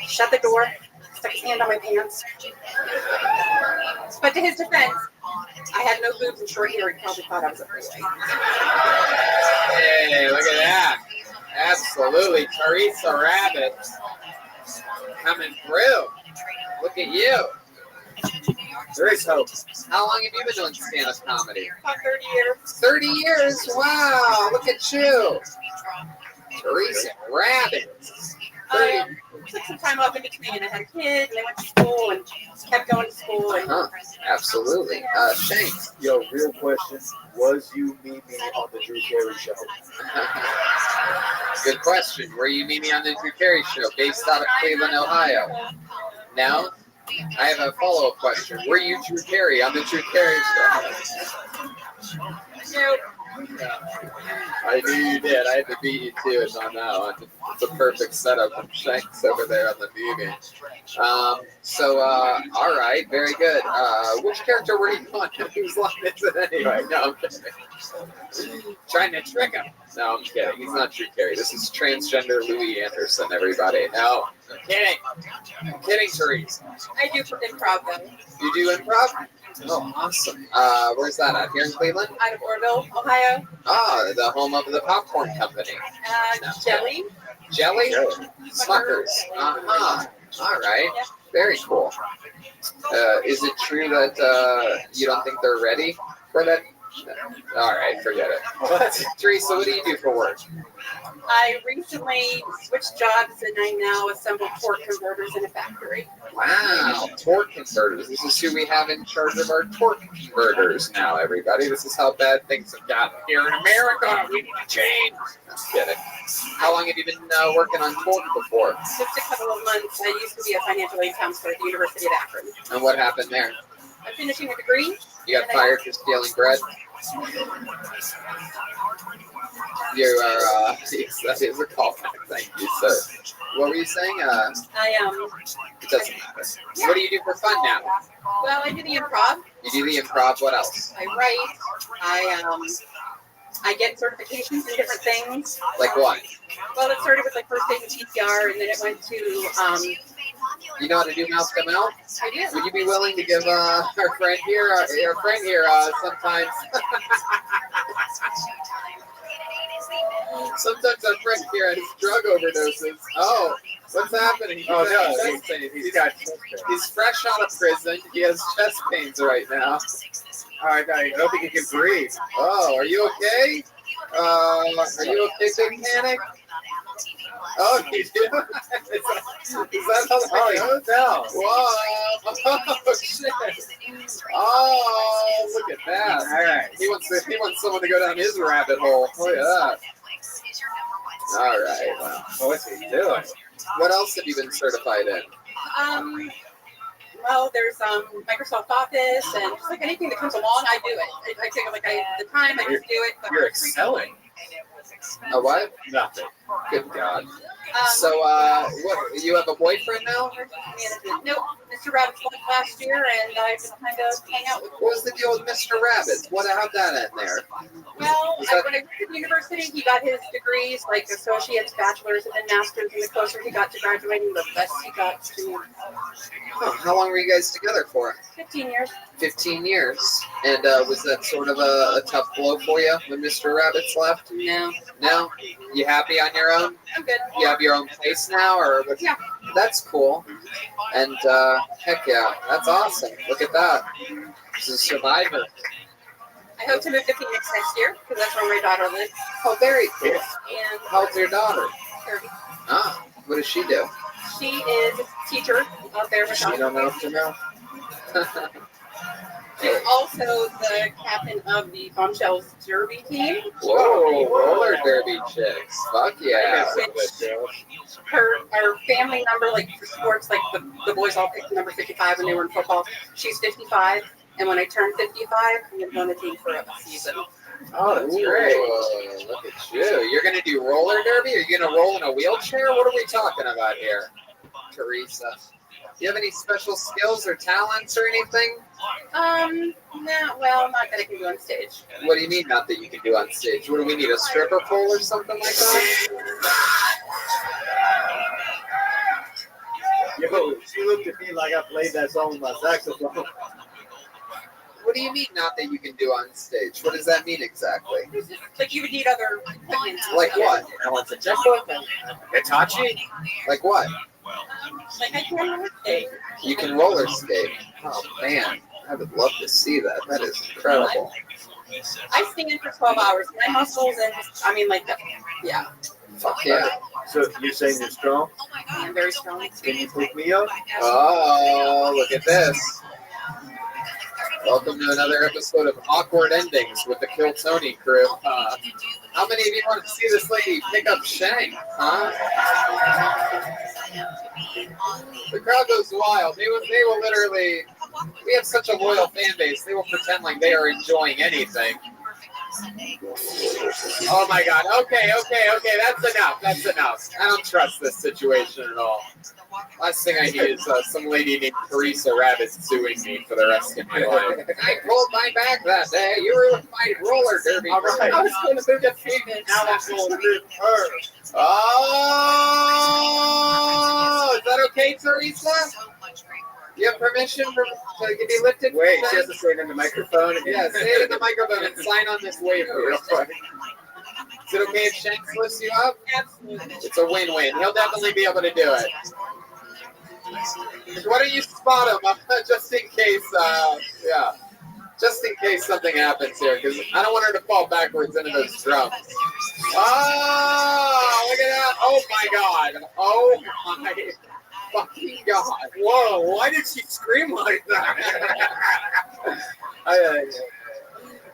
Shut the door. Stuck his hand on my pants. But to his defense, I had no boobs and short hair. He probably thought I was a boy. Hey, look at that. Absolutely. Teresa Rabbit coming through. Look at you. There is hope. How long have you been doing stand-up comedy? About 30 years. 30 years? Wow. Look at you. Teresa Rabbit. I took some time off in between. I had a kid, and I went to school and kept going to school. And Absolutely. Shanks. Yo, real question. Was you Mimi on the Drew Carey show? Good question. Were you Mimi on the Drew Carey show based out of Cleveland, Ohio? No? I have a follow-up question. Were you Drew Carey on the Drew Carey show? No. I knew you did. I had to beat you to it on that one. It's a perfect setup from Shanks over there on the movie. All right, very good. Which character were you on? Whose line is it anyway? No, I'm kidding. Trying to trick him. No, I'm kidding. He's not Drew Carey. This is transgender Louis Anderson, everybody. No, I'm kidding. I'm kidding, Therese. I do improv, though. You do improv? Oh, awesome. Where's that at? Here in Cleveland? Out of Orville, Ohio. Ah, the home of the popcorn company. Jelly. Jelly? Smuckers. Uh-huh. All right. Yeah. Very cool. Is it true that you don't think they're ready for that? All right, forget it. What? Teresa, what do you do for work? I recently switched jobs and I now assemble torque converters in a factory. Wow, torque converters. This is who we have in charge of our torque converters now, everybody. This is how bad things have gotten here in America. We need to change. Just kidding. How long have you been working on torque before? Just a couple of months. I used to be a financial aid counselor at the University of Akron. And what happened there? I'm finishing a degree. You got fired for stealing bread? You are, that is a callback. Thank you, sir. What were you saying? It doesn't matter. Yeah. What do you do for fun now? Well, I do the improv. You do the improv. What else? I write. I get certifications in different things. Like what? Well, it started with like first aid and CPR, and then it went to. You know how to do mouth to mouth? I do. Would you be willing to give our friend here, sometimes? Sometimes our friend here has drug overdoses. Oh, what's happening? Oh no, he's fresh out of prison. He has chest pains right now. I don't think he can breathe. Oh, are you okay? Are you okay, Big Panic? Oh, you do? Is that how that goes? No. Whoa. Oh, shit. Oh, look at that. All right. He wants someone to go down his rabbit hole. Look at that. All right. Wow. What's he doing? What else have you been certified in? Well, there's Microsoft Office, and just like anything that comes along, I do it. I take like the time, I just do it. You're excelling. A what? Nothing. Good God. So, what? You have a boyfriend now? Nope. Mr. Rabbit left last year, and I just kind of hang out with him. What was the deal with Mr. Rabbit? How'd that end there? Well, when I went to university, he got his degrees, like associates, bachelors, and then masters. And the closer he got to graduating, the less he got to me. Huh, how long were you guys together for? 15 years. 15 years. And was that sort of a tough blow for you when Mr. Rabbit's left? No. No? You happy on your own? I'm good. You have your own place now, or what? Yeah. That's cool. And heck yeah, that's awesome. Look at that. This is Survivor. I hope to move to Phoenix next year because that's where my daughter lives. Oh, very cool. And How old's your daughter? 30. Ah, what does she do? She is a teacher out there. She don't know to know. She's also the captain of the Bombshells Derby team. Whoa, roller derby chicks. Fuck yeah. Our family number, like for sports, like the boys all picked number 55 when they were in football. She's 55, and when I turn 55, I'm going to go on the team for a season. Oh, that's great. Look at you. You're going to do roller derby? Are you going to roll in a wheelchair? What are we talking about here, Teresa? Do you have any special skills or talents or anything? No, well, not that I can do on stage. What do you mean not that you can do on stage? What do we need, a stripper pole or something like that? Yo, she looked at me like I played that song with my saxophone. What do you mean not that you can do on stage? What does that mean exactly? Like you would need other equipment. Like what? I want the checkbook. Hitachi? Like what? Like I can roller skate. You can roller skate. Oh man, I would love to see that. That is incredible. I stand for 12 hours. My muscles and I mean like yeah. Fuck yeah. So you're saying you're strong? I'm very strong. Can you pick me up? Oh, look at this. Welcome to another episode of Awkward Endings with the Kill Tony crew. How many of you want to see this lady pick up Shang? Huh? The crowd goes wild. They will literally. We have such a loyal fan base. They will pretend like they are enjoying anything. Oh my God. Okay. That's enough. That's enough. I don't trust this situation at all. Last thing I need is some lady named Teresa Rabbit suing me for the rest of my life. I pulled my back that day. You were with my roller derby. All right. I was going to move to Phoenix. Now I'm going to move her. Oh, is that okay, Teresa? You have permission to be lifted? Wait, she has to say it in the microphone. Yeah, say it in the microphone and sign on this waiver real quick. Is it okay if Shanks lifts you up? Absolutely. It's a win-win. He'll definitely be able to do it. Why don't you spot him just in case, just in case something happens here, because I don't want her to fall backwards into those drums. Oh, look at that. Oh, my God. Oh, my fucking God. Whoa, why did she scream like that?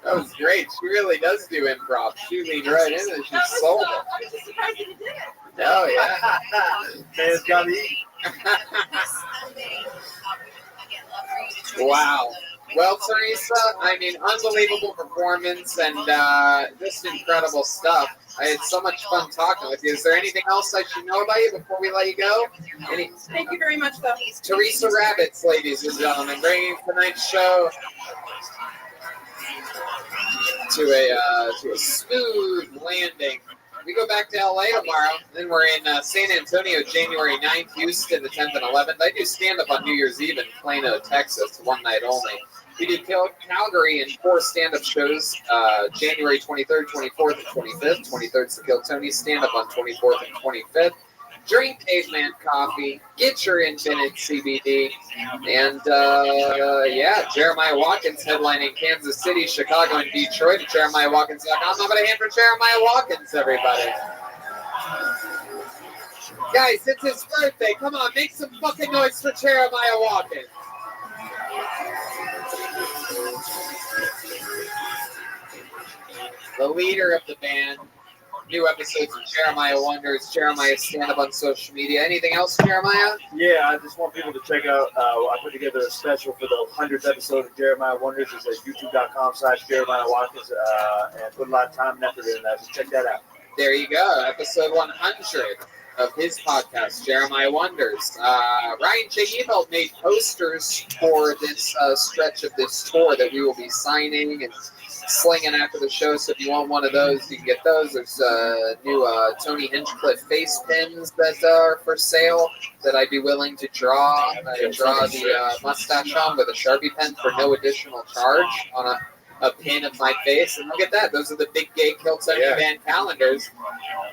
That was great. She really does do improv. She leaned right in and she sold it. I was just surprised you did it. Oh, yeah. Man's got to eat. Wow. Well, Teresa, I mean, unbelievable performance and just incredible stuff. I had so much fun talking with you. Is there anything else I should know about you before we let you go? Thank you very much, though. Teresa Rabbits, ladies and gentlemen, bringing tonight's show to a smooth landing. We go back to LA tomorrow, then we're in San Antonio January 9th, Houston the 10th and 11th. I do stand-up on New Year's Eve in Plano, Texas, one night only. We do Calgary in 4 stand-up shows, January 23rd, 24th, and 25th. 23rd's the Kill Tony stand-up on 24th and 25th. Drink Caveman Coffee, get your Infinite CBD, and Jeremiah Watkins headlining Kansas City, Chicago, and Detroit at JeremiahWatkins.com. How about a hand for Jeremiah Watkins, everybody? Guys, it's his birthday. Come on, make some fucking noise for Jeremiah Watkins. The leader of the band. New episodes of Jeremiah Wonders, Jeremiah stand-up on social media. Anything else, Jeremiah? Yeah, I just want people to check out, I put together a special for the 100th episode of Jeremiah Wonders. It's at youtube.com/Jeremiah Watkins, and put a lot of time and effort in that, so check that out. There you go, episode 100 of his podcast, Jeremiah Wonders. Ryan J. Ebelt made posters for this stretch of this tour that we will be signing and slinging after the show, so if you want one of those, you can get those. There's new Tony Hinchcliffe face pins that are for sale that I'd be willing to draw. I draw the mustache on with a Sharpie pen for no additional charge on a pin of my face. And look at that. Those are the Big Gay Kill Tony band calendars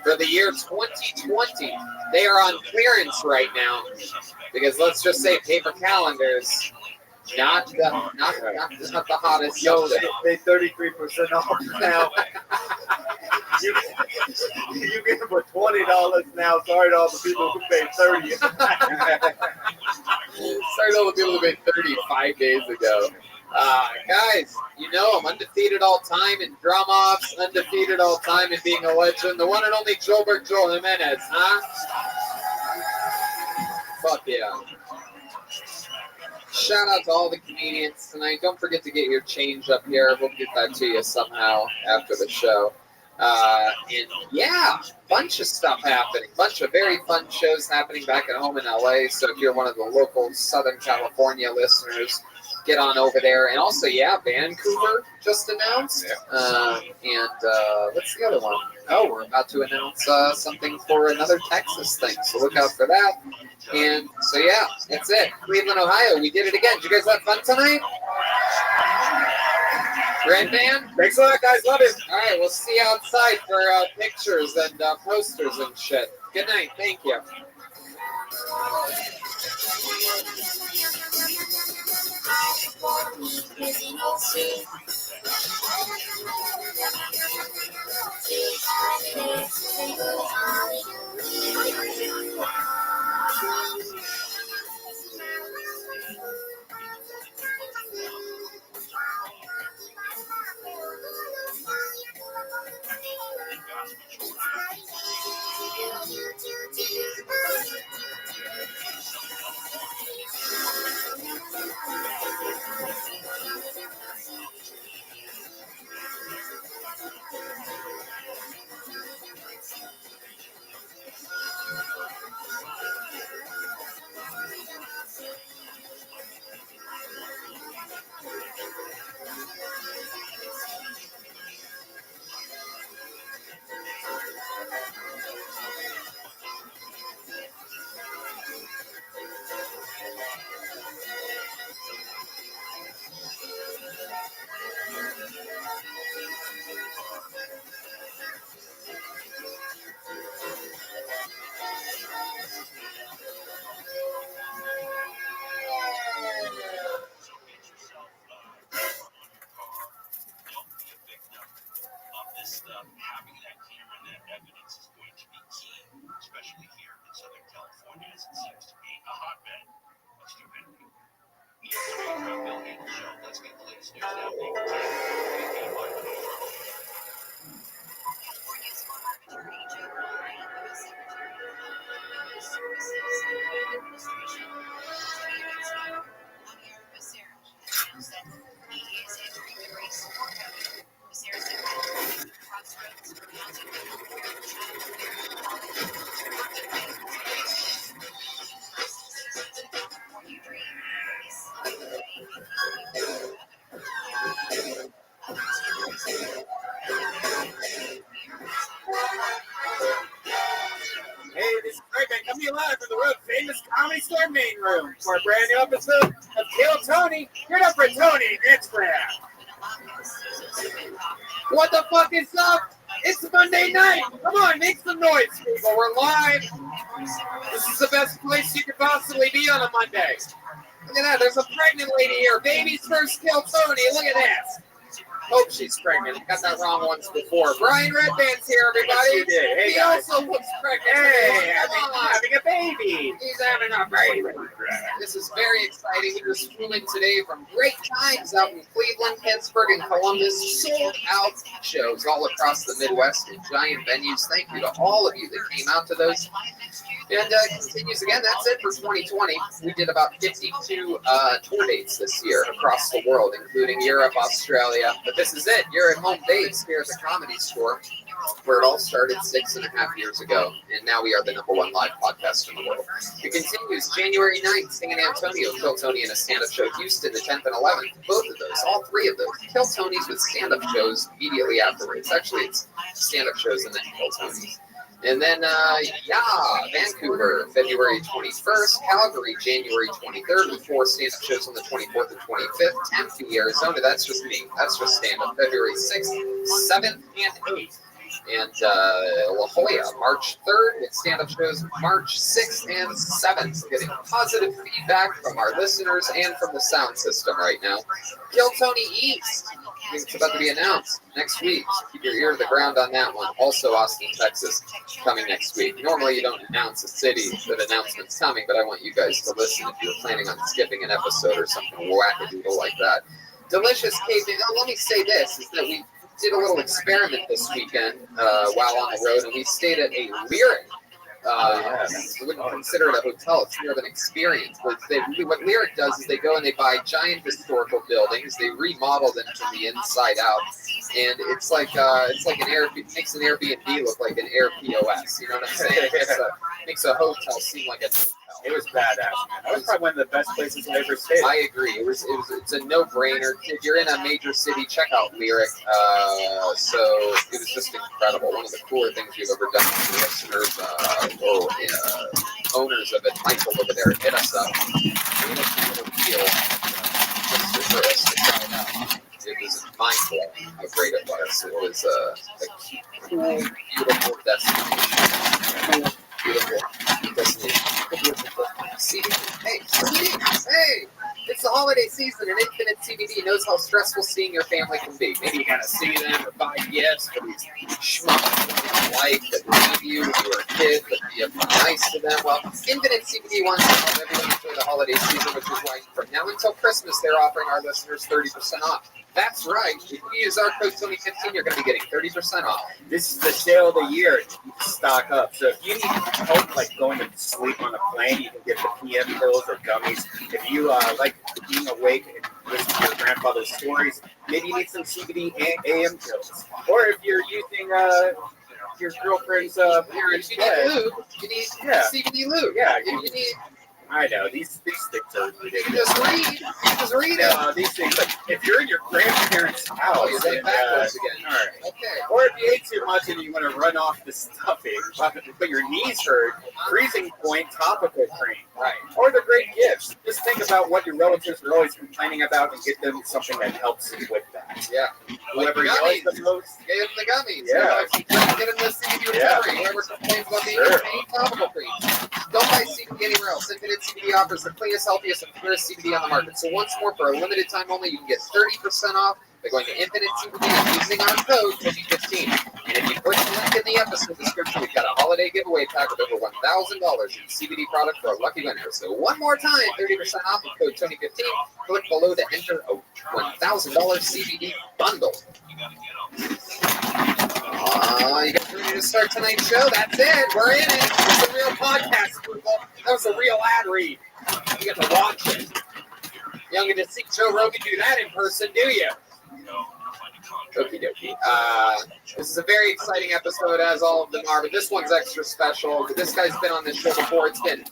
for the year 2020. They are on clearance right now because let's just say paper calendars Not the hottest. Yo, they 33% off now. You get them for $20 now. Sorry to all the people who paid $30. Sorry to all the people who paid 35 days ago. Guys, you know I'm undefeated all time in drum-offs, undefeated all time in being a legend. The one and only Joel Jimenez, huh? Fuck yeah. Shout out to all the comedians tonight. Don't forget to get your change up here. We'll get that to you somehow after the show. And yeah, bunch of stuff happening. Bunch of very fun shows happening back at home in LA. So if you're one of the local Southern California listeners, get on over there. And also, yeah, Vancouver just announced. What's the other one? Oh, we're about to announce something for another Texas thing. So look out for that. And so, yeah, that's it. Cleveland, Ohio. We did it again. Did you guys have fun tonight? Grand band? Thanks a lot, guys. Love it. All right, we'll see you outside for pictures and posters and shit. Good night. Thank you. Having that camera and that evidence is going to be key, especially here in Southern California, as it seems to be a hotbed. Let's do it. News Today from Bill Hagel Show. Let's get the latest news happening. California's former Attorney General and U.S. Secretary of Homeland Services and Administration, 2 years ago, Javier Becerra announced that he is entering the race for governor. Becerra said California is at a crossroads for mounting healthcare, child care, quality, working families, the California dream is underway, and he's becoming governor. Hey, this is Greg, man. Coming to you live from the world famous Comedy Store main room for a brand new episode of Kill Tony. Give it up for Tony Instagram. What the fuck is up? It's Monday night. Come on, make some noise, people. We're live. This is the best place you could possibly be on a Monday. Look at that. There's a pregnant lady here. Baby's first Kill Tony. Look at this. Hope she's pregnant. I got that wrong once before. Brian Redband's here, everybody. Yes, you did. Hey, he guys. also looks pregnant. Hey, having a baby. He's having a baby. This is very exciting. We're streaming today from great times out in Cleveland, Pittsburgh, and Columbus. Sold out shows all across the Midwest in giant venues. Thank you to all of you that came out to those. And continues again. That's it for 2020. We did about 52 tour dates this year across the world, including Europe, Australia. But this is it. You're at home base here at the Comedy Store, where it all started 6.5 years ago. And now we are the #1 live podcast in the world. It continues January 9th, San Antonio, Kill Tony, and a stand-up show. Houston, the 10th and 11th. Both of those, all three of those. Kill Tonys with stand-up shows immediately afterwards. Actually, it's stand-up shows and then Kill Tonys. And then, Vancouver, February 21st, Calgary, January 23rd, with 4 stand-up shows on the 24th and 25th, Tempe, Arizona, that's just me, that's just stand-up, February 6th, 7th, and 8th. And La Jolla, March 3rd, with stand-up shows March 6th and 7th. Getting positive feedback from our listeners and from the sound system right now. Kill Tony East. I think it's about to be announced next week. So keep your ear to the ground on that one. Also, Austin, Texas, coming next week. Normally, you don't announce a city that announcement's coming, but I want you guys to listen if you're planning on skipping an episode or something wackadoodle like that. Delicious Cave. Now, let me say this, is that we did a little experiment this weekend while on the road, and we stayed at a Lyric. I wouldn't consider it a hotel. It's more of an experience. But what Lyric does is they go and they buy giant historical buildings. They remodel them from the inside out, and it's like an Airbnb. Makes an Airbnb look like an Airbnb. You know what I'm saying? Makes a hotel seem like a hotel. It was badass, man. That was probably one of the best places I ever stayed. I agree. It's a no-brainer. If you're in a major city, check out Lyric. So it was just incredible. One of the cooler things we've ever done for listeners owners of it. Michael over there hit us up. Gave us a little deal just for us to try it out. It was mind-blowing how great it was. It was a cool, beautiful destination. Beautiful destination. Hey, it's the holiday season, and Infinite CBD knows how stressful seeing your family can be. Maybe you gotta see them or buy gifts for these schmucks that you like, that leave you when you were a kid, but you have to be nice to them. Well, Infinite CBD wants to help everyone enjoy the holiday season, which is why from now until Christmas, they're offering our listeners 30% off. That's right. If you use our code Tony15, you're going to be getting 30% off. This is the sale of the year. Stock up. So if you need help, like going to sleep on a plane, you can get the PM pills or gummies. If you like being awake and listening to your grandfather's stories, maybe you need some CBD and AM pills. Or if you're using your girlfriend's parents' bed, you need CBD lube. Yeah, you need. I know these sticks are ridiculous. Just read it. These things, like if you're in your grandparents' house, you're saying backwards again. All right. Okay. Or if you ate too much and you want to run off the stuffing, but your knees hurt, freezing point topical cream. Right. Or the great gifts. Just think about what your relatives are always complaining about and get them something that helps you with that. Yeah. Whoever yells the most, get them the gummies. Yeah. Get them the CBD recovery. Whoever complains about the topical cream. Don't buy CBD anywhere else. Infinite CBD offers the cleanest, healthiest, and purest CBD on the market. So once more, for a limited time only, you can get 30% off by going to Infinite CBD and using our code 2015. And if you click the link in the episode description, we've got a holiday giveaway pack with over $1,000 in CBD product for a lucky winner. So one more time, 30% off with code 2015. Click below to enter a $1,000 CBD bundle. You guys ready to start tonight's show? That's it. We're in it. It's a real podcast, people. That was a real ad read. You get to watch it. You don't get to see Joe Rogan do that in person, do you? Okie dokie. This is a very exciting episode, as all of them are, but this one's extra special. This guy's been on this show before. It's been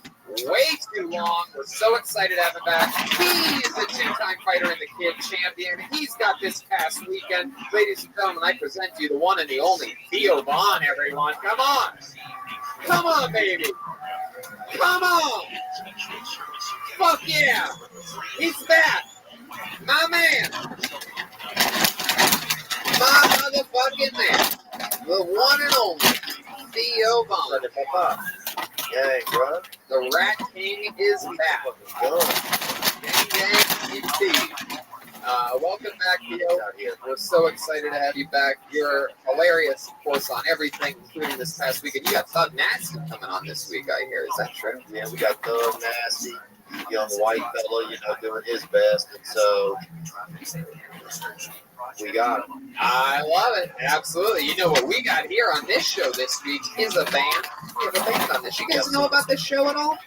way too long. We're so excited to have him back. He's a two-time fighter and the kid champion. He's got this past weekend. Ladies and gentlemen, I present to you the one and the only Theo Vaughn, everyone. Come on. Come on, baby. Come on. Fuck yeah. He's back. My man. My motherfucking man. The one and only Theo Vaughn. Gang, bro. The Rat King is back. Gang, indeed. Welcome back, Theo. We're so excited to have you back. You're hilarious, of course, on everything, including this past weekend. You got Thug Nasty coming on this week, I hear. Is that true? Yeah, we got Thug Nasty, young white fella, doing his best. And so we got him. I love it. Absolutely. You know what we got here on this show this week is a band. We have a band on this. You guys know about this show at all?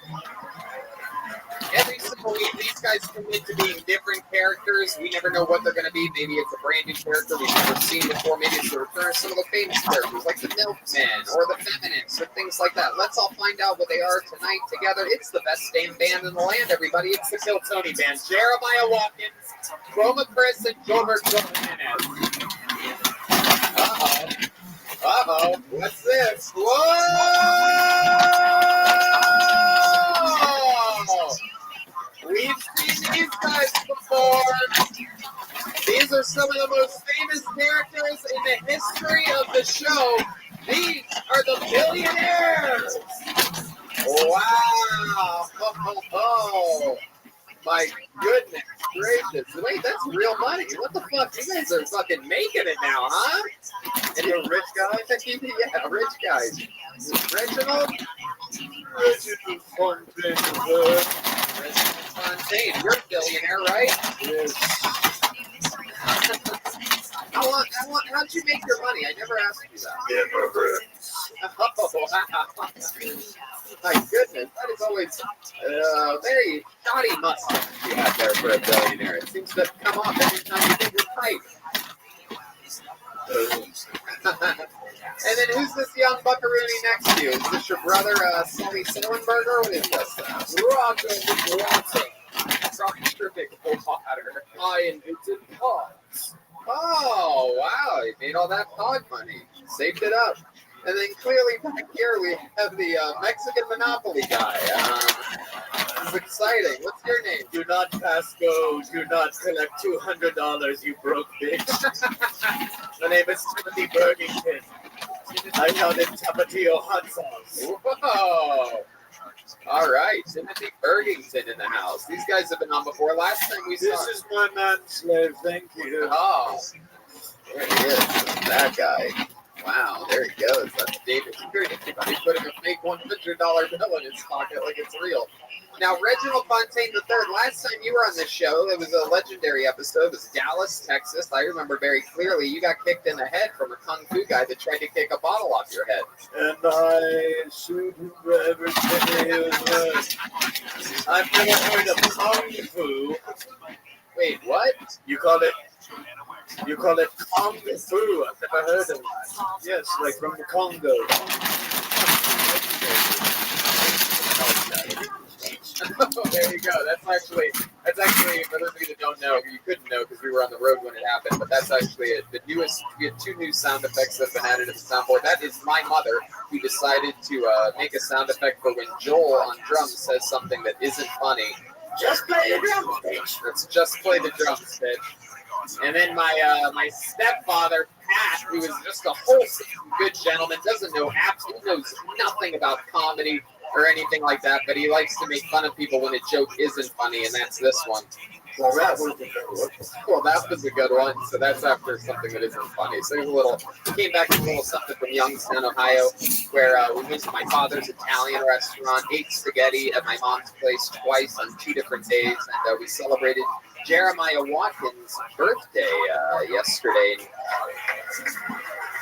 Every single week, these guys commit to being different characters. We never know what they're going to be. Maybe it's a brand new character we've never seen before. Maybe it's the return of some of the famous characters, like the Milkmen or the Feminists or things like that. Let's all find out what they are tonight together. It's the best damn band in the land, everybody. It's the Kill Tony Band. Jeremiah Watkins, Chroma Chris, and Gilbert Jimenez. Uh-oh. What's this? Whoa! We've seen these guys before. These are some of the most famous famous characters in the history of the show. These are the billionaires. Wow. Oh, my goodness gracious. Wait, that's real money. What the fuck? You guys are fucking making it now, huh? And you're rich guys? Yeah, rich guys. Reginald? Reginald Fontaine. You're a billionaire, right? Yes. How'd you make your money? I never asked you that. Yeah, Oh, wow. My goodness, that is always very shoddy mustache you have there for a billionaire. It seems to come off every time you get your pipe. And then who's this young buckaroonie next to you? Is this your brother, Sonny Sullenberger? What is this? Roger Stripic water. I invented pods. Oh, wow. He made all that pod money. Saved it up. And then clearly back here we have the Mexican Monopoly guy. This is exciting. What's your name? Do not pass go. Do not collect $200, you broke bitch. My name is Timothy Burgington. I founded Tapatio hot sauce. Whoa. All right. Timothy Burgington in the house. These guys have been on before. Last time we saw... This is my manslave. Thank you. Oh. There he is. That guy. Wow, there he goes. That's David Security. He's putting a fake $100 bill in his pocket like it's real. Now, Reginald Fontaine III, last time you were on this show, it was a legendary episode. It was Dallas, Texas. I remember very clearly you got kicked in the head from a kung fu guy that tried to kick a bottle off your head. And I shoot whoever was. I've never heard of kung fu. Wait, what? You call it kung fu. I've never heard of that. Yes, like from the Congo. There you go. That's actually for those of you that don't know, you couldn't know because we were on the road when it happened, but that's actually it. The newest, we had 2 new sound effects that have been added to the soundboard. That is my mother who decided to make a sound effect for when Joel on drums says something that isn't funny. Just play the drums, bitch. Let's just play the drums, bitch. And then my stepfather, Pat, who is just a wholesome good gentleman, absolutely knows nothing about comedy or anything like that, but he likes to make fun of people when a joke isn't funny, and that's this one. Well, that was a good one. So that's after something that isn't funny. So he came back with a little something from Youngstown, Ohio, where we went to my father's Italian restaurant, ate spaghetti at my mom's place twice on 2 different days, and we celebrated Jeremiah Watkins' birthday yesterday.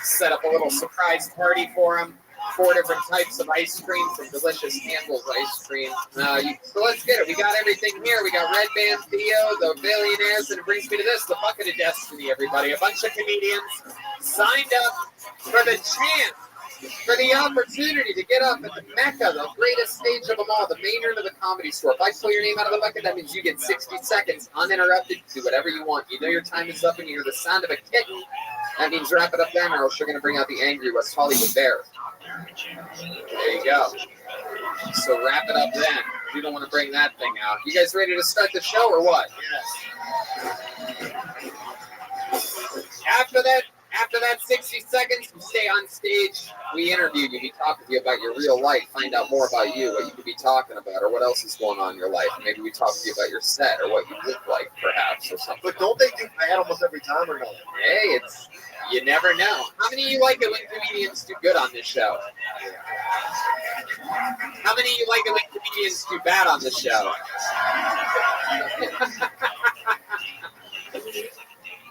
Set up a little surprise party for him. 4 different types of ice cream from Delicious Campbell's Ice Cream. So let's get it. We got everything here. We got Red Band Theo, the Billionaires, and it brings me to this, the Bucket of Destiny, everybody. A bunch of comedians signed up for the chance, for the opportunity to get up at the Mecca, the greatest stage of them all, the Maynard of the Comedy Store. If I pull your name out of the bucket, that means you get 60 seconds uninterrupted to do whatever you want. You know your time is up and you hear the sound of a kitten. That means wrap it up then, or else you're going to bring out the angry West Hollywood Bear. There you go. So wrap it up then. You don't want to bring that thing out. You guys ready to start the show or what? Yes. After that 60 seconds, you stay on stage. We interview you. We talk with you about your real life. Find out more about you, what you could be talking about, or what else is going on in your life. Maybe we talk to you about your set or what you look like, perhaps, or something. But don't they do bad almost every time or no? Hey, you never know. How many of you like it when comedians do good on this show? How many of you like it when comedians do bad on this show?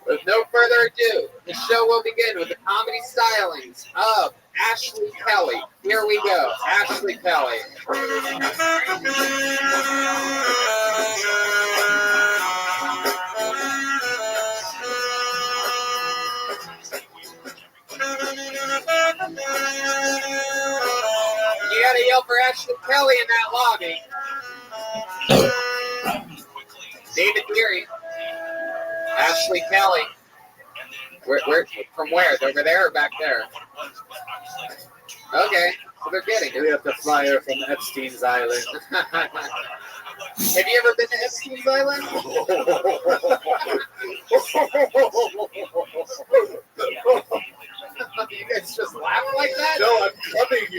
With no further ado, the show will begin with the comedy stylings of Ashley Kelly. Here we go, Ashley Kelly. You gotta yell for Ashley Kelly in that lobby. David Geary. Ashley Kelly. Where? From where? Over there or back there? Okay, so they're getting it. We have the flyer from Epstein's Island. Have you ever been to Epstein's Island?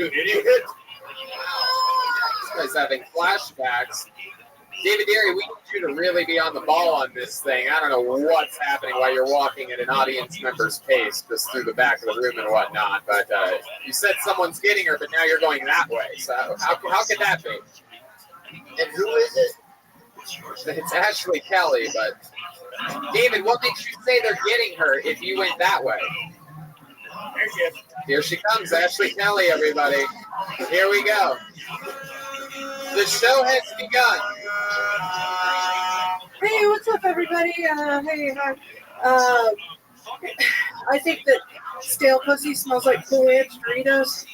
You idiot. This guy's having flashbacks. David Derry, we need you to really be on the ball on this thing. I don't know what's happening while you're walking at an audience member's pace just through the back of the room and whatnot. But you said someone's getting her, but now you're going that way. So how could that be? And who is it? It's Ashley Kelly. But David, what makes you say they're getting her if you went that way? Here she comes, Ashley Kelly, everybody. Here we go. The show has begun. Hey, what's up, everybody? Hey, hi. I think that stale pussy smells like Cool Ranch Doritos.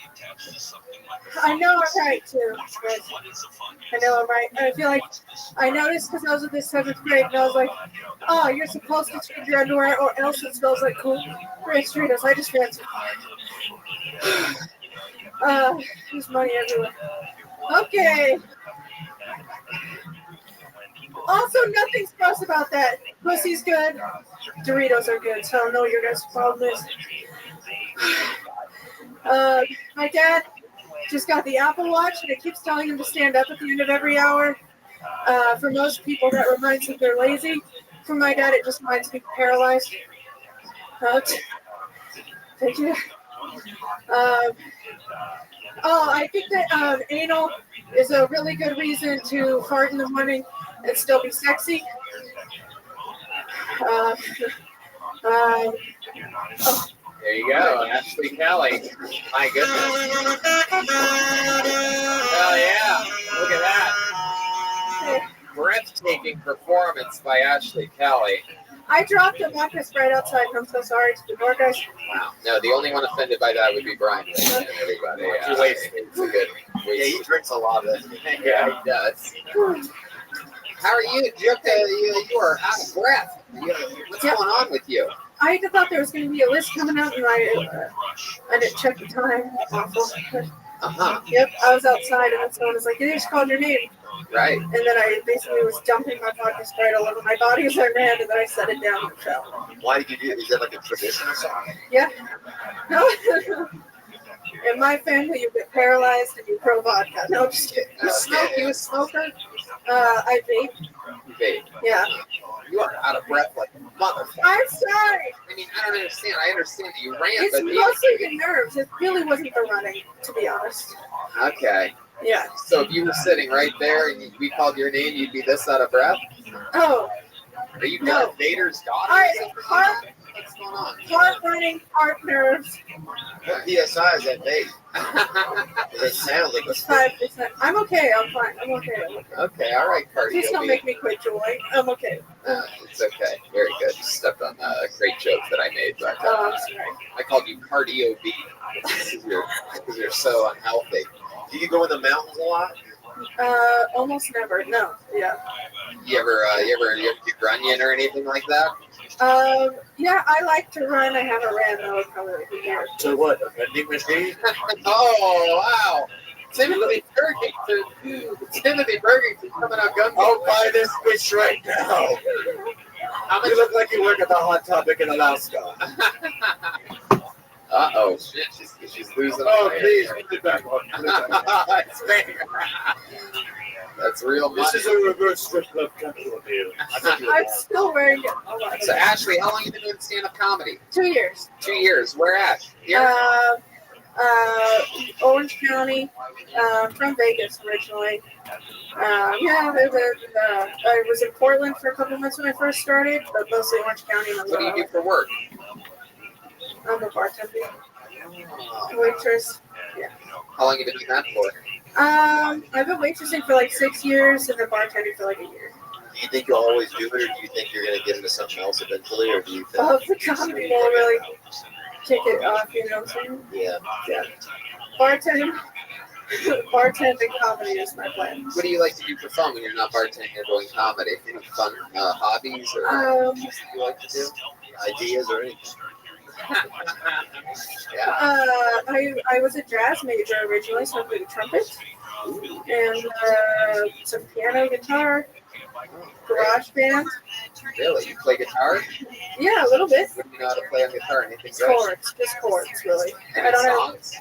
I know I'm right, too. But I know I'm right. I feel like I noticed because I was in the 7th grade, and I was like, oh, you're supposed to change your underwear or else it smells like Cool Ranch Doritos. I just fancied there's money everywhere. Okay. Also, nothing's gross about that. Pussy's good. Doritos are good, so I don't know what your guys' problem is. My dad just got the Apple Watch, and it keeps telling him to stand up at the end of every hour. For most people, that reminds them they're lazy. For my dad, it just reminds me paralyzed. Thank you. I think that anal is a really good reason to fart in the morning and still be sexy. There you go, Ashley Kelly. My goodness. Oh yeah, look at that. Breathtaking performance by Ashley Kelly. I dropped a mattress right outside. I'm so sorry to the door guys. Wow. No, the only one offended by that would be Brian. Everybody. It's a good waste. Yeah, he drinks a lot of it. Yeah, he does. How are you? You are out of breath. What's going on with you? I thought there was going to be a list coming out, and I didn't check the time. Yep, I was outside, and then someone was like, "They just called your name." Right. And then I basically was dumping my vodka Sprite all over my body as I ran, and then I set it down and fell. Why did you do it? Is that like a tradition or something? Yeah. No. In my family, you get paralyzed and you pro vodka. No, I'm just kidding. You smoke? You a smoker? I vape. You vape? Yeah. You are out of breath like a motherfucker. I'm sorry. I mean, I don't understand. I understand that you ran, It's but mostly the nerves. It really wasn't the running, to be honest. Okay. Yeah. So if you were sitting right there and we called your name, you'd be this out of breath? Oh. Are you Darth Vader's daughter? What's going on? Heart running, heart nerves. What PSI is that base? It sounds like It's 5%. I'm okay. I'm fine. I'm okay. Okay, all right, Cardio. Please don't make me quit joy. I'm okay. It's okay. Very good. You stepped on a great joke that I made, but I'm sorry. I called you Cardio B because you're so unhealthy. Do you go in the mountains a lot? Almost never. No. Yeah. You ever get Runyon or anything like that? Yeah, I like to run. I haven't ran though in probably like a year. So what? A vending machine? Oh wow! Timothy Bergington coming out guns. I'll buy this bitch right now. You look like you work at the Hot Topic in Alaska. Uh-oh, shit, she's losing. Oh, please, put it back on. That's real money. This is a reverse strip club capital deal. I'm still wearing it. So, Ashley, how long have you been doing stand-up comedy? 2 years. 2 years. Where at? Here? Orange County. From Vegas originally. I was in Portland for a couple months when I first started, but mostly Orange County. What do you do for work? I'm a bartender. Waitress. Yeah. How long have you been doing that for? I've been waitressing for like 6 years and then bartending for like a year. Do you think you'll always do it, or do you think you're going to get into something else eventually, or do you think? The comedy will really kick it off, you know what I'm saying? Yeah. Yeah. Bartending comedy is my plan. What do you like to do for fun when you're not bartending or doing comedy? Any fun hobbies or things that you like to do? Ideas or anything? Yeah. I was a jazz major originally, so I played trumpet and some piano, guitar, garage band. Really? You play guitar? Yeah, a little bit. What do you know how to play on guitar? Anything Chords, just chords, really. Any songs?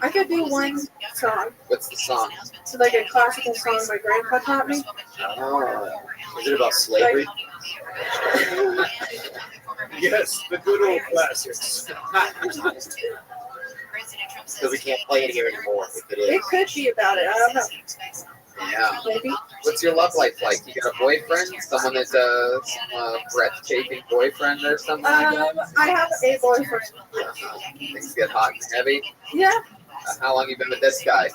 I could do one song. What's the song? It's like a classical song my grandpa taught me. Is it about slavery? Yes, the good old classics. Because we can't play it here anymore. If it is. It could be about it. I don't know. Yeah. Maybe. What's your love life like? You got a boyfriend? Someone that's a breathtaking boyfriend or something like that? I have a boyfriend. Things get hot and heavy. Yeah. How long you been with this guy?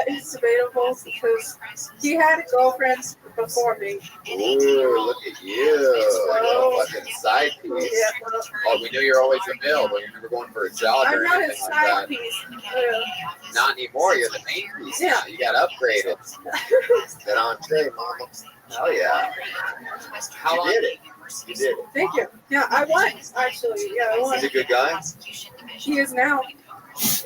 It's debatable because he had a girlfriend before me. Ooh, look at you. Little fucking side piece. Yeah. Oh, we knew you're always a male, but you're never going for a jog I'm or not a anything like side that. piece. Not anymore. You're the main piece. Yeah. Now. You got upgraded. That entree, mama. Hell yeah. How You long? did it. You did it. Thank you. Yeah, I won, actually. Yeah, I won. He's a good guy. He is now.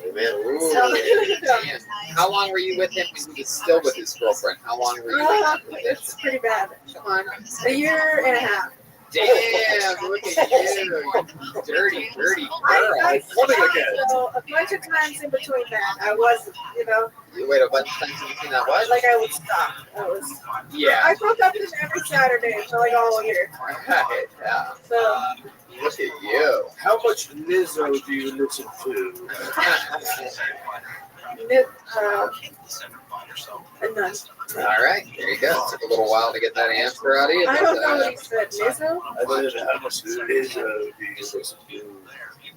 Amen. Ooh, man. How long were you with him when he was still with his girlfriend? How long were you with him? It's pretty bad. Come on. A year and a half. Damn, look at you. Dirty, dirty girl. I Woman again. so a bunch of times in between that, I wasn't, You wait a bunch of times in between that what? like I would stop. Yeah. I broke up with him every Saturday for like all year. Right, yeah. So, Look at you. How much Lizzo do you listen to? none. All right, there you go. Took a little while to get that answer out of you. I don't know what he said. Lizzo? I said, how much Lizzo do you listen to?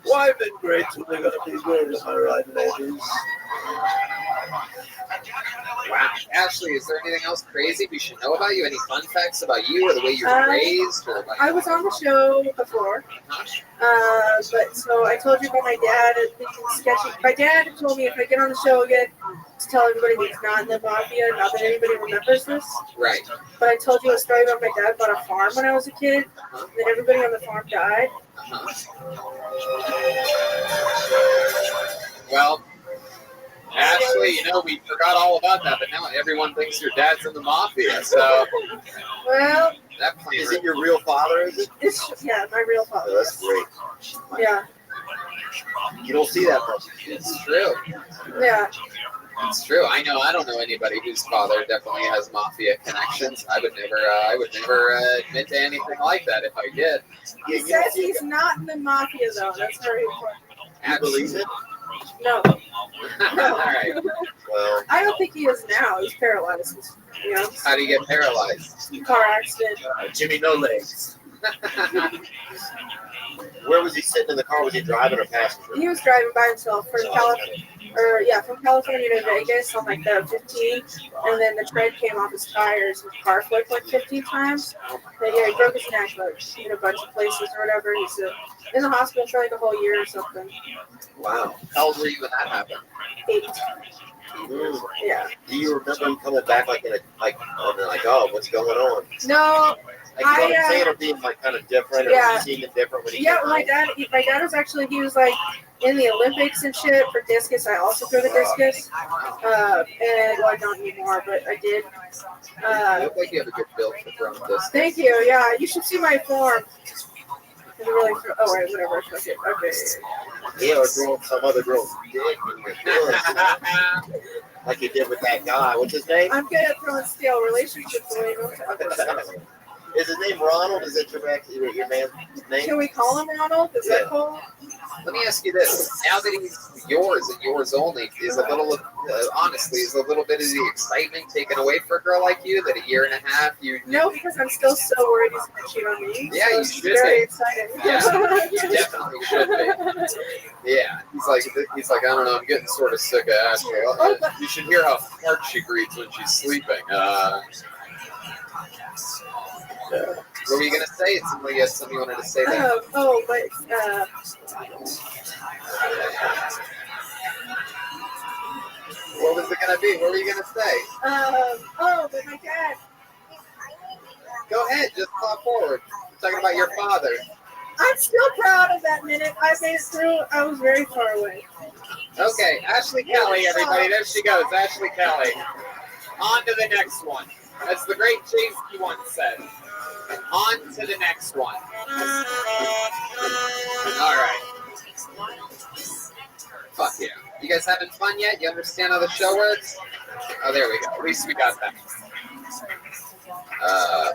Well, I've been great to live up these words, am I right, ladies? Wow. Ashley, is there anything else crazy we should know about you? Any fun facts about you or the way you were raised? Or I was on the show before. But so I told you about my dad and being sketchy. My dad told me if I get on the show again to tell everybody that he's not in the mafia, not that anybody remembers this. Right. But I told you a story about my dad bought a farm when I was a kid, and then everybody on the farm died. Well, Ashley, we forgot all about that, but now everyone thinks your dad's in the mafia, so. Well, that plan is it your real father, is it? Yeah, my real father. Oh, that's great. Yeah. You don't see that much. It's true. Yeah. It's true. I don't know anybody whose father definitely has mafia connections. I would never admit to anything like that if I did. He says he's not in the mafia, though. That's very important. You believe it? No. All right. Well, I don't think he is now. He's paralyzed. How do you get paralyzed? Car accident. Jimmy No Legs. Where was he sitting in the car? Was he driving or passenger? He was driving by himself from California to Vegas on like the 15, and then the tread came off his tires. His car flipped like 15 times. But yeah, he broke his neck, but in a bunch of places or whatever. He's in the hospital for like a whole year or something. Wow. How old were you when that happened? 8. Yeah. Do you remember him coming back oh, what's going on? No. Like, you know what I'm saying? Or being like kind of different, or seeing it different when he came my dad was actually, he was like in the Olympics and shit for discus. I also threw the discus. And I don't anymore, but I did. You look like you have a good build for throwing discus. Thank you. Yeah, you should see my form. Really whatever. Okay. Yeah, or throwing some other girl's dick in your foot. Like you did with that guy. What's his name? I'm good at throwing stale relationships away. Is his name Ronald? Is that your man's name? Can we call him Ronald? Is that cool? Let me ask you this: now that he's yours and yours only, is a little, honestly, is a little bit of the excitement taken away for a girl like you? That a year and a half you. No, because I'm still so worried he's gonna cheat on me. Yeah, so you should very be. excited. Yeah, you definitely should be. Yeah, he's like, I don't know, I'm getting sort of sick of Ashley. You should hear how hard she breathes when she's sleeping. What were you gonna say? Something you wanted to say there. What was it gonna be? What were you gonna say? But my dad. Go ahead, just pop forward. I'm talking about your father. I'm still proud of that minute. I made it through. I was very far away. Okay, Ashley Kelly, everybody. There she goes, Ashley Kelly. On to the next one. As the great Jay-Z once said. On to the next one. All right. Fuck yeah. You guys having fun yet? You understand how the show works? Oh, there we go. At least we got that.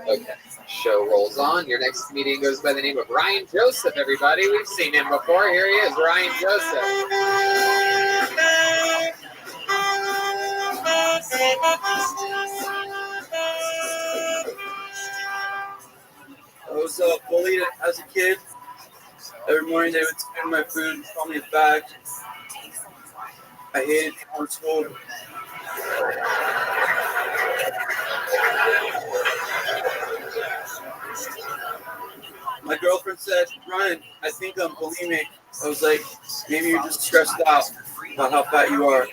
Okay. Show rolls on. Your next comedian goes by the name of Ryan Joseph, everybody. We've seen him before. Here he is, Ryan Joseph. I was bullied as a kid. Every morning they would spin my food and call me a bag. I hated going to school. My girlfriend said, Ryan, I think I'm bulimic. I was like, maybe you're just stressed out about how fat you are.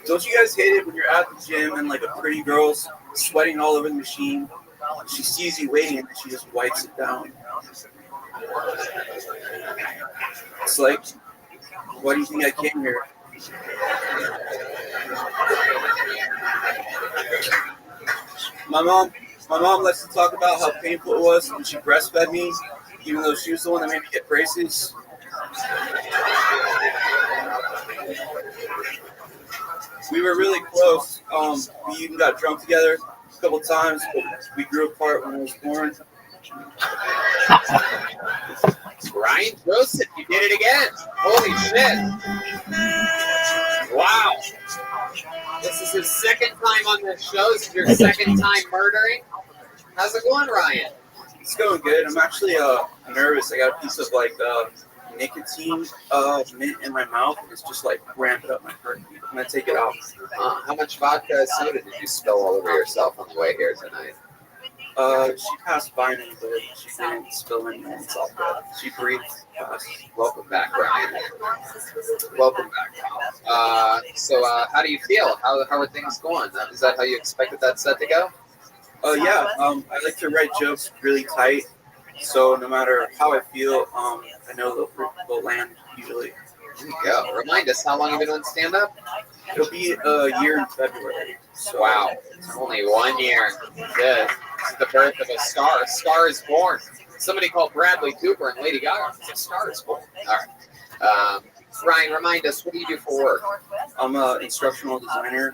Don't you guys hate it when you're at the gym and like a pretty girl's sweating all over the machine? She sees you waiting and she just wipes it down. It's like, why do you think I came here? My mom likes to talk about how painful it was when she breastfed me, even though she was the one that made me get braces. We were really close. We even got drunk together a couple times, but we grew apart when I was born. Ryan Joseph, you did it again. Holy shit. Wow. This is his second time on this show. This is your second time murdering. How's it going, Ryan? It's going good. I'm actually nervous. I got a piece of like nicotine mint in my mouth. It's just like ramping up my heartbeat. I'm gonna take it out. How much vodka and soda did you spill all over yourself on the way here tonight? She passed by me, but she didn't spill anything. It's all good. She breathed fast. Welcome back, Ryan. Welcome back. So how do you feel? How are things going? Is that how you expected that set to go? Yeah. I like to write jokes really tight, so no matter how I feel, I know they'll land usually. There you go. Remind us, how long have you been doing stand-up? It'll be a year in February. So. Wow. It's only 1 year. This is the birth of a star. A star is born. Somebody called Bradley Cooper and Lady Gaga. A star is born. All right. Ryan, remind us, what do you do for work? I'm an instructional designer.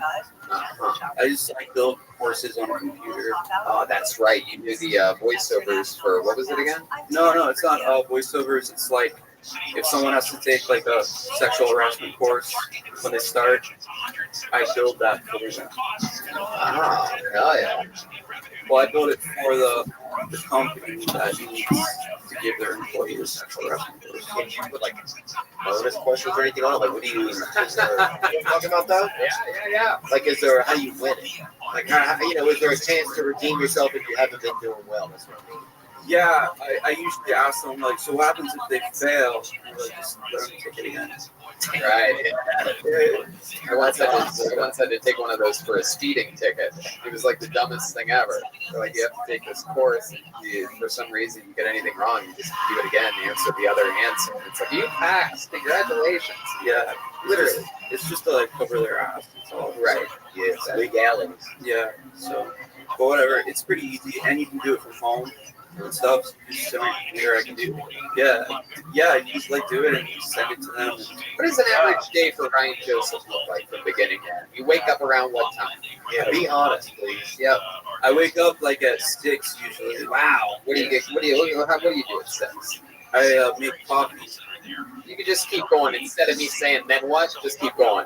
I just build courses on a computer. Oh, that's right. You do the voiceovers for, what was it again? No, it's not voiceovers. It's like if someone has to take like a sexual harassment course when they start, I build that for them. Oh, hell yeah. Well, I build it for the company that needs to give their employees a sexual harassment course. Can you put like bonus questions or anything on it? Like, what do you talking about that? Yeah. Like, how do you win it? Like, is there a chance to redeem yourself if you haven't been doing well? That's what I mean. Yeah, I usually ask them, like, so what happens if they fail? And like, just let them take it again. Right. I once had to take one of those for a speeding ticket. It was like the dumbest thing ever. They're like, you have to take this course, and for some reason you get anything wrong, you just do it again, answer the other answer. It's like, you passed, congratulations. Yeah, literally. It's just to like cover their ass. It's all right. Yeah, it's legalities. Yeah, so, but whatever, it's pretty easy, and you can do it from home. And stuff, just so I can do. Yeah, you just like do it and you send it to them. What does an average day for Ryan Joseph look like from beginning to end? You wake up around what time? Yeah, be honest, please. Yep. I wake up like at 6 usually. Wow. What do you do at 6? I make coffee. You can just keep going instead of me saying then what. Just keep going.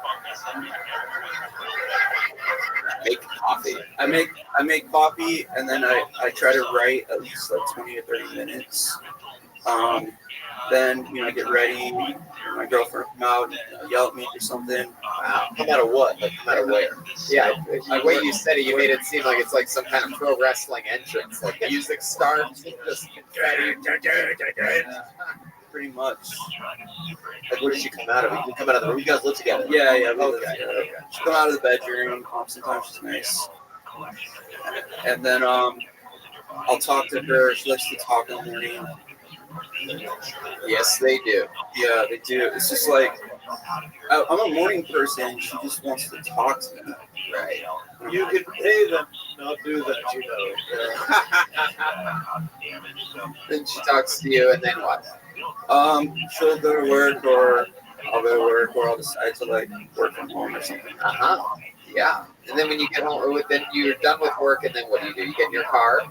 Make coffee. I make coffee and then I try to write at least like 20 or 30 minutes. Then I get ready. My girlfriend will come out and yell at me or something. Wow. No matter what, like no matter where. Yeah, the way you said it, you made it seem like it's like some kind of pro wrestling entrance. Like music starts, just pretty much. Like, where did she come out of? You come out of the room. You guys live together. Yeah. Okay. She come out of the bedroom. Sometimes she's nice. And then I'll talk to her. She likes to talk in the morning. Yes, they do. Yeah, they do. It's just like I'm a morning person. She just wants to talk to me. Right. You can pay them not do that, Then she talks to you, and then what? She'll go to work, or I'll go to work, or I'll decide to like work from home or something. Yeah. And then when you get home, then you're done with work, and then what do? You get in your car?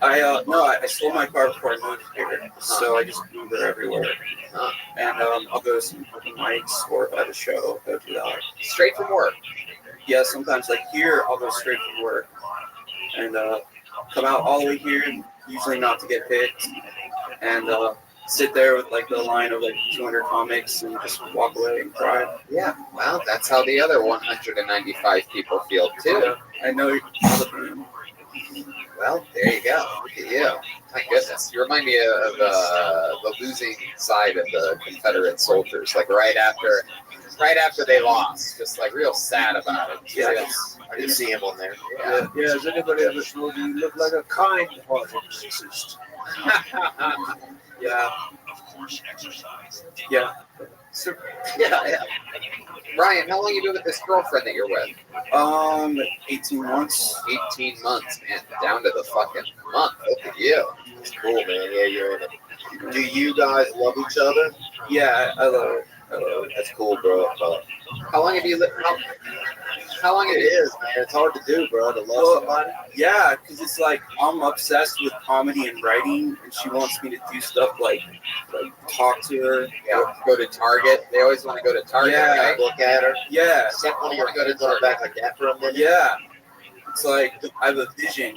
I sold my car before I moved here, so I just Uber everywhere. And I'll go to some open mics, or if I have a show, go to that. Straight from work? Yeah, sometimes like here, I'll go straight from work and come out all the way here, usually not to get picked, and sit there with like the line of like 200 comics and just walk away and cry. Yeah, well, that's how the other 195 people feel too. Yeah, I know. Well, there you go. Look at you. My goodness, you remind me of the losing side of the Confederate soldiers. Like right after they lost, just like real sad about it. Yeah, I can see him on there. Yeah. Yeah, has anybody ever told you look like a kind-hearted racist? Yeah. Of course, exercise. Yeah. So, yeah. Ryan, how long you been with this girlfriend that you're with? 18 months. 18 months, man. Down to the fucking month. Look at you. It's cool, man. Yeah, you're in it. Do you guys love each other? Yeah, I love it. That's cool, bro. How long have you lived? How long it is, man. It's hard to do, bro. To love somebody. Yeah, because it's like I'm obsessed with comedy and writing, and she wants me to do stuff like talk to her. Yeah, go to Target. They always want to go to Target. Yeah, right? Look at her. Yeah. Set one of your kids on her back like that for a minute. Yeah. It's like I have a vision.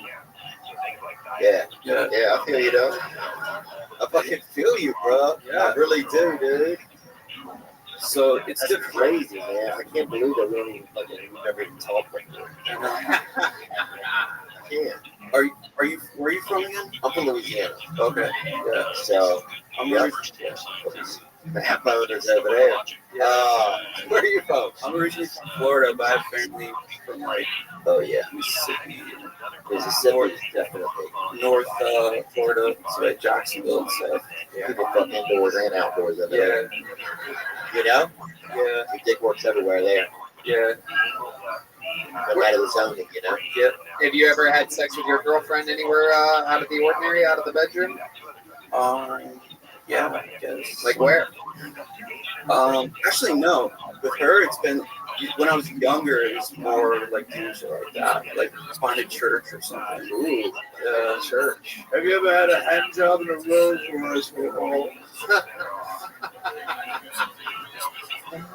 Yeah. Yeah. Yeah, I feel you, though. I fucking feel you, bro. Yeah. I really do, dude. So it's That's crazy, man. I can't believe that we don't even fucking never even talked like that. I can't. Are you where are you from again? I'm from Louisiana. Okay. Yeah. So I'm the half owners over there. Where are you from? I'm originally from Florida, but I have family from like Mississippi, Definitely. North Florida, so like Jacksonville and stuff. Yeah. People fuck indoors and outdoors over Yeah. there. You know? Yeah. Your dick works everywhere there. Yeah. No matter the zoning, you know? Yeah. Have you ever had sex with your girlfriend anywhere out of the ordinary, out of the bedroom? Yeah, I guess. Like where? Actually, no. With her, it's been when I was younger. It was more like doing shit like that, like find a church or something. Ooh, church. Have you ever had a hand job in a Rolls Royce before?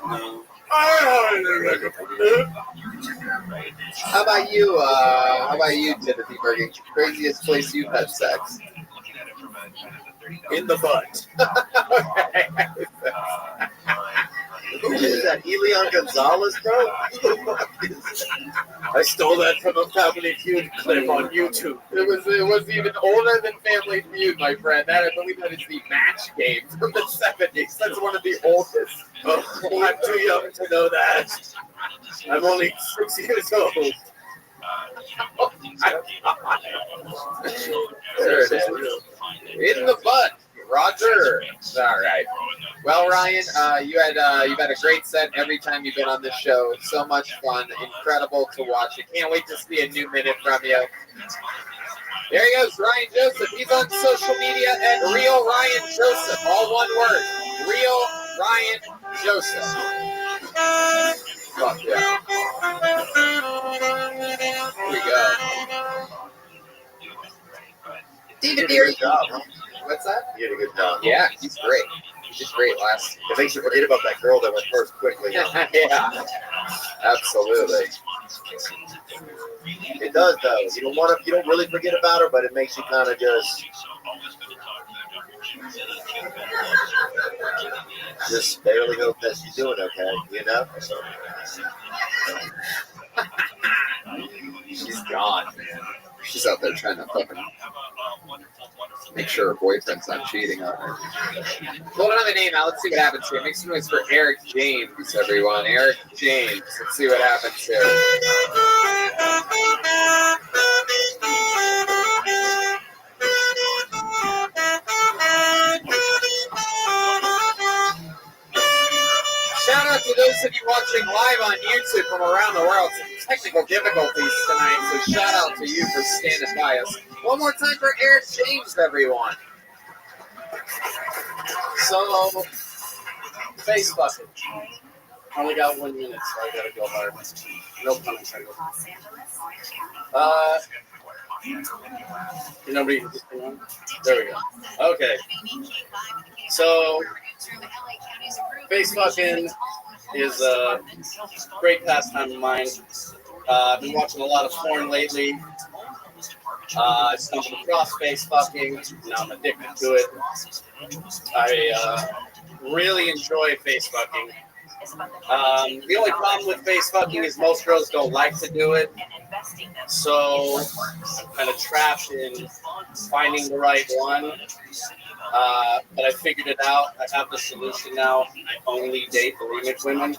No. How about you, Timothy Bergen? Craziest place you've had sex? In the butt. Who is that? Elian Gonzalez, bro? I stole that from a Family Feud clip on YouTube. It was even older than Family Feud, my friend. That I believe that is the match game from the 70s. That's one of the oldest. Oh, I'm too young to know that. I'm only 6 years old. There it is. In the butt, Roger. All right. Well, Ryan, you've had a great set every time you've been on this show. So much fun, incredible to watch. I can't wait to see a new minute from you. There he goes, Ryan Joseph. He's on social media at Real Ryan Joseph. All one word. Real Ryan Joseph. Fuck yeah. Here we go. David Deary. What's that? You did a good job. Yeah, he's great. He did great last. It makes you forget about that girl that went first quickly. Yeah, absolutely. It does, though. You don't really forget about her, but it makes you kind of just barely hope that she's doing okay, you know? She's gone. She's out there trying to fucking make sure her boyfriend's not cheating on her. Hold another name out. Let's see what happens here. Make some noise for Eric James, everyone. Eric James. Let's see what happens here. Shout out to those of you watching live on YouTube from around the world. Some technical difficulties tonight, so shout out to you for standing by us. One more time for Eric James, everyone. So, Facebooking. I only got 1 minute, so I gotta go hard. No pun intended. Nobody can just go on? There we go. Okay. So, Facebooking is a great pastime of mine. I've been watching a lot of porn lately. I stumbled across Facebooking. Now I'm addicted to it. I really enjoy Facebooking. The only problem with Facebooking is most girls don't like to do it. So I'm kind of trapped in finding the right one. But I figured it out. I have the solution now. I only date bulimic women.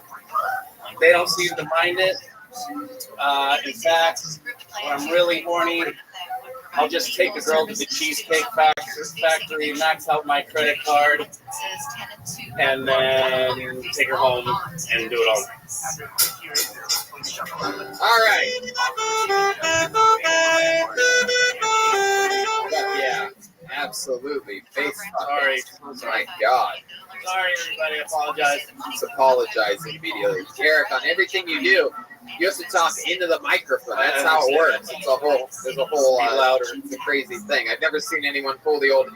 They don't seem to mind it. In fact, when I'm really horny, I'll just take a girl to the Cheesecake Factory, max out my credit card, and then take her home and do it all. All right. Yeah, absolutely. Facebook. Sorry. Oh my God. Sorry, everybody. I apologize. Just apologize immediately. Eric, on everything you do, you have to talk into the microphone. That's how it works. There's a whole louder. It's a crazy thing. I've never seen anyone pull the old.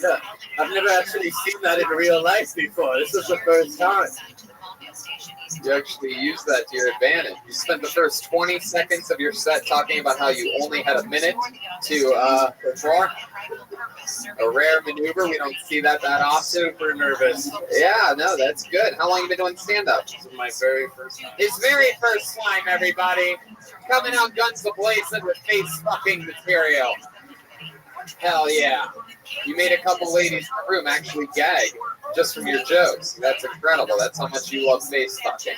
Yeah. I've never actually seen that in real life before. This is the first time. You actually use that to your advantage. You spent the first 20 seconds of your set talking about how you only had a minute to perform. A rare maneuver. We don't see that often. Super nervous. Yeah, no, that's good. How long have you been doing stand-up? This is my very first time. His very first time, everybody. Coming out guns a-blazing with face-fucking material. Hell yeah. You made a couple ladies in the room actually gag just from your jokes. That's incredible. That's how much you love face fucking.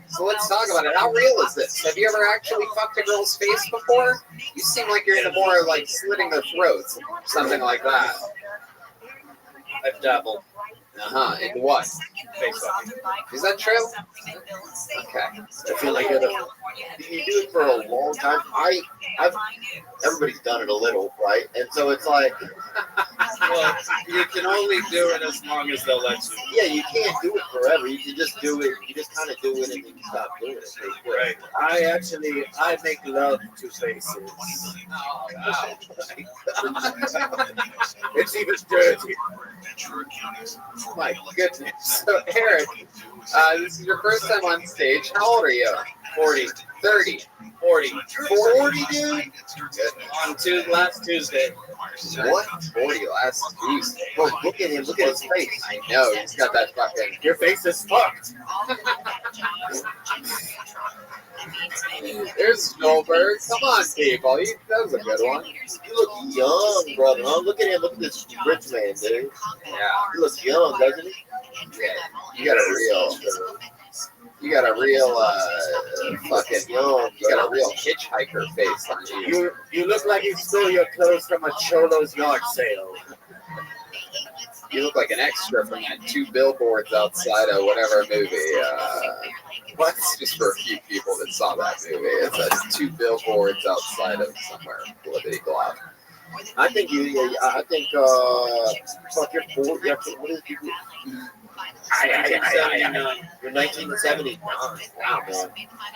So let's talk about it. How real is this? Have you ever actually fucked a girl's face before? You seem like you're into more like slitting their throats, something like that. I've dabbled. In what? Face fucking. Is that true? Okay. I feel like you do it for a long time. Everybody's done it a little, right? And so it's like, well, you can only do it as long as they'll let you. Yeah, you can't do it forever. You can just do it. You just kind of do it and then you stop doing it. Right. I make love to faces. Oh, wow. It's even dirty. My goodness. So, Eric, this is your first time on stage. How old are you? 40. 30. 40. 40, dude? On last Tuesday. What? 40 last Tuesday. Well, look at him. Look at his face. I know. He's got that fucking... Your face is fucked. There's Goldberg. Come on, people. That was a good one. You look young, brother. Huh? Look at him. Look at this rich man, dude. Yeah. He looks young, doesn't he? Yeah. You got a real fucking young. You got a real hitchhiker face on you. You look like you stole your clothes from a cholo's yard sale. You look like an extra from that 2 billboards outside of whatever movie. What's just for a few people that saw that movie? It's 2 billboards outside of somewhere. Blibbity blah. I think fuck, you're 40. What is you? You're 1979. Wow, man.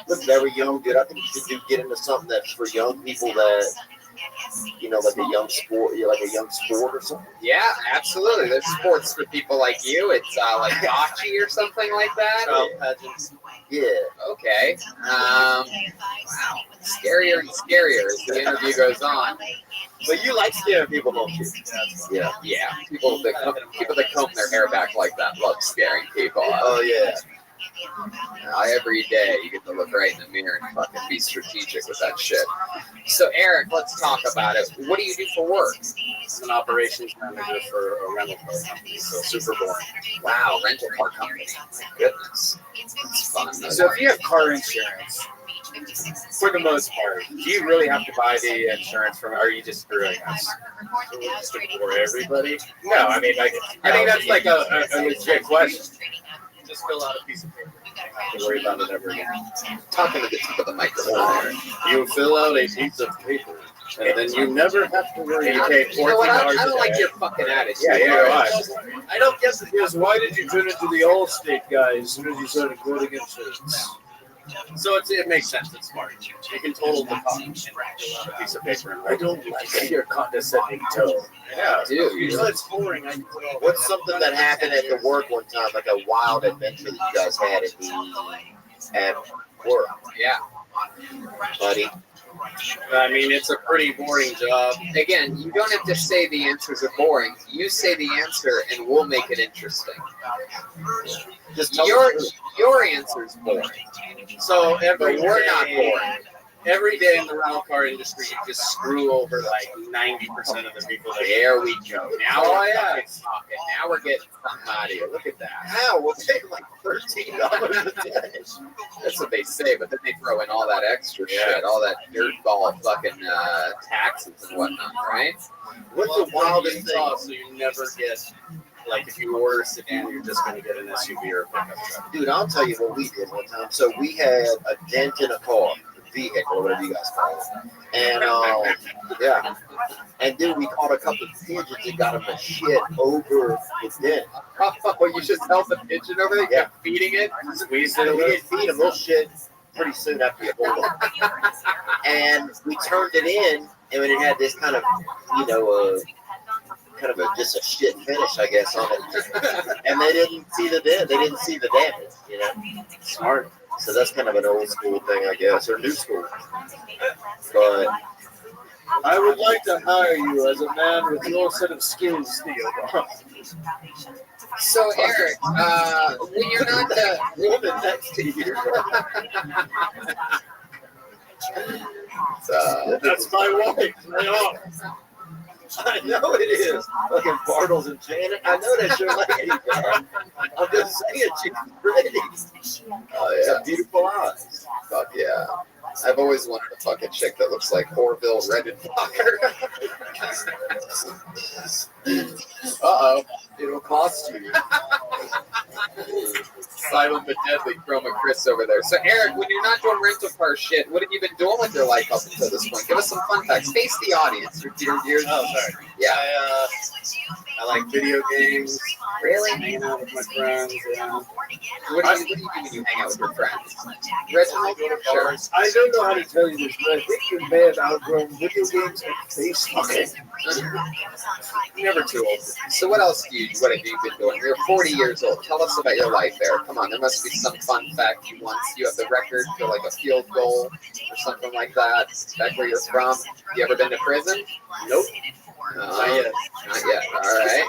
Look very young, dude. I think you should get into something that's for young people that, like a young sport or something. Yeah, absolutely. There's sports for people like you. It's like bocce or something like that. Child pageants. Yeah. Okay. Wow. Scarier and scarier as the interview goes on. But you like scaring people, don't you? Yeah. Yeah. People that comb their hair back like that love scaring people. Oh yeah. Every day you get to look right in the mirror and fucking be strategic with that shit. So Eric, let's talk about it. What do you do for work? I'm an operations manager for a rental car company, so super boring. Wow, rental car company. My goodness. It's fun. So if you have car insurance, for the most part, do you really have to buy the insurance from, or are you just screwing us? For everybody? No, I mean, I think that's like a legit question. Just fill out a piece of paper. Don't worry about it ever again. Talking to the tip of the microphone there. You fill out a piece of paper. And then you never have to worry. You pay know what? $14 I don't a like day. your fucking attitude. I don't get it. Because why did you turn into the All-State guy as soon as you started voting in states? So it makes sense. It's smart. You can total the cost and a piece of paper. I don't like your condescending tone. Yeah, dude. It's boring. What's something that happened at the work one time, like a wild adventure that you guys had at work? Yeah. Buddy. I mean, it's a pretty boring job. Again, you don't have to say the answers are boring. You say the answer, and we'll make it interesting. Just tell your answer's boring. So But we're not boring. Every day in the rental car industry, you just screw over like 90% of the people. There we go. Now Oh, we're yeah. fucking talking. Now we're getting something out of here. Look at that. How? We'll pay like $13 a day. That's what they say, but then they throw in all that extra shit, all that dirtball fucking taxes and whatnot, right? What's the wildest thing? So you never get, like, if you order a sedan, you're just going to get an SUV or a pickup truck. Dude, I'll tell you what we did one time. So we had a dent in a car, vehicle, or whatever you guys call it. And, yeah. And then we caught a couple of pigeons and got them to shit over the dent. Oh, you just held the pigeon over there? Yeah. Feeding it? Squeezed it. We didn't feed them. They'll shit pretty soon after you hold them. And we turned it in, and it had this kind of, kind of just a shit finish, I guess, on it. And they didn't see the dent. They didn't see the damage, Smart. So that's kind of an old school thing, I guess, or new school. But I would like to hire you as a man with your set of skills, Theo. So, Eric, when you're not the woman next to you. That's my wife. Right off. I know it is. Fucking Bartles and Janet. I know that's your lady, man. I'm just saying she's pretty. Oh, yeah. Beautiful eyes. Fuck yeah. I've always wanted a fucking chick that looks like Orville Redenbacher. Uh-oh. It'll cost you. Silent but deadly chroma Chris over there. So, Eric, when you're not doing rental car shit, what have you been doing with your life up until this point? Give us some fun facts. Face the audience. Oh, sorry. Yeah. I like video games. Really? Hanging out with my friends. Yeah. What do you do when you hang out with your friends? Reginald, sure. I don't know how to tell you this, but I think you may have outgrown video games and Facebook. Never too old. So what else what have you been doing? You're 40 years old. Tell us about your life, Eric. Come on, there must be some fun fact you have the record for like a field goal or something like that. Back where you're from. You ever been to prison? Nope. Not yet. Not yet. All right.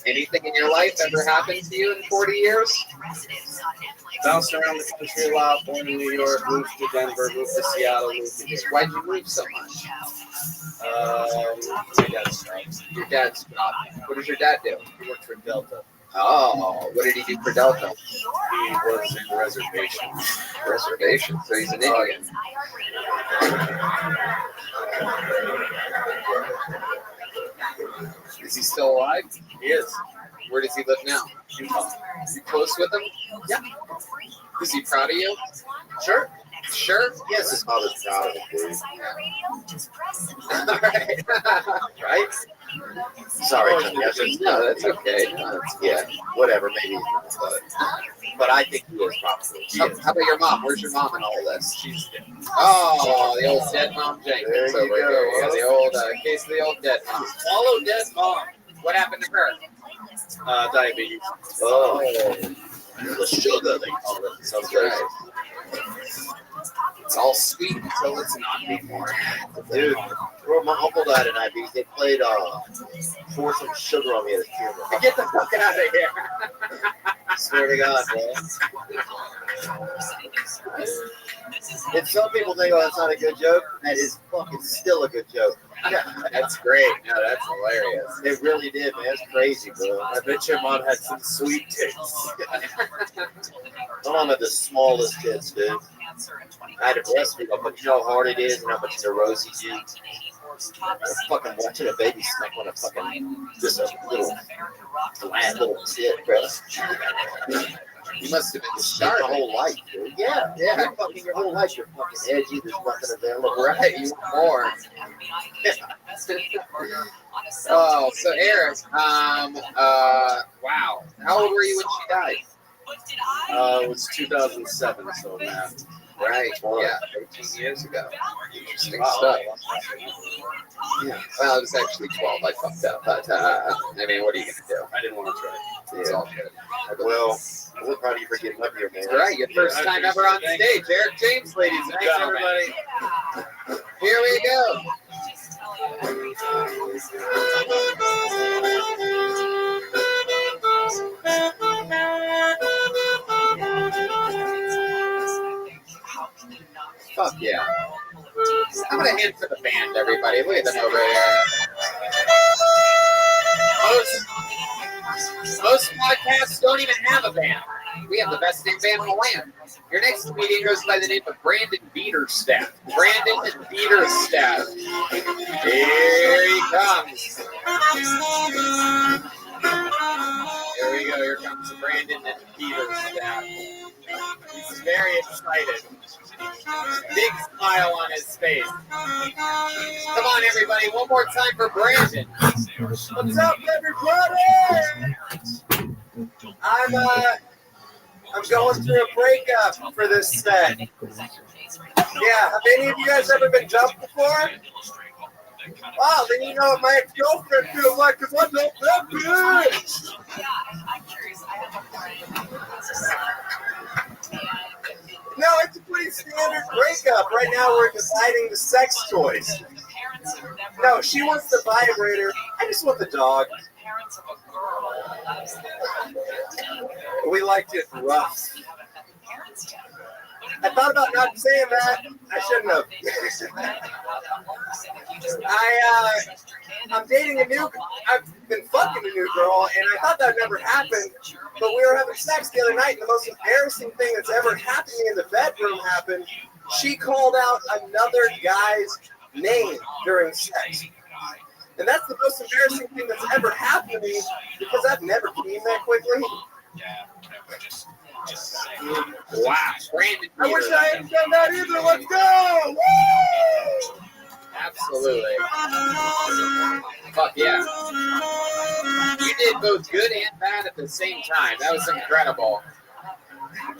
Anything in your life ever happened to you in 40 years? Bounced around the country a lot. Born in New York, moved to Denver, moved to Seattle, moved to here. Why'd you move so much? My dad's job. Your dad's job. What does your dad do? He worked for Delta. Oh, what did he do for Delta? He was in reservation. Reservation. So he's an Indian. Is he still alive? He is. Where does he live now? Utah. You close with him? Yeah. Is he proud of you? Sure. Sure? Yes, his father's proud of him, dude. All right. Right? Sorry, Tony. No, that's okay. No, Yeah, whatever, maybe. But I think he is probably. How about your mom? Where's your mom in all this? She's dead. Oh, the old dead mom Jenkins There you over go. here. Yeah, the old case of the old dead mom. Follow dead mom. What happened to her? Diabetes. Oh, the sugar they call it. Sounds great. It's all sweet until it's not anymore. Dude, bro, my uncle died of diabetes. They played Pour Some Sugar on me at his funeral. Get the fuck out of here. Swear to God, man. And some people think, oh, that's not a good joke. That is fucking still a good joke. That's great. No, that's hilarious. It really did, man. It's crazy, bro. I bet your mom had some sweet tits. My mom had the smallest tits, dude. I had to breastfeed them, but you know how hard it is and how much neurosis you eat. I'm fucking watching a baby snack on a fucking, just a little flat little tit, bro. You must have been Your starving. whole life, dude. Yeah. You're fucking your whole life. You're fucking edgy. There's nothing available. Right, you want more. Oh, so Eric, wow. How old were you when she died? It was 2007, so math. Right, yeah, 18 years ago. Interesting Wow. stuff. Yeah. Well, it was actually 12. I fucked up, but I mean, what are you gonna do? I didn't want to try. It's all good. Well, we're proud of you for getting up here, man. All right, your first time ever on stage, Eric James, ladies and gentlemen. Here we go. Fuck yeah. I'm gonna hand for the band, everybody. Look at them over here. Most podcasts don't even have a band. We have the best name band in the land. Your next comedian goes by the name of Brandon Beaterstaff. Brandon Beaterstaff. Here he comes. Here we go. Here comes Brandon Beaterstaff. He's very excited. Big smile on his face. Come on, everybody. One more time for Brandon. What's up, everybody? I'm going through a breakup for this set. Yeah, have any of you guys ever been jumped before? Wow, then you know what my ex-girlfriend feels like because I don't that bitch. No, it's a pretty standard breakup. Right now we're deciding the sex toys. No, she wants the vibrator. I just want the dog. We liked it rough. I thought about not saying that. I shouldn't have. I'm dating I've been fucking a new girl, and I thought that never happened. But we were having sex the other night, and the most embarrassing thing that's ever happened to me in the bedroom happened. She called out another guy's name during sex. And that's the most embarrassing thing that's ever happened to me because I've never came that quickly. Wow. Brandon I wish I hadn't done that either. Let's go! Woo! Absolutely. Fuck yeah. You did both good and bad at the same time. That was incredible.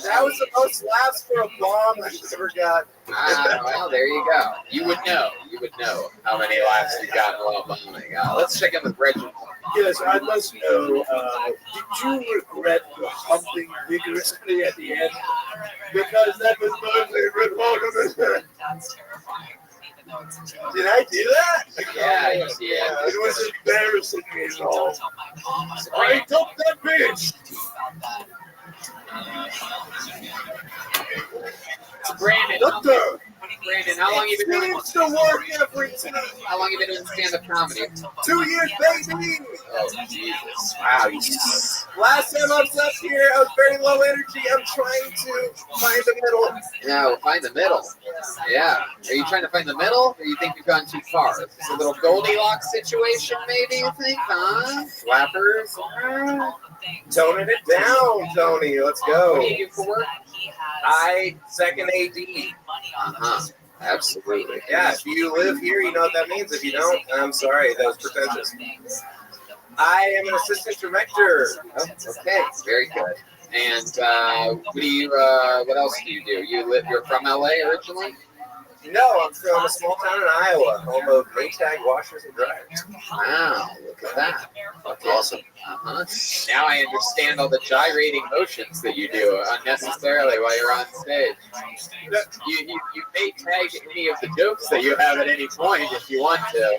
That was the most laughs for a bomb I've ever got. Well, there you go. You would know. You would know how many laughs you got while bombing. Let's check in with Reginald. Yes, I must know, did you regret the humping vigorously at the end? Because that was my favorite part of it. Did I do that? Yeah, you did. It was embarrassing me at all. I took that bitch. Brandon, Brandon, how long you been doing? Seems to work every time. How long you been doing stand-up comedy? 2 years, baby. Oh, Jesus. Wow. Last time I was up here, I was very low energy. I'm trying to find the middle. No, find the middle. Yeah. Are you trying to find the middle, or you think you've gone too far? It's a little Goldilocks situation, maybe, you think, huh? Flappers? Toning it down, Tony. Let's go. What do you do for work? I second AD. Uh-huh. Absolutely. Yeah, if you live here, you know what that means. If you don't, I'm sorry. That was pretentious. I am an assistant director. Oh, okay. Very good. And what else do? You're from LA originally? No, I'm from a small town in Iowa, home of Maytag washers and dryers. Wow, look at that. That's awesome. Uh-huh. Now I understand all the gyrating motions that you do unnecessarily while you're on stage. You may tag any of the jokes that you have at any point if you want to.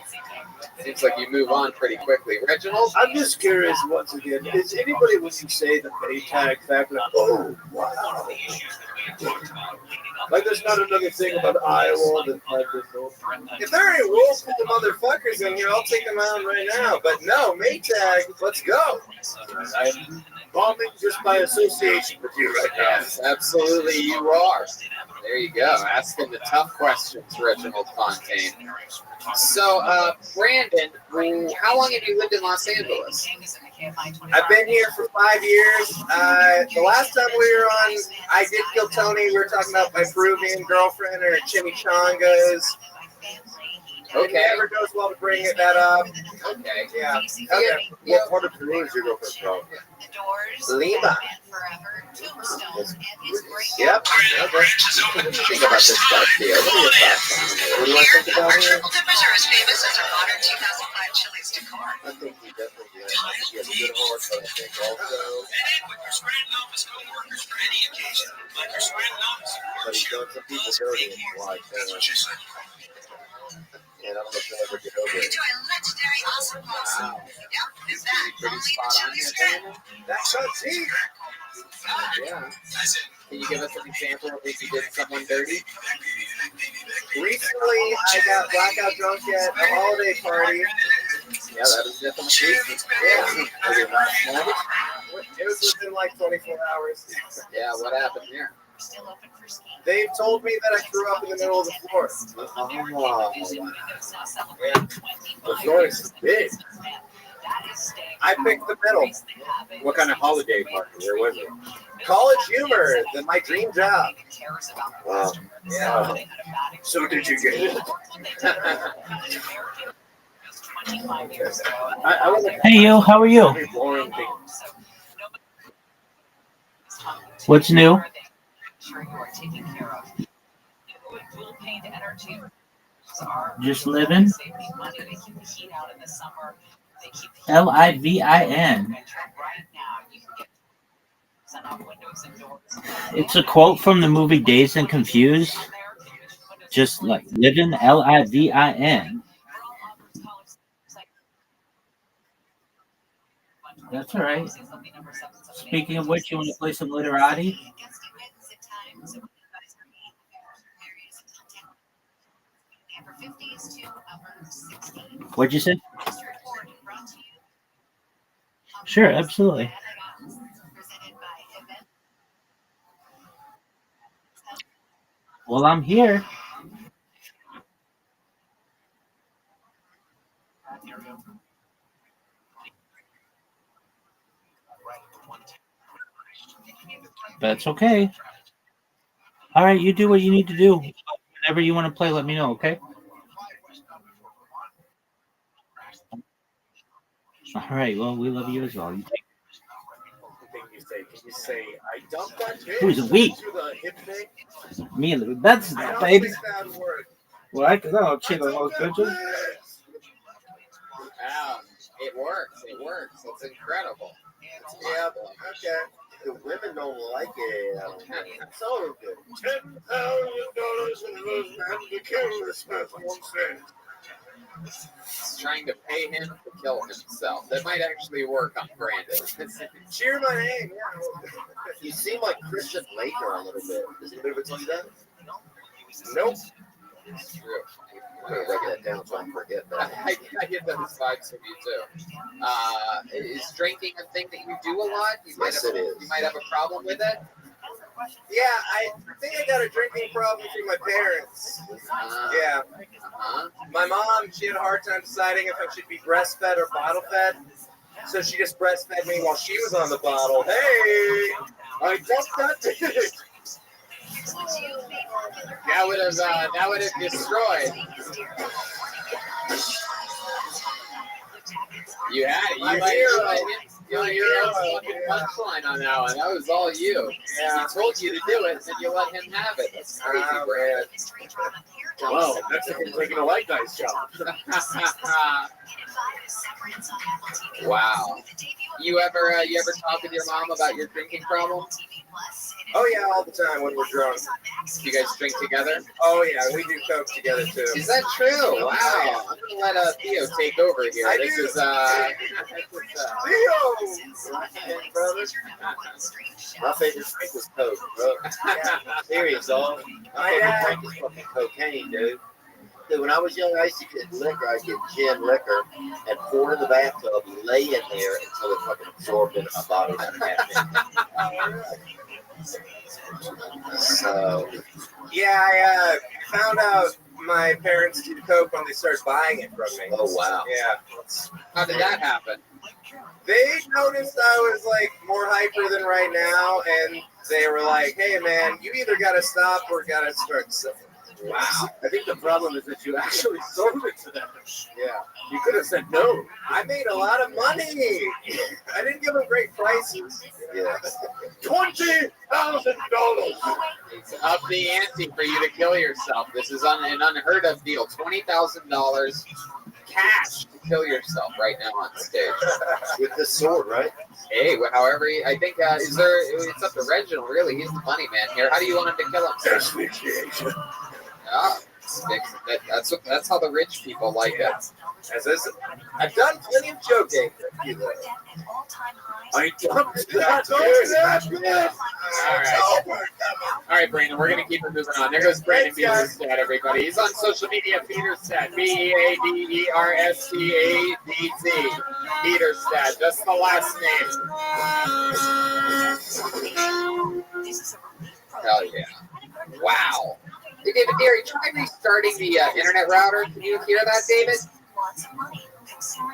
Seems like you move on pretty quickly. Reginald? I'm just curious once again, is anybody, when you say the Maytag fact, like, oh, wow. Like there's not another thing about Iowa that like this. If there are any Whirlpool motherfuckers in here, I'll take them out right now. But no, Maytag, let's go. I'm bombing just by association with you right now. Yes, absolutely you are. There you go. Asking the tough questions, Reginald Fontaine. So, Brandon, how long have you lived in Los Angeles? I've been here for 5 years. The last time we were on, I did kill Tony. We were talking about my Peruvian girlfriend or chimichangas. Okay. It never goes well to bring that up. Okay. Yeah. Okay. What part of Peru is your girlfriend from? Lima. Yep. Okay. What do you think about this stuff here? What are your thoughts? What do you want to think about here? Triple dippers are as famous as our modern 2005 Chili's decor. I think he definitely has a good horse, but I think also. But he's done some people dirty in his life. And I don't know if he'll ever get over it. Wow. Yep, is that Pretty spot on here. That's so cheap. Yeah. Can you give us an example of if you did someone dirty? Recently, I got blackout drunk at a holiday party. Yeah, that was definitely Yeah. It was within like 24 hours. Yeah, what happened here? They told me that I threw up in the middle of the floor. Oh, Yeah. The floor is big. I picked the middle. What kind of holiday party? Where was it? College humor, my dream job. wow. Yeah. So did you get it? Hey, you, how are you? What's new? Just living. Livin. It's a quote from the movie Dazed and Confused. Just like living, Livin. That's all right. Speaking of which, you want to play some literati? What'd you say? Sure, absolutely. Well, I'm here. That's okay. All right, you do what you need to do. Whenever you want to play, let me know, okay? All right, well, we love you as well. Can you say, I dumped that bitch Who's we? to the hip thing? Me and the that's I don't baby. think that would work. Well, I don't cheat on those bitches. It works. It works. It's incredible. Yeah, okay. The women don't like it. So good. $10,000 in Roseman to kill this man for 1 cent. He's trying to pay him to kill himself. That might actually work on Brandon. Cheer my name. You seem like Christian Laker a little bit. Does anybody ever tell you that? Nope. It's true. I'm going to write that down so I don't forget that. I get those vibes from you too. Is drinking a thing that you do a lot? You might have a problem with it. Yeah, I think I got a drinking problem from my parents. Yeah. My mom, she had a hard time deciding if I should be breastfed or bottle fed. So she just breastfed me while she was on the bottle. Hey, I just got it. That would have destroyed. You had it. You let your fucking punchline on that one. That was all you. Yeah. He told you to do it, and you let him have it. That's crazy, Brad. Well, that's taking a white guy's job. Wow. You ever talk with your mom about your drinking problem? Oh yeah, all the time when we're drunk. You guys drink together? Oh yeah, we do coke together too. Is that true? Wow. I'm gonna let Theo take over here. This is Theo, brother. My favorite drink was Coke, bro. Serious, dog. My favorite drink is fucking cocaine, dude. Dude, when I was young, I used to get liquor. I'd get gin liquor and pour it in the bathtub, lay in there until it fucking absorbed in a bottle and a half. So, yeah, I found out my parents did coke when they started buying it from me. Oh wow. Yeah. How did that happen? They noticed I was like more hyper than right now, and they were like, "Hey, man, you either gotta stop or gotta start sipping." Wow. I think the problem is that you actually sold it to them. Yeah. You could have said no. I made a lot of money. I didn't give them great prices. Yeah. $20,000. It's up the ante for you to kill yourself. This is an unheard of deal. $20,000 cash to kill yourself right now on stage. With this sword, right? Hey, however, I think it's up to Reginald, really. He's the money man here. How do you want him to kill himself? Asphyxiation. Ah, that's how the rich people like it. I've done plenty of joking. I dumped that. All right, Brandon, we're going to keep it moving on. There goes Brandon Beaverstead, everybody. He's on social media, Peterstead, Beaderstad. Peterstead, just the last name. Hell yeah. Wow. Hey, David Derry, try restarting the internet router. Can you hear that, David?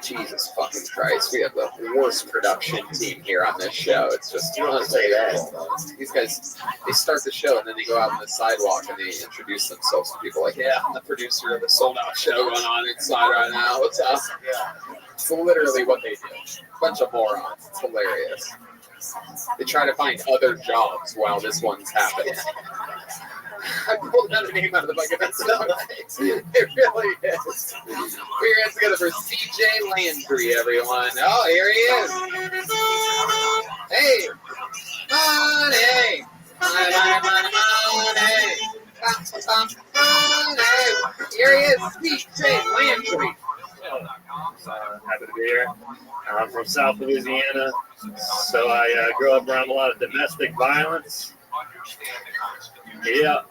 Jesus fucking Christ. We have the worst production team here on this show. It's just, you don't want to say that. These guys, they start the show and then they go out on the sidewalk and they introduce themselves to people like, yeah, I'm the producer of the sold out show going on inside right now. What's up? It's literally what they do. Bunch of morons. It's hilarious. They try to find other jobs while this one's happening. I pulled out a name out of the bucket. That's so nice. It really is. Put your hands together for CJ Landry, everyone. Oh, here he is. Hey, money. Money. Here he is, CJ Landry. Happy to be here. I'm from South Louisiana, so I grew up around a lot of domestic violence. Yeah.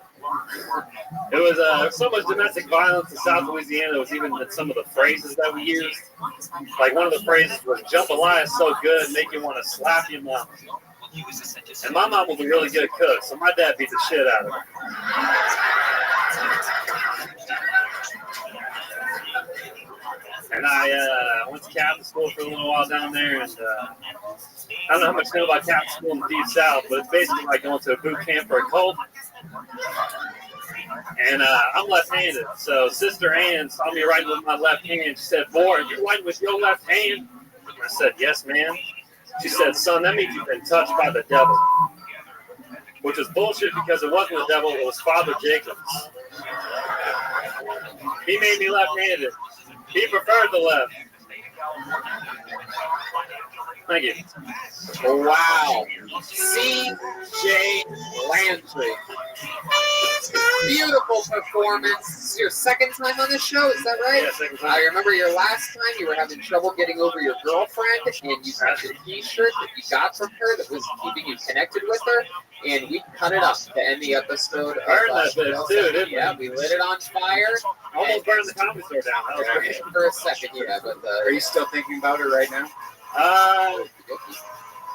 It was so much domestic violence in South Louisiana. It was even some of the phrases that we used. Like one of the phrases was, jambalaya is so good, make you want to slap your mom. And my mom was a really good cook, so my dad beat the shit out of her. And I went to Catholic school for a little while down there, and I don't know how much you know about Catholic school in the Deep South, but it's basically like going to a boot camp for a cult. And I'm left-handed, so Sister Ann saw me writing with my left hand. She said, "Boy, are you writing with your left hand?" I said, "Yes, ma'am." She said, "Son, that means you've been touched by the devil." Which was bullshit because it wasn't the devil, it was Father Jacobs. He made me left-handed. He preferred the left. Thank you. Wow. C.J. Landry. Beautiful performance. This is your second time on this show, is that right? Yeah, second time. I remember your last time you were having trouble getting over your girlfriend, and you had a t-shirt that you got from her that was keeping you connected with her, and we cut it up to end the episode. Burned that bitch too, didn't we? Yeah, we lit it on fire. Almost burned the comedy store down. That was great. For a second, yeah. But Are you still thinking about her right now?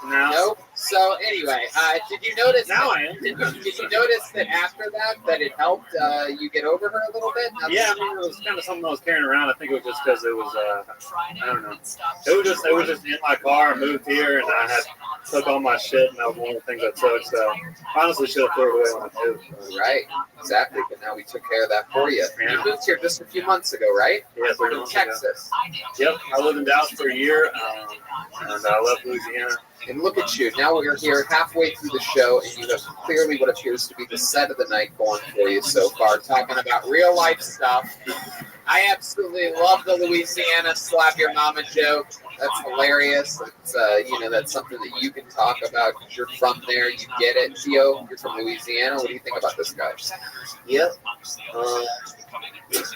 No. Nope. So anyway, did you notice? Now that, I am. Did you notice that after that it helped you get over her a little bit? Yeah, I mean, it was kind of something I was carrying around. I think it was just because it was, I don't know. It was just in my car. I moved here and I had took all my shit, and that was one of the things I took. So honestly, should have thrown it away when I moved. Right, exactly. But now we took care of that for you. You moved here just a few months ago, right? Yeah, 3 From months ago. Texas. Yep, I lived in Dallas for a year, and I left Louisiana. And look at you. Now we're here halfway through the show, and you have clearly what appears to be the set of the night going for you so far, talking about real life stuff. I absolutely love the Louisiana slap your mama joke. That's hilarious. It's, that's something that you can talk about because you're from there. You get it. Theo, you're from Louisiana. What do you think about this guy? Yep.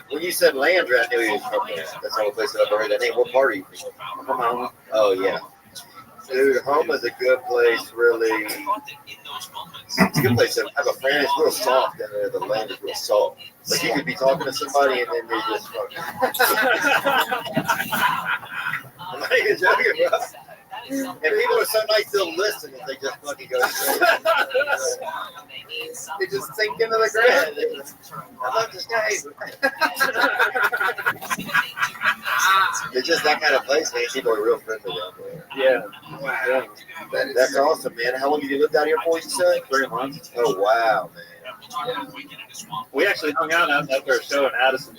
When you said Landry, I knew he was from there. That's the only place that I've heard that name. What part are you from? I'm from home. Oh, yeah. Dude, home is a good place, really. It's a good place to have a friend. It's real soft, and the land is real soft. Like, you could be talking to somebody, and then they just fucking... I'm not even joking, bro. And people are so nice, they'll listen if they just fucking go straight. They just sink into the ground. I love this guy. Did just that kind of place, man. People are real friendly down there. Yeah. That's awesome, man. How long did you live down here for, you said? 3 months. Oh, wow, man. We actually hung out after a show in Addison.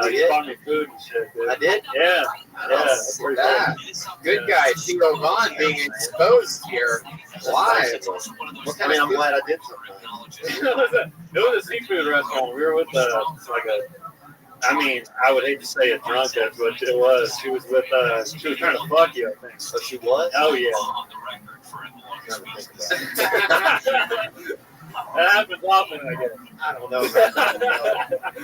You bought me food and shit, dude. I did? Yeah. That's that. Good guy, Tito Vaughn, being exposed here live. I mean, I'm glad I did something. It was a seafood restaurant. We were with I mean, I would hate to say a drunkard, but it was. She was with she was trying to fuck you, I think. Oh, she was? Oh, yeah. That happens often, I guess. I don't know.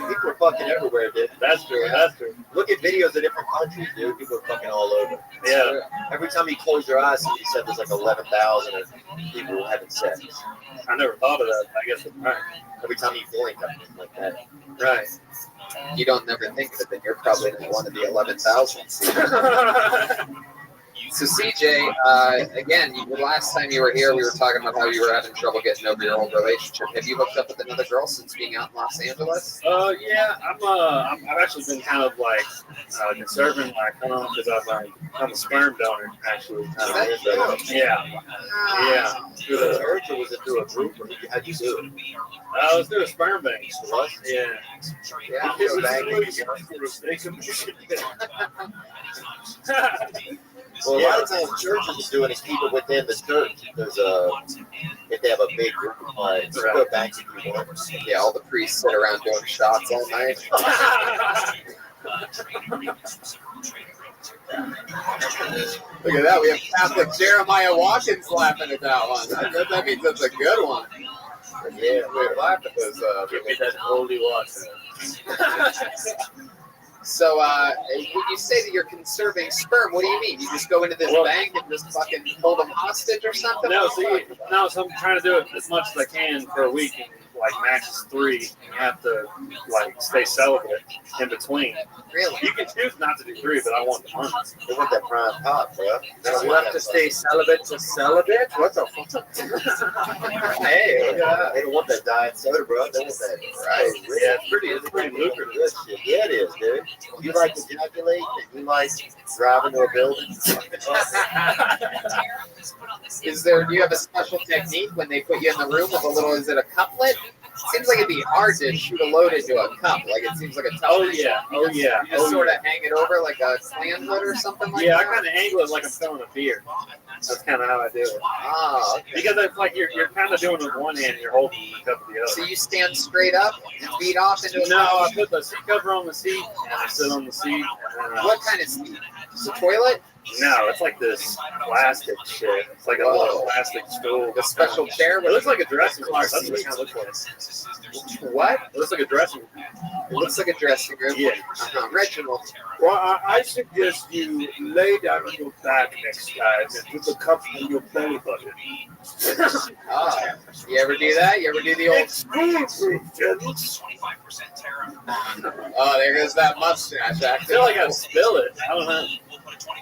People are fucking everywhere, dude. That's true. That's true. Look at videos of different countries, dude. People are fucking all over. Yeah. Every time you close your eyes, you said there's like 11,000 people having sex. I never thought of that. I guess it's right. Every time you blink, I mean, like that. Right. You don't never think of it, then you're probably one of the 11,000. So CJ, again, the last time you were here, we were talking about how you were having trouble getting over your old relationship. Have you hooked up with another girl since being out in Los Angeles? Yeah, I've actually been kind of like conserving my cum because I'm a sperm donor, actually. Yeah. Through the church, or was it through a group, or how'd you do it? I was through a sperm bank. What? Yeah. Well, a lot of times churches do it and keep it within the church. There's if they have a big group, like just go back if you want. Yeah, all the priests sit around doing shots all night. Look at that. We have Catholic Jeremiah Watkins laughing at that one. That means that's a good one. Yeah, we're laughing at those. Give me that holy water. So, when you say that you're conserving sperm, what do you mean? You just go into this bank and just fucking hold them hostage or something? No, so I'm trying to do it as much as I can per week. And, like max is 3, and you have to like stay celibate in between. Really? You can choose not to do 3, but I want the money. They want that prime pop, bro. You have to stay celibate to celibate? What the fuck? Hey, they don't want that diet soda, bro. They want that. Right. Yeah, it's pretty lucrative. Good shit. Yeah, it is, dude. You like to ejaculate, and you like driving to a building. Do you have a special technique when they put you in the room with a little, is it a couplet? Seems like it'd be hard to shoot a load into a cup. Like it seems like a tough. Oh yeah. You just sort of hang it over like a clan hood or something like that. Yeah, I kind of angle it like I'm filling a beer. That's kind of how I do it. Oh, okay. Because it's like you're kind of doing it with one hand, and you're holding the cup with the other. So you stand straight up and beat off into a No, cup? I put the seat cover on the seat, and I sit on the seat. What kind of seat? Is it a toilet? No, it's like this plastic shit. It's like a little plastic stool. A special chair? It looks like a dressing room. That's what it kind of looks like. What? It looks like a dressing room. It looks like a dressing room. Yeah. Reginald. Well, I suggest you lay down on your back next time and put the cup on your belly button. You ever do that? You ever do the old... It's foolproof, gents. Oh, there goes that mustache. I feel like I'd spill it. I don't know.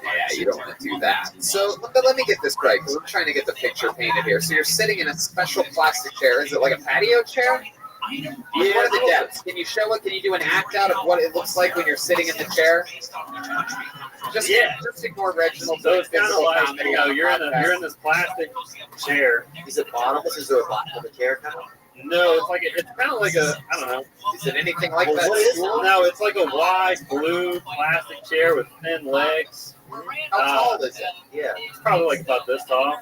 Yeah, you don't want to do that. So, but let me get this right, because I'm trying to get the picture painted here. So you're sitting in a special plastic chair. Is it like a patio chair? Yeah. What are the depths? Can you show it? Can you do an act out of what it looks like when you're sitting in the chair? Just ignore Reginald. So it's kind of like, you're in this plastic chair. Is it bottomless? Is there a bottom of the chair kind of? No, it's kind of like a, I don't know. Is it anything like that? No, it's like a wide blue plastic chair with thin legs. How tall is it? Yeah. It's probably like about this tall.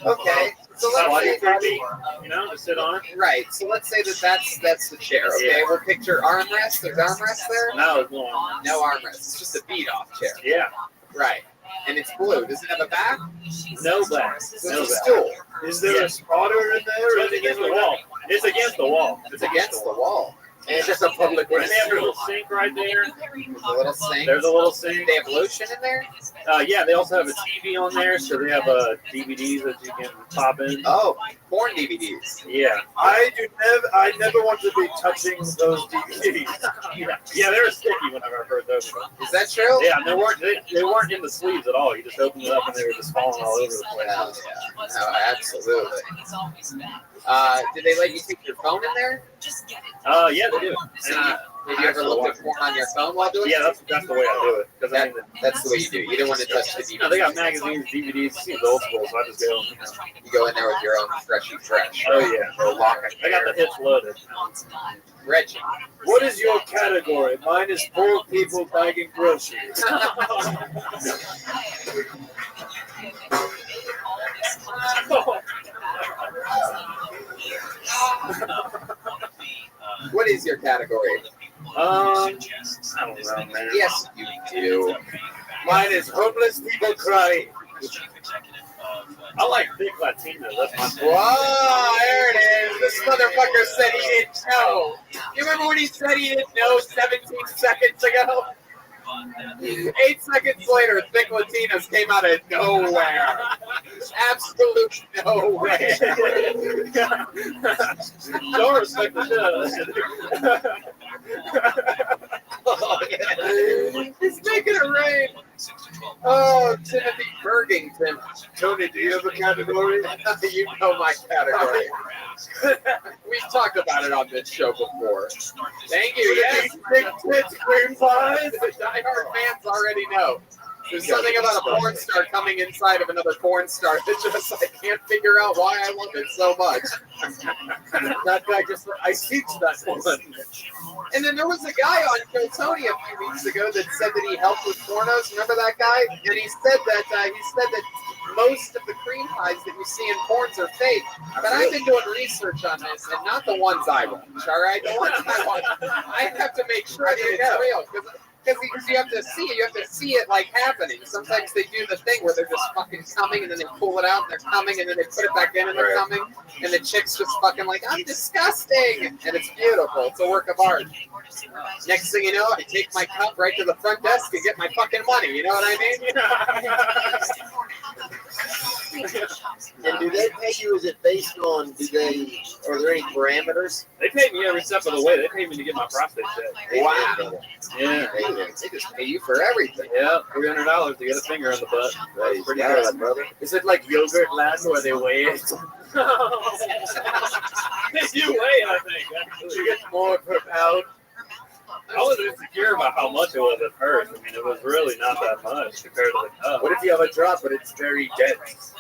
Okay. So let's say to sit on it. Right. So let's say that's the chair. Okay. Yeah. We'll picture armrest. There's armrest there. No, there's no armrest. No armrest. It's just a beat-off chair. Yeah. Right. And it's blue. Does it have a back? No back. So it's a stool. Is there a spotter in there? It's against the wall. It's against the wall. It's against the wall. And it's just a public And they have a little sink right there. There's a little sink. There's a little sink. They have lotion in there? Yeah, they also have a TV on there, so they have DVDs that you can pop in. Oh, porn DVDs. Yeah. I never want to be touching those DVDs. Yeah, they were sticky whenever I heard those. Is that true? Yeah, they weren't in the sleeves at all. You just opened it up and they were just falling all over the place. No, absolutely. Did they let you take your phone in there? Yeah, they do. Have you ever looked at porn on your phone while doing Yeah, it? that's the way I do it. Because That's the way you do it. You don't want to touch the DVD. No, they got magazines, DVDs. It seems old school, so I just go. You go in there with your own freshy fresh. Oh yeah, I got the hits loaded. Reggie, What is your category? Mine is poor people bagging groceries. what is your category? I don't know, man. Yes, you do. Mine is homeless people crying. I like big Latinos. That's my Wow, there it is. This motherfucker said he didn't know. You remember when he said he didn't know 17 seconds ago? 8 seconds later, Thick Latinos came out of nowhere. Absolute nowhere. Don't respect the He's making it rain. Oh, Timothy Bergington. Tony, do you have a category? You know my category. We've talked about it on this show before. Thank you. Yes, big tits, cream pies. The diehard fans already know. There's something about a porn star coming inside of another porn star that just I can't figure out why I love it so much. That guy just, I teach that woman. And then there was a guy on Kill Tony a few weeks ago that said that he helped with pornos. Remember that guy? And he said that most of the cream pies that you see in porns are fake. But I've been doing research on this, and not the ones I watch. All right, the ones I watch, I have to make sure that it's real because you have to see it like happening. Sometimes they do the thing where they're just fucking coming and then they pull it out and they're coming and then they put it back in and they're coming and the chick's just fucking like, I'm disgusting, and it's beautiful. It's a work of art. Next thing you know, I take my cup right to the front desk and get my fucking money. You know what I mean? And do they pay you? Is it based on? Are there any parameters? They pay me every step of the way. They pay me to get my prostate checked. Wow. Yeah. They just pay you for everything. Yeah, $300 to get a finger in the butt. That's pretty good, brother. Is it like yogurt land where they weigh it? They do weigh it, I think. You get more per pound. I was insecure about how much it was at first. I mean, it was really not that much compared to the cup. What if you have a drop, but it's very dense?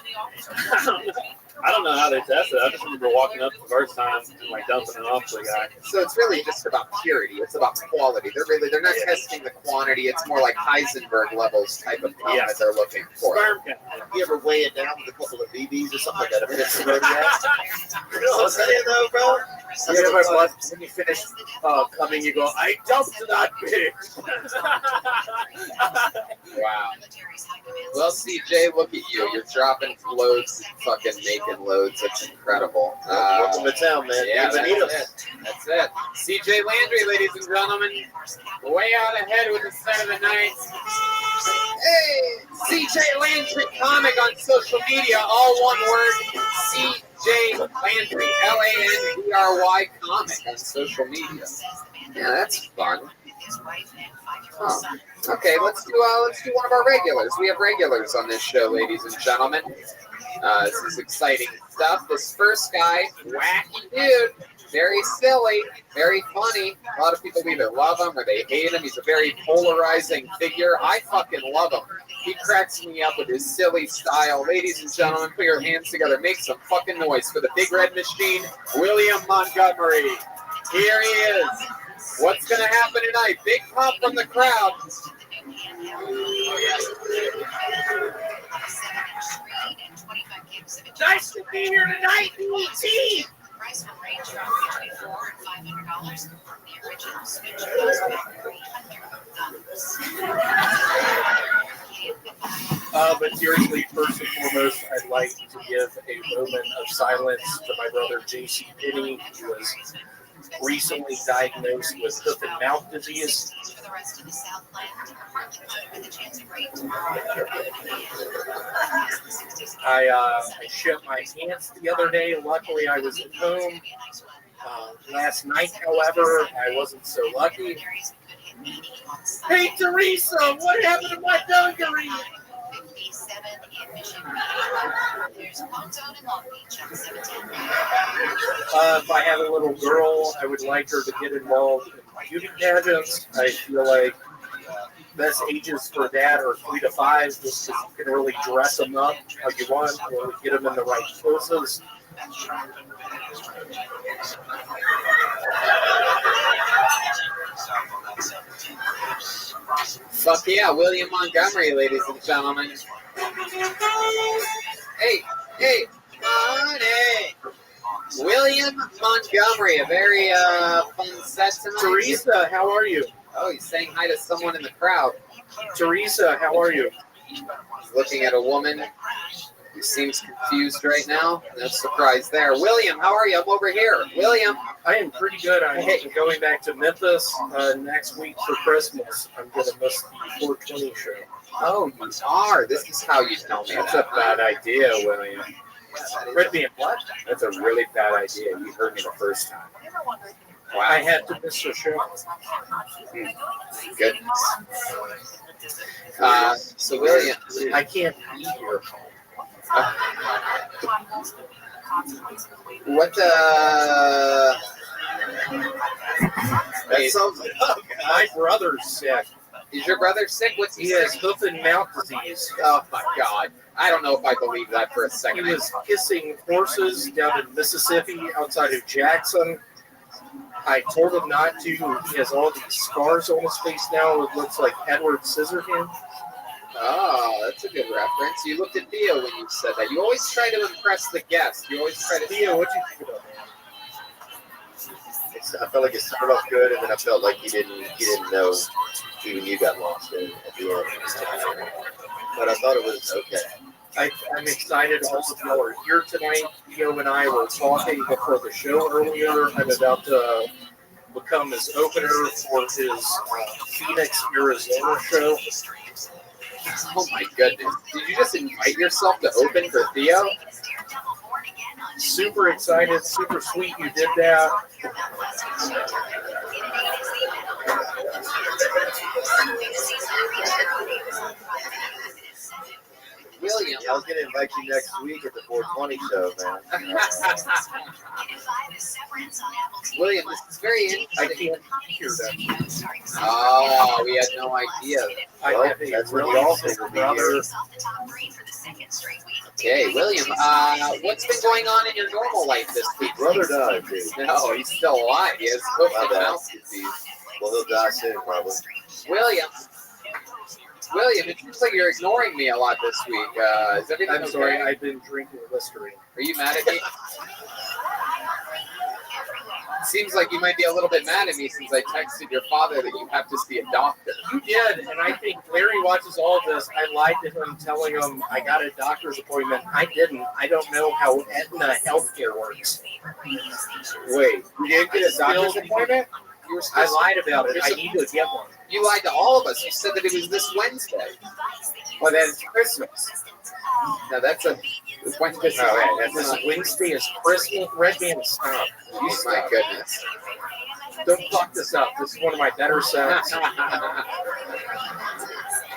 I don't know how they test it. I just remember walking up the first time and like dumping it off to the guy. So it's really just about purity. It's about quality. They're not testing the quantity. It's more like Heisenberg levels type of thing that they're looking for. Sperm count. You ever weigh it down with a couple of BBs or something like that? If it's already you know what I'm saying, though, bro? When you finish coming, you go, I dumped that bitch. Wow. Well, CJ, look at you. You're dropping loads, fucking making loads. That's incredible. Welcome to town, man. Yeah, that's it. CJ Landry, ladies and gentlemen, way out ahead with the set of the night. Hey, CJ Landry comic on social media, all one word. CJ Landry, Landry comic on social media. Yeah, that's fun. Huh. Okay, let's do one of our regulars. We have regulars on this show, ladies and gentlemen. This is exciting stuff. This first guy, wacky dude, very silly, very funny. A lot of people either love him or they hate him. He's a very polarizing figure. I fucking love him. He cracks me up with his silly style. Ladies and gentlemen, put your hands together. Make some fucking noise for the Big Red Machine, William Montgomery. Here he is. What's going to happen tonight? Big pop from the crowd. Nice to be here tonight, E.T. Price will range from between $400 and $500. The original Switch goes for $300. But seriously, first and foremost, I'd like to give a moment of silence to my brother J.C. Penny, who was recently diagnosed with hoof and mouth disease. For the rest of the Southland, with a chance of rain I shit my pants the other day. Luckily, I was at home. Last night, however, I wasn't so lucky. Hey, Teresa, what happened to my dungaree? If I have a little girl, I would like her to get involved in beauty pageants. I feel like best ages for that are 3 to 5, just because you can really dress them up how you want, really get them in the right poses. Fuck yeah, William Montgomery, ladies and gentlemen. Hey, money. William Montgomery, a very fun set tonight. Teresa, how are you? Oh, he's saying hi to someone in the crowd. Teresa, how are you? He's looking at a woman who seems confused right now. No surprise there. William, how are you? I'm over here. William. I am pretty good. I'm going back to Memphis next week for Christmas. I'm going to miss the 420 show. Oh, you are. This is how you tell me. That's a bad idea, William. Red being what? That's a really bad idea. You heard me the first time. Wow. I had to miss the show. Goodness. So, William, I can't be here. What that sounds like my brother's sick. Is your brother sick? What's he has hoof and mouth disease. Oh my God! I don't know if I believe that for a second. He was kissing horses down in Mississippi outside of Jackson. I told him not to. He has all these scars on his face now. It looks like Edward Scissorhands. Oh, that's a good reference. You looked at Theo when you said that. You always try to impress the guest. You always try to. Theo, what'd you think about that? I felt like it started off good, and then I felt like he didn't know even you got lost in at the end. But I thought it was okay. I'm excited. All of y'all are here tonight. Theo and I were talking before the show earlier. I'm about to become his opener for his Phoenix, Arizona show. Oh my goodness. Did you just invite yourself to open for Theo? Super excited, super sweet you did that. William, I was going to invite you next week at the 420 show, man. William, this is very interesting. I can't hear that. Oh, we had no idea. Well, that's what we all think will be here. Okay, William, what's been going on in your normal life this week? Brother died, dude. No, he's still alive. He has hoof and mouth disease. Well, he'll die soon, probably. William, it seems like you're ignoring me a lot this week. Is everything okay? I'm sorry, I've been drinking Listerine. Are you mad at me? Seems like you might be a little bit mad at me since I texted your father that you have to see a doctor. You did, and I think Larry watches all of this. I lied to him telling him I got a doctor's appointment. I didn't. I don't know how Aetna healthcare works. Wait, you didn't get a doctor's appointment? I lied about it. I need to get one. You lied to all of us. You said that it was this Wednesday. Well, then it's Christmas. No, that's a Wednesday. Oh, right. This Wednesday is Christmas. Red Band, stop. Oh, my goodness. Don't fuck this up. This is one of my better sets.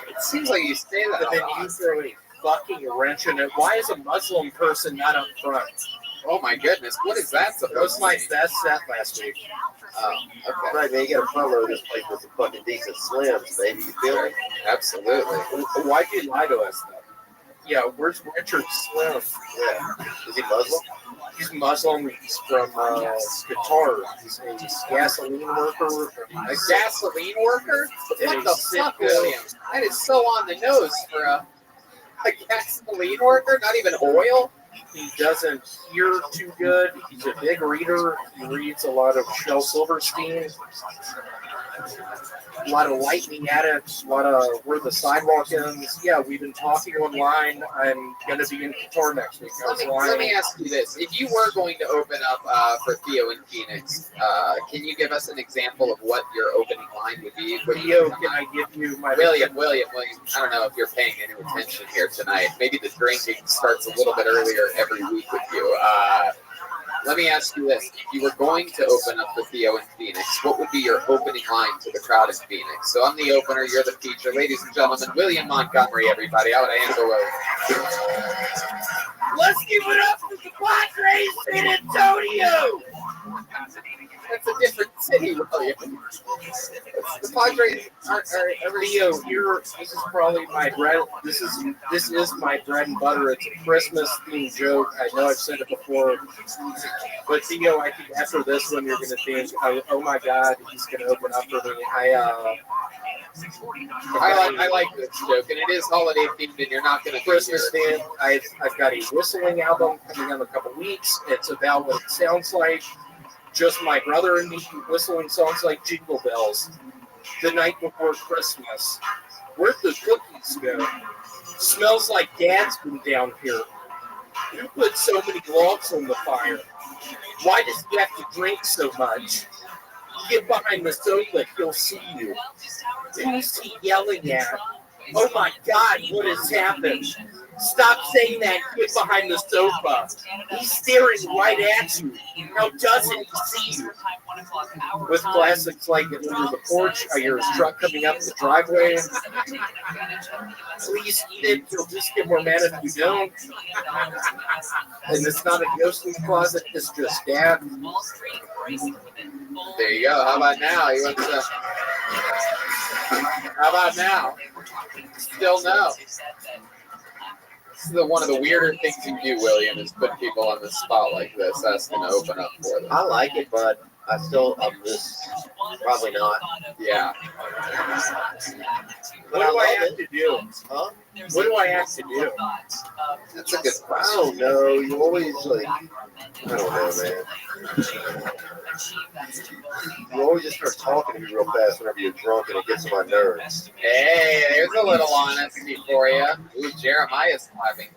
It seems like you say that. But then you throw a fucking wrench in it. Why is a Muslim person not up front? Oh my goodness, what is that supposed to be? That was my best set last week. Oh, okay. Right, man, you got to front load this place with some fucking decent slims, baby. You feel me? Absolutely. Why'd you lie to us, though? Yeah, where's Richard Slim? Yeah. Is he Muslim? He's Muslim. He's from Qatar. He's a gasoline worker. A gasoline worker? What the fuck, William? That is so on the nose for a gasoline worker, not even oil. He doesn't hear too good. He's a big reader. He reads a lot of Shel Silverstein. A lot of lightning addicts, a lot of Where the Sidewalk Ends. Yeah, we've been talking online. I'm going to be in Qatar next week. Let me ask you this. If you were going to open up for Theo in Phoenix, can you give us an example of what your opening line would be? Theo, can I give you my... William, I don't know if you're paying any attention here tonight. Maybe the drinking starts a little bit earlier every week with you. Let me ask you this. If you were going to open up the Theo in Phoenix, what would be your opening line to the crowd in Phoenix? So I'm the opener, you're the feature. Ladies and gentlemen, William Montgomery, everybody, out of Antelope. Let's give it up to the Padres San Antonio. That's a different city, William. The Padres aren't Theo, this is probably my bread. This is my bread and butter. It's a Christmas themed joke. I know I've said it before, but Theo, I think after this one, you're going to think, oh my God, he's going to open up for me. I like this joke, and it is holiday themed, and you're not going to Christmas themed. I've got a whistling album coming out in a couple weeks. It's about what it sounds like. Just my brother and me whistling songs like Jingle Bells the night before Christmas. Where'd the cookies go? Smells like Dad's been down here. You put so many logs on the fire. Why does he have to drink so much? Get behind the sofa, he'll see you. Who's he yelling at? Oh my God, what has happened? Stop saying that, get behind the sofa. He's staring right at you. How doesn't he see you? With classics like Under the Porch, I hear his truck coming up the driveway. Please eat it, he'll just get more mad if you don't. And it's not a ghostly closet, it's just Dad. There you go. How about now? You want to? How about now? Still no. This is one of the weirder things you do, William, is put people on the spot like this, asking to open up for them. I like it, but I still, I'm just probably not. Yeah. What do I have to do? Huh? What do I have to do? That's a good question. I don't know. You always like, I don't know, man. You always just start talking to me real fast whenever you're drunk, and it gets on my nerves. Hey, there's a little honesty for you. Ooh, Jeremiah's clapping.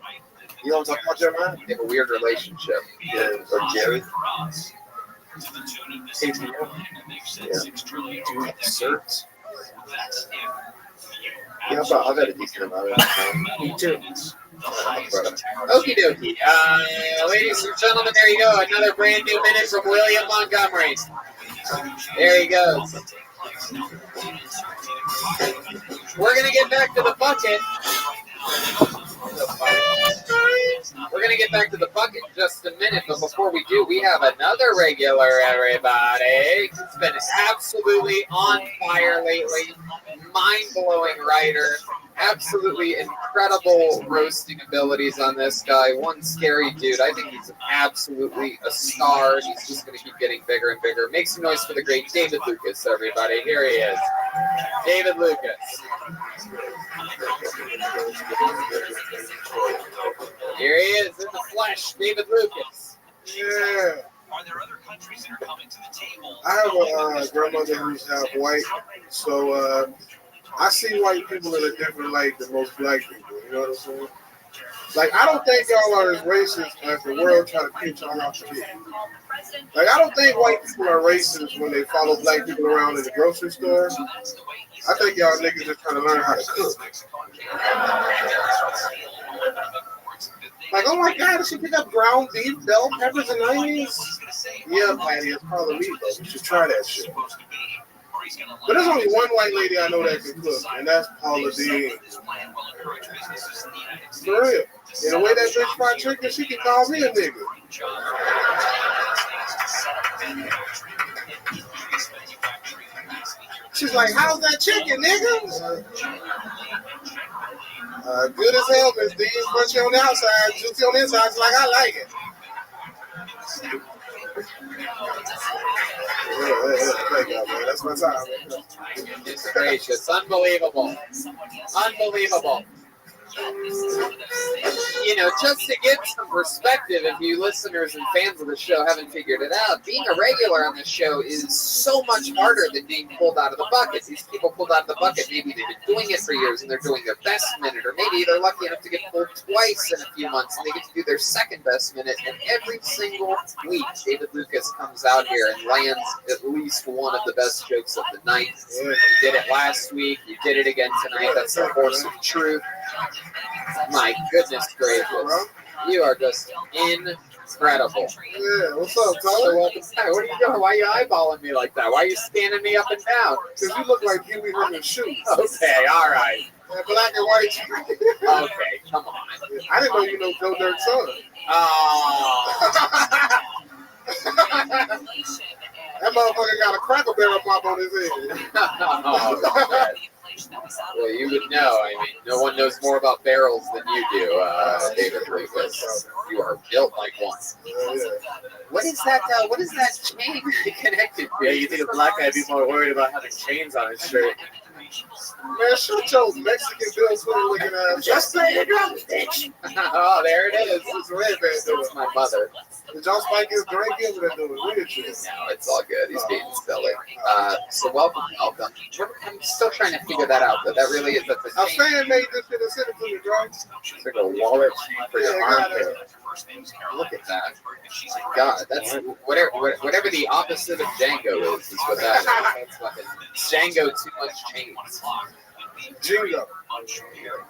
You know what I'm talking about, Jeremiah? They have a weird relationship. Yeah, or Jerry. Yeah, I've got a decent amount of time. Me too. Okie dokie. Ladies and gentlemen, there you go. Another brand new minute from William Montgomery. There he goes. We're going to get back to the bucket. We're going to get back to the bucket in just a minute, but before we do, we have another regular, everybody. He's been absolutely on fire lately. Mind-blowing writer. Absolutely incredible roasting abilities on this guy. One scary dude. I think he's absolutely a star. He's just going to keep getting bigger and bigger. Make some noise for the great David Lucas, everybody. Here he is. David Lucas. Here he is in the flesh, David Lucas. Yeah. Are there other countries that are coming to the table? I have a grandmother who's half white, so I see white people in a different light than most black people. You know what I'm saying? Like, I don't think y'all are as racist as the world try to paint y'all out to be. Like, I don't think white people are racist when they follow black people around in the grocery store. I think y'all niggas just trying to learn how to cook. Like, oh my God, did she pick up ground beef, bell peppers, and onions? Yeah, Patty, it's probably meat, though. You should try that shit. But there's only one white lady I know that can cook, and that's Paula Dean. For real. And the way that bitch fried chicken, she can call me a nigga. She's like, how's that chicken, nigga? Good as hell, Miss Dean. Crunchy on the outside, juicy on the inside. It's like, I like it. Thank you, man. That's my time. It's gracious. Unbelievable. Unbelievable. You know, just to give some perspective, if you listeners and fans of the show haven't figured it out, being a regular on the show is so much harder than being pulled out of the bucket. These people pulled out of the bucket, maybe they've been doing it for years and they're doing their best minute, or maybe they're lucky enough to get pulled twice in a few months and they get to do their second best minute. And every single week, David Lucas comes out here and lands at least one of the best jokes of the night. You did it last week, you did it again tonight. That's the force of truth. My goodness gracious. You are just incredible. Incredible. Yeah, what's up, So Tyler? welcome back. What are you doing? Why are you eyeballing me like that? Why are you scanning me up and down? Because you look like Pee Wee Herman shoes. Okay, all right. Black and white. Okay, come on. I didn't know you know Joe Dirt's son. Oh. That motherfucker got a Cracker Barrel pop on his head. Oh, well, you would know. I mean, no one knows more about barrels than you do, David Lucas. You are built like one. What is that? What is that chain connected to? Yeah, you think a black guy'd be more worried about having chains on his shirt? Man, shut your Mexican Bill Swing looking ass. Just play the drums, bitch. Oh, there it is. What's Red Band doing? It's my mother. Did y'all spike his drink in? What they doing? Weird shit. No, it's all good. He's being silly. So welcome. I'm still trying to figure that out, but that really is at the A fan made this shit and sent it to me, bro. It's like a wallet chain for your armpit. Look at that. My God, that's whatever the opposite of Django is what that is. That's fucking Django too much chains. Jingo.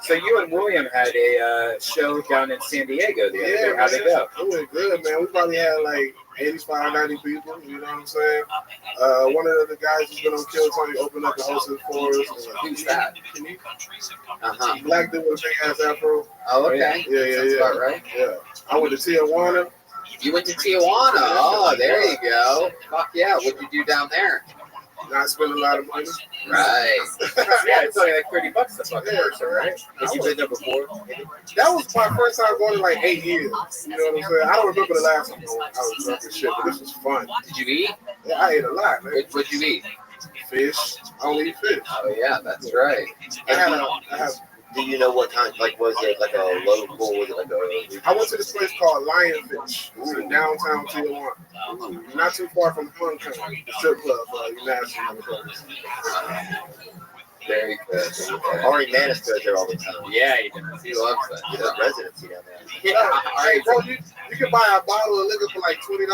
So you and William had a show down in San Diego the other day. How'd it go? It went good, man. We probably had like 85, 90 people. You know what I'm saying? One of the guys who's been on Kill Tony opened up the hosting for us. Who's that? Black dude with a big ass afro. Oh, okay. Yeah. That's about right. Yeah. I went to Tijuana. You went to Tijuana. Oh, there you go. Fuck yeah. What'd you do down there? Not spend a lot of money. Right. Yeah, it's only like $30 a fucking person, right? Have you been there before? That was my first time going in like 8 years. You know what I'm saying? I don't remember the last time I was drunk and shit, but this was fun. Did you eat? Yeah, I ate a lot, man. What'd you eat? Fish. I only eat fish. Oh yeah, that's right. Do you know what kind? Like, was it like a local? Was it like a? I went to this place called Lionfish. It's in downtown Tijuana. Not too far from Hong Kong, the strip club, national motherfuckers. Very good. Ari Manis goes there all the time. Yeah, he loves that. He does residency down there. Yeah, hey, bro, you can buy a bottle of liquor for like $20.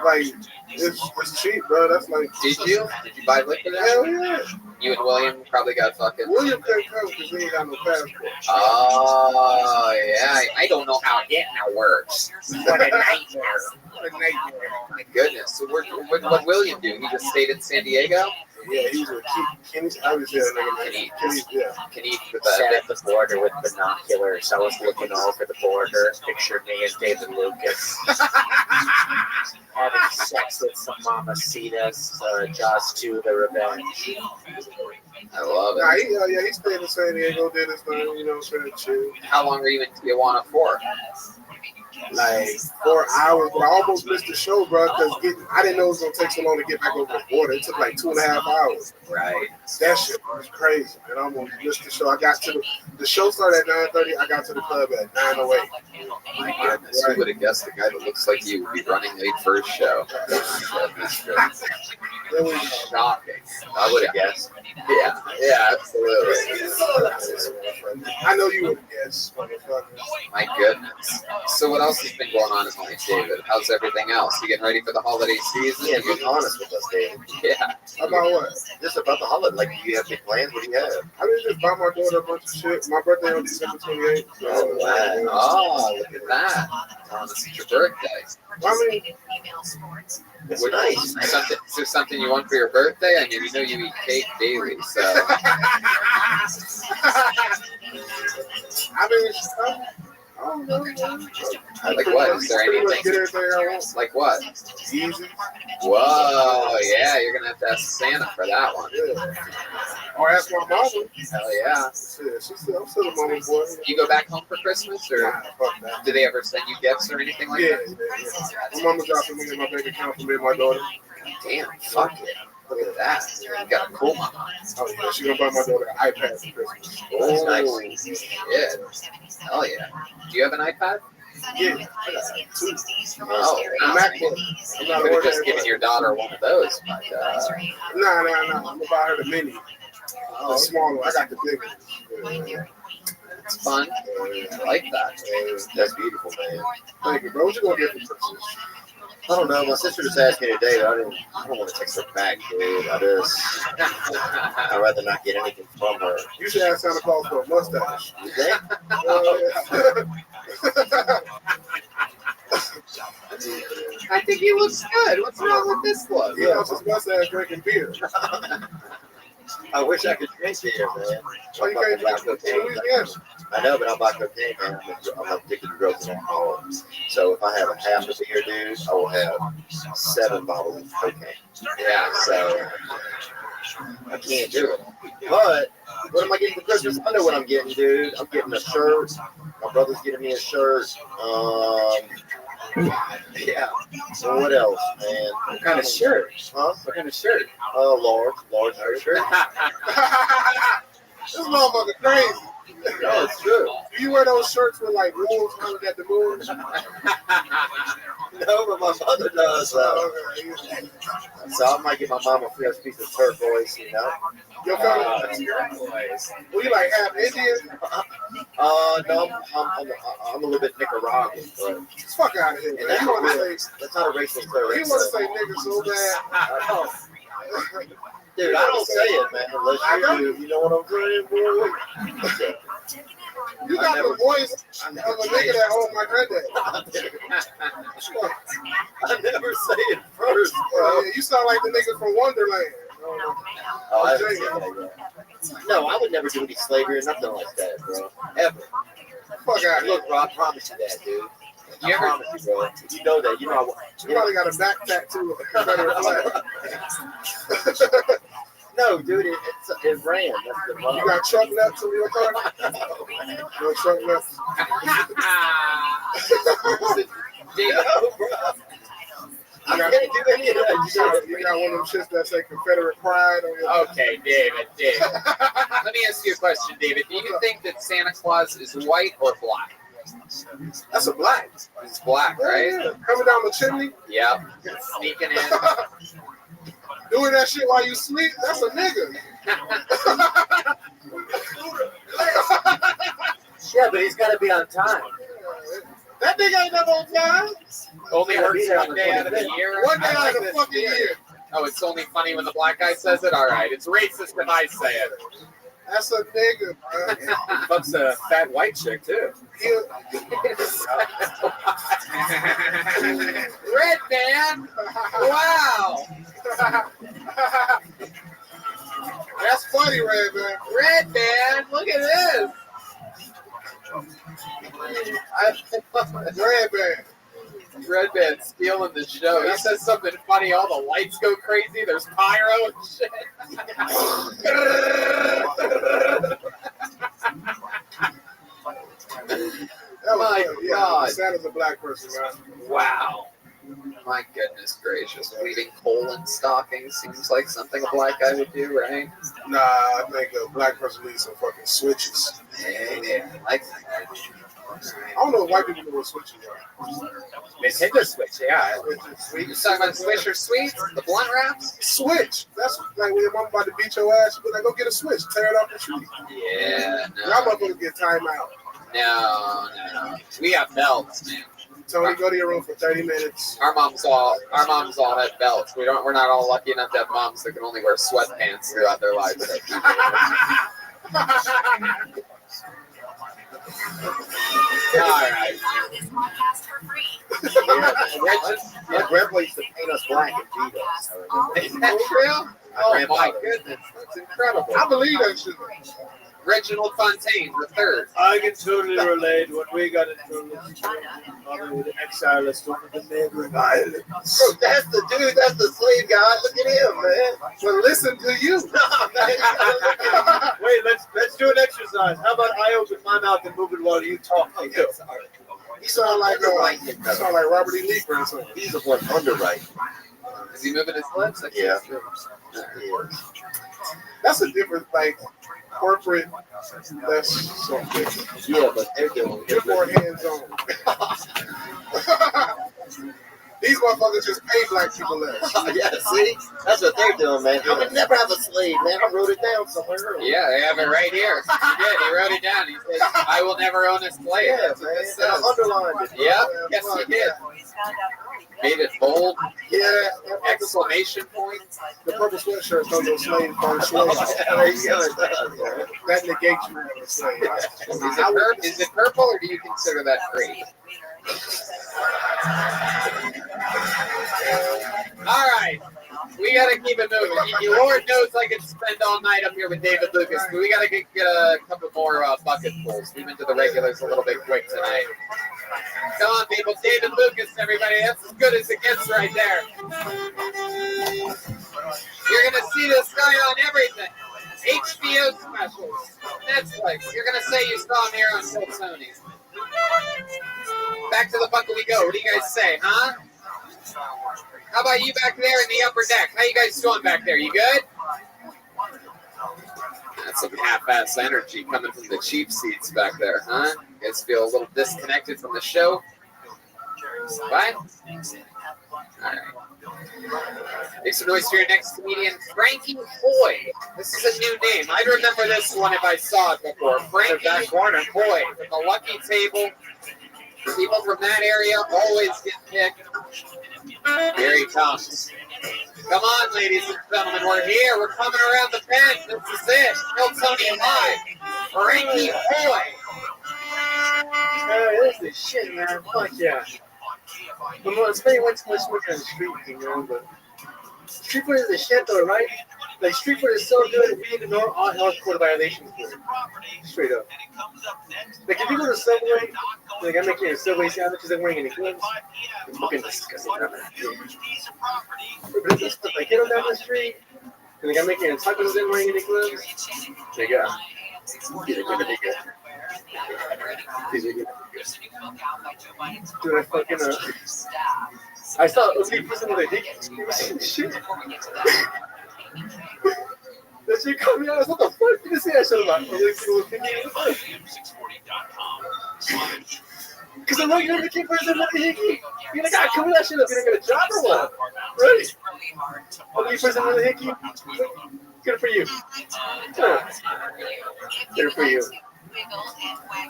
Like, it's cheap, bro. That's like. Did you buy liquor there? Hell yeah. You and William probably got fucking. William couldn't come because he ain't got no passport. Oh yeah, I don't know how it now works. What a nightmare. What a nightmare. My goodness. So what William do? He just stayed in San Diego? Yeah, he was with Kenny. I was there, nigga. Kenny, yeah. Kenny Sat at the border with binoculars. I was looking over the border. Picture me and David Lucas having sex with some mamacitas. Jaws 2: The Revenge. I love it. Nah, he stayed in San Diego, did his thing, you know, sort of chill. How long were you in Tijuana for? Like 4 hours, but I almost missed the show, bro, because I didn't know it was gonna take so long to get back over the border. It took like 2.5 hours. Right. That shit was crazy, man. I almost missed the show. I got to the show started at 9:30. I got to the club at 9:08. My goodness, who would have guessed the guy that looks like you would be running late for his show? It was shocking. I would have guessed. Yeah, absolutely. I know you would have guessed, motherfucker. My goodness. So what else has been going on in life, David? How's everything else? You getting ready for the holiday season? Yeah, be honest with us, David. Yeah. About what? Just about the holiday. Like, do you have big plans? What do you have? I mean, just buy my daughter a bunch of shit. My birthday on December 28th. Oh, wow. Oh, look at that. Oh, this is your birthday. I mean, it's nice. Is there something you want for your birthday? I mean, you know you eat cake daily, so. I mean, I don't know. Like what? Is there anything? Like what? Easy. Whoa, yeah, you're gonna have to ask Santa for that one. Yeah. Or ask my mama. Hell yeah. I'm still a mama's boy. Do you go back home for Christmas, or do they ever send you gifts or anything like that? Yeah. My mama dropped some money in my bank account for me and my daughter. Damn, fuck it. Look at that. You got a cool mama. Oh, yeah, she's gonna buy my daughter an iPad for Christmas. Oh, nice. Yeah. Hell yeah. Do you have an iPad? Yeah, I got 2. Oh, a MacBook. You could have just given your daughter one of those, but Nah. I'm gonna buy her the mini. The small one. I got the big one. Yeah. It's fun. I like that. That's beautiful, man. Thank you, bro. What you gonna get for Christmas? I don't know. My sister just asked me today, but I don't want to text her back, dude. I'd rather not get anything from her. You should ask Santa Claus for a mustache. You think? I think he looks good. What's wrong with this look? He lost his mustache drinking beer. I wish I could drink beer, man. Oh, you can't drink Louisiana. I know, but I'm about cocaine, man. I'm addicted to drugs and alcohol. So if I have a half a beer, dude, I will have 7 bottles of cocaine. Yeah, so I can't do it. But what am I getting for Christmas? I know what I'm getting, dude. I'm getting a shirt. My brother's getting me a shirt. Yeah. So what else, man? What kind of shirt? Huh? What kind of shirt? Large shirt. This motherfucker crazy. No, it's true. Do you wear those shirts with like wolves hunting at the moon? No, but my mother does. So I might get my mom a fresh piece of turquoise, you know. Your family? Well, you like half Indian? No, I'm a little bit Nicaraguan, but fuck out of here. And that's not a racist slur. You want to say nigga so bad? Dude, I don't say it, man, unless you do. You know what I'm saying, boy? You got the voice of a nigga that owed my granddad. I never say it first, bro. Yeah, you sound like the nigga from Wonderland. Oh, I haven't seen that yet. No, I would never do any slavery or nothing like that, bro. Ever. Fuck out. Look, bro, I promise you that, dude. You ever? Promise you, bro. You know that. You know. You probably got a back tattoo of a Confederate flag. No, dude, it ran. That's the problem. You got truck nuts in your car? No truck nuts. David, No, bro. I can't do any of that. You got one of them shits that say Confederate pride on your okay, David. Let me ask you a question, David. Do you think that Santa Claus is white or black? That's a black. It's black, right? Yeah. Coming down the chimney? Yep. Sneaking in. Doing that shit while you sleep? That's a nigga. Yeah, but he's got to be on time. That nigga ain't never on time. Only works one day out of the year. One day out of the fucking year. Oh, it's only funny when the black guy says it? All right. It's racist if I say it. That's a nigga, bro. Fuck's a fat white chick, too. Red man. Wow. That's funny, Red man. Red man. Look at this. Red man. Red man stealing the show. He says something funny. All the lights go crazy. There's pyro and shit. My God. Santa's a black person, man. Wow. My goodness gracious. Leaving coal in stockings seems like something a black guy would do, right? Nah, I think a black person needs some fucking switches. Yeah, like I don't know if white people know what switches are. Nintendo Switch, yeah. You talking about Swisher Sweets? The blunt wraps? Switch. That's like when your mom about to beat your ass, you be like, go get a switch, tear it off the tree. Yeah, no. Y'all motherfuckers get time out. No. We have belts, man. Tony, go to your room for 30 minutes. Our moms all had belts. We're not all lucky enough to have moms that can only wear sweatpants throughout their lives. All right. My grandpa used to paint us black and beat us. Is that real? Oh my goodness, that's incredible. I believe that shit. Reginald Fontaine the third. I can totally relate when we got into the exile us to the neighboring island. So that's the dude, that's the slave guy. Look at him, man. But listen to you. Wait, let's do an exercise. How about I open my mouth and move it while you talk? Okay, You sound like Robert E. Lee or something. He's the one underwriting. Is he moving his lips? Yeah. That's a different like corporate. That's something. Yeah, but they're doing You're more hands on. These motherfuckers just pay black people less. Yeah, see? That's what they're doing, man. I would never have a slave, man. I wrote it down somewhere earlier. Yeah, they have it right here. He did. He wrote it down. He said, I will never own a slave. Yeah, That's what man. this And I says. underlined it. Yep. Yes, he did. Made it bold. Yeah, Exclamation point. the purple sweatshirt shows your slave feng shui. There you go. It does, man. That negates you as a slave. Is it purple or do you consider that green? All right. We got to keep it moving. Lord knows I could spend all night up here with David Lucas, but we got to get a couple more bucket pulls. We've been to the regulars a little bit quick tonight. Come on, people. David Lucas, everybody. That's as good as it gets right there. You're going to see this guy on everything. HBO specials. Netflix. You're going to say you saw him here on Sony. Back to the bucket we go. What do you guys say, huh? How about you back there in the upper deck? How you guys doing back there? You good? That's some half-ass energy coming from the cheap seats back there, huh? You guys feel a little disconnected from the show? What? All right. Make some noise for your next comedian, Frankie Hoy. This is a new name. I'd remember this one if I saw it before. Frankie Hoy from the Lucky Table. People from that area always get picked. Here he comes. Come on, ladies and gentlemen. We're here. We're coming around the bend. This is it. Still Tony Live. Frankie Hoy. This is shit, man. Fuck yeah. It's funny what's too much work on the street, you know, but street food is the shit though, right? Like street food is so good, we ignore all health code violations for it. Straight up. Like if you go to Subway, like I'm making a Subway sandwich because I'm wearing any gloves, it's fucking disgusting. But it's just like get them down the street, and like I'm making a taco and wearing any gloves. There you go. Dude, I fucking I saw a ugly person with a dick. Shit. That shit caught me out. What the fuck did you say that shit about? Because I'm like, you're the kid person with a hickey. You're like, cover that shit up. You're not going to job or what? Right? Ugly person with a hickey. Good for you. Good for you.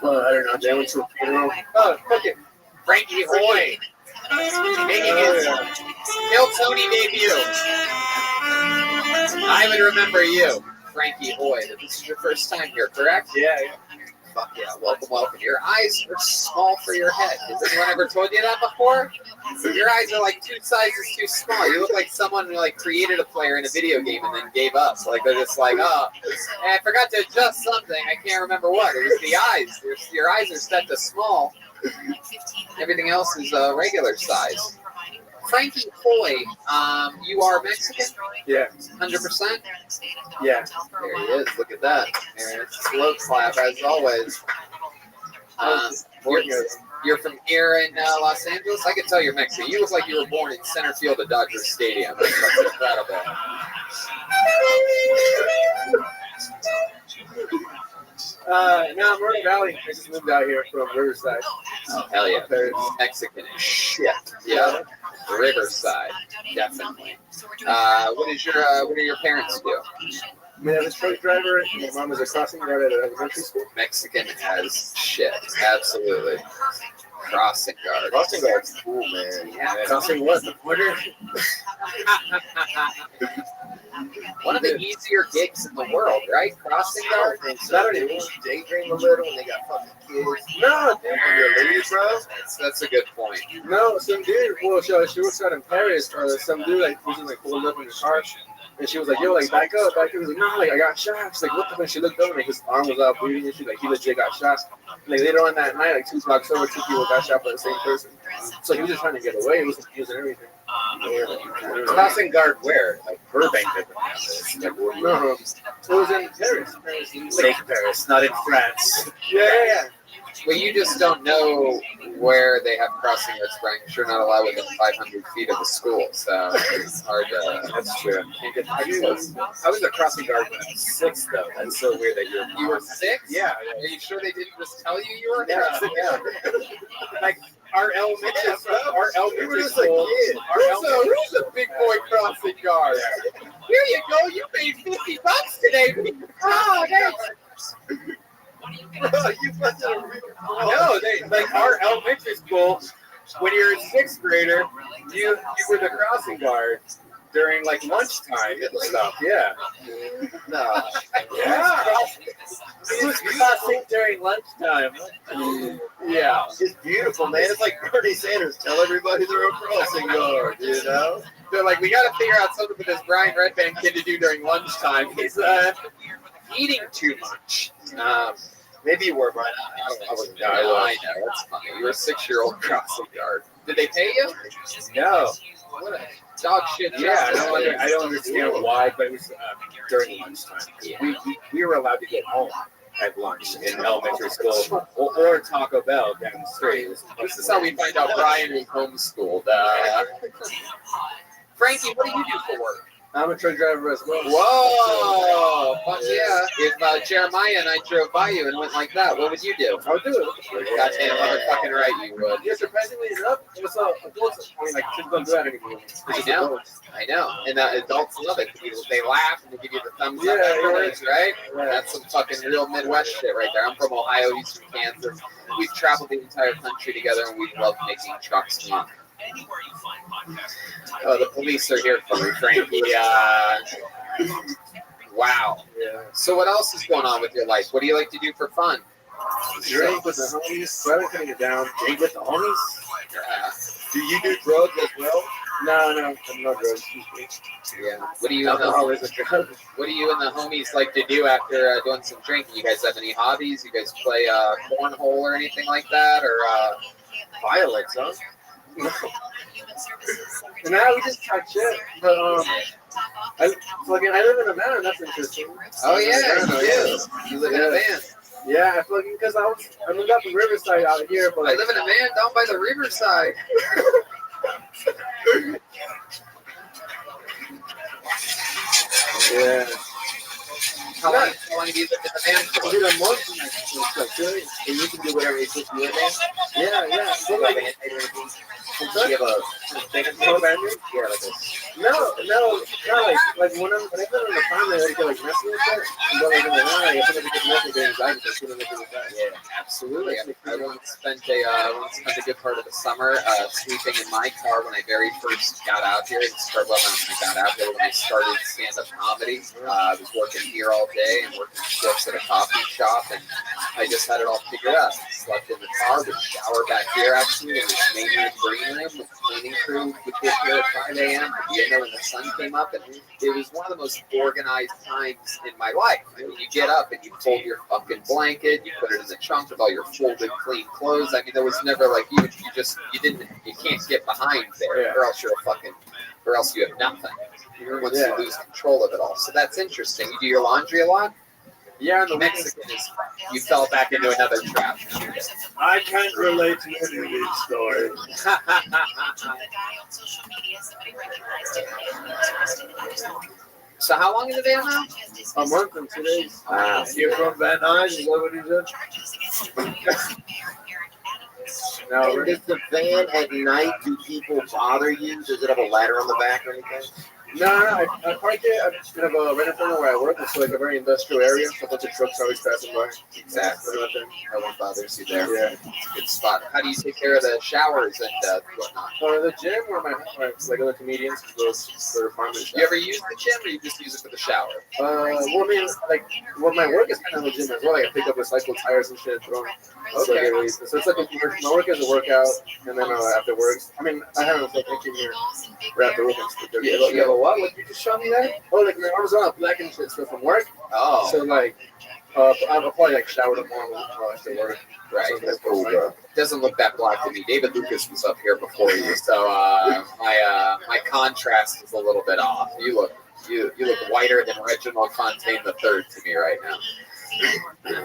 Well, I don't know. They went to a funeral. Oh, fuck it. Frankie Hoy. Making his Still Tony debut. I would remember you, Frankie Hoy. This is your first time here, correct? Yeah. Fuck yeah. Welcome, welcome. Your eyes are small for your head. Has anyone ever told you that before? Your eyes are like 2 sizes too small. You look like someone who like created a player in a video game and then gave up. So, like they're just like, oh, I forgot to adjust something. I can't remember what. It was the eyes. Your eyes are set to small. Everything else is regular size. Frankie Hoy, you are Mexican? Yeah. 100%? Yeah. There he is. Look at that. There's a slow clap, as always. You're from here in Los Angeles? I can tell you're Mexican. You look like you were born in center field of Dodger Stadium. That's incredible. No, I'm Roaring Valley. I just moved out here from Riverside. Oh, hell yeah. Mexican as shit. Yeah. Riverside. Definitely. What do your parents do? My dad is a truck driver. My mom is a crossing guard at an elementary school. Mexican as shit. Absolutely. Crossing guard. Crossing guard's cool, man. Yeah. Crossing what? The border? One of the easier gigs in the world, right? Crossing guard. Saturday, daydream a little when they got fucking kids. No, dude. You're a lady, bro. That's a good point. No, some dude. Well, she works out in Paris. Some dude like was like pulled up in the car, and she was like, "Yo, like back up, back up." He was like, "No, like I got shot." She's like, "What the fuck?" She looked over, and his arm was out bleeding, and she like he legit got shot. Like later on that night, like 2 blocks over, 2 people got shot by the same person. So he was just trying to get away. He was confused and everything. Crossing guard where? Like Burbank doesn't have this. No, it was in Paris. Fake Paris, not in France. Yeah. Well, you just don't know where they have crossing guards, Frank. You're not allowed within 500 feet of the school, so it's hard to. That's true. I was a crossing guard when I was 6, though. That's so weird that you were 6? Yeah. Are you sure they didn't just tell you were? Yeah. Like our elementary school. Kid. Who's a big boy crossing guard? Here you go. You made $50 today. Oh, thanks. No, like our elementary school, when you're a 6th grader, you were the crossing guard during like lunchtime and stuff. Yeah. No. Yeah. Who's cussing during lunchtime? Yeah, it's beautiful, man. It's like Bernie Sanders. Tell everybody they're a crossing guard, you know? They're like, we got to figure out something for this Brian Redband kid to do during lunchtime. He's eating too much. Maybe you were, Brian. I wasn't. No, I know. That's funny. You're a 6-year-old crossing guard. Did they pay you? No. What a dog shit. Yeah, I don't understand why, but it was during lunchtime. We were allowed to get home at lunch in elementary school or Taco Bell down the street. This is how we find out Brian was homeschooled. Frankie, what do you do for work? I'm a truck driver as well. Whoa! Fuck yeah. If Jeremiah and I drove by you and went like that, what would you do? I would do it. Goddamn motherfucking right you would. Yeah, surprisingly enough, it was adults. I mean, like, kids don't do that anymore. I know. And adults love it. They laugh and they give you the thumbs up Yeah, afterwards, right? That's some fucking real Midwest shit right there. I'm from Ohio, Eastern Kansas. We've traveled the entire country together and we love making trucks fun. Oh, the police are here for me, Frankie. Wow. Yeah. So what else is going on with your life? What do you like to do for fun? Drink with the homies. Brother cutting it down. Drink with the homies. Do you do drugs as well? No, I'm not drugs. Yeah. What do you and the homies like to do after doing some drinking? You guys have any hobbies? You guys play cornhole or anything like that, or violence, huh? Now we just talk shit. But I live in a van, and that's interesting. Oh yeah, you live in a van. Yeah, because I moved up from Riverside out here, but I live in a van down by the Riverside. Yeah. How long have you lived in the van for? Dude, I'm working and you can do whatever you put you in there. Yeah. So like, do you have a thing in the Yeah, like this. No, like when I'm in the farm, I get like messy with it. And then like in the line, I feel like it's messy during anxiety, so I feel like it's Yeah, absolutely. I once spent a good part of the summer sleeping in my car when I very first got out here. When I started stand-up comedy. I was working here all day and working shifts at a coffee shop, and I just had it all figured out. I slept in the car, would shower back here actually in this main green room with the cleaning crew. Would get here at 5 a.m. I'd be in there when the sun came up, and it was one of the most organized times in my life. I mean, you get up and you fold your fucking blanket, you put it in the trunk with all your folded clean clothes. I mean, there was never like you can't get behind there, or else you have nothing. Once you lose control of it all. So that's interesting. You do your laundry a lot? Yeah, the Mexican you fell back into another trap. I can't relate to any of these stories. So how long is the van now? A month and 2 days. You're from Van Nuys? Is that what you said? Now, does the van at night, do people bother you? Does it have a ladder on the back or anything? No, I park it. I have a right in front of where I work. It's like a very industrial area. So a bunch of trucks always passing by. Exactly. No one bothers you there. Yeah. Good spot. How do you take care of the showers and whatnot? The gym or my like other comedians go to their apartment. You ever use the gym or you just use it for the shower? Well, I mean, my work is kind of a gym as well. Like I pick up recycled tires and shit. So it's like my work is a workout, and then after work, I mean, I have a vacation here right after work. You have a what? What you just show me there? Oh, like my arms are all black and shit. So from work. Oh. So like, I'll probably like shower tomorrow after work. Right. That's cool, bro. Doesn't look that black to me. David Lucas was up here before you, so my contrast is a little bit off. You look whiter than Reginald Fontaine III to me right now.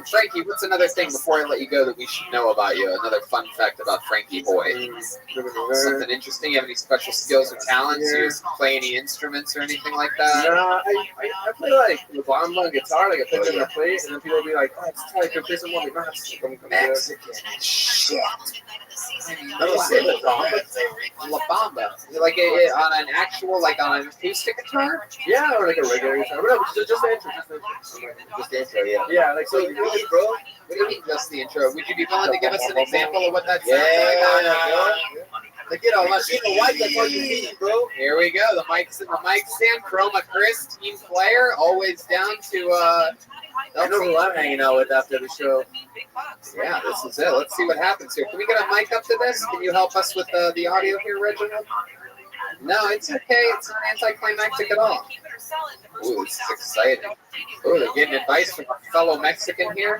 Frankie, what's another thing before I let you go that we should know about you? Another fun fact about Frankie Boy. Something interesting? You have any special skills or talents? You play any instruments or anything like that? No, I play like the bomba and guitar. Like I pick up and I play it, and then people will be like, "Oh, it's tight. Can play some more?" Mexican shit. I don't say La Bamba. La Bamba. Like on an actual, like on an acoustic guitar? Yeah, or like a regular guitar. No, just the intro. Just the intro, yeah. Yeah, like so. Bro, what do you mean just the intro? Would you be willing to give us an example of what that sounds like? Like, you know, Latino white, that's all you need, bro. Here we go. The mic's in the mic stand. Chroma Chris, team player, always down to I know who I'm hanging out with after the show. Yeah, this is it. Let's see what happens here. Can we get a mic up to this? Can you help us with the audio here, Reginald? No, it's okay. It's not anticlimactic at all. Ooh, this is exciting. Ooh, they're getting advice from a fellow Mexican here.